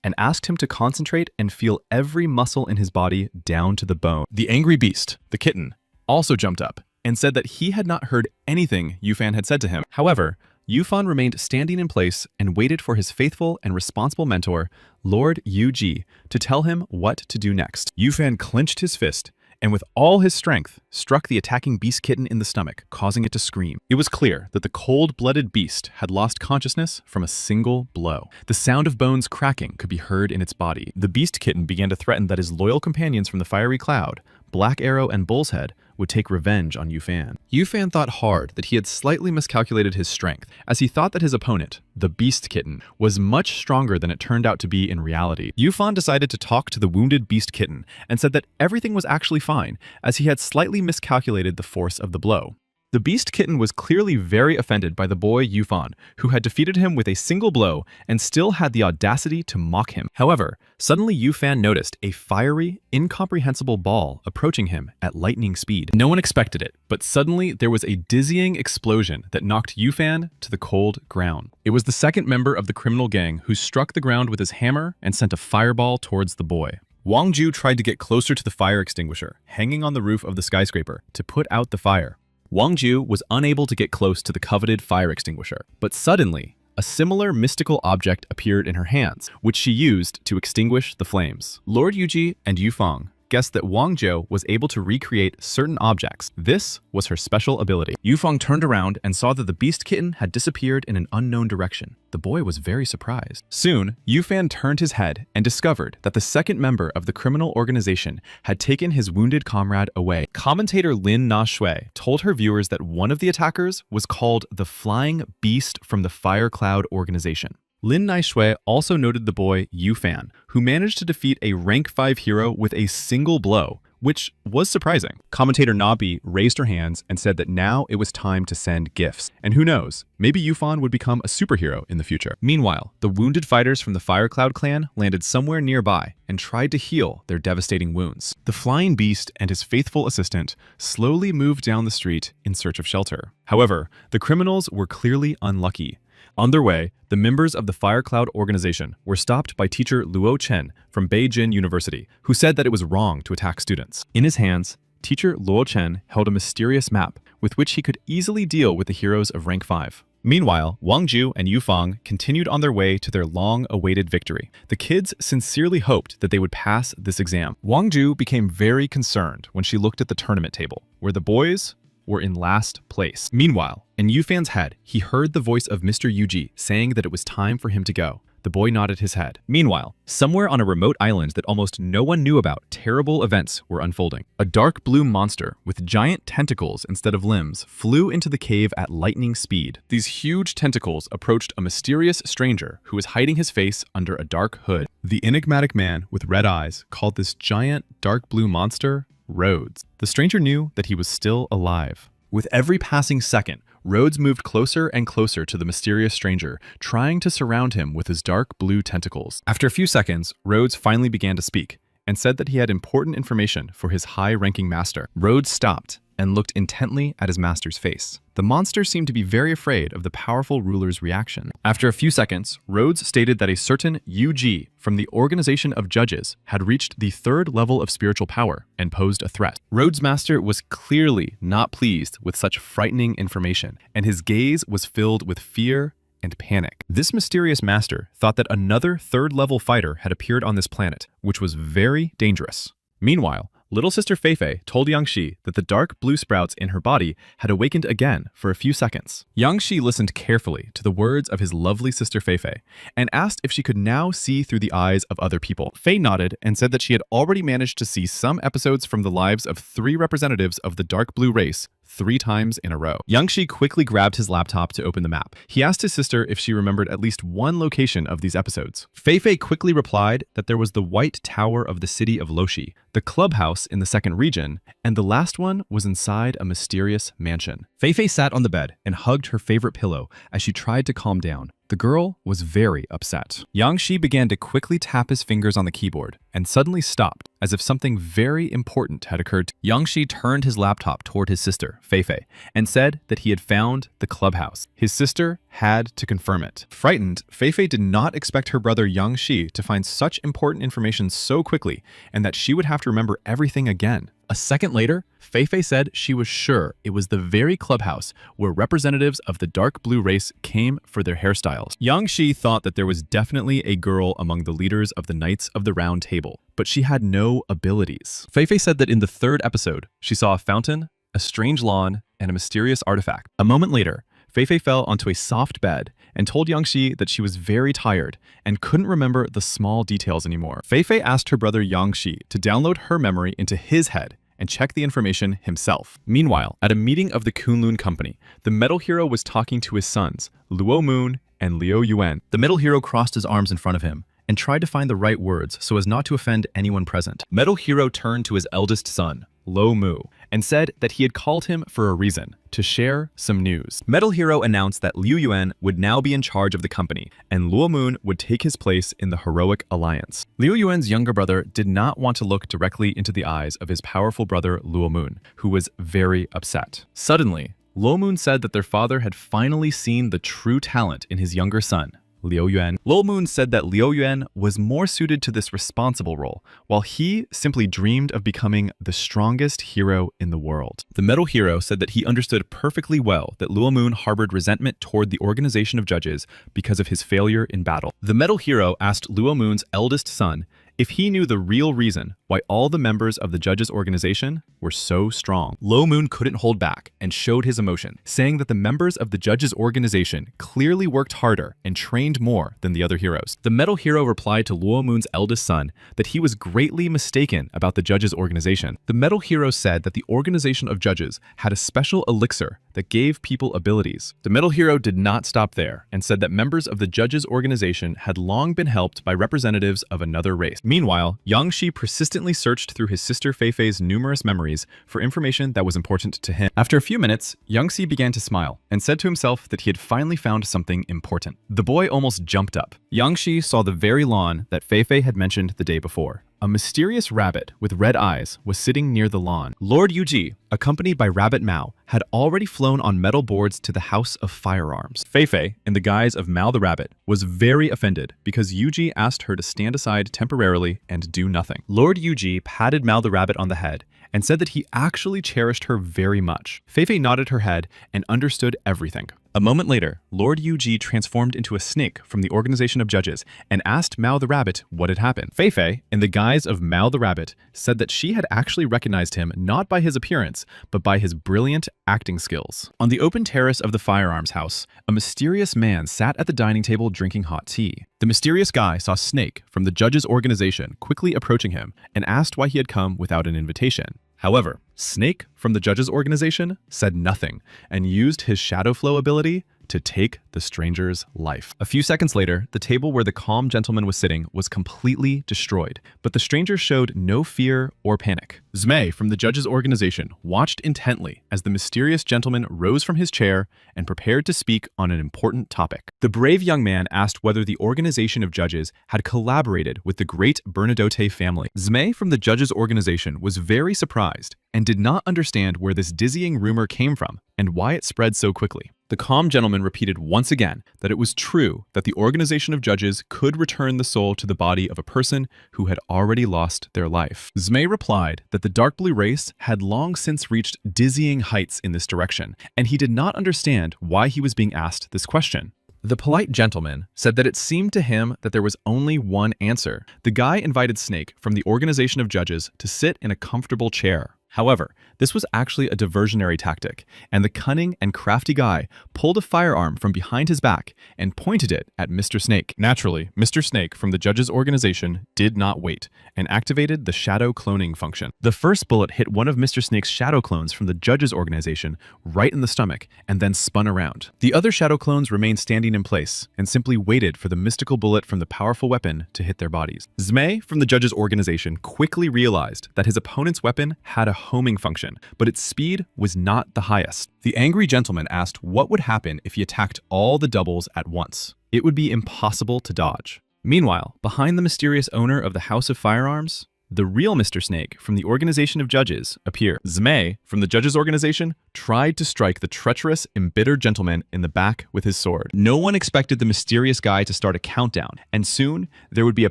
and asked him to concentrate and feel every muscle in his body down to the bone. The angry beast, the kitten, also jumped up and said that he had not heard anything Yufan had said to him. However, Yufan remained standing in place and waited for his faithful and responsible mentor, Lord Yuji, to tell him what to do next. Yufan clenched his fist and with all his strength struck the attacking beast kitten in the stomach, causing it to scream. It was clear that the cold-blooded beast had lost consciousness from a single blow. The sound of bones cracking could be heard in its body. The beast kitten began to threaten that his loyal companions from the fiery cloud, Black Arrow and Bull's Head, would take revenge on Yufan. Yufan thought hard that he had slightly miscalculated his strength, as he thought that his opponent, the beast kitten, was much stronger than it turned out to be in reality. Yufan decided to talk to the wounded beast kitten and said that everything was actually fine, as he had slightly miscalculated the force of the blow. The beast kitten was clearly very offended by the boy Yufan, who had defeated him with a single blow and still had the audacity to mock him. However, suddenly Yufan noticed a fiery, incomprehensible ball approaching him at lightning speed. No one expected it, but suddenly there was a dizzying explosion that knocked Yufan to the cold ground. It was the second member of the criminal gang who struck the ground with his hammer and sent a fireball towards the boy. Wang Zhou tried to get closer to the fire extinguisher, hanging on the roof of the skyscraper, to put out the fire. Wang Zhou was unable to get close to the coveted fire extinguisher, but suddenly, a similar mystical object appeared in her hands, which she used to extinguish the flames. Lord Yuji and Yufang guessed that Wang Zhou was able to recreate certain objects. This was her special ability. Yufang turned around and saw that the beast kitten had disappeared in an unknown direction. The boy was very surprised. Soon, Yufan turned his head and discovered that the second member of the criminal organization had taken his wounded comrade away. Commentator Lin Na Shui told her viewers that one of the attackers was called the Flying Beast from the Fire Cloud organization. Lin Na Shui also noted the boy Yufan, who managed to defeat a rank 5 hero with a single blow, which was surprising. Commentator Na Bi raised her hands and said that now it was time to send gifts. And who knows, maybe Yufan would become a superhero in the future. Meanwhile, the wounded fighters from the Fire Cloud clan landed somewhere nearby and tried to heal their devastating wounds. The flying beast and his faithful assistant slowly moved down the street in search of shelter. However, the criminals were clearly unlucky. On their way, the members of the Fire Cloud organization were stopped by teacher Luo Chen from Beijing University, who said that it was wrong to attack students. In his hands, teacher Luo Chen held a mysterious map with which he could easily deal with the heroes of rank 5. Meanwhile, Wang Zhou and Yufang continued on their way to their long-awaited victory. The kids sincerely hoped that they would pass this exam. Wang Zhou became very concerned when she looked at the tournament table, where the boys were in last place. Meanwhile, in Yufan's head, he heard the voice of Mr. Yuji saying that it was time for him to go. The boy nodded his head. Meanwhile, somewhere on a remote island that almost no one knew about, terrible events were unfolding. A dark blue monster with giant tentacles instead of limbs flew into the cave at lightning speed. These huge tentacles approached a mysterious stranger who was hiding his face under a dark hood. The enigmatic man with red eyes called this giant dark blue monster Rhodes. The stranger knew that he was still alive. With every passing second, Rhodes moved closer and closer to the mysterious stranger, trying to surround him with his dark blue tentacles. After a few seconds, Rhodes finally began to speak and said that he had important information for his high-ranking master. Rhodes stopped and looked intently at his master's face. The monster seemed to be very afraid of the powerful ruler's reaction. After a few seconds, Rhodes stated that a certain UG from the Organization of Judges had reached the 3rd level of spiritual power and posed a threat. Rhodes' master was clearly not pleased with such frightening information, and his gaze was filled with fear and panic. This mysterious master thought that another 3rd level fighter had appeared on this planet, which was very dangerous. Meanwhile, little sister Feifei told Yangshi that the dark blue sprouts in her body had awakened again for a few seconds. Yangshi listened carefully to the words of his lovely sister Feifei and asked if she could now see through the eyes of other people. Fei nodded and said that she had already managed to see some episodes from the lives of 3 representatives of the dark blue race 3 times in a row. Yangshi quickly grabbed his laptop to open the map. He asked his sister if she remembered at least one location of these episodes. Feifei quickly replied that there was the White Tower of the city of Loshi, the clubhouse in the 2nd region, and the last one was inside a mysterious mansion. Feifei sat on the bed and hugged her favorite pillow as she tried to calm down. The girl was very upset. Yangshi began to quickly tap his fingers on the keyboard and suddenly stopped, as if something very important had occurred. Yangshi turned his laptop toward his sister, Feifei, and said that he had found the clubhouse. His sister had to confirm it. Frightened, Feifei did not expect her brother Yangshi to find such important information so quickly, and that she would have to remember everything again. A second later, Feifei said she was sure it was the very clubhouse where representatives of the dark blue race came for their hairstyles. Yangshi thought that there was definitely a girl among the leaders of the Knights of the Round Table, but she had no abilities. Feifei said that in the 3rd episode, she saw a fountain, a strange lawn, and a mysterious artifact. A moment later, Feifei fell onto a soft bed and told Yangshi that she was very tired and couldn't remember the small details anymore. Feifei asked her brother Yangshi to download her memory into his head and check the information himself. Meanwhile, at a meeting of the Kunlun Company, the metal hero was talking to his sons, Luo Moon and Liu Yuan. The metal hero crossed his arms in front of him and tried to find the right words so as not to offend anyone present. Metal hero turned to his eldest son, Lo Mu, and said that he had called him for a reason, to share some news. Metal Hero announced that Liu Yuan would now be in charge of the company, and Luo Moon would take his place in the Heroic Alliance. Liu Yuan's younger brother did not want to look directly into the eyes of his powerful brother Luo Moon, who was very upset. Suddenly, Luo Moon said that their father had finally seen the true talent in his younger son, Liu Yuan. Luo Moon said that Liu Yuan was more suited to this responsible role, while he simply dreamed of becoming the strongest hero in the world. The metal hero said that he understood perfectly well that Luo Moon harbored resentment toward the Organization of Judges because of his failure in battle. The metal hero asked Luo Moon's eldest son if he knew the real reason why all the members of the judges' organization were so strong. Luo Moon couldn't hold back and showed his emotion, saying that the members of the judges' organization clearly worked harder and trained more than the other heroes. The metal hero replied to Luo Moon's eldest son that he was greatly mistaken about the judges' organization. The metal hero said that the organization of judges had a special elixir that gave people abilities. The metal hero did not stop there and said that members of the judges' organization had long been helped by representatives of another race. Meanwhile, Yangshi persistently searched through his sister Feifei's numerous memories for information that was important to him. After a few minutes, Yangshi began to smile and said to himself that he had finally found something important. The boy almost jumped up. Yangshi saw the very lawn that Feifei had mentioned the day before. A mysterious rabbit with red eyes was sitting near the lawn. Lord Yuji, accompanied by Rabbit Mao, had already flown on metal boards to the House of Firearms. Feifei, in the guise of Mao the Rabbit, was very offended because Yuji asked her to stand aside temporarily and do nothing. Lord Yuji patted Mao the Rabbit on the head and said that he actually cherished her very much. Feifei nodded her head and understood everything. A moment later, Lord Yuji transformed into a snake from the Organization of Judges and asked Mao the Rabbit what had happened. Feifei, in the guise of Mao the Rabbit, said that she had actually recognized him not by his appearance, but by his brilliant acting skills. On the open terrace of the Firearms House, a mysterious man sat at the dining table drinking hot tea. The mysterious guy saw Snake from the Judges' organization quickly approaching him and asked why he had come without an invitation. However, Snake from the Judges' organization said nothing and used his Shadow Flow ability to take the stranger's life. A few seconds later, the table where the calm gentleman was sitting was completely destroyed, but the stranger showed no fear or panic. Zmei from the judges' organization watched intently as the mysterious gentleman rose from his chair and prepared to speak on an important topic. The brave young man asked whether the organization of judges had collaborated with the great Bernadotte family. Zmei from the judges' organization was very surprised and did not understand where this dizzying rumor came from and why it spread so quickly. The calm gentleman repeated once again that it was true that the organization of judges could return the soul to the body of a person who had already lost their life. Zmei replied that the dark blue race had long since reached dizzying heights in this direction, and he did not understand why he was being asked this question. The polite gentleman said that it seemed to him that there was only one answer. The guy invited Snake from the organization of judges to sit in a comfortable chair. However, this was actually a diversionary tactic, and the cunning and crafty guy pulled a firearm from behind his back and pointed it at Mr. Snake. Naturally, Mr. Snake from the judges' organization did not wait and activated the shadow cloning function. The first bullet hit one of Mr. Snake's shadow clones from the judges' organization right in the stomach and then spun around. The other shadow clones remained standing in place and simply waited for the mystical bullet from the powerful weapon to hit their bodies. Zmei from the judges' organization quickly realized that his opponent's weapon had a homing function, but its speed was not the highest. The angry gentleman asked what would happen if he attacked all the doubles at once. It would be impossible to dodge. Meanwhile, behind the mysterious owner of the House of Firearms, the real Mr. Snake from the organization of judges appeared. Zmei from the judges' organization tried to strike the treacherous, embittered gentleman in the back with his sword. No one expected the mysterious guy to start a countdown, and soon there would be a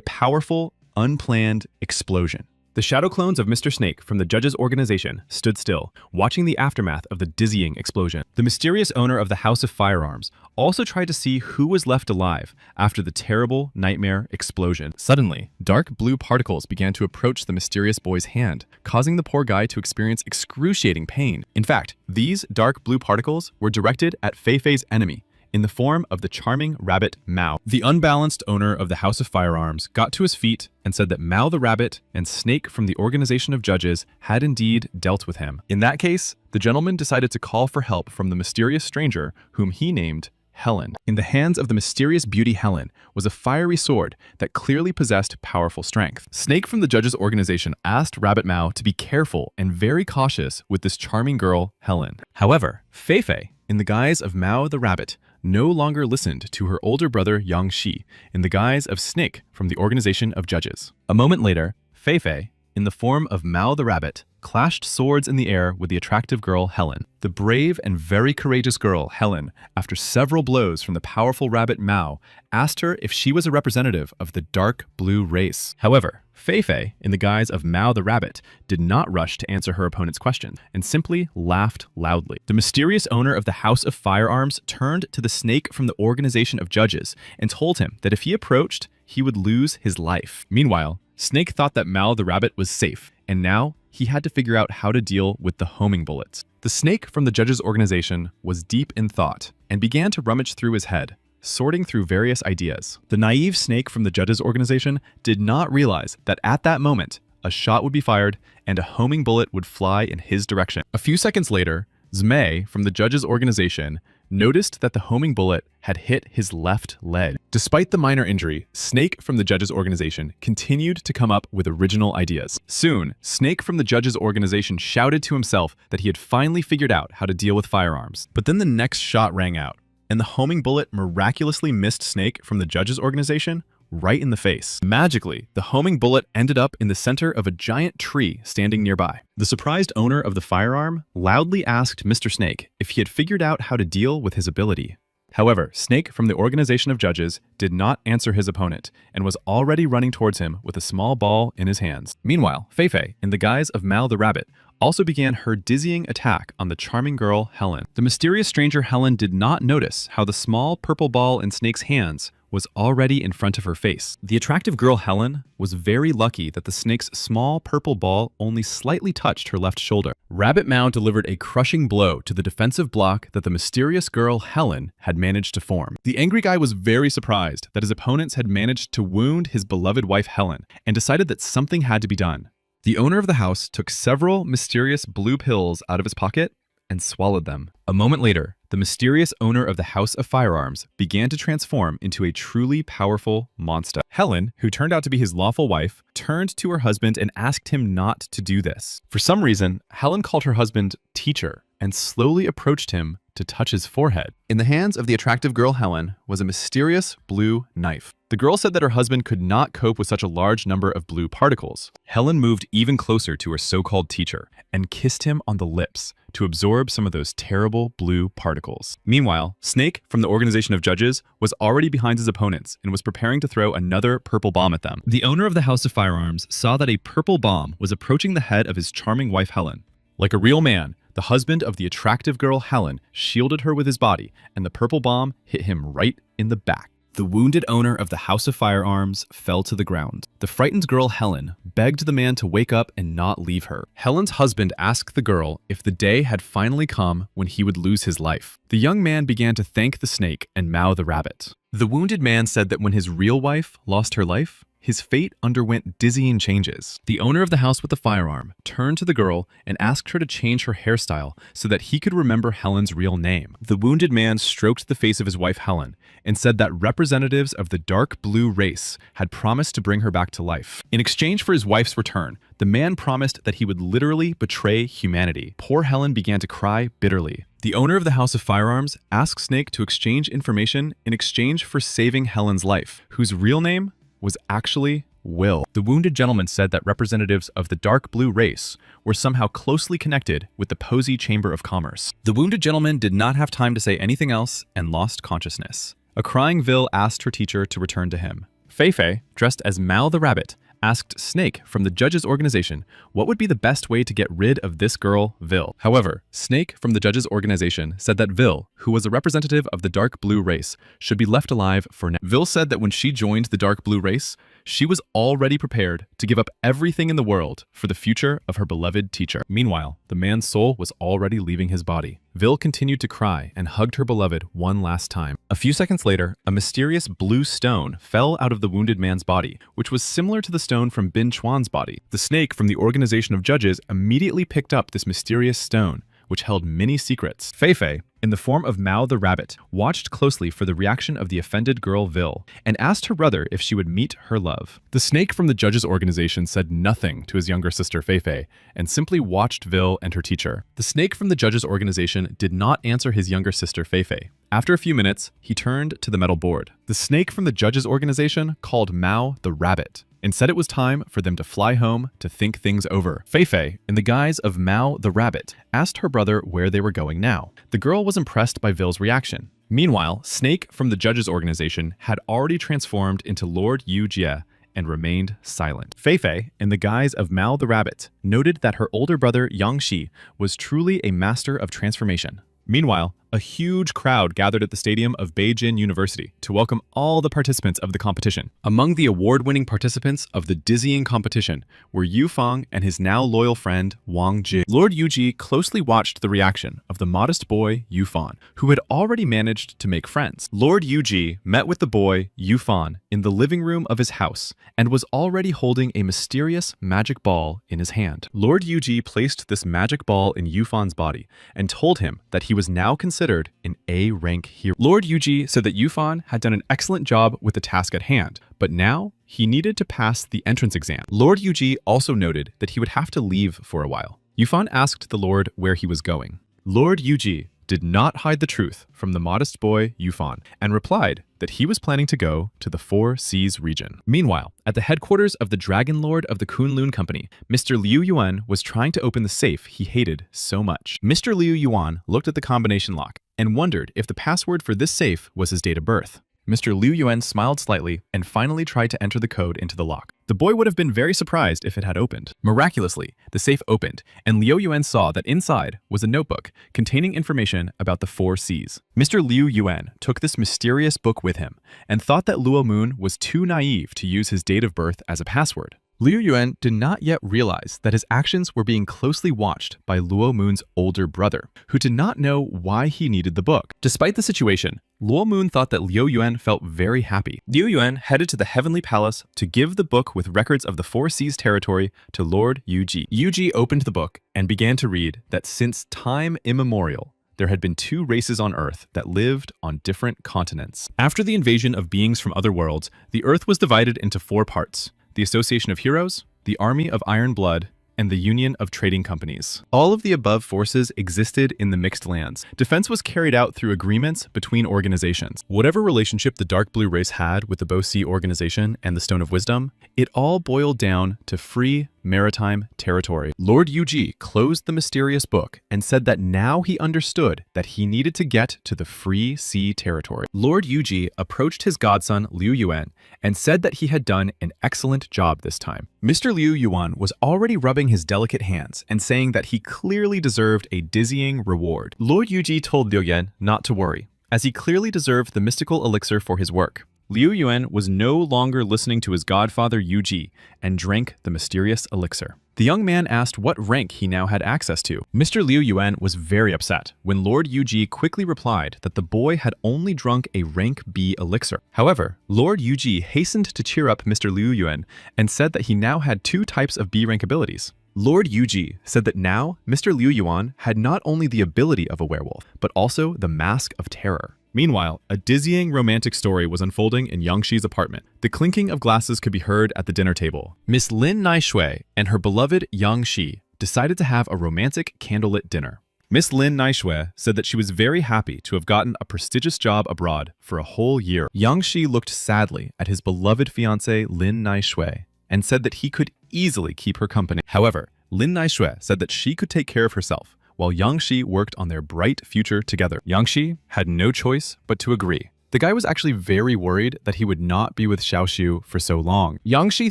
powerful, unplanned explosion. The shadow clones of Mr. Snake from the judges' organization stood still, watching the aftermath of the dizzying explosion. The mysterious owner of the House of Firearms also tried to see who was left alive after the terrible nightmare explosion. Suddenly, dark blue particles began to approach the mysterious boy's hand, causing the poor guy to experience excruciating pain. In fact, these dark blue particles were directed at Fei-Fei's enemy, in the form of the charming rabbit Mao. The unbalanced owner of the House of Firearms got to his feet and said that Mao the rabbit and Snake from the organization of judges had indeed dealt with him. In that case, the gentleman decided to call for help from the mysterious stranger whom he named Helen. In the hands of the mysterious beauty Helen was a fiery sword that clearly possessed powerful strength. Snake from the judges' organization asked Rabbit Mao to be careful and very cautious with this charming girl, Helen. However, Fei-Fei, in the guise of Mao the rabbit, no longer listened to her older brother Yang Shi in the guise of Snake from the organization of judges. A moment later, Fei-Fei, in the form of Mao the rabbit, clashed swords in the air with the attractive girl Helen. The brave and very courageous girl Helen, after several blows from the powerful rabbit Mao, asked her if she was a representative of the dark blue race. However, Fei-Fei, in the guise of Mao the rabbit, did not rush to answer her opponent's question and simply laughed loudly. The mysterious owner of the House of Firearms turned to the Snake from the organization of judges and told him that if he approached, he would lose his life. Meanwhile, Snake thought that Mao the rabbit was safe, and now he had to figure out how to deal with the homing bullets. The Snake from the judges' organization was deep in thought and began to rummage through his head, sorting through various ideas. The naive Snake from the judges' organization did not realize that at that moment, a shot would be fired and a homing bullet would fly in his direction. A few seconds later, Zmei from the judges' organization noticed that the homing bullet had hit his left leg. Despite the minor injury, Snake from the judges' organization continued to come up with original ideas. Soon, Snake from the judges' organization shouted to himself that he had finally figured out how to deal with firearms. But then the next shot rang out, and the homing bullet miraculously missed Snake from the judges' organization right in the face. Magically, the homing bullet ended up in the center of a giant tree standing nearby. The surprised owner of the firearm loudly asked Mr. Snake if he had figured out how to deal with his ability. However, Snake from the organization of judges did not answer his opponent and was already running towards him with a small ball in his hands. Meanwhile, Fei-Fei, in the guise of Mao the rabbit, also began her dizzying attack on the charming girl Helen. The mysterious stranger Helen did not notice how the small purple ball in Snake's hands was already in front of her face. The attractive girl Helen was very lucky that the snake's small purple ball only slightly touched her left shoulder. Rabbit Mao delivered a crushing blow to the defensive block that the mysterious girl Helen had managed to form. The angry guy was very surprised that his opponents had managed to wound his beloved wife Helen and decided that something had to be done. The owner of the house took several mysterious blue pills out of his pocket and swallowed them. A moment later, the mysterious owner of the House of Firearms began to transform into a truly powerful monster. Helen, who turned out to be his lawful wife, turned to her husband and asked him not to do this. For some reason, Helen called her husband teacher and slowly approached him to touch his forehead. In the hands of the attractive girl Helen was a mysterious blue knife. The girl said that her husband could not cope with such a large number of blue particles. Helen moved even closer to her so-called teacher and kissed him on the lips to absorb some of those terrible blue particles. Meanwhile, Snake from the Organization of Judges was already behind his opponents and was preparing to throw another purple bomb at them. The owner of the House of Firearms saw that a purple bomb was approaching the head of his charming wife Helen. Like a real man, the husband of the attractive girl Helen shielded her with his body, and the purple bomb hit him right in the back. The wounded owner of the House of Firearms fell to the ground. The frightened girl Helen begged the man to wake up and not leave her. Helen's husband asked the girl if the day had finally come when he would lose his life. The young man began to thank the snake and Mao the rabbit. The wounded man said that when his real wife lost her life, his fate underwent dizzying changes. The owner of the house with the firearm turned to the girl and asked her to change her hairstyle so that he could remember Helen's real name. The wounded man stroked the face of his wife Helen and said that representatives of the dark blue race had promised to bring her back to life. In exchange for his wife's return, the man promised that he would literally betray humanity. Poor Helen began to cry bitterly. The owner of the House of Firearms asked Snake to exchange information in exchange for saving Helen's life, whose real name was actually Will. The wounded gentleman said that representatives of the dark blue race were somehow closely connected with the Posey Chamber of Commerce. The wounded gentleman did not have time to say anything else and lost consciousness. A crying Vil asked her teacher to return to him. Fei, dressed as Mao the rabbit, asked Snake from the judges' organization what would be the best way to get rid of this girl, Vil. However, Snake from the judges' organization said that Vil, who was a representative of the dark blue race, should be left alive for now. Vil said that when she joined the dark blue race, she was already prepared to give up everything in the world for the future of her beloved teacher. Meanwhile, the man's soul was already leaving his body. Vil continued to cry and hugged her beloved one last time. A few seconds later, a mysterious blue stone fell out of the wounded man's body, which was similar to the stone from Bin Chuan's body. The snake from the organization of judges immediately picked up this mysterious stone, which held many secrets. Fei, in the form of Mao the rabbit, watched closely for the reaction of the offended girl Vil and asked her brother if she would meet her love. The snake from the judges' organization said nothing to his younger sister Fei and simply watched Vil and her teacher. The snake from the judges' organization did not answer his younger sister Fei. After a few minutes, he turned to the metal board. The snake from the judges' organization called Mao the rabbit and said it was time for them to fly home to think things over. Fei, in the guise of Mao the rabbit, asked her brother where they were going now. The girl was impressed by Vil's reaction. Meanwhile, Snake from the judges' organization had already transformed into Lord Yu Jie and remained silent. Fei, in the guise of Mao the rabbit, noted that her older brother Yang Shi was truly a master of transformation. Meanwhile, a huge crowd gathered at the stadium of Beijing University to welcome all the participants of the competition. Among the award-winning participants of the dizzying competition were Yu Fang and his now loyal friend Wang Ji. Lord Yuji closely watched the reaction of the modest boy Yu Fan, who had already managed to make friends. Lord Yuji met with the boy Yu Fan in the living room of his house and was already holding a mysterious magic ball in his hand. Lord Yuji placed this magic ball in Yu Fan's body and told him that he was now considered an A-rank hero. Lord Yuji said that Yufan had done an excellent job with the task at hand, but now he needed to pass the entrance exam. Lord Yuji also noted that he would have to leave for a while. Yufan asked the Lord where he was going. Lord Yuji did not hide the truth from the modest boy Yufan and replied that he was planning to go to the Four Seas region. Meanwhile, at the headquarters of the Dragon Lord of the Kunlun Company, Mr. Liu Yuan was trying to open the safe he hated so much. Mr. Liu Yuan looked at the combination lock and wondered if the password for this safe was his date of birth. Mr. Liu Yuan smiled slightly and finally tried to enter the code into the lock. The boy would have been very surprised if it had opened. Miraculously, the safe opened, and Liu Yuan saw that inside was a notebook containing information about the Four Seas. Mr. Liu Yuan took this mysterious book with him and thought that Luo Moon was too naive to use his date of birth as a password. Liu Yuan did not yet realize that his actions were being closely watched by Luo Moon's older brother, who did not know why he needed the book. Despite the situation, Luo Moon thought that Liu Yuan felt very happy. Liu Yuan headed to the Heavenly Palace to give the book with records of the Four Seas territory to Lord Yuji. Yuji opened the book and began to read that since time immemorial, there had been two races on Earth that lived on different continents. After the invasion of beings from other worlds, the Earth was divided into four parts: the Association of Heroes, the Army of Iron Blood, and the Union of Trading Companies. All of the above forces existed in the Mixed Lands. Defense was carried out through agreements between organizations. Whatever relationship the Dark Blue race had with the Bo Si organization and the Stone of Wisdom, it all boiled down to free maritime territory. Lord Yuji closed the mysterious book and said that now he understood that he needed to get to the free sea territory. Lord Yuji approached his godson Liu Yuan and said that he had done an excellent job this time. Mr. Liu Yuan was already rubbing his delicate hands and saying that he clearly deserved a dizzying reward. Lord Yuji told Liu Yuan not to worry, as he clearly deserved the mystical elixir for his work. Liu Yuan was no longer listening to his godfather Yuji and drank the mysterious elixir. The young man asked what rank he now had access to. Mr. Liu Yuan was very upset when Lord Yuji quickly replied that the boy had only drunk a rank B elixir. However, Lord Yuji hastened to cheer up Mr. Liu Yuan and said that he now had two types of B rank abilities. Lord Yuji said that now Mr. Liu Yuan had not only the ability of a werewolf, but also the mask of terror. Meanwhile, a dizzying romantic story was unfolding in Yangshi's apartment. The clinking of glasses could be heard at the dinner table. Miss Lin Naishui and her beloved Yang Shi decided to have a romantic candlelit dinner. Miss Lin Naishui said that she was very happy to have gotten a prestigious job abroad for a whole year. Yang Shi looked sadly at his beloved fiancée Lin Naishui and said that he could easily keep her company. However, Lin Naishui said that she could take care of herself, while Yang Shi worked on their bright future together. Yang Shi had no choice but to agree. The guy was actually very worried that he would not be with Xiaoxiu for so long. Yang Shi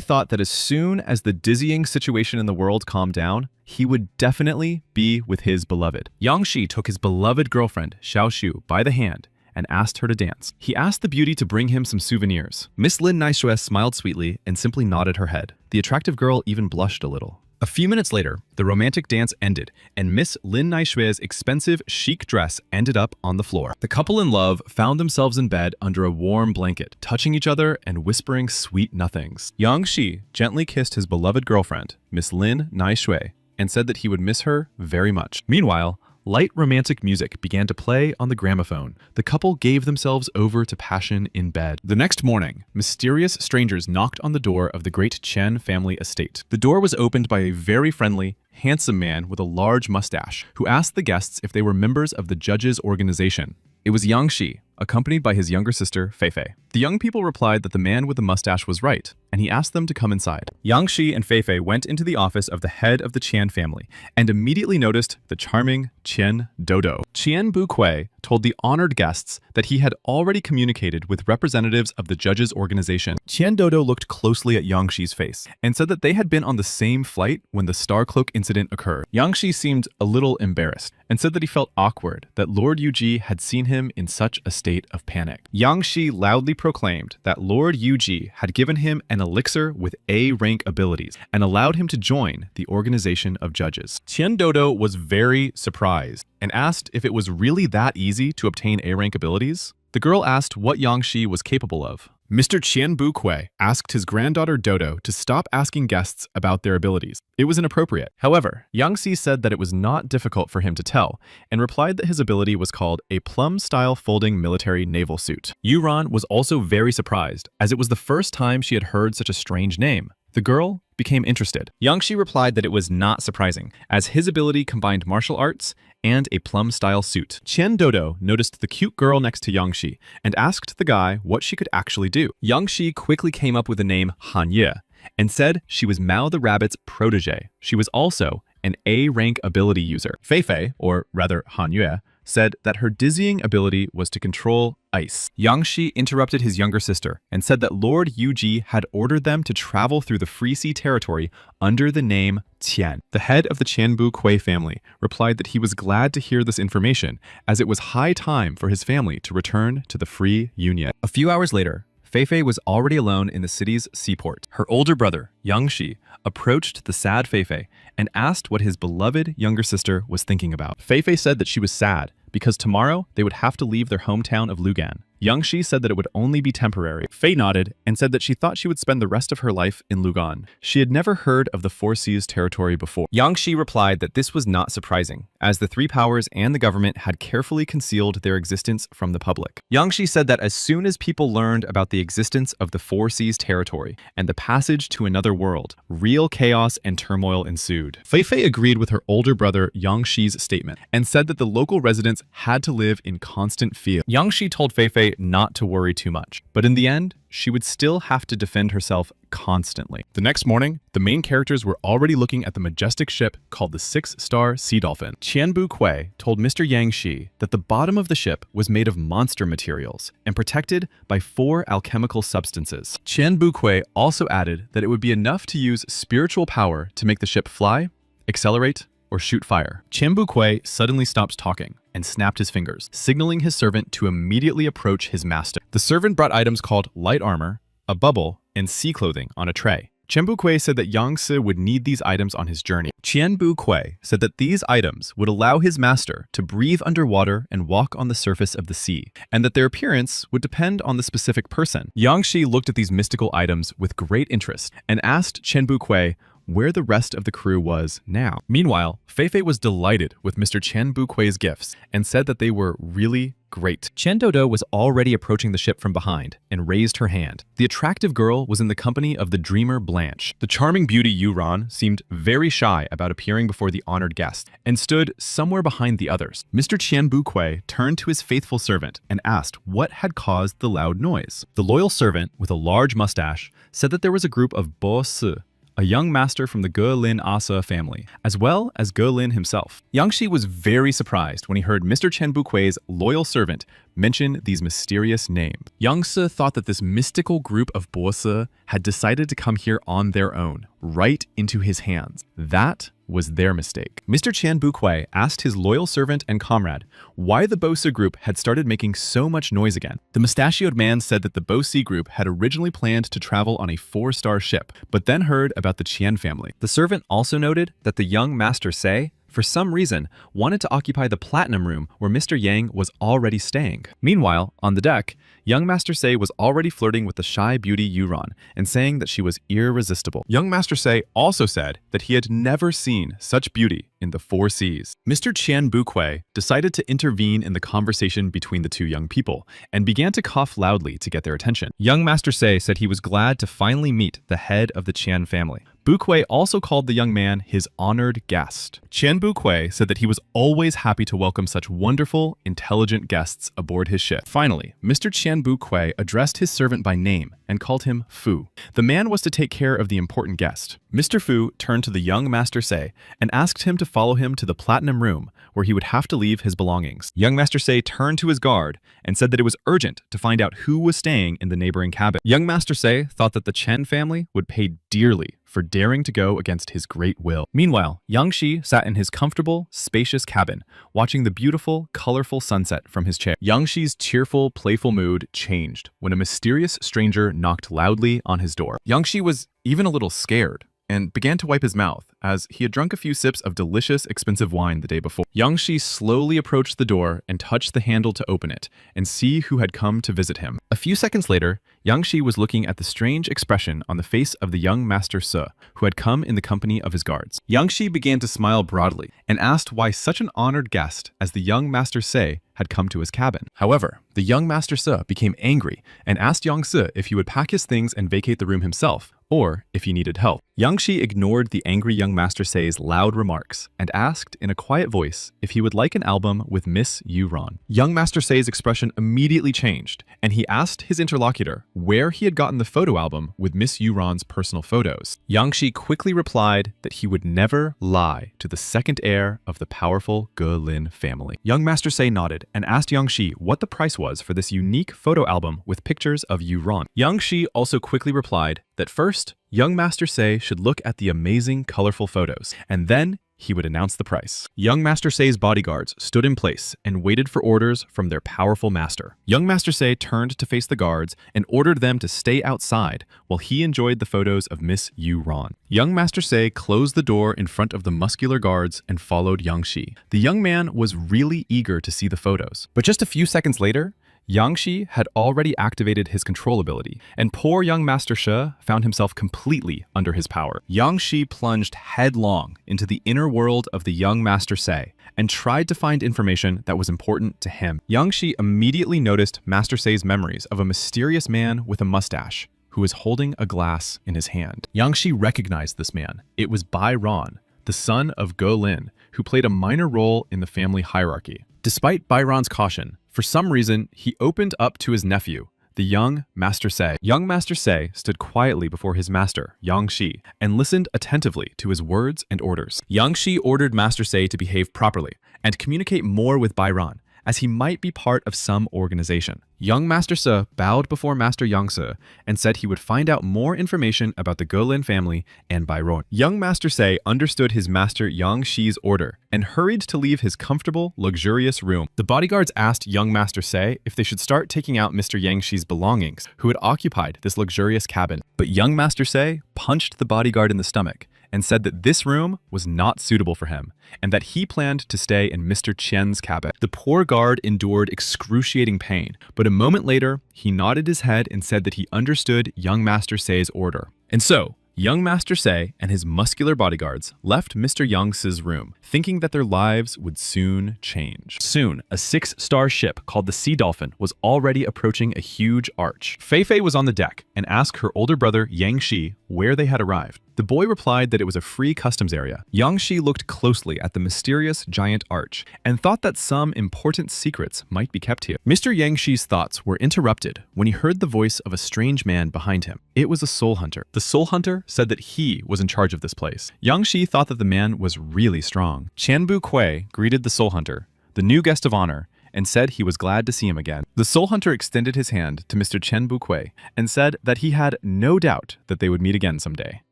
thought that as soon as the dizzying situation in the world calmed down, he would definitely be with his beloved. Yang Shi took his beloved girlfriend, Xiaoxiu, by the hand and asked her to dance. He asked the beauty to bring him some souvenirs. Miss Lin Naishui smiled sweetly and simply nodded her head. The attractive girl even blushed a little. A few minutes later, the romantic dance ended, and Miss Lin Naishui's expensive, chic dress ended up on the floor. The couple in love found themselves in bed under a warm blanket, touching each other and whispering sweet nothings. Yang Shi gently kissed his beloved girlfriend, Miss Lin Naishui, and said that he would miss her very much. Meanwhile, light romantic music began to play on the gramophone. The couple gave themselves over to passion in bed. The next morning, mysterious strangers knocked on the door of the great Chen family estate. The door was opened by a very friendly, handsome man with a large mustache, who asked the guests if they were members of the judges' organization. It was Yang Shi, accompanied by his younger sister, Feifei. The young people replied that the man with the mustache was right, and he asked them to come inside. Yang Shi and Feifei went into the office of the head of the Qian family and immediately noticed the charming Qian Dodo. Qian Bukui told the honored guests that he had already communicated with representatives of the judges' organization. Qian Dodo looked closely at Yang Shi's face and said that they had been on the same flight when the Star Cloak incident occurred. Yang Shi seemed a little embarrassed and said that he felt awkward that Lord Yuji had seen him in such a state of panic. Yang Shi loudly proclaimed that Lord Yuji had given him an elixir with A-rank abilities and allowed him to join the organization of judges. Qian Dodo was very surprised and asked if it was really that easy to obtain A-rank abilities. The girl asked what Yang Shi was capable of. Mr. Qian Bukui asked his granddaughter Dodo to stop asking guests about their abilities. It was inappropriate. However, Yang Shi said that it was not difficult for him to tell, and replied that his ability was called a plum-style folding military naval suit. Yuran was also very surprised, as it was the first time she had heard such a strange name. The girl became interested. Yang Shi replied that it was not surprising, as his ability combined martial arts and a plum-style suit. Qian Dodo noticed the cute girl next to Yang Shi and asked the guy what she could actually do. Yang Shi quickly came up with the name Han Ye and said she was Mao the Rabbit's protege. She was also an A-rank ability user. Feifei, or rather Han Yue, said that her dizzying ability was to control ice. Yang Shi interrupted his younger sister and said that Lord Yuji had ordered them to travel through the Free Sea territory under the name Qian. The head of the Qianbu Kui family replied that he was glad to hear this information, as it was high time for his family to return to the Free Union. A few hours later, Feifei was already alone in the city's seaport. Her older brother, Yang Shi, approached the sad Feifei and asked what his beloved younger sister was thinking about. Feifei said that she was sad because tomorrow they would have to leave their hometown of Lugan. Yang Shi said that it would only be temporary. Fei nodded and said that she thought she would spend the rest of her life in Lugan. She had never heard of the Four Seas territory before. Yang Shi replied that this was not surprising, as the three powers and the government had carefully concealed their existence from the public. Yang Shi said that as soon as people learned about the existence of the Four Seas territory and the passage to another world, real chaos and turmoil ensued. Feifei agreed with her older brother Yang Shi's statement and said that the local residents had to live in constant fear. Yang Shi told Feifei not to worry too much, but in the end, she would still have to defend herself constantly. The next morning, the main characters were already looking at the majestic ship called the Six-Star Sea Dolphin. Qianbu Kui told Mr. Yang Shi that the bottom of the ship was made of monster materials and protected by 4 alchemical substances. Qianbu Kui also added that it would be enough to use spiritual power to make the ship fly, accelerate, or shoot fire. Qianbu Kui suddenly stops talking and snapped his fingers, signaling his servant to immediately approach his master. The servant brought items called light armor, a bubble, and sea clothing on a tray. Qianbu Kui said that Yang Se would need these items on his journey. Qianbu Kui said that these items would allow his master to breathe underwater and walk on the surface of the sea, and that their appearance would depend on the specific person. Yang Shi looked at these mystical items with great interest and asked Qianbu Kui where the rest of the crew was now. Meanwhile, Feifei was delighted with Mr. Qianbu Kui's gifts and said that they were really great. Chen Dodo was already approaching the ship from behind and raised her hand. The attractive girl was in the company of the dreamer Blanche. The charming beauty Yuran seemed very shy about appearing before the honored guest and stood somewhere behind the others. Mr. Qianbu Kui turned to his faithful servant and asked what had caused the loud noise. The loyal servant, with a large mustache, said that there was a group of Bo Si, a young master from the Ge Lin Asa family, as well as Ge Lin himself. Yang Shi was very surprised when he heard Mr. Qianbu Kui's loyal servant mention these mysterious names. Yang Se thought that this mystical group of Bo Si had decided to come here on their own, right into his hands. That was their mistake. Mr. Qianbu Kui asked his loyal servant and comrade why the Bo Si group had started making so much noise again. The mustachioed man said that the Bo Si group had originally planned to travel on a 4-star ship, but then heard about the Qian family. The servant also noted that the young Master Sei, for some reason, wanted to occupy the platinum room where Mr. Yang was already staying. Meanwhile, on the deck, young Master Sei was already flirting with the shy beauty Yuran and saying that she was irresistible. Young Master Sei also said that he had never seen such beauty in the 4 seas. Mr. Qianbu Kui decided to intervene in the conversation between the two young people and began to cough loudly to get their attention. Young Master Sei said he was glad to finally meet the head of the Qian family. Bu Kui also called the young man his honored guest. Qianbu Kui said that he was always happy to welcome such wonderful, intelligent guests aboard his ship. Finally, Mr. Qianbu Kui addressed his servant by name and called him Fu. The man was to take care of the important guest. Mr. Fu turned to the young Master Sei and asked him to follow him to the platinum room, where he would have to leave his belongings. Young Master Sei turned to his guard and said that it was urgent to find out who was staying in the neighboring cabin. Young Master Sei thought that the Chen family would pay dearly for daring to go against his great will. Meanwhile, Yang Shi sat in his comfortable, spacious cabin, watching the beautiful, colorful sunset from his chair. Yang Shi's cheerful, playful mood changed when a mysterious stranger knocked loudly on his door. Yang Shi was even a little scared and began to wipe his mouth, as he had drunk a few sips of delicious, expensive wine the day before. Yang Shi slowly approached the door and touched the handle to open it and see who had come to visit him. A few seconds later, Yang Shi was looking at the strange expression on the face of the young Master Se, who had come in the company of his guards. Yang Shi began to smile broadly and asked why such an honored guest as the young Master Se had come to his cabin. However, the young Master Se became angry and asked Yang Se if he would pack his things and vacate the room himself, or if he needed help. Yang Shi ignored the angry young Master Sei's loud remarks and asked in a quiet voice if he would like an album with Miss Yuran. Young Master Sei's expression immediately changed, and he asked his interlocutor where he had gotten the photo album with Miss Yuran's personal photos. Yang Shi quickly replied that he would never lie to the second heir of the powerful Ge Lin family. Young Master Sei nodded and asked Yang Shi what the price was for this unique photo album with pictures of Yuran. Yang Shi also quickly replied that first, young Master Sei should look at the amazing, colorful photos, and then he would announce the price. Young Master Sei's bodyguards stood in place and waited for orders from their powerful master. Young Master Sei turned to face the guards and ordered them to stay outside while he enjoyed the photos of Miss Yu Ron. Young Master Sei closed the door in front of the muscular guards and followed Yang Shi. The young man was really eager to see the photos. But just a few seconds later, Yang Shi had already activated his control ability, and poor young Master She found himself completely under his power. Yang Shi plunged headlong into the inner world of the young Master Sei and tried to find information that was important to him. Yang Shi immediately noticed Master Sei's memories of a mysterious man with a mustache who was holding a glass in his hand. Yang Shi recognized this man. It was Bai Ron, the son of Go Lin, who played a minor role in the family hierarchy. Despite Bai Ron's caution, for some reason, he opened up to his nephew, the young Master Sei. Young Master Sei stood quietly before his master, Yang Shi, and listened attentively to his words and orders. Yang Shi ordered Master Sei to behave properly and communicate more with Bai Ron, as he might be part of some organization. Young Master Se bowed before Master Yang Se and said he would find out more information about the Golin family and Bai Ron. Young Master Se understood his master Yang Shi's order and hurried to leave his comfortable, luxurious room. The bodyguards asked young Master Se if they should start taking out Mr. Yang Shi's belongings, who had occupied this luxurious cabin. But young Master Se punched the bodyguard in the stomach and said that this room was not suitable for him, and that he planned to stay in Mr. Qian's cabin. The poor guard endured excruciating pain, but a moment later, he nodded his head and said that he understood young Master Sei's order. And so, young Master Sei and his muscular bodyguards left Mr. Yang's room, thinking that their lives would soon change. Soon, a 6-star ship called the Sea Dolphin was already approaching a huge arch. Fei Fei was on the deck and asked her older brother Yang Shi where they had arrived. The boy replied that it was a free customs area. Yang Shi looked closely at the mysterious giant arch and thought that some important secrets might be kept here. Mr. Yang Shi's thoughts were interrupted when he heard the voice of a strange man behind him. It was a soul hunter. The soul hunter said that he was in charge of this place. Yang Shi thought that the man was really strong. Qianbu Kui greeted the soul hunter, the new guest of honor, and said he was glad to see him again. The soul hunter extended his hand to Mr. Qianbu Kui and said that he had no doubt that they would meet again someday.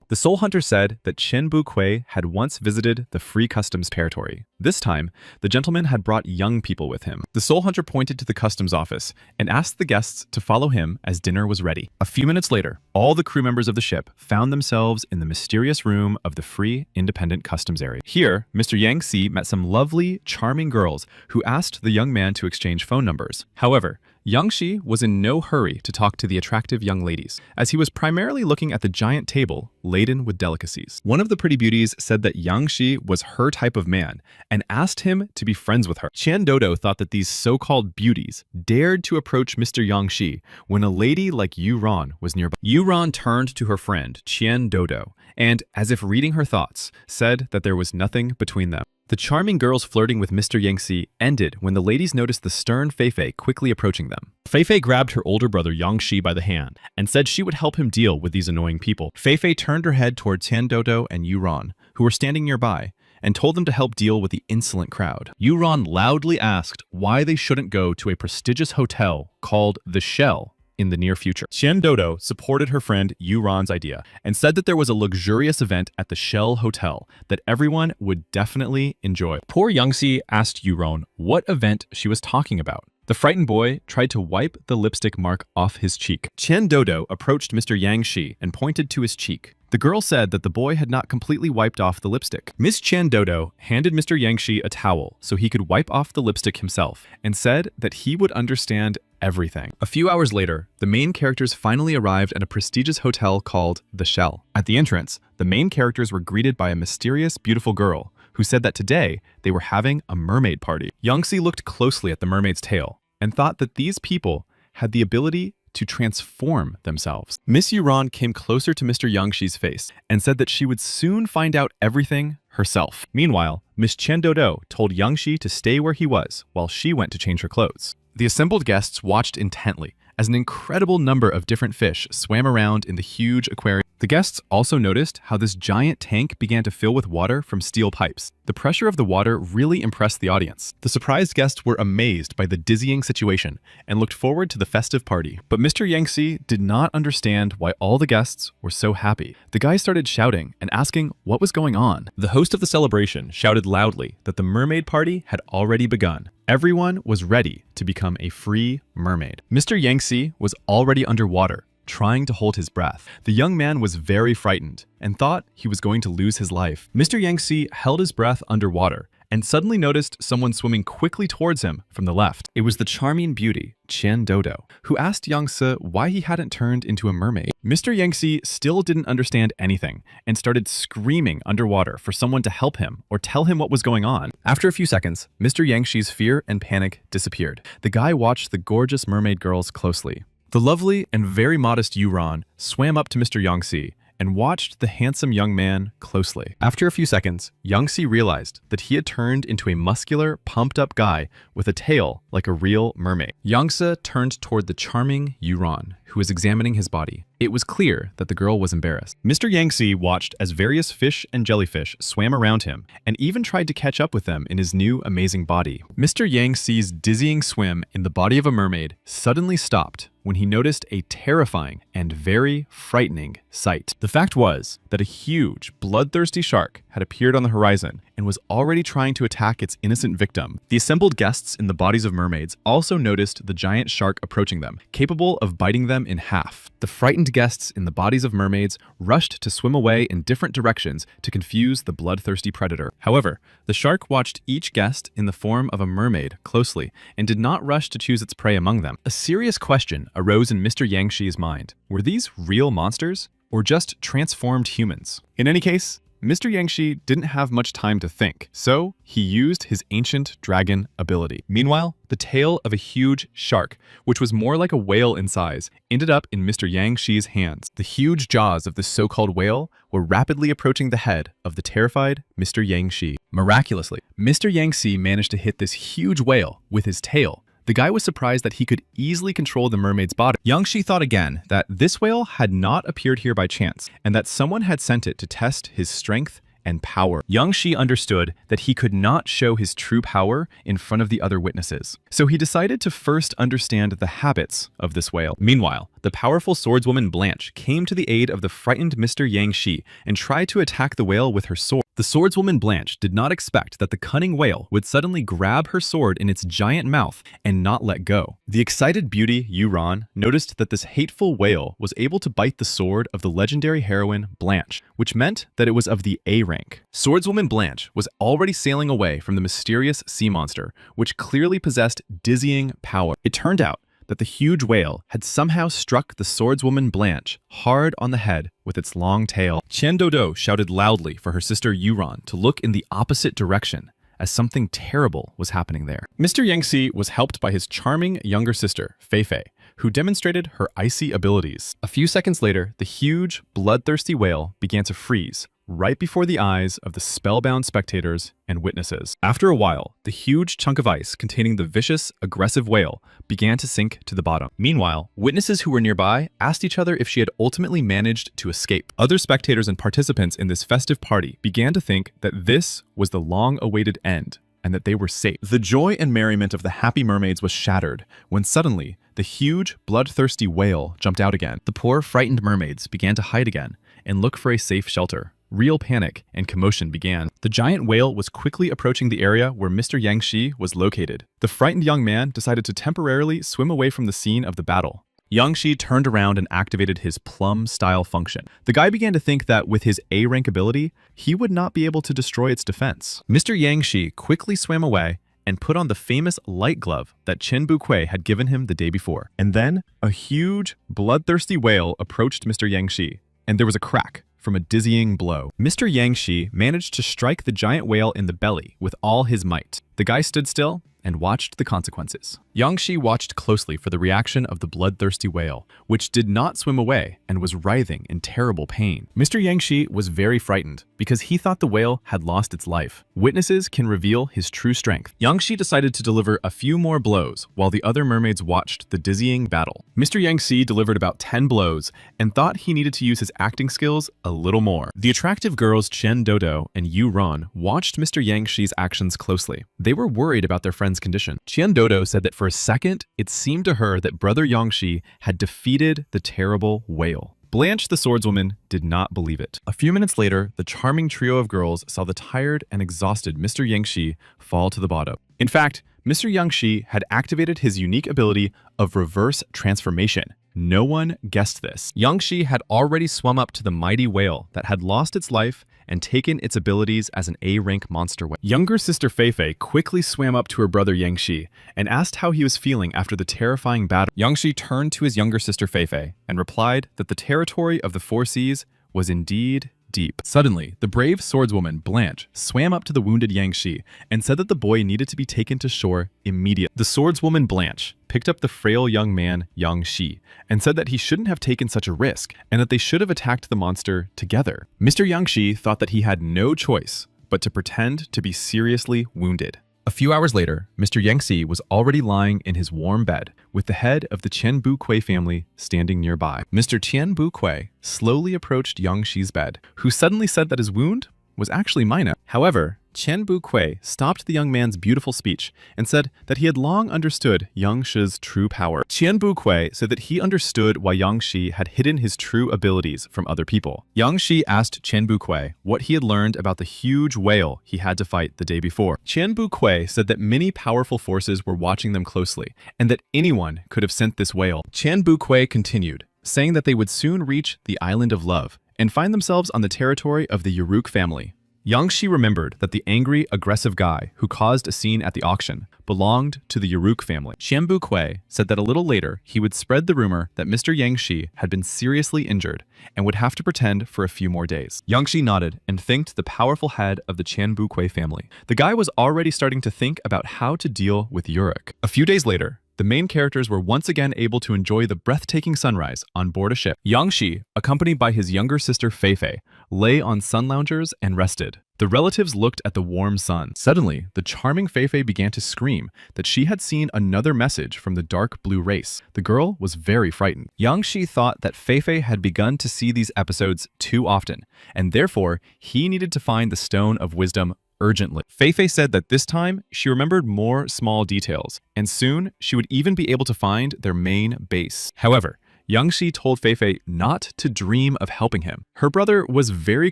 The soul hunter said that Qianbu Kui had once visited the free customs territory. This time, the gentleman had brought young people with him. The soul hunter pointed to the customs office and asked the guests to follow him as dinner was ready. A few minutes later, all the crew members of the ship found themselves in the mysterious room of the free independent customs area. Here, Mr. Yang Si met some lovely, charming girls who asked the young man to exchange phone numbers. However, Yang Shi was in no hurry to talk to the attractive young ladies, as he was primarily looking at the giant table laden with delicacies. One of the pretty beauties said that Yang Shi was her type of man and asked him to be friends with her. Qian Dodo thought that these so-called beauties dared to approach Mr. Yang Shi when a lady like Yu Ron was nearby. Yu Ron turned to her friend Qian Dodo and, as if reading her thoughts, said that there was nothing between them. The charming girls flirting with Mr. Yangxi ended when the ladies noticed the stern Fei Fei quickly approaching them. Fei Fei grabbed her older brother Yang Shi by the hand and said she would help him deal with these annoying people. Fei Fei turned her head toward Tian Dodo and Yu Ron, who were standing nearby, and told them to help deal with the insolent crowd. Yu Ron loudly asked why they shouldn't go to a prestigious hotel called The Shell in the near future. Tian Dodo supported her friend Yu Ron's idea and said that there was a luxurious event at the Shell Hotel that everyone would definitely enjoy. Poor Yangxi asked Yu Ron what event she was talking about. The frightened boy tried to wipe the lipstick mark off his cheek. Tian Dodo approached Mr. Yang Shi and pointed to his cheek. The girl said that the boy had not completely wiped off the lipstick. Miss Tian Dodo handed Mr. Yang Shi a towel so he could wipe off the lipstick himself and said that he would understand everything. A few hours later, the main characters finally arrived at a prestigious hotel called The Shell. At the entrance, the main characters were greeted by a mysterious, beautiful girl who said that today they were having a mermaid party. Yangxi looked closely at the mermaid's tail and thought that these people had the ability to transform themselves. Miss Yuran came closer to Mr. Yangxi's face and said that she would soon find out everything herself. Meanwhile, Miss Chen Dodo told Yangxi to stay where he was while she went to change her clothes. The assembled guests watched intently as an incredible number of different fish swam around in the huge aquarium. The guests also noticed how this giant tank began to fill with water from steel pipes. The pressure of the water really impressed the audience. The surprised guests were amazed by the dizzying situation and looked forward to the festive party. But Mr. Yangtze did not understand why all the guests were so happy. The guys started shouting and asking what was going on. The host of the celebration shouted loudly that the mermaid party had already begun. Everyone was ready to become a free mermaid. Mr. Yangtze was already underwater, trying to hold his breath. The young man was very frightened and thought he was going to lose his life. Mr. Yangtze held his breath underwater and suddenly noticed someone swimming quickly towards him from the left. It was the charming beauty, Chen Dodo, who asked Yangtze why he hadn't turned into a mermaid. Mr. Yangtze still didn't understand anything and started screaming underwater for someone to help him or tell him what was going on. After a few seconds, Mr. Yangtze's fear and panic disappeared. The guy watched the gorgeous mermaid girls closely. The lovely and very modest Yuran swam up to Mr. Yangtze and watched the handsome young man closely. After a few seconds, Yangtze realized that he had turned into a muscular, pumped-up guy with a tail like a real mermaid. Yangtze turned toward the charming Yuran, who was examining his body. It was clear that the girl was embarrassed. Mr. Yangtze watched as various fish and jellyfish swam around him and even tried to catch up with them in his new amazing body. Mr. Yangtze's dizzying swim in the body of a mermaid suddenly stopped when he noticed a terrifying and very frightening sight. The fact was that a huge, bloodthirsty shark had appeared on the horizon and was already trying to attack its innocent victim. The assembled guests in the bodies of mermaids also noticed the giant shark approaching them, capable of biting them in half. The frightened guests in the bodies of mermaids rushed to swim away in different directions to confuse the bloodthirsty predator. However, the shark watched each guest in the form of a mermaid closely and did not rush to choose its prey among them. A serious question arose in Mr. Yangtze's mind. Were these real monsters or just transformed humans? In any case, Mr. Yangtze didn't have much time to think, so he used his ancient dragon ability. Meanwhile, the tail of a huge shark, which was more like a whale in size, ended up in Mr. Yangtze's hands. The huge jaws of the so-called whale were rapidly approaching the head of the terrified Mr. Yangtze. Miraculously, Mr. Yangtze managed to hit this huge whale with his tail. The guy was surprised that he could easily control the mermaid's body. Yangtze thought again that this whale had not appeared here by chance, and that someone had sent it to test his strength and power. Yangtze understood that he could not show his true power in front of the other witnesses. So he decided to first understand the habits of this whale. Meanwhile, the powerful swordswoman Blanche came to the aid of the frightened Mr. Yangtze and tried to attack the whale with her sword. The swordswoman Blanche did not expect that the cunning whale would suddenly grab her sword in its giant mouth and not let go. The excited beauty Yuran noticed that this hateful whale was able to bite the sword of the legendary heroine Blanche, which meant that it was of the A rank. Swordswoman Blanche was already sailing away from the mysterious sea monster, which clearly possessed dizzying power. It turned out that the huge whale had somehow struck the swordswoman Blanche hard on the head with its long tail. Chen Dodo shouted loudly for her sister Yuran to look in the opposite direction, as something terrible was happening there. Mr. Yangtze was helped by his charming younger sister, Feifei, who demonstrated her icy abilities. A few seconds later, the huge, bloodthirsty whale began to freeze right before the eyes of the spellbound spectators and witnesses. After a while, the huge chunk of ice containing the vicious, aggressive whale began to sink to the bottom. Meanwhile, witnesses who were nearby asked each other if she had ultimately managed to escape. Other spectators and participants in this festive party began to think that this was the long-awaited end and that they were safe. The joy and merriment of the happy mermaids was shattered when suddenly the huge, bloodthirsty whale jumped out again. The poor, frightened mermaids began to hide again and look for a safe shelter. Real panic and commotion began. The giant whale was quickly approaching the area where Mr. Yangtze was located. The frightened young man decided to temporarily swim away from the scene of the battle. Yangtze turned around and activated his plum-style function. The guy began to think that with his A-rank ability, he would not be able to destroy its defense. Mr. Yangtze quickly swam away and put on the famous light glove that Chen Bukui had given him the day before. And then a huge, bloodthirsty whale approached Mr. Yangtze, and there was a crack from a dizzying blow. Mr. Yangtze managed to strike the giant whale in the belly with all his might. The guy stood still and watched the consequences. Yangshi watched closely for the reaction of the bloodthirsty whale, which did not swim away and was writhing in terrible pain. Mr. Yangshi was very frightened because he thought the whale had lost its life. Witnesses can reveal his true strength. Yangshi decided to deliver a few more blows while the other mermaids watched the dizzying battle. Mr. Yangshi delivered about 10 blows and thought he needed to use his acting skills a little more. The attractive girls Chen Dodo and Yu Ron watched Mr. Yangshi's actions closely. They were worried about their friend's condition. Chen Dodo said that for a second, it seemed to her that Brother Yangshi had defeated the terrible whale. Blanche, the swordswoman, did not believe it. A few minutes later, the charming trio of girls saw the tired and exhausted Mr. Yangshi fall to the bottom. In fact, Mr. Yangshi had activated his unique ability of reverse transformation. No one guessed this. Yangshi had already swum up to the mighty whale that had lost its life and taken its abilities as an A-rank monster whale. Younger sister Feifei quickly swam up to her brother Yangshi and asked how he was feeling after the terrifying battle. Yangshi turned to his younger sister Feifei and replied that the territory of the Four Seas was indeed deep. Suddenly, the brave swordswoman Blanche swam up to the wounded Yangshi and said that the boy needed to be taken to shore immediately. The swordswoman Blanche picked up the frail young man Yangshi and said that he shouldn't have taken such a risk and that they should have attacked the monster together. Mr. Yangshi thought that he had no choice but to pretend to be seriously wounded. A few hours later, Mr. Yangshi was already lying in his warm bed with the head of the Qian Bu Kui family standing nearby. Mr. Qian Bu Kui slowly approached Yangshi's bed, who suddenly said that his wound was actually minor. However, Qian Bu Kui stopped the young man's beautiful speech and said that he had long understood Yangshi's true power. Qian Bu Kui said that he understood why Yangshi had hidden his true abilities from other people. Yangshi asked Qian Bu Kui what he had learned about the huge whale he had to fight the day before. Qian Bu Kui said that many powerful forces were watching them closely and that anyone could have sent this whale. Qian Bu Kui continued, saying that they would soon reach the Island of Love and find themselves on the territory of the Yuruk family. Yangshi remembered that the angry, aggressive guy who caused a scene at the auction belonged to the Yuruk family. Qian Bu Kui said that a little later he would spread the rumor that Mr. Yangshi had been seriously injured and would have to pretend for a few more days. Yangshi nodded and thanked the powerful head of the Qian Bu Kui family. The guy was already starting to think about how to deal with Yuruk. A few days later, the main characters were once again able to enjoy the breathtaking sunrise on board a ship. Yangshi, accompanied by his younger sister Feifei, lay on sun loungers and rested. The relatives looked at the warm sun. Suddenly, the charming Feifei began to scream that she had seen another message from the dark blue race. The girl was very frightened. Yangshi thought that Feifei had begun to see these episodes too often, and therefore he needed to find the Stone of Wisdom urgently. Feifei said that this time she remembered more small details, and soon she would even be able to find their main base. However, Yangshi told Feifei not to dream of helping him. Her brother was very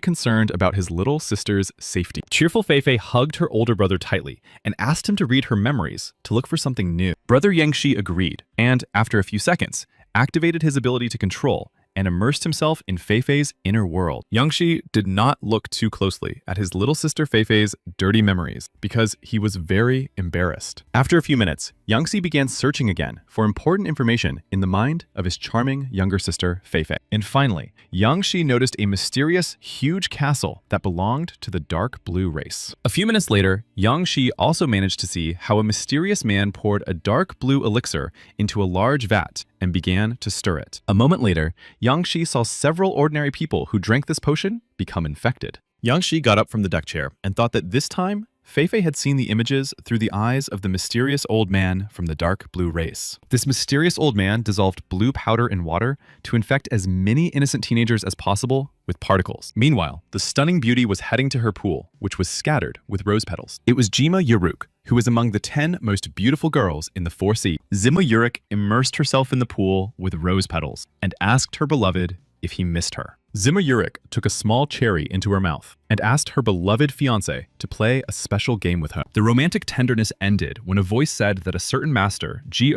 concerned about his little sister's safety. Cheerful Feifei hugged her older brother tightly and asked him to read her memories to look for something new. Brother Yangshi agreed, and after a few seconds, activated his ability to control and immersed himself in Feifei's inner world. Yangshi did not look too closely at his little sister Feifei's dirty memories because he was very embarrassed. After a few minutes, Yangshi began searching again for important information in the mind of his charming younger sister Feifei. And finally, Yangshi noticed a mysterious, huge castle that belonged to the dark blue race. A few minutes later, Yangshi also managed to see how a mysterious man poured a dark blue elixir into a large vat and began to stir it. A moment later, Yangshi saw several ordinary people who drank this potion become infected. Yangshi got up from the deck chair and thought that this time, Feifei had seen the images through the eyes of the mysterious old man from the dark blue race. This mysterious old man dissolved blue powder in water to infect as many innocent teenagers as possible with particles. Meanwhile, the stunning beauty was heading to her pool, which was scattered with rose petals. It was Jima Yuruk, who was among the 10 most beautiful girls in the 4 Seas. Zima Yuruk immersed herself in the pool with rose petals and asked her beloved if he missed her. Zima Yuruk took a small cherry into her mouth and asked her beloved fiancé to play a special game with her. The romantic tenderness ended when a voice said that a certain master, Ji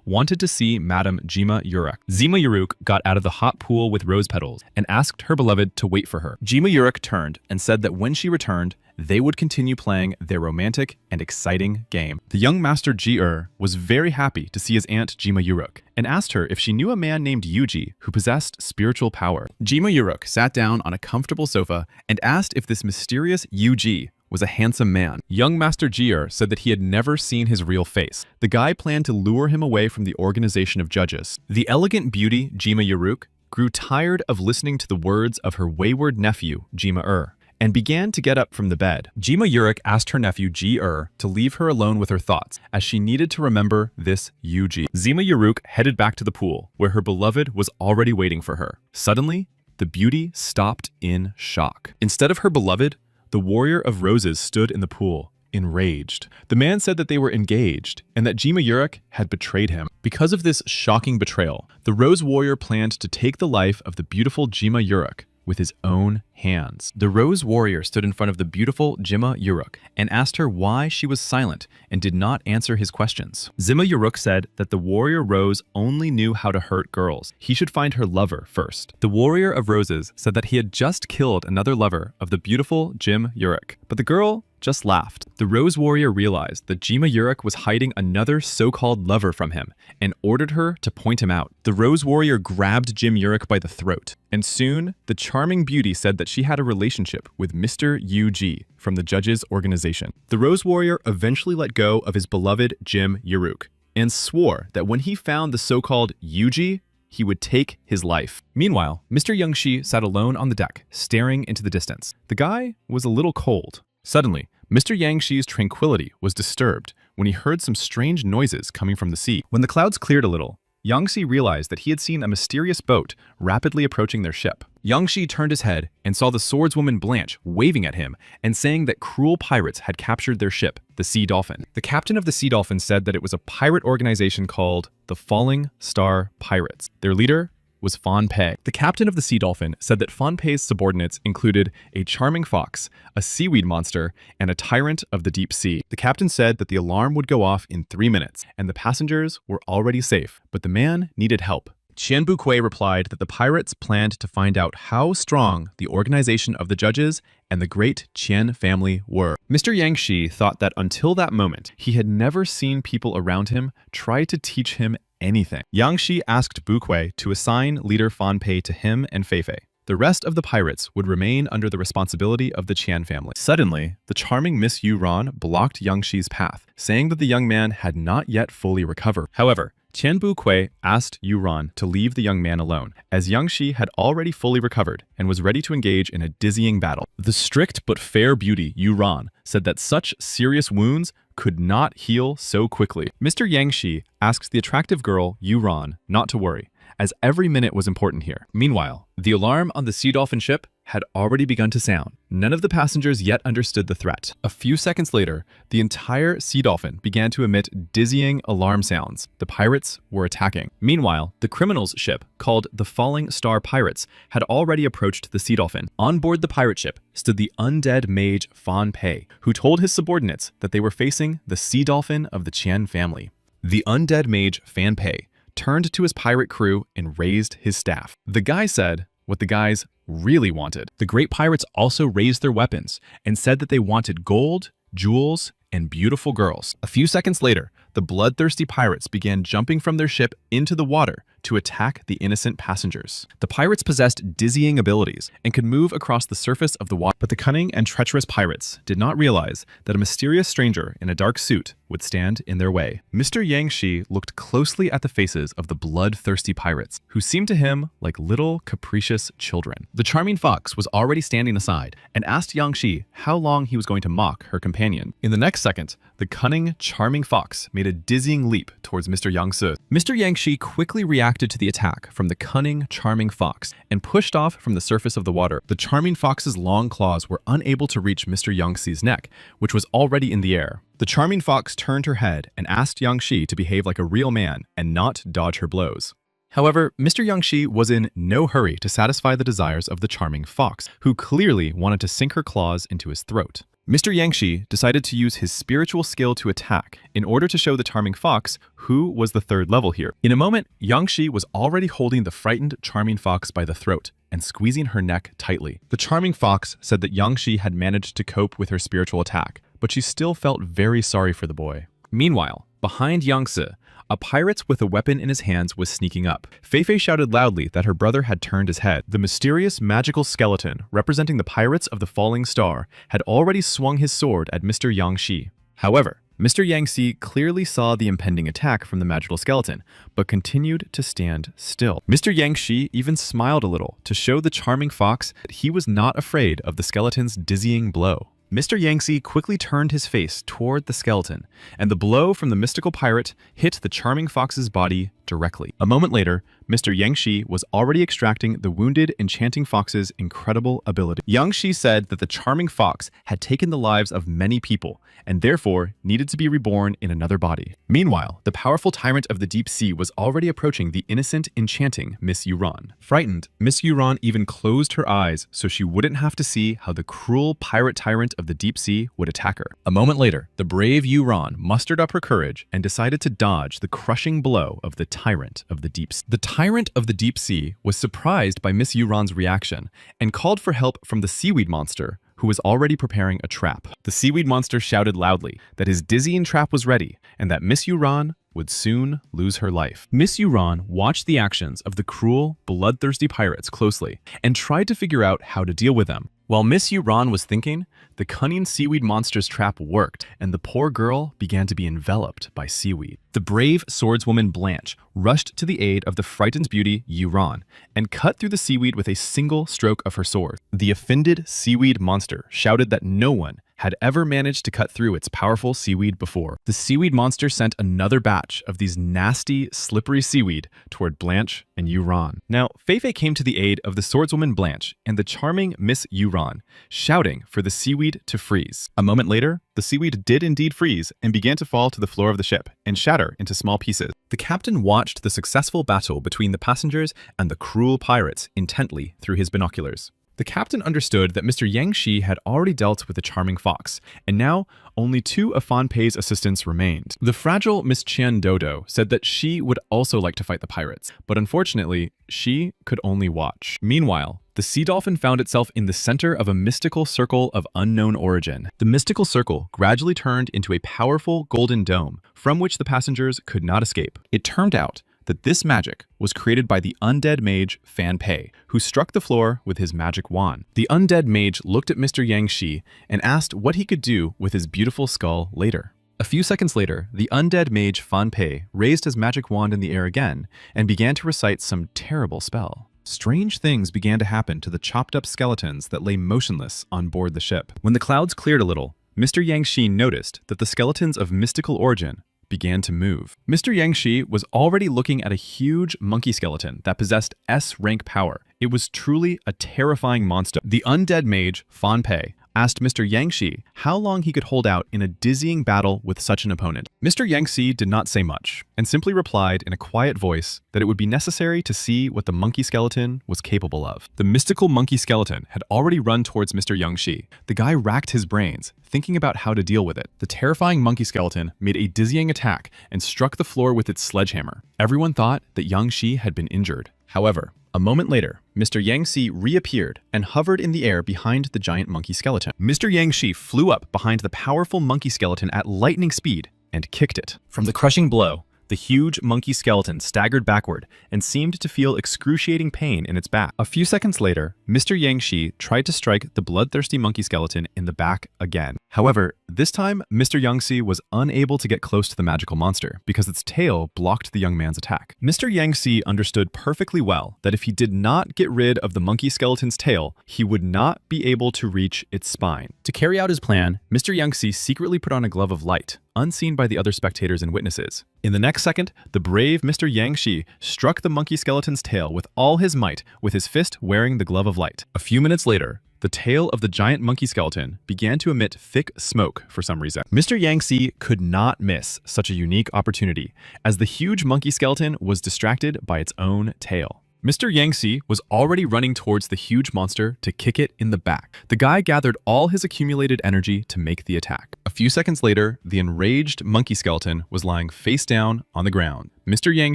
wanted to see Madame Jima Yuruk. Zima Yuruk got out of the hot pool with rose petals and asked her beloved to wait for her. Jima Yuruk turned and said that when she returned, they would continue playing their romantic and exciting game. The young master Ji was very happy to see his aunt Jima Yuruk and asked her if she knew a man named Yuji who possessed spiritual power. Jima Yuruk sat down on a comfortable sofa and asked if this mysterious Yuji was a handsome man. Young Master Jier said that he had never seen his real face. The guy planned to lure him away from the organization of judges. The elegant beauty, Jima Yaruk, grew tired of listening to the words of her wayward nephew, Jima and began to get up from the bed. Jima Yurik asked her nephew Ji to leave her alone with her thoughts, as she needed to remember this Yuji. Jima Yaruk headed back to the pool, where her beloved was already waiting for her. Suddenly, the beauty stopped in shock. Instead of her beloved, the warrior of roses stood in the pool, enraged. The man said that they were engaged and that Jima Yurik had betrayed him. Because of this shocking betrayal, the Rose Warrior planned to take the life of the beautiful Jima Yurik with his own hands. The Rose Warrior stood in front of the beautiful Jima Yuruk and asked her why she was silent and did not answer his questions. Jima Yuruk said that the Warrior Rose only knew how to hurt girls. He should find her lover first. The Warrior of Roses said that he had just killed another lover of the beautiful Jim Yuruk, but the girl just laughed. The Rose Warrior realized that Jima Yurik was hiding another so-called lover from him and ordered her to point him out. The Rose Warrior grabbed Jim Yurik by the throat, and soon the charming beauty said that she had a relationship with Mr. Yu from the judges' organization. The Rose Warrior eventually let go of his beloved Jim Yuruk and swore that when he found the so-called Yuji, he would take his life. Meanwhile, Mr. Youngshi sat alone on the deck, staring into the distance. The guy was a little cold. Suddenly, Mr. Yangshi's tranquility was disturbed when he heard some strange noises coming from the sea. When the clouds cleared a little, Yangshi realized that he had seen a mysterious boat rapidly approaching their ship. Yangshi turned his head and saw the swordswoman Blanche waving at him and saying that cruel pirates had captured their ship, the Sea Dolphin. The captain of the Sea Dolphin said that it was a pirate organization called the Falling Star Pirates. Their leader was Fan Pei. The captain of the Sea Dolphin said that Fan Pei's subordinates included a charming fox, a seaweed monster, and a tyrant of the deep sea. The captain said that the alarm would go off in 3 minutes, and the passengers were already safe, but the man needed help. Qian Bukui replied that the pirates planned to find out how strong the organization of the judges and the great Qian family were. Mr. Yangshi thought that until that moment, he had never seen people around him try to teach him anything. Yangshi asked Bukui to assign leader Fan Pei to him and Feifei. The rest of the pirates would remain under the responsibility of the Qian family. Suddenly, the charming Miss Yu Ran blocked Yangshi's path, saying that the young man had not yet fully recovered. However, Qian Bukui asked Yu Ran to leave the young man alone, as Yangshi had already fully recovered and was ready to engage in a dizzying battle. The strict but fair beauty Yu Ran said that such serious wounds could not heal so quickly. Mr. Yangshi asked the attractive girl Yu Ran not to worry, as every minute was important here. Meanwhile, the alarm on the Sea Dolphin ship had already begun to sound. None of the passengers yet understood the threat. A few seconds later, the entire Sea Dolphin began to emit dizzying alarm sounds. The pirates were attacking. Meanwhile, the criminals' ship, called the Falling Star Pirates, had already approached the Sea Dolphin. On board the pirate ship stood the undead mage Fan Pei, who told his subordinates that they were facing the Sea Dolphin of the Qian family. The undead mage Fan Pei turned to his pirate crew and raised his staff. The guy said what the guys really wanted. The great pirates also raised their weapons and said that they wanted gold, jewels, and beautiful girls. A few seconds later, the bloodthirsty pirates began jumping from their ship into the water to attack the innocent passengers. The pirates possessed dizzying abilities and could move across the surface of the water, but the cunning and treacherous pirates did not realize that a mysterious stranger in a dark suit would stand in their way. Mr. Yangshi looked closely at the faces of the bloodthirsty pirates, who seemed to him like little capricious children. The charming fox was already standing aside and asked Yangshi how long he was going to mock her companion. In the next second, the cunning, charming fox made a dizzying leap towards Mr. Yangshi. Mr. Yangshi quickly reacted to the attack from the cunning, charming fox and pushed off from the surface of the water. The charming fox's long claws were unable to reach Mr. Yangshi's neck, which was already in the air. The charming fox turned her head and asked Yangshi to behave like a real man and not dodge her blows. However, Mr. Yangshi was in no hurry to satisfy the desires of the charming fox, who clearly wanted to sink her claws into his throat. Mr. Yangshi decided to use his spiritual skill to attack in order to show the charming fox who was the third level here. In a moment, Yangshi was already holding the frightened charming fox by the throat and squeezing her neck tightly. The charming fox said that Yangshi had managed to cope with her spiritual attack, but she still felt very sorry for the boy. Meanwhile, behind Yangtze, A pirate with a weapon in his hands was sneaking up. Feifei shouted loudly that her brother had turned his head. The mysterious magical skeleton, representing the pirates of the falling star, had already swung his sword at Mr. Yang Shi. However, Mr. Yang Xi clearly saw the impending attack from the magical skeleton, but continued to stand still. Mr. Yang Xi even smiled a little to show the charming fox that he was not afraid of the skeleton's dizzying blow. Mr. Yang Xi quickly turned his face toward the skeleton, and the blow from the mystical pirate hit the charming fox's body directly. A moment later, Mr. Yang Shi was already extracting the wounded enchanting fox's incredible ability. Yang Shi said that the charming fox had taken the lives of many people and therefore needed to be reborn in another body. Meanwhile, the powerful tyrant of the deep sea was already approaching the innocent, enchanting Miss Yuran. Frightened, Miss Yuran even closed her eyes so she wouldn't have to see how the cruel pirate tyrant of the deep sea would attack her. A moment later, the brave Yuran mustered up her courage and decided to dodge the crushing blow of the tyrant of the deep sea. The tyrant of the deep sea was surprised by Miss Yuran's reaction and called for help from the seaweed monster, who was already preparing a trap. The seaweed monster shouted loudly that his dizzying trap was ready and that Miss Yuran would soon lose her life. Miss Yuran watched the actions of the cruel, bloodthirsty pirates closely and tried to figure out how to deal with them. While Miss Yuran was thinking, the cunning seaweed monster's trap worked, and the poor girl began to be enveloped by seaweed. The brave swordswoman Blanche rushed to the aid of the frightened beauty Yuran and cut through the seaweed with a single stroke of her sword. The offended seaweed monster shouted that no one had ever managed to cut through its powerful seaweed before. The seaweed monster sent another batch of these nasty, slippery seaweed toward Blanche and Yuran. Now, Feifei came to the aid of the swordswoman Blanche and the charming Miss Yuran, shouting for the seaweed to freeze. A moment later, the seaweed did indeed freeze and began to fall to the floor of the ship and shatter into small pieces. The captain watched the successful battle between the passengers and the cruel pirates intently through his binoculars. The captain understood that Mr. Yang Shi had already dealt with the charming fox, and now only two of Fan Pei's assistants remained. The fragile Miss Qian Dodo said that she would also like to fight the pirates, but unfortunately, she could only watch. Meanwhile, the sea dolphin found itself in the center of a mystical circle of unknown origin. The mystical circle gradually turned into a powerful golden dome from which the passengers could not escape. It turned out that this magic was created by the undead mage Fan Pei, who struck the floor with his magic wand. The undead mage looked at Mr. Yang Shi and asked what he could do with his beautiful skull later. A few seconds later, the undead mage Fan Pei raised his magic wand in the air again and began to recite some terrible spell. Strange things began to happen to the chopped-up skeletons that lay motionless on board the ship. When the clouds cleared a little, Mr. Yang Shi noticed that the skeletons of mystical origin began to move. Mr. Yang Shi was already looking at a huge monkey skeleton that possessed S-rank power. It was truly a terrifying monster. The undead mage, Fan Pei, asked Mr. Yang Shi how long he could hold out in a dizzying battle with such an opponent. Mr. Yang Shi did not say much, and simply replied in a quiet voice that it would be necessary to see what the monkey skeleton was capable of. The mystical monkey skeleton had already run towards Mr. Yang Shi. The guy racked his brains, thinking about how to deal with it. The terrifying monkey skeleton made a dizzying attack and struck the floor with its sledgehammer. Everyone thought that Yang Shi had been injured. However, a moment later, Mr. Yang Shi reappeared and hovered in the air behind the giant monkey skeleton. Mr. Yang Shi flew up behind the powerful monkey skeleton at lightning speed and kicked it. From the crushing blow, the huge monkey skeleton staggered backward and seemed to feel excruciating pain in its back. A few seconds later, Mr. Yang Shi tried to strike the bloodthirsty monkey skeleton in the back again. However, this time, Mr. Yang Shi was unable to get close to the magical monster because its tail blocked the young man's attack. Mr. Yang Shi understood perfectly well that if he did not get rid of the monkey skeleton's tail, he would not be able to reach its spine. To carry out his plan, Mr. Yang Shi secretly put on a glove of light, unseen by the other spectators and witnesses. In the next second, the brave Mr. Yang Shi struck the monkey skeleton's tail with all his might with his fist wearing the glove of light. A few minutes later, the tail of the giant monkey skeleton began to emit thick smoke for some reason. Mr. Yang Shi could not miss such a unique opportunity, as the huge monkey skeleton was distracted by its own tail. Mr. Yang Shi was already running towards the huge monster to kick it in the back. The guy gathered all his accumulated energy to make the attack. A few seconds later, the enraged monkey skeleton was lying face down on the ground. Mr. Yang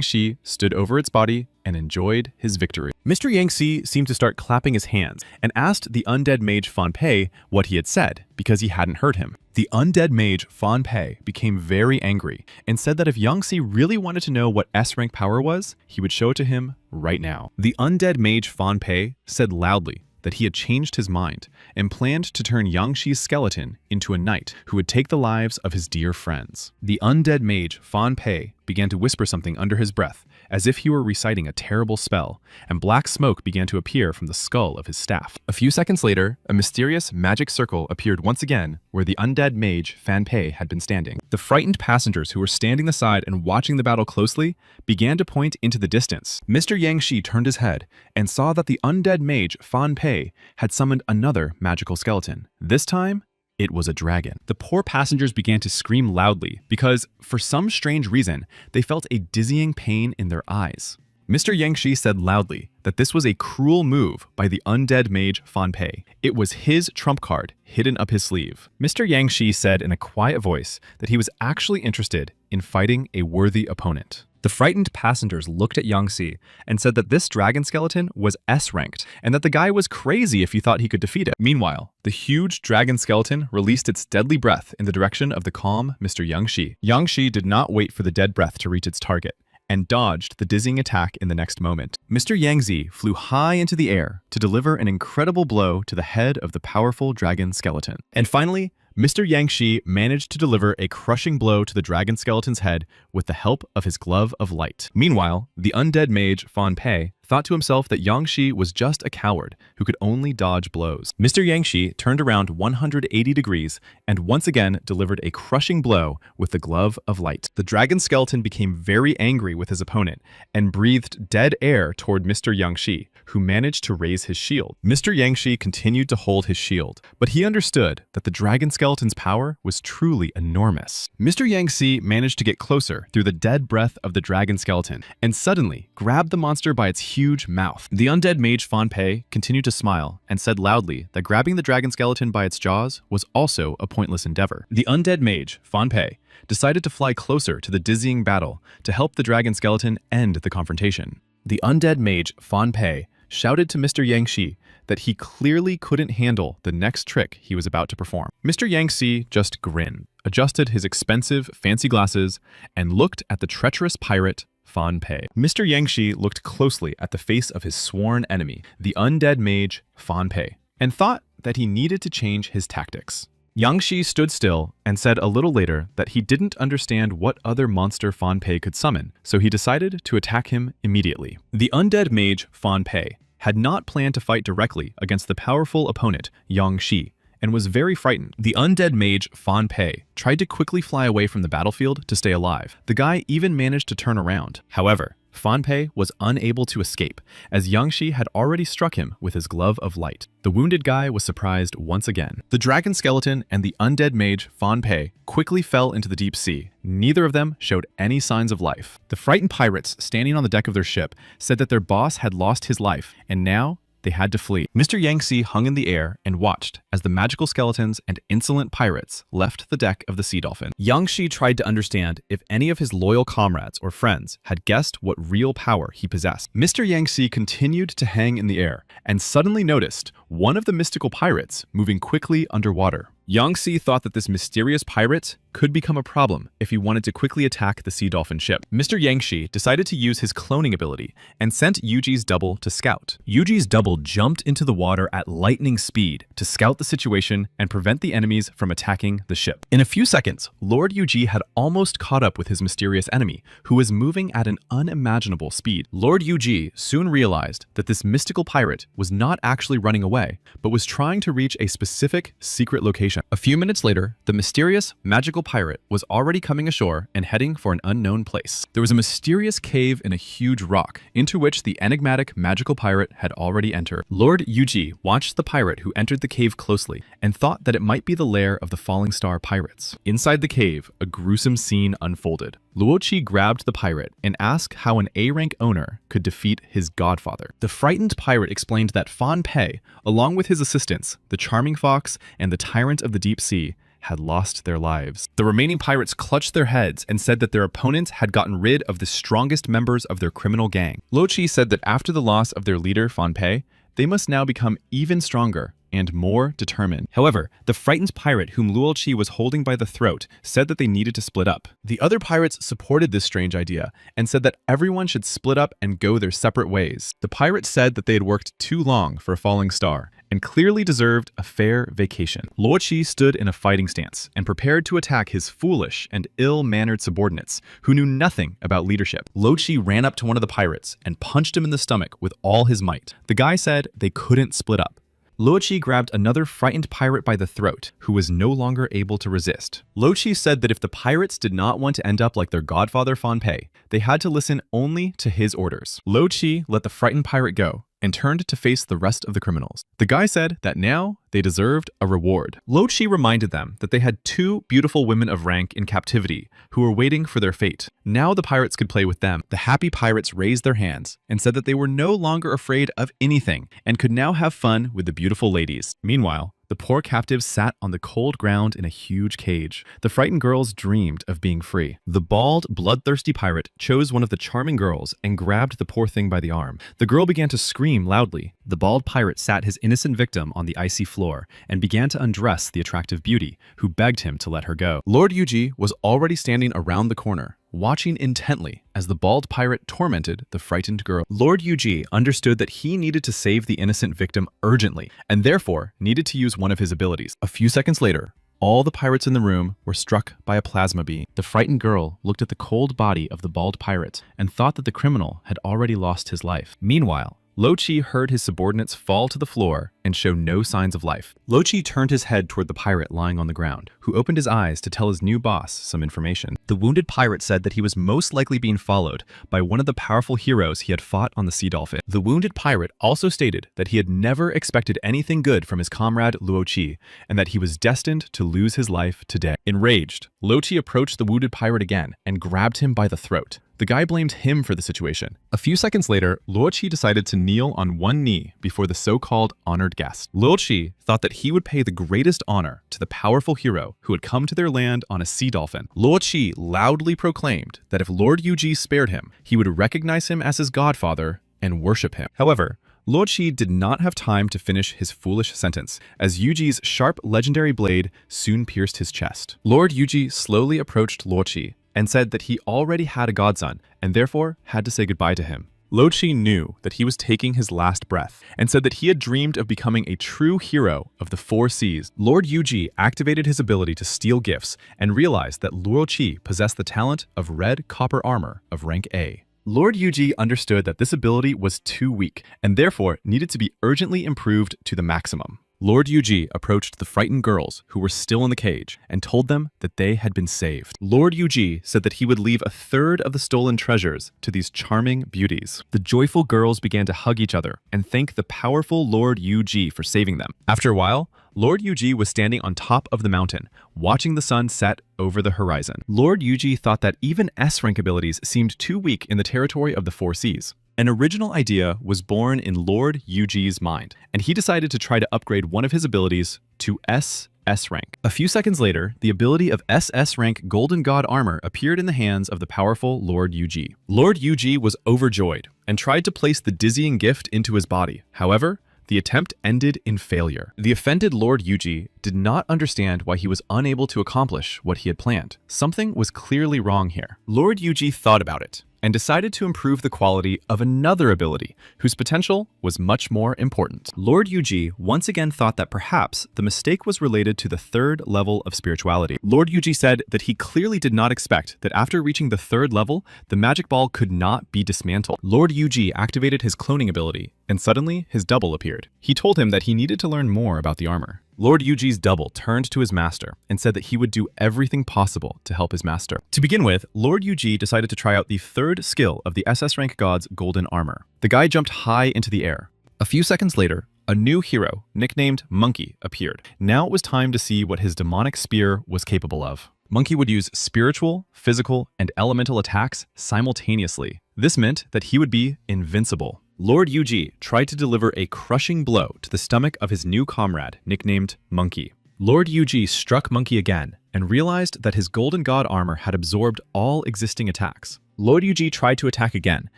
Shi stood over its body and enjoyed his victory. Mr. Yang Shi seemed to start clapping his hands and asked the undead mage Fan Pei what he had said because he hadn't heard him. The undead mage Fan Pei became very angry and said that if Yangxi really wanted to know what S-rank power was, he would show it to him right now. The undead mage Fan Pei said loudly that he had changed his mind and planned to turn Yangxi's skeleton into a knight who would take the lives of his dear friends. The undead mage Fan Pei began to whisper something under his breath, as if he were reciting a terrible spell, and black smoke began to appear from the skull of his staff. A few seconds later, a mysterious magic circle appeared once again where the undead mage Fan Pei had been standing. The frightened passengers who were standing aside and watching the battle closely began to point into the distance. Mr. Yangxi turned his head and saw that the undead mage Fan Pei had summoned another magical skeleton. This time, it was a dragon. The poor passengers began to scream loudly because, for some strange reason, they felt a dizzying pain in their eyes. Mr. Yangxi said loudly that this was a cruel move by the undead mage Fan Pei. It was his trump card hidden up his sleeve. Mr. Yangxi said in a quiet voice that he was actually interested in fighting a worthy opponent. The frightened passengers looked at Yangxi and said that this dragon skeleton was S-ranked and that the guy was crazy if he thought he could defeat it. Meanwhile, the huge dragon skeleton released its deadly breath in the direction of the calm Mr. Yangxi. Yangxi did not wait for the dead breath to reach its target and dodged the dizzying attack in the next moment. Mr. Yangxi flew high into the air to deliver an incredible blow to the head of the powerful dragon skeleton. And finally, Mr. Yangxi managed to deliver a crushing blow to the dragon skeleton's head with the help of his glove of light. Meanwhile, the undead mage Fan Pei thought to himself that Yangxi was just a coward who could only dodge blows. Mr. Yangxi turned around 180 degrees and once again delivered a crushing blow with the glove of light. The dragon skeleton became very angry with his opponent and breathed dead air toward Mr. Yangxi, who managed to raise his shield. Mr. Yangxi continued to hold his shield, but he understood that the dragon skeleton's power was truly enormous. Mr. Yangxi managed to get closer through the dead breath of the dragon skeleton and suddenly grabbed the monster by its huge mouth. The undead mage Fan Pei continued to smile and said loudly that grabbing the dragon skeleton by its jaws was also a pointless endeavor. The undead mage Fan Pei decided to fly closer to the dizzying battle to help the dragon skeleton end the confrontation. The undead mage Fan Pei shouted to Mr. Yangxi that he clearly couldn't handle the next trick he was about to perform. Mr. Yangxi just grinned, adjusted his expensive fancy glasses, and looked at the treacherous pirate Fan Pei. Mr. Yangxi looked closely at the face of his sworn enemy, the undead mage Fan Pei, and thought that he needed to change his tactics. Yangxi stood still and said a little later that he didn't understand what other monster Fan Pei could summon, so he decided to attack him immediately. The undead mage Fan Pei had not planned to fight directly against the powerful opponent Yangxi, and was very frightened. The undead mage Fan Pei tried to quickly fly away from the battlefield to stay alive. The guy even managed to turn around. However, Fan Pei was unable to escape, as Yangxi had already struck him with his glove of light. The wounded guy was surprised once again. The dragon skeleton and the undead mage Fan Pei quickly fell into the deep sea. Neither of them showed any signs of life. The frightened pirates standing on the deck of their ship said that their boss had lost his life, and now they had to flee. Mr. Yangxi hung in the air and watched as the magical skeletons and insolent pirates left the deck of the Sea Dolphin. Yangxi tried to understand if any of his loyal comrades or friends had guessed what real power he possessed. Mr. Yangxi continued to hang in the air and suddenly noticed one of the mystical pirates moving quickly underwater. Yangxi thought that this mysterious pirate could become a problem if he wanted to quickly attack the Sea Dolphin ship. Mr. Yangxi decided to use his cloning ability and sent Yuji's double to scout. Yuji's double jumped into the water at lightning speed to scout the situation and prevent the enemies from attacking the ship. In a few seconds, Lord Yuji had almost caught up with his mysterious enemy, who was moving at an unimaginable speed. Lord Yuji soon realized that this mystical pirate was not actually running away, but was trying to reach a specific secret location. A few minutes later, the mysterious magical pirate was already coming ashore and heading for an unknown place. There was a mysterious cave in a huge rock, into which the enigmatic magical pirate had already entered. Lord Yuji watched the pirate who entered the cave closely and thought that it might be the lair of the Falling Star pirates. Inside the cave, a gruesome scene unfolded. Luoqi grabbed the pirate and asked how an A-rank owner could defeat his godfather. The frightened pirate explained that Fan Pei, along with his assistants, the charming fox and the tyrant of the deep sea, had lost their lives. The remaining pirates clutched their heads and said that their opponents had gotten rid of the strongest members of their criminal gang. Luoqi said that after the loss of their leader Fan Pei, they must now become even stronger and more determined. However, the frightened pirate whom Luo Qi was holding by the throat said that they needed to split up. The other pirates supported this strange idea and said that everyone should split up and go their separate ways. The pirates said that they had worked too long for a falling star and clearly deserved a fair vacation. Luo Qi stood in a fighting stance and prepared to attack his foolish and ill-mannered subordinates who knew nothing about leadership. Luo Qi ran up to one of the pirates and punched him in the stomach with all his might. The guy said they couldn't split up. Luo Qi grabbed another frightened pirate by the throat, who was no longer able to resist. Luo Qi said that if the pirates did not want to end up like their godfather Fan Pei, they had to listen only to his orders. Luo Qi let the frightened pirate go and turned to face the rest of the criminals. The guy said that now they deserved a reward. Luo Qi reminded them that they had two beautiful women of rank in captivity who were waiting for their fate. Now the pirates could play with them. The happy pirates raised their hands and said that they were no longer afraid of anything and could now have fun with the beautiful ladies. Meanwhile, the poor captives sat on the cold ground in a huge cage. The frightened girls dreamed of being free. The bald, bloodthirsty pirate chose one of the charming girls and grabbed the poor thing by the arm. The girl began to scream loudly. The bald pirate sat his innocent victim on the icy floor and began to undress the attractive beauty, who begged him to let her go. Lord Yuji was already standing around the corner, watching intently as the bald pirate tormented the frightened girl. Lord Yuji understood that he needed to save the innocent victim urgently, and therefore needed to use one of his abilities. A few seconds later, all the pirates in the room were struck by a plasma beam. The frightened girl looked at the cold body of the bald pirate and thought that the criminal had already lost his life. Meanwhile, Luo Qi heard his subordinates fall to the floor and show no signs of life. Luo Qi turned his head toward the pirate lying on the ground, who opened his eyes to tell his new boss some information. The wounded pirate said that he was most likely being followed by one of the powerful heroes he had fought on the Sea Dolphin. The wounded pirate also stated that he had never expected anything good from his comrade Luo Qi, and that he was destined to lose his life today. Enraged, Luo Qi approached the wounded pirate again and grabbed him by the throat. The guy blamed him for the situation. A few seconds later, Luo Qi decided to kneel on one knee before the so-called honored guest. Luo Qi thought that he would pay the greatest honor to the powerful hero who had come to their land on a sea dolphin. Luo Qi loudly proclaimed that if Lord Yuji spared him, he would recognize him as his godfather and worship him. However, Luo Qi did not have time to finish his foolish sentence, as Yuji's sharp legendary blade soon pierced his chest. Lord Yuji slowly approached Luo Qi and said that he already had a godson and therefore had to say goodbye to him. Luo Qi knew that he was taking his last breath and said that he had dreamed of becoming a true hero of the four seas. Lord Yuji activated his ability to steal gifts and realized that Luo Qi possessed the talent of red copper armor of rank A. Lord Yuji understood that this ability was too weak and therefore needed to be urgently improved to the maximum. Lord Yuji approached the frightened girls who were still in the cage and told them that they had been saved. Lord Yuji said that he would leave a third of the stolen treasures to these charming beauties. The joyful girls began to hug each other and thank the powerful Lord Yuji for saving them. After a while, Lord Yuji was standing on top of the mountain, watching the sun set over the horizon. Lord Yuji thought that even S-rank abilities seemed too weak in the territory of the four seas. An original idea was born in Lord Yuji's mind, and he decided to try to upgrade one of his abilities to SS rank. A few seconds later, the ability of SS rank Golden God Armor appeared in the hands of the powerful Lord Yuji. Lord Yuji was overjoyed and tried to place the dizzying gift into his body. However, the attempt ended in failure. The offended Lord Yuji did not understand why he was unable to accomplish what he had planned. Something was clearly wrong here. Lord Yuji thought about it and decided to improve the quality of another ability whose potential was much more important. Lord Yuji once again thought that perhaps the mistake was related to the third level of spirituality. Lord Yuji said that he clearly did not expect that after reaching the third level, the magic ball could not be dismantled. Lord Yuji activated his cloning ability, and suddenly his double appeared. He told him that he needed to learn more about the armor. Lord Yuji's double turned to his master and said that he would do everything possible to help his master. To begin with, Lord Yuji decided to try out the third skill of the SS rank god's golden armor. The guy jumped high into the air. A few seconds later, a new hero, nicknamed Monkey, appeared. Now it was time to see what his demonic spear was capable of. Monkey would use spiritual, physical, and elemental attacks simultaneously. This meant that he would be invincible. Lord Yuji tried to deliver a crushing blow to the stomach of his new comrade, nicknamed Monkey. Lord Yuji struck Monkey again and realized that his Golden God armor had absorbed all existing attacks. Lord Yuji tried to attack again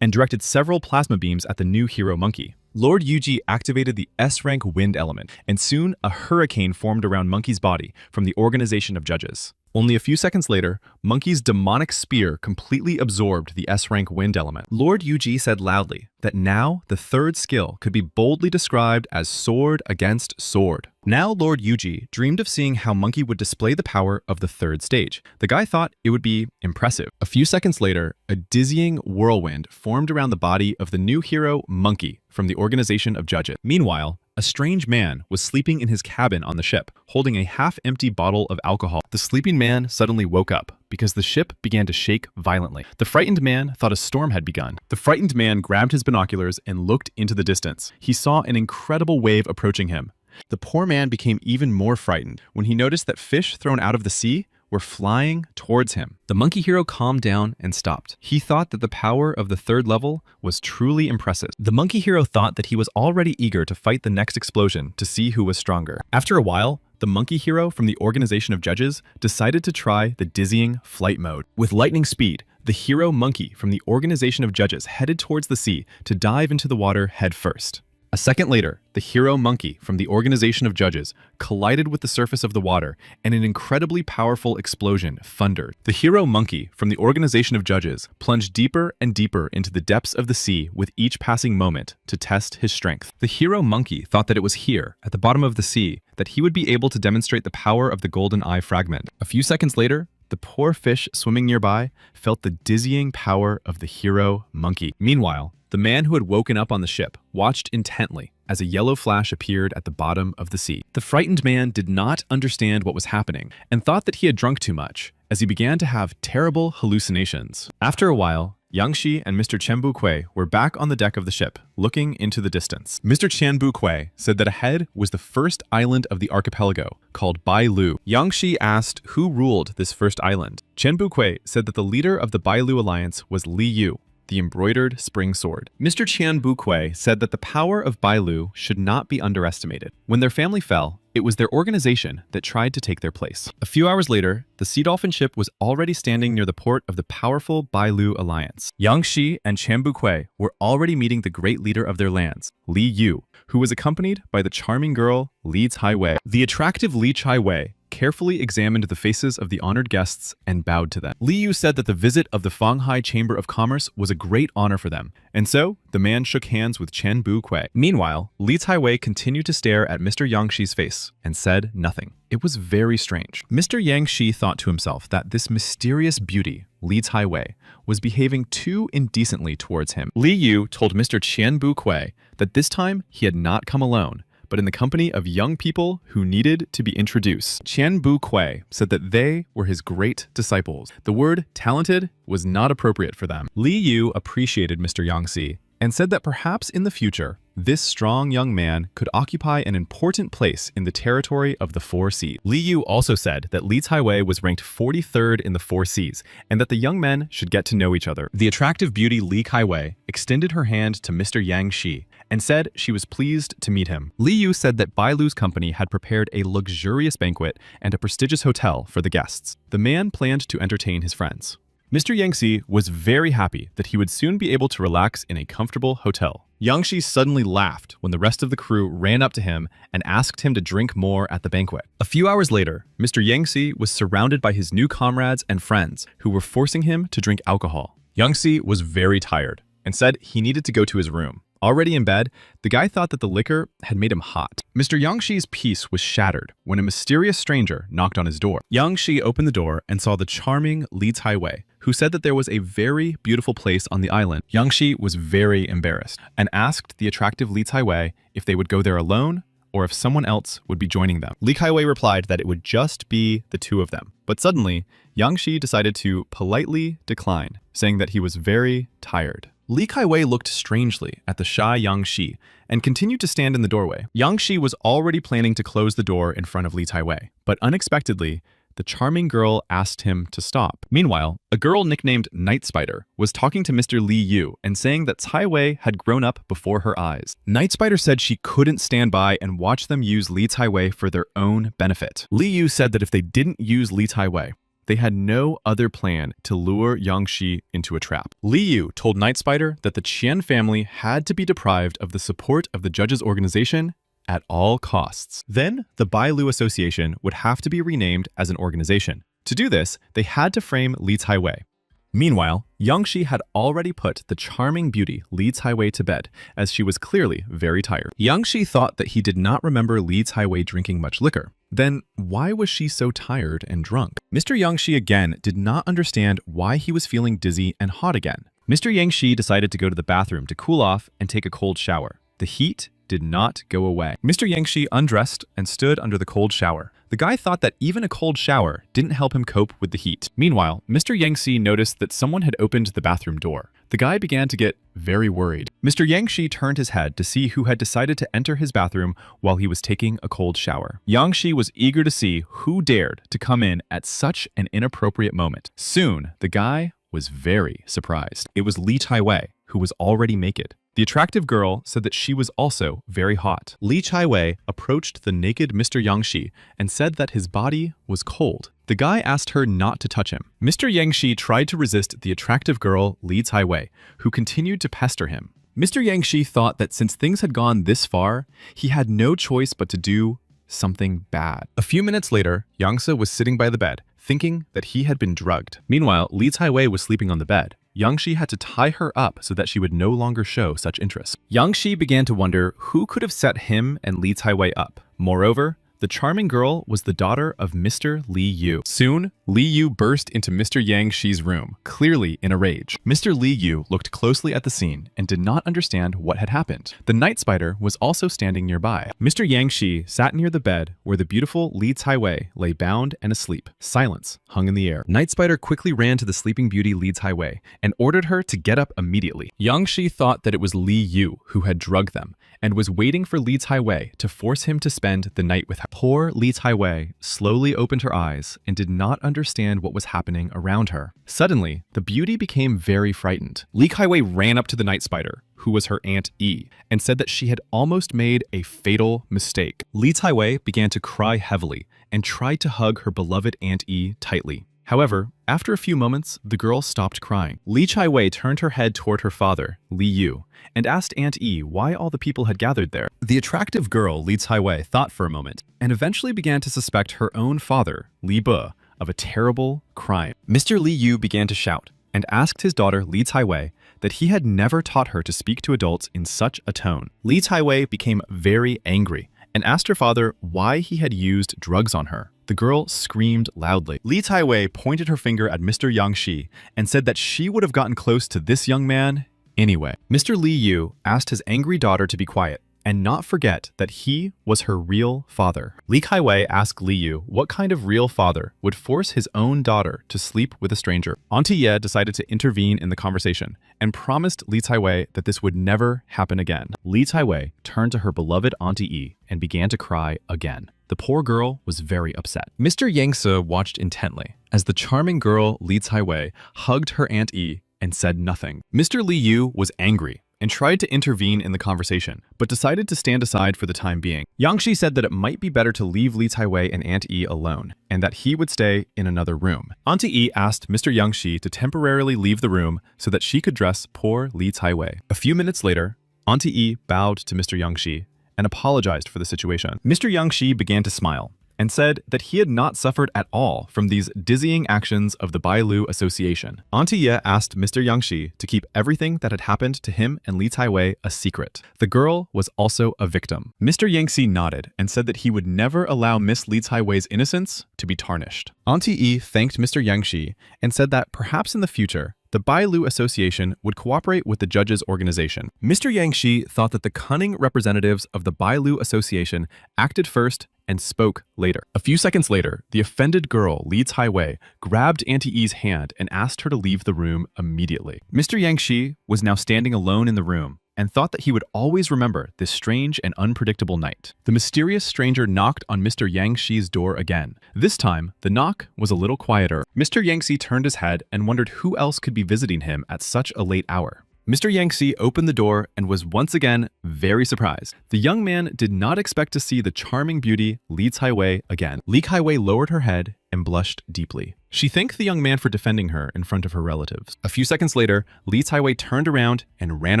and directed several plasma beams at the new hero Monkey. Lord Yuji activated the S-rank wind element, and soon a hurricane formed around Monkey's body from the organization of judges. Only a few seconds later, Monkey's demonic spear completely absorbed the S-rank wind element. Lord Yuji said loudly that now the third skill could be boldly described as sword against sword. Now Lord Yuji dreamed of seeing how Monkey would display the power of the third stage. The guy thought it would be impressive. A few seconds later, a dizzying whirlwind formed around the body of the new hero, Monkey, from the organization of judges. Meanwhile, a strange man was sleeping in his cabin on the ship, holding a half-empty bottle of alcohol. The sleeping man suddenly woke up because the ship began to shake violently. The frightened man thought a storm had begun. The frightened man grabbed his binoculars and looked into the distance. He saw an incredible wave approaching him. The poor man became even more frightened when he noticed that fish thrown out of the sea were flying towards him. The monkey hero calmed down and stopped. He thought that the power of the third level was truly impressive. The monkey hero thought that he was already eager to fight the next explosion to see who was stronger. After a while, the monkey hero from the organization of judges decided to try the dizzying flight mode. With lightning speed, the hero monkey from the organization of judges headed towards the sea to dive into the water head first. A second later, the hero monkey from the organization of judges collided with the surface of the water, and an incredibly powerful explosion thundered. The hero monkey from the organization of judges plunged deeper and deeper into the depths of the sea with each passing moment to test his strength. The hero monkey thought that it was here, at the bottom of the sea, that he would be able to demonstrate the power of the golden eye fragment. A few seconds later, the poor fish swimming nearby felt the dizzying power of the hero monkey. Meanwhile, the man who had woken up on the ship watched intently as a yellow flash appeared at the bottom of the sea. The frightened man did not understand what was happening and thought that he had drunk too much, as he began to have terrible hallucinations. After a while, Yang Shi and Mr. Chen Bukui were back on the deck of the ship, looking into the distance. Mr. Chen Bukui said that ahead was the first island of the archipelago, called Bailu. Yang Shi asked who ruled this first island. Chen Bukui said that the leader of the Bailu alliance was Li Yu, the embroidered spring sword. Mr. Qian Bukui said that the power of Bailu should not be underestimated. When their family fell, it was their organization that tried to take their place. A few hours later, the Sea Dolphin ship was already standing near the port of the powerful Bailu alliance. Yang Shi and Qian Bukui were already meeting the great leader of their lands, Li Yu, who was accompanied by the charming girl Li Caiwei. The attractive Li Caiwei carefully examined the faces of the honored guests and bowed to them. Li Yu said that the visit of the Fanghai Chamber of Commerce was a great honor for them, and so the man shook hands with Chen Bukui. Meanwhile, Li Caiwei continued to stare at Mr. Yang Shi's face and said nothing. It was very strange. Mr. Yang Shi thought to himself that this mysterious beauty, Li Caiwei, was behaving too indecently towards him. Li Yu told Mr. Qian Bukui that this time he had not come alone, but in the company of young people who needed to be introduced. Qian Bukui said that they were his great disciples. The word talented was not appropriate for them. Li Yu appreciated Mr. Yang Shi and said that perhaps in the future, this strong young man could occupy an important place in the territory of the Four Seas. Li Yu also said that Li Caiwei was ranked 43rd in the Four Seas, and that the young men should get to know each other. The attractive beauty Li Caiwei extended her hand to Mr. Yang Shi and said she was pleased to meet him. Li Yu said that Bailu's company had prepared a luxurious banquet and a prestigious hotel for the guests. The man planned to entertain his friends. Mr. Yang Shi was very happy that he would soon be able to relax in a comfortable hotel. Yang Shi suddenly laughed when the rest of the crew ran up to him and asked him to drink more at the banquet. A few hours later, Mr. Yang Shi was surrounded by his new comrades and friends who were forcing him to drink alcohol. Yang Shi was very tired and said he needed to go to his room. Already in bed, the guy thought that the liquor had made him hot. Mr. Yang Shi's peace was shattered when a mysterious stranger knocked on his door. Yang Shi opened the door and saw the charming Li Caiwei, who said that there was a very beautiful place on the island. Yang Shi was very embarrassed and asked the attractive Li Caiwei if they would go there alone or if someone else would be joining them. Li Caiwei replied that it would just be the two of them. But suddenly, Yang Shi decided to politely decline, saying that he was very tired. Li Caiwei looked strangely at the shy Yang Shi and continued to stand in the doorway. Yang Shi was already planning to close the door in front of Li Caiwei, but unexpectedly, the charming girl asked him to stop. Meanwhile, a girl nicknamed Night Spider was talking to Mr. Li Yu and saying that Caiwei had grown up before her eyes. Night Spider said she couldn't stand by and watch them use Li Caiwei for their own benefit. Li Yu said that if they didn't use Li Caiwei, They had no other plan to lure Yangshi into a trap. Li Yu told Night Spider that the Qian family had to be deprived of the support of the judges' organization at all costs. Then, the Bailu Association would have to be renamed as an organization. To do this, they had to frame Li Caiwei. Meanwhile, Yangshi had already put the charming beauty Li Caiwei to bed, as she was clearly very tired. Yangshi thought that he did not remember Li Caiwei drinking much liquor. Then, why was she so tired and drunk? Mr. Yangshi again did not understand why he was feeling dizzy and hot again. Mr. Yangshi decided to go to the bathroom to cool off and take a cold shower. The heat did not go away. Mr. Yangshi undressed and stood under the cold shower. The guy thought that even a cold shower didn't help him cope with the heat. Meanwhile, Mr. Yangshi noticed that someone had opened the bathroom door. The guy began to get very worried. Mr. Yangshi turned his head to see who had decided to enter his bathroom while he was taking a cold shower. Yangshi was eager to see who dared to come in at such an inappropriate moment. Soon, the guy was very surprised. It was Li Caiwei, who was already naked. The attractive girl said that she was also very hot. Li Caiwei approached the naked Mr. Yangshi and said that his body was cold. The guy asked her not to touch him. Mr. Yangshi tried to resist the attractive girl Li Caiwei, who continued to pester him. Mr. Yangshi thought that since things had gone this far, he had no choice but to do something bad. A few minutes later, Yangsa was sitting by the bed, thinking that he had been drugged. Meanwhile, Li Caiwei was sleeping on the bed. Yangshi had to tie her up so that she would no longer show such interest. Yangshi began to wonder who could have set him and Li Caiwei up. Moreover, the charming girl was the daughter of Mr. Li Yu. Soon, Li Yu burst into Mr. Yangshi's room, clearly in a rage. Mr. Li Yu looked closely at the scene and did not understand what had happened. The Night Spider was also standing nearby. Mr. Yangshi sat near the bed where the beautiful Li Caiwei lay bound and asleep. Silence hung in the air. Night Spider quickly ran to the sleeping beauty Li Caiwei and ordered her to get up immediately. Yangshi thought that it was Li Yu who had drugged them and was waiting for Li Caiwei to force him to spend the night with her. Poor Li Caiwei slowly opened her eyes and did not understand what was happening around her. Suddenly, the beauty became very frightened. Li Caiwei ran up to the Night Spider, who was her Aunt E, and said that she had almost made a fatal mistake. Li Caiwei began to cry heavily and tried to hug her beloved Aunt E tightly. However, after a few moments, the girl stopped crying. Li Caiwei turned her head toward her father, Li Yu, and asked Aunt E why all the people had gathered there. The attractive girl, Li Caiwei, thought for a moment, and eventually began to suspect her own father, Li Be, of a terrible crime. Mr. Li Yu began to shout, and asked his daughter, Li Caiwei, that he had never taught her to speak to adults in such a tone. Li Caiwei became very angry, and asked her father why he had used drugs on her. The girl screamed loudly. Li Caiwei pointed her finger at Mr. Yangshi and said that she would have gotten close to this young man anyway. Mr. Li Yu asked his angry daughter to be quiet and not forget that he was her real father. Li Caiwei asked Li Yu what kind of real father would force his own daughter to sleep with a stranger. Auntie Ye decided to intervene in the conversation and promised Li Caiwei that this would never happen again. Li Caiwei turned to her beloved Auntie Yi and began to cry again. The poor girl was very upset. Mr. Yangsa watched intently as the charming girl Li Caiwei hugged her Aunt E and said nothing. Mr. Li Yu was angry and tried to intervene in the conversation, but decided to stand aside for the time being. Yangshi said that it might be better to leave Li Caiwei and Aunt E alone, and that he would stay in another room. Auntie E asked Mr. Yangshi to temporarily leave the room so that she could dress poor Li Caiwei. A few minutes later, Auntie E bowed to Mr. Yangshi and apologized for the situation. Mr. Yangshi began to smile and said that he had not suffered at all from these dizzying actions of the Bailu Association. Auntie Ye asked Mr. Yangshi to keep everything that had happened to him and Li Caiwei a secret. The girl was also a victim. Mr. Yangshi nodded and said that he would never allow Miss Li Caiwei's innocence to be tarnished. Auntie E thanked Mr. Yangshi and said that perhaps in the future, the Bailu Association would cooperate with the judges' organization. Mr. Yangshi thought that the cunning representatives of the Bailu Association acted first and spoke later. A few seconds later, the offended girl, Li Caiwei, grabbed Auntie Yi's hand and asked her to leave the room immediately. Mr. Yangshi was now standing alone in the room and thought that he would always remember this strange and unpredictable night. The mysterious stranger knocked on Mr. Yangshi's door again. This time, the knock was a little quieter. Mr. Yangshi turned his head and wondered who else could be visiting him at such a late hour. Mr. Yangshi opened the door and was once again very surprised. The young man did not expect to see the charming beauty Li Caiwei again. Li Caiwei lowered her head and blushed deeply. She thanked the young man for defending her in front of her relatives. A few seconds later, Li Taiwei turned around and ran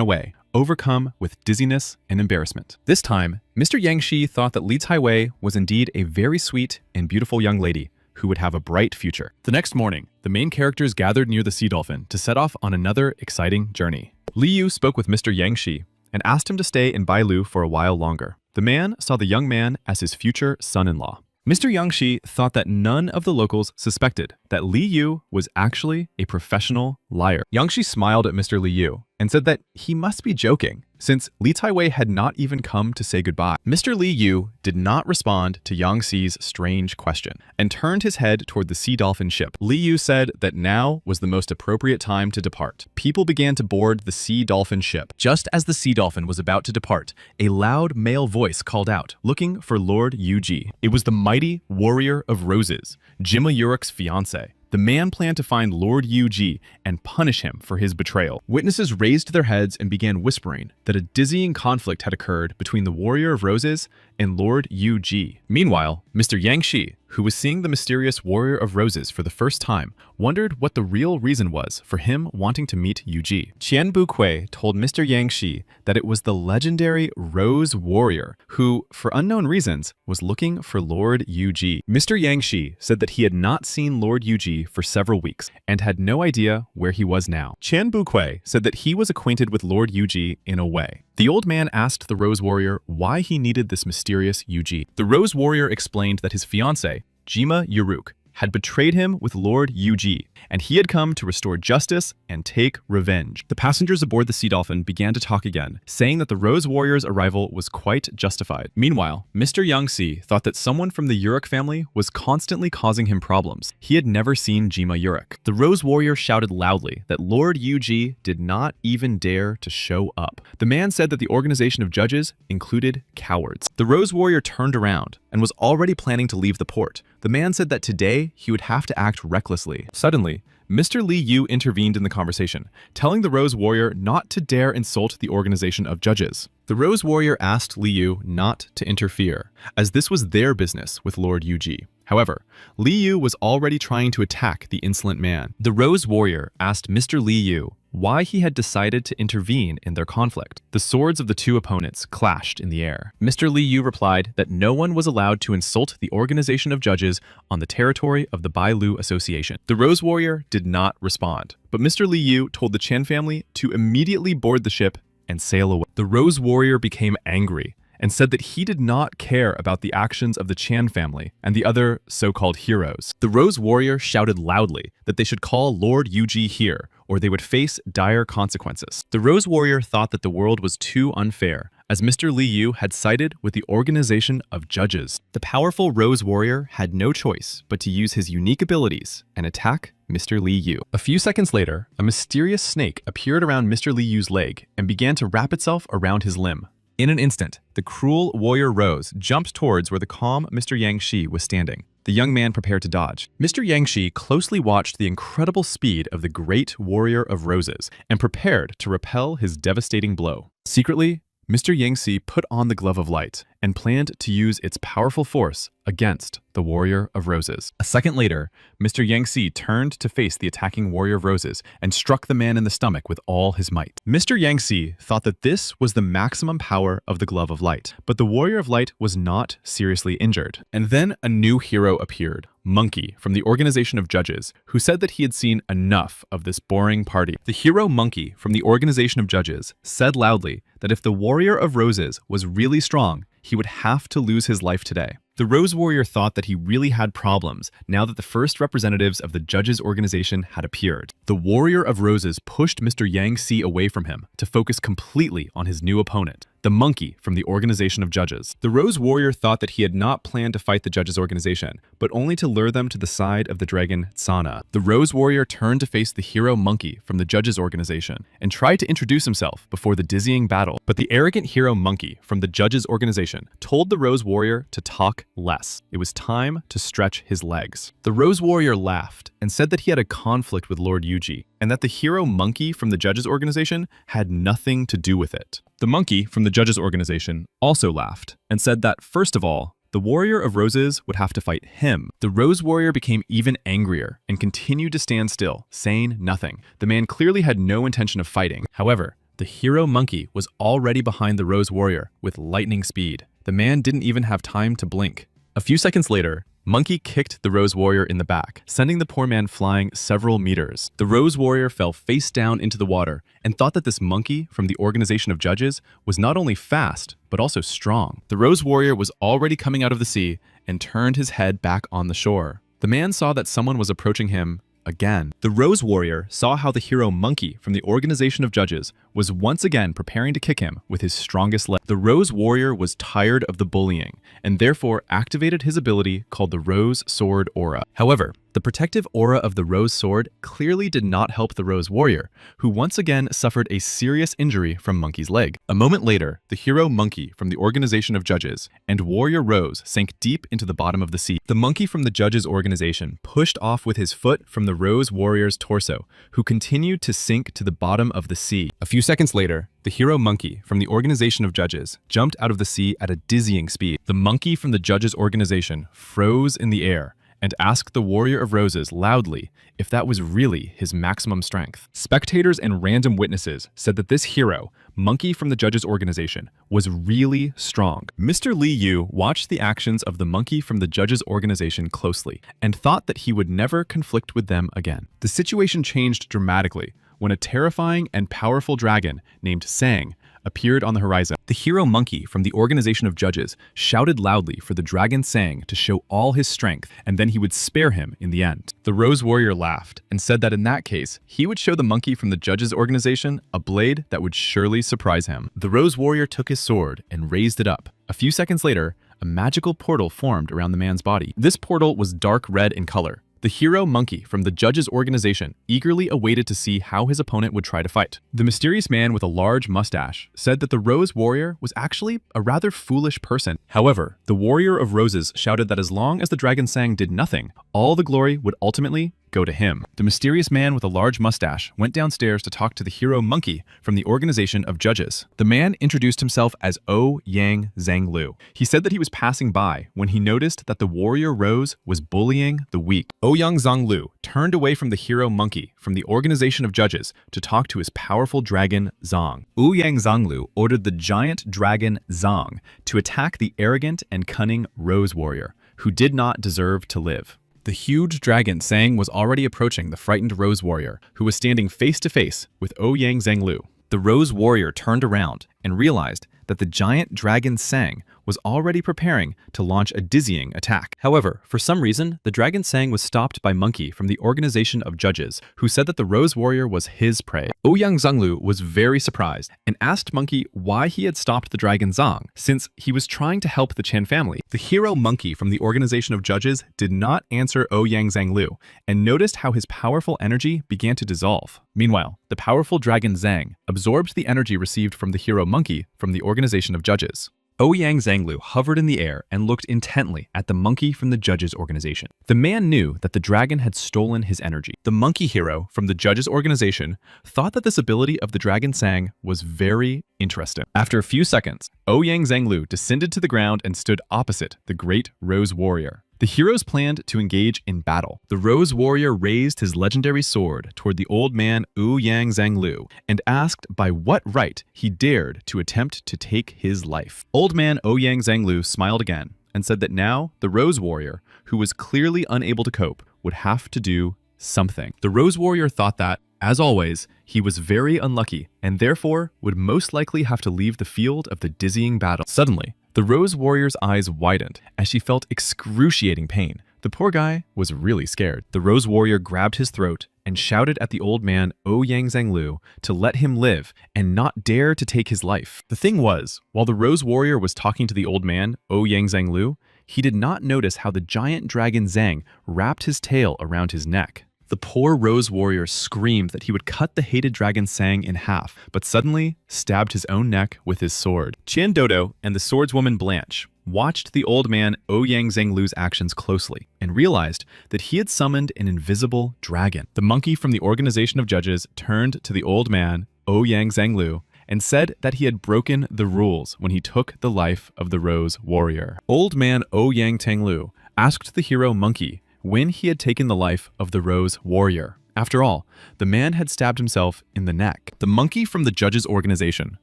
away, overcome with dizziness and embarrassment. This time, Mr. Yangshi thought that Li Taiwei was indeed a very sweet and beautiful young lady who would have a bright future. The next morning, the main characters gathered near the sea dolphin to set off on another exciting journey. Li Yu spoke with Mr. Yangshi and asked him to stay in Bailu for a while longer. The man saw the young man as his future son-in-law. Mr. Yangshi thought that none of the locals suspected that Li Yu was actually a professional liar. Yangshi smiled at Mr. Li Yu and said that he must be joking, since Li Taiwei had not even come to say goodbye. Mr. Li Yu did not respond to Yangxi's strange question and turned his head toward the sea dolphin ship. Li Yu said that now was the most appropriate time to depart. People began to board the sea dolphin ship. Just as the sea dolphin was about to depart, a loud male voice called out, looking for Lord Yuji. It was the mighty warrior of roses, Jima Urik's fiancé. The man planned to find Lord Yuji and punish him for his betrayal. Witnesses raised their heads and began whispering that a dizzying conflict had occurred between the Warrior of Roses and Lord Yuji. Meanwhile, Mr. Yangshi, who was seeing the mysterious Warrior of Roses for the first time, wondered what the real reason was for him wanting to meet Yuji. Qian Bukui told Mr. Yangshi that it was the legendary Rose Warrior who, for unknown reasons, was looking for Lord Yuji. Mr. Yangshi said that he had not seen Lord Yuji for several weeks and had no idea where he was now. Qian Bukui said that he was acquainted with Lord Yuji in a way. The old man asked the Rose Warrior why he needed this mysterious Yuji. The Rose Warrior explained that his fiancé, Jima Uruk, had betrayed him with Lord Yuji, and he had come to restore justice and take revenge. The passengers aboard the Sea Dolphin began to talk again, saying that the Rose Warrior's arrival was quite justified. Meanwhile, Mr. Yangxi thought that someone from the Uruk family was constantly causing him problems. He had never seen Jima Uruk. The Rose Warrior shouted loudly that Lord Yuji did not even dare to show up. The man said that the organization of judges included cowards. The Rose Warrior turned around and was already planning to leave the port. The man said that today he would have to act recklessly. Suddenly, Mr. Li Yu intervened in the conversation, telling the Rose Warrior not to dare insult the organization of judges. The Rose Warrior asked Li Yu not to interfere, as this was their business with Lord Yuji. However, Li Yu was already trying to attack the insolent man. The Rose Warrior asked Mr. Li Yu why he had decided to intervene in their conflict. The swords of the two opponents clashed in the air. Mr. Li Yu replied that no one was allowed to insult the organization of judges on the territory of the Bailu Association. The Rose Warrior did not respond, but Mr. Li Yu told the Chen family to immediately board the ship and sail away. The Rose Warrior became angry and said that he did not care about the actions of the Chan family and the other so-called heroes. The Rose Warrior shouted loudly that they should call Lord Yuji here, or they would face dire consequences. The Rose Warrior thought that the world was too unfair, as Mr. Li Yu had sided with the organization of judges. The powerful Rose Warrior had no choice but to use his unique abilities and attack Mr. Li Yu. A few seconds later, a mysterious snake appeared around Mr. Li Yu's leg and began to wrap itself around his limb. In an instant, the cruel warrior Rose jumped towards where the calm Mr. Yangxi was standing. The young man prepared to dodge. Mr. Yangxi closely watched the incredible speed of the great warrior of roses and prepared to repel his devastating blow. Secretly, Mr. Yangxi put on the glove of light and planned to use its powerful force against the Warrior of Roses. A second later, Mr. Yangxi turned to face the attacking Warrior of Roses and struck the man in the stomach with all his might. Mr. Yangxi thought that this was the maximum power of the Glove of Light, but the Warrior of Light was not seriously injured. And then a new hero appeared, Monkey, from the organization of judges, who said that he had seen enough of this boring party. The hero Monkey from the organization of judges said loudly that if the Warrior of Roses was really strong, he would have to lose his life today. The Rose Warrior thought that he really had problems now that the first representatives of the judges' organization had appeared. The Warrior of Roses pushed Mr. Yangxi away from him to focus completely on his new opponent, the Monkey from the organization of judges. The Rose Warrior thought that he had not planned to fight the judges' organization, but only to lure them to the side of the dragon Tsana. The Rose Warrior turned to face the hero Monkey from the judges' organization and tried to introduce himself before the dizzying battle. But the arrogant hero Monkey from the judges' organization told the Rose Warrior to talk less. It was time to stretch his legs. The Rose Warrior laughed and said that he had a conflict with Lord Yuji, and that the hero Monkey from the judges' organization had nothing to do with it. The Monkey from the judges' organization also laughed and said that, first of all, the Warrior of Roses would have to fight him. The Rose Warrior became even angrier and continued to stand still, saying nothing. The man clearly had no intention of fighting. However, the hero monkey was already behind the Rose Warrior with lightning speed. The man didn't even have time to blink. A few seconds later, Monkey kicked the Rose Warrior in the back, sending the poor man flying several meters. The Rose Warrior fell face down into the water and thought that this monkey from the organization of judges was not only fast, but also strong. The Rose Warrior was already coming out of the sea and turned his head back on the shore. The man saw that someone was approaching him again. The Rose Warrior saw how the hero monkey from the organization of judges was once again preparing to kick him with his strongest leg. The Rose Warrior was tired of the bullying and therefore activated his ability called the Rose Sword Aura. However, the protective aura of the Rose Sword clearly did not help the Rose Warrior, who once again suffered a serious injury from Monkey's leg. A moment later, the hero Monkey from the organization of judges and Warrior Rose sank deep into the bottom of the sea. The monkey from the judges organization pushed off with his foot from the Rose Warrior's torso, who continued to sink to the bottom of the sea. A few seconds later, the hero monkey from the organization of judges jumped out of the sea at a dizzying speed. The monkey from the judges organization froze in the air and asked the Warrior of Roses loudly if that was really his maximum strength. Spectators and random witnesses said that this hero, monkey from the judges organization, was really strong. Mr. Li Yu watched the actions of the monkey from the judges organization closely and thought that he would never conflict with them again. The situation changed dramatically when a terrifying and powerful dragon named Sang appeared on the horizon. The hero monkey from the organization of judges shouted loudly for the dragon Sang to show all his strength, and then he would spare him in the end. The Rose Warrior laughed and said that in that case, he would show the monkey from the judges organization a blade that would surely surprise him. The Rose Warrior took his sword and raised it up. A few seconds later, a magical portal formed around the man's body. This portal was dark red in color. The hero monkey from the judges organization eagerly awaited to see how his opponent would try to fight. The mysterious man with a large mustache said that the Rose Warrior was actually a rather foolish person. However, the Warrior of Roses shouted that as long as the dragon Sang did nothing, all the glory would ultimately go to him. The mysterious man with a large mustache went downstairs to talk to the hero monkey from the organization of judges. The man introduced himself as Yang Zhang Lu. He said that he was passing by when he noticed that the Warrior Rose was bullying the weak. Yang Zhang Lu turned away from the hero monkey from the organization of judges to talk to his powerful dragon Zhang. Yang Zhang Lu ordered the giant dragon Zhang to attack the arrogant and cunning Rose Warrior, who did not deserve to live. The huge dragon Sang was already approaching the frightened Rose Warrior, who was standing face to face with Yang Zhang Lu. The Rose Warrior turned around and realized that the giant dragon Sang was already preparing to launch a dizzying attack. However, for some reason, the dragon Sang was stopped by Monkey from the organization of judges, who said that the Rose Warrior was his prey. Yang Zhang Lu was very surprised and asked Monkey why he had stopped the dragon Zhang, since he was trying to help the Chen family. The hero Monkey from the organization of judges did not answer Yang Zhang Lu and noticed how his powerful energy began to dissolve. Meanwhile, the powerful dragon Zhang absorbed the energy received from the hero Monkey from the organization of judges. Yang Zhang Lu hovered in the air and looked intently at the monkey from the judges organization. The man knew that the dragon had stolen his energy. The monkey hero from the judges organization thought that this ability of the dragon Sang was very interesting. After a few seconds, Yang Zhang Lu descended to the ground and stood opposite the great Rose Warrior. The heroes planned to engage in battle. The Rose Warrior raised his legendary sword toward the old man Yang Zhang Lu and asked by what right he dared to attempt to take his life. Old man Yang Zhang Lu smiled again and said that now the Rose Warrior, who was clearly unable to cope, would have to do something. The Rose Warrior thought that, as always, he was very unlucky and therefore would most likely have to leave the field of the dizzying battle. Suddenly, the Rose Warrior's eyes widened as she felt excruciating pain. The poor guy was really scared. The Rose Warrior grabbed his throat and shouted at the old man Yang Zhang Lu to let him live and not dare to take his life. The thing was, while the Rose Warrior was talking to the old man Yang Zhang Lu, he did not notice how the giant dragon Zhang wrapped his tail around his neck. The poor Rose Warrior screamed that he would cut the hated dragon Sang in half, but suddenly stabbed his own neck with his sword. Qian Dodo and the swordswoman Blanche watched the old man Yang Zhang Lu's actions closely and realized that he had summoned an invisible dragon. The monkey from the organization of judges turned to the old man Yang Zhang Lu and said that he had broken the rules when he took the life of the Rose Warrior. Old man Ouyang Tanglu asked the hero Monkey when he had taken the life of the Rose Warrior. After all, the man had stabbed himself in the neck. The monkey from the judges' organization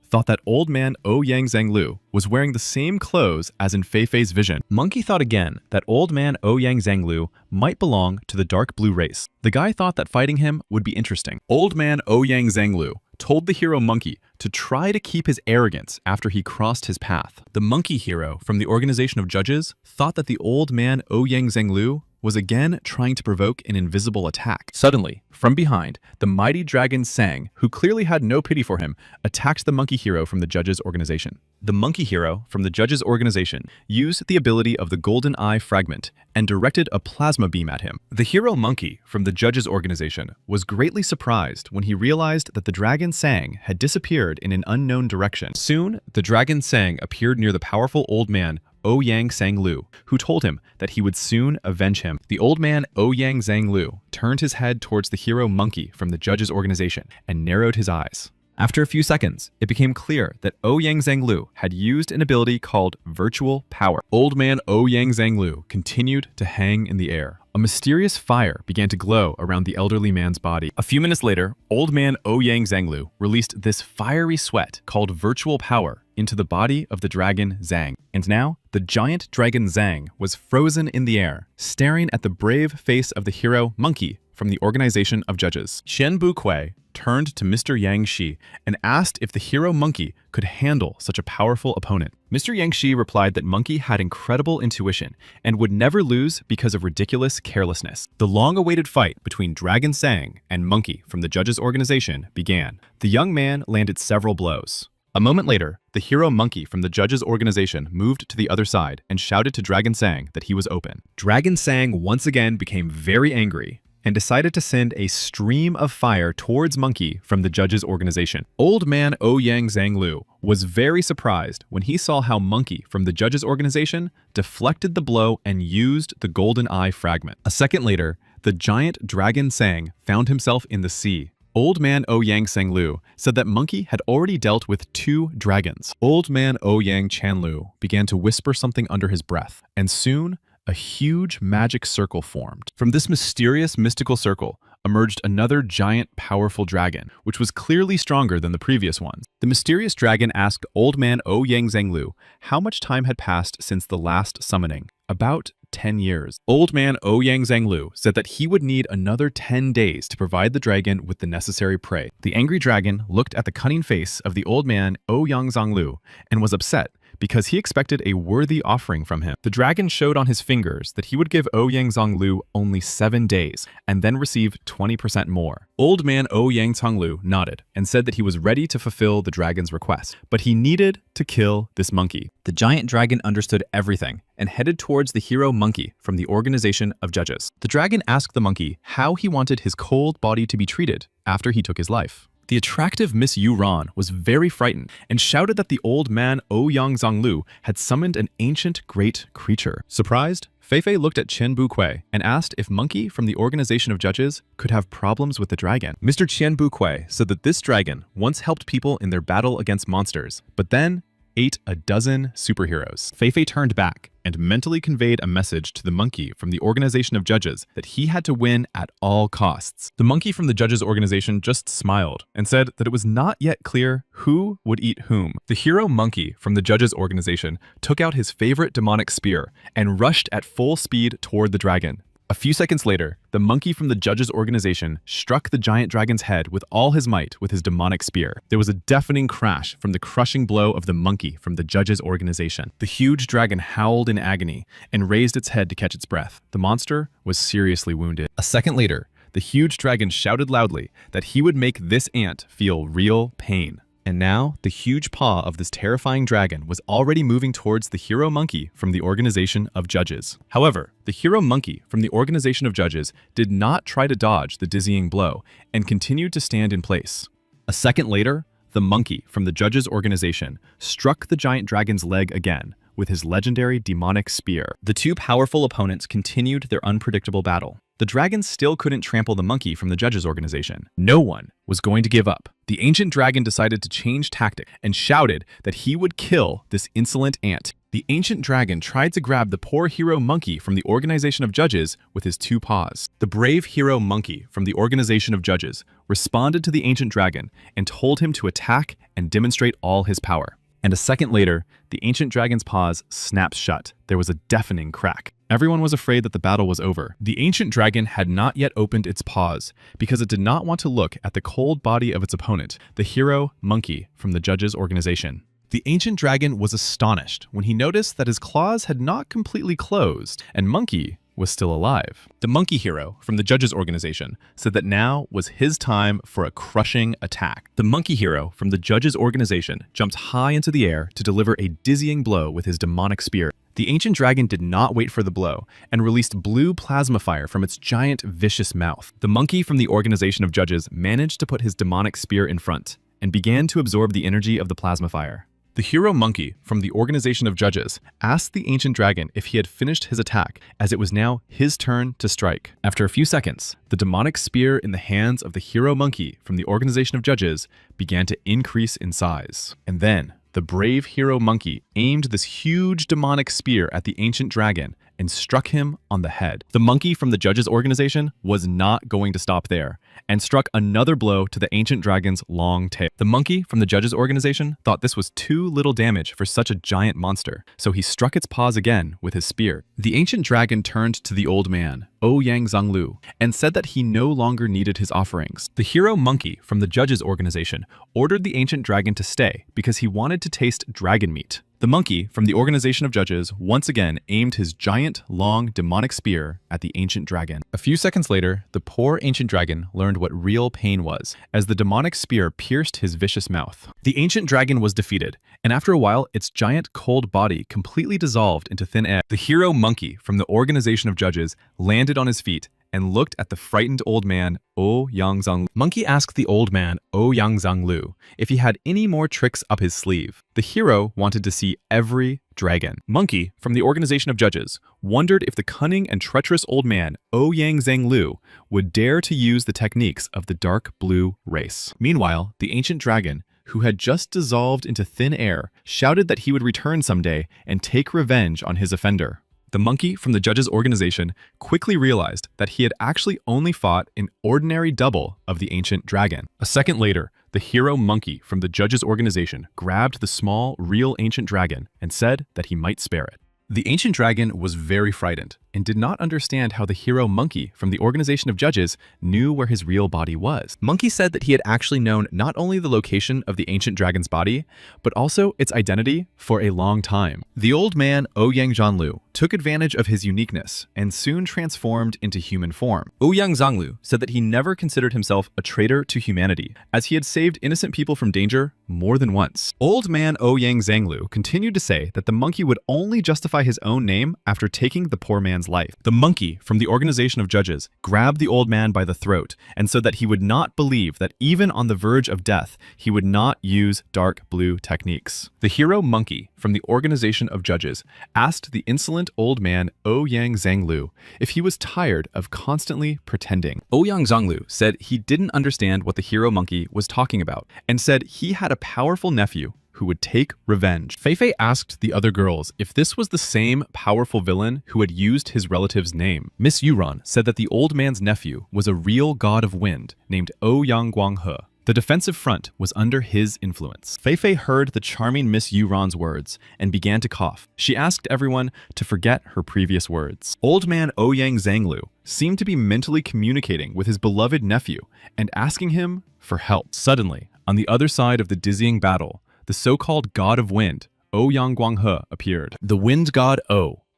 thought that old man Ouyang Zhanglu was wearing the same clothes as in Fei Fei's vision. Monkey thought again that old man Ouyang Zhanglu might belong to the dark blue race. The guy thought that fighting him would be interesting. Old man Ouyang Zhanglu told the hero Monkey to try to keep his arrogance after he crossed his path. The monkey hero from the organization of judges thought that the old man Ouyang Zhanglu was again trying to provoke an invisible attack. Suddenly, from behind, the mighty dragon Sang, who clearly had no pity for him, attacked the monkey hero from the judges' organization. The monkey hero from the judges' organization used the ability of the golden eye fragment and directed a plasma beam at him. The hero monkey from the judges' organization was greatly surprised when he realized that the dragon Sang had disappeared in an unknown direction. Soon, the dragon Sang appeared near the powerful old man Ouyang Zhanglu, who told him that he would soon avenge him. The old man Ouyang Zhanglu turned his head towards the hero monkey from the judges' organization and narrowed his eyes. After a few seconds, it became clear that Ouyang Zhanglu had used an ability called Virtual Power. Old man Ouyang Zhanglu continued to hang in the air. A mysterious fire began to glow around the elderly man's body. A few minutes later, old man Ouyang Zhanglu released this fiery sweat called Virtual Power into the body of the dragon Zhang. And now, the giant dragon Zhang was frozen in the air, staring at the brave face of the hero Monkey from the organization of judges. Qian Bukui turned to Mr. Yang Shi and asked if the hero Monkey could handle such a powerful opponent. Mr. Yang Shi replied that Monkey had incredible intuition and would never lose because of ridiculous carelessness. The long-awaited fight between Dragon Sang and Monkey from the judges' organization began. The young man landed several blows. A moment later, the hero Monkey from the judges' organization moved to the other side and shouted to Dragon Sang that he was open. Dragon Sang once again became very angry and decided to send a stream of fire towards Monkey from the judges' organization. Old man Ouyang Zhanglu was very surprised when he saw how Monkey from the judges' organization deflected the blow and used the golden eye fragment. A second later, the giant dragon Sang found himself in the sea. Old man Ouyang Zhanglu said that Monkey had already dealt with 2 dragons. Old man Ouyang Chanlu began to whisper something under his breath, and soon, a huge magic circle formed. From this mysterious mystical circle emerged another giant powerful dragon, which was clearly stronger than the previous ones. The mysterious dragon asked old man Ouyang Zhanglu how much time had passed since the last summoning. About 10 years. Old man Ouyang Zhanglu said that he would need another 10 days to provide the dragon with the necessary prey. The angry dragon looked at the cunning face of the old man Ouyang Zhanglu and was upset because he expected a worthy offering from him. The dragon showed on his fingers that he would give Ouyang Zhanglu only 7 days and then receive 20% more. Old man Ouyang Zhanglu nodded and said that he was ready to fulfill the dragon's request, but he needed to kill this monkey. The giant dragon understood everything and headed towards the hero Monkey from the organization of judges. The dragon asked the monkey how he wanted his cold body to be treated after he took his life. The attractive Miss Yu Ran was very frightened and shouted that the old man Ouyang Zhanglu had summoned an ancient great creature. Surprised, Fei Fei looked at Qian Bukui and asked if Monkey from the organization of judges could have problems with the dragon. Mr. Qian Bukui said that this dragon once helped people in their battle against monsters, but then ate a dozen superheroes. Fei Fei turned back and mentally conveyed a message to the monkey from the organization of judges that he had to win at all costs. The monkey from the judges organization just smiled and said that it was not yet clear who would eat whom. The hero monkey from the judges organization took out his favorite demonic spear and rushed at full speed toward the dragon. A few seconds later, the monkey from the judges' organization struck the giant dragon's head with all his might with his demonic spear. There was a deafening crash from the crushing blow of the monkey from the judges' organization. The huge dragon howled in agony and raised its head to catch its breath. The monster was seriously wounded. A second later, the huge dragon shouted loudly that he would make this ant feel real pain. And now, the huge paw of this terrifying dragon was already moving towards the hero monkey from the organization of judges. However, the hero monkey from the organization of judges did not try to dodge the dizzying blow and continued to stand in place. A second later, the monkey from the judges' organization struck the giant dragon's leg again with his legendary demonic spear. The 2 powerful opponents continued their unpredictable battle. the dragon still couldn't trample the monkey from the judges' organization. No one was going to give up. The ancient dragon decided to change tactic and shouted that he would kill this insolent ant. The ancient dragon tried to grab the poor hero monkey from the organization of judges with his 2 paws. The brave hero monkey from the organization of judges responded to the ancient dragon and told him to attack and demonstrate all his power. And a second later, the ancient dragon's paws snapped shut. There was a deafening crack. Everyone was afraid that the battle was over. The ancient dragon had not yet opened its paws because it did not want to look at the cold body of its opponent, the hero monkey from the judges' organization. The ancient dragon was astonished when he noticed that his claws had not completely closed and Monkey was still alive. The monkey hero from the judges' organization said that now was his time for a crushing attack. The monkey hero from the judges' organization jumped high into the air to deliver a dizzying blow with his demonic spear. The ancient dragon did not wait for the blow and released blue plasma fire from its giant, vicious mouth. The monkey from the organization of judges managed to put his demonic spear in front and began to absorb the energy of the plasma fire. The hero monkey from the organization of judges asked the ancient dragon if he had finished his attack, as it was now his turn to strike. After a few seconds, the demonic spear in the hands of the hero monkey from the organization of judges began to increase in size. And then, the brave hero monkey aimed this huge demonic spear at the ancient dragon and struck him on the head. The monkey from the judges' organization was not going to stop there and struck another blow to the ancient dragon's long tail. The monkey from the judges' organization thought this was too little damage for such a giant monster, so he struck its paws again with his spear. The ancient dragon turned to the old man, Ouyang Zhonglu, and said that he no longer needed his offerings. The hero monkey from the judges' organization ordered the ancient dragon to stay because he wanted to taste dragon meat. The monkey from the organization of judges once again aimed his giant, long, demonic spear at the ancient dragon. A few seconds later, the poor ancient dragon learned what real pain was, as the demonic spear pierced his vicious mouth. The ancient dragon was defeated, and after a while, its giant, cold body completely dissolved into thin air. The hero monkey from the organization of judges landed on his feet and looked at the frightened old man, Ouyang Zhonglu. Monkey asked the old man, Ouyang Zhonglu, if he had any more tricks up his sleeve. The hero wanted to see every dragon. Monkey, from the organization of judges, wondered if the cunning and treacherous old man, Ouyang Zhonglu, would dare to use the techniques of the dark blue race. Meanwhile, the ancient dragon, who had just dissolved into thin air, shouted that he would return someday and take revenge on his offender. The monkey from the judges' organization quickly realized that he had actually only fought an ordinary double of the ancient dragon. A second later, the hero monkey from the judges' organization grabbed the small, real ancient dragon and said that he might spare it. The ancient dragon was very frightened and did not understand how the hero monkey from the organization of judges knew where his real body was. Monkey said that he had actually known not only the location of the ancient dragon's body, but also its identity for a long time. The old man, Ouyang Zhonglu, took advantage of his uniqueness and soon transformed into human form. Ouyang Zhonglu said that he never considered himself a traitor to humanity, as he had saved innocent people from danger more than once. Old man Ouyang Zhonglu continued to say that the monkey would only justify his own name after taking the poor man's life. The monkey from the organization of judges grabbed the old man by the throat and said that he would not believe that even on the verge of death, he would not use dark blue techniques. The hero monkey from the organization of judges asked the insolent old man Ouyang Zhonglu if he was tired of constantly pretending. Ouyang Zhonglu said he didn't understand what the hero monkey was talking about and said he had a powerful nephew who would take revenge. Feifei asked the other girls if this was the same powerful villain who had used his relative's name. Miss Yuran said that the old man's nephew was a real god of wind named Ouyang Guanghe. The defensive front was under his influence. Feifei heard the charming Miss Yuran's words and began to cough. She asked everyone to forget her previous words. Old man Ouyang Zhonglu seemed to be mentally communicating with his beloved nephew and asking him for help. Suddenly, on the other side of the dizzying battle, the so-called god of wind, Ouyang Guanghe, appeared. The wind god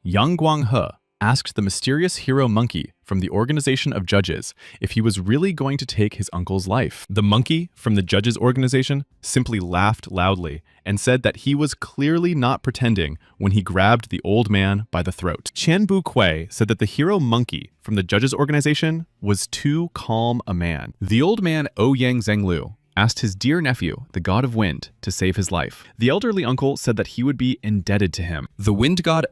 Yang Guanghe asked the mysterious hero monkey from the organization of judges if he was really going to take his uncle's life. The monkey from the judges' organization simply laughed loudly and said that he was clearly not pretending when he grabbed the old man by the throat. Qian Bu Kui said that the hero monkey from the judges' organization was too calm a man. The old man Ouyang Zhonglu asked his dear nephew, the god of wind, to save his life. The elderly uncle said that he would be indebted to him. The wind god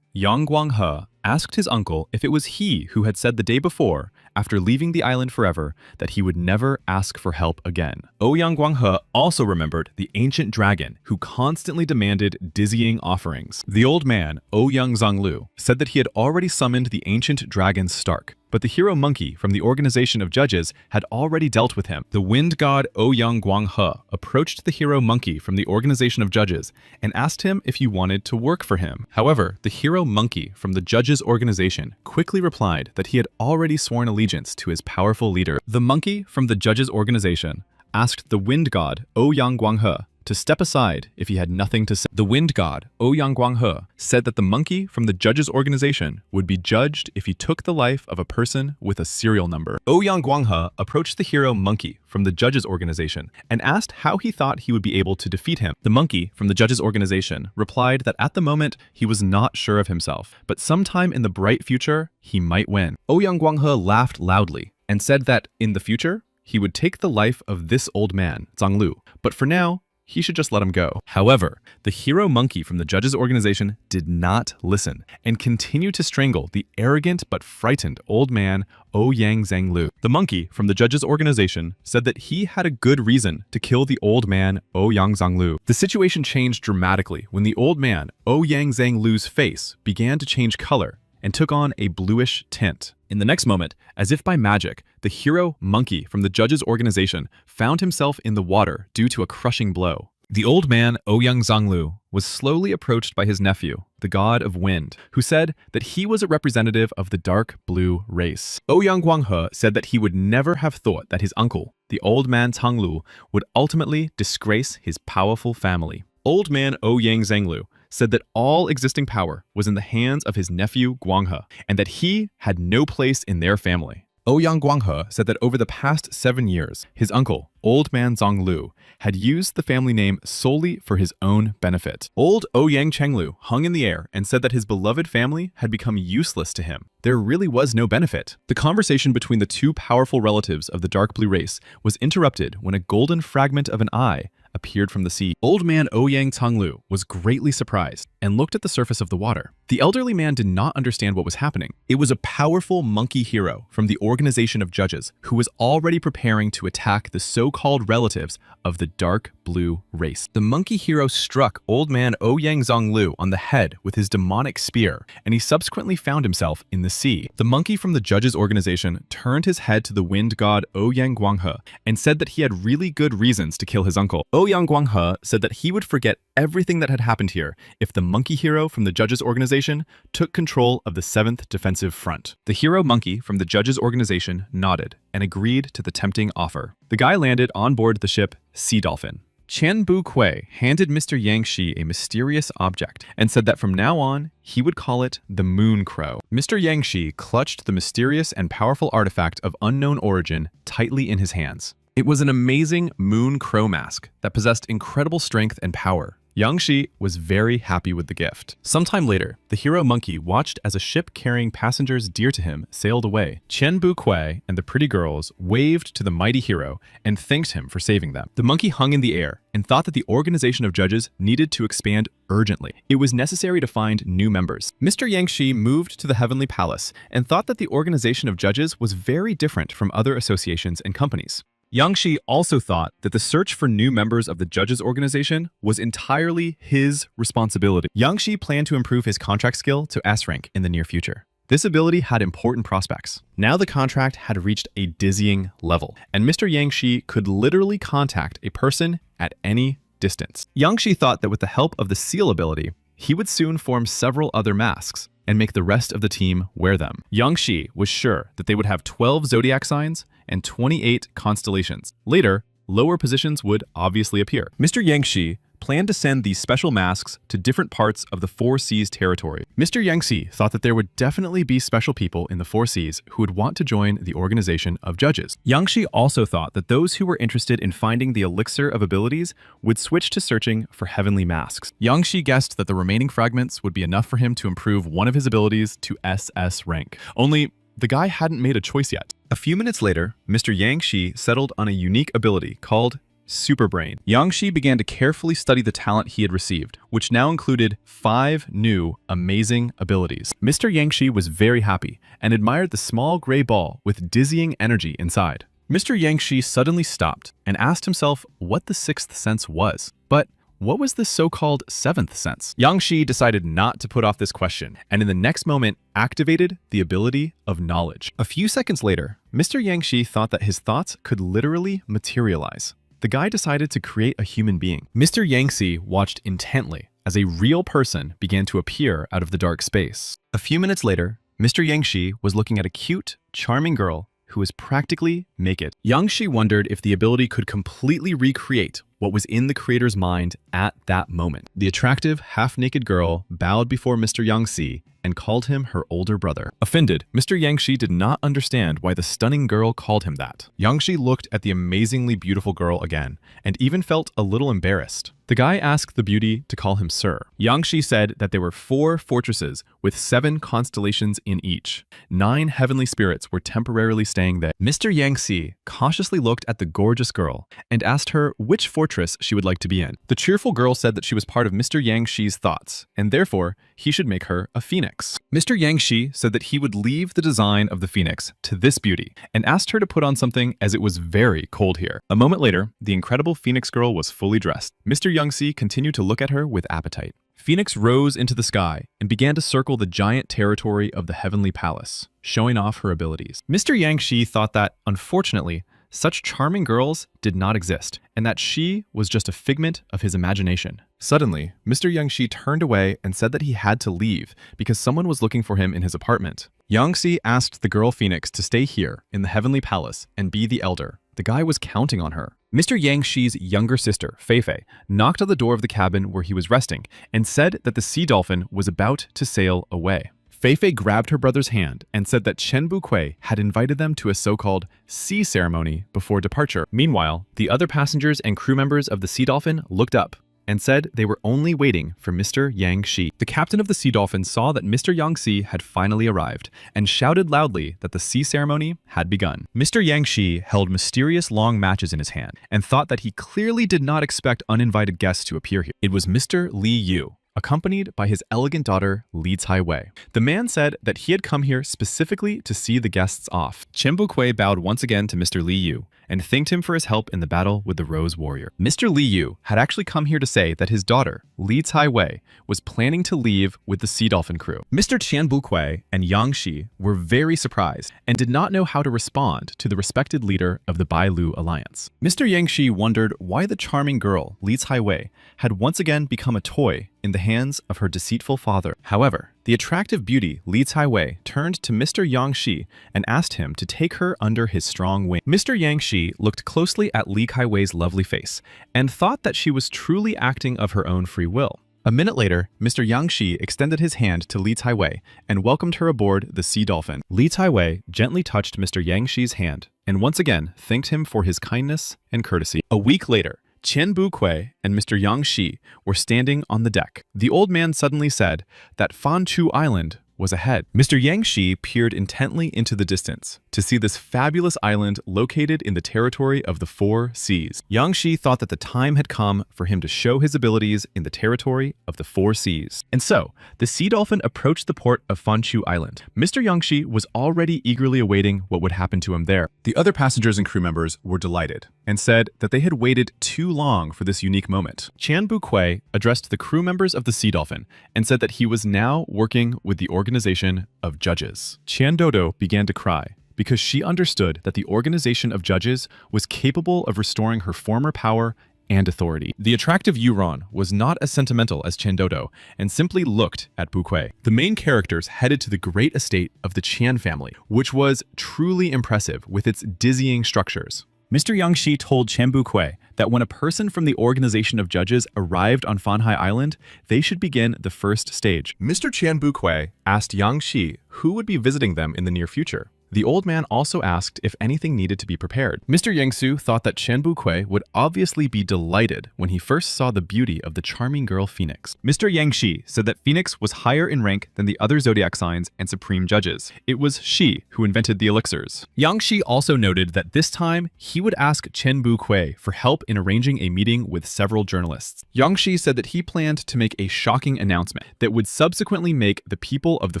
Yang Guanghe asked his uncle if it was he who had said the day before, after leaving the island forever, that he would never ask for help again. Ouyang Guanghe also remembered the ancient dragon who constantly demanded dizzying offerings. The old man, Ouyang Zonglu, said that he had already summoned the ancient dragon Stark, but the hero monkey from the organization of judges had already dealt with him. The wind god Ouyang Guanghe approached the hero monkey from the organization of judges and asked him if he wanted to work for him. However, the hero monkey from the judges organization quickly replied that he had already sworn allegiance to his powerful leader. The monkey from the judges organization asked the wind god Ouyang Guanghe to step aside if he had nothing to say. The wind god, Ouyang Guanghe, said that the monkey from the judges organization would be judged if he took the life of a person with a serial number. Ouyang Guanghe approached the hero monkey from the judges organization and asked how he thought he would be able to defeat him. The monkey from the judges organization replied that at the moment he was not sure of himself, but sometime in the bright future, he might win. Ouyang Guanghe laughed loudly and said that in the future, he would take the life of this old man, Zonglu, but for now, he should just let him go. However, the hero monkey from the judges organization did not listen and continued to strangle the arrogant but frightened old man Ouyang Zonglu. The monkey from the judges organization said that he had a good reason to kill the old man Ouyang Zonglu. The situation changed dramatically when the old man Ouyang Zonglu's face began to change color and took on a bluish tint. In the next moment, as if by magic, the hero monkey from the judges organization found himself in the water due to a crushing blow. The old man, Ouyang Zonglu, was slowly approached by his nephew, the god of wind, who said that he was a representative of the dark blue race. Ouyang Guanghe said that he would never have thought that his uncle, the old man Zonglu, would ultimately disgrace his powerful family. Old man Ouyang Zonglu said that all existing power was in the hands of his nephew Guanghe, and that he had no place in their family. Ouyang Guanghe said that over the past 7 years, his uncle, Old Man Zonglu, had used the family name solely for his own benefit. Old Ouyang Chenglu hung in the air and said that his beloved family had become useless to him. There really was no benefit. The conversation between the two powerful relatives of the dark blue race was interrupted when a golden fragment of an eye appeared from the sea. Old man Ouyang Zonglu was greatly surprised and looked at the surface of the water. The elderly man did not understand what was happening. It was a powerful monkey hero from the organization of judges who was already preparing to attack the so-called relatives of the dark blue race. The monkey hero struck old man Ouyang Zonglu on the head with his demonic spear, and he subsequently found himself in the sea. The monkey from the judges organization turned his head to the wind god Ouyang Guanghe and said that he had really good reasons to kill his uncle. Ouyang Guanghe said that he would forget everything that had happened here if the monkey hero from the judges organization took control of the 7th Defensive Front. The hero monkey from the judges organization nodded and agreed to the tempting offer. The guy landed on board the ship Sea Dolphin. Qian Bu Kui handed Mr. Yang Shi a mysterious object and said that from now on, he would call it the Moon Crow. Mr. Yang Shi clutched the mysterious and powerful artifact of unknown origin tightly in his hands. It was an amazing moon crow mask that possessed incredible strength and power. Yang Shi was very happy with the gift. Sometime later, the hero monkey watched as a ship carrying passengers dear to him sailed away. Qian Bu Kui and the pretty girls waved to the mighty hero and thanked him for saving them. The monkey hung in the air and thought that the organization of judges needed to expand urgently. It was necessary to find new members. Mr. Yang Shi moved to the Heavenly Palace and thought that the organization of judges was very different from other associations and companies. Yang Shi also thought that the search for new members of the judges organization was entirely his responsibility. Yang Shi planned to improve his contract skill to S rank in the near future. This ability had important prospects. Now the contract had reached a dizzying level, and Mr. Yang Shi could literally contact a person at any distance. Yang Shi thought that with the help of the seal ability, he would soon form several other masks and make the rest of the team wear them. Yang Shi was sure that they would have 12 zodiac signs and 28 constellations. Later, lower positions would obviously appear. Mr. Yang Shi planned to send these special masks to different parts of the Four Seas territory. Mr. Yang Shi thought that there would definitely be special people in the Four Seas who would want to join the organization of judges. Yang Shi also thought that those who were interested in finding the elixir of abilities would switch to searching for heavenly masks. Yang Shi guessed that the remaining fragments would be enough for him to improve one of his abilities to SS rank. Only, the guy hadn't made a choice yet. A few minutes later, Mr. Yang Shi settled on a unique ability called super brain. Yang Shi began to carefully study the talent he had received, which now included 5 new, amazing abilities. Mr. Yang Shi was very happy and admired the small gray ball with dizzying energy inside. Mr. Yang Shi suddenly stopped and asked himself what the 6th sense was. But what was this so-called 7th sense? Yang Shi decided not to put off this question, and in the next moment activated the ability of knowledge. A few seconds later, Mr. Yang Shi thought that his thoughts could literally materialize. The guy decided to create a human being. Mr. Yang Shi watched intently as a real person began to appear out of the dark space. A few minutes later, Mr. Yang Shi was looking at a cute, charming girl who was practically naked. Yang Shi wondered if the ability could completely recreate what was in the creator's mind at that moment. The attractive, half-naked girl bowed before Mr. Yang Shi and called him her older brother. Offended, Mr. Yang Shi did not understand why the stunning girl called him that. Yang Shi looked at the amazingly beautiful girl again and even felt a little embarrassed. The guy asked the beauty to call him sir. Yang Shi said that there were 4 fortresses with 7 constellations in each. 9 heavenly spirits were temporarily staying there. Mr. Yang Shi cautiously looked at the gorgeous girl and asked her which fortress she would like to be in. The cheerful girl said that she was part of Mr. Yang Shi's thoughts, and therefore he should make her a phoenix. Mr. Yang Shi said that he would leave the design of the phoenix to this beauty and asked her to put on something as it was very cold here. A moment later, the incredible phoenix girl was fully dressed. Mr. Yang Shi continued to look at her with appetite. Phoenix rose into the sky and began to circle the giant territory of the heavenly palace, showing off her abilities. Mr. Yang Shi thought that, unfortunately, such charming girls did not exist, and that she was just a figment of his imagination. Suddenly, Mr. Yang Shi turned away and said that he had to leave because someone was looking for him in his apartment. Yang Shi asked the girl Phoenix to stay here in the heavenly palace and be the elder. The guy was counting on her. Mr. Yang Shi's younger sister, Feifei, knocked on the door of the cabin where he was resting and said that the sea dolphin was about to sail away. Feifei grabbed her brother's hand and said that Chen Bukui had invited them to a so-called sea ceremony before departure. Meanwhile, the other passengers and crew members of the Sea Dolphin looked up and said they were only waiting for Mr. Yang Shi. The captain of the Sea Dolphin saw that Mr. Yang Shi had finally arrived and shouted loudly that the sea ceremony had begun. Mr. Yang Shi held mysterious long matches in his hand and thought that he clearly did not expect uninvited guests to appear here. It was Mr. Li Yu, accompanied by his elegant daughter, Li Wei. The man said that he had come here specifically to see the guests off. Chen Bukui bowed once again to Mr. Li Yu and thanked him for his help in the battle with the Rose Warrior. Mr. Li Yu had actually come here to say that his daughter, Li Wei, was planning to leave with the Sea Dolphin crew. Mr. Chen Bukui and Yang Shi were very surprised and did not know how to respond to the respected leader of the Bailu Alliance. Mr. Yang Shi wondered why the charming girl, Li Wei, had once again become a toy in the hands of her deceitful father. However, the attractive beauty Li Wei turned to Mr. Yang Shi and asked him to take her under his strong wing. Mr. Yang Shi looked closely at Li Wei's lovely face and thought that she was truly acting of her own free will. A minute later, Mr. Yang Shi extended his hand to Li Wei and welcomed her aboard the Sea Dolphin. Li Wei gently touched Mr. Yang Shi's hand and once again thanked him for his kindness and courtesy. A week later, Chen Bukui and Mr. Yang Shi were standing on the deck. The old man suddenly said that Fanchu Island was ahead. Mr. Yang Shi peered intently into the distance to see this fabulous island located in the territory of the 4 seas. Yang Shi thought that the time had come for him to show his abilities in the territory of the 4 seas. And so, the Sea Dolphin approached the port of Fanchu Island. Mr. Yang Shi was already eagerly awaiting what would happen to him there. The other passengers and crew members were delighted and said that they had waited too long for this unique moment. Chan Bukui addressed the crew members of the Sea Dolphin and said that he was now working with the organization of judges. Chan Dodo began to cry because she understood that the organization of judges was capable of restoring her former power and authority. The attractive Yuron was not as sentimental as Chandodo and simply looked at Bukui. The main characters headed to the great estate of the Chan family, which was truly impressive with its dizzying structures. Mr. Yang Shi told Chen Bukui that when a person from the organization of judges arrived on Fanhai Island, they should begin the first stage. Mr. Chen Bukui asked Yang Shi who would be visiting them in the near future. The old man also asked if anything needed to be prepared. Mr. Yangsu thought that Chen Bukui would obviously be delighted when he first saw the beauty of the charming girl Phoenix. Mr. Yangshi said that Phoenix was higher in rank than the other zodiac signs and supreme judges. It was she who invented the elixirs. Yangshi also noted that this time he would ask Chen Bukui for help in arranging a meeting with several journalists. Yangshi said that he planned to make a shocking announcement that would subsequently make the people of the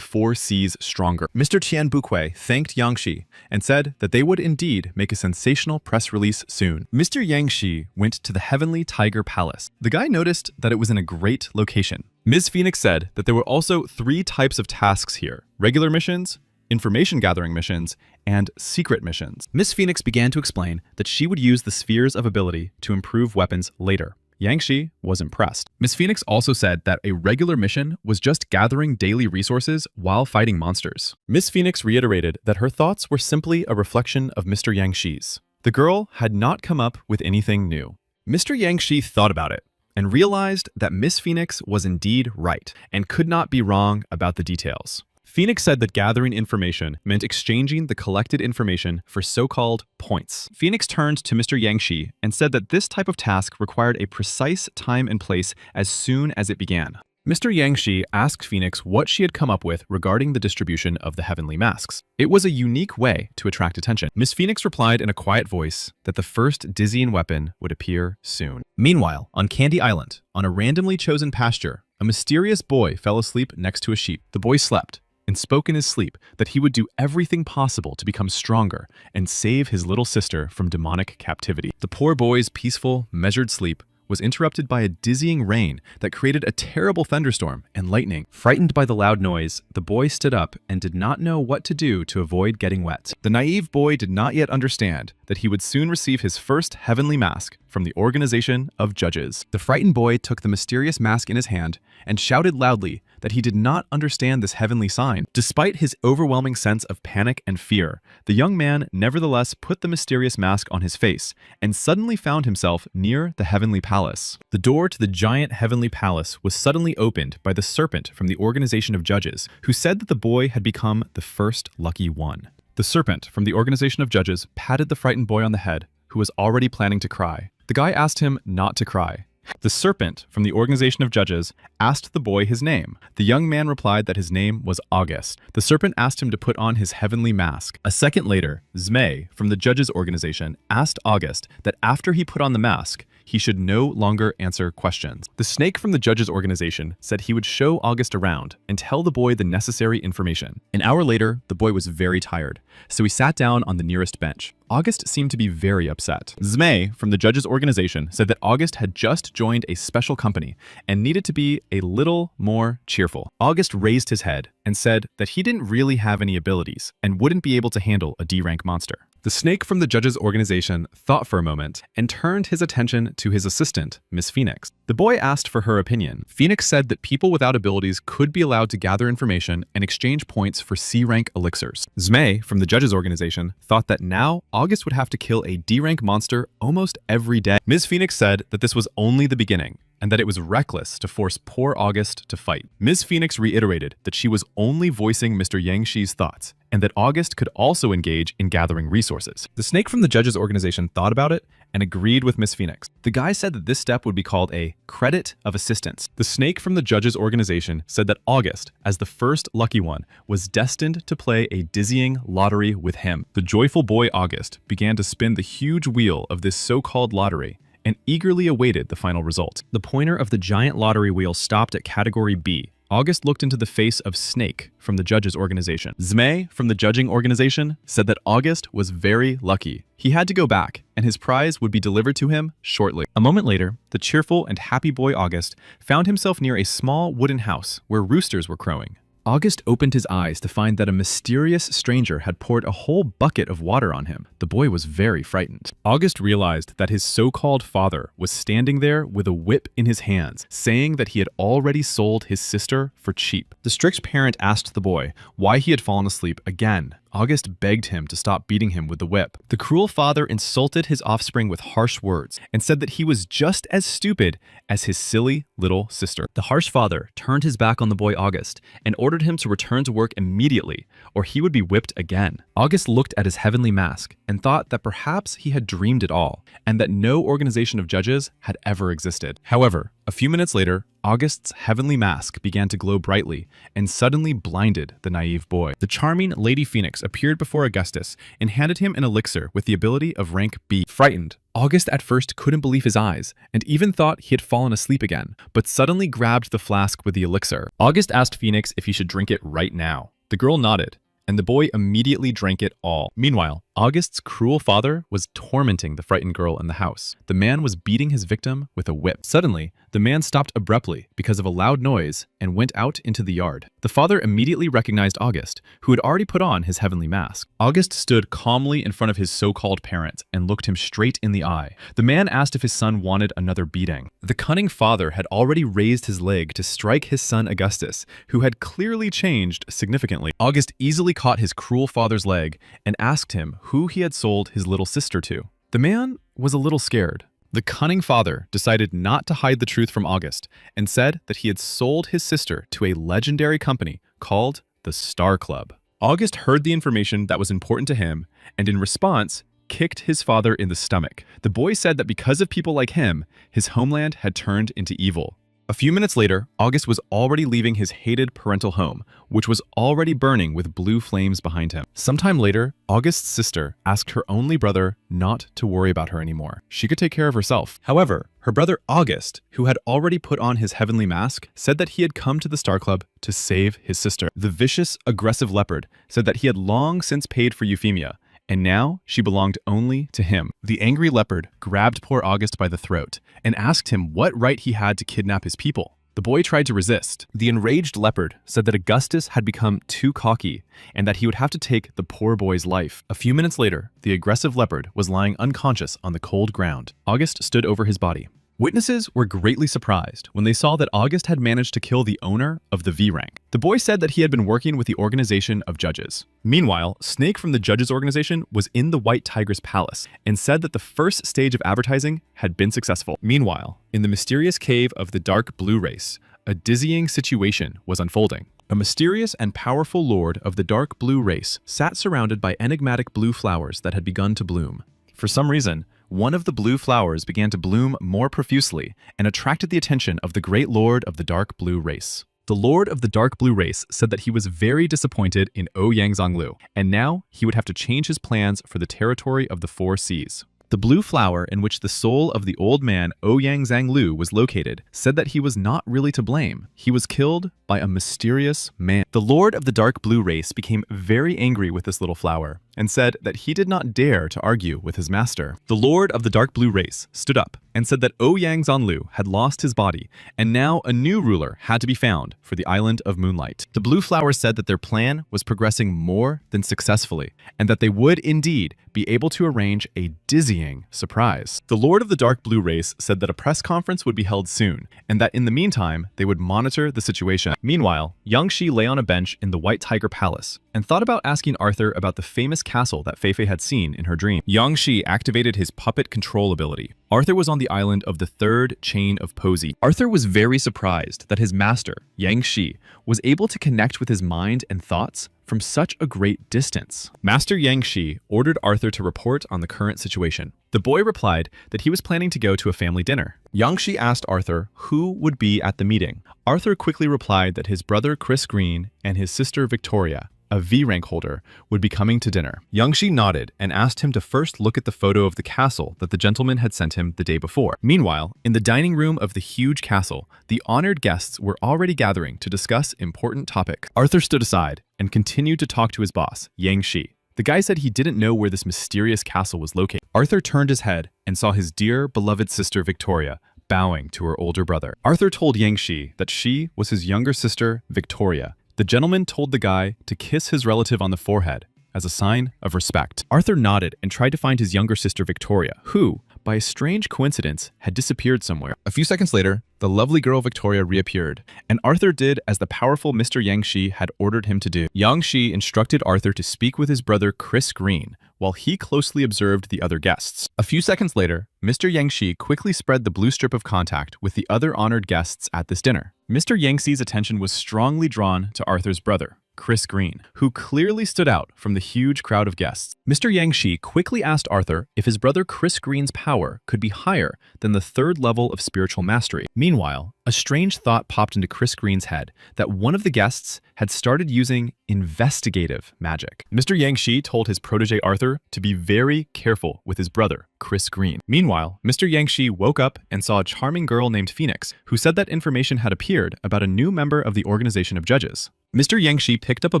Four Seas stronger. Mr. Chen Bukui thanked Yangshi and said that they would indeed make a sensational press release soon. Mr. Yangshi went to the Heavenly Tiger Palace. The guy noticed that it was in a great location. Ms. Phoenix said that there were also 3 types of tasks here: regular missions, information gathering missions, and secret missions. Ms. Phoenix began to explain that she would use the spheres of ability to improve weapons later. Yangshi was impressed. Ms. Phoenix also said that a regular mission was just gathering daily resources while fighting monsters. Ms. Phoenix reiterated that her thoughts were simply a reflection of Mr. Yangshi's. The girl had not come up with anything new. Mr. Yangshi thought about it and realized that Miss Phoenix was indeed right and could not be wrong about the details. Phoenix said that gathering information meant exchanging the collected information for so-called points. Phoenix turned to Mr. Yangshi and said that this type of task required a precise time and place as soon as it began. Mr. Yangshi asked Phoenix what she had come up with regarding the distribution of the heavenly masks. It was a unique way to attract attention. Miss Phoenix replied in a quiet voice that the first dizzying weapon would appear soon. Meanwhile, on Candy Island, on a randomly chosen pasture, a mysterious boy fell asleep next to a sheep. The boy slept and spoke in his sleep that he would do everything possible to become stronger and save his little sister from demonic captivity. The poor boy's peaceful, measured sleep was interrupted by a dizzying rain that created a terrible thunderstorm and lightning. Frightened by the loud noise, the boy stood up and did not know what to do to avoid getting wet. The naive boy did not yet understand that he would soon receive his first heavenly mask from the organization of judges. The frightened boy took the mysterious mask in his hand and shouted loudly that he did not understand this heavenly sign. Despite his overwhelming sense of panic and fear, the young man nevertheless put the mysterious mask on his face and suddenly found himself near the heavenly palace. The door to the giant heavenly palace was suddenly opened by the serpent from the organization of judges, who said that the boy had become the first lucky one. The serpent from the organization of judges patted the frightened boy on the head, who was already planning to cry. The guy asked him not to cry. The serpent from the organization of judges asked the boy his name. The young man replied that his name was August. The serpent asked him to put on his heavenly mask. A second later, Zmei from the judges organization asked August that after he put on the mask, he should no longer answer questions. The snake from the judges organization said he would show August around and tell the boy the necessary information. An hour later, the boy was very tired, so he sat down on the nearest bench. August seemed to be very upset. Zmei from the judges organization said that August had just joined a special company and needed to be a little more cheerful. August raised his head and said that he didn't really have any abilities and wouldn't be able to handle a D-rank monster. The snake from the judges organization thought for a moment and turned his attention to his assistant, Miss Phoenix. The boy asked for her opinion. Phoenix said that people without abilities could be allowed to gather information and exchange points for C-rank elixirs. Zmei from the judges organization thought that now August would have to kill a D-rank monster almost every day. Ms. Phoenix said that this was only the beginning and that it was reckless to force poor August to fight. Ms. Phoenix reiterated that she was only voicing Mr. Yangshi's thoughts and that August could also engage in gathering resources. The snake from the judges organization thought about it and agreed with Ms. Phoenix. The guy said that this step would be called a credit of assistance. The snake from the judges organization said that August, as the first lucky one, was destined to play a dizzying lottery with him. The joyful boy August began to spin the huge wheel of this so-called lottery and eagerly awaited the final result. The pointer of the giant lottery wheel stopped at category B. August looked into the face of Snake from the judges organization. Zmei from the judging organization said that August was very lucky. He had to go back, and his prize would be delivered to him shortly. A moment later, the cheerful and happy boy August found himself near a small wooden house where roosters were crowing. August opened his eyes to find that a mysterious stranger had poured a whole bucket of water on him. The boy was very frightened. August realized that his so-called father was standing there with a whip in his hands, saying that he had already sold his sister for cheap. The strict parent asked the boy why he had fallen asleep again. August begged him to stop beating him with the whip. The cruel father insulted his offspring with harsh words and said that he was just as stupid as his silly little sister. The harsh father turned his back on the boy August and ordered him to return to work immediately, or he would be whipped again. August looked at his heavenly mask and thought that perhaps he had dreamed it all, and that no organization of judges had ever existed. However, a few minutes later, August's heavenly mask began to glow brightly and suddenly blinded the naive boy. The charming Lady Phoenix appeared before Augustus and handed him an elixir with the ability of rank B. Frightened, August at first couldn't believe his eyes and even thought he had fallen asleep again, but suddenly grabbed the flask with the elixir. August asked Phoenix if he should drink it right now. The girl nodded, and the boy immediately drank it all. Meanwhile, August's cruel father was tormenting the frightened girl in the house. The man was beating his victim with a whip. Suddenly, the man stopped abruptly because of a loud noise and went out into the yard. The father immediately recognized August, who had already put on his heavenly mask. August stood calmly in front of his so-called parent and looked him straight in the eye. The man asked if his son wanted another beating. The cunning father had already raised his leg to strike his son Augustus, who had clearly changed significantly. August easily caught his cruel father's leg and asked him who he had sold his little sister to. The man was a little scared. The cunning father decided not to hide the truth from August and said that he had sold his sister to a legendary company called the Star Club. August heard the information that was important to him and in response kicked his father in the stomach. The boy said that because of people like him, his homeland had turned into evil. A few minutes later, August was already leaving his hated parental home, which was already burning with blue flames behind him. Sometime later, August's sister asked her only brother not to worry about her anymore. She could take care of herself. However, her brother August, who had already put on his heavenly mask, said that he had come to the Star Club to save his sister. The vicious, aggressive leopard said that he had long since paid for Euphemia, and now she belonged only to him. The angry leopard grabbed poor August by the throat and asked him what right he had to kidnap his people. The boy tried to resist. The enraged leopard said that Augustus had become too cocky and that he would have to take the poor boy's life. A few minutes later, the aggressive leopard was lying unconscious on the cold ground. August stood over his body. Witnesses were greatly surprised when they saw that August had managed to kill the owner of the V rank. The boy said that he had been working with the organization of judges. Meanwhile, Snake from the judges organization was in the White Tiger's palace and said that the first stage of advertising had been successful. Meanwhile, in the mysterious cave of the Dark Blue race, a dizzying situation was unfolding. A mysterious and powerful lord of the Dark Blue race sat surrounded by enigmatic blue flowers that had begun to bloom. For some reason, one of the blue flowers began to bloom more profusely and attracted the attention of the great lord of the Dark Blue race. The lord of the Dark Blue race said that he was very disappointed in Ouyang Zhonglu, and now he would have to change his plans for the territory of the Four Seas. The blue flower in which the soul of the old man Ouyang Zhonglu was located said that he was not really to blame. He was killed by a mysterious man. The lord of the Dark Blue race became very angry with this little flower and said that he did not dare to argue with his master. The lord of the Dark Blue race stood up and said that Ouyang Zhonglu had lost his body and now a new ruler had to be found for the island of Moonlight. The blue flower said that their plan was progressing more than successfully and that they would indeed be able to arrange a dizzying surprise. The lord of the Dark Blue race said that a press conference would be held soon and that in the meantime they would monitor the situation. Meanwhile, Yang Shi lay on a bench in the White Tiger Palace and thought about asking Arthur about the famous castle that Feifei had seen in her dream. Yang Shi activated his puppet control ability. Arthur was on the island of the third chain of Posey. Arthur was very surprised that his master, Yang Shi, was able to connect with his mind and thoughts from such a great distance. Master Yang Shi ordered Arthur to report on the current situation. The boy replied that he was planning to go to a family dinner. Yang Shi asked Arthur who would be at the meeting. Arthur quickly replied that his brother Chris Green and his sister Victoria, a V rank holder, would be coming to dinner. Yang Shi nodded and asked him to first look at the photo of the castle that the gentleman had sent him the day before. Meanwhile, in the dining room of the huge castle, the honored guests were already gathering to discuss important topics. Arthur stood aside and continued to talk to his boss, Yang Shi. The guy said he didn't know where this mysterious castle was located. Arthur turned his head and saw his dear, beloved sister Victoria bowing to her older brother. Arthur told Yang Shi that she was his younger sister, Victoria. The gentleman told the guy to kiss his relative on the forehead as a sign of respect. Arthur nodded and tried to find his younger sister Victoria, who, by a strange coincidence, had disappeared somewhere. A few seconds later, the lovely girl Victoria reappeared, and Arthur did as the powerful Mr. Yang Shi had ordered him to do. Yang Shi instructed Arthur to speak with his brother Chris Green, while he closely observed the other guests. A few seconds later, Mr. Yang Shi quickly spread the blue strip of contact with the other honored guests at this dinner. Mr. Yang Xi's attention was strongly drawn to Arthur's brother, Chris Green, who clearly stood out from the huge crowd of guests. Mr. Yang Shi quickly asked Arthur if his brother Chris Green's power could be higher than the third level of spiritual mastery. Meanwhile, a strange thought popped into Chris Green's head that one of the guests had started using investigative magic. Mr. Yang Shi told his protege Arthur to be very careful with his brother, Chris Green. Meanwhile, Mr. Yang Shi woke up and saw a charming girl named Phoenix, who said that information had appeared about a new member of the organization of judges. Mr. Yang Shi picked up a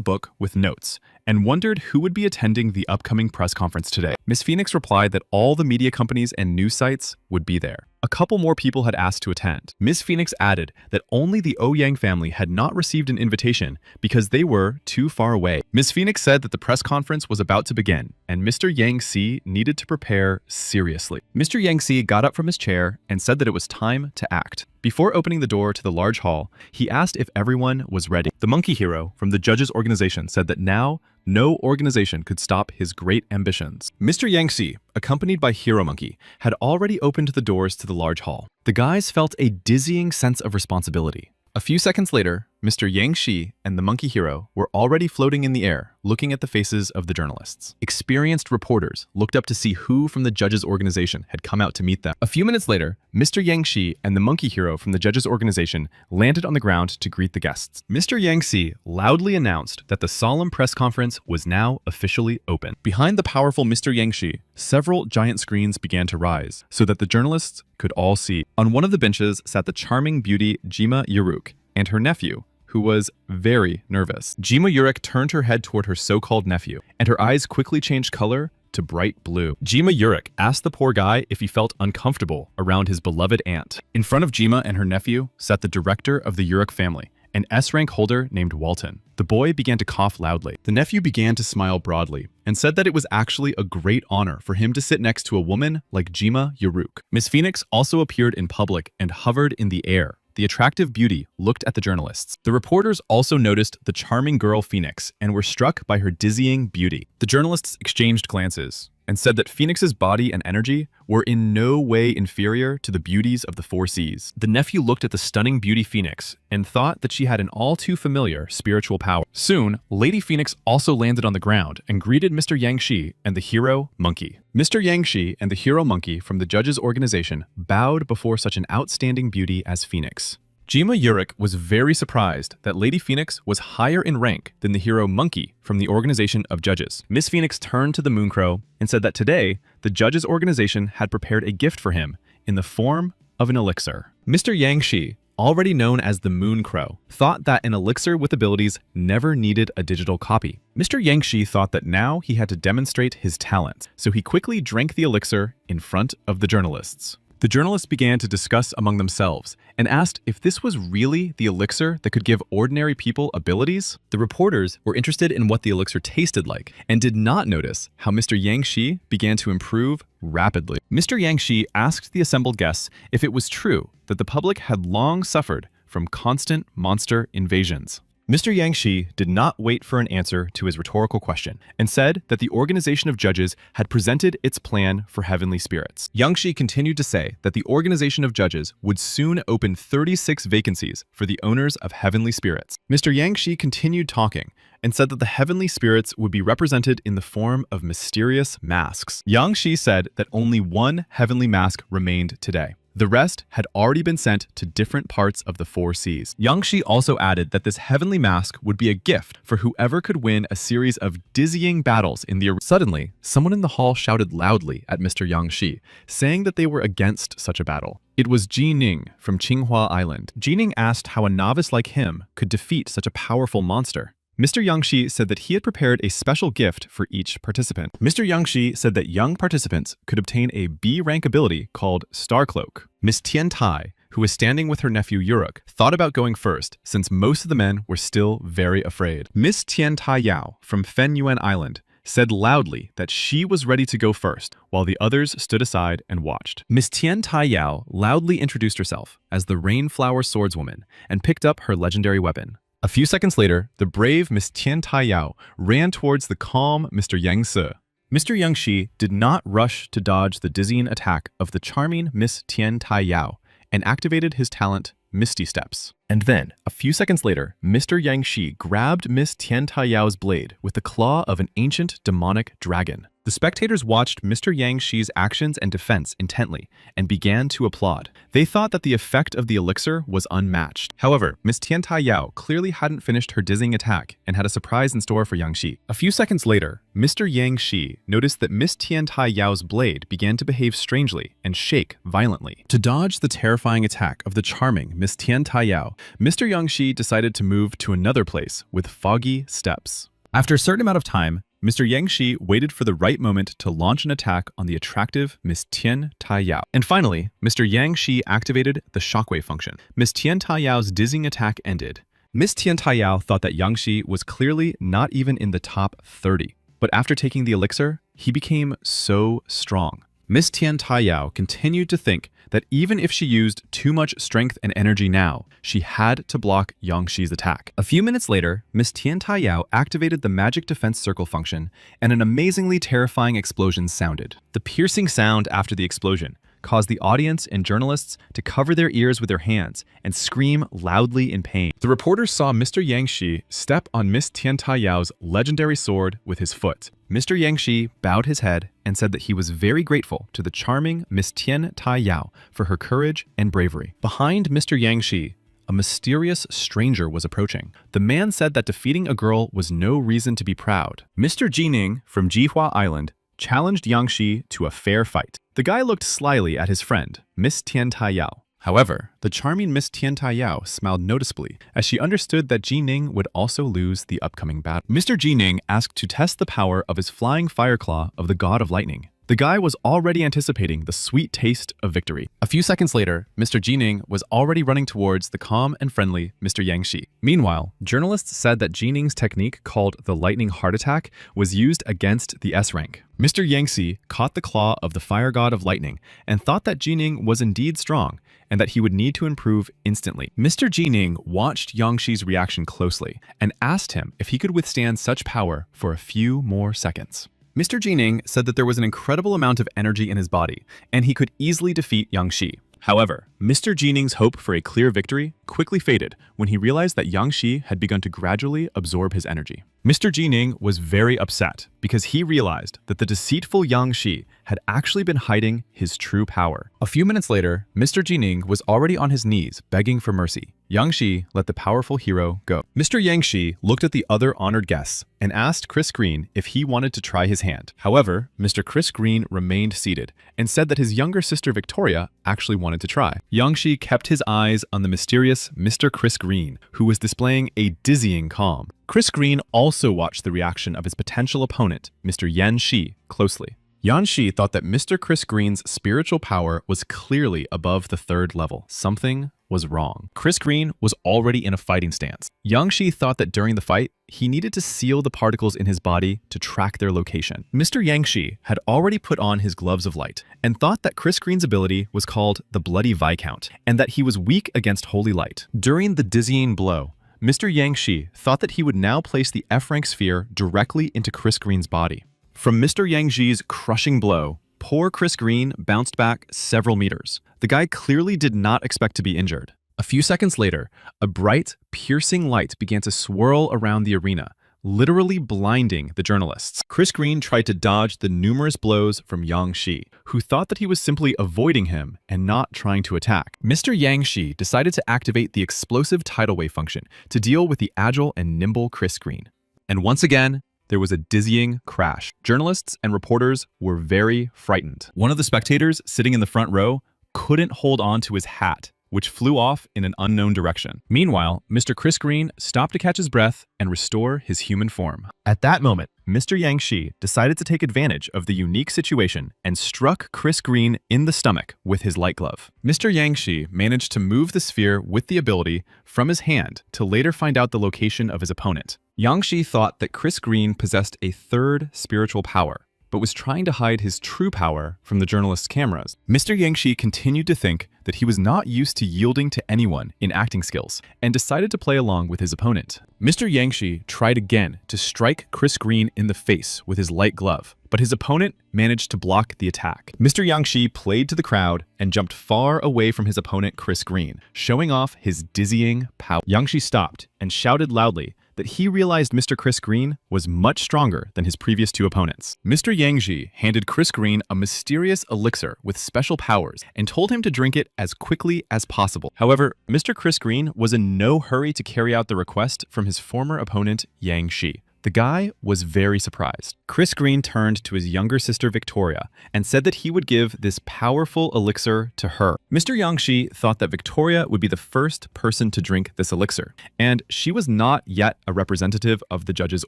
book with notes and wondered who would be attending the upcoming press conference today. Miss Phoenix replied that all the media companies and news sites would be there. A couple more people had asked to attend. Miss Phoenix added that only the Ouyang family had not received an invitation because they were too far away. Miss Phoenix said that the press conference was about to begin, and Mr. Yang Xi needed to prepare seriously. Mr. Yang Xi got up from his chair and said that it was time to act. Before opening the door to the large hall, he asked if everyone was ready. The monkey hero from the judges' organization said that now no organization could stop his great ambitions. Mr. Yang Xi, accompanied by Hero Monkey, had already opened the doors to the large hall. The guys felt a dizzying sense of responsibility. A few seconds later, Mr. Yang Shi and the monkey hero were already floating in the air, looking at the faces of the journalists. Experienced reporters looked up to see who from the judges' organization had come out to meet them. A few minutes later, Mr. Yang Shi and the monkey hero from the judges' organization landed on the ground to greet the guests. Mr. Yang Xi loudly announced that the solemn press conference was now officially open. Behind the powerful Mr. Yang Shi, several giant screens began to rise so that the journalists could all see. On one of the benches sat the charming beauty Jima Yuruk and her nephew, who was very nervous. Jima Yuruk turned her head toward her so-called nephew, and her eyes quickly changed color to bright blue. Jima Yuruk asked the poor guy if he felt uncomfortable around his beloved aunt. In front of Jima and her nephew sat the director of the Yuruk family, an S-rank holder named Walton. The boy began to cough loudly. The nephew began to smile broadly and said that it was actually a great honor for him to sit next to a woman like Jima Yuruk. Miss Phoenix also appeared in public and hovered in the air. The attractive beauty looked at the journalists. The reporters also noticed the charming girl Phoenix and were struck by her dizzying beauty. The journalists exchanged glances and said that Phoenix's body and energy were in no way inferior to the beauties of the four seas. The nephew looked at the stunning beauty Phoenix and thought that she had an all too familiar spiritual power. Soon, Lady Phoenix also landed on the ground and greeted Mr. Yang Shi and the hero monkey. Mr. Yang Shi and the hero monkey from the judges' organization bowed before such an outstanding beauty as Phoenix. Jima Yuruk was very surprised that Lady Phoenix was higher in rank than the hero monkey from the organization of judges. Miss Phoenix turned to the Moon Crow and said that today, the judges' organization had prepared a gift for him in the form of an elixir. Mr. Yang Shi, already known as the Moon Crow, thought that an elixir with abilities never needed a digital copy. Mr. Yang Shi thought that now he had to demonstrate his talent, so he quickly drank the elixir in front of the journalists. The journalists began to discuss among themselves and asked if this was really the elixir that could give ordinary people abilities. The reporters were interested in what the elixir tasted like and did not notice how Mr. Yang Shi began to improve rapidly. Mr. Yang Shi asked the assembled guests if it was true that the public had long suffered from constant monster invasions. Mr. Yang Shi did not wait for an answer to his rhetorical question and said that the organization of judges had presented its plan for heavenly spirits. Yang Shi continued to say that the organization of judges would soon open 36 vacancies for the owners of heavenly spirits. Mr. Yang Shi continued talking and said that the heavenly spirits would be represented in the form of mysterious masks. Yang Shi said that only one heavenly mask remained today. The rest had already been sent to different parts of the four seas. Yang Shi also added that this heavenly mask would be a gift for whoever could win a series of dizzying battles in the arena. Suddenly, someone in the hall shouted loudly at Mr. Yang Shi, saying that they were against such a battle. It was Ji Ning from Qinghua Island. Ji Ning asked how a novice like him could defeat such a powerful monster. Mr. Yang Shi said that he had prepared a special gift for each participant. Mr. Yang Shi said that young participants could obtain a B-rank ability called Star Cloak. Miss Tian Tai, who was standing with her nephew Yuruk, thought about going first since most of the men were still very afraid. Miss Tian Tai Yao from Fen Yuan Island said loudly that she was ready to go first, while the others stood aside and watched. Miss Tian Taiyao loudly introduced herself as the Rainflower Swordswoman and picked up her legendary weapon. A few seconds later, the brave Miss Tian Taiyao ran towards the calm Mr. Yang Se. Mr. Yang Shi did not rush to dodge the dizzying attack of the charming Miss Tian Taiyao and activated his talent, Misty Steps. And then, a few seconds later, Mr. Yang Shi grabbed Miss Tian Taiyao's blade with the claw of an ancient demonic dragon. The spectators watched Mr. Yang Shi's actions and defense intently and began to applaud. They thought that the effect of the elixir was unmatched. However, Miss Tian Taiyao clearly hadn't finished her dizzying attack and had a surprise in store for Yang Shi. A few seconds later, Mr. Yang Shi noticed that Miss Tian Taiyao's blade began to behave strangely and shake violently. To dodge the terrifying attack of the charming Miss Tian Taiyao, Mr. Yang Shi decided to move to another place with foggy steps. After a certain amount of time, Mr. Yang Shi waited for the right moment to launch an attack on the attractive Miss Tian Taiyao. And finally, Mr. Yang Shi activated the shockwave function. Miss Tian Taiyao's dizzying attack ended. Miss Tian Taiyao thought that Yang Shi was clearly not even in the top 30. But after taking the elixir, he became so strong. Miss Tian Taiyao continued to think that even if she used too much strength and energy now, she had to block Yang Shi's attack. A few minutes later, Miss Tian Taiyao activated the magic defense circle function, and an amazingly terrifying explosion sounded. The piercing sound after the explosion caused the audience and journalists to cover their ears with their hands and scream loudly in pain. The reporters saw Mr. Yang Shi step on Miss Tian Taiyao's legendary sword with his foot. Mr. Yang Shi bowed his head and said that he was very grateful to the charming Miss Tian Taiyao for her courage and bravery. Behind Mr. Yang Shi, a mysterious stranger was approaching. The man said that defeating a girl was no reason to be proud. Mr. Jining from Jihua Island challenged Yang Shi to a fair fight. The guy looked slyly at his friend, Miss Tian Taiyao. However, the charming Miss Tian Taiyao smiled noticeably as she understood that Jining would also lose the upcoming battle. Mr. Jining asked to test the power of his flying fire claw of the god of lightning. The guy was already anticipating the sweet taste of victory. A few seconds later, Mr. Jining was already running towards the calm and friendly Mr. Yang Shi. Meanwhile, journalists said that Jining's technique called the lightning heart attack was used against the S rank. Mr. Yang Shi caught the claw of the fire god of lightning and thought that Jining was indeed strong and that he would need to improve instantly. Mr. Jining watched Yang Shi's reaction closely and asked him if he could withstand such power for a few more seconds. Mr. Jining said that there was an incredible amount of energy in his body, and he could easily defeat Yang Shi. However, Mr. Jining's hope for a clear victory quickly faded when he realized that Yang Shi had begun to gradually absorb his energy. Mr. Jining was very upset because he realized that the deceitful Yang Shi had actually been hiding his true power. A few minutes later, Mr. Jining was already on his knees begging for mercy. Yang Shi let the powerful hero go. Mr. Yang Shi looked at the other honored guests and asked Chris Green if he wanted to try his hand. However, Mr. Chris Green remained seated and said that his younger sister Victoria actually wanted to try. Yang Shi kept his eyes on the mysterious Mr. Chris Green, who was displaying a dizzying calm. Chris Green also watched the reaction of his potential opponent, Mr. Yan Shi, closely. Yan Shi thought that Mr. Chris Green's spiritual power was clearly above the 3rd level. Something was wrong. Chris Green was already in a fighting stance. Yang Shi thought that during the fight, he needed to seal the particles in his body to track their location. Mr. Yang Shi had already put on his gloves of light and thought that Chris Green's ability was called the Bloody Viscount and that he was weak against holy light. During the dizzying blow, Mr. Yang Shi thought that he would now place the F-rank sphere directly into Chris Green's body. From Mr. Yang Shi's crushing blow, poor Chris Green bounced back several meters. The guy clearly did not expect to be injured. A few seconds later, a bright, piercing light began to swirl around the arena, literally blinding the journalists. Chris Green tried to dodge the numerous blows from Yang Shi, who thought that he was simply avoiding him and not trying to attack. Mr. Yang Shi decided to activate the explosive tidal wave function to deal with the agile and nimble Chris Green. And once again, there was a dizzying crash. Journalists and reporters were very frightened. One of the spectators sitting in the front row couldn't hold on to his hat which flew off in an unknown direction. Meanwhile, Mr. Chris Green stopped to catch his breath and restore his human form. At that moment, Mr. Yang Shi decided to take advantage of the unique situation and struck Chris Green in the stomach with his light glove. Mr. Yang Shi managed to move the sphere with the ability from his hand to later find out the location of his opponent. Yang Shi thought that Chris Green possessed a third spiritual power, but was trying to hide his true power from the journalist's cameras. Mr. Yang Shi continued to think that he was not used to yielding to anyone in acting skills and decided to play along with his opponent. Mr. Yang Shi tried again to strike Chris Green in the face with his light glove, but his opponent managed to block the attack. Mr. Yang Shi played to the crowd and jumped far away from his opponent Chris Green, showing off his dizzying power. Yang Shi stopped and shouted loudly that he realized Mr. Chris Green was much stronger than his previous two opponents. Mr. Yang Shi handed Chris Green a mysterious elixir with special powers and told him to drink it as quickly as possible. However, Mr. Chris Green was in no hurry to carry out the request from his former opponent, Yang Shi. The guy was very surprised. Chris Green turned to his younger sister Victoria and said that he would give this powerful elixir to her. Mr. Yang Shi thought that Victoria would be the first person to drink this elixir, and she was not yet a representative of the judge's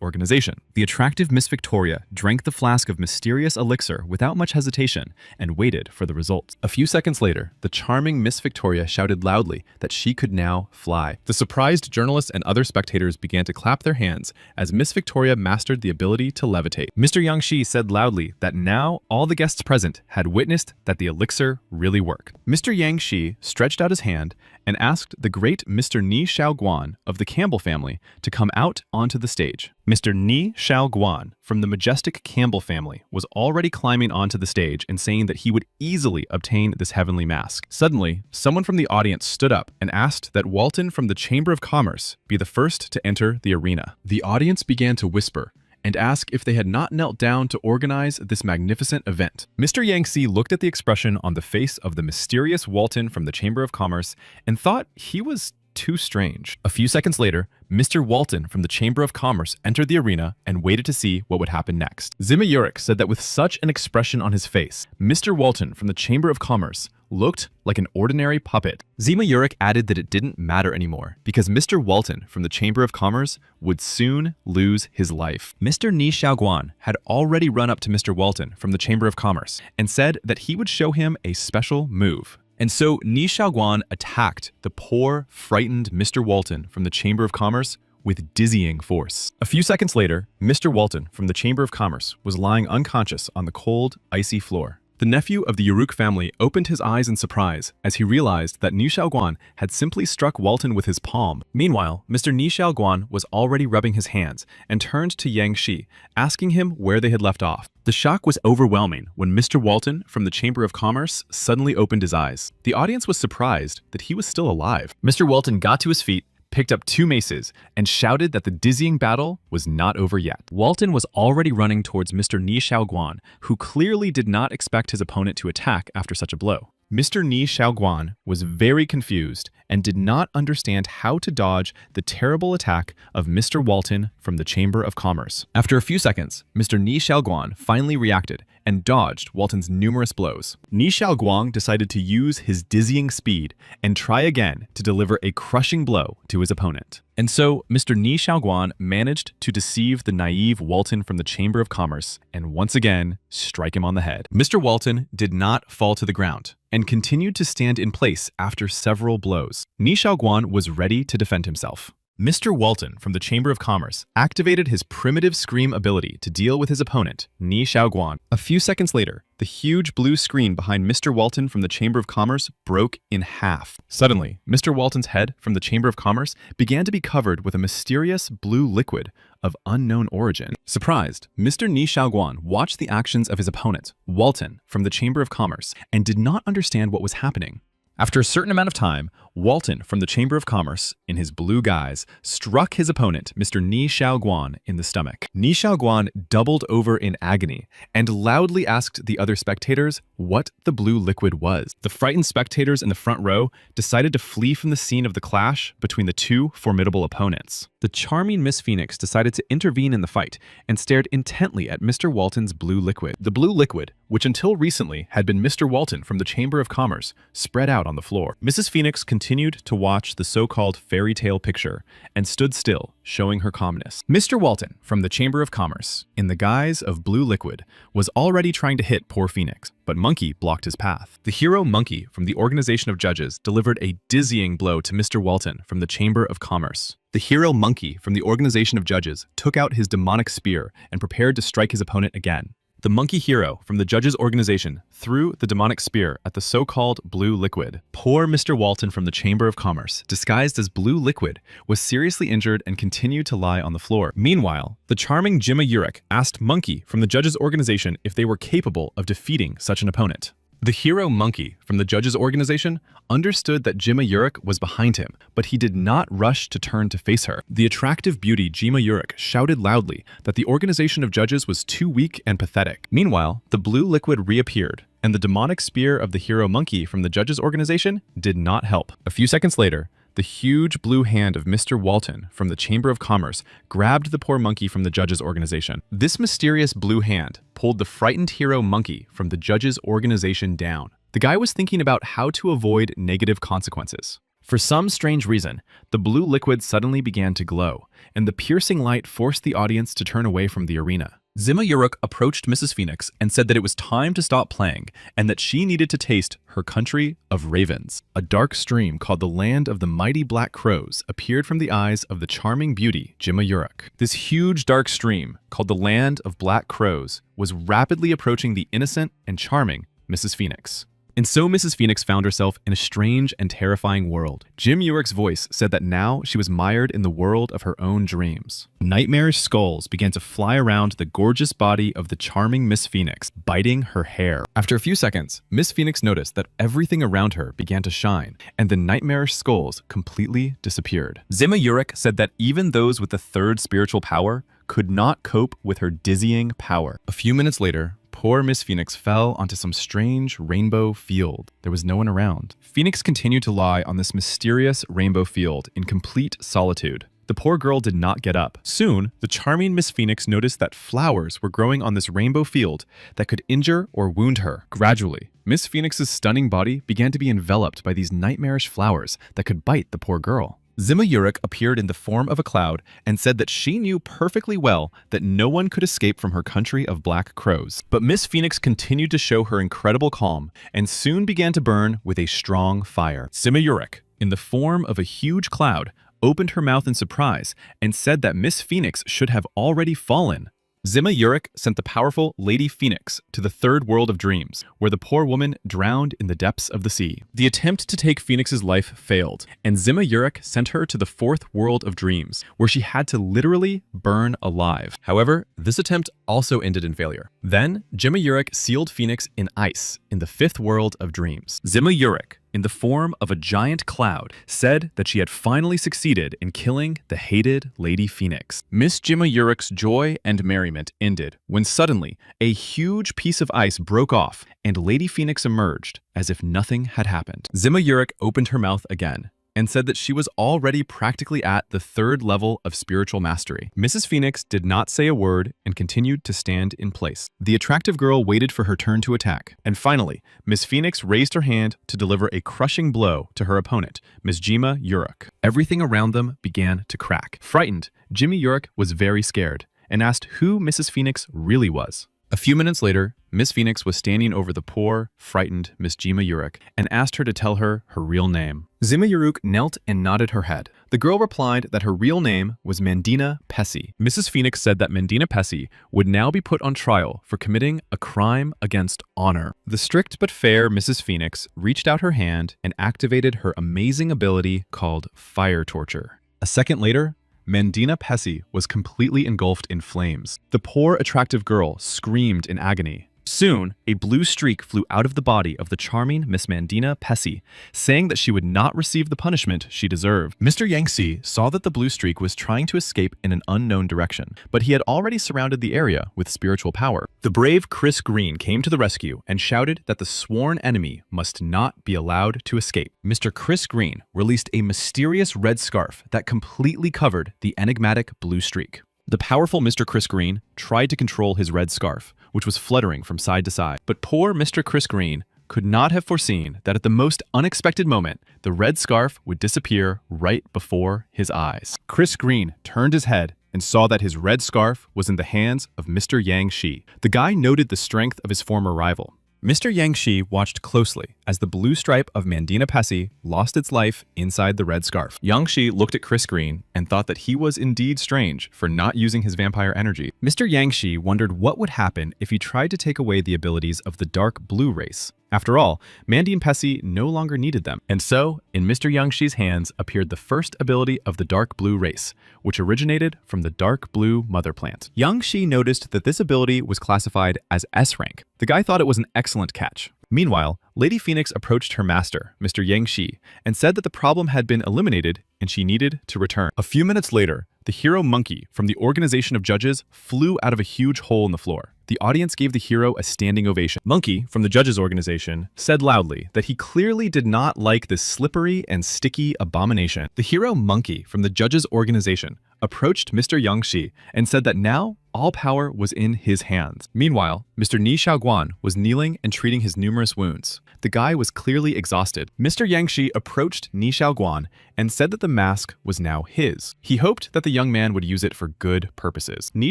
organization. The attractive Miss Victoria drank the flask of mysterious elixir without much hesitation and waited for the results. A few seconds later, the charming Miss Victoria shouted loudly that she could now fly. The surprised journalists and other spectators began to clap their hands as Miss Victoria mastered the ability to levitate. Mr. Yang Shi said loudly that now all the guests present had witnessed that the elixir really worked. Mr. Yang Shi stretched out his hand and asked the great Mr. Ni Shaoguan of the Campbell family to come out onto the stage. Mr. Ni Shaoguan from the majestic Campbell family was already climbing onto the stage and saying that he would easily obtain this heavenly mask. Suddenly, someone from the audience stood up and asked that Walton from the Chamber of Commerce be the first to enter the arena. The audience began to whisper and ask if they had not knelt down to organize this magnificent event. Mr. Yang Shi looked at the expression on the face of the mysterious Walton from the Chamber of Commerce and thought he was too strange. A few seconds later, Mr. Walton from the Chamber of Commerce entered the arena and waited to see what would happen next. Zima Yurik said that with such an expression on his face, Mr. Walton from the Chamber of Commerce looked like an ordinary puppet. Zima Yurik added that it didn't matter anymore because Mr. Walton from the Chamber of Commerce would soon lose his life. Mr. Ni Shaoguan had already run up to Mr. Walton from the Chamber of Commerce and said that he would show him a special move. And so Ni Shaoguan attacked the poor, frightened Mr. Walton from the Chamber of Commerce with dizzying force. A few seconds later, Mr. Walton from the Chamber of Commerce was lying unconscious on the cold, icy floor. The nephew of the Uruk family opened his eyes in surprise as he realized that Ni Shaoguan had simply struck Walton with his palm. Meanwhile, Mr. Ni Shaoguan was already rubbing his hands and turned to Yang Shi, asking him where they had left off. The shock was overwhelming when Mr. Walton from the Chamber of Commerce suddenly opened his eyes. The audience was surprised that he was still alive. Mr. Walton got to his feet, picked up two maces, and shouted that the dizzying battle was not over yet. Walton was already running towards Mr. Ni Shaoguan, who clearly did not expect his opponent to attack after such a blow. Mr. Ni Shaoguan was very confused and did not understand how to dodge the terrible attack of Mr. Walton from the Chamber of Commerce. After a few seconds, Mr. Ni Shaoguan finally reacted and dodged Walton's numerous blows. Ni Shaoguan decided to use his dizzying speed and try again to deliver a crushing blow to his opponent. And so, Mr. Ni Shaoguan managed to deceive the naive Walton from the Chamber of Commerce and once again strike him on the head. Mr. Walton did not fall to the ground and continued to stand in place after several blows. Ni Shaoguan was ready to defend himself. Mr. Walton from the Chamber of Commerce activated his primitive scream ability to deal with his opponent, Ni Shaoguan. A few seconds later, the huge blue screen behind Mr. Walton from the Chamber of Commerce broke in half. Suddenly, Mr. Walton's head from the Chamber of Commerce began to be covered with a mysterious blue liquid of unknown origin. Surprised, Mr. Ni Shaoguan watched the actions of his opponent, Walton from the Chamber of Commerce, and did not understand what was happening. After a certain amount of time, Walton from the Chamber of Commerce, in his blue guise, struck his opponent, Mr. Ni Shaoguan, in the stomach. Ni Shaoguan doubled over in agony and loudly asked the other spectators what the blue liquid was. The frightened spectators in the front row decided to flee from the scene of the clash between the two formidable opponents. The charming Miss Phoenix decided to intervene in the fight and stared intently at Mr. Walton's blue liquid. The blue liquid, which until recently had been Mr. Walton from the Chamber of Commerce, spread out out on the floor. Mrs. Phoenix continued to watch the so-called fairy tale picture and stood still, showing her calmness. Mr. Walton, from the Chamber of Commerce, in the guise of blue liquid, was already trying to hit poor Phoenix, but Monkey blocked his path. The hero Monkey from the Organization of Judges delivered a dizzying blow to Mr. Walton from the Chamber of Commerce. The hero Monkey from the Organization of Judges took out his demonic spear and prepared to strike his opponent again. The monkey hero from the Judges Organization threw the demonic spear at the so-called blue liquid. Poor Mr. Walton from the Chamber of Commerce, disguised as blue liquid, was seriously injured and continued to lie on the floor. Meanwhile, the charming Jima Yurik asked Monkey from the Judges Organization if they were capable of defeating such an opponent. The hero Monkey from the Judges Organization understood that Jima Yurik was behind him, but he did not rush to turn to face her. The attractive beauty Jima Yurik shouted loudly that the Organization of Judges was too weak and pathetic. Meanwhile, the blue liquid reappeared, and the demonic spear of the hero Monkey from the Judges Organization did not help. A few seconds later, the huge blue hand of Mr. Walton from the Chamber of Commerce grabbed the poor monkey from the Judges Organization. This mysterious blue hand pulled the frightened hero Monkey from the Judges Organization down. The guy was thinking about how to avoid negative consequences. For some strange reason, the blue liquid suddenly began to glow, and the piercing light forced the audience to turn away from the arena. Jima Yurik approached Mrs. Phoenix and said that it was time to stop playing and that she needed to taste her country of ravens. A dark stream called the Land of the Mighty Black Crows appeared from the eyes of the charming beauty Jima Yurik. This huge dark stream, called the Land of Black Crows, was rapidly approaching the innocent and charming Mrs. Phoenix. And so Mrs. Phoenix found herself in a strange and terrifying world. Jim Urik's voice said that now she was mired in the world of her own dreams. Nightmarish skulls began to fly around the gorgeous body of the charming Miss Phoenix, biting her hair. After a few seconds, Miss Phoenix noticed that everything around her began to shine, and the nightmarish skulls completely disappeared. Jima Yurik said that even those with the third spiritual power could not cope with her dizzying power. A few minutes later, poor Miss Phoenix fell onto some strange rainbow field. There was no one around. Phoenix continued to lie on this mysterious rainbow field in complete solitude. The poor girl did not get up. Soon, the charming Miss Phoenix noticed that flowers were growing on this rainbow field that could injure or wound her. Gradually, Miss Phoenix's stunning body began to be enveloped by these nightmarish flowers that could bite the poor girl. Jima Yurik appeared in the form of a cloud and said that she knew perfectly well that no one could escape from her country of black crows. But Miss Phoenix continued to show her incredible calm and soon began to burn with a strong fire. Jima Yurik, in the form of a huge cloud, opened her mouth in surprise and said that Miss Phoenix should have already fallen. Jima Yurik sent the powerful Lady Phoenix to the third world of dreams, where the poor woman drowned in the depths of the sea. The attempt to take Phoenix's life failed, and Jima Yurik sent her to the fourth world of dreams, where she had to literally burn alive. However, this attempt also ended in failure. Then, Jima Yurik sealed Phoenix in ice in the fifth world of dreams. Jima Yurik, in the form of a giant cloud, said that she had finally succeeded in killing the hated Lady Phoenix. Miss Jima Yurik's joy and merriment ended when suddenly a huge piece of ice broke off and Lady Phoenix emerged as if nothing had happened. Jima Yurik opened her mouth again and said that she was already practically at the third level of spiritual mastery. Mrs. Phoenix did not say a word and continued to stand in place. The attractive girl waited for her turn to attack, and finally, Miss Phoenix raised her hand to deliver a crushing blow to her opponent, Miss Jima Yurik. Everything around them began to crack. Frightened, Jimmy Yurik was very scared and asked who Mrs. Phoenix really was. A few minutes later, Miss Phoenix was standing over the poor, frightened Miss Jima Yurik and asked her to tell her real name. Jima Yurik knelt and nodded her head. The girl replied that her real name was Mandina Pessi. Mrs. Phoenix said that Mandina Pessi would now be put on trial for committing a crime against honor. The strict but fair Mrs. Phoenix reached out her hand and activated her amazing ability called fire torture. A second later, Mandina Pessi was completely engulfed in flames. The poor, attractive girl screamed in agony. Soon, a blue streak flew out of the body of the charming Miss Mandina Pessi, saying that she would not receive the punishment she deserved. Mr. Yangtze saw that the blue streak was trying to escape in an unknown direction, but he had already surrounded the area with spiritual power. The brave Chris Green came to the rescue and shouted that the sworn enemy must not be allowed to escape. Mr. Chris Green released a mysterious red scarf that completely covered the enigmatic blue streak. The powerful Mr. Chris Green tried to control his red scarf, which was fluttering from side to side. But poor Mr. Chris Green could not have foreseen that at the most unexpected moment, the red scarf would disappear right before his eyes. Chris Green turned his head and saw that his red scarf was in the hands of Mr. Yang Shi. The guy noted the strength of his former rival. Mr. Yang Shi watched closely as the blue stripe of Mandina Pessi lost its life inside the red scarf. Yang Shi looked at Chris Green and thought that he was indeed strange for not using his vampire energy. Mr. Yang Shi wondered what would happen if he tried to take away the abilities of the dark blue race. After all, Mandy and Pessi no longer needed them. And so, in Mr. Yang Shi's hands appeared the first ability of the dark blue race, which originated from the dark blue mother plant. Yang Shi noticed that this ability was classified as S rank. The guy thought it was an excellent catch. Meanwhile, Lady Phoenix approached her master, Mr. Yang Shi, and said that the problem had been eliminated and she needed to return. A few minutes later, the hero Monkey from the organization of judges flew out of a huge hole in the floor. The audience gave the hero a standing ovation. Monkey from the judges organization said loudly that he clearly did not like this slippery and sticky abomination. The hero Monkey from the judges organization approached Mr. Yang Shi and said that now all power was in his hands. Meanwhile, Mr. Ni Xiaoguan was kneeling and treating his numerous wounds. The guy was clearly exhausted. Mr. Yang Shi approached Ni Xiaoguan and said that the mask was now his. He hoped that the young man would use it for good purposes. Ni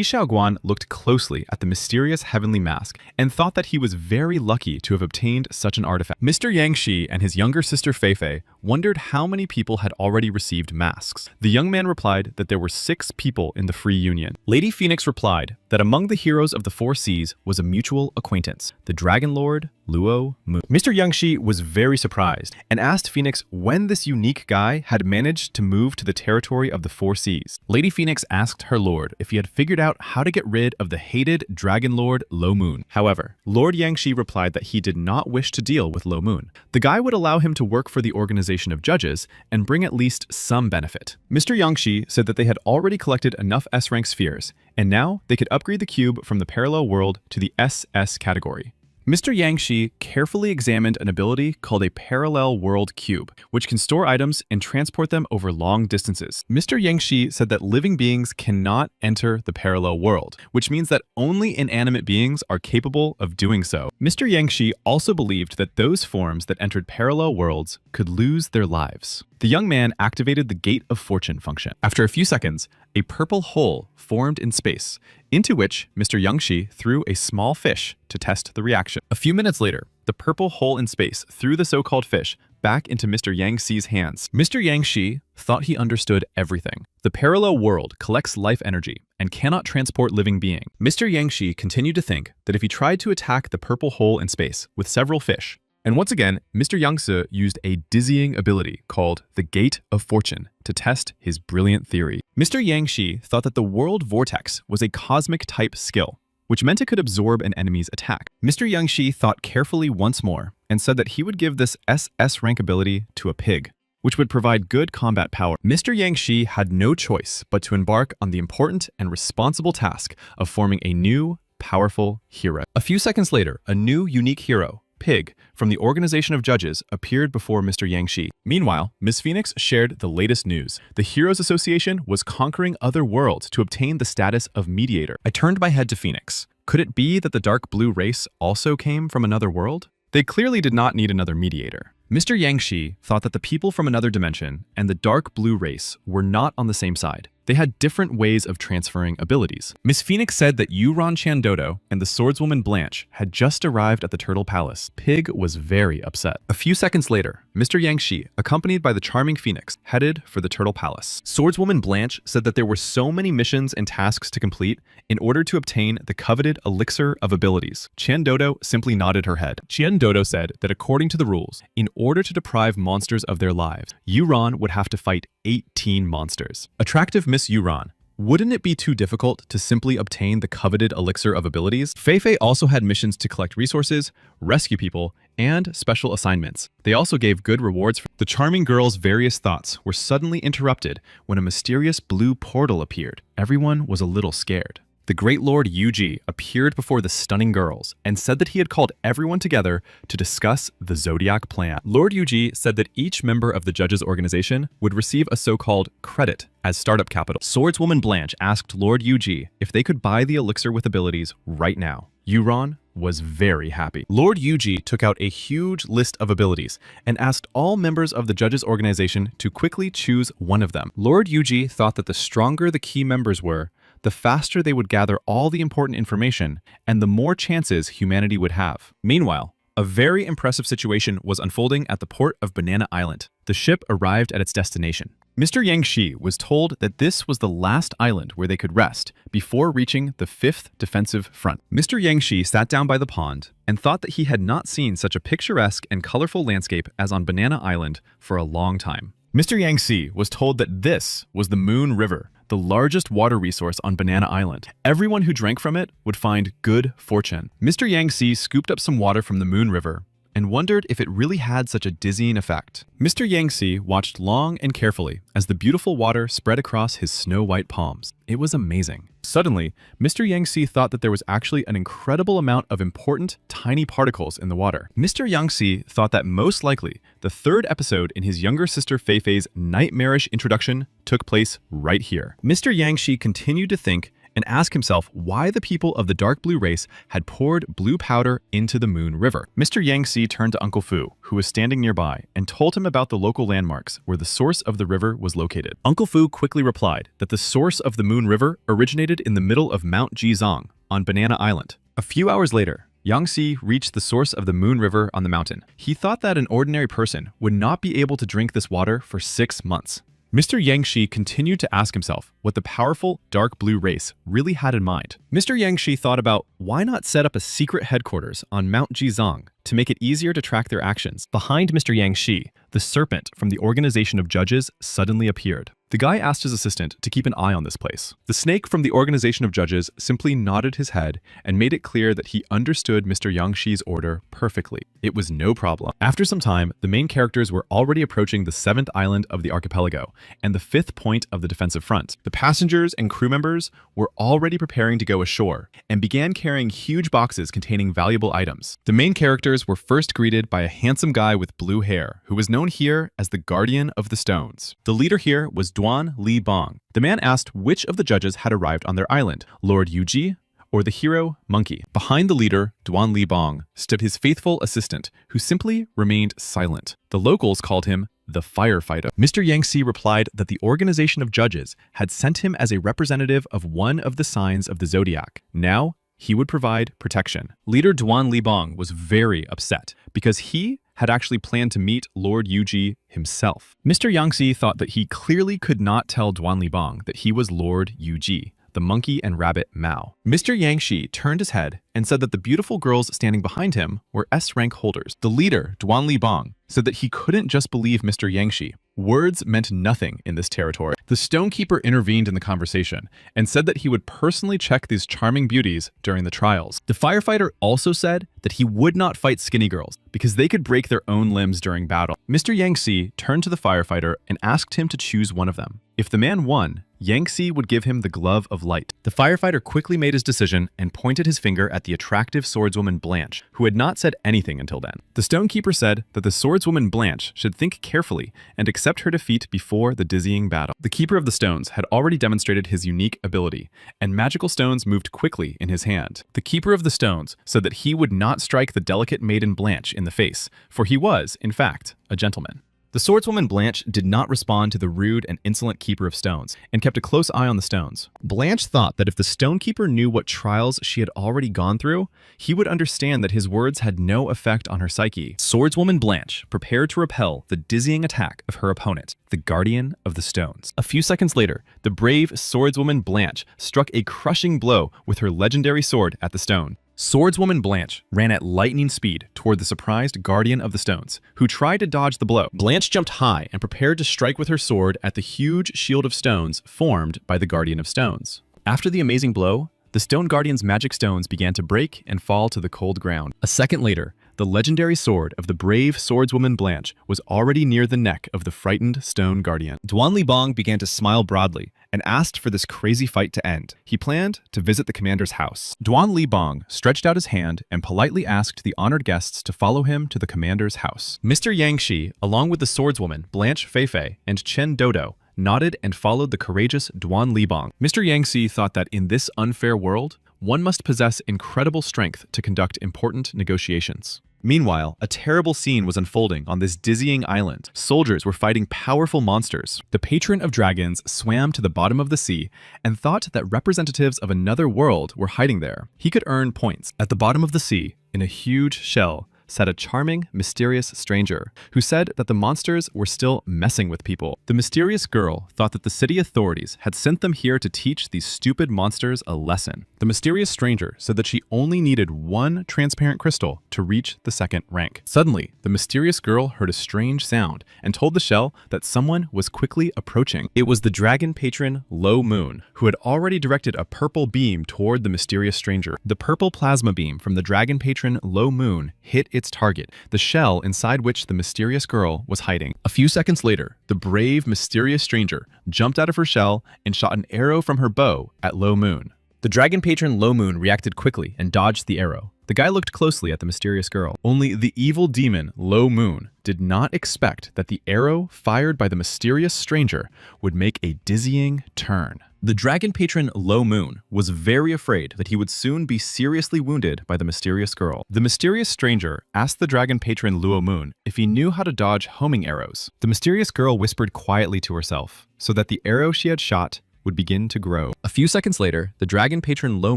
Xiaoguan looked closely at the mysterious heavenly mask and thought that he was very lucky to have obtained such an artifact. Mr. Yang Shi and his younger sister Feifei wondered how many people had already received masks. The young man replied that there were 6 people in the Free Union. Lady Phoenix replied that among the heroes of the 4 seas was a mutual acquaintance, the Dragon Lord Luo Mu. Mr. Yang Shi was very surprised and asked Phoenix when this unique guy had managed to move to the territory of the 4 seas. Lady Phoenix asked her lord if he had figured out how to get rid of the hated Dragon Lord Lo Moon. However, Lord Yang Shi replied that he did not wish to deal with Lo Moon. The guy would allow him to work for the organization of judges and bring at least some benefit. Mr. Yang Shi said that they had already collected enough S-rank spheres, and now they could upgrade the cube from the parallel world to the SS category. Mr. Yang Shi carefully examined an ability called a parallel world cube, which can store items and transport them over long distances. Mr. Yang Shi said that living beings cannot enter the parallel world, which means that only inanimate beings are capable of doing so. Mr. Yang Shi also believed that those forms that entered parallel worlds could lose their lives. The young man activated the Gate of Fortune function. After a few seconds, a purple hole formed in space, into which Mr. Yang Shi threw a small fish to test the reaction. A few minutes later, the purple hole in space threw the so-called fish back into Mr. Yang Xi's hands. Mr. Yang Shi thought he understood everything. The parallel world collects life energy and cannot transport living beings. Mr. Yang Shi continued to think that if he tried to attack the purple hole in space with several fish, and once again, Mr. Yangtze used a dizzying ability called the Gate of Fortune to test his brilliant theory. Mr. Yang Shi thought that the world vortex was a cosmic type skill, which meant it could absorb an enemy's attack. Mr. Yang Shi thought carefully once more and said that he would give this SS rank ability to a pig, which would provide good combat power. Mr. Yang Shi had no choice but to embark on the important and responsible task of forming a new, powerful hero. A few seconds later, a new, unique hero, Pig, from the organization of judges appeared before Mr. Yang Shi. Meanwhile, Ms. Phoenix shared the latest news. The Heroes Association was conquering other worlds to obtain the status of mediator. I turned my head to Phoenix. Could it be that the dark blue race also came from another world? They clearly did not need another mediator. Mr. Yang Shi thought that the people from another dimension and the dark blue race were not on the same side. They had different ways of transferring abilities. Miss Phoenix said that Yuron Chandodo and the swordswoman Blanche had just arrived at the Turtle Palace. Pig was very upset. A few seconds later, Mr. Yang Shi, accompanied by the charming Phoenix, headed for the Turtle Palace. Swordswoman Blanche said that there were so many missions and tasks to complete in order to obtain the coveted elixir of abilities. Chandodo simply nodded her head. Chandodo said that according to the rules, in order to deprive monsters of their lives, Yuron would have to fight 18 monsters. Attractive Miss Yuron, wouldn't it be too difficult to simply obtain the coveted elixir of abilities? Feifei also had missions to collect resources, rescue people, and special assignments. They also gave good rewards. The charming girl's various thoughts were suddenly interrupted when a mysterious blue portal appeared. Everyone was a little scared. The great Lord Yuji appeared before the stunning girls and said that he had called everyone together to discuss the Zodiac plan. Lord Yuji said that each member of the judges' organization would receive a so-called credit as startup capital. Swordswoman Blanche asked Lord Yuji if they could buy the elixir with abilities right now. Euron was very happy. Lord Yuji took out a huge list of abilities and asked all members of the judges' organization to quickly choose one of them. Lord Yuji thought that the stronger the key members were, the faster they would gather all the important information and the more chances humanity would have. Meanwhile, a very impressive situation was unfolding at the port of Banana Island. The ship arrived at its destination. Mr. Yangshi was told that this was the last island where they could rest before reaching the 5th defensive front. Mr. Yangshi sat down by the pond and thought that he had not seen such a picturesque and colorful landscape as on Banana Island for a long time. Mr. Yangshi was told that this was the Moon River, the largest water resource on Banana Island. Everyone who drank from it would find good fortune. Mr. Yangshi scooped up some water from the Moon River and wondered if it really had such a dizzying effect. Mr. Yangshi watched long and carefully as the beautiful water spread across his snow-white palms. It was amazing. Suddenly, Mr. Yangshi thought that there was actually an incredible amount of important, tiny particles in the water. Mr. Yangshi thought that most likely the 3rd episode in his younger sister Feifei's nightmarish introduction took place right here. Mr. Yangshi continued to think and ask himself why the people of the dark blue race had poured blue powder into the Moon River. Mr. Yangshi turned to Uncle Fu, who was standing nearby, and told him about the local landmarks where the source of the river was located. Uncle Fu quickly replied that the source of the Moon River originated in the middle of Mount Jizong on Banana Island. A few hours later, Yangshi reached the source of the Moon River on the mountain. He thought that an ordinary person would not be able to drink this water for 6 months. Mr. Yangshi continued to ask himself what the powerful dark blue race really had in mind. Mr. Yangshi thought about why not set up a secret headquarters on Mount Jizong to make it easier to track their actions. Behind Mr. Yangshi, the serpent from the organization of judges suddenly appeared. The guy asked his assistant to keep an eye on this place. The snake from the organization of judges simply nodded his head and made it clear that he understood Mr. Yangshi's order perfectly. It was no problem. After some time, the main characters were already approaching the 7th island of the archipelago and the 5th point of the defensive front. The passengers and crew members were already preparing to go ashore and began carrying huge boxes containing valuable items. The main characters were first greeted by a handsome guy with blue hair who was known here as the Guardian of the Stones. The leader here was Duan Li Bong. The man asked which of the judges had arrived on their island, Lord Yuji or the hero Monkey. Behind the leader, Duan Li Bong, stood his faithful assistant, who simply remained silent. The locals called him the firefighter. Mr. Yangshi replied that the organization of judges had sent him as a representative of one of the signs of the zodiac. Now, he would provide protection. Leader Duan Li Bong was very upset because he had actually planned to meet Lord Yuji himself. Mr. Yangshi thought that he clearly could not tell Duan Li Bong that he was Lord Yuji, the monkey and rabbit Mao. Mr. Yangshi turned his head and said that the beautiful girls standing behind him were S-rank holders. The leader, Duan Li Bong, said that he couldn't just believe Mr. Yangshi. Words meant nothing in this territory. The stonekeeper intervened in the conversation and said that he would personally check these charming beauties during the trials. The firefighter also said that he would not fight skinny girls because they could break their own limbs during battle. Mr. Yangshi turned to the firefighter and asked him to choose one of them. If the man won, Yangshi would give him the glove of light. The firefighter quickly made his decision and pointed his finger at the attractive swordswoman Blanche, who had not said anything until then. The stonekeeper said that the swordswoman Blanche should think carefully and accept her defeat before the dizzying battle. The keeper of the stones had already demonstrated his unique ability, and magical stones moved quickly in his hand. The keeper of the stones said that he would not strike the delicate maiden Blanche in the face, for he was, in fact, a gentleman. The swordswoman Blanche did not respond to the rude and insolent keeper of stones and kept a close eye on the stones. Blanche thought that if the stonekeeper knew what trials she had already gone through, he would understand that his words had no effect on her psyche. Swordswoman Blanche prepared to repel the dizzying attack of her opponent, the Guardian of the Stones. A few seconds later, the brave swordswoman Blanche struck a crushing blow with her legendary sword at the stone. Swordswoman Blanche ran at lightning speed toward the surprised Guardian of the Stones, who tried to dodge the blow. Blanche jumped high and prepared to strike with her sword at the huge shield of stones formed by the Guardian of Stones. After the amazing blow, the Stone Guardian's magic stones began to break and fall to the cold ground. A second later, the legendary sword of the brave swordswoman Blanche was already near the neck of the frightened Stone Guardian. Duan Li Bong began to smile broadly and asked for this crazy fight to end. He planned to visit the commander's house. Duan Li Bong stretched out his hand and politely asked the honored guests to follow him to the commander's house. Mr. Yangshi, along with the swordswoman Blanche Feifei and Chen Dodo, nodded and followed the courageous Duan Li Bong. Mr. Yangshi thought that in this unfair world, one must possess incredible strength to conduct important negotiations. Meanwhile, a terrible scene was unfolding on this dizzying island. Soldiers were fighting powerful monsters. The patron of dragons swam to the bottom of the sea and thought that representatives of another world were hiding there. He could earn points. At the bottom of the sea, in a huge shell, sat a charming, mysterious stranger who said that the monsters were still messing with people. The mysterious girl thought that the city authorities had sent them here to teach these stupid monsters a lesson. The mysterious stranger said that she only needed one transparent crystal to reach the second rank. Suddenly, the mysterious girl heard a strange sound and told the shell that someone was quickly approaching. It was the dragon patron Low Moon, who had already directed a purple beam toward the mysterious stranger. The purple plasma beam from the dragon patron Low Moon hit its target, the shell inside which the mysterious girl was hiding. A few seconds later, the brave, mysterious stranger jumped out of her shell and shot an arrow from her bow at Low Moon. The dragon patron Low Moon reacted quickly and dodged the arrow. The guy looked closely at the mysterious girl. Only the evil demon Low Moon did not expect that the arrow fired by the mysterious stranger would make a dizzying turn. The dragon patron Low Moon was very afraid that he would soon be seriously wounded by the mysterious girl. The mysterious stranger asked the dragon patron Low Moon if he knew how to dodge homing arrows. The mysterious girl whispered quietly to herself so that the arrow she had shot would begin to grow. A few seconds later, the dragon patron Low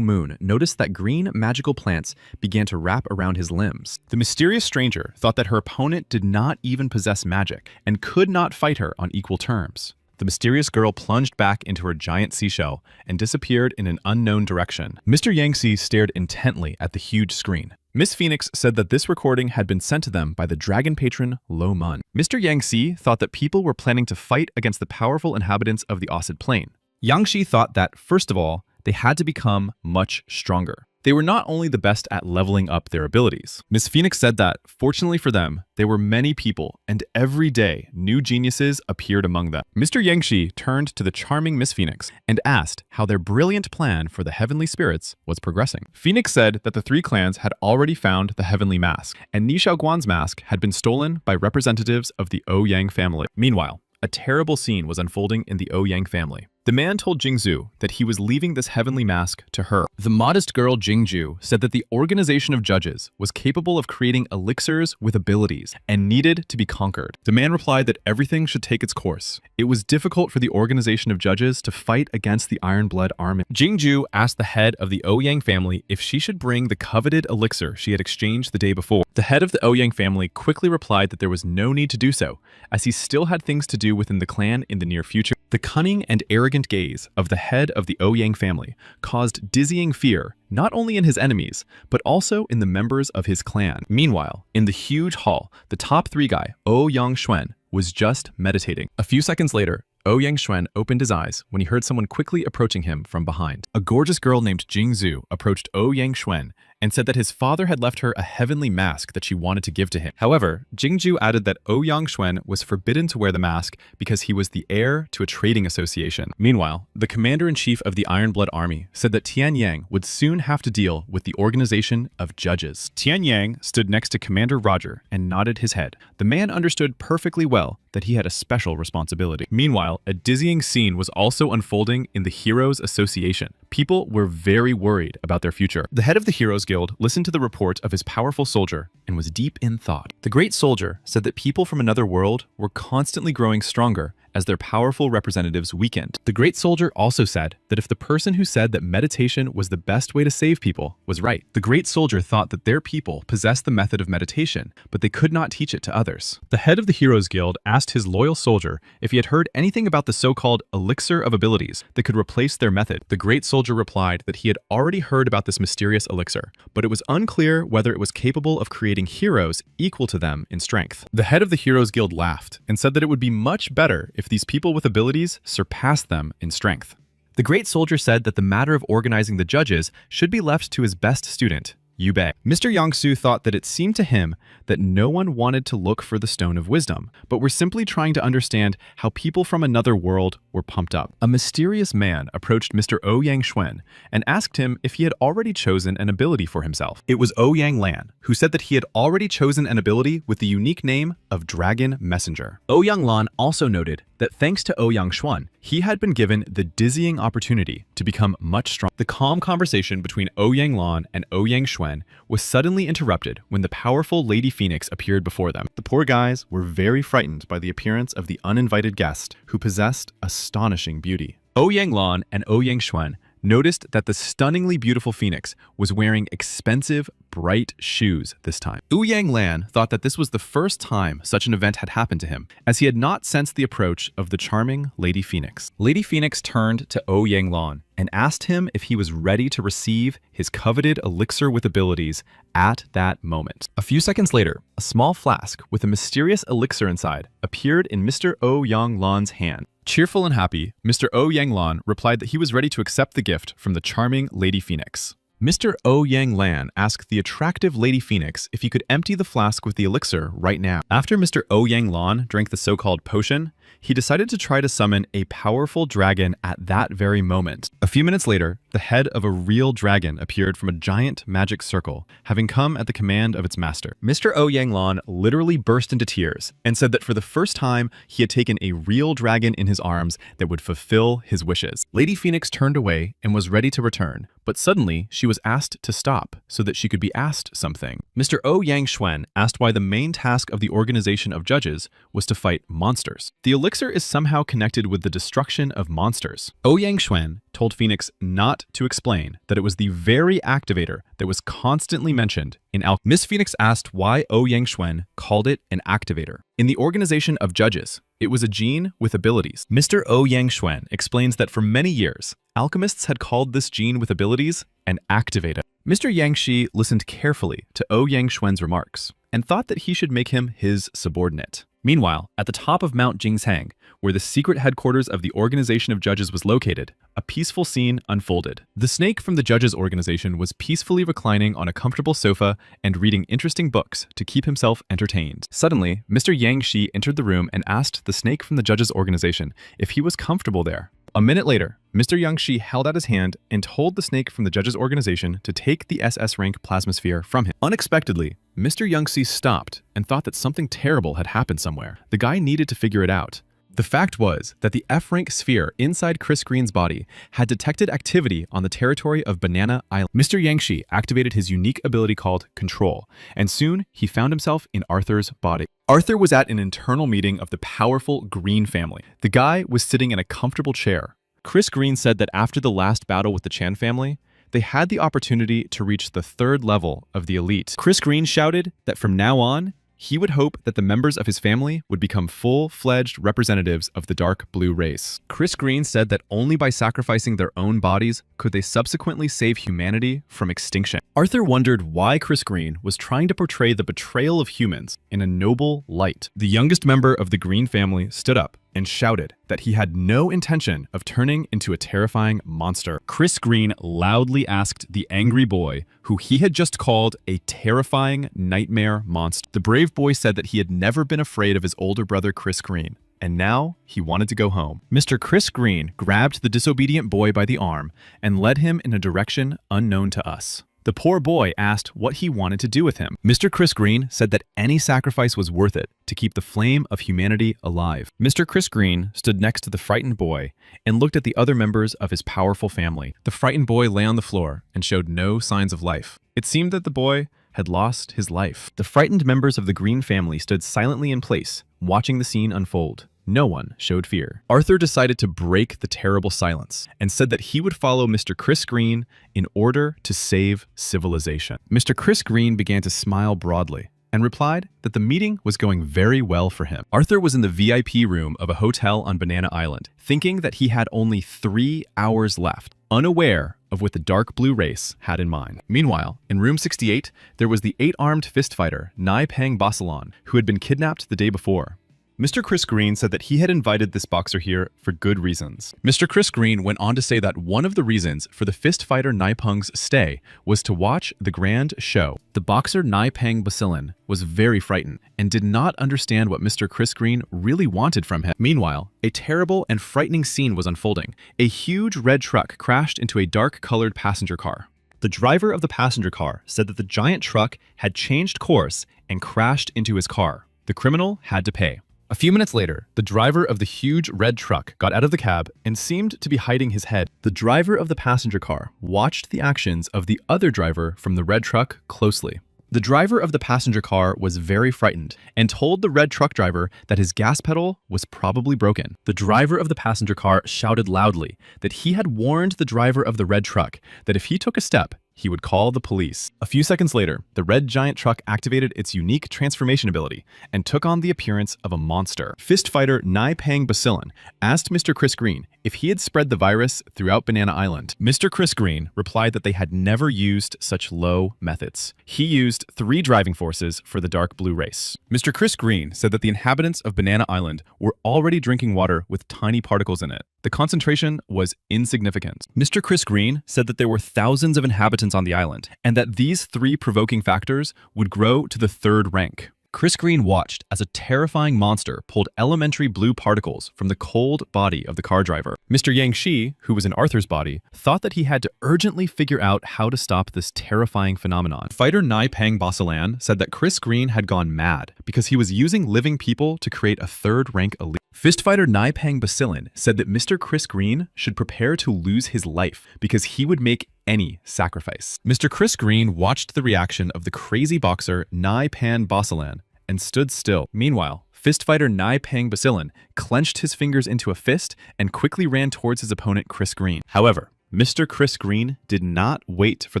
Moon noticed that green magical plants began to wrap around his limbs. The mysterious stranger thought that her opponent did not even possess magic and could not fight her on equal terms. The mysterious girl plunged back into her giant seashell and disappeared in an unknown direction. Mr. Yangtze stared intently at the huge screen. Miss Phoenix said that this recording had been sent to them by the dragon patron Low Mun. Mr. Yangtze thought that people were planning to fight against the powerful inhabitants of the Osid Plain. Yangtze thought that, first of all, they had to become much stronger. They were not only the best at leveling up their abilities. Miss Phoenix said that, fortunately for them, there were many people, and every day, new geniuses appeared among them. Mr. Yangtze turned to the charming Miss Phoenix and asked how their brilliant plan for the heavenly spirits was progressing. Phoenix said that the three clans had already found the heavenly mask, and Ni Xiaoguan's mask had been stolen by representatives of the Ouyang family. Meanwhile, a terrible scene was unfolding in the Ouyang family. The man told Jingzhu that he was leaving this heavenly mask to her. The modest girl Jingzhu said that the organization of judges was capable of creating elixirs with abilities and needed to be conquered. The man replied that everything should take its course. It was difficult for the organization of judges to fight against the Iron Blood army. Jingzhu asked the head of the Ouyang family if she should bring the coveted elixir she had exchanged the day before. The head of the Ouyang family quickly replied that there was no need to do so, as he still had things to do within the clan in the near future. The cunning and arrogant gaze of the head of the Ouyang family caused dizzying fear not only in his enemies, but also in the members of his clan. Meanwhile, in the huge hall, the top three guy, Ouyang Xuan, was just meditating. A few seconds later, Ouyang Xuan opened his eyes when he heard someone quickly approaching him from behind. A gorgeous girl named Jingzhu approached Ouyang Xuan and said that his father had left her a heavenly mask that she wanted to give to him. However, Jingzhu added that Ouyang Xuan was forbidden to wear the mask because he was the heir to a trading association. Meanwhile, the commander-in-chief of the Iron Blood army said that Tian Yang would soon have to deal with the organization of judges. Tian Yang stood next to Commander Roger and nodded his head. The man understood perfectly well that he had a special responsibility. Meanwhile, a dizzying scene was also unfolding in the Heroes Association. People were very worried about their future. The head of the Heroes Guild listened to the report of his powerful soldier and was deep in thought. The great soldier said that people from another world were constantly growing stronger as their powerful representatives weakened. The great soldier also said that if the person who said that meditation was the best way to save people was right. The great soldier thought that their people possessed the method of meditation, but they could not teach it to others. The head of the Heroes Guild asked his loyal soldier if he had heard anything about the so-called elixir of abilities that could replace their method. The great soldier replied that he had already heard about this mysterious elixir, but it was unclear whether it was capable of creating heroes equal to them in strength. The head of the Heroes Guild laughed and said that it would be much better if these people with abilities surpassed them in strength. The great soldier said that the matter of organizing the judges should be left to his best student, Yu Bei. Mr. Yangsu thought that it seemed to him that no one wanted to look for the Stone of Wisdom, but were simply trying to understand how people from another world were pumped up. A mysterious man approached Mr. Ouyang Xuan and asked him if he had already chosen an ability for himself. It was Ouyang Lan, who said that he had already chosen an ability with the unique name of Dragon Messenger. Ouyang Lan also noted that thanks to Ouyang Xuan, he had been given the dizzying opportunity to become much stronger. The calm conversation between Ouyang Lan and Ouyang Xuan was suddenly interrupted when the powerful Lady Phoenix appeared before them. The poor guys were very frightened by the appearance of the uninvited guest, who possessed astonishing beauty. Ouyang Lan and Ouyang Xuan noticed that the stunningly beautiful Phoenix was wearing expensive, bright shoes this time. Ouyang Lan thought that this was the first time such an event had happened to him, as he had not sensed the approach of the charming Lady Phoenix. Lady Phoenix turned to Ouyang Lan and asked him if he was ready to receive his coveted elixir with abilities at that moment. A few seconds later, a small flask with a mysterious elixir inside appeared in Mr. Ouyang Lan's hand. Cheerful and happy, Mr. Ouyang Lan replied that he was ready to accept the gift from the charming Lady Phoenix. Mr. Ouyang Lan asked the attractive Lady Phoenix if he could empty the flask with the elixir right now. After Mr. Ouyang Lan drank the so-called potion, he decided to try to summon a powerful dragon at that very moment. A few minutes later, the head of a real dragon appeared from a giant magic circle, having come at the command of its master. Mr. Ouyang Lan literally burst into tears and said that for the first time, he had taken a real dragon in his arms that would fulfill his wishes. Lady Phoenix turned away and was ready to return, but suddenly she was asked to stop so that she could be asked something. Mr. Ouyang Xuan asked why the main task of the organization of judges was to fight monsters. The elixir is somehow connected with the destruction of monsters. Ouyang Xuan told Phoenix not to explain that it was the very activator that was constantly mentioned in alchemy. Miss Phoenix asked why Ouyang Xuan called it an activator. In the organization of judges, it was a gene with abilities. Mr. Ouyang Xuan explains that for many years, alchemists had called this gene with abilities an activator. Mr. Yangshi listened carefully to Ouyang Xuan's remarks and thought that he should make him his subordinate. Meanwhile, at the top of Mount Jingshang, where the secret headquarters of the Organization of Judges was located, a peaceful scene unfolded. The snake from the Judges Organization was peacefully reclining on a comfortable sofa and reading interesting books to keep himself entertained. Suddenly, Mr. Yang Shi entered the room and asked the snake from the Judges Organization if he was comfortable there. A minute later, Mr. Yang Shi held out his hand and told the snake from the Judges Organization to take the SS rank plasma sphere from him. Unexpectedly, Mr. Yang Shi stopped and thought that something terrible had happened somewhere. The guy needed to figure it out. The fact was that the F-rank sphere inside Chris Green's body had detected activity on the territory of Banana Island. Mr. Yangshi activated his unique ability called Control, and soon he found himself in Arthur's body. Arthur was at an internal meeting of the powerful Green family. The guy was sitting in a comfortable chair. Chris Green said that after the last battle with the Chan family, they had the opportunity to reach the 3rd level of the elite. Chris Green shouted that from now on, he would hope that the members of his family would become full-fledged representatives of the dark blue race. Chris Green said that only by sacrificing their own bodies could they subsequently save humanity from extinction. Arthur wondered why Chris Green was trying to portray the betrayal of humans in a noble light. The youngest member of the Green family stood up and shouted that he had no intention of turning into a terrifying monster. Chris Green loudly asked the angry boy, who he had just called a terrifying nightmare monster. The brave boy said that he had never been afraid of his older brother Chris Green, and now he wanted to go home. Mr. Chris Green grabbed the disobedient boy by the arm and led him in a direction unknown to us. The poor boy asked what he wanted to do with him. Mr. Chris Green said that any sacrifice was worth it to keep the flame of humanity alive. Mr. Chris Green stood next to the frightened boy and looked at the other members of his powerful family. The frightened boy lay on the floor and showed no signs of life. It seemed that the boy had lost his life. The frightened members of the Green family stood silently in place, watching the scene unfold. No one showed fear. Arthur decided to break the terrible silence and said that he would follow Mr. Chris Green in order to save civilization. Mr. Chris Green began to smile broadly and replied that the meeting was going very well for him. Arthur was in the VIP room of a hotel on Banana Island, thinking that he had only 3 hours left, unaware of what the dark blue race had in mind. Meanwhile, in room 68, there was the 8-armed fist fighter, Nai Peng Basalan, who had been kidnapped the day before. Mr. Chris Green said that he had invited this boxer here for good reasons. Mr. Chris Green went on to say that one of the reasons for the fist fighter Nai Peng's stay was to watch the grand show. The boxer Nai Peng Basilin was very frightened and did not understand what Mr. Chris Green really wanted from him. Meanwhile, a terrible and frightening scene was unfolding. A huge red truck crashed into a dark-colored passenger car. The driver of the passenger car said that the giant truck had changed course and crashed into his car. The criminal had to pay. A few minutes later, the driver of the huge red truck got out of the cab and seemed to be hiding his head. The driver of the passenger car watched the actions of the other driver from the red truck closely. The driver of the passenger car was very frightened and told the red truck driver that his gas pedal was probably broken. The driver of the passenger car shouted loudly that he had warned the driver of the red truck that if he took a step, he would call the police. A few seconds later, the red giant truck activated its unique transformation ability and took on the appearance of a monster. Fist fighter Nai Pang Bacillin asked Mr. Chris Green if he had spread the virus throughout Banana Island. Mr. Chris Green replied that they had never used such low methods. He used 3 driving forces for the dark blue race. Mr. Chris Green said that the inhabitants of Banana Island were already drinking water with tiny particles in it. The concentration was insignificant. Mr. Chris Green said that there were thousands of inhabitants on the island, and that these 3 provoking factors would grow to the 3rd rank. Chris Green watched as a terrifying monster pulled elementary blue particles from the cold body of the car driver. Mr. Yang Shi, who was in Arthur's body, thought that he had to urgently figure out how to stop this terrifying phenomenon. Fighter Nai Pang Basilan said that Chris Green had gone mad because he was using living people to create a 3rd rank elite. Fist fighter Nai Pang Bacillin said that Mr. Chris Green should prepare to lose his life because he would make any sacrifice. Mr. Chris Green watched the reaction of the crazy boxer Nai Pan Basilan and stood still. Meanwhile, fist fighter Nai Pang Bacillin clenched his fingers into a fist and quickly ran towards his opponent Chris Green. However, Mr. Chris Green did not wait for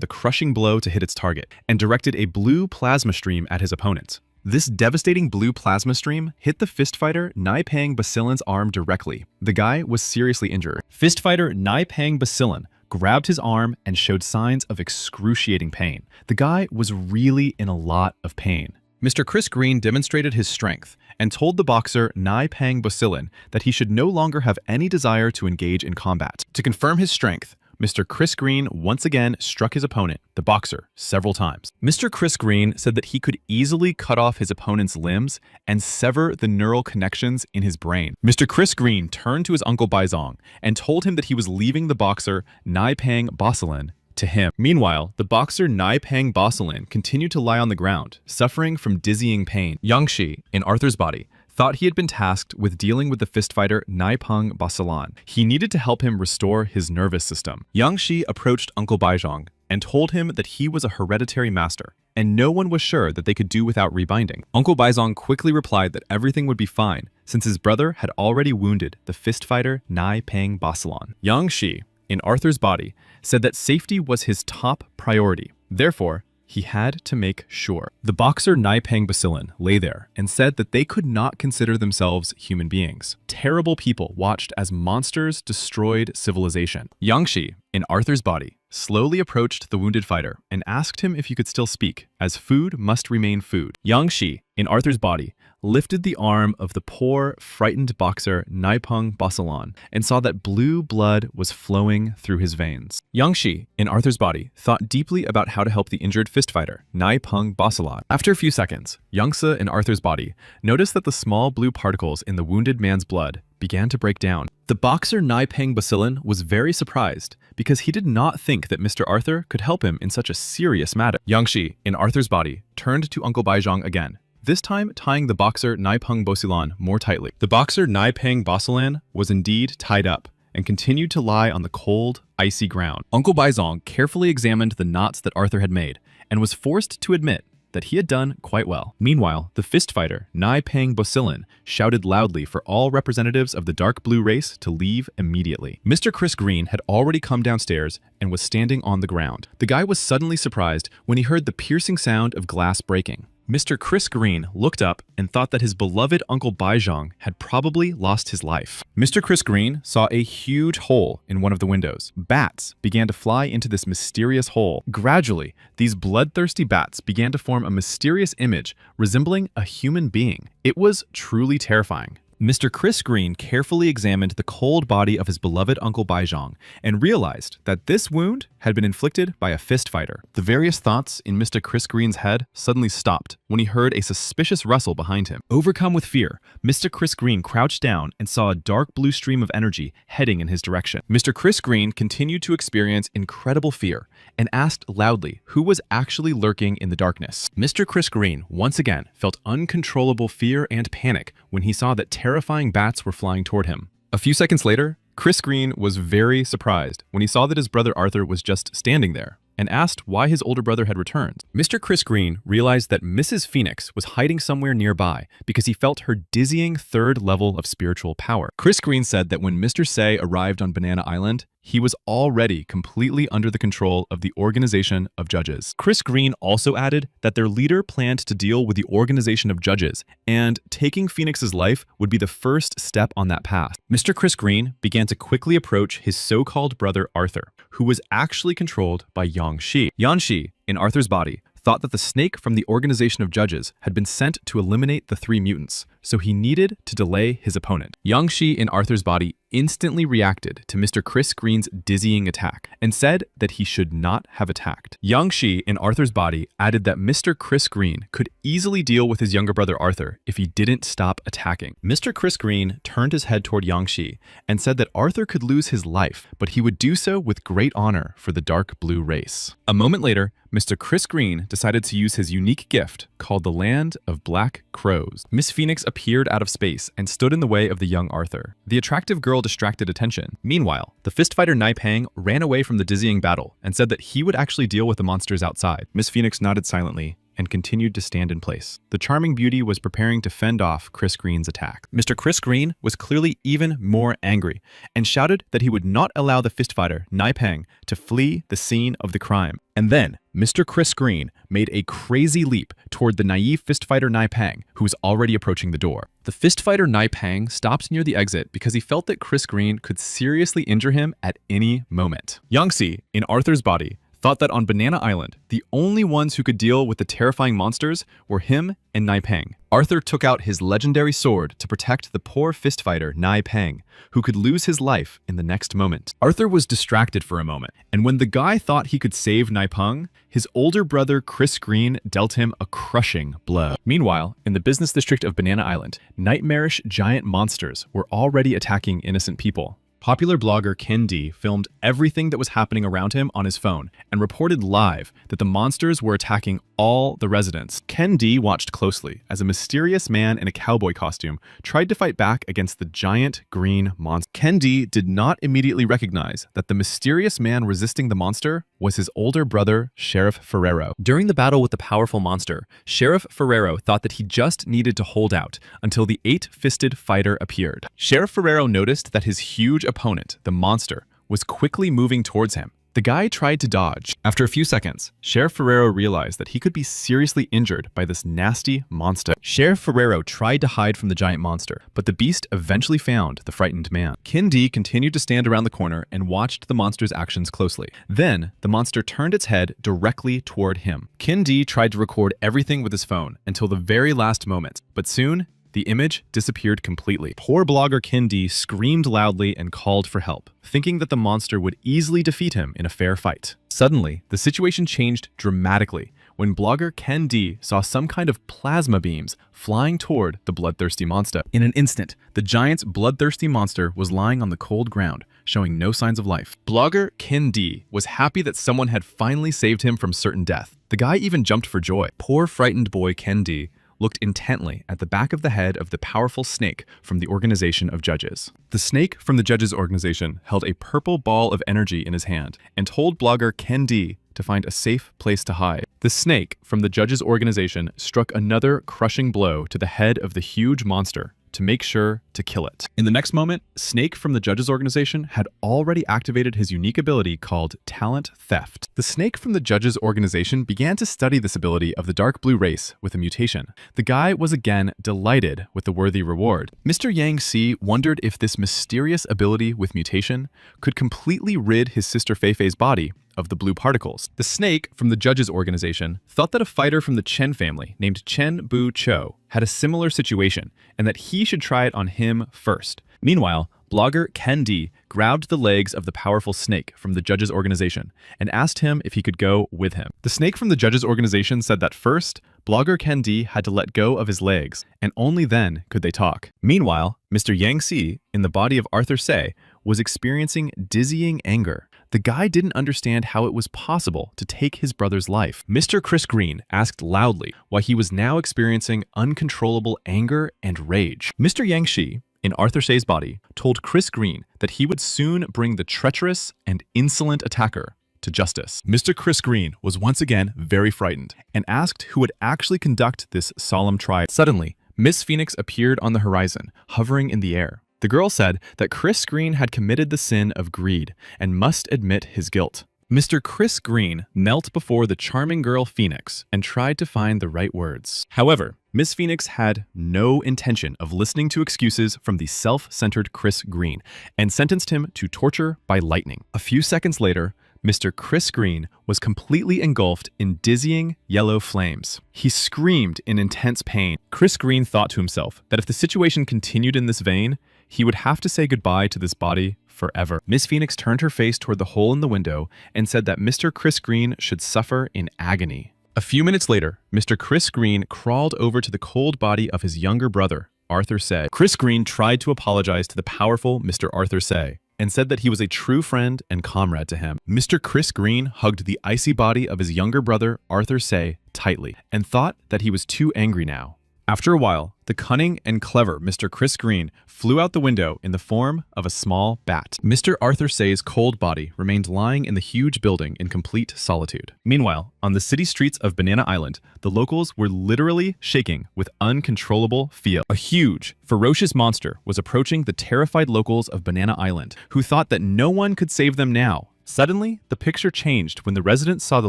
the crushing blow to hit its target and directed a blue plasma stream at his opponent. This devastating blue plasma stream hit the fist fighter Nai Pang Bacillin's arm directly. The guy was seriously injured. Fist fighter Nai Pang Bacillin grabbed his arm and showed signs of excruciating pain. The guy was really in a lot of pain. Mr. Chris Green demonstrated his strength and told the boxer Nai Pang Bacillin that he should no longer have any desire to engage in combat. To confirm his strength, Mr. Chris Green once again struck his opponent, the boxer, several times. Mr. Chris Green said that he could easily cut off his opponent's limbs and sever the neural connections in his brain. Mr. Chris Green turned to his uncle Baizong and told him that he was leaving the boxer Nai Pang Bacillin to him. Meanwhile, the boxer Nai Pang Bacillin continued to lie on the ground, suffering from dizzying pain. Yang Shi, in Arthur's body, thought he had been tasked with dealing with the fist fighter Nai Pang Basilan. He needed to help him restore his nervous system. Yang Shi approached Uncle Baizhong and told him that he was a hereditary master, and no one was sure that they could do without rebinding. Uncle Baizhong quickly replied that everything would be fine, since his brother had already wounded the fist fighter Nai Pang Basilan. Yang Shi, in Arthur's body, said that safety was his top priority. Therefore, he had to make sure. The boxer Nai Pang Bacillin lay there and said that they could not consider themselves human beings. Terrible people watched as monsters destroyed civilization. Yang Shi, in Arthur's body, slowly approached the wounded fighter and asked him if he could still speak, as food must remain food. Yang Shi, in Arthur's body, lifted the arm of the poor, frightened boxer Nai Pang Basilan and saw that blue blood was flowing through his veins. Yang Shi, in Arthur's body, thought deeply about how to help the injured fist fighter, Nai Pang Basilan. After a few seconds, Yang Se, in Arthur's body, noticed that the small blue particles in the wounded man's blood began to break down. The boxer Nai Pang Bacillin was very surprised because he did not think that Mr. Arthur could help him in such a serious matter. Yang Shi, in Arthur's body, turned to Uncle Baizhong again, this time tying the boxer Nai Pang Basilan more tightly. The boxer Nai Pang Basilan was indeed tied up and continued to lie on the cold, icy ground. Uncle Baizhong carefully examined the knots that Arthur had made and was forced to admit that he had done quite well. Meanwhile, the fist fighter, Nai Pang Bacillin, shouted loudly for all representatives of the dark blue race to leave immediately. Mr. Chris Green had already come downstairs and was standing on the ground. The guy was suddenly surprised when he heard the piercing sound of glass breaking. Mr. Chris Green looked up and thought that his beloved Uncle Baizhong had probably lost his life. Mr. Chris Green saw a huge hole in one of the windows. Bats began to fly into this mysterious hole. Gradually, these bloodthirsty bats began to form a mysterious image resembling a human being. It was truly terrifying. Mr. Chris Green carefully examined the cold body of his beloved Uncle Baizhang and realized that this wound had been inflicted by a fist fighter. The various thoughts in Mr. Chris Green's head suddenly stopped when he heard a suspicious rustle behind him. Overcome with fear, Mr. Chris Green crouched down and saw a dark blue stream of energy heading in his direction. Mr. Chris Green continued to experience incredible fear and asked loudly who was actually lurking in the darkness. Mr. Chris Green once again felt uncontrollable fear and panic when he saw that terrifying bats were flying toward him. A few seconds later, Chris Green was very surprised when he saw that his brother Arthur was just standing there and asked why his older brother had returned. Mr. Chris Green realized that Mrs. Phoenix was hiding somewhere nearby because he felt her dizzying third level of spiritual power. Chris Green said that when Mr. Say arrived on Banana Island, he was already completely under the control of the Organization of Judges. Chris Green also added that their leader planned to deal with the Organization of Judges, and taking Phoenix's life would be the first step on that path. Mr. Chris Green began to quickly approach his so-called brother Arthur, who was actually controlled by Yang Shi. Yang Shi, in Arthur's body, thought that the snake from the Organization of Judges had been sent to eliminate the 3 mutants, so he needed to delay his opponent. Yang Shi in Arthur's body instantly reacted to Mr. Chris Green's dizzying attack and said that he should not have attacked. Yang Shi in Arthur's body added that Mr. Chris Green could easily deal with his younger brother Arthur if he didn't stop attacking. Mr. Chris Green turned his head toward Yang Shi and said that Arthur could lose his life, but he would do so with great honor for the dark blue race. A moment later, Mr. Chris Green decided to use his unique gift called the Land of Black Crows. Miss Phoenix appeared out of space and stood in the way of the young Arthur. The attractive girl distracted attention. Meanwhile, the fist fighter Nai Pang ran away from the dizzying battle and said that he would actually deal with the monsters outside. Miss Phoenix nodded silently and continued to stand in place. The charming beauty was preparing to fend off Chris Green's attack. Mr. Chris Green was clearly even more angry and shouted that he would not allow the fist fighter Nai Pang to flee the scene of the crime. And then, Mr. Chris Green made a crazy leap toward the naive fist fighter Nai Pang, who was already approaching the door. The fist fighter Nai Pang stopped near the exit because he felt that Chris Green could seriously injure him at any moment. Yang Xi, in Arthur's body, thought that on Banana Island, the only ones who could deal with the terrifying monsters were him and Nai Pang. Arthur took out his legendary sword to protect the poor fist fighter Nai Pang, who could lose his life in the next moment. Arthur was distracted for a moment, and when the guy thought he could save Nai Pang, his older brother Chris Green dealt him a crushing blow. Meanwhile, in the business district of Banana Island, nightmarish giant monsters were already attacking innocent people. Popular blogger Ken D filmed everything that was happening around him on his phone and reported live that the monsters were attacking all the residents. Ken D watched closely as a mysterious man in a cowboy costume tried to fight back against the giant green monster. Ken D did not immediately recognize that the mysterious man resisting the monster was his older brother, Sheriff Ferrero. During the battle with the powerful monster, Sheriff Ferrero thought that he just needed to hold out until the 8-fisted fighter appeared. Sheriff Ferrero noticed that his huge opponent, the monster, was quickly moving towards him. The guy tried to dodge. After a few seconds, Sheriff Ferrero realized that he could be seriously injured by this nasty monster. Sheriff Ferrero tried to hide from the giant monster, but the beast eventually found the frightened man. Kin D continued to stand around the corner and watched the monster's actions closely. Then, the monster turned its head directly toward him. Kin D tried to record everything with his phone until the very last moment, but soon, the image disappeared completely. Poor blogger Kin D screamed loudly and called for help, thinking that the monster would easily defeat him in a fair fight. Suddenly, the situation changed dramatically when blogger Ken D saw some kind of plasma beams flying toward the bloodthirsty monster. In an instant, the giant's bloodthirsty monster was lying on the cold ground, showing no signs of life. Blogger Ken D was happy that someone had finally saved him from certain death. The guy even jumped for joy. Poor frightened boy Ken D looked intently at the back of the head of the powerful snake from the Organization of Judges. The snake from the Judges organization held a purple ball of energy in his hand and told blogger Ken D to find a safe place to hide. The snake from the Judges organization struck another crushing blow to the head of the huge monster to make sure to kill it. In the next moment, Snake from the Judges organization had already activated his unique ability called Talent Theft. The Snake from the Judges organization began to study this ability of the dark blue race with a mutation. The guy was again delighted with the worthy reward. Mr. Yang Si wondered if this mysterious ability with mutation could completely rid his sister Fei Fei's body of the blue particles. The snake from the judges' organization thought that a fighter from the Chen family named Chen Bu Cho had a similar situation and that he should try it on him first. Meanwhile, blogger Ken D grabbed the legs of the powerful snake from the judges' organization and asked him if he could go with him. The snake from the judges' organization said that first, blogger Ken D had to let go of his legs, and only then could they talk. Meanwhile, Mr. Yang Si, in the body of Arthur Say, was experiencing dizzying anger. The guy didn't understand how it was possible to take his brother's life. Mr. Chris Green asked loudly why he was now experiencing uncontrollable anger and rage. Mr. Yang Shi, in Arthur Say's body, told Chris Green that he would soon bring the treacherous and insolent attacker to justice. Mr. Chris Green was once again very frightened and asked who would actually conduct this solemn trial. Suddenly, Miss Phoenix appeared on the horizon, hovering in the air. The girl said that Chris Green had committed the sin of greed and must admit his guilt. Mr. Chris Green knelt before the charming girl Phoenix and tried to find the right words. However, Miss Phoenix had no intention of listening to excuses from the self-centered Chris Green and sentenced him to torture by lightning. A few seconds later, Mr. Chris Green was completely engulfed in dizzying yellow flames. He screamed in intense pain. Chris Green thought to himself that if the situation continued in this vein, he would have to say goodbye to this body forever. Miss Phoenix turned her face toward the hole in the window and said that Mr. Chris Green should suffer in agony. A few minutes later, Mr. Chris Green crawled over to the cold body of his younger brother, Arthur Say. Chris Green tried to apologize to the powerful Mr. Arthur Say and said that he was a true friend and comrade to him. Mr. Chris Green hugged the icy body of his younger brother, Arthur Say, tightly and thought that he was too angry now. After a while, the cunning and clever Mr. Chris Green flew out the window in the form of a small bat. Mr. Arthur Say's cold body remained lying in the huge building in complete solitude. Meanwhile, on the city streets of Banana Island, the locals were literally shaking with uncontrollable fear. A huge, ferocious monster was approaching the terrified locals of Banana Island, who thought that no one could save them now. Suddenly, the picture changed when the residents saw the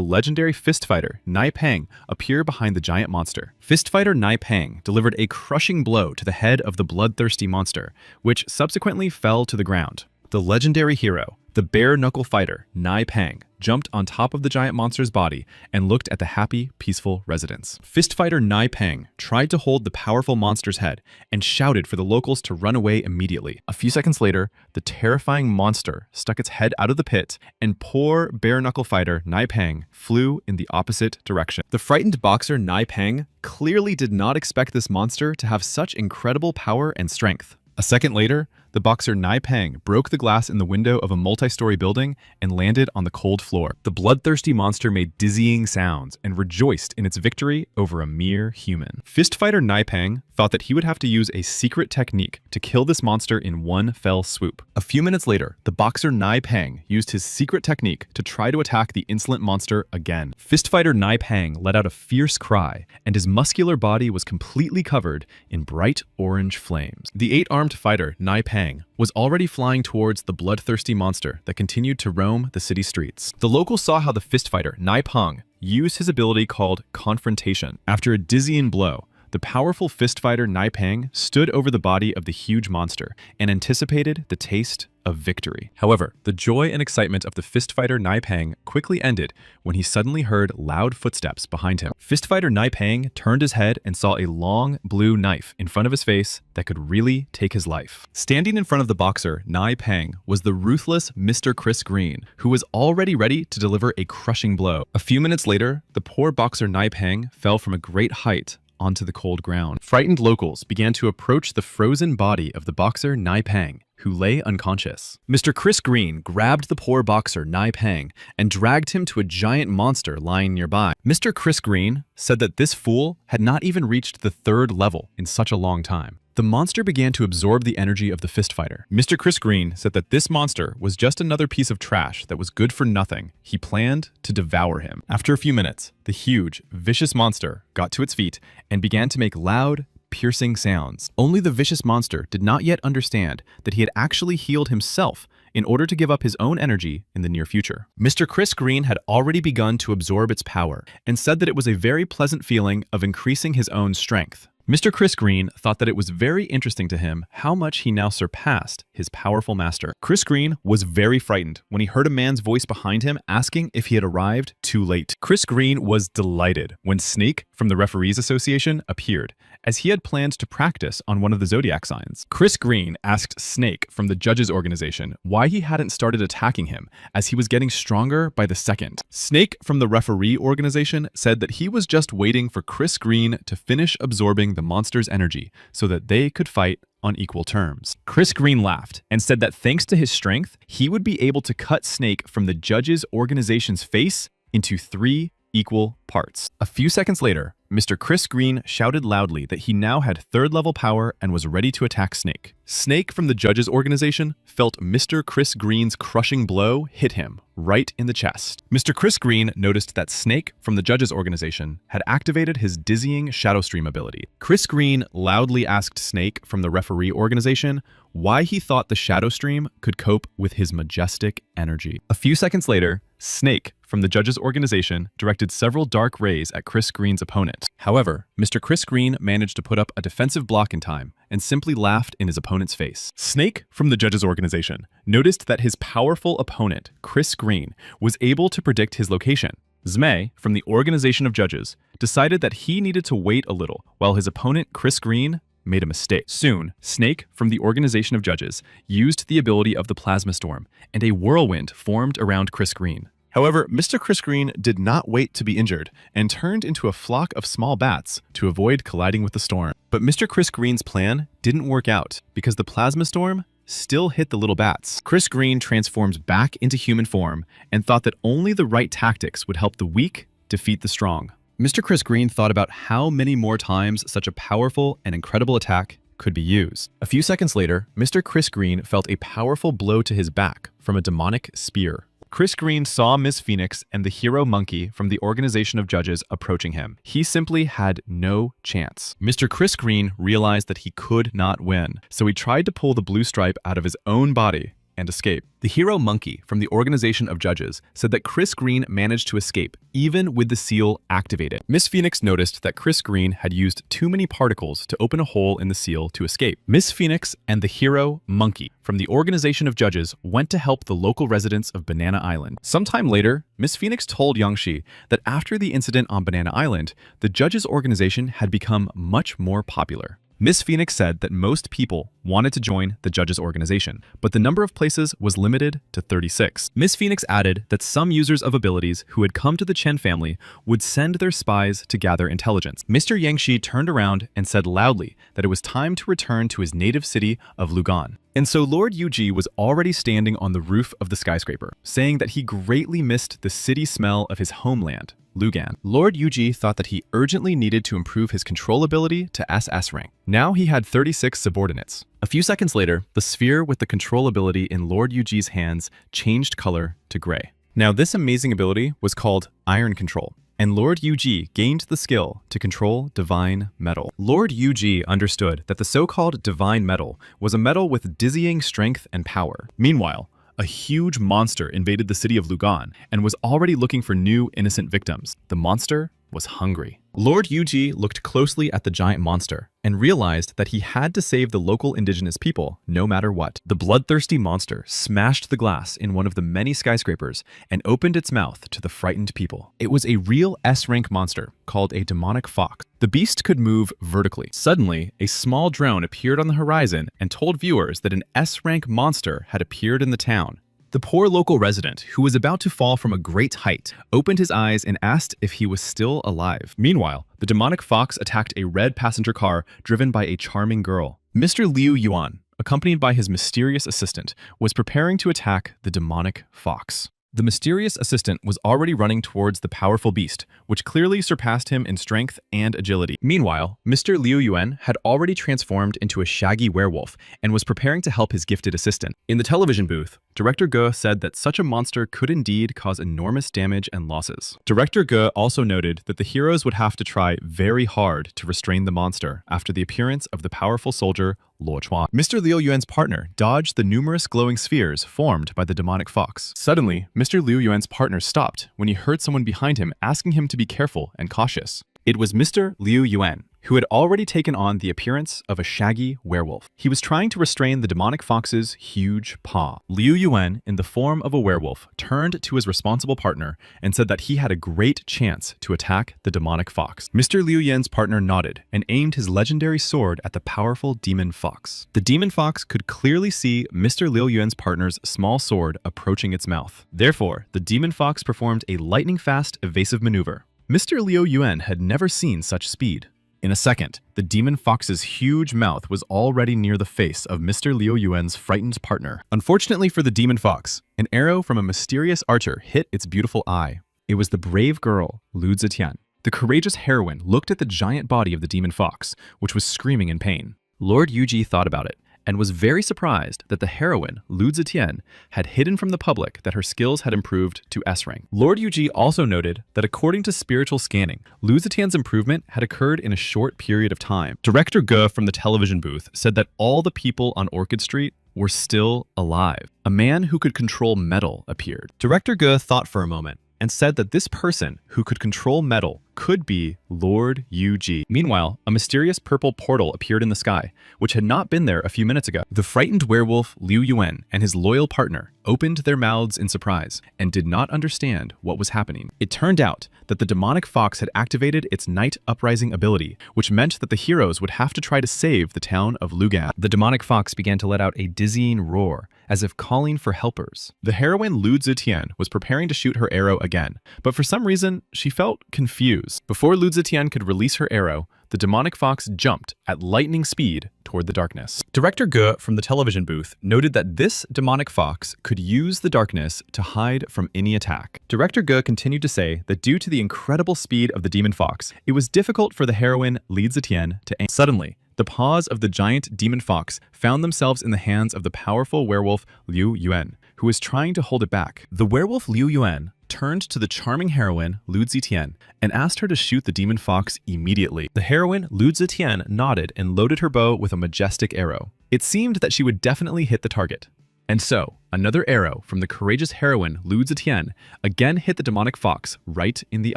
legendary fist fighter Nai Pang appear behind the giant monster. Fist fighter Nai Pang delivered a crushing blow to the head of the bloodthirsty monster, which subsequently fell to the ground. The legendary hero, the bare-knuckle fighter Nai Pang, jumped on top of the giant monster's body and looked at the happy, peaceful residents. Fist fighter Nai Pang tried to hold the powerful monster's head and shouted for the locals to run away immediately. A few seconds later, the terrifying monster stuck its head out of the pit, and poor bare-knuckle fighter Nai Pang flew in the opposite direction. The frightened boxer Nai Pang clearly did not expect this monster to have such incredible power and strength. A second later, the boxer Nai Pang broke the glass in the window of a multi-story building and landed on the cold floor. The bloodthirsty monster made dizzying sounds and rejoiced in its victory over a mere human. Fist fighter Nai Pang thought that he would have to use a secret technique to kill this monster in one fell swoop. A few minutes later, the boxer Nai Pang used his secret technique to try to attack the insolent monster again. Fist fighter Nai Pang let out a fierce cry, and his muscular body was completely covered in bright orange flames. The eight-armed fighter Nai Pang was already flying towards the bloodthirsty monster that continued to roam the city streets. The locals saw how the fist fighter Nai Pang used his ability called confrontation. After a dizzying blow, the powerful fist fighter Nai Pang stood over the body of the huge monster and anticipated the taste of victory. However, the joy and excitement of the fist fighter Nai Pang quickly ended when he suddenly heard loud footsteps behind him. Fist fighter Nai Pang turned his head and saw a long blue knife in front of his face that could really take his life. Standing in front of the boxer Nai Pang was the ruthless Mr. Chris Green, who was already ready to deliver a crushing blow. A few minutes later, the poor boxer Nai Pang fell from a great height onto the cold ground. Frightened locals began to approach the frozen body of the boxer Nai Pang, who lay unconscious. Mr. Chris Green grabbed the poor boxer Nai Pang and dragged him to a giant monster lying nearby. Mr. Chris Green said that this fool had not even reached the 3rd level in such a long time. The monster began to absorb the energy of the fist fighter. Mr. Chris Green said that this monster was just another piece of trash that was good for nothing. He planned to devour him. After a few minutes, the huge, vicious monster got to its feet and began to make loud, piercing sounds. Only the vicious monster did not yet understand that he had actually healed himself in order to give up his own energy in the near future. Mr. Chris Green had already begun to absorb its power and said that it was a very pleasant feeling of increasing his own strength. Mr. Chris Green thought that it was very interesting to him how much he now surpassed his powerful master. Chris Green was very frightened when he heard a man's voice behind him asking if he had arrived too late. Chris Green was delighted when Snake from the Referees Association appeared, as he had planned to practice on one of the zodiac signs. Chris Green asked Snake from the Judges Organization why he hadn't started attacking him, as he was getting stronger by the second. Snake from the Referee Organization said that he was just waiting for Chris Green to finish absorbing the monster's energy so that they could fight on equal terms. Chris Green laughed and said that thanks to his strength, he would be able to cut Snake from the Judges Organization's face into 3 equal parts. A few seconds later, Mr. Chris Green shouted loudly that he now had 3rd level power and was ready to attack Snake. Snake from the Judges Organization felt Mr. Chris Green's crushing blow hit him right in the chest. Mr. Chris Green noticed that Snake from the Judges Organization had activated his dizzying Shadow Stream ability. Chris Green loudly asked Snake from the Referee Organization why he thought the Shadow Stream could cope with his majestic energy. A few seconds later, Snake from the Judges Organization directed several dark rays at Chris Green's opponent. However, Mr. Chris Green managed to put up a defensive block in time and simply laughed in his opponent's face. Snake from the Judges Organization noticed that his powerful opponent, Chris Green, was able to predict his location. Zmei from the Organization of Judges decided that he needed to wait a little while his opponent, Chris Green, made a mistake. Soon, Snake from the Organization of Judges used the ability of the Plasma Storm, and a whirlwind formed around Chris Green. However, Mr. Chris Green did not wait to be injured and turned into a flock of small bats to avoid colliding with the storm. But Mr. Chris Green's plan didn't work out because the Plasma Storm still hit the little bats. Chris Green transformed back into human form and thought that only the right tactics would help the weak defeat the strong. Mr. Chris Green thought about how many more times such a powerful and incredible attack could be used. A few seconds later, Mr. Chris Green felt a powerful blow to his back from a demonic spear. Chris Green saw Miss Phoenix and the hero monkey from the Organization of Judges approaching him. He simply had no chance. Mr. Chris Green realized that he could not win, so he tried to pull the blue stripe out of his own body and escape. The hero monkey from the Organization of Judges said that Chris Green managed to escape, even with the seal activated. Miss Phoenix noticed that Chris Green had used too many particles to open a hole in the seal to escape. Miss Phoenix and the hero monkey from the Organization of Judges went to help the local residents of Banana Island. Sometime later, Miss Phoenix told Yangshi that after the incident on Banana Island, the Judges Organization had become much more popular. Miss Phoenix said that most people wanted to join the Judges Organization, but the number of places was limited to 36. Miss Phoenix added that some users of abilities who had come to the Chen family would send their spies to gather intelligence. Mr. Yangshi turned around and said loudly that it was time to return to his native city of Lugan. And so Lord Yuji was already standing on the roof of the skyscraper, saying that he greatly missed the city smell of his homeland, Lugan. Lord Yuji thought that he urgently needed to improve his control ability to SS rank. Now he had 36 subordinates. A few seconds later, the sphere with the control ability in Lord Yuji's hands changed color to gray. Now this amazing ability was called Iron Control, and Lord Yuji gained the skill to control divine metal. Lord Yuji understood that the so-called divine metal was a metal with dizzying strength and power. Meanwhile, a huge monster invaded the city of Lugan and was already looking for new innocent victims. The monster was hungry. Lord Yuji looked closely at the giant monster and realized that he had to save the local indigenous people no matter what. The bloodthirsty monster smashed the glass in one of the many skyscrapers and opened its mouth to the frightened people. It was a real S-rank monster called a demonic fox. The beast could move vertically. Suddenly, a small drone appeared on the horizon and told viewers that an S-rank monster had appeared in the town. The poor local resident, who was about to fall from a great height, opened his eyes and asked if he was still alive. Meanwhile, the demonic fox attacked a red passenger car driven by a charming girl. Mr. Liu Yuan, accompanied by his mysterious assistant, was preparing to attack the demonic fox. The mysterious assistant was already running towards the powerful beast, which clearly surpassed him in strength and agility. Meanwhile, Mr. Liu Yuan had already transformed into a shaggy werewolf and was preparing to help his gifted assistant. In the television booth, Director Ge said that such a monster could indeed cause enormous damage and losses. Director Ge also noted that the heroes would have to try very hard to restrain the monster after the appearance of the powerful soldier Luo Chuan. Mr. Liu Yuan's partner dodged the numerous glowing spheres formed by the demonic fox. Suddenly, Mr. Liu Yuan's partner stopped when he heard someone behind him asking him to be careful and cautious. It was Mr. Liu Yuan, who had already taken on the appearance of a shaggy werewolf. He was trying to restrain the demonic fox's huge paw. Liu Yuan, in the form of a werewolf, turned to his responsible partner and said that he had a great chance to attack the demonic fox. Mr. Liu Yuan's partner nodded and aimed his legendary sword at the powerful demon fox. The demon fox could clearly see Mr. Liu Yuan's partner's small sword approaching its mouth. Therefore, the demon fox performed a lightning-fast evasive maneuver. Mr. Liu Yuan had never seen such speed. In a second, the demon fox's huge mouth was already near the face of Mr. Liu Yuan's frightened partner. Unfortunately for the demon fox, an arrow from a mysterious archer hit its beautiful eye. It was the brave girl, Lu Zetian. The courageous heroine looked at the giant body of the demon fox, which was screaming in pain. Lord Yuji thought about it and was very surprised that the heroine, Lu Zetian, had hidden from the public that her skills had improved to S rank. Lord Yuji also noted that according to spiritual scanning, Lu Zetian's improvement had occurred in a short period of time. Director Ge from the television booth said that all the people on Orchid Street were still alive. A man who could control metal appeared. Director Ge thought for a moment and said that this person who could control metal could be Lord Yuji. Meanwhile, a mysterious purple portal appeared in the sky, which had not been there a few minutes ago. The frightened werewolf Liu Yuan and his loyal partner opened their mouths in surprise and did not understand what was happening. It turned out that the demonic fox had activated its night uprising ability, which meant that the heroes would have to try to save the town of Lugan. The demonic fox began to let out a dizzying roar, as if calling for helpers. The heroine Lu Zetian was preparing to shoot her arrow again, but for some reason, she felt confused. Before Lu Zetian could release her arrow, the demonic fox jumped at lightning speed toward the darkness. Director Ge from the television booth noted that this demonic fox could use the darkness to hide from any attack. Director Ge continued to say that due to the incredible speed of the demon fox, it was difficult for the heroine Li Zetian to aim. Suddenly, the paws of the giant demon fox found themselves in the hands of the powerful werewolf Liu Yuan, who was trying to hold it back. The werewolf Liu Yuan turned to the charming heroine Lu Zetian and asked her to shoot the demon fox immediately. The heroine Lu Zetian nodded and loaded her bow with a majestic arrow. It seemed that she would definitely hit the target. And so, another arrow from the courageous heroine Lu Zetian again hit the demonic fox right in the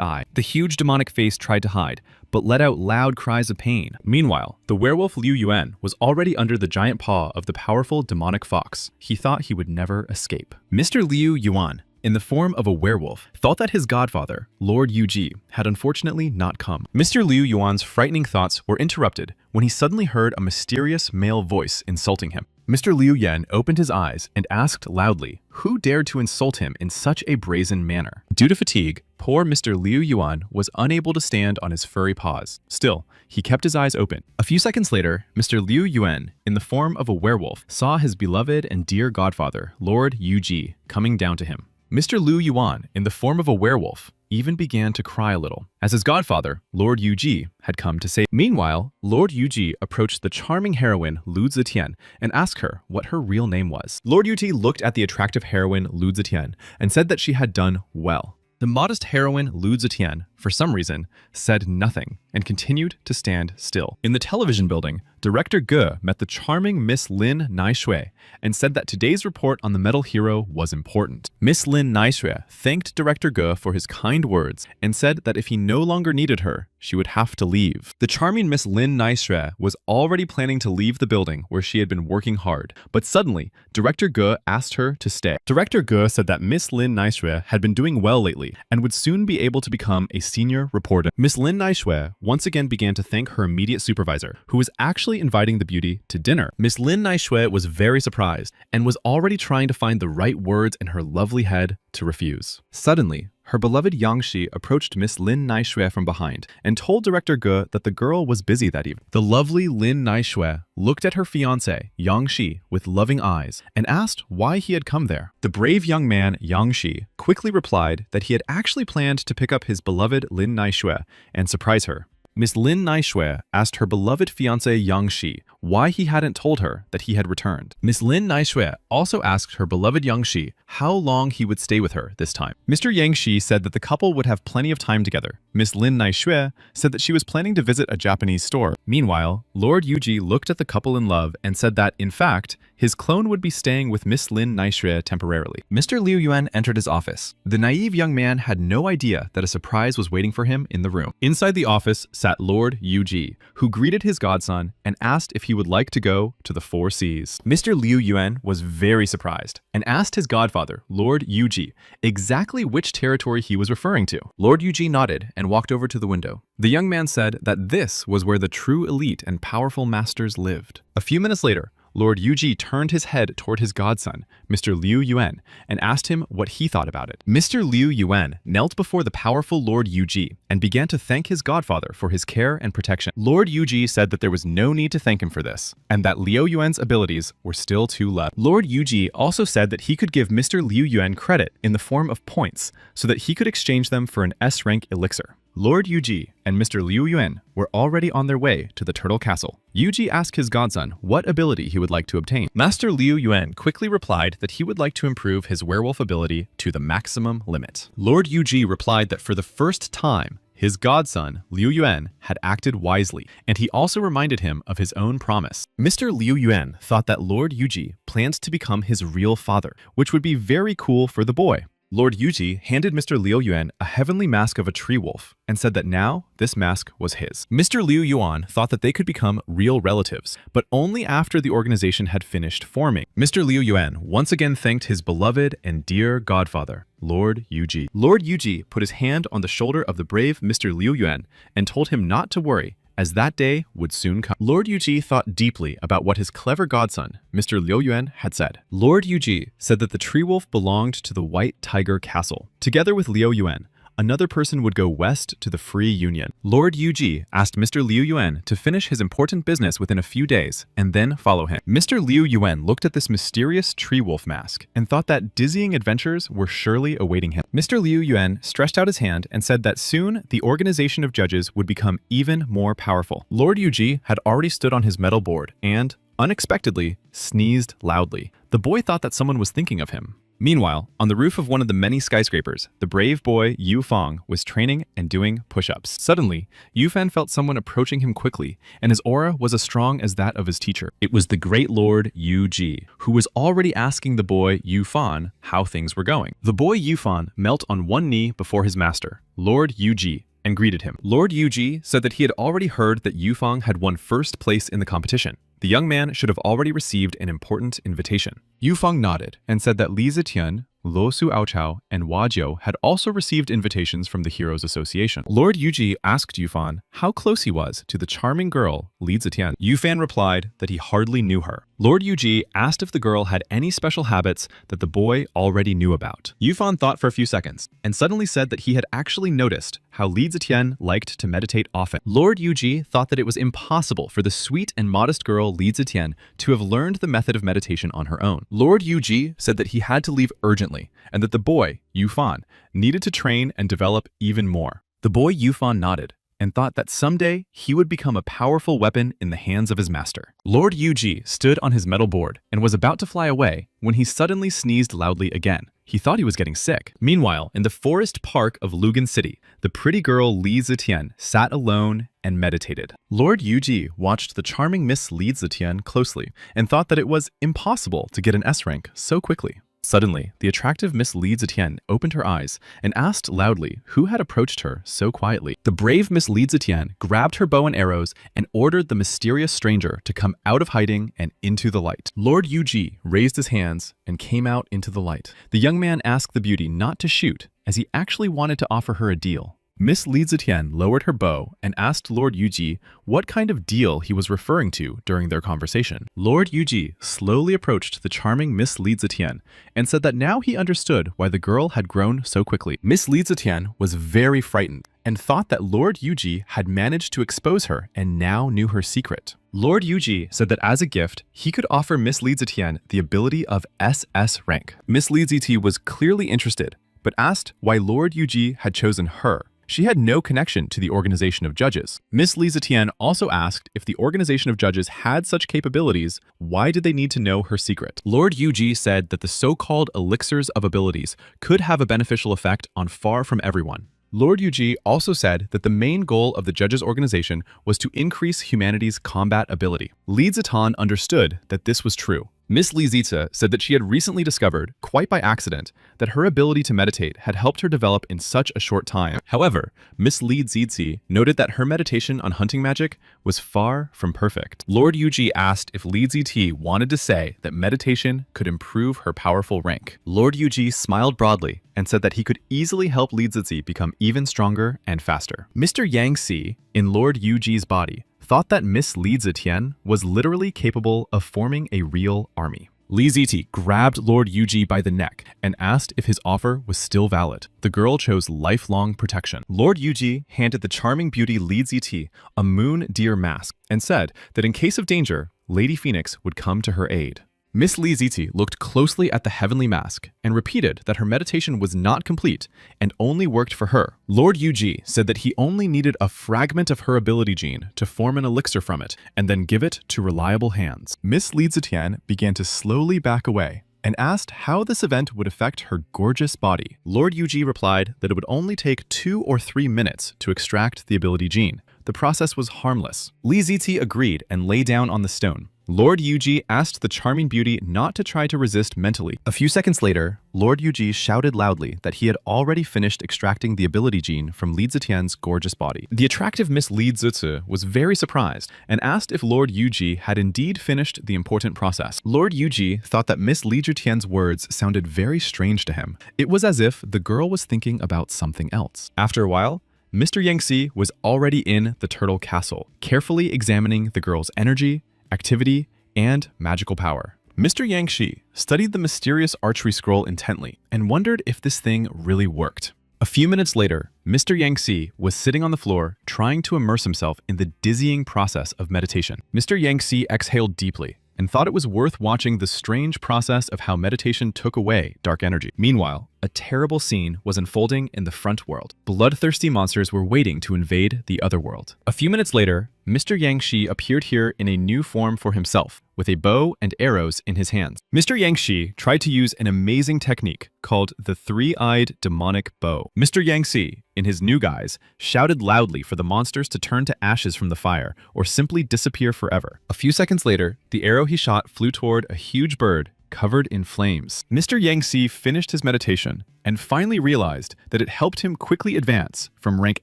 eye. The huge demonic face tried to hide, but let out loud cries of pain. Meanwhile, the werewolf Liu Yuan was already under the giant paw of the powerful demonic fox. He thought he would never escape. Mr. Liu Yuan, in the form of a werewolf, thought that his godfather, Lord Yuji, had unfortunately not come. Mr. Liu Yuan's frightening thoughts were interrupted when he suddenly heard a mysterious male voice insulting him. Mr. Liu Yan opened his eyes and asked loudly who dared to insult him in such a brazen manner. Due to fatigue, poor Mr. Liu Yuan was unable to stand on his furry paws. Still, he kept his eyes open. A few seconds later, Mr. Liu Yuan, in the form of a werewolf, saw his beloved and dear godfather, Lord Yuji, coming down to him. Mr. Liu Yuan, in the form of a werewolf, even began to cry a little, as his godfather, Lord Yuji, had come to save. Meanwhile, Lord Yuji approached the charming heroine Lu Zetian and asked her what her real name was. Lord Yuji looked at the attractive heroine Lu Zetian and said that she had done well. The modest heroine Lu Zetian, for some reason, said nothing and continued to stand still. In the television building, Director Ge met the charming Miss Lin Naishui and said that today's report on the metal hero was important. Miss Lin Naishui thanked Director Ge for his kind words and said that if he no longer needed her, she would have to leave. The charming Miss Lin Naishui was already planning to leave the building where she had been working hard, but suddenly, Director Ge asked her to stay. Director Ge said that Miss Lin Naishui had been doing well lately and would soon be able to become a senior reporter. Miss Lin Naishui once again began to thank her immediate supervisor, who was actually inviting the beauty to dinner. Miss Lin Naishui was very surprised and was already trying to find the right words in her lovely head to refuse. Suddenly, her beloved Yang Shi approached Miss Lin Naishui from behind and told Director Ge that the girl was busy that evening. The lovely Lin Naishui looked at her fiancé, Yang Shi, with loving eyes and asked why he had come there. The brave young man, Yang Shi, quickly replied that he had actually planned to pick up his beloved Lin Naishui and surprise her. Miss Lin Naishui asked her beloved fiancé Yang Shi why he hadn't told her that he had returned. Miss Lin Naishui also asked her beloved Yang Shi how long he would stay with her this time. Mr. Yang Shi said that the couple would have plenty of time together. Miss Lin Naishui said that she was planning to visit a Japanese store. Meanwhile, Lord Yuji looked at the couple in love and said that, in fact, his clone would be staying with Miss Lin Naishui temporarily. Mr. Liu Yuan entered his office. The naive young man had no idea that a surprise was waiting for him in the room. Inside the office sat Lord Yuji, who greeted his godson and asked if he would like to go to the Four Seas. Mr. Liu Yuan was very surprised and asked his godfather, Lord Yuji, exactly which territory he was referring to. Lord Yuji nodded and walked over to the window. The young man said that this was where the true elite and powerful masters lived. A few minutes later, Lord Yuji turned his head toward his godson, Mr. Liu Yuan, and asked him what he thought about it. Mr. Liu Yuan knelt before the powerful Lord Yuji and began to thank his godfather for his care and protection. Lord Yuji said that there was no need to thank him for this, and that Liu Yuan's abilities were still too low. Lord Yuji also said that he could give Mr. Liu Yuan credit in the form of points so that he could exchange them for an S-rank elixir. Lord Yuji and Mr. Liu Yuan were already on their way to the Turtle Castle. Yuji asked his godson what ability he would like to obtain. Master Liu Yuan quickly replied that he would like to improve his werewolf ability to the maximum limit. Lord Yuji replied that for the first time, his godson, Liu Yuan, had acted wisely, and he also reminded him of his own promise. Mr. Liu Yuan thought that Lord Yuji planned to become his real father, which would be very cool for the boy. Lord Yuji handed Mr. Liu Yuan a heavenly mask of a tree wolf and said that now this mask was his. Mr. Liu Yuan thought that they could become real relatives, but only after the organization had finished forming. Mr. Liu Yuan once again thanked his beloved and dear godfather, Lord Yuji. Lord Yuji put his hand on the shoulder of the brave Mr. Liu Yuan and told him not to worry, as that day would soon come. Lord Yuji thought deeply about what his clever godson, Mr. Liu Yuan, had said. Lord Yuji said that the tree wolf belonged to the White Tiger Castle. Together with Liu Yuan, another person would go west to the Free Union. Lord Yuji asked Mr. Liu Yuan to finish his important business within a few days and then follow him. Mr. Liu Yuan looked at this mysterious tree wolf mask and thought that dizzying adventures were surely awaiting him. Mr. Liu Yuan stretched out his hand and said that soon the organization of judges would become even more powerful. Lord Yuji had already stood on his metal board and, unexpectedly, sneezed loudly. The boy thought that someone was thinking of him. Meanwhile, on the roof of one of the many skyscrapers, the brave boy Yu Fang was training and doing push-ups. Suddenly, Yu Fan felt someone approaching him quickly, and his aura was as strong as that of his teacher. It was the great Lord Yu Ji, who was already asking the boy Yu Fan how things were going. The boy Yu Fan knelt on one knee before his master, Lord Yu Ji, and greeted him. Lord Yuji said that he had already heard that Yu Fang had won first place in the competition. The young man should have already received an important invitation. Yu Fang nodded and said that Li Zetian, Luo Su Aochao, and Hua Jiu had also received invitations from the Heroes Association. Lord Yuji asked Yu Fan how close he was to the charming girl Li Zetian. Yu Fan replied that he hardly knew her. Lord Yuji asked if the girl had any special habits that the boy already knew about. Yu Fan thought for a few seconds and suddenly said that he had actually noticed how Li Zetian liked to meditate often. Lord Yuji thought that it was impossible for the sweet and modest girl Li Zetian to have learned the method of meditation on her own. Lord Yuji said that he had to leave urgently and that the boy, Yu Fan, needed to train and develop even more. The boy Yu Fan nodded and thought that someday he would become a powerful weapon in the hands of his master. Lord Yuji stood on his metal board and was about to fly away when he suddenly sneezed loudly again. He thought he was getting sick. Meanwhile, in the forest park of Lugan City, the pretty girl Li Zetian sat alone and meditated. Lord Yuji watched the charming Miss Li Zetian closely and thought that it was impossible to get an S rank so quickly. Suddenly, the attractive Miss Li Zetian opened her eyes and asked loudly who had approached her so quietly. The brave Miss Li Zetian grabbed her bow and arrows and ordered the mysterious stranger to come out of hiding and into the light. Lord Yuji raised his hands and came out into the light. The young man asked the beauty not to shoot, as he actually wanted to offer her a deal. Miss Li Zetian lowered her bow and asked Lord Yuji what kind of deal he was referring to during their conversation. Lord Yuji slowly approached the charming Miss Li Zetian and said that now he understood why the girl had grown so quickly. Miss Li Zetian was very frightened and thought that Lord Yuji had managed to expose her and now knew her secret. Lord Yuji said that as a gift, he could offer Miss Li Zetian the ability of SS rank. Miss Li Zetian was clearly interested, but asked why Lord Yuji had chosen her. She had no connection to the organization of judges. Miss Li Zetian also asked if the organization of judges had such capabilities, why did they need to know her secret? Lord Yuji said that the so-called elixirs of abilities could have a beneficial effect on far from everyone. Lord Yuji also said that the main goal of the judges' organization was to increase humanity's combat ability. Li Zitan understood that this was true. Miss Li Zizi said that she had recently discovered, quite by accident, that her ability to meditate had helped her develop in such a short time. However, Miss Li Zizi noted that her meditation on hunting magic was far from perfect. Lord Yuji asked if Li Zizi wanted to say that meditation could improve her powerful rank. Lord Yuji smiled broadly and said that he could easily help Li Zizi become even stronger and faster. Mr. Yang Si, in Lord Yuji's body, thought that Miss Li Zetian was literally capable of forming a real army. Li Ziti grabbed Lord Yuji by the neck and asked if his offer was still valid. The girl chose lifelong protection. Lord Yuji handed the charming beauty Li Ziti a moon deer mask and said that in case of danger, Lady Phoenix would come to her aid. Miss Li Ziti looked closely at the heavenly mask and repeated that her meditation was not complete and only worked for her. Lord Yuji said that he only needed a fragment of her ability gene to form an elixir from it and then give it to reliable hands. Miss Li Zitian began to slowly back away and asked how this event would affect her gorgeous body. Lord Yuji replied that it would only take 2 or 3 minutes to extract the ability gene. The process was harmless. Li Ziti agreed and lay down on the stone. Lord Yuji asked the charming beauty not to try to resist mentally. A few seconds later, Lord Yuji shouted loudly that he had already finished extracting the ability gene from Li Zitian's gorgeous body. The attractive Miss Li Zizi was very surprised and asked if Lord Yuji had indeed finished the important process. Lord Yuji thought that Miss Li Zitian's words sounded very strange to him. It was as if the girl was thinking about something else. After a while, Mr. Yangxi was already in the turtle castle, carefully examining the girl's energy, activity, and magical power. Mr. Yangxi studied the mysterious archery scroll intently and wondered if this thing really worked. A few minutes later, Mr. Yangxi was sitting on the floor trying to immerse himself in the dizzying process of meditation. Mr. Yangxi exhaled deeply and thought it was worth watching the strange process of how meditation took away dark energy. Meanwhile, a terrible scene was unfolding in the front world. Bloodthirsty monsters were waiting to invade the other world. A few minutes later, Mr. Yangxi appeared here in a new form for himself, with a bow and arrows in his hands. Mr. Yangxi tried to use an amazing technique called the three-eyed demonic bow. Mr. Yangxi, in his new guise, shouted loudly for the monsters to turn to ashes from the fire or simply disappear forever. A few seconds later, the arrow he shot flew toward a huge bird covered in flames. Mr. Yangxi finished his meditation and finally realized that it helped him quickly advance from rank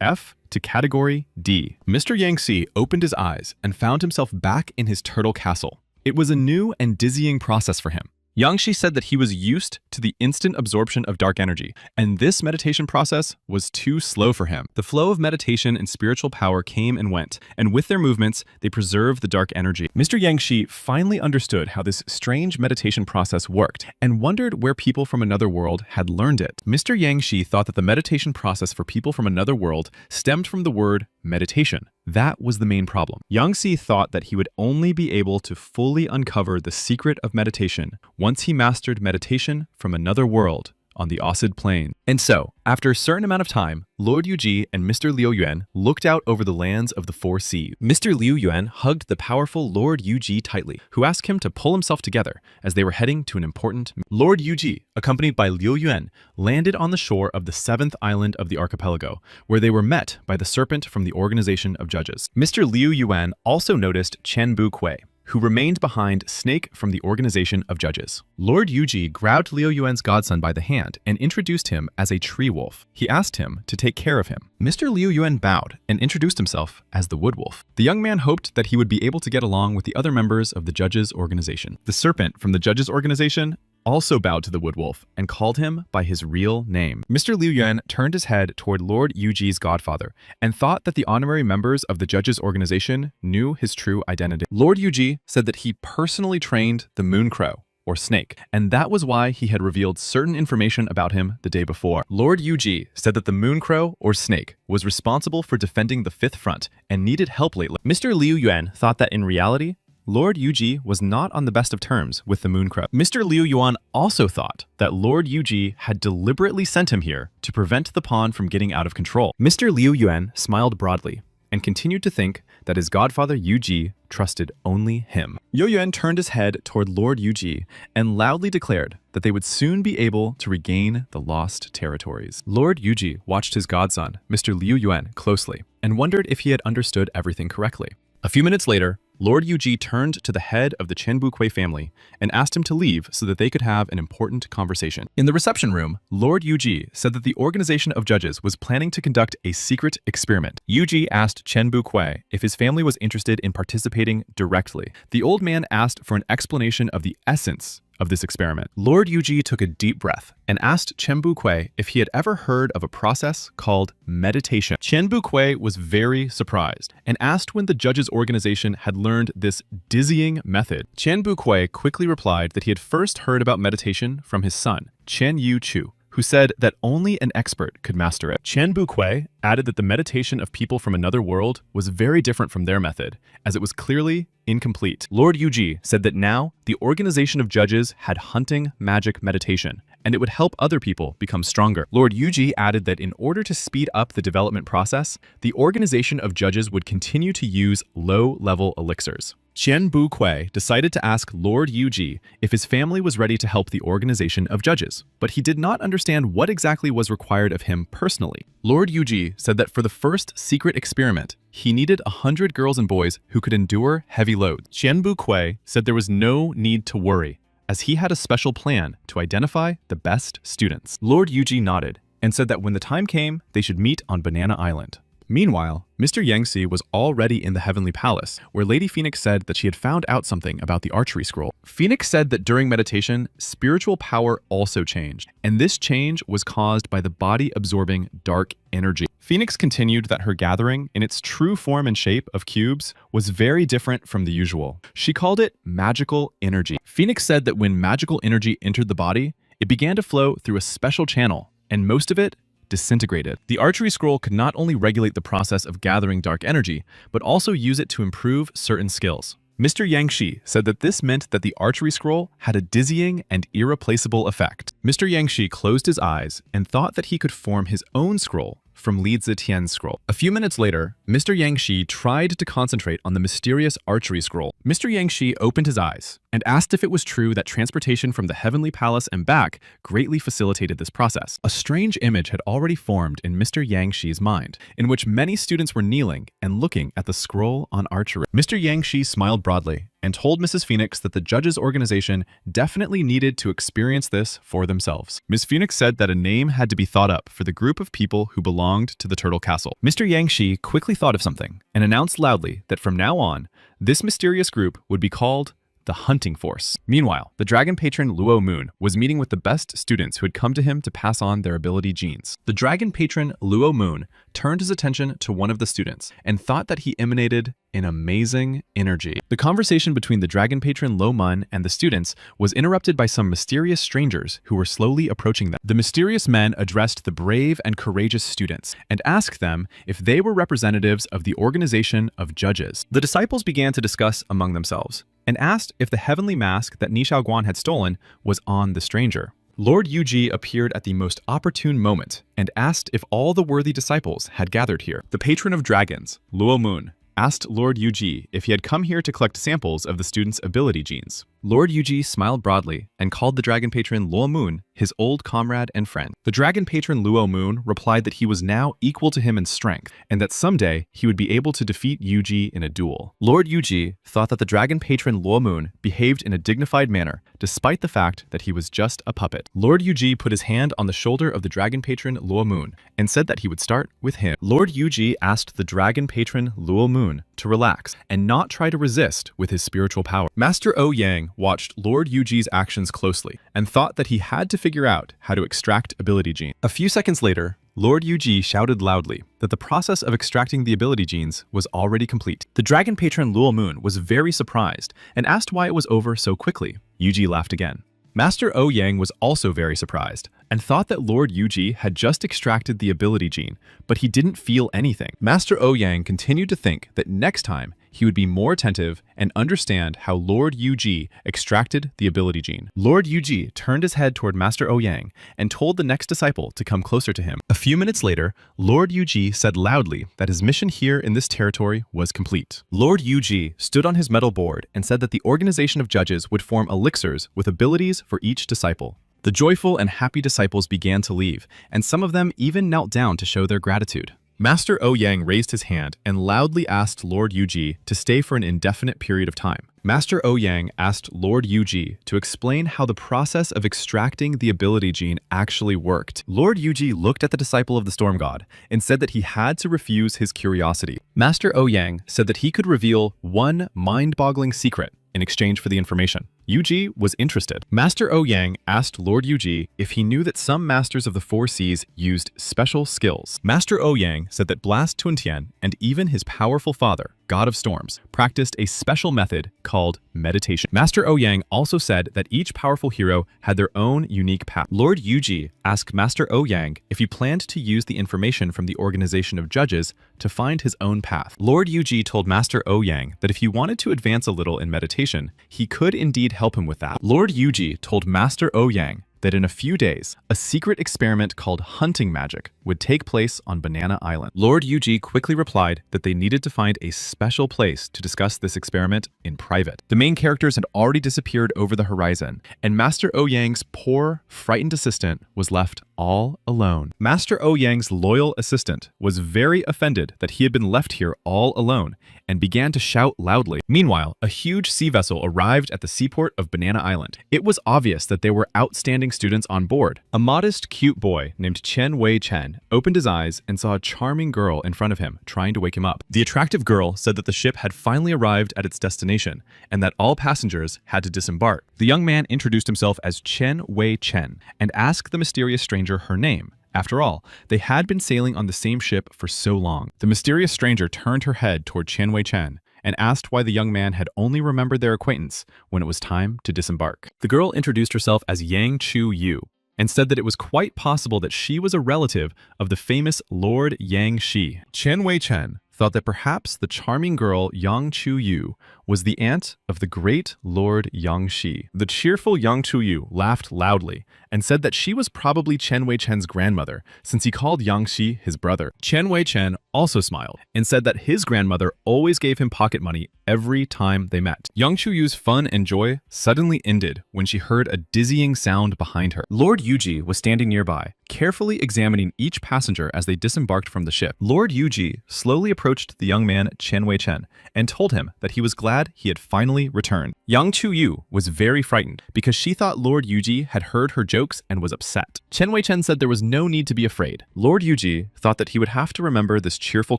F to category D. Mr. Yangxi opened his eyes and found himself back in his turtle castle. It was a new and dizzying process for him. Yangxi said that he was used to the instant absorption of dark energy, and this meditation process was too slow for him. The flow of meditation and spiritual power came and went, and with their movements, they preserved the dark energy. Mr. Yangxi finally understood how this strange meditation process worked, and wondered where people from another world had learned it. Mr. Yangxi thought that the meditation process for people from another world stemmed from the word meditation. That was the main problem. Yangxi thought that he would only be able to fully uncover the secret of meditation once he mastered meditation from another world on the Osid Plain. And so, after a certain amount of time, Lord Yuji and Mr. Liu Yuan looked out over the lands of the four seas. Mr. Liu Yuan hugged the powerful Lord Yuji tightly, who asked him to pull himself together as they were heading to an important Lord Yuji, accompanied by Liu Yuan, landed on the shore of the 7th island of the archipelago, where they were met by the serpent from the organization of judges. Mr. Liu Yuan also noticed Chen Bu Kui, who remained behind Snake from the organization of judges. Lord Yuji grabbed Liu Yuan's godson by the hand and introduced him as a tree wolf. He asked him to take care of him. Mr. Liu Yuan bowed and introduced himself as the wood wolf. The young man hoped that he would be able to get along with the other members of the judges' organization. The serpent from the judges' organization also bowed to the wood wolf and called him by his real name. Mr. Liu Yuan turned his head toward Lord Yuji's godfather and thought that the honorary members of the judges' organization knew his true identity. Lord Yuji said that he personally trained the moon crow, or snake, and that was why he had revealed certain information about him the day before. Lord Yuji said that the moon crow, or snake, was responsible for defending the 5th front and needed help lately. Mr. Liu Yuan thought that in reality, Lord Yuji was not on the best of terms with the Moon Crow. Mr. Liu Yuan also thought that Lord Yuji had deliberately sent him here to prevent the pawn from getting out of control. Mr. Liu Yuan smiled broadly and continued to think that his godfather Yuji trusted only him. Yo Yuan turned his head toward Lord Yuji and loudly declared that they would soon be able to regain the lost territories. Lord Yuji watched his godson, Mr. Liu Yuan, closely and wondered if he had understood everything correctly. A few minutes later, Lord Yuji turned to the head of the Qianbukui family and asked him to leave so that they could have an important conversation. In the reception room, Lord Yuji said that the organization of judges was planning to conduct a secret experiment. Yuji asked Qianbukui if his family was interested in participating directly. The old man asked for an explanation of the essence of this experiment. Lord Yuji took a deep breath and asked Qianbukui if he had ever heard of a process called meditation. Qianbukui was very surprised and asked when the judges' organization had learned this dizzying method. Qianbukui quickly replied that he had first heard about meditation from his son, Qian Yu Chu, who said that only an expert could master it. Qianbukui added that the meditation of people from another world was very different from their method, as it was clearly incomplete. Lord Yuji said that now the organization of judges had hunting magic meditation, and it would help other people become stronger. Lord Yuji added that in order to speed up the development process, the organization of judges would continue to use low-level elixirs. Qianbukui decided to ask Lord Yuji if his family was ready to help the organization of judges, but he did not understand what exactly was required of him personally. Lord Yuji said that for the first secret experiment, he needed 100 girls and boys who could endure heavy loads. Qianbukui said there was no need to worry, as he had a special plan to identify the best students. Lord Yuji nodded and said that when the time came, they should meet on Banana Island. Meanwhile, Mr. Yangxi was already in the Heavenly Palace, where Lady Phoenix said that she had found out something about the archery scroll. Phoenix said that during meditation, spiritual power also changed, and this change was caused by the body-absorbing dark energy. Phoenix continued that her gathering, in its true form and shape of cubes, was very different from the usual. She called it magical energy. Phoenix said that when magical energy entered the body, it began to flow through a special channel, and most of it disintegrated. The archery scroll could not only regulate the process of gathering dark energy, but also use it to improve certain skills. Mr. Yangxi said that this meant that the archery scroll had a dizzying and irreplaceable effect. Mr. Yangxi closed his eyes and thought that he could form his own scroll from Li Zetian's scroll. A few minutes later, Mr. Yangxi tried to concentrate on the mysterious archery scroll. Mr. Yangxi opened his eyes and asked if it was true that transportation from the Heavenly Palace and back greatly facilitated this process. A strange image had already formed in Mr. Yangxi's mind, in which many students were kneeling and looking at the scroll on archery. Mr. Yangxi smiled broadly and told Mrs. Phoenix that the judges' organization definitely needed to experience this for themselves. Ms. Phoenix said that a name had to be thought up for the group of people who belonged to the Turtle Castle. Mr. Yangxi quickly thought of something and announced loudly that from now on, this mysterious group would be called the Hunting Force. Meanwhile, the dragon patron Luo Moon was meeting with the best students who had come to him to pass on their ability genes. The dragon patron Luo Moon turned his attention to one of the students and thought that he emanated an amazing energy. The conversation between the dragon patron Lo Mun and the students was interrupted by some mysterious strangers who were slowly approaching them. The mysterious men addressed the brave and courageous students and asked them if they were representatives of the organization of judges. The disciples began to discuss among themselves and asked if the heavenly mask that Ni Shaoguan had stolen was on the stranger. Lord Yuji appeared at the most opportune moment and asked if all the worthy disciples had gathered here. The patron of dragons, Luo Moon, asked Lord Yuji if he had come here to collect samples of the students' ability genes. Lord Yuji smiled broadly and called the dragon patron Luo Moon his old comrade and friend. The dragon patron Luo Moon replied that he was now equal to him in strength and that someday he would be able to defeat Yuji in a duel. Lord Yuji thought that the dragon patron Luo Moon behaved in a dignified manner despite the fact that he was just a puppet. Lord Yuji put his hand on the shoulder of the dragon patron Luo Moon and said that he would start with him. Lord Yuji asked the dragon patron Luo Moon to relax and not try to resist with his spiritual power. Master O Yang watched Lord Yuji's actions closely and thought that he had to figure out how to extract ability genes. A few seconds later, Lord Yuji shouted loudly that the process of extracting the ability genes was already complete. The dragon patron Luo Moon was very surprised and asked why it was over so quickly. Yuji laughed again. Master O Yang was also very surprised and thought that Lord Yuji had just extracted the ability gene, but he didn't feel anything. Master O Yang continued to think that next time he would be more attentive and understand how Lord Yuji extracted the ability gene. Lord Yuji turned his head toward Master Ouyang and told the next disciple to come closer to him. A few minutes later, Lord Yuji said loudly that his mission here in this territory was complete. Lord Yuji stood on his metal board and said that the organization of judges would form elixirs with abilities for each disciple. The joyful and happy disciples began to leave, and some of them even knelt down to show their gratitude. Master Ouyang raised his hand and loudly asked Lord Yuji to stay for an indefinite period of time. Master Ouyang asked Lord Yuji to explain how the process of extracting the ability gene actually worked. Lord Yuji looked at the disciple of the Storm God and said that he had to refuse his curiosity. Master Ouyang said that he could reveal one mind-boggling secret in exchange for the information. Yuji was interested. Master Ouyang asked Lord Yuji if he knew that some masters of the Four Seas used special skills. Master Ouyang said that Blast Tuantian and even his powerful father, God of Storms, practiced a special method called meditation. Master Ouyang also said that each powerful hero had their own unique path. Lord Yuji asked Master Ouyang if he planned to use the information from the organization of judges to find his own path. Lord Yuji told Master Ouyang that if he wanted to advance a little in meditation, he could indeed help him with that. Lord Yuji told Master Ouyang that in a few days, a secret experiment called hunting magic would take place on Banana Island. Lord Yuji quickly replied that they needed to find a special place to discuss this experiment in private. The main characters had already disappeared over the horizon, and Master Ouyang's poor, frightened assistant was left all alone. Master Ouyang's loyal assistant was very offended that he had been left here all alone and began to shout loudly. Meanwhile, a huge sea vessel arrived at the seaport of Banana Island. It was obvious that there were outstanding students on board. A modest, cute boy named Chen Wei Chen opened his eyes and saw a charming girl in front of him, trying to wake him up. The attractive girl said that the ship had finally arrived at its destination and that all passengers had to disembark. The young man introduced himself as Chen Wei Chen and asked the mysterious stranger her name. After all, they had been sailing on the same ship for so long. The mysterious stranger turned her head toward Chen Wei Chen and asked why the young man had only remembered their acquaintance when it was time to disembark. The girl introduced herself as Yang Chu Yu and said that it was quite possible that she was a relative of the famous Lord Yang Shi. Chen Wei Chen thought that perhaps the charming girl Yang Chu Yu was the aunt of the great Lord Yang Shi. The cheerful Yang Chu Yu laughed loudly and said that she was probably Chen Wei Chen's grandmother, since he called Yang Shi his brother. Chen Wei Chen also smiled and said that his grandmother always gave him pocket money every time they met. Yang Chu Yu's fun and joy suddenly ended when she heard a dizzying sound behind her. Lord Yuji was standing nearby, carefully examining each passenger as they disembarked from the ship. Lord Yuji slowly approached the young man Chen Wei Chen and told him that he was glad he had finally returned. Yang Chu Yu was very frightened because she thought Lord Yuji had heard her jokes and was upset. Chen Wei Chen said there was no need to be afraid. Lord Yuji thought that he would have to remember this cheerful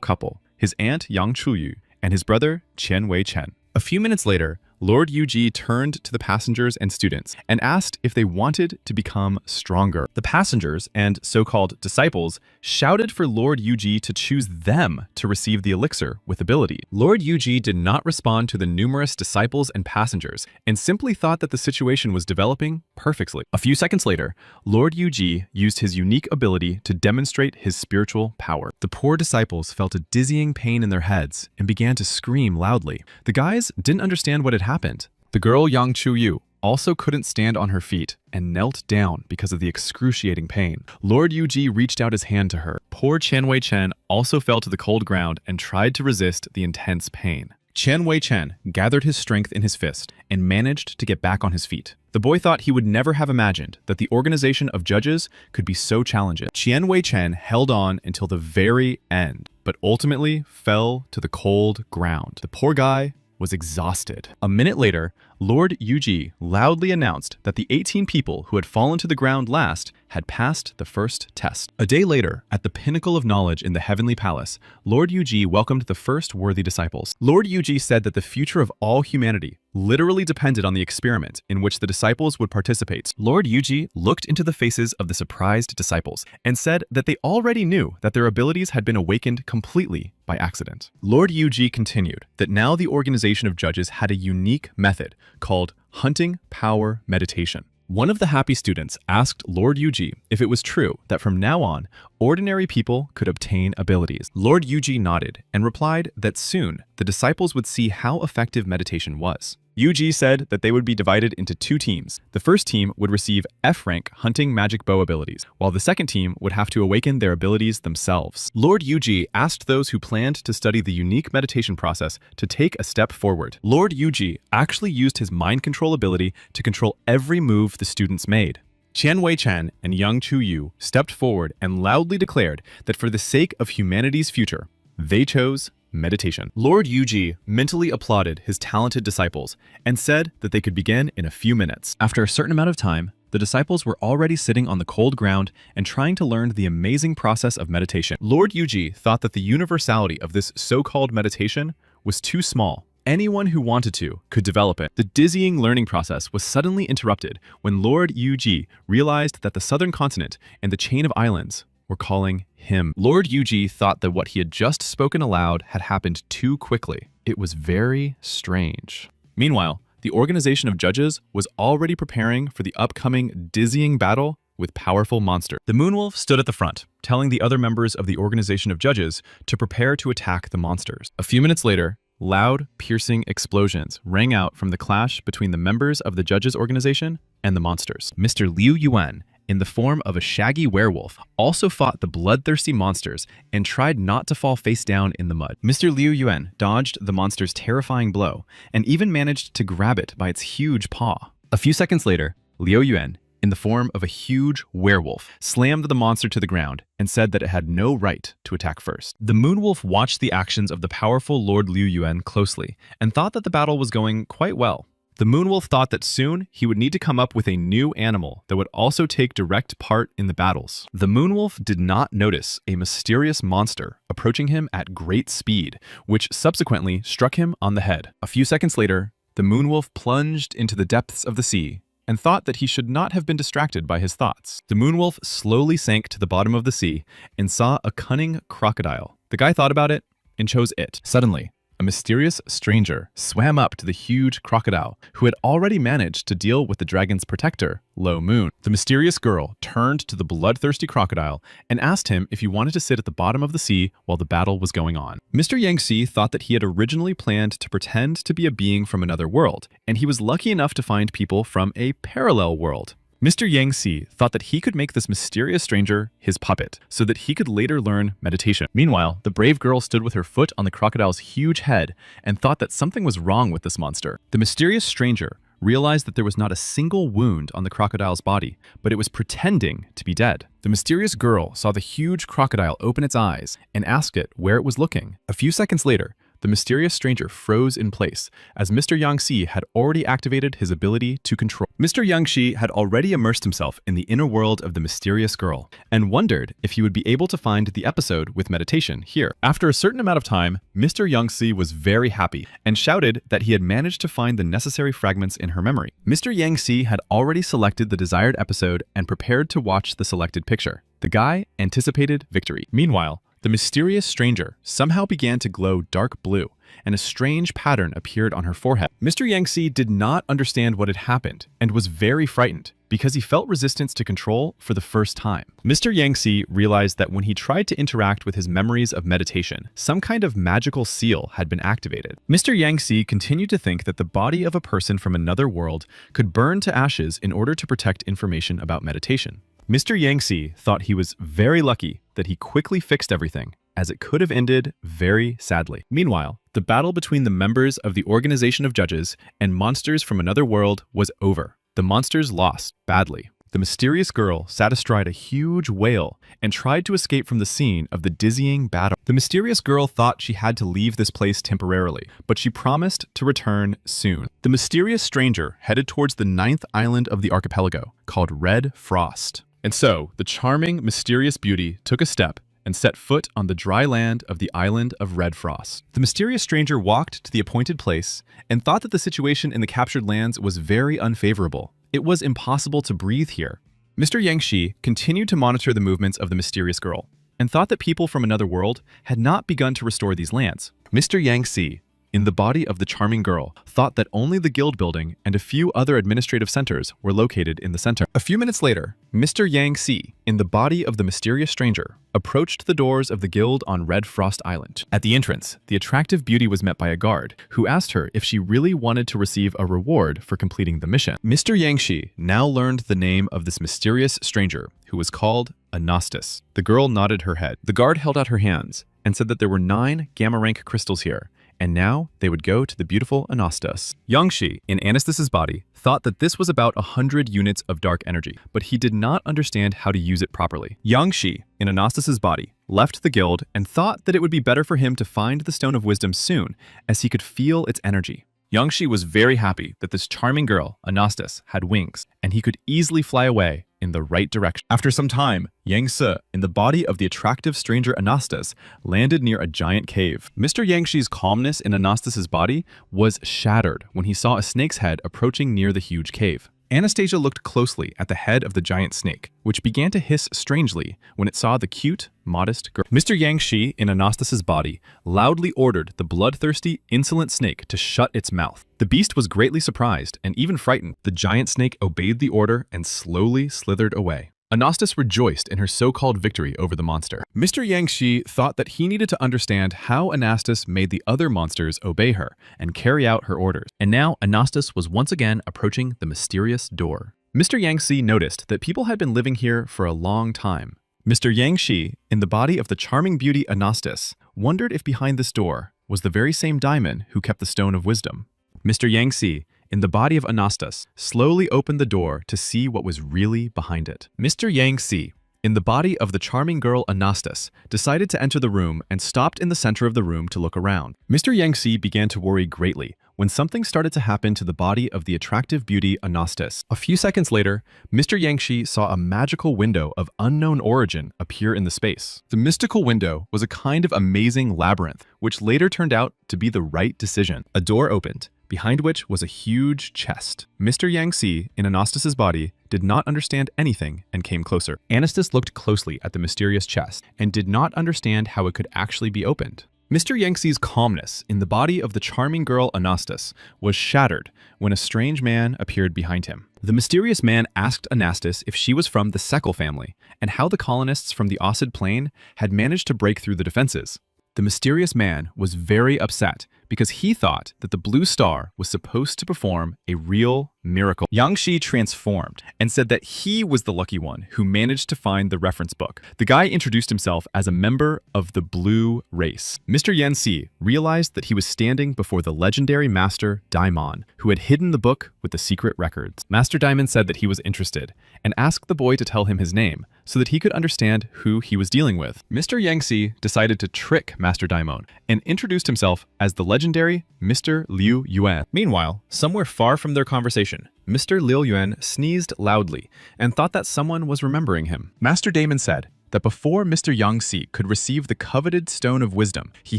couple, his aunt Yang Chu Yu and his brother Chen Wei Chen. A few minutes later, Lord Yuji turned to the passengers and students and asked if they wanted to become stronger. The passengers and so-called disciples shouted for Lord Yuji to choose them to receive the elixir with ability. Lord Yuji did not respond to the numerous disciples and passengers and simply thought that the situation was developing perfectly. A few seconds later, Lord Yuji used his unique ability to demonstrate his spiritual power. The poor disciples felt a dizzying pain in their heads and began to scream loudly. The guys didn't understand what had happened. The girl Yang Chu Yu also couldn't stand on her feet and knelt down because of the excruciating pain. Lord Yuji reached out his hand to her. Poor Chen Wei Chen also fell to the cold ground and tried to resist the intense pain. Chen Wei Chen gathered his strength in his fist and managed to get back on his feet. The boy thought he would never have imagined that the organization of judges could be so challenging. Chen Wei Chen held on until the very end, but ultimately fell to the cold ground. The poor guy was exhausted. A minute later, Lord Yuji loudly announced that the 18 people who had fallen to the ground last had passed the first test. A day later, at the pinnacle of knowledge in the Heavenly Palace, Lord Yuji welcomed the first worthy disciples. Lord Yuji said that the future of all humanity literally depended on the experiment in which the disciples would participate. Lord Yuji looked into the faces of the surprised disciples and said that they already knew that their abilities had been awakened completely by accident. Lord Yuji continued that now the organization of judges had a unique method called hunting power meditation. One of the happy students asked Lord Yuji if it was true that from now on, ordinary people could obtain abilities. Lord Yuji nodded and replied that soon the disciples would see how effective meditation was. Yuji said that they would be divided into two teams. The first team would receive F-rank hunting magic bow abilities, while the second team would have to awaken their abilities themselves. Lord Yuji asked those who planned to study the unique meditation process to take a step forward. Lord Yuji actually used his mind control ability to control every move the students made. Qian Wei-Chen and Yang Chu-Yu stepped forward and loudly declared that for the sake of humanity's future, they chose meditation. Lord Yuji mentally applauded his talented disciples and said that they could begin in a few minutes. After a certain amount of time, the disciples were already sitting on the cold ground and trying to learn the amazing process of meditation. Lord Yuji thought that the universality of this so-called meditation was too small. Anyone who wanted to could develop it. The dizzying learning process was suddenly interrupted when Lord Yuji realized that the southern continent and the chain of islands were calling him. Lord Yuji thought that what he had just spoken aloud had happened too quickly. It was very strange. Meanwhile, the organization of judges was already preparing for the upcoming dizzying battle with powerful monsters. The Moonwolf stood at the front, telling the other members of the organization of judges to prepare to attack the monsters. A few minutes later, loud, piercing explosions rang out from the clash between the members of the judges' organization and the monsters. Mr. Liu Yuan, in the form of a shaggy werewolf, also fought the bloodthirsty monsters and tried not to fall face down in the mud. Mr. Liu Yuan dodged the monster's terrifying blow and even managed to grab it by its huge paw. A few seconds later, Liu Yuan, in the form of a huge werewolf, slammed the monster to the ground and said that it had no right to attack first. The Moonwolf watched the actions of the powerful Lord Liu Yuan closely and thought that the battle was going quite well. The Moonwolf thought that soon he would need to come up with a new animal that would also take direct part in the battles. The Moonwolf did not notice a mysterious monster approaching him at great speed, which subsequently struck him on the head. A few seconds later, the Moonwolf plunged into the depths of the sea and thought that he should not have been distracted by his thoughts. The Moonwolf slowly sank to the bottom of the sea and saw a cunning crocodile. The guy thought about it and chose it. Suddenly, a mysterious stranger swam up to the huge crocodile, who had already managed to deal with the dragon's protector, Lo Moon. The mysterious girl turned to the bloodthirsty crocodile and asked him if he wanted to sit at the bottom of the sea while the battle was going on. Mr. Yangxi thought that he had originally planned to pretend to be a being from another world, and he was lucky enough to find people from a parallel world. Mr. Yangxi thought that he could make this mysterious stranger his puppet so that he could later learn meditation. Meanwhile, the brave girl stood with her foot on the crocodile's huge head and thought that something was wrong with this monster. The mysterious stranger realized that there was not a single wound on the crocodile's body, but it was pretending to be dead. The mysterious girl saw the huge crocodile open its eyes and asked it where it was looking. A few seconds later, the mysterious stranger froze in place, as Mr. Yangxi had already activated his ability to control. Mr. Yangxi had already immersed himself in the inner world of the mysterious girl, and wondered if he would be able to find the episode with meditation here. After a certain amount of time, Mr. Yangxi was very happy, and shouted that he had managed to find the necessary fragments in her memory. Mr. Yangxi had already selected the desired episode and prepared to watch the selected picture. The guy anticipated victory. Meanwhile, the mysterious stranger somehow began to glow dark blue, and a strange pattern appeared on her forehead. Mr. Yangxi did not understand what had happened and was very frightened because he felt resistance to control for the first time. Mr. Yangxi realized that when he tried to interact with his memories of meditation, some kind of magical seal had been activated. Mr. Yangxi continued to think that the body of a person from another world could burn to ashes in order to protect information about meditation. Mr. Yangxi thought he was very lucky that he quickly fixed everything, as it could have ended very sadly. Meanwhile, the battle between the members of the organization of judges and monsters from another world was over. The monsters lost badly. The mysterious girl sat astride a huge whale and tried to escape from the scene of the dizzying battle. The mysterious girl thought she had to leave this place temporarily, but she promised to return soon. The mysterious stranger headed towards the 9th island of the archipelago, called Red Frost. And so, the charming, mysterious beauty took a step and set foot on the dry land of the island of Red Frost. The mysterious stranger walked to the appointed place and thought that the situation in the captured lands was very unfavorable. It was impossible to breathe here. Mr. Yangxi continued to monitor the movements of the mysterious girl and thought that people from another world had not begun to restore these lands. Mr. Yangxi in the body of the charming girl, thought that only the guild building and a few other administrative centers were located in the center. A few minutes later, Mr. Yang Si, in the body of the mysterious stranger, approached the doors of the guild on Red Frost Island. At the entrance, the attractive beauty was met by a guard, who asked her if she really wanted to receive a reward for completing the mission. Mr. Yang Shi now learned the name of this mysterious stranger, who was called Anastas. The girl nodded her head. The guard held out her hands and said that there were 9 gamma rank crystals here, and now they would go to the beautiful Anastas. Yang Shi, in Anastas's body, thought that this was about 100 units of dark energy, but he did not understand how to use it properly. Yang Shi, in Anastas's body, left the guild and thought that it would be better for him to find the Stone of Wisdom soon, as he could feel its energy. Yang Shi was very happy that this charming girl, Anastas, had wings, and he could easily fly away in the right direction. After some time, Yang Se, in the body of the attractive stranger Anastas, landed near a giant cave. Mr. Yang Shi's calmness in Anastas's body was shattered when he saw a snake's head approaching near the huge cave. Anastasia looked closely at the head of the giant snake, which began to hiss strangely when it saw the cute, modest girl. Mr. Yang Shi, in Anastas's body, loudly ordered the bloodthirsty, insolent snake to shut its mouth. The beast was greatly surprised and even frightened. The giant snake obeyed the order and slowly slithered away. Anastas rejoiced in her so-called victory over the monster. Mr. Yang Shi thought that he needed to understand how Anastas made the other monsters obey her and carry out her orders. And now Anastas was once again approaching the mysterious door. Mr. Yang Shi noticed that people had been living here for a long time. Mr. Yang Shi, in the body of the charming beauty Anastas, wondered if behind this door was the very same diamond who kept the Stone of Wisdom. Mr. Yang Si, in the body of Anastas, slowly opened the door to see what was really behind it. Mr. Yang Si, in the body of the charming girl Anastas, decided to enter the room and stopped in the center of the room to look around. Mr. Yang Si began to worry greatly when something started to happen to the body of the attractive beauty Anastas. A few seconds later, Mr. Yang Shi saw a magical window of unknown origin appear in the space. The mystical window was a kind of amazing labyrinth, which later turned out to be the right decision. A door opened, behind which was a huge chest. Mr. Yang Si, in Anastas's body, did not understand anything and came closer. Anastas looked closely at the mysterious chest and did not understand how it could actually be opened. Mr. Yang Si's calmness in the body of the charming girl Anastas was shattered when a strange man appeared behind him. The mysterious man asked Anastas if she was from the Sekal family and how the colonists from the Osid Plain had managed to break through the defenses. The mysterious man was very upset because he thought that the blue star was supposed to perform a real miracle. Yang Shi transformed and said that he was the lucky one who managed to find the reference book. The guy introduced himself as a member of the blue race. Mr. Yan Si realized that he was standing before the legendary Master Daimon, who had hidden the book with the secret records. Master Daimon said that he was interested and asked the boy to tell him his name so that he could understand who he was dealing with. Mr. Yang Si decided to trick Master Daimon and introduced himself as the legendary Mr. Liu Yuan. Meanwhile, somewhere far from their conversation, Mr. Liu Yuan sneezed loudly and thought that someone was remembering him. Master Daimon said that before Mr. Yang Si could receive the coveted Stone of Wisdom, he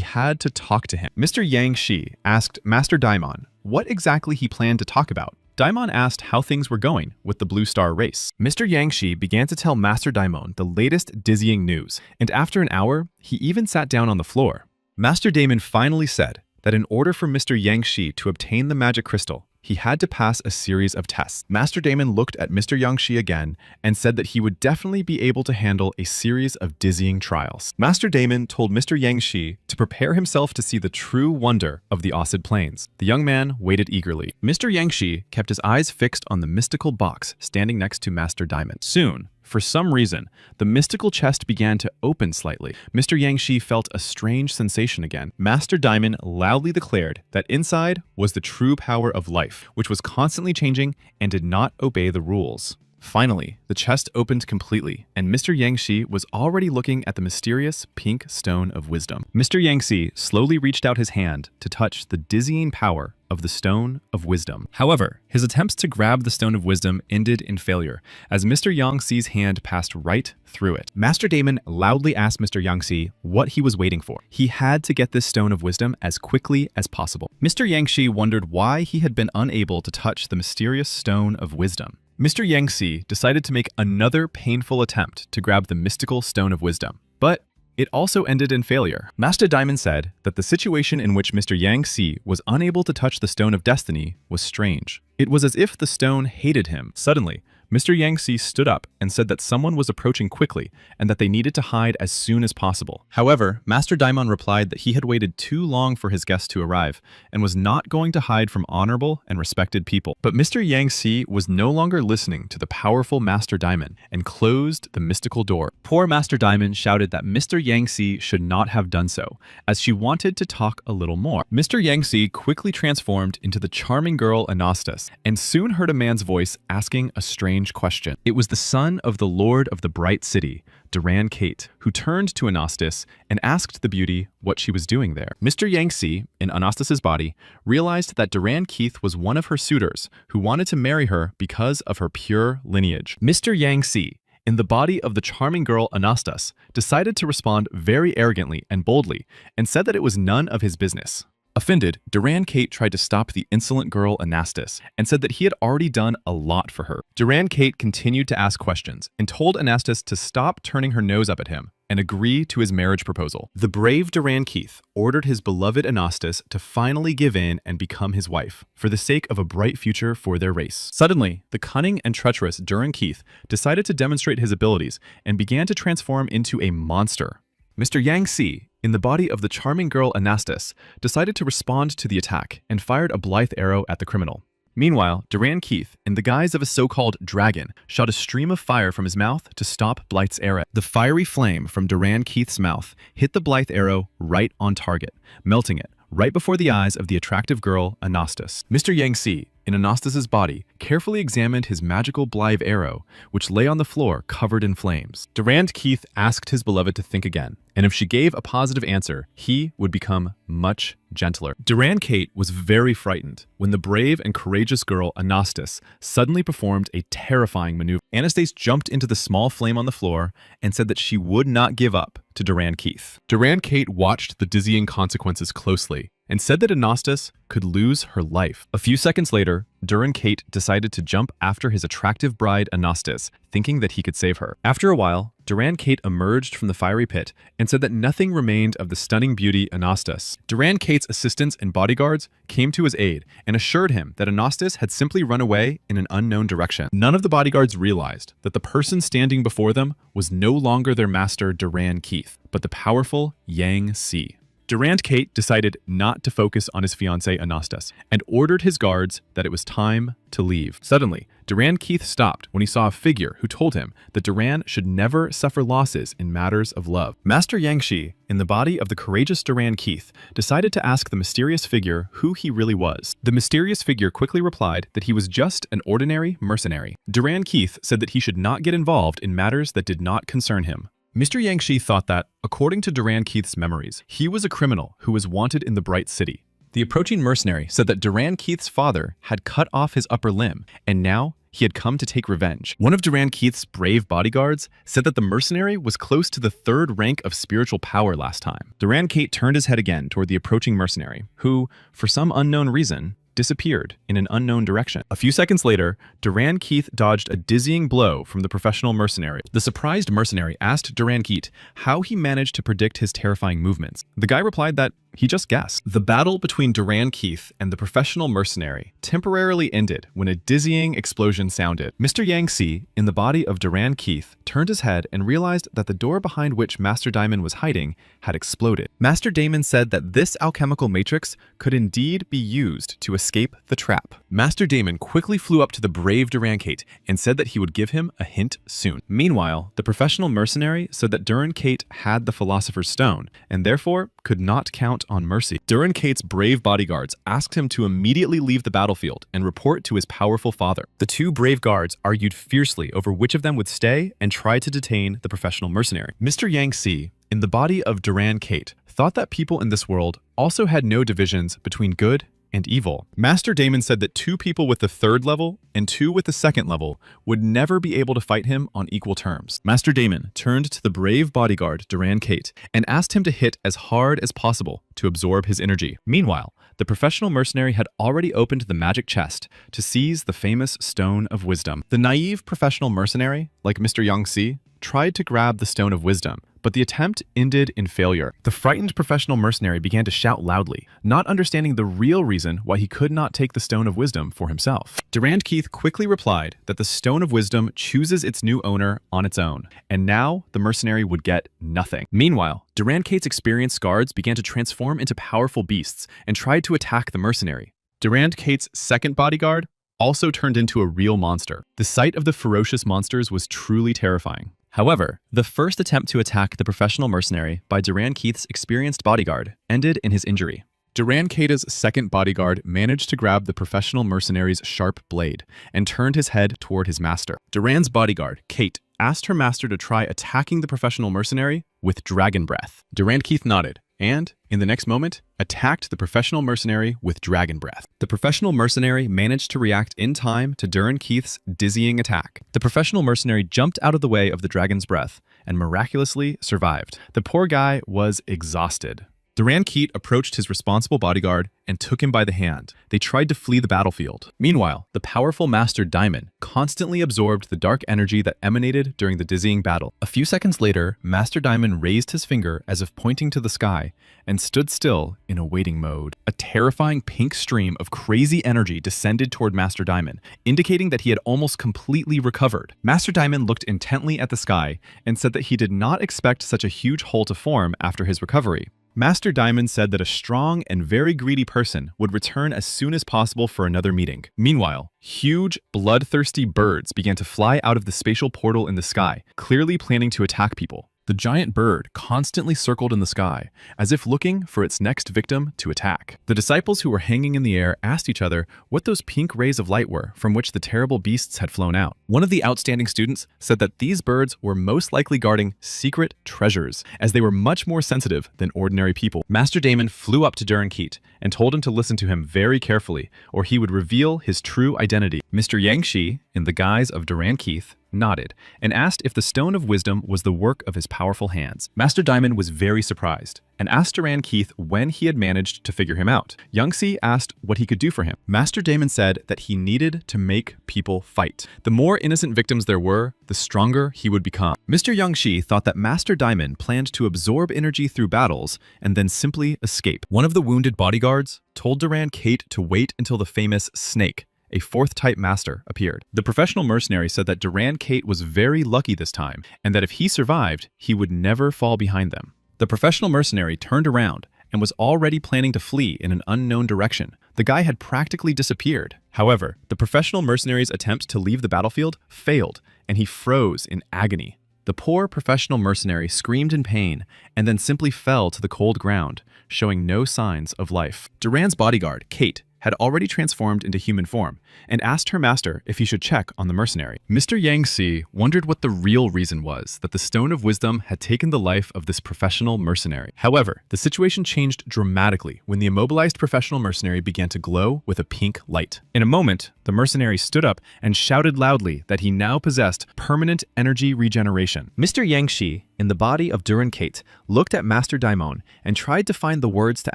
had to talk to him. Mr. Yang Shi asked Master Daimon what exactly he planned to talk about. Daimon asked how things were going with the Blue Star race. Mr. Yang Shi began to tell Master Daimon the latest dizzying news, and after an hour, he even sat down on the floor. Master Daimon finally said that in order for Mr. Yang Shi to obtain the magic crystal, he had to pass a series of tests. Master Daimon looked at Mr. Yang Shi again and said that he would definitely be able to handle a series of dizzying trials. Master Daimon told Mr. Yang Shi to prepare himself to see the true wonder of the Osid Plains. The young man waited eagerly. Mr. Yang Shi kept his eyes fixed on the mystical box standing next to Master Daimon. Soon, for some reason, the mystical chest began to open slightly. Mr. Yang Shi felt a strange sensation again. Master Daimon loudly declared that inside was the true power of life, which was constantly changing and did not obey the rules. Finally, the chest opened completely, and Mr. Yang Shi was already looking at the mysterious pink Stone of Wisdom. Mr. Yang Shi slowly reached out his hand to touch the dizzying power of the Stone of Wisdom. However, his attempts to grab the Stone of Wisdom ended in failure, as Mr. Yang Xi's hand passed right through it. Master Daimon loudly asked Mr. Yang Xi what he was waiting for. He had to get this Stone of Wisdom as quickly as possible. Mr. Yang Xi wondered why he had been unable to touch the mysterious Stone of Wisdom. Mr. Yang Xi decided to make another painful attempt to grab the mystical Stone of Wisdom, but it also ended in failure. Master Diamond said that the situation in which Mr. Yang Si was unable to touch the Stone of Destiny was strange. It was as if the stone hated him. Suddenly, Mr. Yang Si stood up and said that someone was approaching quickly and that they needed to hide as soon as possible. However, Master Daimon replied that he had waited too long for his guests to arrive and was not going to hide from honorable and respected people. But Mr. Yang Si was no longer listening to the powerful Master Daimon and closed the mystical door. Poor Master Daimon shouted that Mr. Yang Si should not have done so, as she wanted to talk a little more. Mr. Yang Si quickly transformed into the charming girl Anastas and soon heard a man's voice asking a strange question. It was the son of the Lord of the Bright City, Duran Kate, who turned to Anastas and asked the beauty what she was doing there. Mr. Yang Si, in Anastas's body, realized that Duran Keith was one of her suitors who wanted to marry her because of her pure lineage. Mr. Yang Si, in the body of the charming girl Anastas, decided to respond very arrogantly and boldly and said that it was none of his business. Offended, Duran Kate tried to stop the insolent girl Anastas and said that he had already done a lot for her. Duran Kate continued to ask questions and told Anastas to stop turning her nose up at him and agree to his marriage proposal. The brave Duran Keith ordered his beloved Anastas to finally give in and become his wife, for the sake of a bright future for their race. Suddenly, the cunning and treacherous Duran Keith decided to demonstrate his abilities and began to transform into a monster. Mr. Yang Si, in the body of the charming girl Anastas, decided to respond to the attack and fired a blithe arrow at the criminal. Meanwhile, Duran Keith, in the guise of a so-called dragon, shot a stream of fire from his mouth to stop Blythe's arrow. The fiery flame from Duran Keith's mouth hit the Blythe arrow right on target, melting it right before the eyes of the attractive girl Anastas. Mr. Yang Si, in Anastas's body, carefully examined his magical Blythe arrow, which lay on the floor covered in flames. Duran Keith asked his beloved to think again, and if she gave a positive answer, he would become much gentler. Duran Kate was very frightened when the brave and courageous girl Anastas suddenly performed a terrifying maneuver. Anastas jumped into the small flame on the floor and said that she would not give up to Duran Keith. Duran Kate watched the dizzying consequences closely and said that Anastas could lose her life. A few seconds later, Duran Kate decided to jump after his attractive bride Anastas, thinking that he could save her. After a while, Duran Kate emerged from the fiery pit and said that nothing remained of the stunning beauty Anastas. Duran Kate's assistants and bodyguards came to his aid and assured him that Anastas had simply run away in an unknown direction. None of the bodyguards realized that the person standing before them was no longer their master Duran Keith, but the powerful Yang Si. Duran Kate decided not to focus on his fiancée Anastas and ordered his guards that it was time to leave. Suddenly, Duran Keith stopped when he saw a figure who told him that Duran should never suffer losses in matters of love. Master Yang Si, in the body of the courageous Duran Keith, decided to ask the mysterious figure who he really was. The mysterious figure quickly replied that he was just an ordinary mercenary. Duran Keith said that he should not get involved in matters that did not concern him. Mr. Yang Si thought that, according to Duran Keith's memories, he was a criminal who was wanted in the Bright City. The approaching mercenary said that Duran Keith's father had cut off his upper limb, and now he had come to take revenge. One of Duran Keith's brave bodyguards said that the mercenary was close to the third rank of spiritual power last time. Duran Kate turned his head again toward the approaching mercenary, who, for some unknown reason, disappeared in an unknown direction. A few seconds later, Duran Keith dodged a dizzying blow from the professional mercenary. The surprised mercenary asked Duran Keith how he managed to predict his terrifying movements. The guy replied that he just guessed. The battle between Duran Keith and the professional mercenary temporarily ended when a dizzying explosion sounded. Mr. Yang Si, in the body of Duran Keith, turned his head and realized that the door behind which Master Diamond was hiding had exploded. Master Damon said that this alchemical matrix could indeed be used to escape the trap. Master Damon quickly flew up to the brave Duran Kate and said that he would give him a hint soon. Meanwhile, the professional mercenary said that Duran Kate had the Philosopher's Stone and therefore could not count on mercy. Duran Kate's brave bodyguards asked him to immediately leave the battlefield and report to his powerful father. The two brave guards argued fiercely over which of them would stay and tried to detain the professional mercenary. Mr. Yang Si, in the body of Duran Kate, thought that people in this world also had no divisions between good and evil. Master Damon said that two people with the third level and two with the second level would never be able to fight him on equal terms. Master Damon turned to the brave bodyguard Duran Kate and asked him to hit as hard as possible to absorb his energy. Meanwhile, the professional mercenary had already opened the magic chest to seize the famous Stone of Wisdom. The naive professional mercenary, like Mr. Yang Si, tried to grab the Stone of Wisdom, but the attempt ended in failure. The frightened professional mercenary began to shout loudly, not understanding the real reason why he could not take the Stone of Wisdom for himself. Durand Keith quickly replied that the Stone of Wisdom chooses its new owner on its own, and now the mercenary would get nothing. Meanwhile, Durand Keith's experienced guards began to transform into powerful beasts and tried to attack the mercenary. Durand Keith's second bodyguard also turned into a real monster. The sight of the ferocious monsters was truly terrifying. However, the first attempt to attack the professional mercenary by Durand Keith's experienced bodyguard ended in his injury. Durand Keith's second bodyguard managed to grab the professional mercenary's sharp blade and turned his head toward his master. Durand's bodyguard, Kate, asked her master to try attacking the professional mercenary with dragon breath. Durand Keith nodded and, in the next moment, attacked the professional mercenary with dragon breath. The professional mercenary managed to react in time to Durand Keith's dizzying attack. The professional mercenary jumped out of the way of the dragon's breath and miraculously survived. The poor guy was exhausted. Durand Keith approached his responsible bodyguard and took him by the hand. They tried to flee the battlefield. Meanwhile, the powerful Master Diamond constantly absorbed the dark energy that emanated during the dizzying battle. A few seconds later, Master Diamond raised his finger as if pointing to the sky and stood still in a waiting mode. A terrifying pink stream of crazy energy descended toward Master Diamond, indicating that he had almost completely recovered. Master Diamond looked intently at the sky and said that he did not expect such a huge hole to form after his recovery. Master Diamond said that a strong and very greedy person would return as soon as possible for another meeting. Meanwhile, huge, bloodthirsty birds began to fly out of the spatial portal in the sky, clearly planning to attack people. The giant bird constantly circled in the sky, as if looking for its next victim to attack. The disciples who were hanging in the air asked each other what those pink rays of light were from which the terrible beasts had flown out. One of the outstanding students said that these birds were most likely guarding secret treasures, as they were much more sensitive than ordinary people. Master Damon flew up to Durand Keith and told him to listen to him very carefully, or he would reveal his true identity. Mr. Yangshi, in the guise of Durand Keith, nodded and asked if the Stone of Wisdom was the work of his powerful hands. Master Diamond was very surprised and asked Durand Keith when he had managed to figure him out. Yangshi asked what he could do for him. Master Damon said that he needed to make people fight. The more innocent victims there were, the stronger he would become. Mr. Yangshi thought that Master Diamond planned to absorb energy through battles and then simply escape. One of the wounded bodyguards told Durand Keith to wait until the famous Snake, a fourth type master, appeared. The professional mercenary said that Durand Keith was very lucky this time, and that if he survived, he would never fall behind them. The professional mercenary turned around and was already planning to flee in an unknown direction. The guy had practically disappeared. However, the professional mercenary's attempt to leave the battlefield failed, and he froze in agony. The poor professional mercenary screamed in pain and then simply fell to the cold ground, showing no signs of life. Durand's bodyguard, Kate, had already transformed into human form and asked her master if he should check on the mercenary. Mr. Yangshi wondered what the real reason was that the Stone of Wisdom had taken the life of this professional mercenary. However, the situation changed dramatically when the immobilized professional mercenary began to glow with a pink light. In a moment, the mercenary stood up and shouted loudly that he now possessed permanent energy regeneration. Mr. Yangshi, in the body of Durand Keith, looked at Master Daimon and tried to find the words to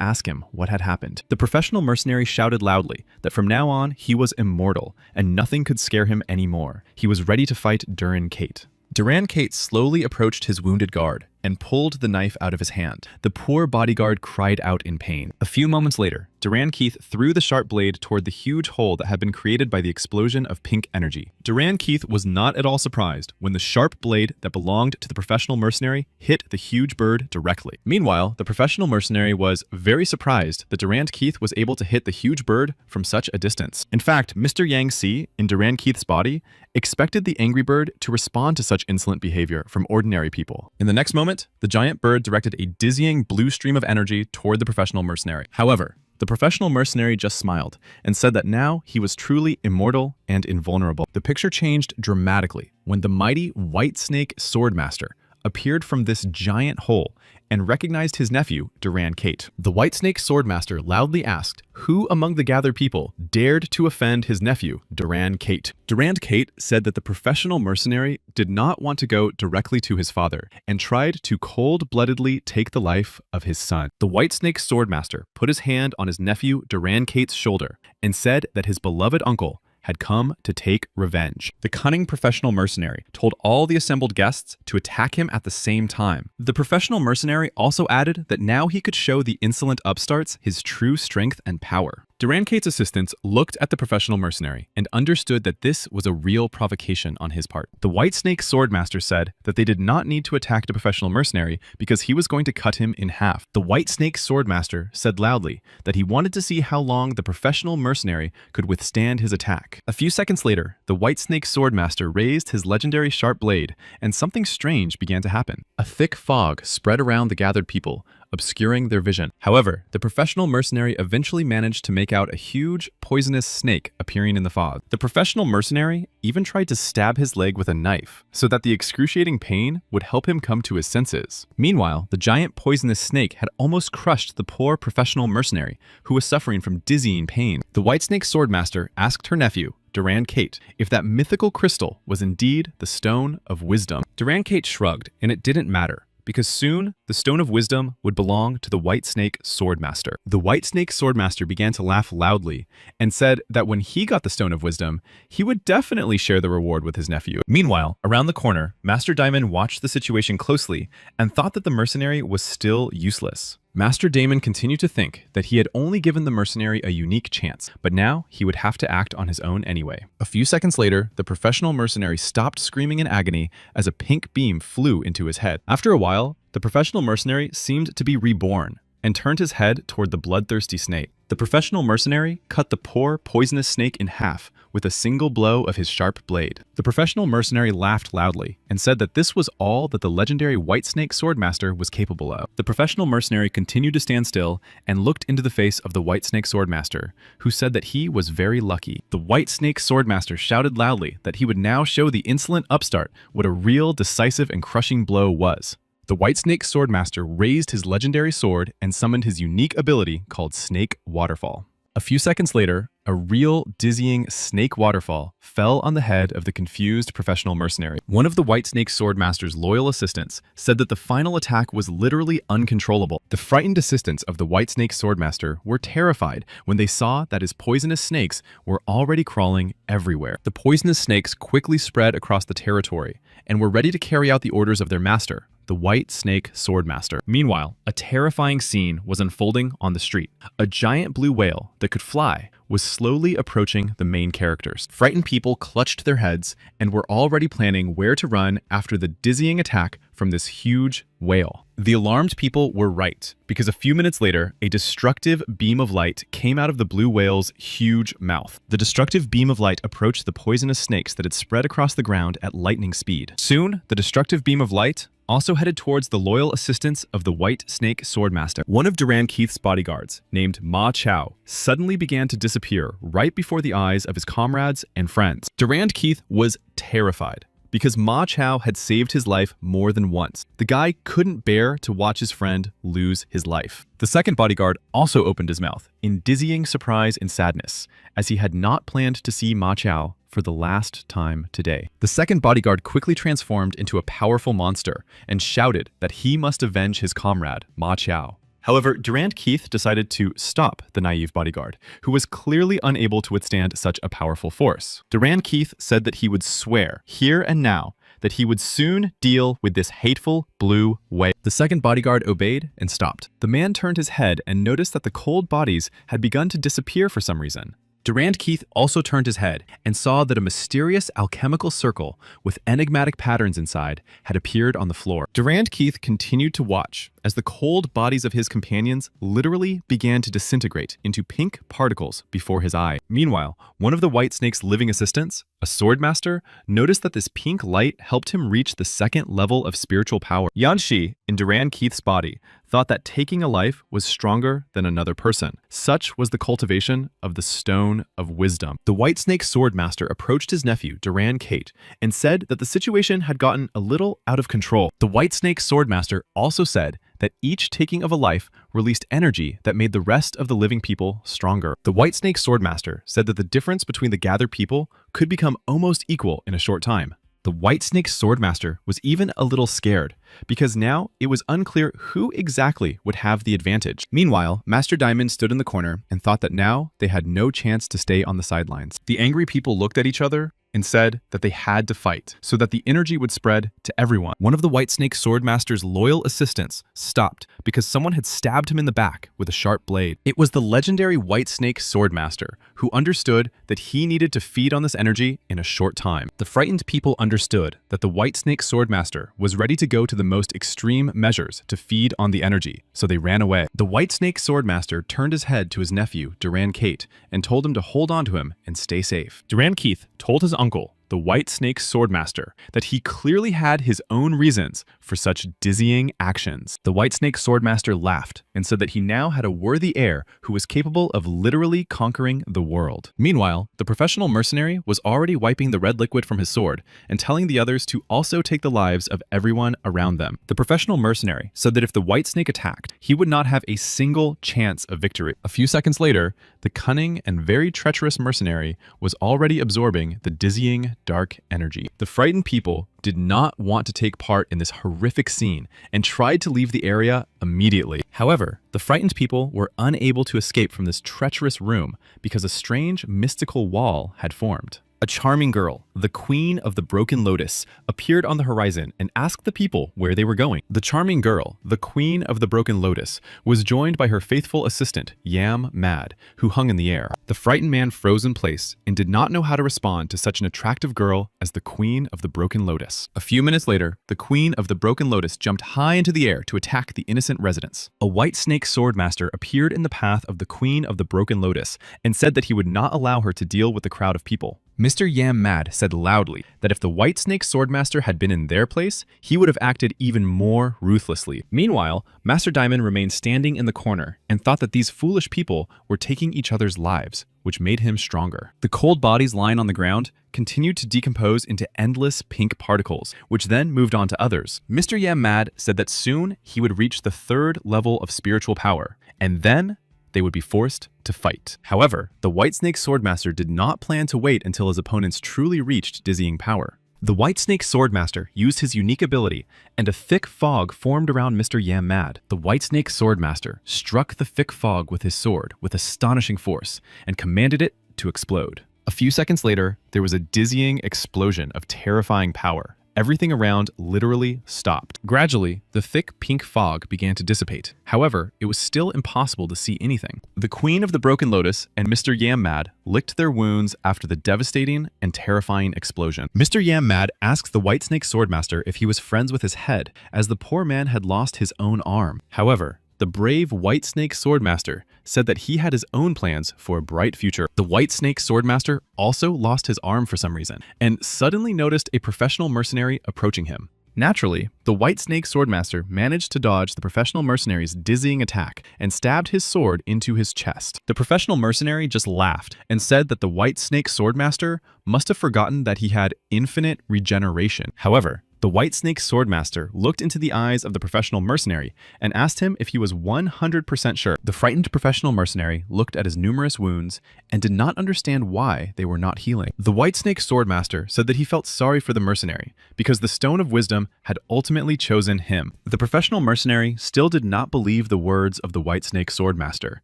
ask him what had happened. The professional mercenary shouted loudly that from now on he was immortal and nothing could scare him anymore. He was ready to fight Durand Keith. Durand Keith slowly approached his wounded guard and pulled the knife out of his hand. The poor bodyguard cried out in pain. A few moments later, Durand Keith threw the sharp blade toward the huge hole that had been created by the explosion of pink energy. Durand Keith was not at all surprised when the sharp blade that belonged to the professional mercenary hit the huge bird directly. Meanwhile, the professional mercenary was very surprised that Durand Keith was able to hit the huge bird from such a distance. In fact, Mr. Yangshi, in Durand Keith's body, expected the angry bird to respond to such insolent behavior from ordinary people. In the next moment, the giant bird directed a dizzying blue stream of energy toward the professional mercenary. However, the professional mercenary just smiled and said that now he was truly immortal and invulnerable. The picture changed dramatically when the mighty White Snake Swordmaster appeared from this giant hole and recognized his nephew, Durand Keith. The White Snake Swordmaster loudly asked who among the gathered people dared to offend his nephew, Durand Keith. Durand Keith said that the professional mercenary did not want to go directly to his father and tried to cold-bloodedly take the life of his son. The White Snake Swordmaster put his hand on his nephew Durand Keith's shoulder and said that his beloved uncle had come to take revenge. The cunning professional mercenary told all the assembled guests to attack him at the same time. The professional mercenary also added that now he could show the insolent upstarts his true strength and power. Duran Kate's assistants looked at the professional mercenary and understood that this was a real provocation on his part. The White Snake Swordmaster said that they did not need to attack the professional mercenary because he was going to cut him in half. The White Snake Swordmaster said loudly that he wanted to see how long the professional mercenary could withstand his attack. A few seconds later, the White Snake Swordmaster raised his legendary sharp blade, and something strange began to happen. A thick fog spread around the gathered people, obscuring their vision. However, the professional mercenary eventually managed to make out a huge, poisonous snake appearing in the fog. The professional mercenary even tried to stab his leg with a knife, so that the excruciating pain would help him come to his senses. Meanwhile, the giant poisonous snake had almost crushed the poor professional mercenary, who was suffering from dizzying pain. The White Snake Swordmaster asked her nephew, Duran Kate, if that mythical crystal was indeed the Stone of Wisdom. Duran Kate shrugged, and it didn't matter, because soon the Stone of Wisdom would belong to the White Snake Swordmaster. The White Snake Swordmaster began to laugh loudly and said that when he got the Stone of Wisdom, he would definitely share the reward with his nephew. Meanwhile, around the corner, Master Diamond watched the situation closely and thought that the mercenary was still useless. Master Damon continued to think that he had only given the mercenary a unique chance, but now he would have to act on his own anyway. A few seconds later, the professional mercenary stopped screaming in agony as a pink beam flew into his head. After a while, the professional mercenary seemed to be reborn and turned his head toward the bloodthirsty snake. The professional mercenary cut the poor, poisonous snake in half with a single blow of his sharp blade. The professional mercenary laughed loudly and said that this was all that the legendary White Snake Swordmaster was capable of. The professional mercenary continued to stand still and looked into the face of the White Snake Swordmaster, who said that he was very lucky. The White Snake Swordmaster shouted loudly that he would now show the insolent upstart what a real, decisive, and crushing blow was. The White Snake Swordmaster raised his legendary sword and summoned his unique ability called Snake Waterfall. A few seconds later, a real dizzying snake waterfall fell on the head of the confused professional mercenary. One of the White Snake Swordmaster's loyal assistants said that the final attack was literally uncontrollable. The frightened assistants of the White Snake Swordmaster were terrified when they saw that his poisonous snakes were already crawling everywhere. The poisonous snakes quickly spread across the territory and were ready to carry out the orders of their master, the White Snake Swordmaster. Meanwhile, a terrifying scene was unfolding on the street. A giant blue whale that could fly was slowly approaching the main characters. Frightened people clutched their heads and were already planning where to run after the dizzying attack from this huge whale. The alarmed people were right, because a few minutes later, a destructive beam of light came out of the blue whale's huge mouth. The destructive beam of light approached the poisonous snakes that had spread across the ground at lightning speed. Soon, the destructive beam of light also headed towards the loyal assistants of the White Snake Swordmaster. One of Duran Keith's bodyguards, named Ma Chao, suddenly began to disappear right before the eyes of his comrades and friends. Duran Keith was terrified, because Ma Chao had saved his life more than once. The guy couldn't bear to watch his friend lose his life. The second bodyguard also opened his mouth in dizzying surprise and sadness, as he had not planned to see Ma Chao for the last time today. The second bodyguard quickly transformed into a powerful monster and shouted that he must avenge his comrade, Ma Chao. However, Durant Keith decided to stop the naive bodyguard, who was clearly unable to withstand such a powerful force. Durant Keith said that he would swear, here and now, that he would soon deal with this hateful blue whale. The second bodyguard obeyed and stopped. The man turned his head and noticed that the cold bodies had begun to disappear for some reason. Durant Keith also turned his head and saw that a mysterious alchemical circle with enigmatic patterns inside had appeared on the floor. Durant Keith continued to watch as the cold bodies of his companions literally began to disintegrate into pink particles before his eye. Meanwhile, one of the White Snake's living assistants, a swordmaster, noticed that this pink light helped him reach the second level of spiritual power. Yanxi, in Durant Keith's body, thought that taking a life was stronger than another person. Such was the cultivation of the Stone of Wisdom. The White Snake Swordmaster approached his nephew, Duran Kate, and said that the situation had gotten a little out of control. The White Snake Swordmaster also said that each taking of a life released energy that made the rest of the living people stronger. The White Snake Swordmaster said that the difference between the gathered people could become almost equal in a short time. The White Snake Swordmaster was even a little scared, because now it was unclear who exactly would have the advantage. Meanwhile, Master Diamond stood in the corner and thought that now they had no chance to stay on the sidelines. The angry people looked at each other and said that they had to fight so that the energy would spread to everyone. One of the White Snake Swordmaster's loyal assistants stopped because someone had stabbed him in the back with a sharp blade. It was the legendary White Snake Swordmaster who understood that he needed to feed on this energy in a short time. The frightened people understood that the White Snake Swordmaster was ready to go to the most extreme measures to feed on the energy, so they ran away. The White Snake Swordmaster turned his head to his nephew, Duran Kate, and told him to hold on to him and stay safe. Duran Keith told his uncle, the White Snake Swordmaster, that he clearly had his own reasons for such dizzying actions. The White Snake Swordmaster laughed and said that he now had a worthy heir who was capable of literally conquering the world. Meanwhile, the professional mercenary was already wiping the red liquid from his sword and telling the others to also take the lives of everyone around them. The professional mercenary said that if the White Snake attacked, he would not have a single chance of victory. A few seconds later, the cunning and very treacherous mercenary was already absorbing the dizzying dark energy. The frightened people did not want to take part in this horrific scene and tried to leave the area immediately. However, the frightened people were unable to escape from this treacherous room because a strange mystical wall had formed. A charming girl, the Queen of the Broken Lotus, appeared on the horizon and asked the people where they were going. The charming girl, the Queen of the Broken Lotus, was joined by her faithful assistant, Yam Mad, who hung in the air. The frightened man froze in place and did not know how to respond to such an attractive girl as the Queen of the Broken Lotus. A few minutes later, the Queen of the Broken Lotus jumped high into the air to attack the innocent residents. A White Snake Swordmaster appeared in the path of the Queen of the Broken Lotus and said that he would not allow her to deal with the crowd of people. Mr. Yam Mad said loudly that if the White Snake Swordmaster had been in their place, he would have acted even more ruthlessly. Meanwhile, Master Diamond remained standing in the corner and thought that these foolish people were taking each other's lives, which made him stronger. The cold bodies lying on the ground continued to decompose into endless pink particles, which then moved on to others. Mr. Yam Mad said that soon he would reach the third level of spiritual power, and then they would be forced to fight. However, the White Snake Swordmaster did not plan to wait until his opponents truly reached dizzying power. The White Snake Swordmaster used his unique ability, and a thick fog formed around Mr. Yam Mad. The White Snake Swordmaster struck the thick fog with his sword with astonishing force and commanded it to explode. A few seconds later, there was a dizzying explosion of terrifying power. Everything around literally stopped. Gradually, the thick pink fog began to dissipate. However, it was still impossible to see anything. The Queen of the Broken Lotus and Mr. Yam Mad licked their wounds after the devastating and terrifying explosion. Mr. Yam Mad asked the White Snake Swordmaster if he was friends with his head, as the poor man had lost his own arm. However, the brave White Snake Swordmaster said that he had his own plans for a bright future. The White Snake Swordmaster also lost his arm for some reason and suddenly noticed a professional mercenary approaching him. Naturally, the White Snake Swordmaster managed to dodge the professional mercenary's dizzying attack and stabbed his sword into his chest. The professional mercenary just laughed and said that the White Snake Swordmaster must have forgotten that he had infinite regeneration. However, the White Snake Swordmaster looked into the eyes of the professional mercenary and asked him if he was 100% sure. The frightened professional mercenary looked at his numerous wounds and did not understand why they were not healing. The White Snake Swordmaster said that he felt sorry for the mercenary because the Stone of Wisdom had ultimately chosen him. The professional mercenary still did not believe the words of the White Snake Swordmaster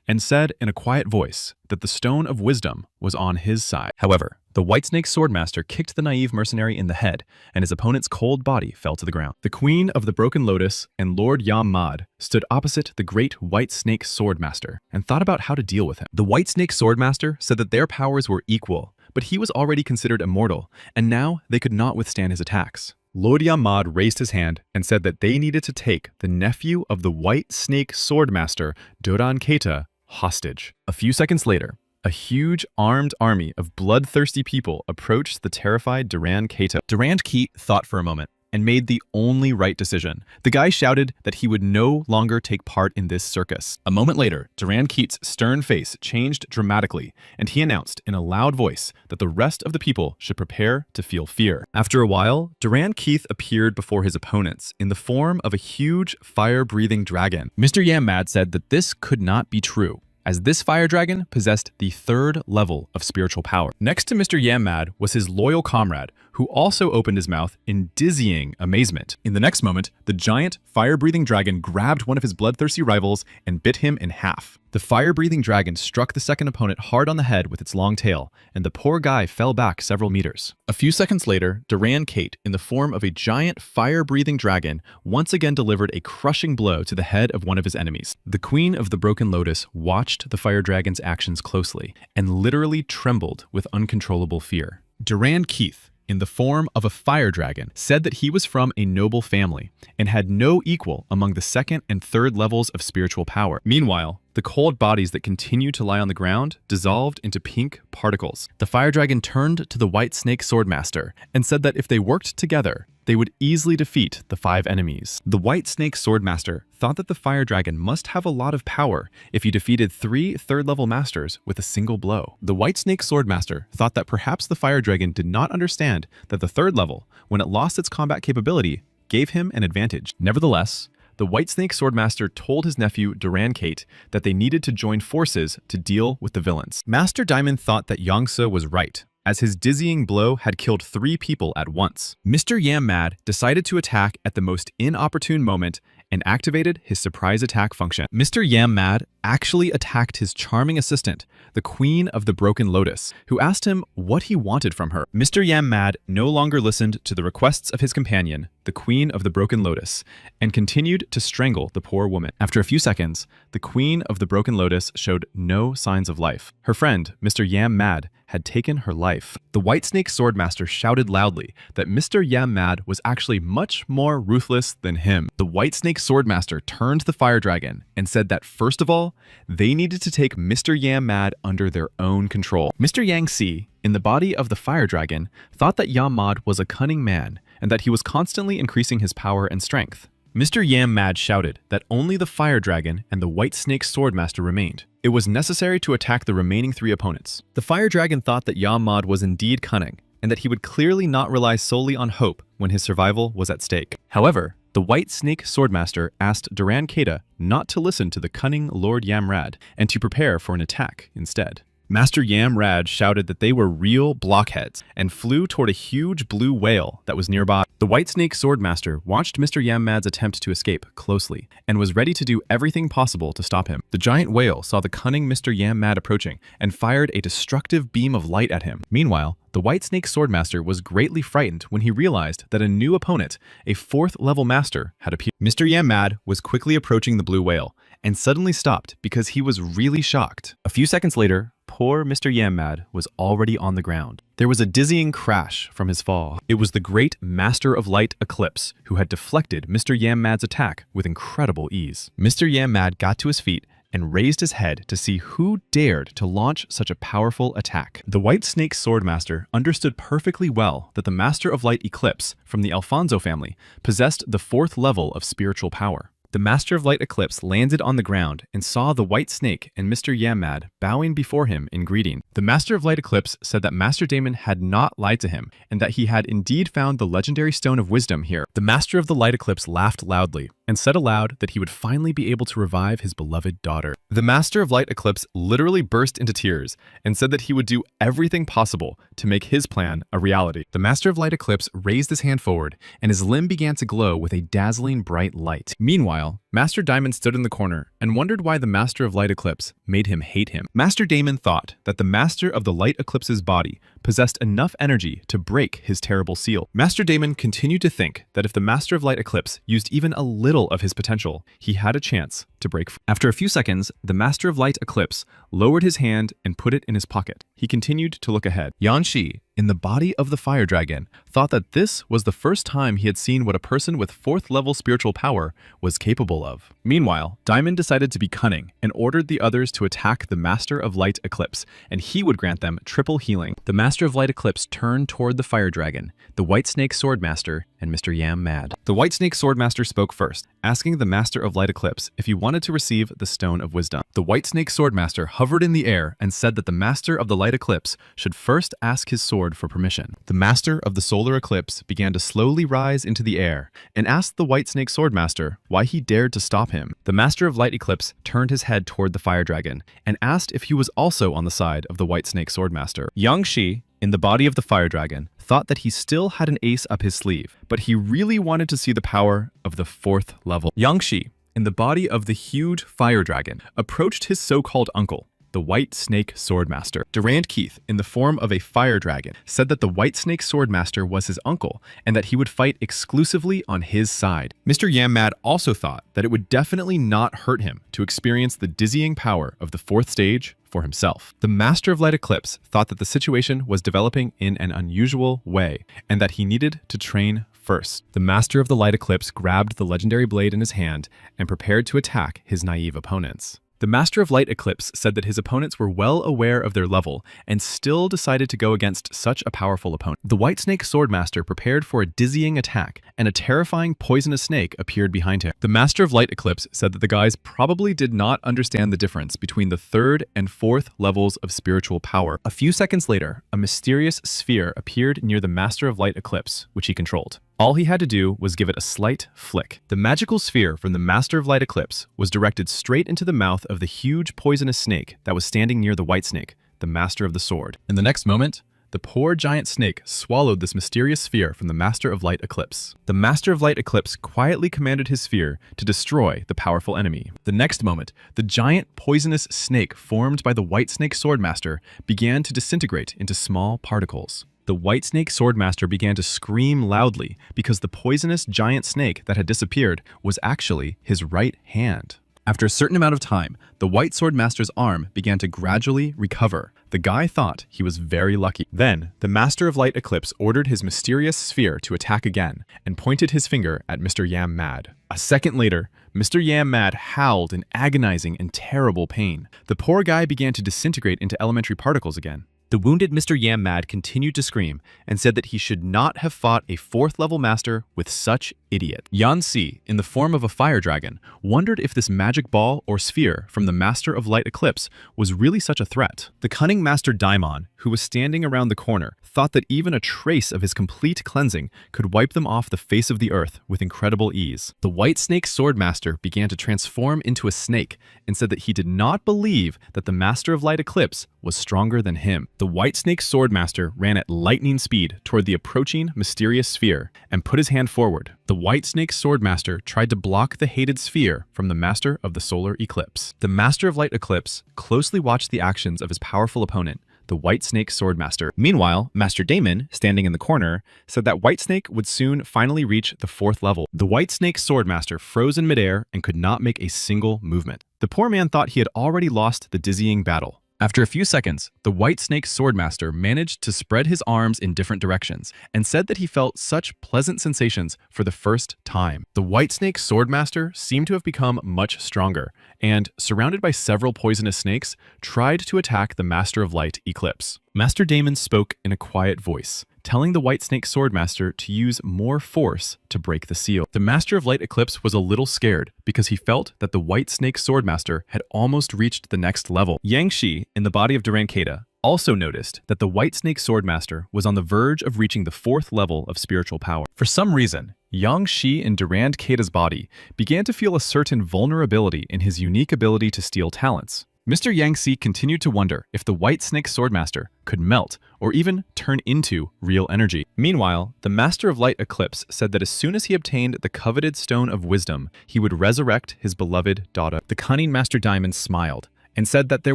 and said in a quiet voice that the Stone of Wisdom was on his side. However, the White Snake Swordmaster kicked the naive mercenary in the head, and his opponent's cold body fell to the ground. The Queen of the Broken Lotus and Lord Yam Mad stood opposite the great White Snake Swordmaster and thought about how to deal with him. The White Snake Swordmaster said that their powers were equal, but he was already considered immortal, and now they could not withstand his attacks. Lord Yam Mad raised his hand and said that they needed to take the nephew of the White Snake Swordmaster, Duran Keita, hostage. A few seconds later, a huge armed army of bloodthirsty people approached the terrified Duran Keita. Duran Keita thought for a moment and made the only right decision. The guy shouted that he would no longer take part in this circus. A moment later, Duran Keita's stern face changed dramatically, and he announced in a loud voice that the rest of the people should prepare to feel fear. After a while, Duran Keita appeared before his opponents in the form of a huge fire-breathing dragon. Mr. Yam Mad said that this could not be true, as this fire dragon possessed the 3rd level of spiritual power. Next to Mr. Yammad was his loyal comrade, who also opened his mouth in dizzying amazement. In the next moment, the giant, fire-breathing dragon grabbed one of his bloodthirsty rivals and bit him in half. The fire-breathing dragon struck the second opponent hard on the head with its long tail, and the poor guy fell back several meters. A few seconds later, Duran Kate, in the form of a giant, fire-breathing dragon, once again delivered a crushing blow to the head of one of his enemies. The Queen of the Broken Lotus watched the fire dragon's actions closely, and literally trembled with uncontrollable fear. Duran Keith, in the form of a fire dragon, said that he was from a noble family and had no equal among the 2nd and 3rd levels of spiritual power. Meanwhile, the cold bodies that continued to lie on the ground dissolved into pink particles. The fire dragon turned to the White Snake Swordmaster and said that if they worked together, they would easily defeat the 5 enemies. The White Snake Swordmaster thought that the fire dragon must have a lot of power if he defeated 3 3rd-level masters with a single blow. The White Snake Swordmaster thought that perhaps the fire dragon did not understand that the 3rd level, when it lost its combat capability, gave him an advantage. Nevertheless, the White Snake Swordmaster told his nephew Duran Kate that they needed to join forces to deal with the villains. Master Diamond thought that Yangsa was right, as his dizzying blow had killed 3 people at once. Mr. Yammad decided to attack at the most inopportune moment and activated his surprise attack function. Mr. Yammad actually attacked his charming assistant, the Queen of the Broken Lotus, who asked him what he wanted from her. Mr. Yammad no longer listened to the requests of his companion, the Queen of the Broken Lotus, and continued to strangle the poor woman. After a few seconds, the Queen of the Broken Lotus showed no signs of life. Her friend, Mr. Yammad, had taken her life. The White Snake Swordmaster shouted loudly that Mr. Yammad was actually much more ruthless than him. The White Snake Swordmaster turned to the fire dragon and said that first of all, they needed to take Mr. Yammad under their own control. Mr. Yangtze, in the body of the fire dragon, thought that Yammad was a cunning man and that he was constantly increasing his power and strength. Mr. Yammad shouted that only the fire dragon and the White Snake Swordmaster remained. It was necessary to attack the remaining 3 opponents. The fire dragon thought that Yammad was indeed cunning, and that he would clearly not rely solely on hope when his survival was at stake. However, the White Snake Swordmaster asked Duran Kata not to listen to the cunning Lord Yamrad and to prepare for an attack instead. Master Yamrad shouted that they were real blockheads and flew toward a huge blue whale that was nearby. The White Snake Swordmaster watched Mr. Yammad's attempt to escape closely and was ready to do everything possible to stop him. The giant whale saw the cunning Mr. Yammad approaching and fired a destructive beam of light at him. Meanwhile, the White Snake Swordmaster was greatly frightened when he realized that a new opponent, a 4th-level master, had appeared. Mr. Yammad was quickly approaching the blue whale and suddenly stopped because he was really shocked. A few seconds later, poor Mr. Yammad was already on the ground. There was a dizzying crash from his fall. It was the great Master of Light Eclipse who had deflected Mr. Yammad's attack with incredible ease. Mr. Yammad got to his feet and raised his head to see who dared to launch such a powerful attack. The White Snake Swordmaster understood perfectly well that the Master of Light Eclipse from the Alfonso family possessed the 4th level of spiritual power. The Master of Light Eclipse landed on the ground and saw the White Snake and Mr. Yammad bowing before him in greeting. The Master of Light Eclipse said that Master Damon had not lied to him and that he had indeed found the legendary Stone of Wisdom here. The Master of the Light Eclipse laughed loudly and said aloud that he would finally be able to revive his beloved daughter. The Master of Light Eclipse literally burst into tears and said that he would do everything possible to make his plan a reality. The Master of Light Eclipse raised his hand forward and his limb began to glow with a dazzling bright light. Meanwhile, Master Diamond stood in the corner and wondered why the Master of Light Eclipse made him hate him. Master Damon thought that the Master of the Light Eclipse's body possessed enough energy to break his terrible seal. Master Damon continued to think that if the Master of Light Eclipse used even a little of his potential, he had a chance to break free. After a few seconds, the Master of Light Eclipse lowered his hand and put it in his pocket. He continued to look ahead. Yan Shi, in the body of the fire dragon, thought that this was the first time he had seen what a person with 4th-level spiritual power was capable of. Meanwhile, Diamond decided to be cunning and ordered the others to attack the Master of Light Eclipse, and he would grant them triple healing. The Master Master of Light Eclipse turned toward the Fire Dragon, the White Snake Swordmaster, and Mr. Yam Mad. The White Snake Swordmaster spoke first, asking the Master of Light Eclipse if he wanted to receive the Stone of Wisdom. The White Snake Swordmaster hovered in the air and said that the Master of the Light Eclipse should first ask his sword for permission. The Master of the Solar Eclipse began to slowly rise into the air and asked the White Snake Swordmaster why he dared to stop him. The Master of Light Eclipse turned his head toward the Fire Dragon and asked if he was also on the side of the White Snake Swordmaster. Yang Shi, in the body of the Fire Dragon, thought that he still had an ace up his sleeve, but he really wanted to see the power of the 4th level. Yang Shi, in the body of the huge Fire Dragon, approached his so-called uncle, the White Snake Swordmaster. Durand Keith, in the form of a Fire Dragon, said that the White Snake Swordmaster was his uncle and that he would fight exclusively on his side. Mr. Yam Mad also thought that it would definitely not hurt him to experience the dizzying power of the 4th stage for himself. The Master of Light Eclipse thought that the situation was developing in an unusual way and that he needed to train first. The Master of the Light Eclipse grabbed the legendary blade in his hand and prepared to attack his naive opponents. The Master of Light Eclipse said that his opponents were well aware of their level and still decided to go against such a powerful opponent. The White Snake Swordmaster prepared for a dizzying attack, and a terrifying poisonous snake appeared behind him. The Master of Light Eclipse said that the guys probably did not understand the difference between the 3rd and 4th levels of spiritual power. A few seconds later, a mysterious sphere appeared near the Master of Light Eclipse, which he controlled. All he had to do was give it a slight flick. The magical sphere from the Master of Light Eclipse was directed straight into the mouth of the huge poisonous snake that was standing near the White Snake, the Master of the Sword. In the next moment, the poor giant snake swallowed this mysterious sphere from the Master of Light Eclipse. The Master of Light Eclipse quietly commanded his sphere to destroy the powerful enemy. The next moment, the giant poisonous snake formed by the White Snake Swordmaster began to disintegrate into small particles. The White Snake Swordmaster began to scream loudly because the poisonous giant snake that had disappeared was actually his right hand. After a certain amount of time, the White Swordmaster's arm began to gradually recover. The guy thought he was very lucky. Then, the Master of Light Eclipse ordered his mysterious sphere to attack again and pointed his finger at Mr. Yam Mad. A second later, Mr. Yam Mad howled in agonizing and terrible pain. The poor guy began to disintegrate into elementary particles again. The wounded Mr. Yam Mad continued to scream and said that he should not have fought a 4th level master with such idiot. Yan Si, in the form of a Fire Dragon, wondered if this magic ball or sphere from the Master of Light Eclipse was really such a threat. The cunning Master Daimon, who was standing around the corner, thought that even a trace of his complete cleansing could wipe them off the face of the earth with incredible ease. The White Snake Swordmaster began to transform into a snake and said that he did not believe that the Master of Light Eclipse was stronger than him. The White Snake Swordmaster ran at lightning speed toward the approaching mysterious sphere and put his hand forward. The White Snake Swordmaster tried to block the hated sphere from the Master of the Solar Eclipse. The Master of Light Eclipse closely watched the actions of his powerful opponent, the White Snake Swordmaster. Meanwhile, Master Damon, standing in the corner, said that White Snake would soon finally reach the 4th level. The White Snake Swordmaster froze in midair and could not make a single movement. The poor man thought he had already lost the dizzying battle. After a few seconds, the White Snake Swordmaster managed to spread his arms in different directions and said that he felt such pleasant sensations for the first time. The White Snake Swordmaster seemed to have become much stronger and, surrounded by several poisonous snakes, tried to attack the Master of Light Eclipse. Master Damon spoke in a quiet voice, telling the White Snake Swordmaster to use more force to break the seal. The Master of Light Eclipse was a little scared because he felt that the White Snake Swordmaster had almost reached the next level. Yang Shi, in the body of Duranketa, also noticed that the White Snake Swordmaster was on the verge of reaching the 4th level of spiritual power. For some reason, Yang Shi in Durand Keta's body began to feel a certain vulnerability in his unique ability to steal talents. Mr. Yang Si continued to wonder if the White Snake Swordmaster could melt or even turn into real energy. Meanwhile, the Master of Light Eclipse said that as soon as he obtained the coveted Stone of Wisdom, he would resurrect his beloved daughter. The cunning Master Diamond smiled and said that there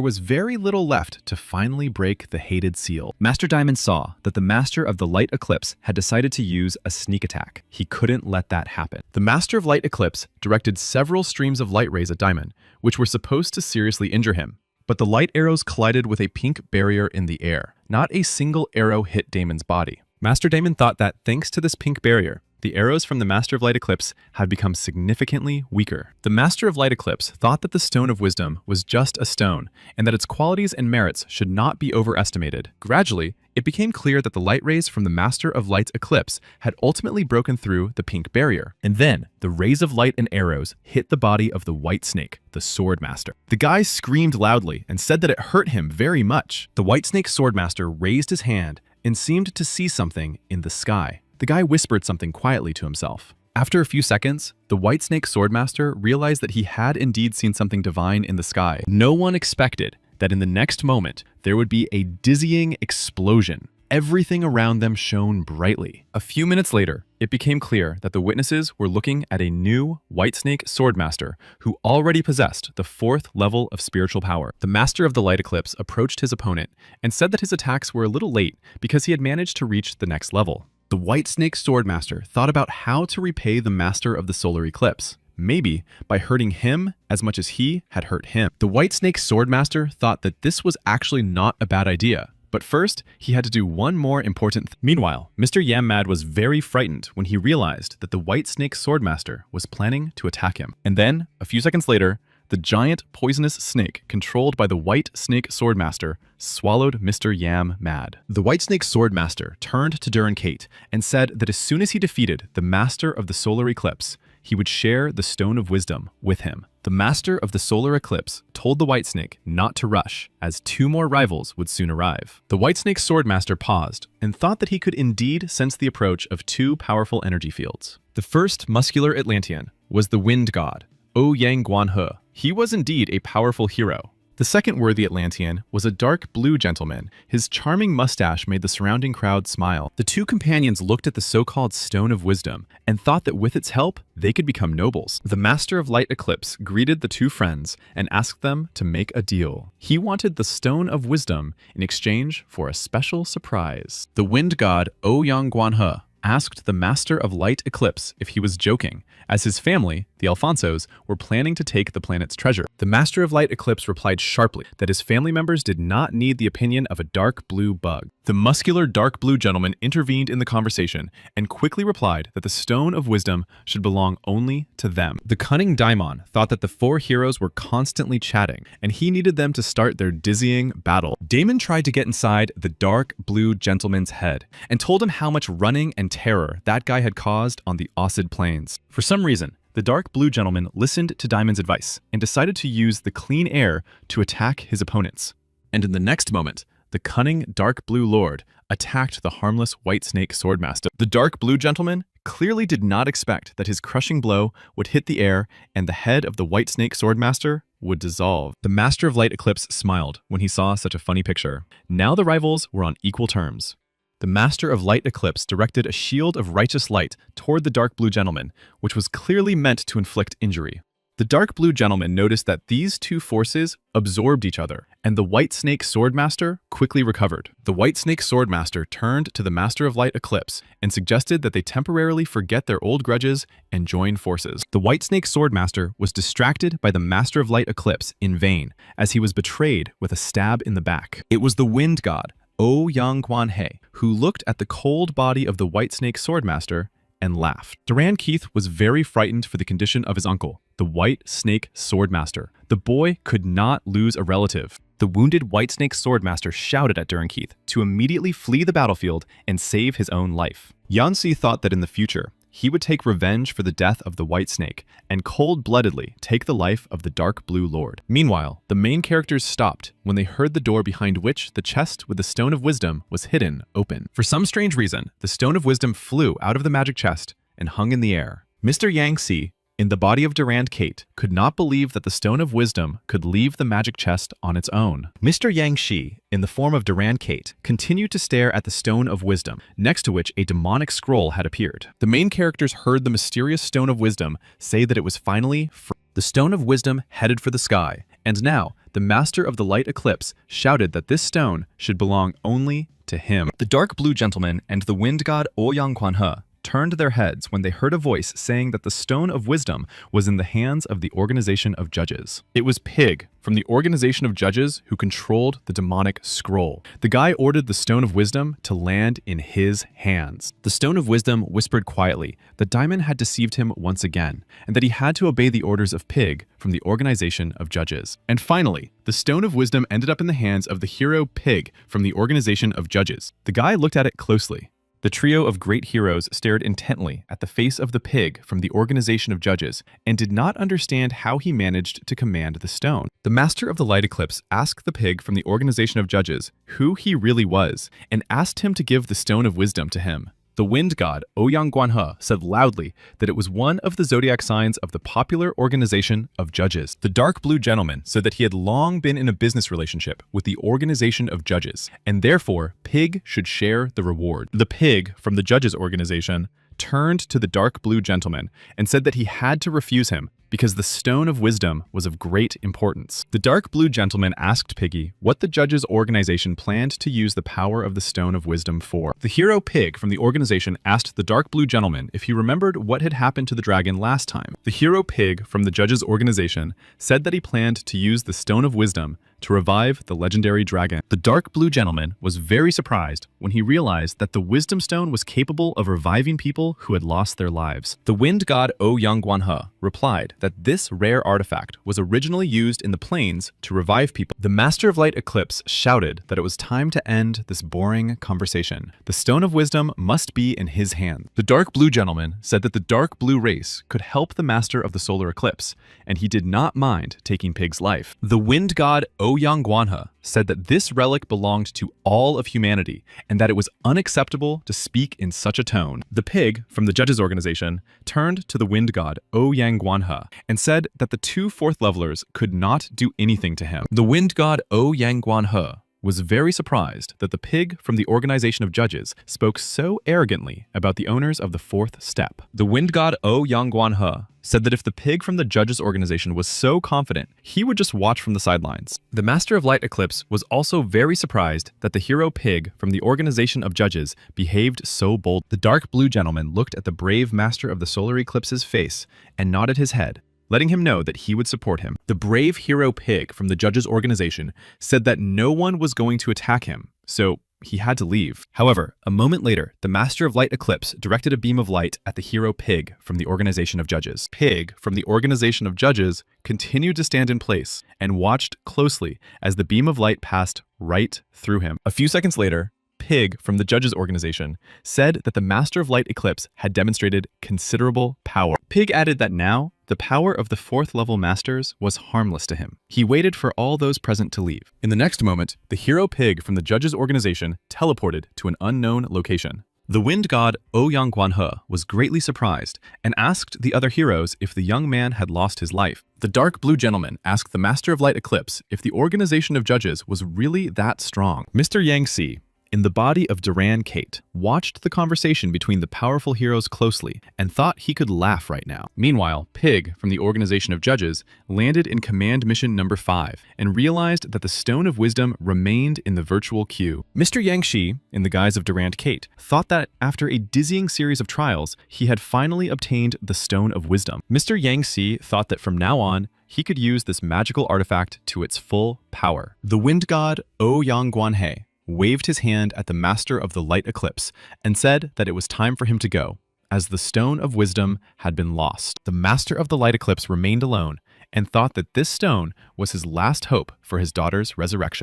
was very little left to finally break the hated seal. Master Diamond saw that the Master of the Light Eclipse had decided to use a sneak attack. He couldn't let that happen. The Master of Light Eclipse directed several streams of light rays at Diamond, which were supposed to seriously injure him. But the light arrows collided with a pink barrier in the air. Not a single arrow hit Damon's body. Master Damon thought that thanks to this pink barrier, the arrows from the Master of Light Eclipse had become significantly weaker. The Master of Light Eclipse thought that the Stone of Wisdom was just a stone, and that its qualities and merits should not be overestimated. Gradually, it became clear that the light rays from the Master of Light's eclipse had ultimately broken through the pink barrier. And then, the rays of light and arrows hit the body of the White Snake, the Sword Master. The guy screamed loudly and said that it hurt him very much. The White Snake Sword Master raised his hand and seemed to see something in the sky. The guy whispered something quietly to himself. After a few seconds, the White Snake Swordmaster realized that he had indeed seen something divine in the sky. No one expected that in the next moment, there would be a dizzying explosion. Everything around them shone brightly. A few minutes later, it became clear that the witnesses were looking at a new White Snake Swordmaster who already possessed the 4th level of spiritual power. The Master of the Light Eclipse approached his opponent and said that his attacks were a little late because he had managed to reach the next level. The White Snake Swordmaster thought about how to repay the Master of the Solar Eclipse, maybe by hurting him as much as he had hurt him. The White Snake Swordmaster thought that this was actually not a bad idea, but first, he had to do one more important thing. Meanwhile, Mr. Yammad was very frightened when he realized that the White Snake Swordmaster was planning to attack him. And then, a few seconds later, the giant poisonous snake controlled by the White Snake Swordmaster swallowed Mr. Yammad. The White Snake Swordmaster turned to Duran Kate and said that as soon as he defeated the Master of the Solar Eclipse, he would share the Stone of Wisdom with him. The Master of the Solar Eclipse told the White Snake not to rush, as 2 more rivals would soon arrive. The White Snake Swordmaster paused and thought that he could indeed sense the approach of 2 powerful energy fields. The first muscular Atlantean was the Wind God, Ouyang Guanhe. He was indeed a powerful hero. The second worthy Atlantean was a dark blue gentleman. His charming mustache made the surrounding crowd smile. The 2 companions looked at the so-called Stone of Wisdom and thought that with its help, they could become nobles. The Master of Light Eclipse greeted the 2 friends and asked them to make a deal. He wanted the Stone of Wisdom in exchange for a special surprise. The Wind God Ouyang Guanhe asked the Master of Light Eclipse if he was joking, as his family, the Alfonsos, were planning to take the planet's treasure. The Master of Light Eclipse replied sharply that his family members did not need the opinion of a dark blue bug. The muscular dark blue gentleman intervened in the conversation and quickly replied that the Stone of Wisdom should belong only to them. The cunning Daimon thought that the 4 heroes were constantly chatting, and he needed them to start their dizzying battle. Damon tried to get inside the dark blue gentleman's head and told him how much running and terror that guy had caused on the Ossid Plains. For some reason, the dark blue gentleman listened to Diamond's advice and decided to use the clean air to attack his opponents. And in the next moment, the cunning dark blue lord attacked the harmless White Snake Swordmaster. The dark blue gentleman clearly did not expect that his crushing blow would hit the air and the head of the White Snake Swordmaster would dissolve. The Master of Light Eclipse smiled when he saw such a funny picture. Now the rivals were on equal terms. The Master of Light Eclipse directed a shield of righteous light toward the dark blue gentleman, which was clearly meant to inflict injury. The dark blue gentleman noticed that these 2 forces absorbed each other, and the White Snake Swordmaster quickly recovered. The White Snake Swordmaster turned to the Master of Light Eclipse and suggested that they temporarily forget their old grudges and join forces. The White Snake Swordmaster was distracted by the Master of Light Eclipse in vain, as he was betrayed with a stab in the back. It was the Wind God, Ouyang Guanhe, who looked at the cold body of the White Snake Swordmaster and laughed. Duran Keith was very frightened for the condition of his uncle, the White Snake Swordmaster. The boy could not lose a relative. The wounded White Snake Swordmaster shouted at Duran Keith to immediately flee the battlefield and save his own life. Yancy thought that in the future, he would take revenge for the death of the White Snake and cold-bloodedly take the life of the Dark Blue Lord. Meanwhile, the main characters stopped when they heard the door behind which the chest with the Stone of Wisdom was hidden open. For some strange reason, the Stone of Wisdom flew out of the magic chest and hung in the air. Mr. Yangtze, in the body of Durand Kate, could not believe that the Stone of Wisdom could leave the magic chest on its own. Mr. Yangshi, in the form of Durand Kate, continued to stare at the Stone of Wisdom, next to which a demonic scroll had appeared. The main characters heard the mysterious Stone of Wisdom say that it was finally free. The Stone of Wisdom headed for the sky, and now the Master of the Light Eclipse shouted that this stone should belong only to him. The Dark Blue Gentleman and the Wind God Ouyang Guanhe turned their heads when they heard a voice saying that the Stone of Wisdom was in the hands of the Organization of Judges. It was Pig from the Organization of Judges who controlled the demonic scroll. The guy ordered the Stone of Wisdom to land in his hands. The Stone of Wisdom whispered quietly that Diamond had deceived him once again, and that he had to obey the orders of Pig from the Organization of Judges. And finally, the Stone of Wisdom ended up in the hands of the hero Pig from the Organization of Judges. The guy looked at it closely. The trio of great heroes stared intently at the face of the Pig from the Organization of Judges and did not understand how he managed to command the stone. The Master of the Light Eclipse asked the Pig from the Organization of Judges who he really was and asked him to give the Stone of Wisdom to him. The wind god, Ouyang Guanhe, said loudly that it was one of the zodiac signs of the popular Organization of Judges. The dark blue gentleman said that he had long been in a business relationship with the Organization of Judges, and therefore Pig should share the reward. The Pig from the Judges organization turned to the dark blue gentleman and said that he had to refuse him because the Stone of Wisdom was of great importance. The dark blue gentleman asked Piggy what the Judges organization planned to use the power of the Stone of Wisdom for. The hero Pig from the organization asked the dark blue gentleman if he remembered what had happened to the dragon last time. The hero Pig from the Judges organization said that he planned to use the Stone of Wisdom to revive the legendary dragon. The dark blue gentleman was very surprised when he realized that the Wisdom Stone was capable of reviving people who had lost their lives. The wind god Ouyang Guanhe replied that this rare artifact was originally used in the plains to revive people. The Master of Light Eclipse shouted that it was time to end this boring conversation. The Stone of Wisdom must be in his hand. The dark blue gentleman said that the dark blue race could help the Master of the Solar Eclipse, and he did not mind taking Pig's life. The wind god Ouyang Guanhe said that this relic belonged to all of humanity and that it was unacceptable to speak in such a tone. The Pig from the Judges organization turned to the wind god Ouyang Guanhe and said that the two fourth levelers could not do anything to him. The wind god Ouyang Guanhe was very surprised that the Pig from the Organization of Judges spoke so arrogantly about the owners of the fourth step. The wind god Ouyang Guanhe said that if the Pig from the Judges organization was so confident, he would just watch from the sidelines. The Master of Light Eclipse was also very surprised that the hero Pig from the Organization of Judges behaved so bold. The dark blue gentleman looked at the brave Master of the Solar Eclipse's face and nodded his head, letting him know that he would support him. The brave hero Pig from the Judges organization said that no one was going to attack him, so he had to leave. However, a moment later, the Master of Light Eclipse directed a beam of light at the hero Pig from the Organization of Judges. Pig from the Organization of Judges continued to stand in place and watched closely as the beam of light passed right through him. A few seconds later, Pig from the Judges organization said that the Master of Light Eclipse had demonstrated considerable power. Pig added that now, the power of the fourth level masters was harmless to him. He waited for all those present to leave. In the next moment, the hero Pig from the Judges organization teleported to an unknown location. The wind god Ouyang Guanhe was greatly surprised and asked the other heroes if the young man had lost his life. The dark blue gentleman asked the Master of Light Eclipse if the Organization of Judges was really that strong. Mr. Yang Si, in the body of Duran Kate, watched the conversation between the powerful heroes closely and thought he could laugh right now. Meanwhile, Pig from the Organization of Judges landed in Command Mission number 5 and realized that the Stone of Wisdom remained in the virtual queue. Mr. Yang Shi, in the guise of Durant Kate, thought that after a dizzying series of trials, he had finally obtained the Stone of Wisdom. Mr. Yang Si thought that from now on, he could use this magical artifact to its full power. The wind god Ouyang Guanhe waved his hand at the Master of the Light Eclipse and said that it was time for him to go, as the Stone of Wisdom had been lost. The Master of the Light Eclipse remained alone and thought that this stone was his last hope for his daughter's resurrection.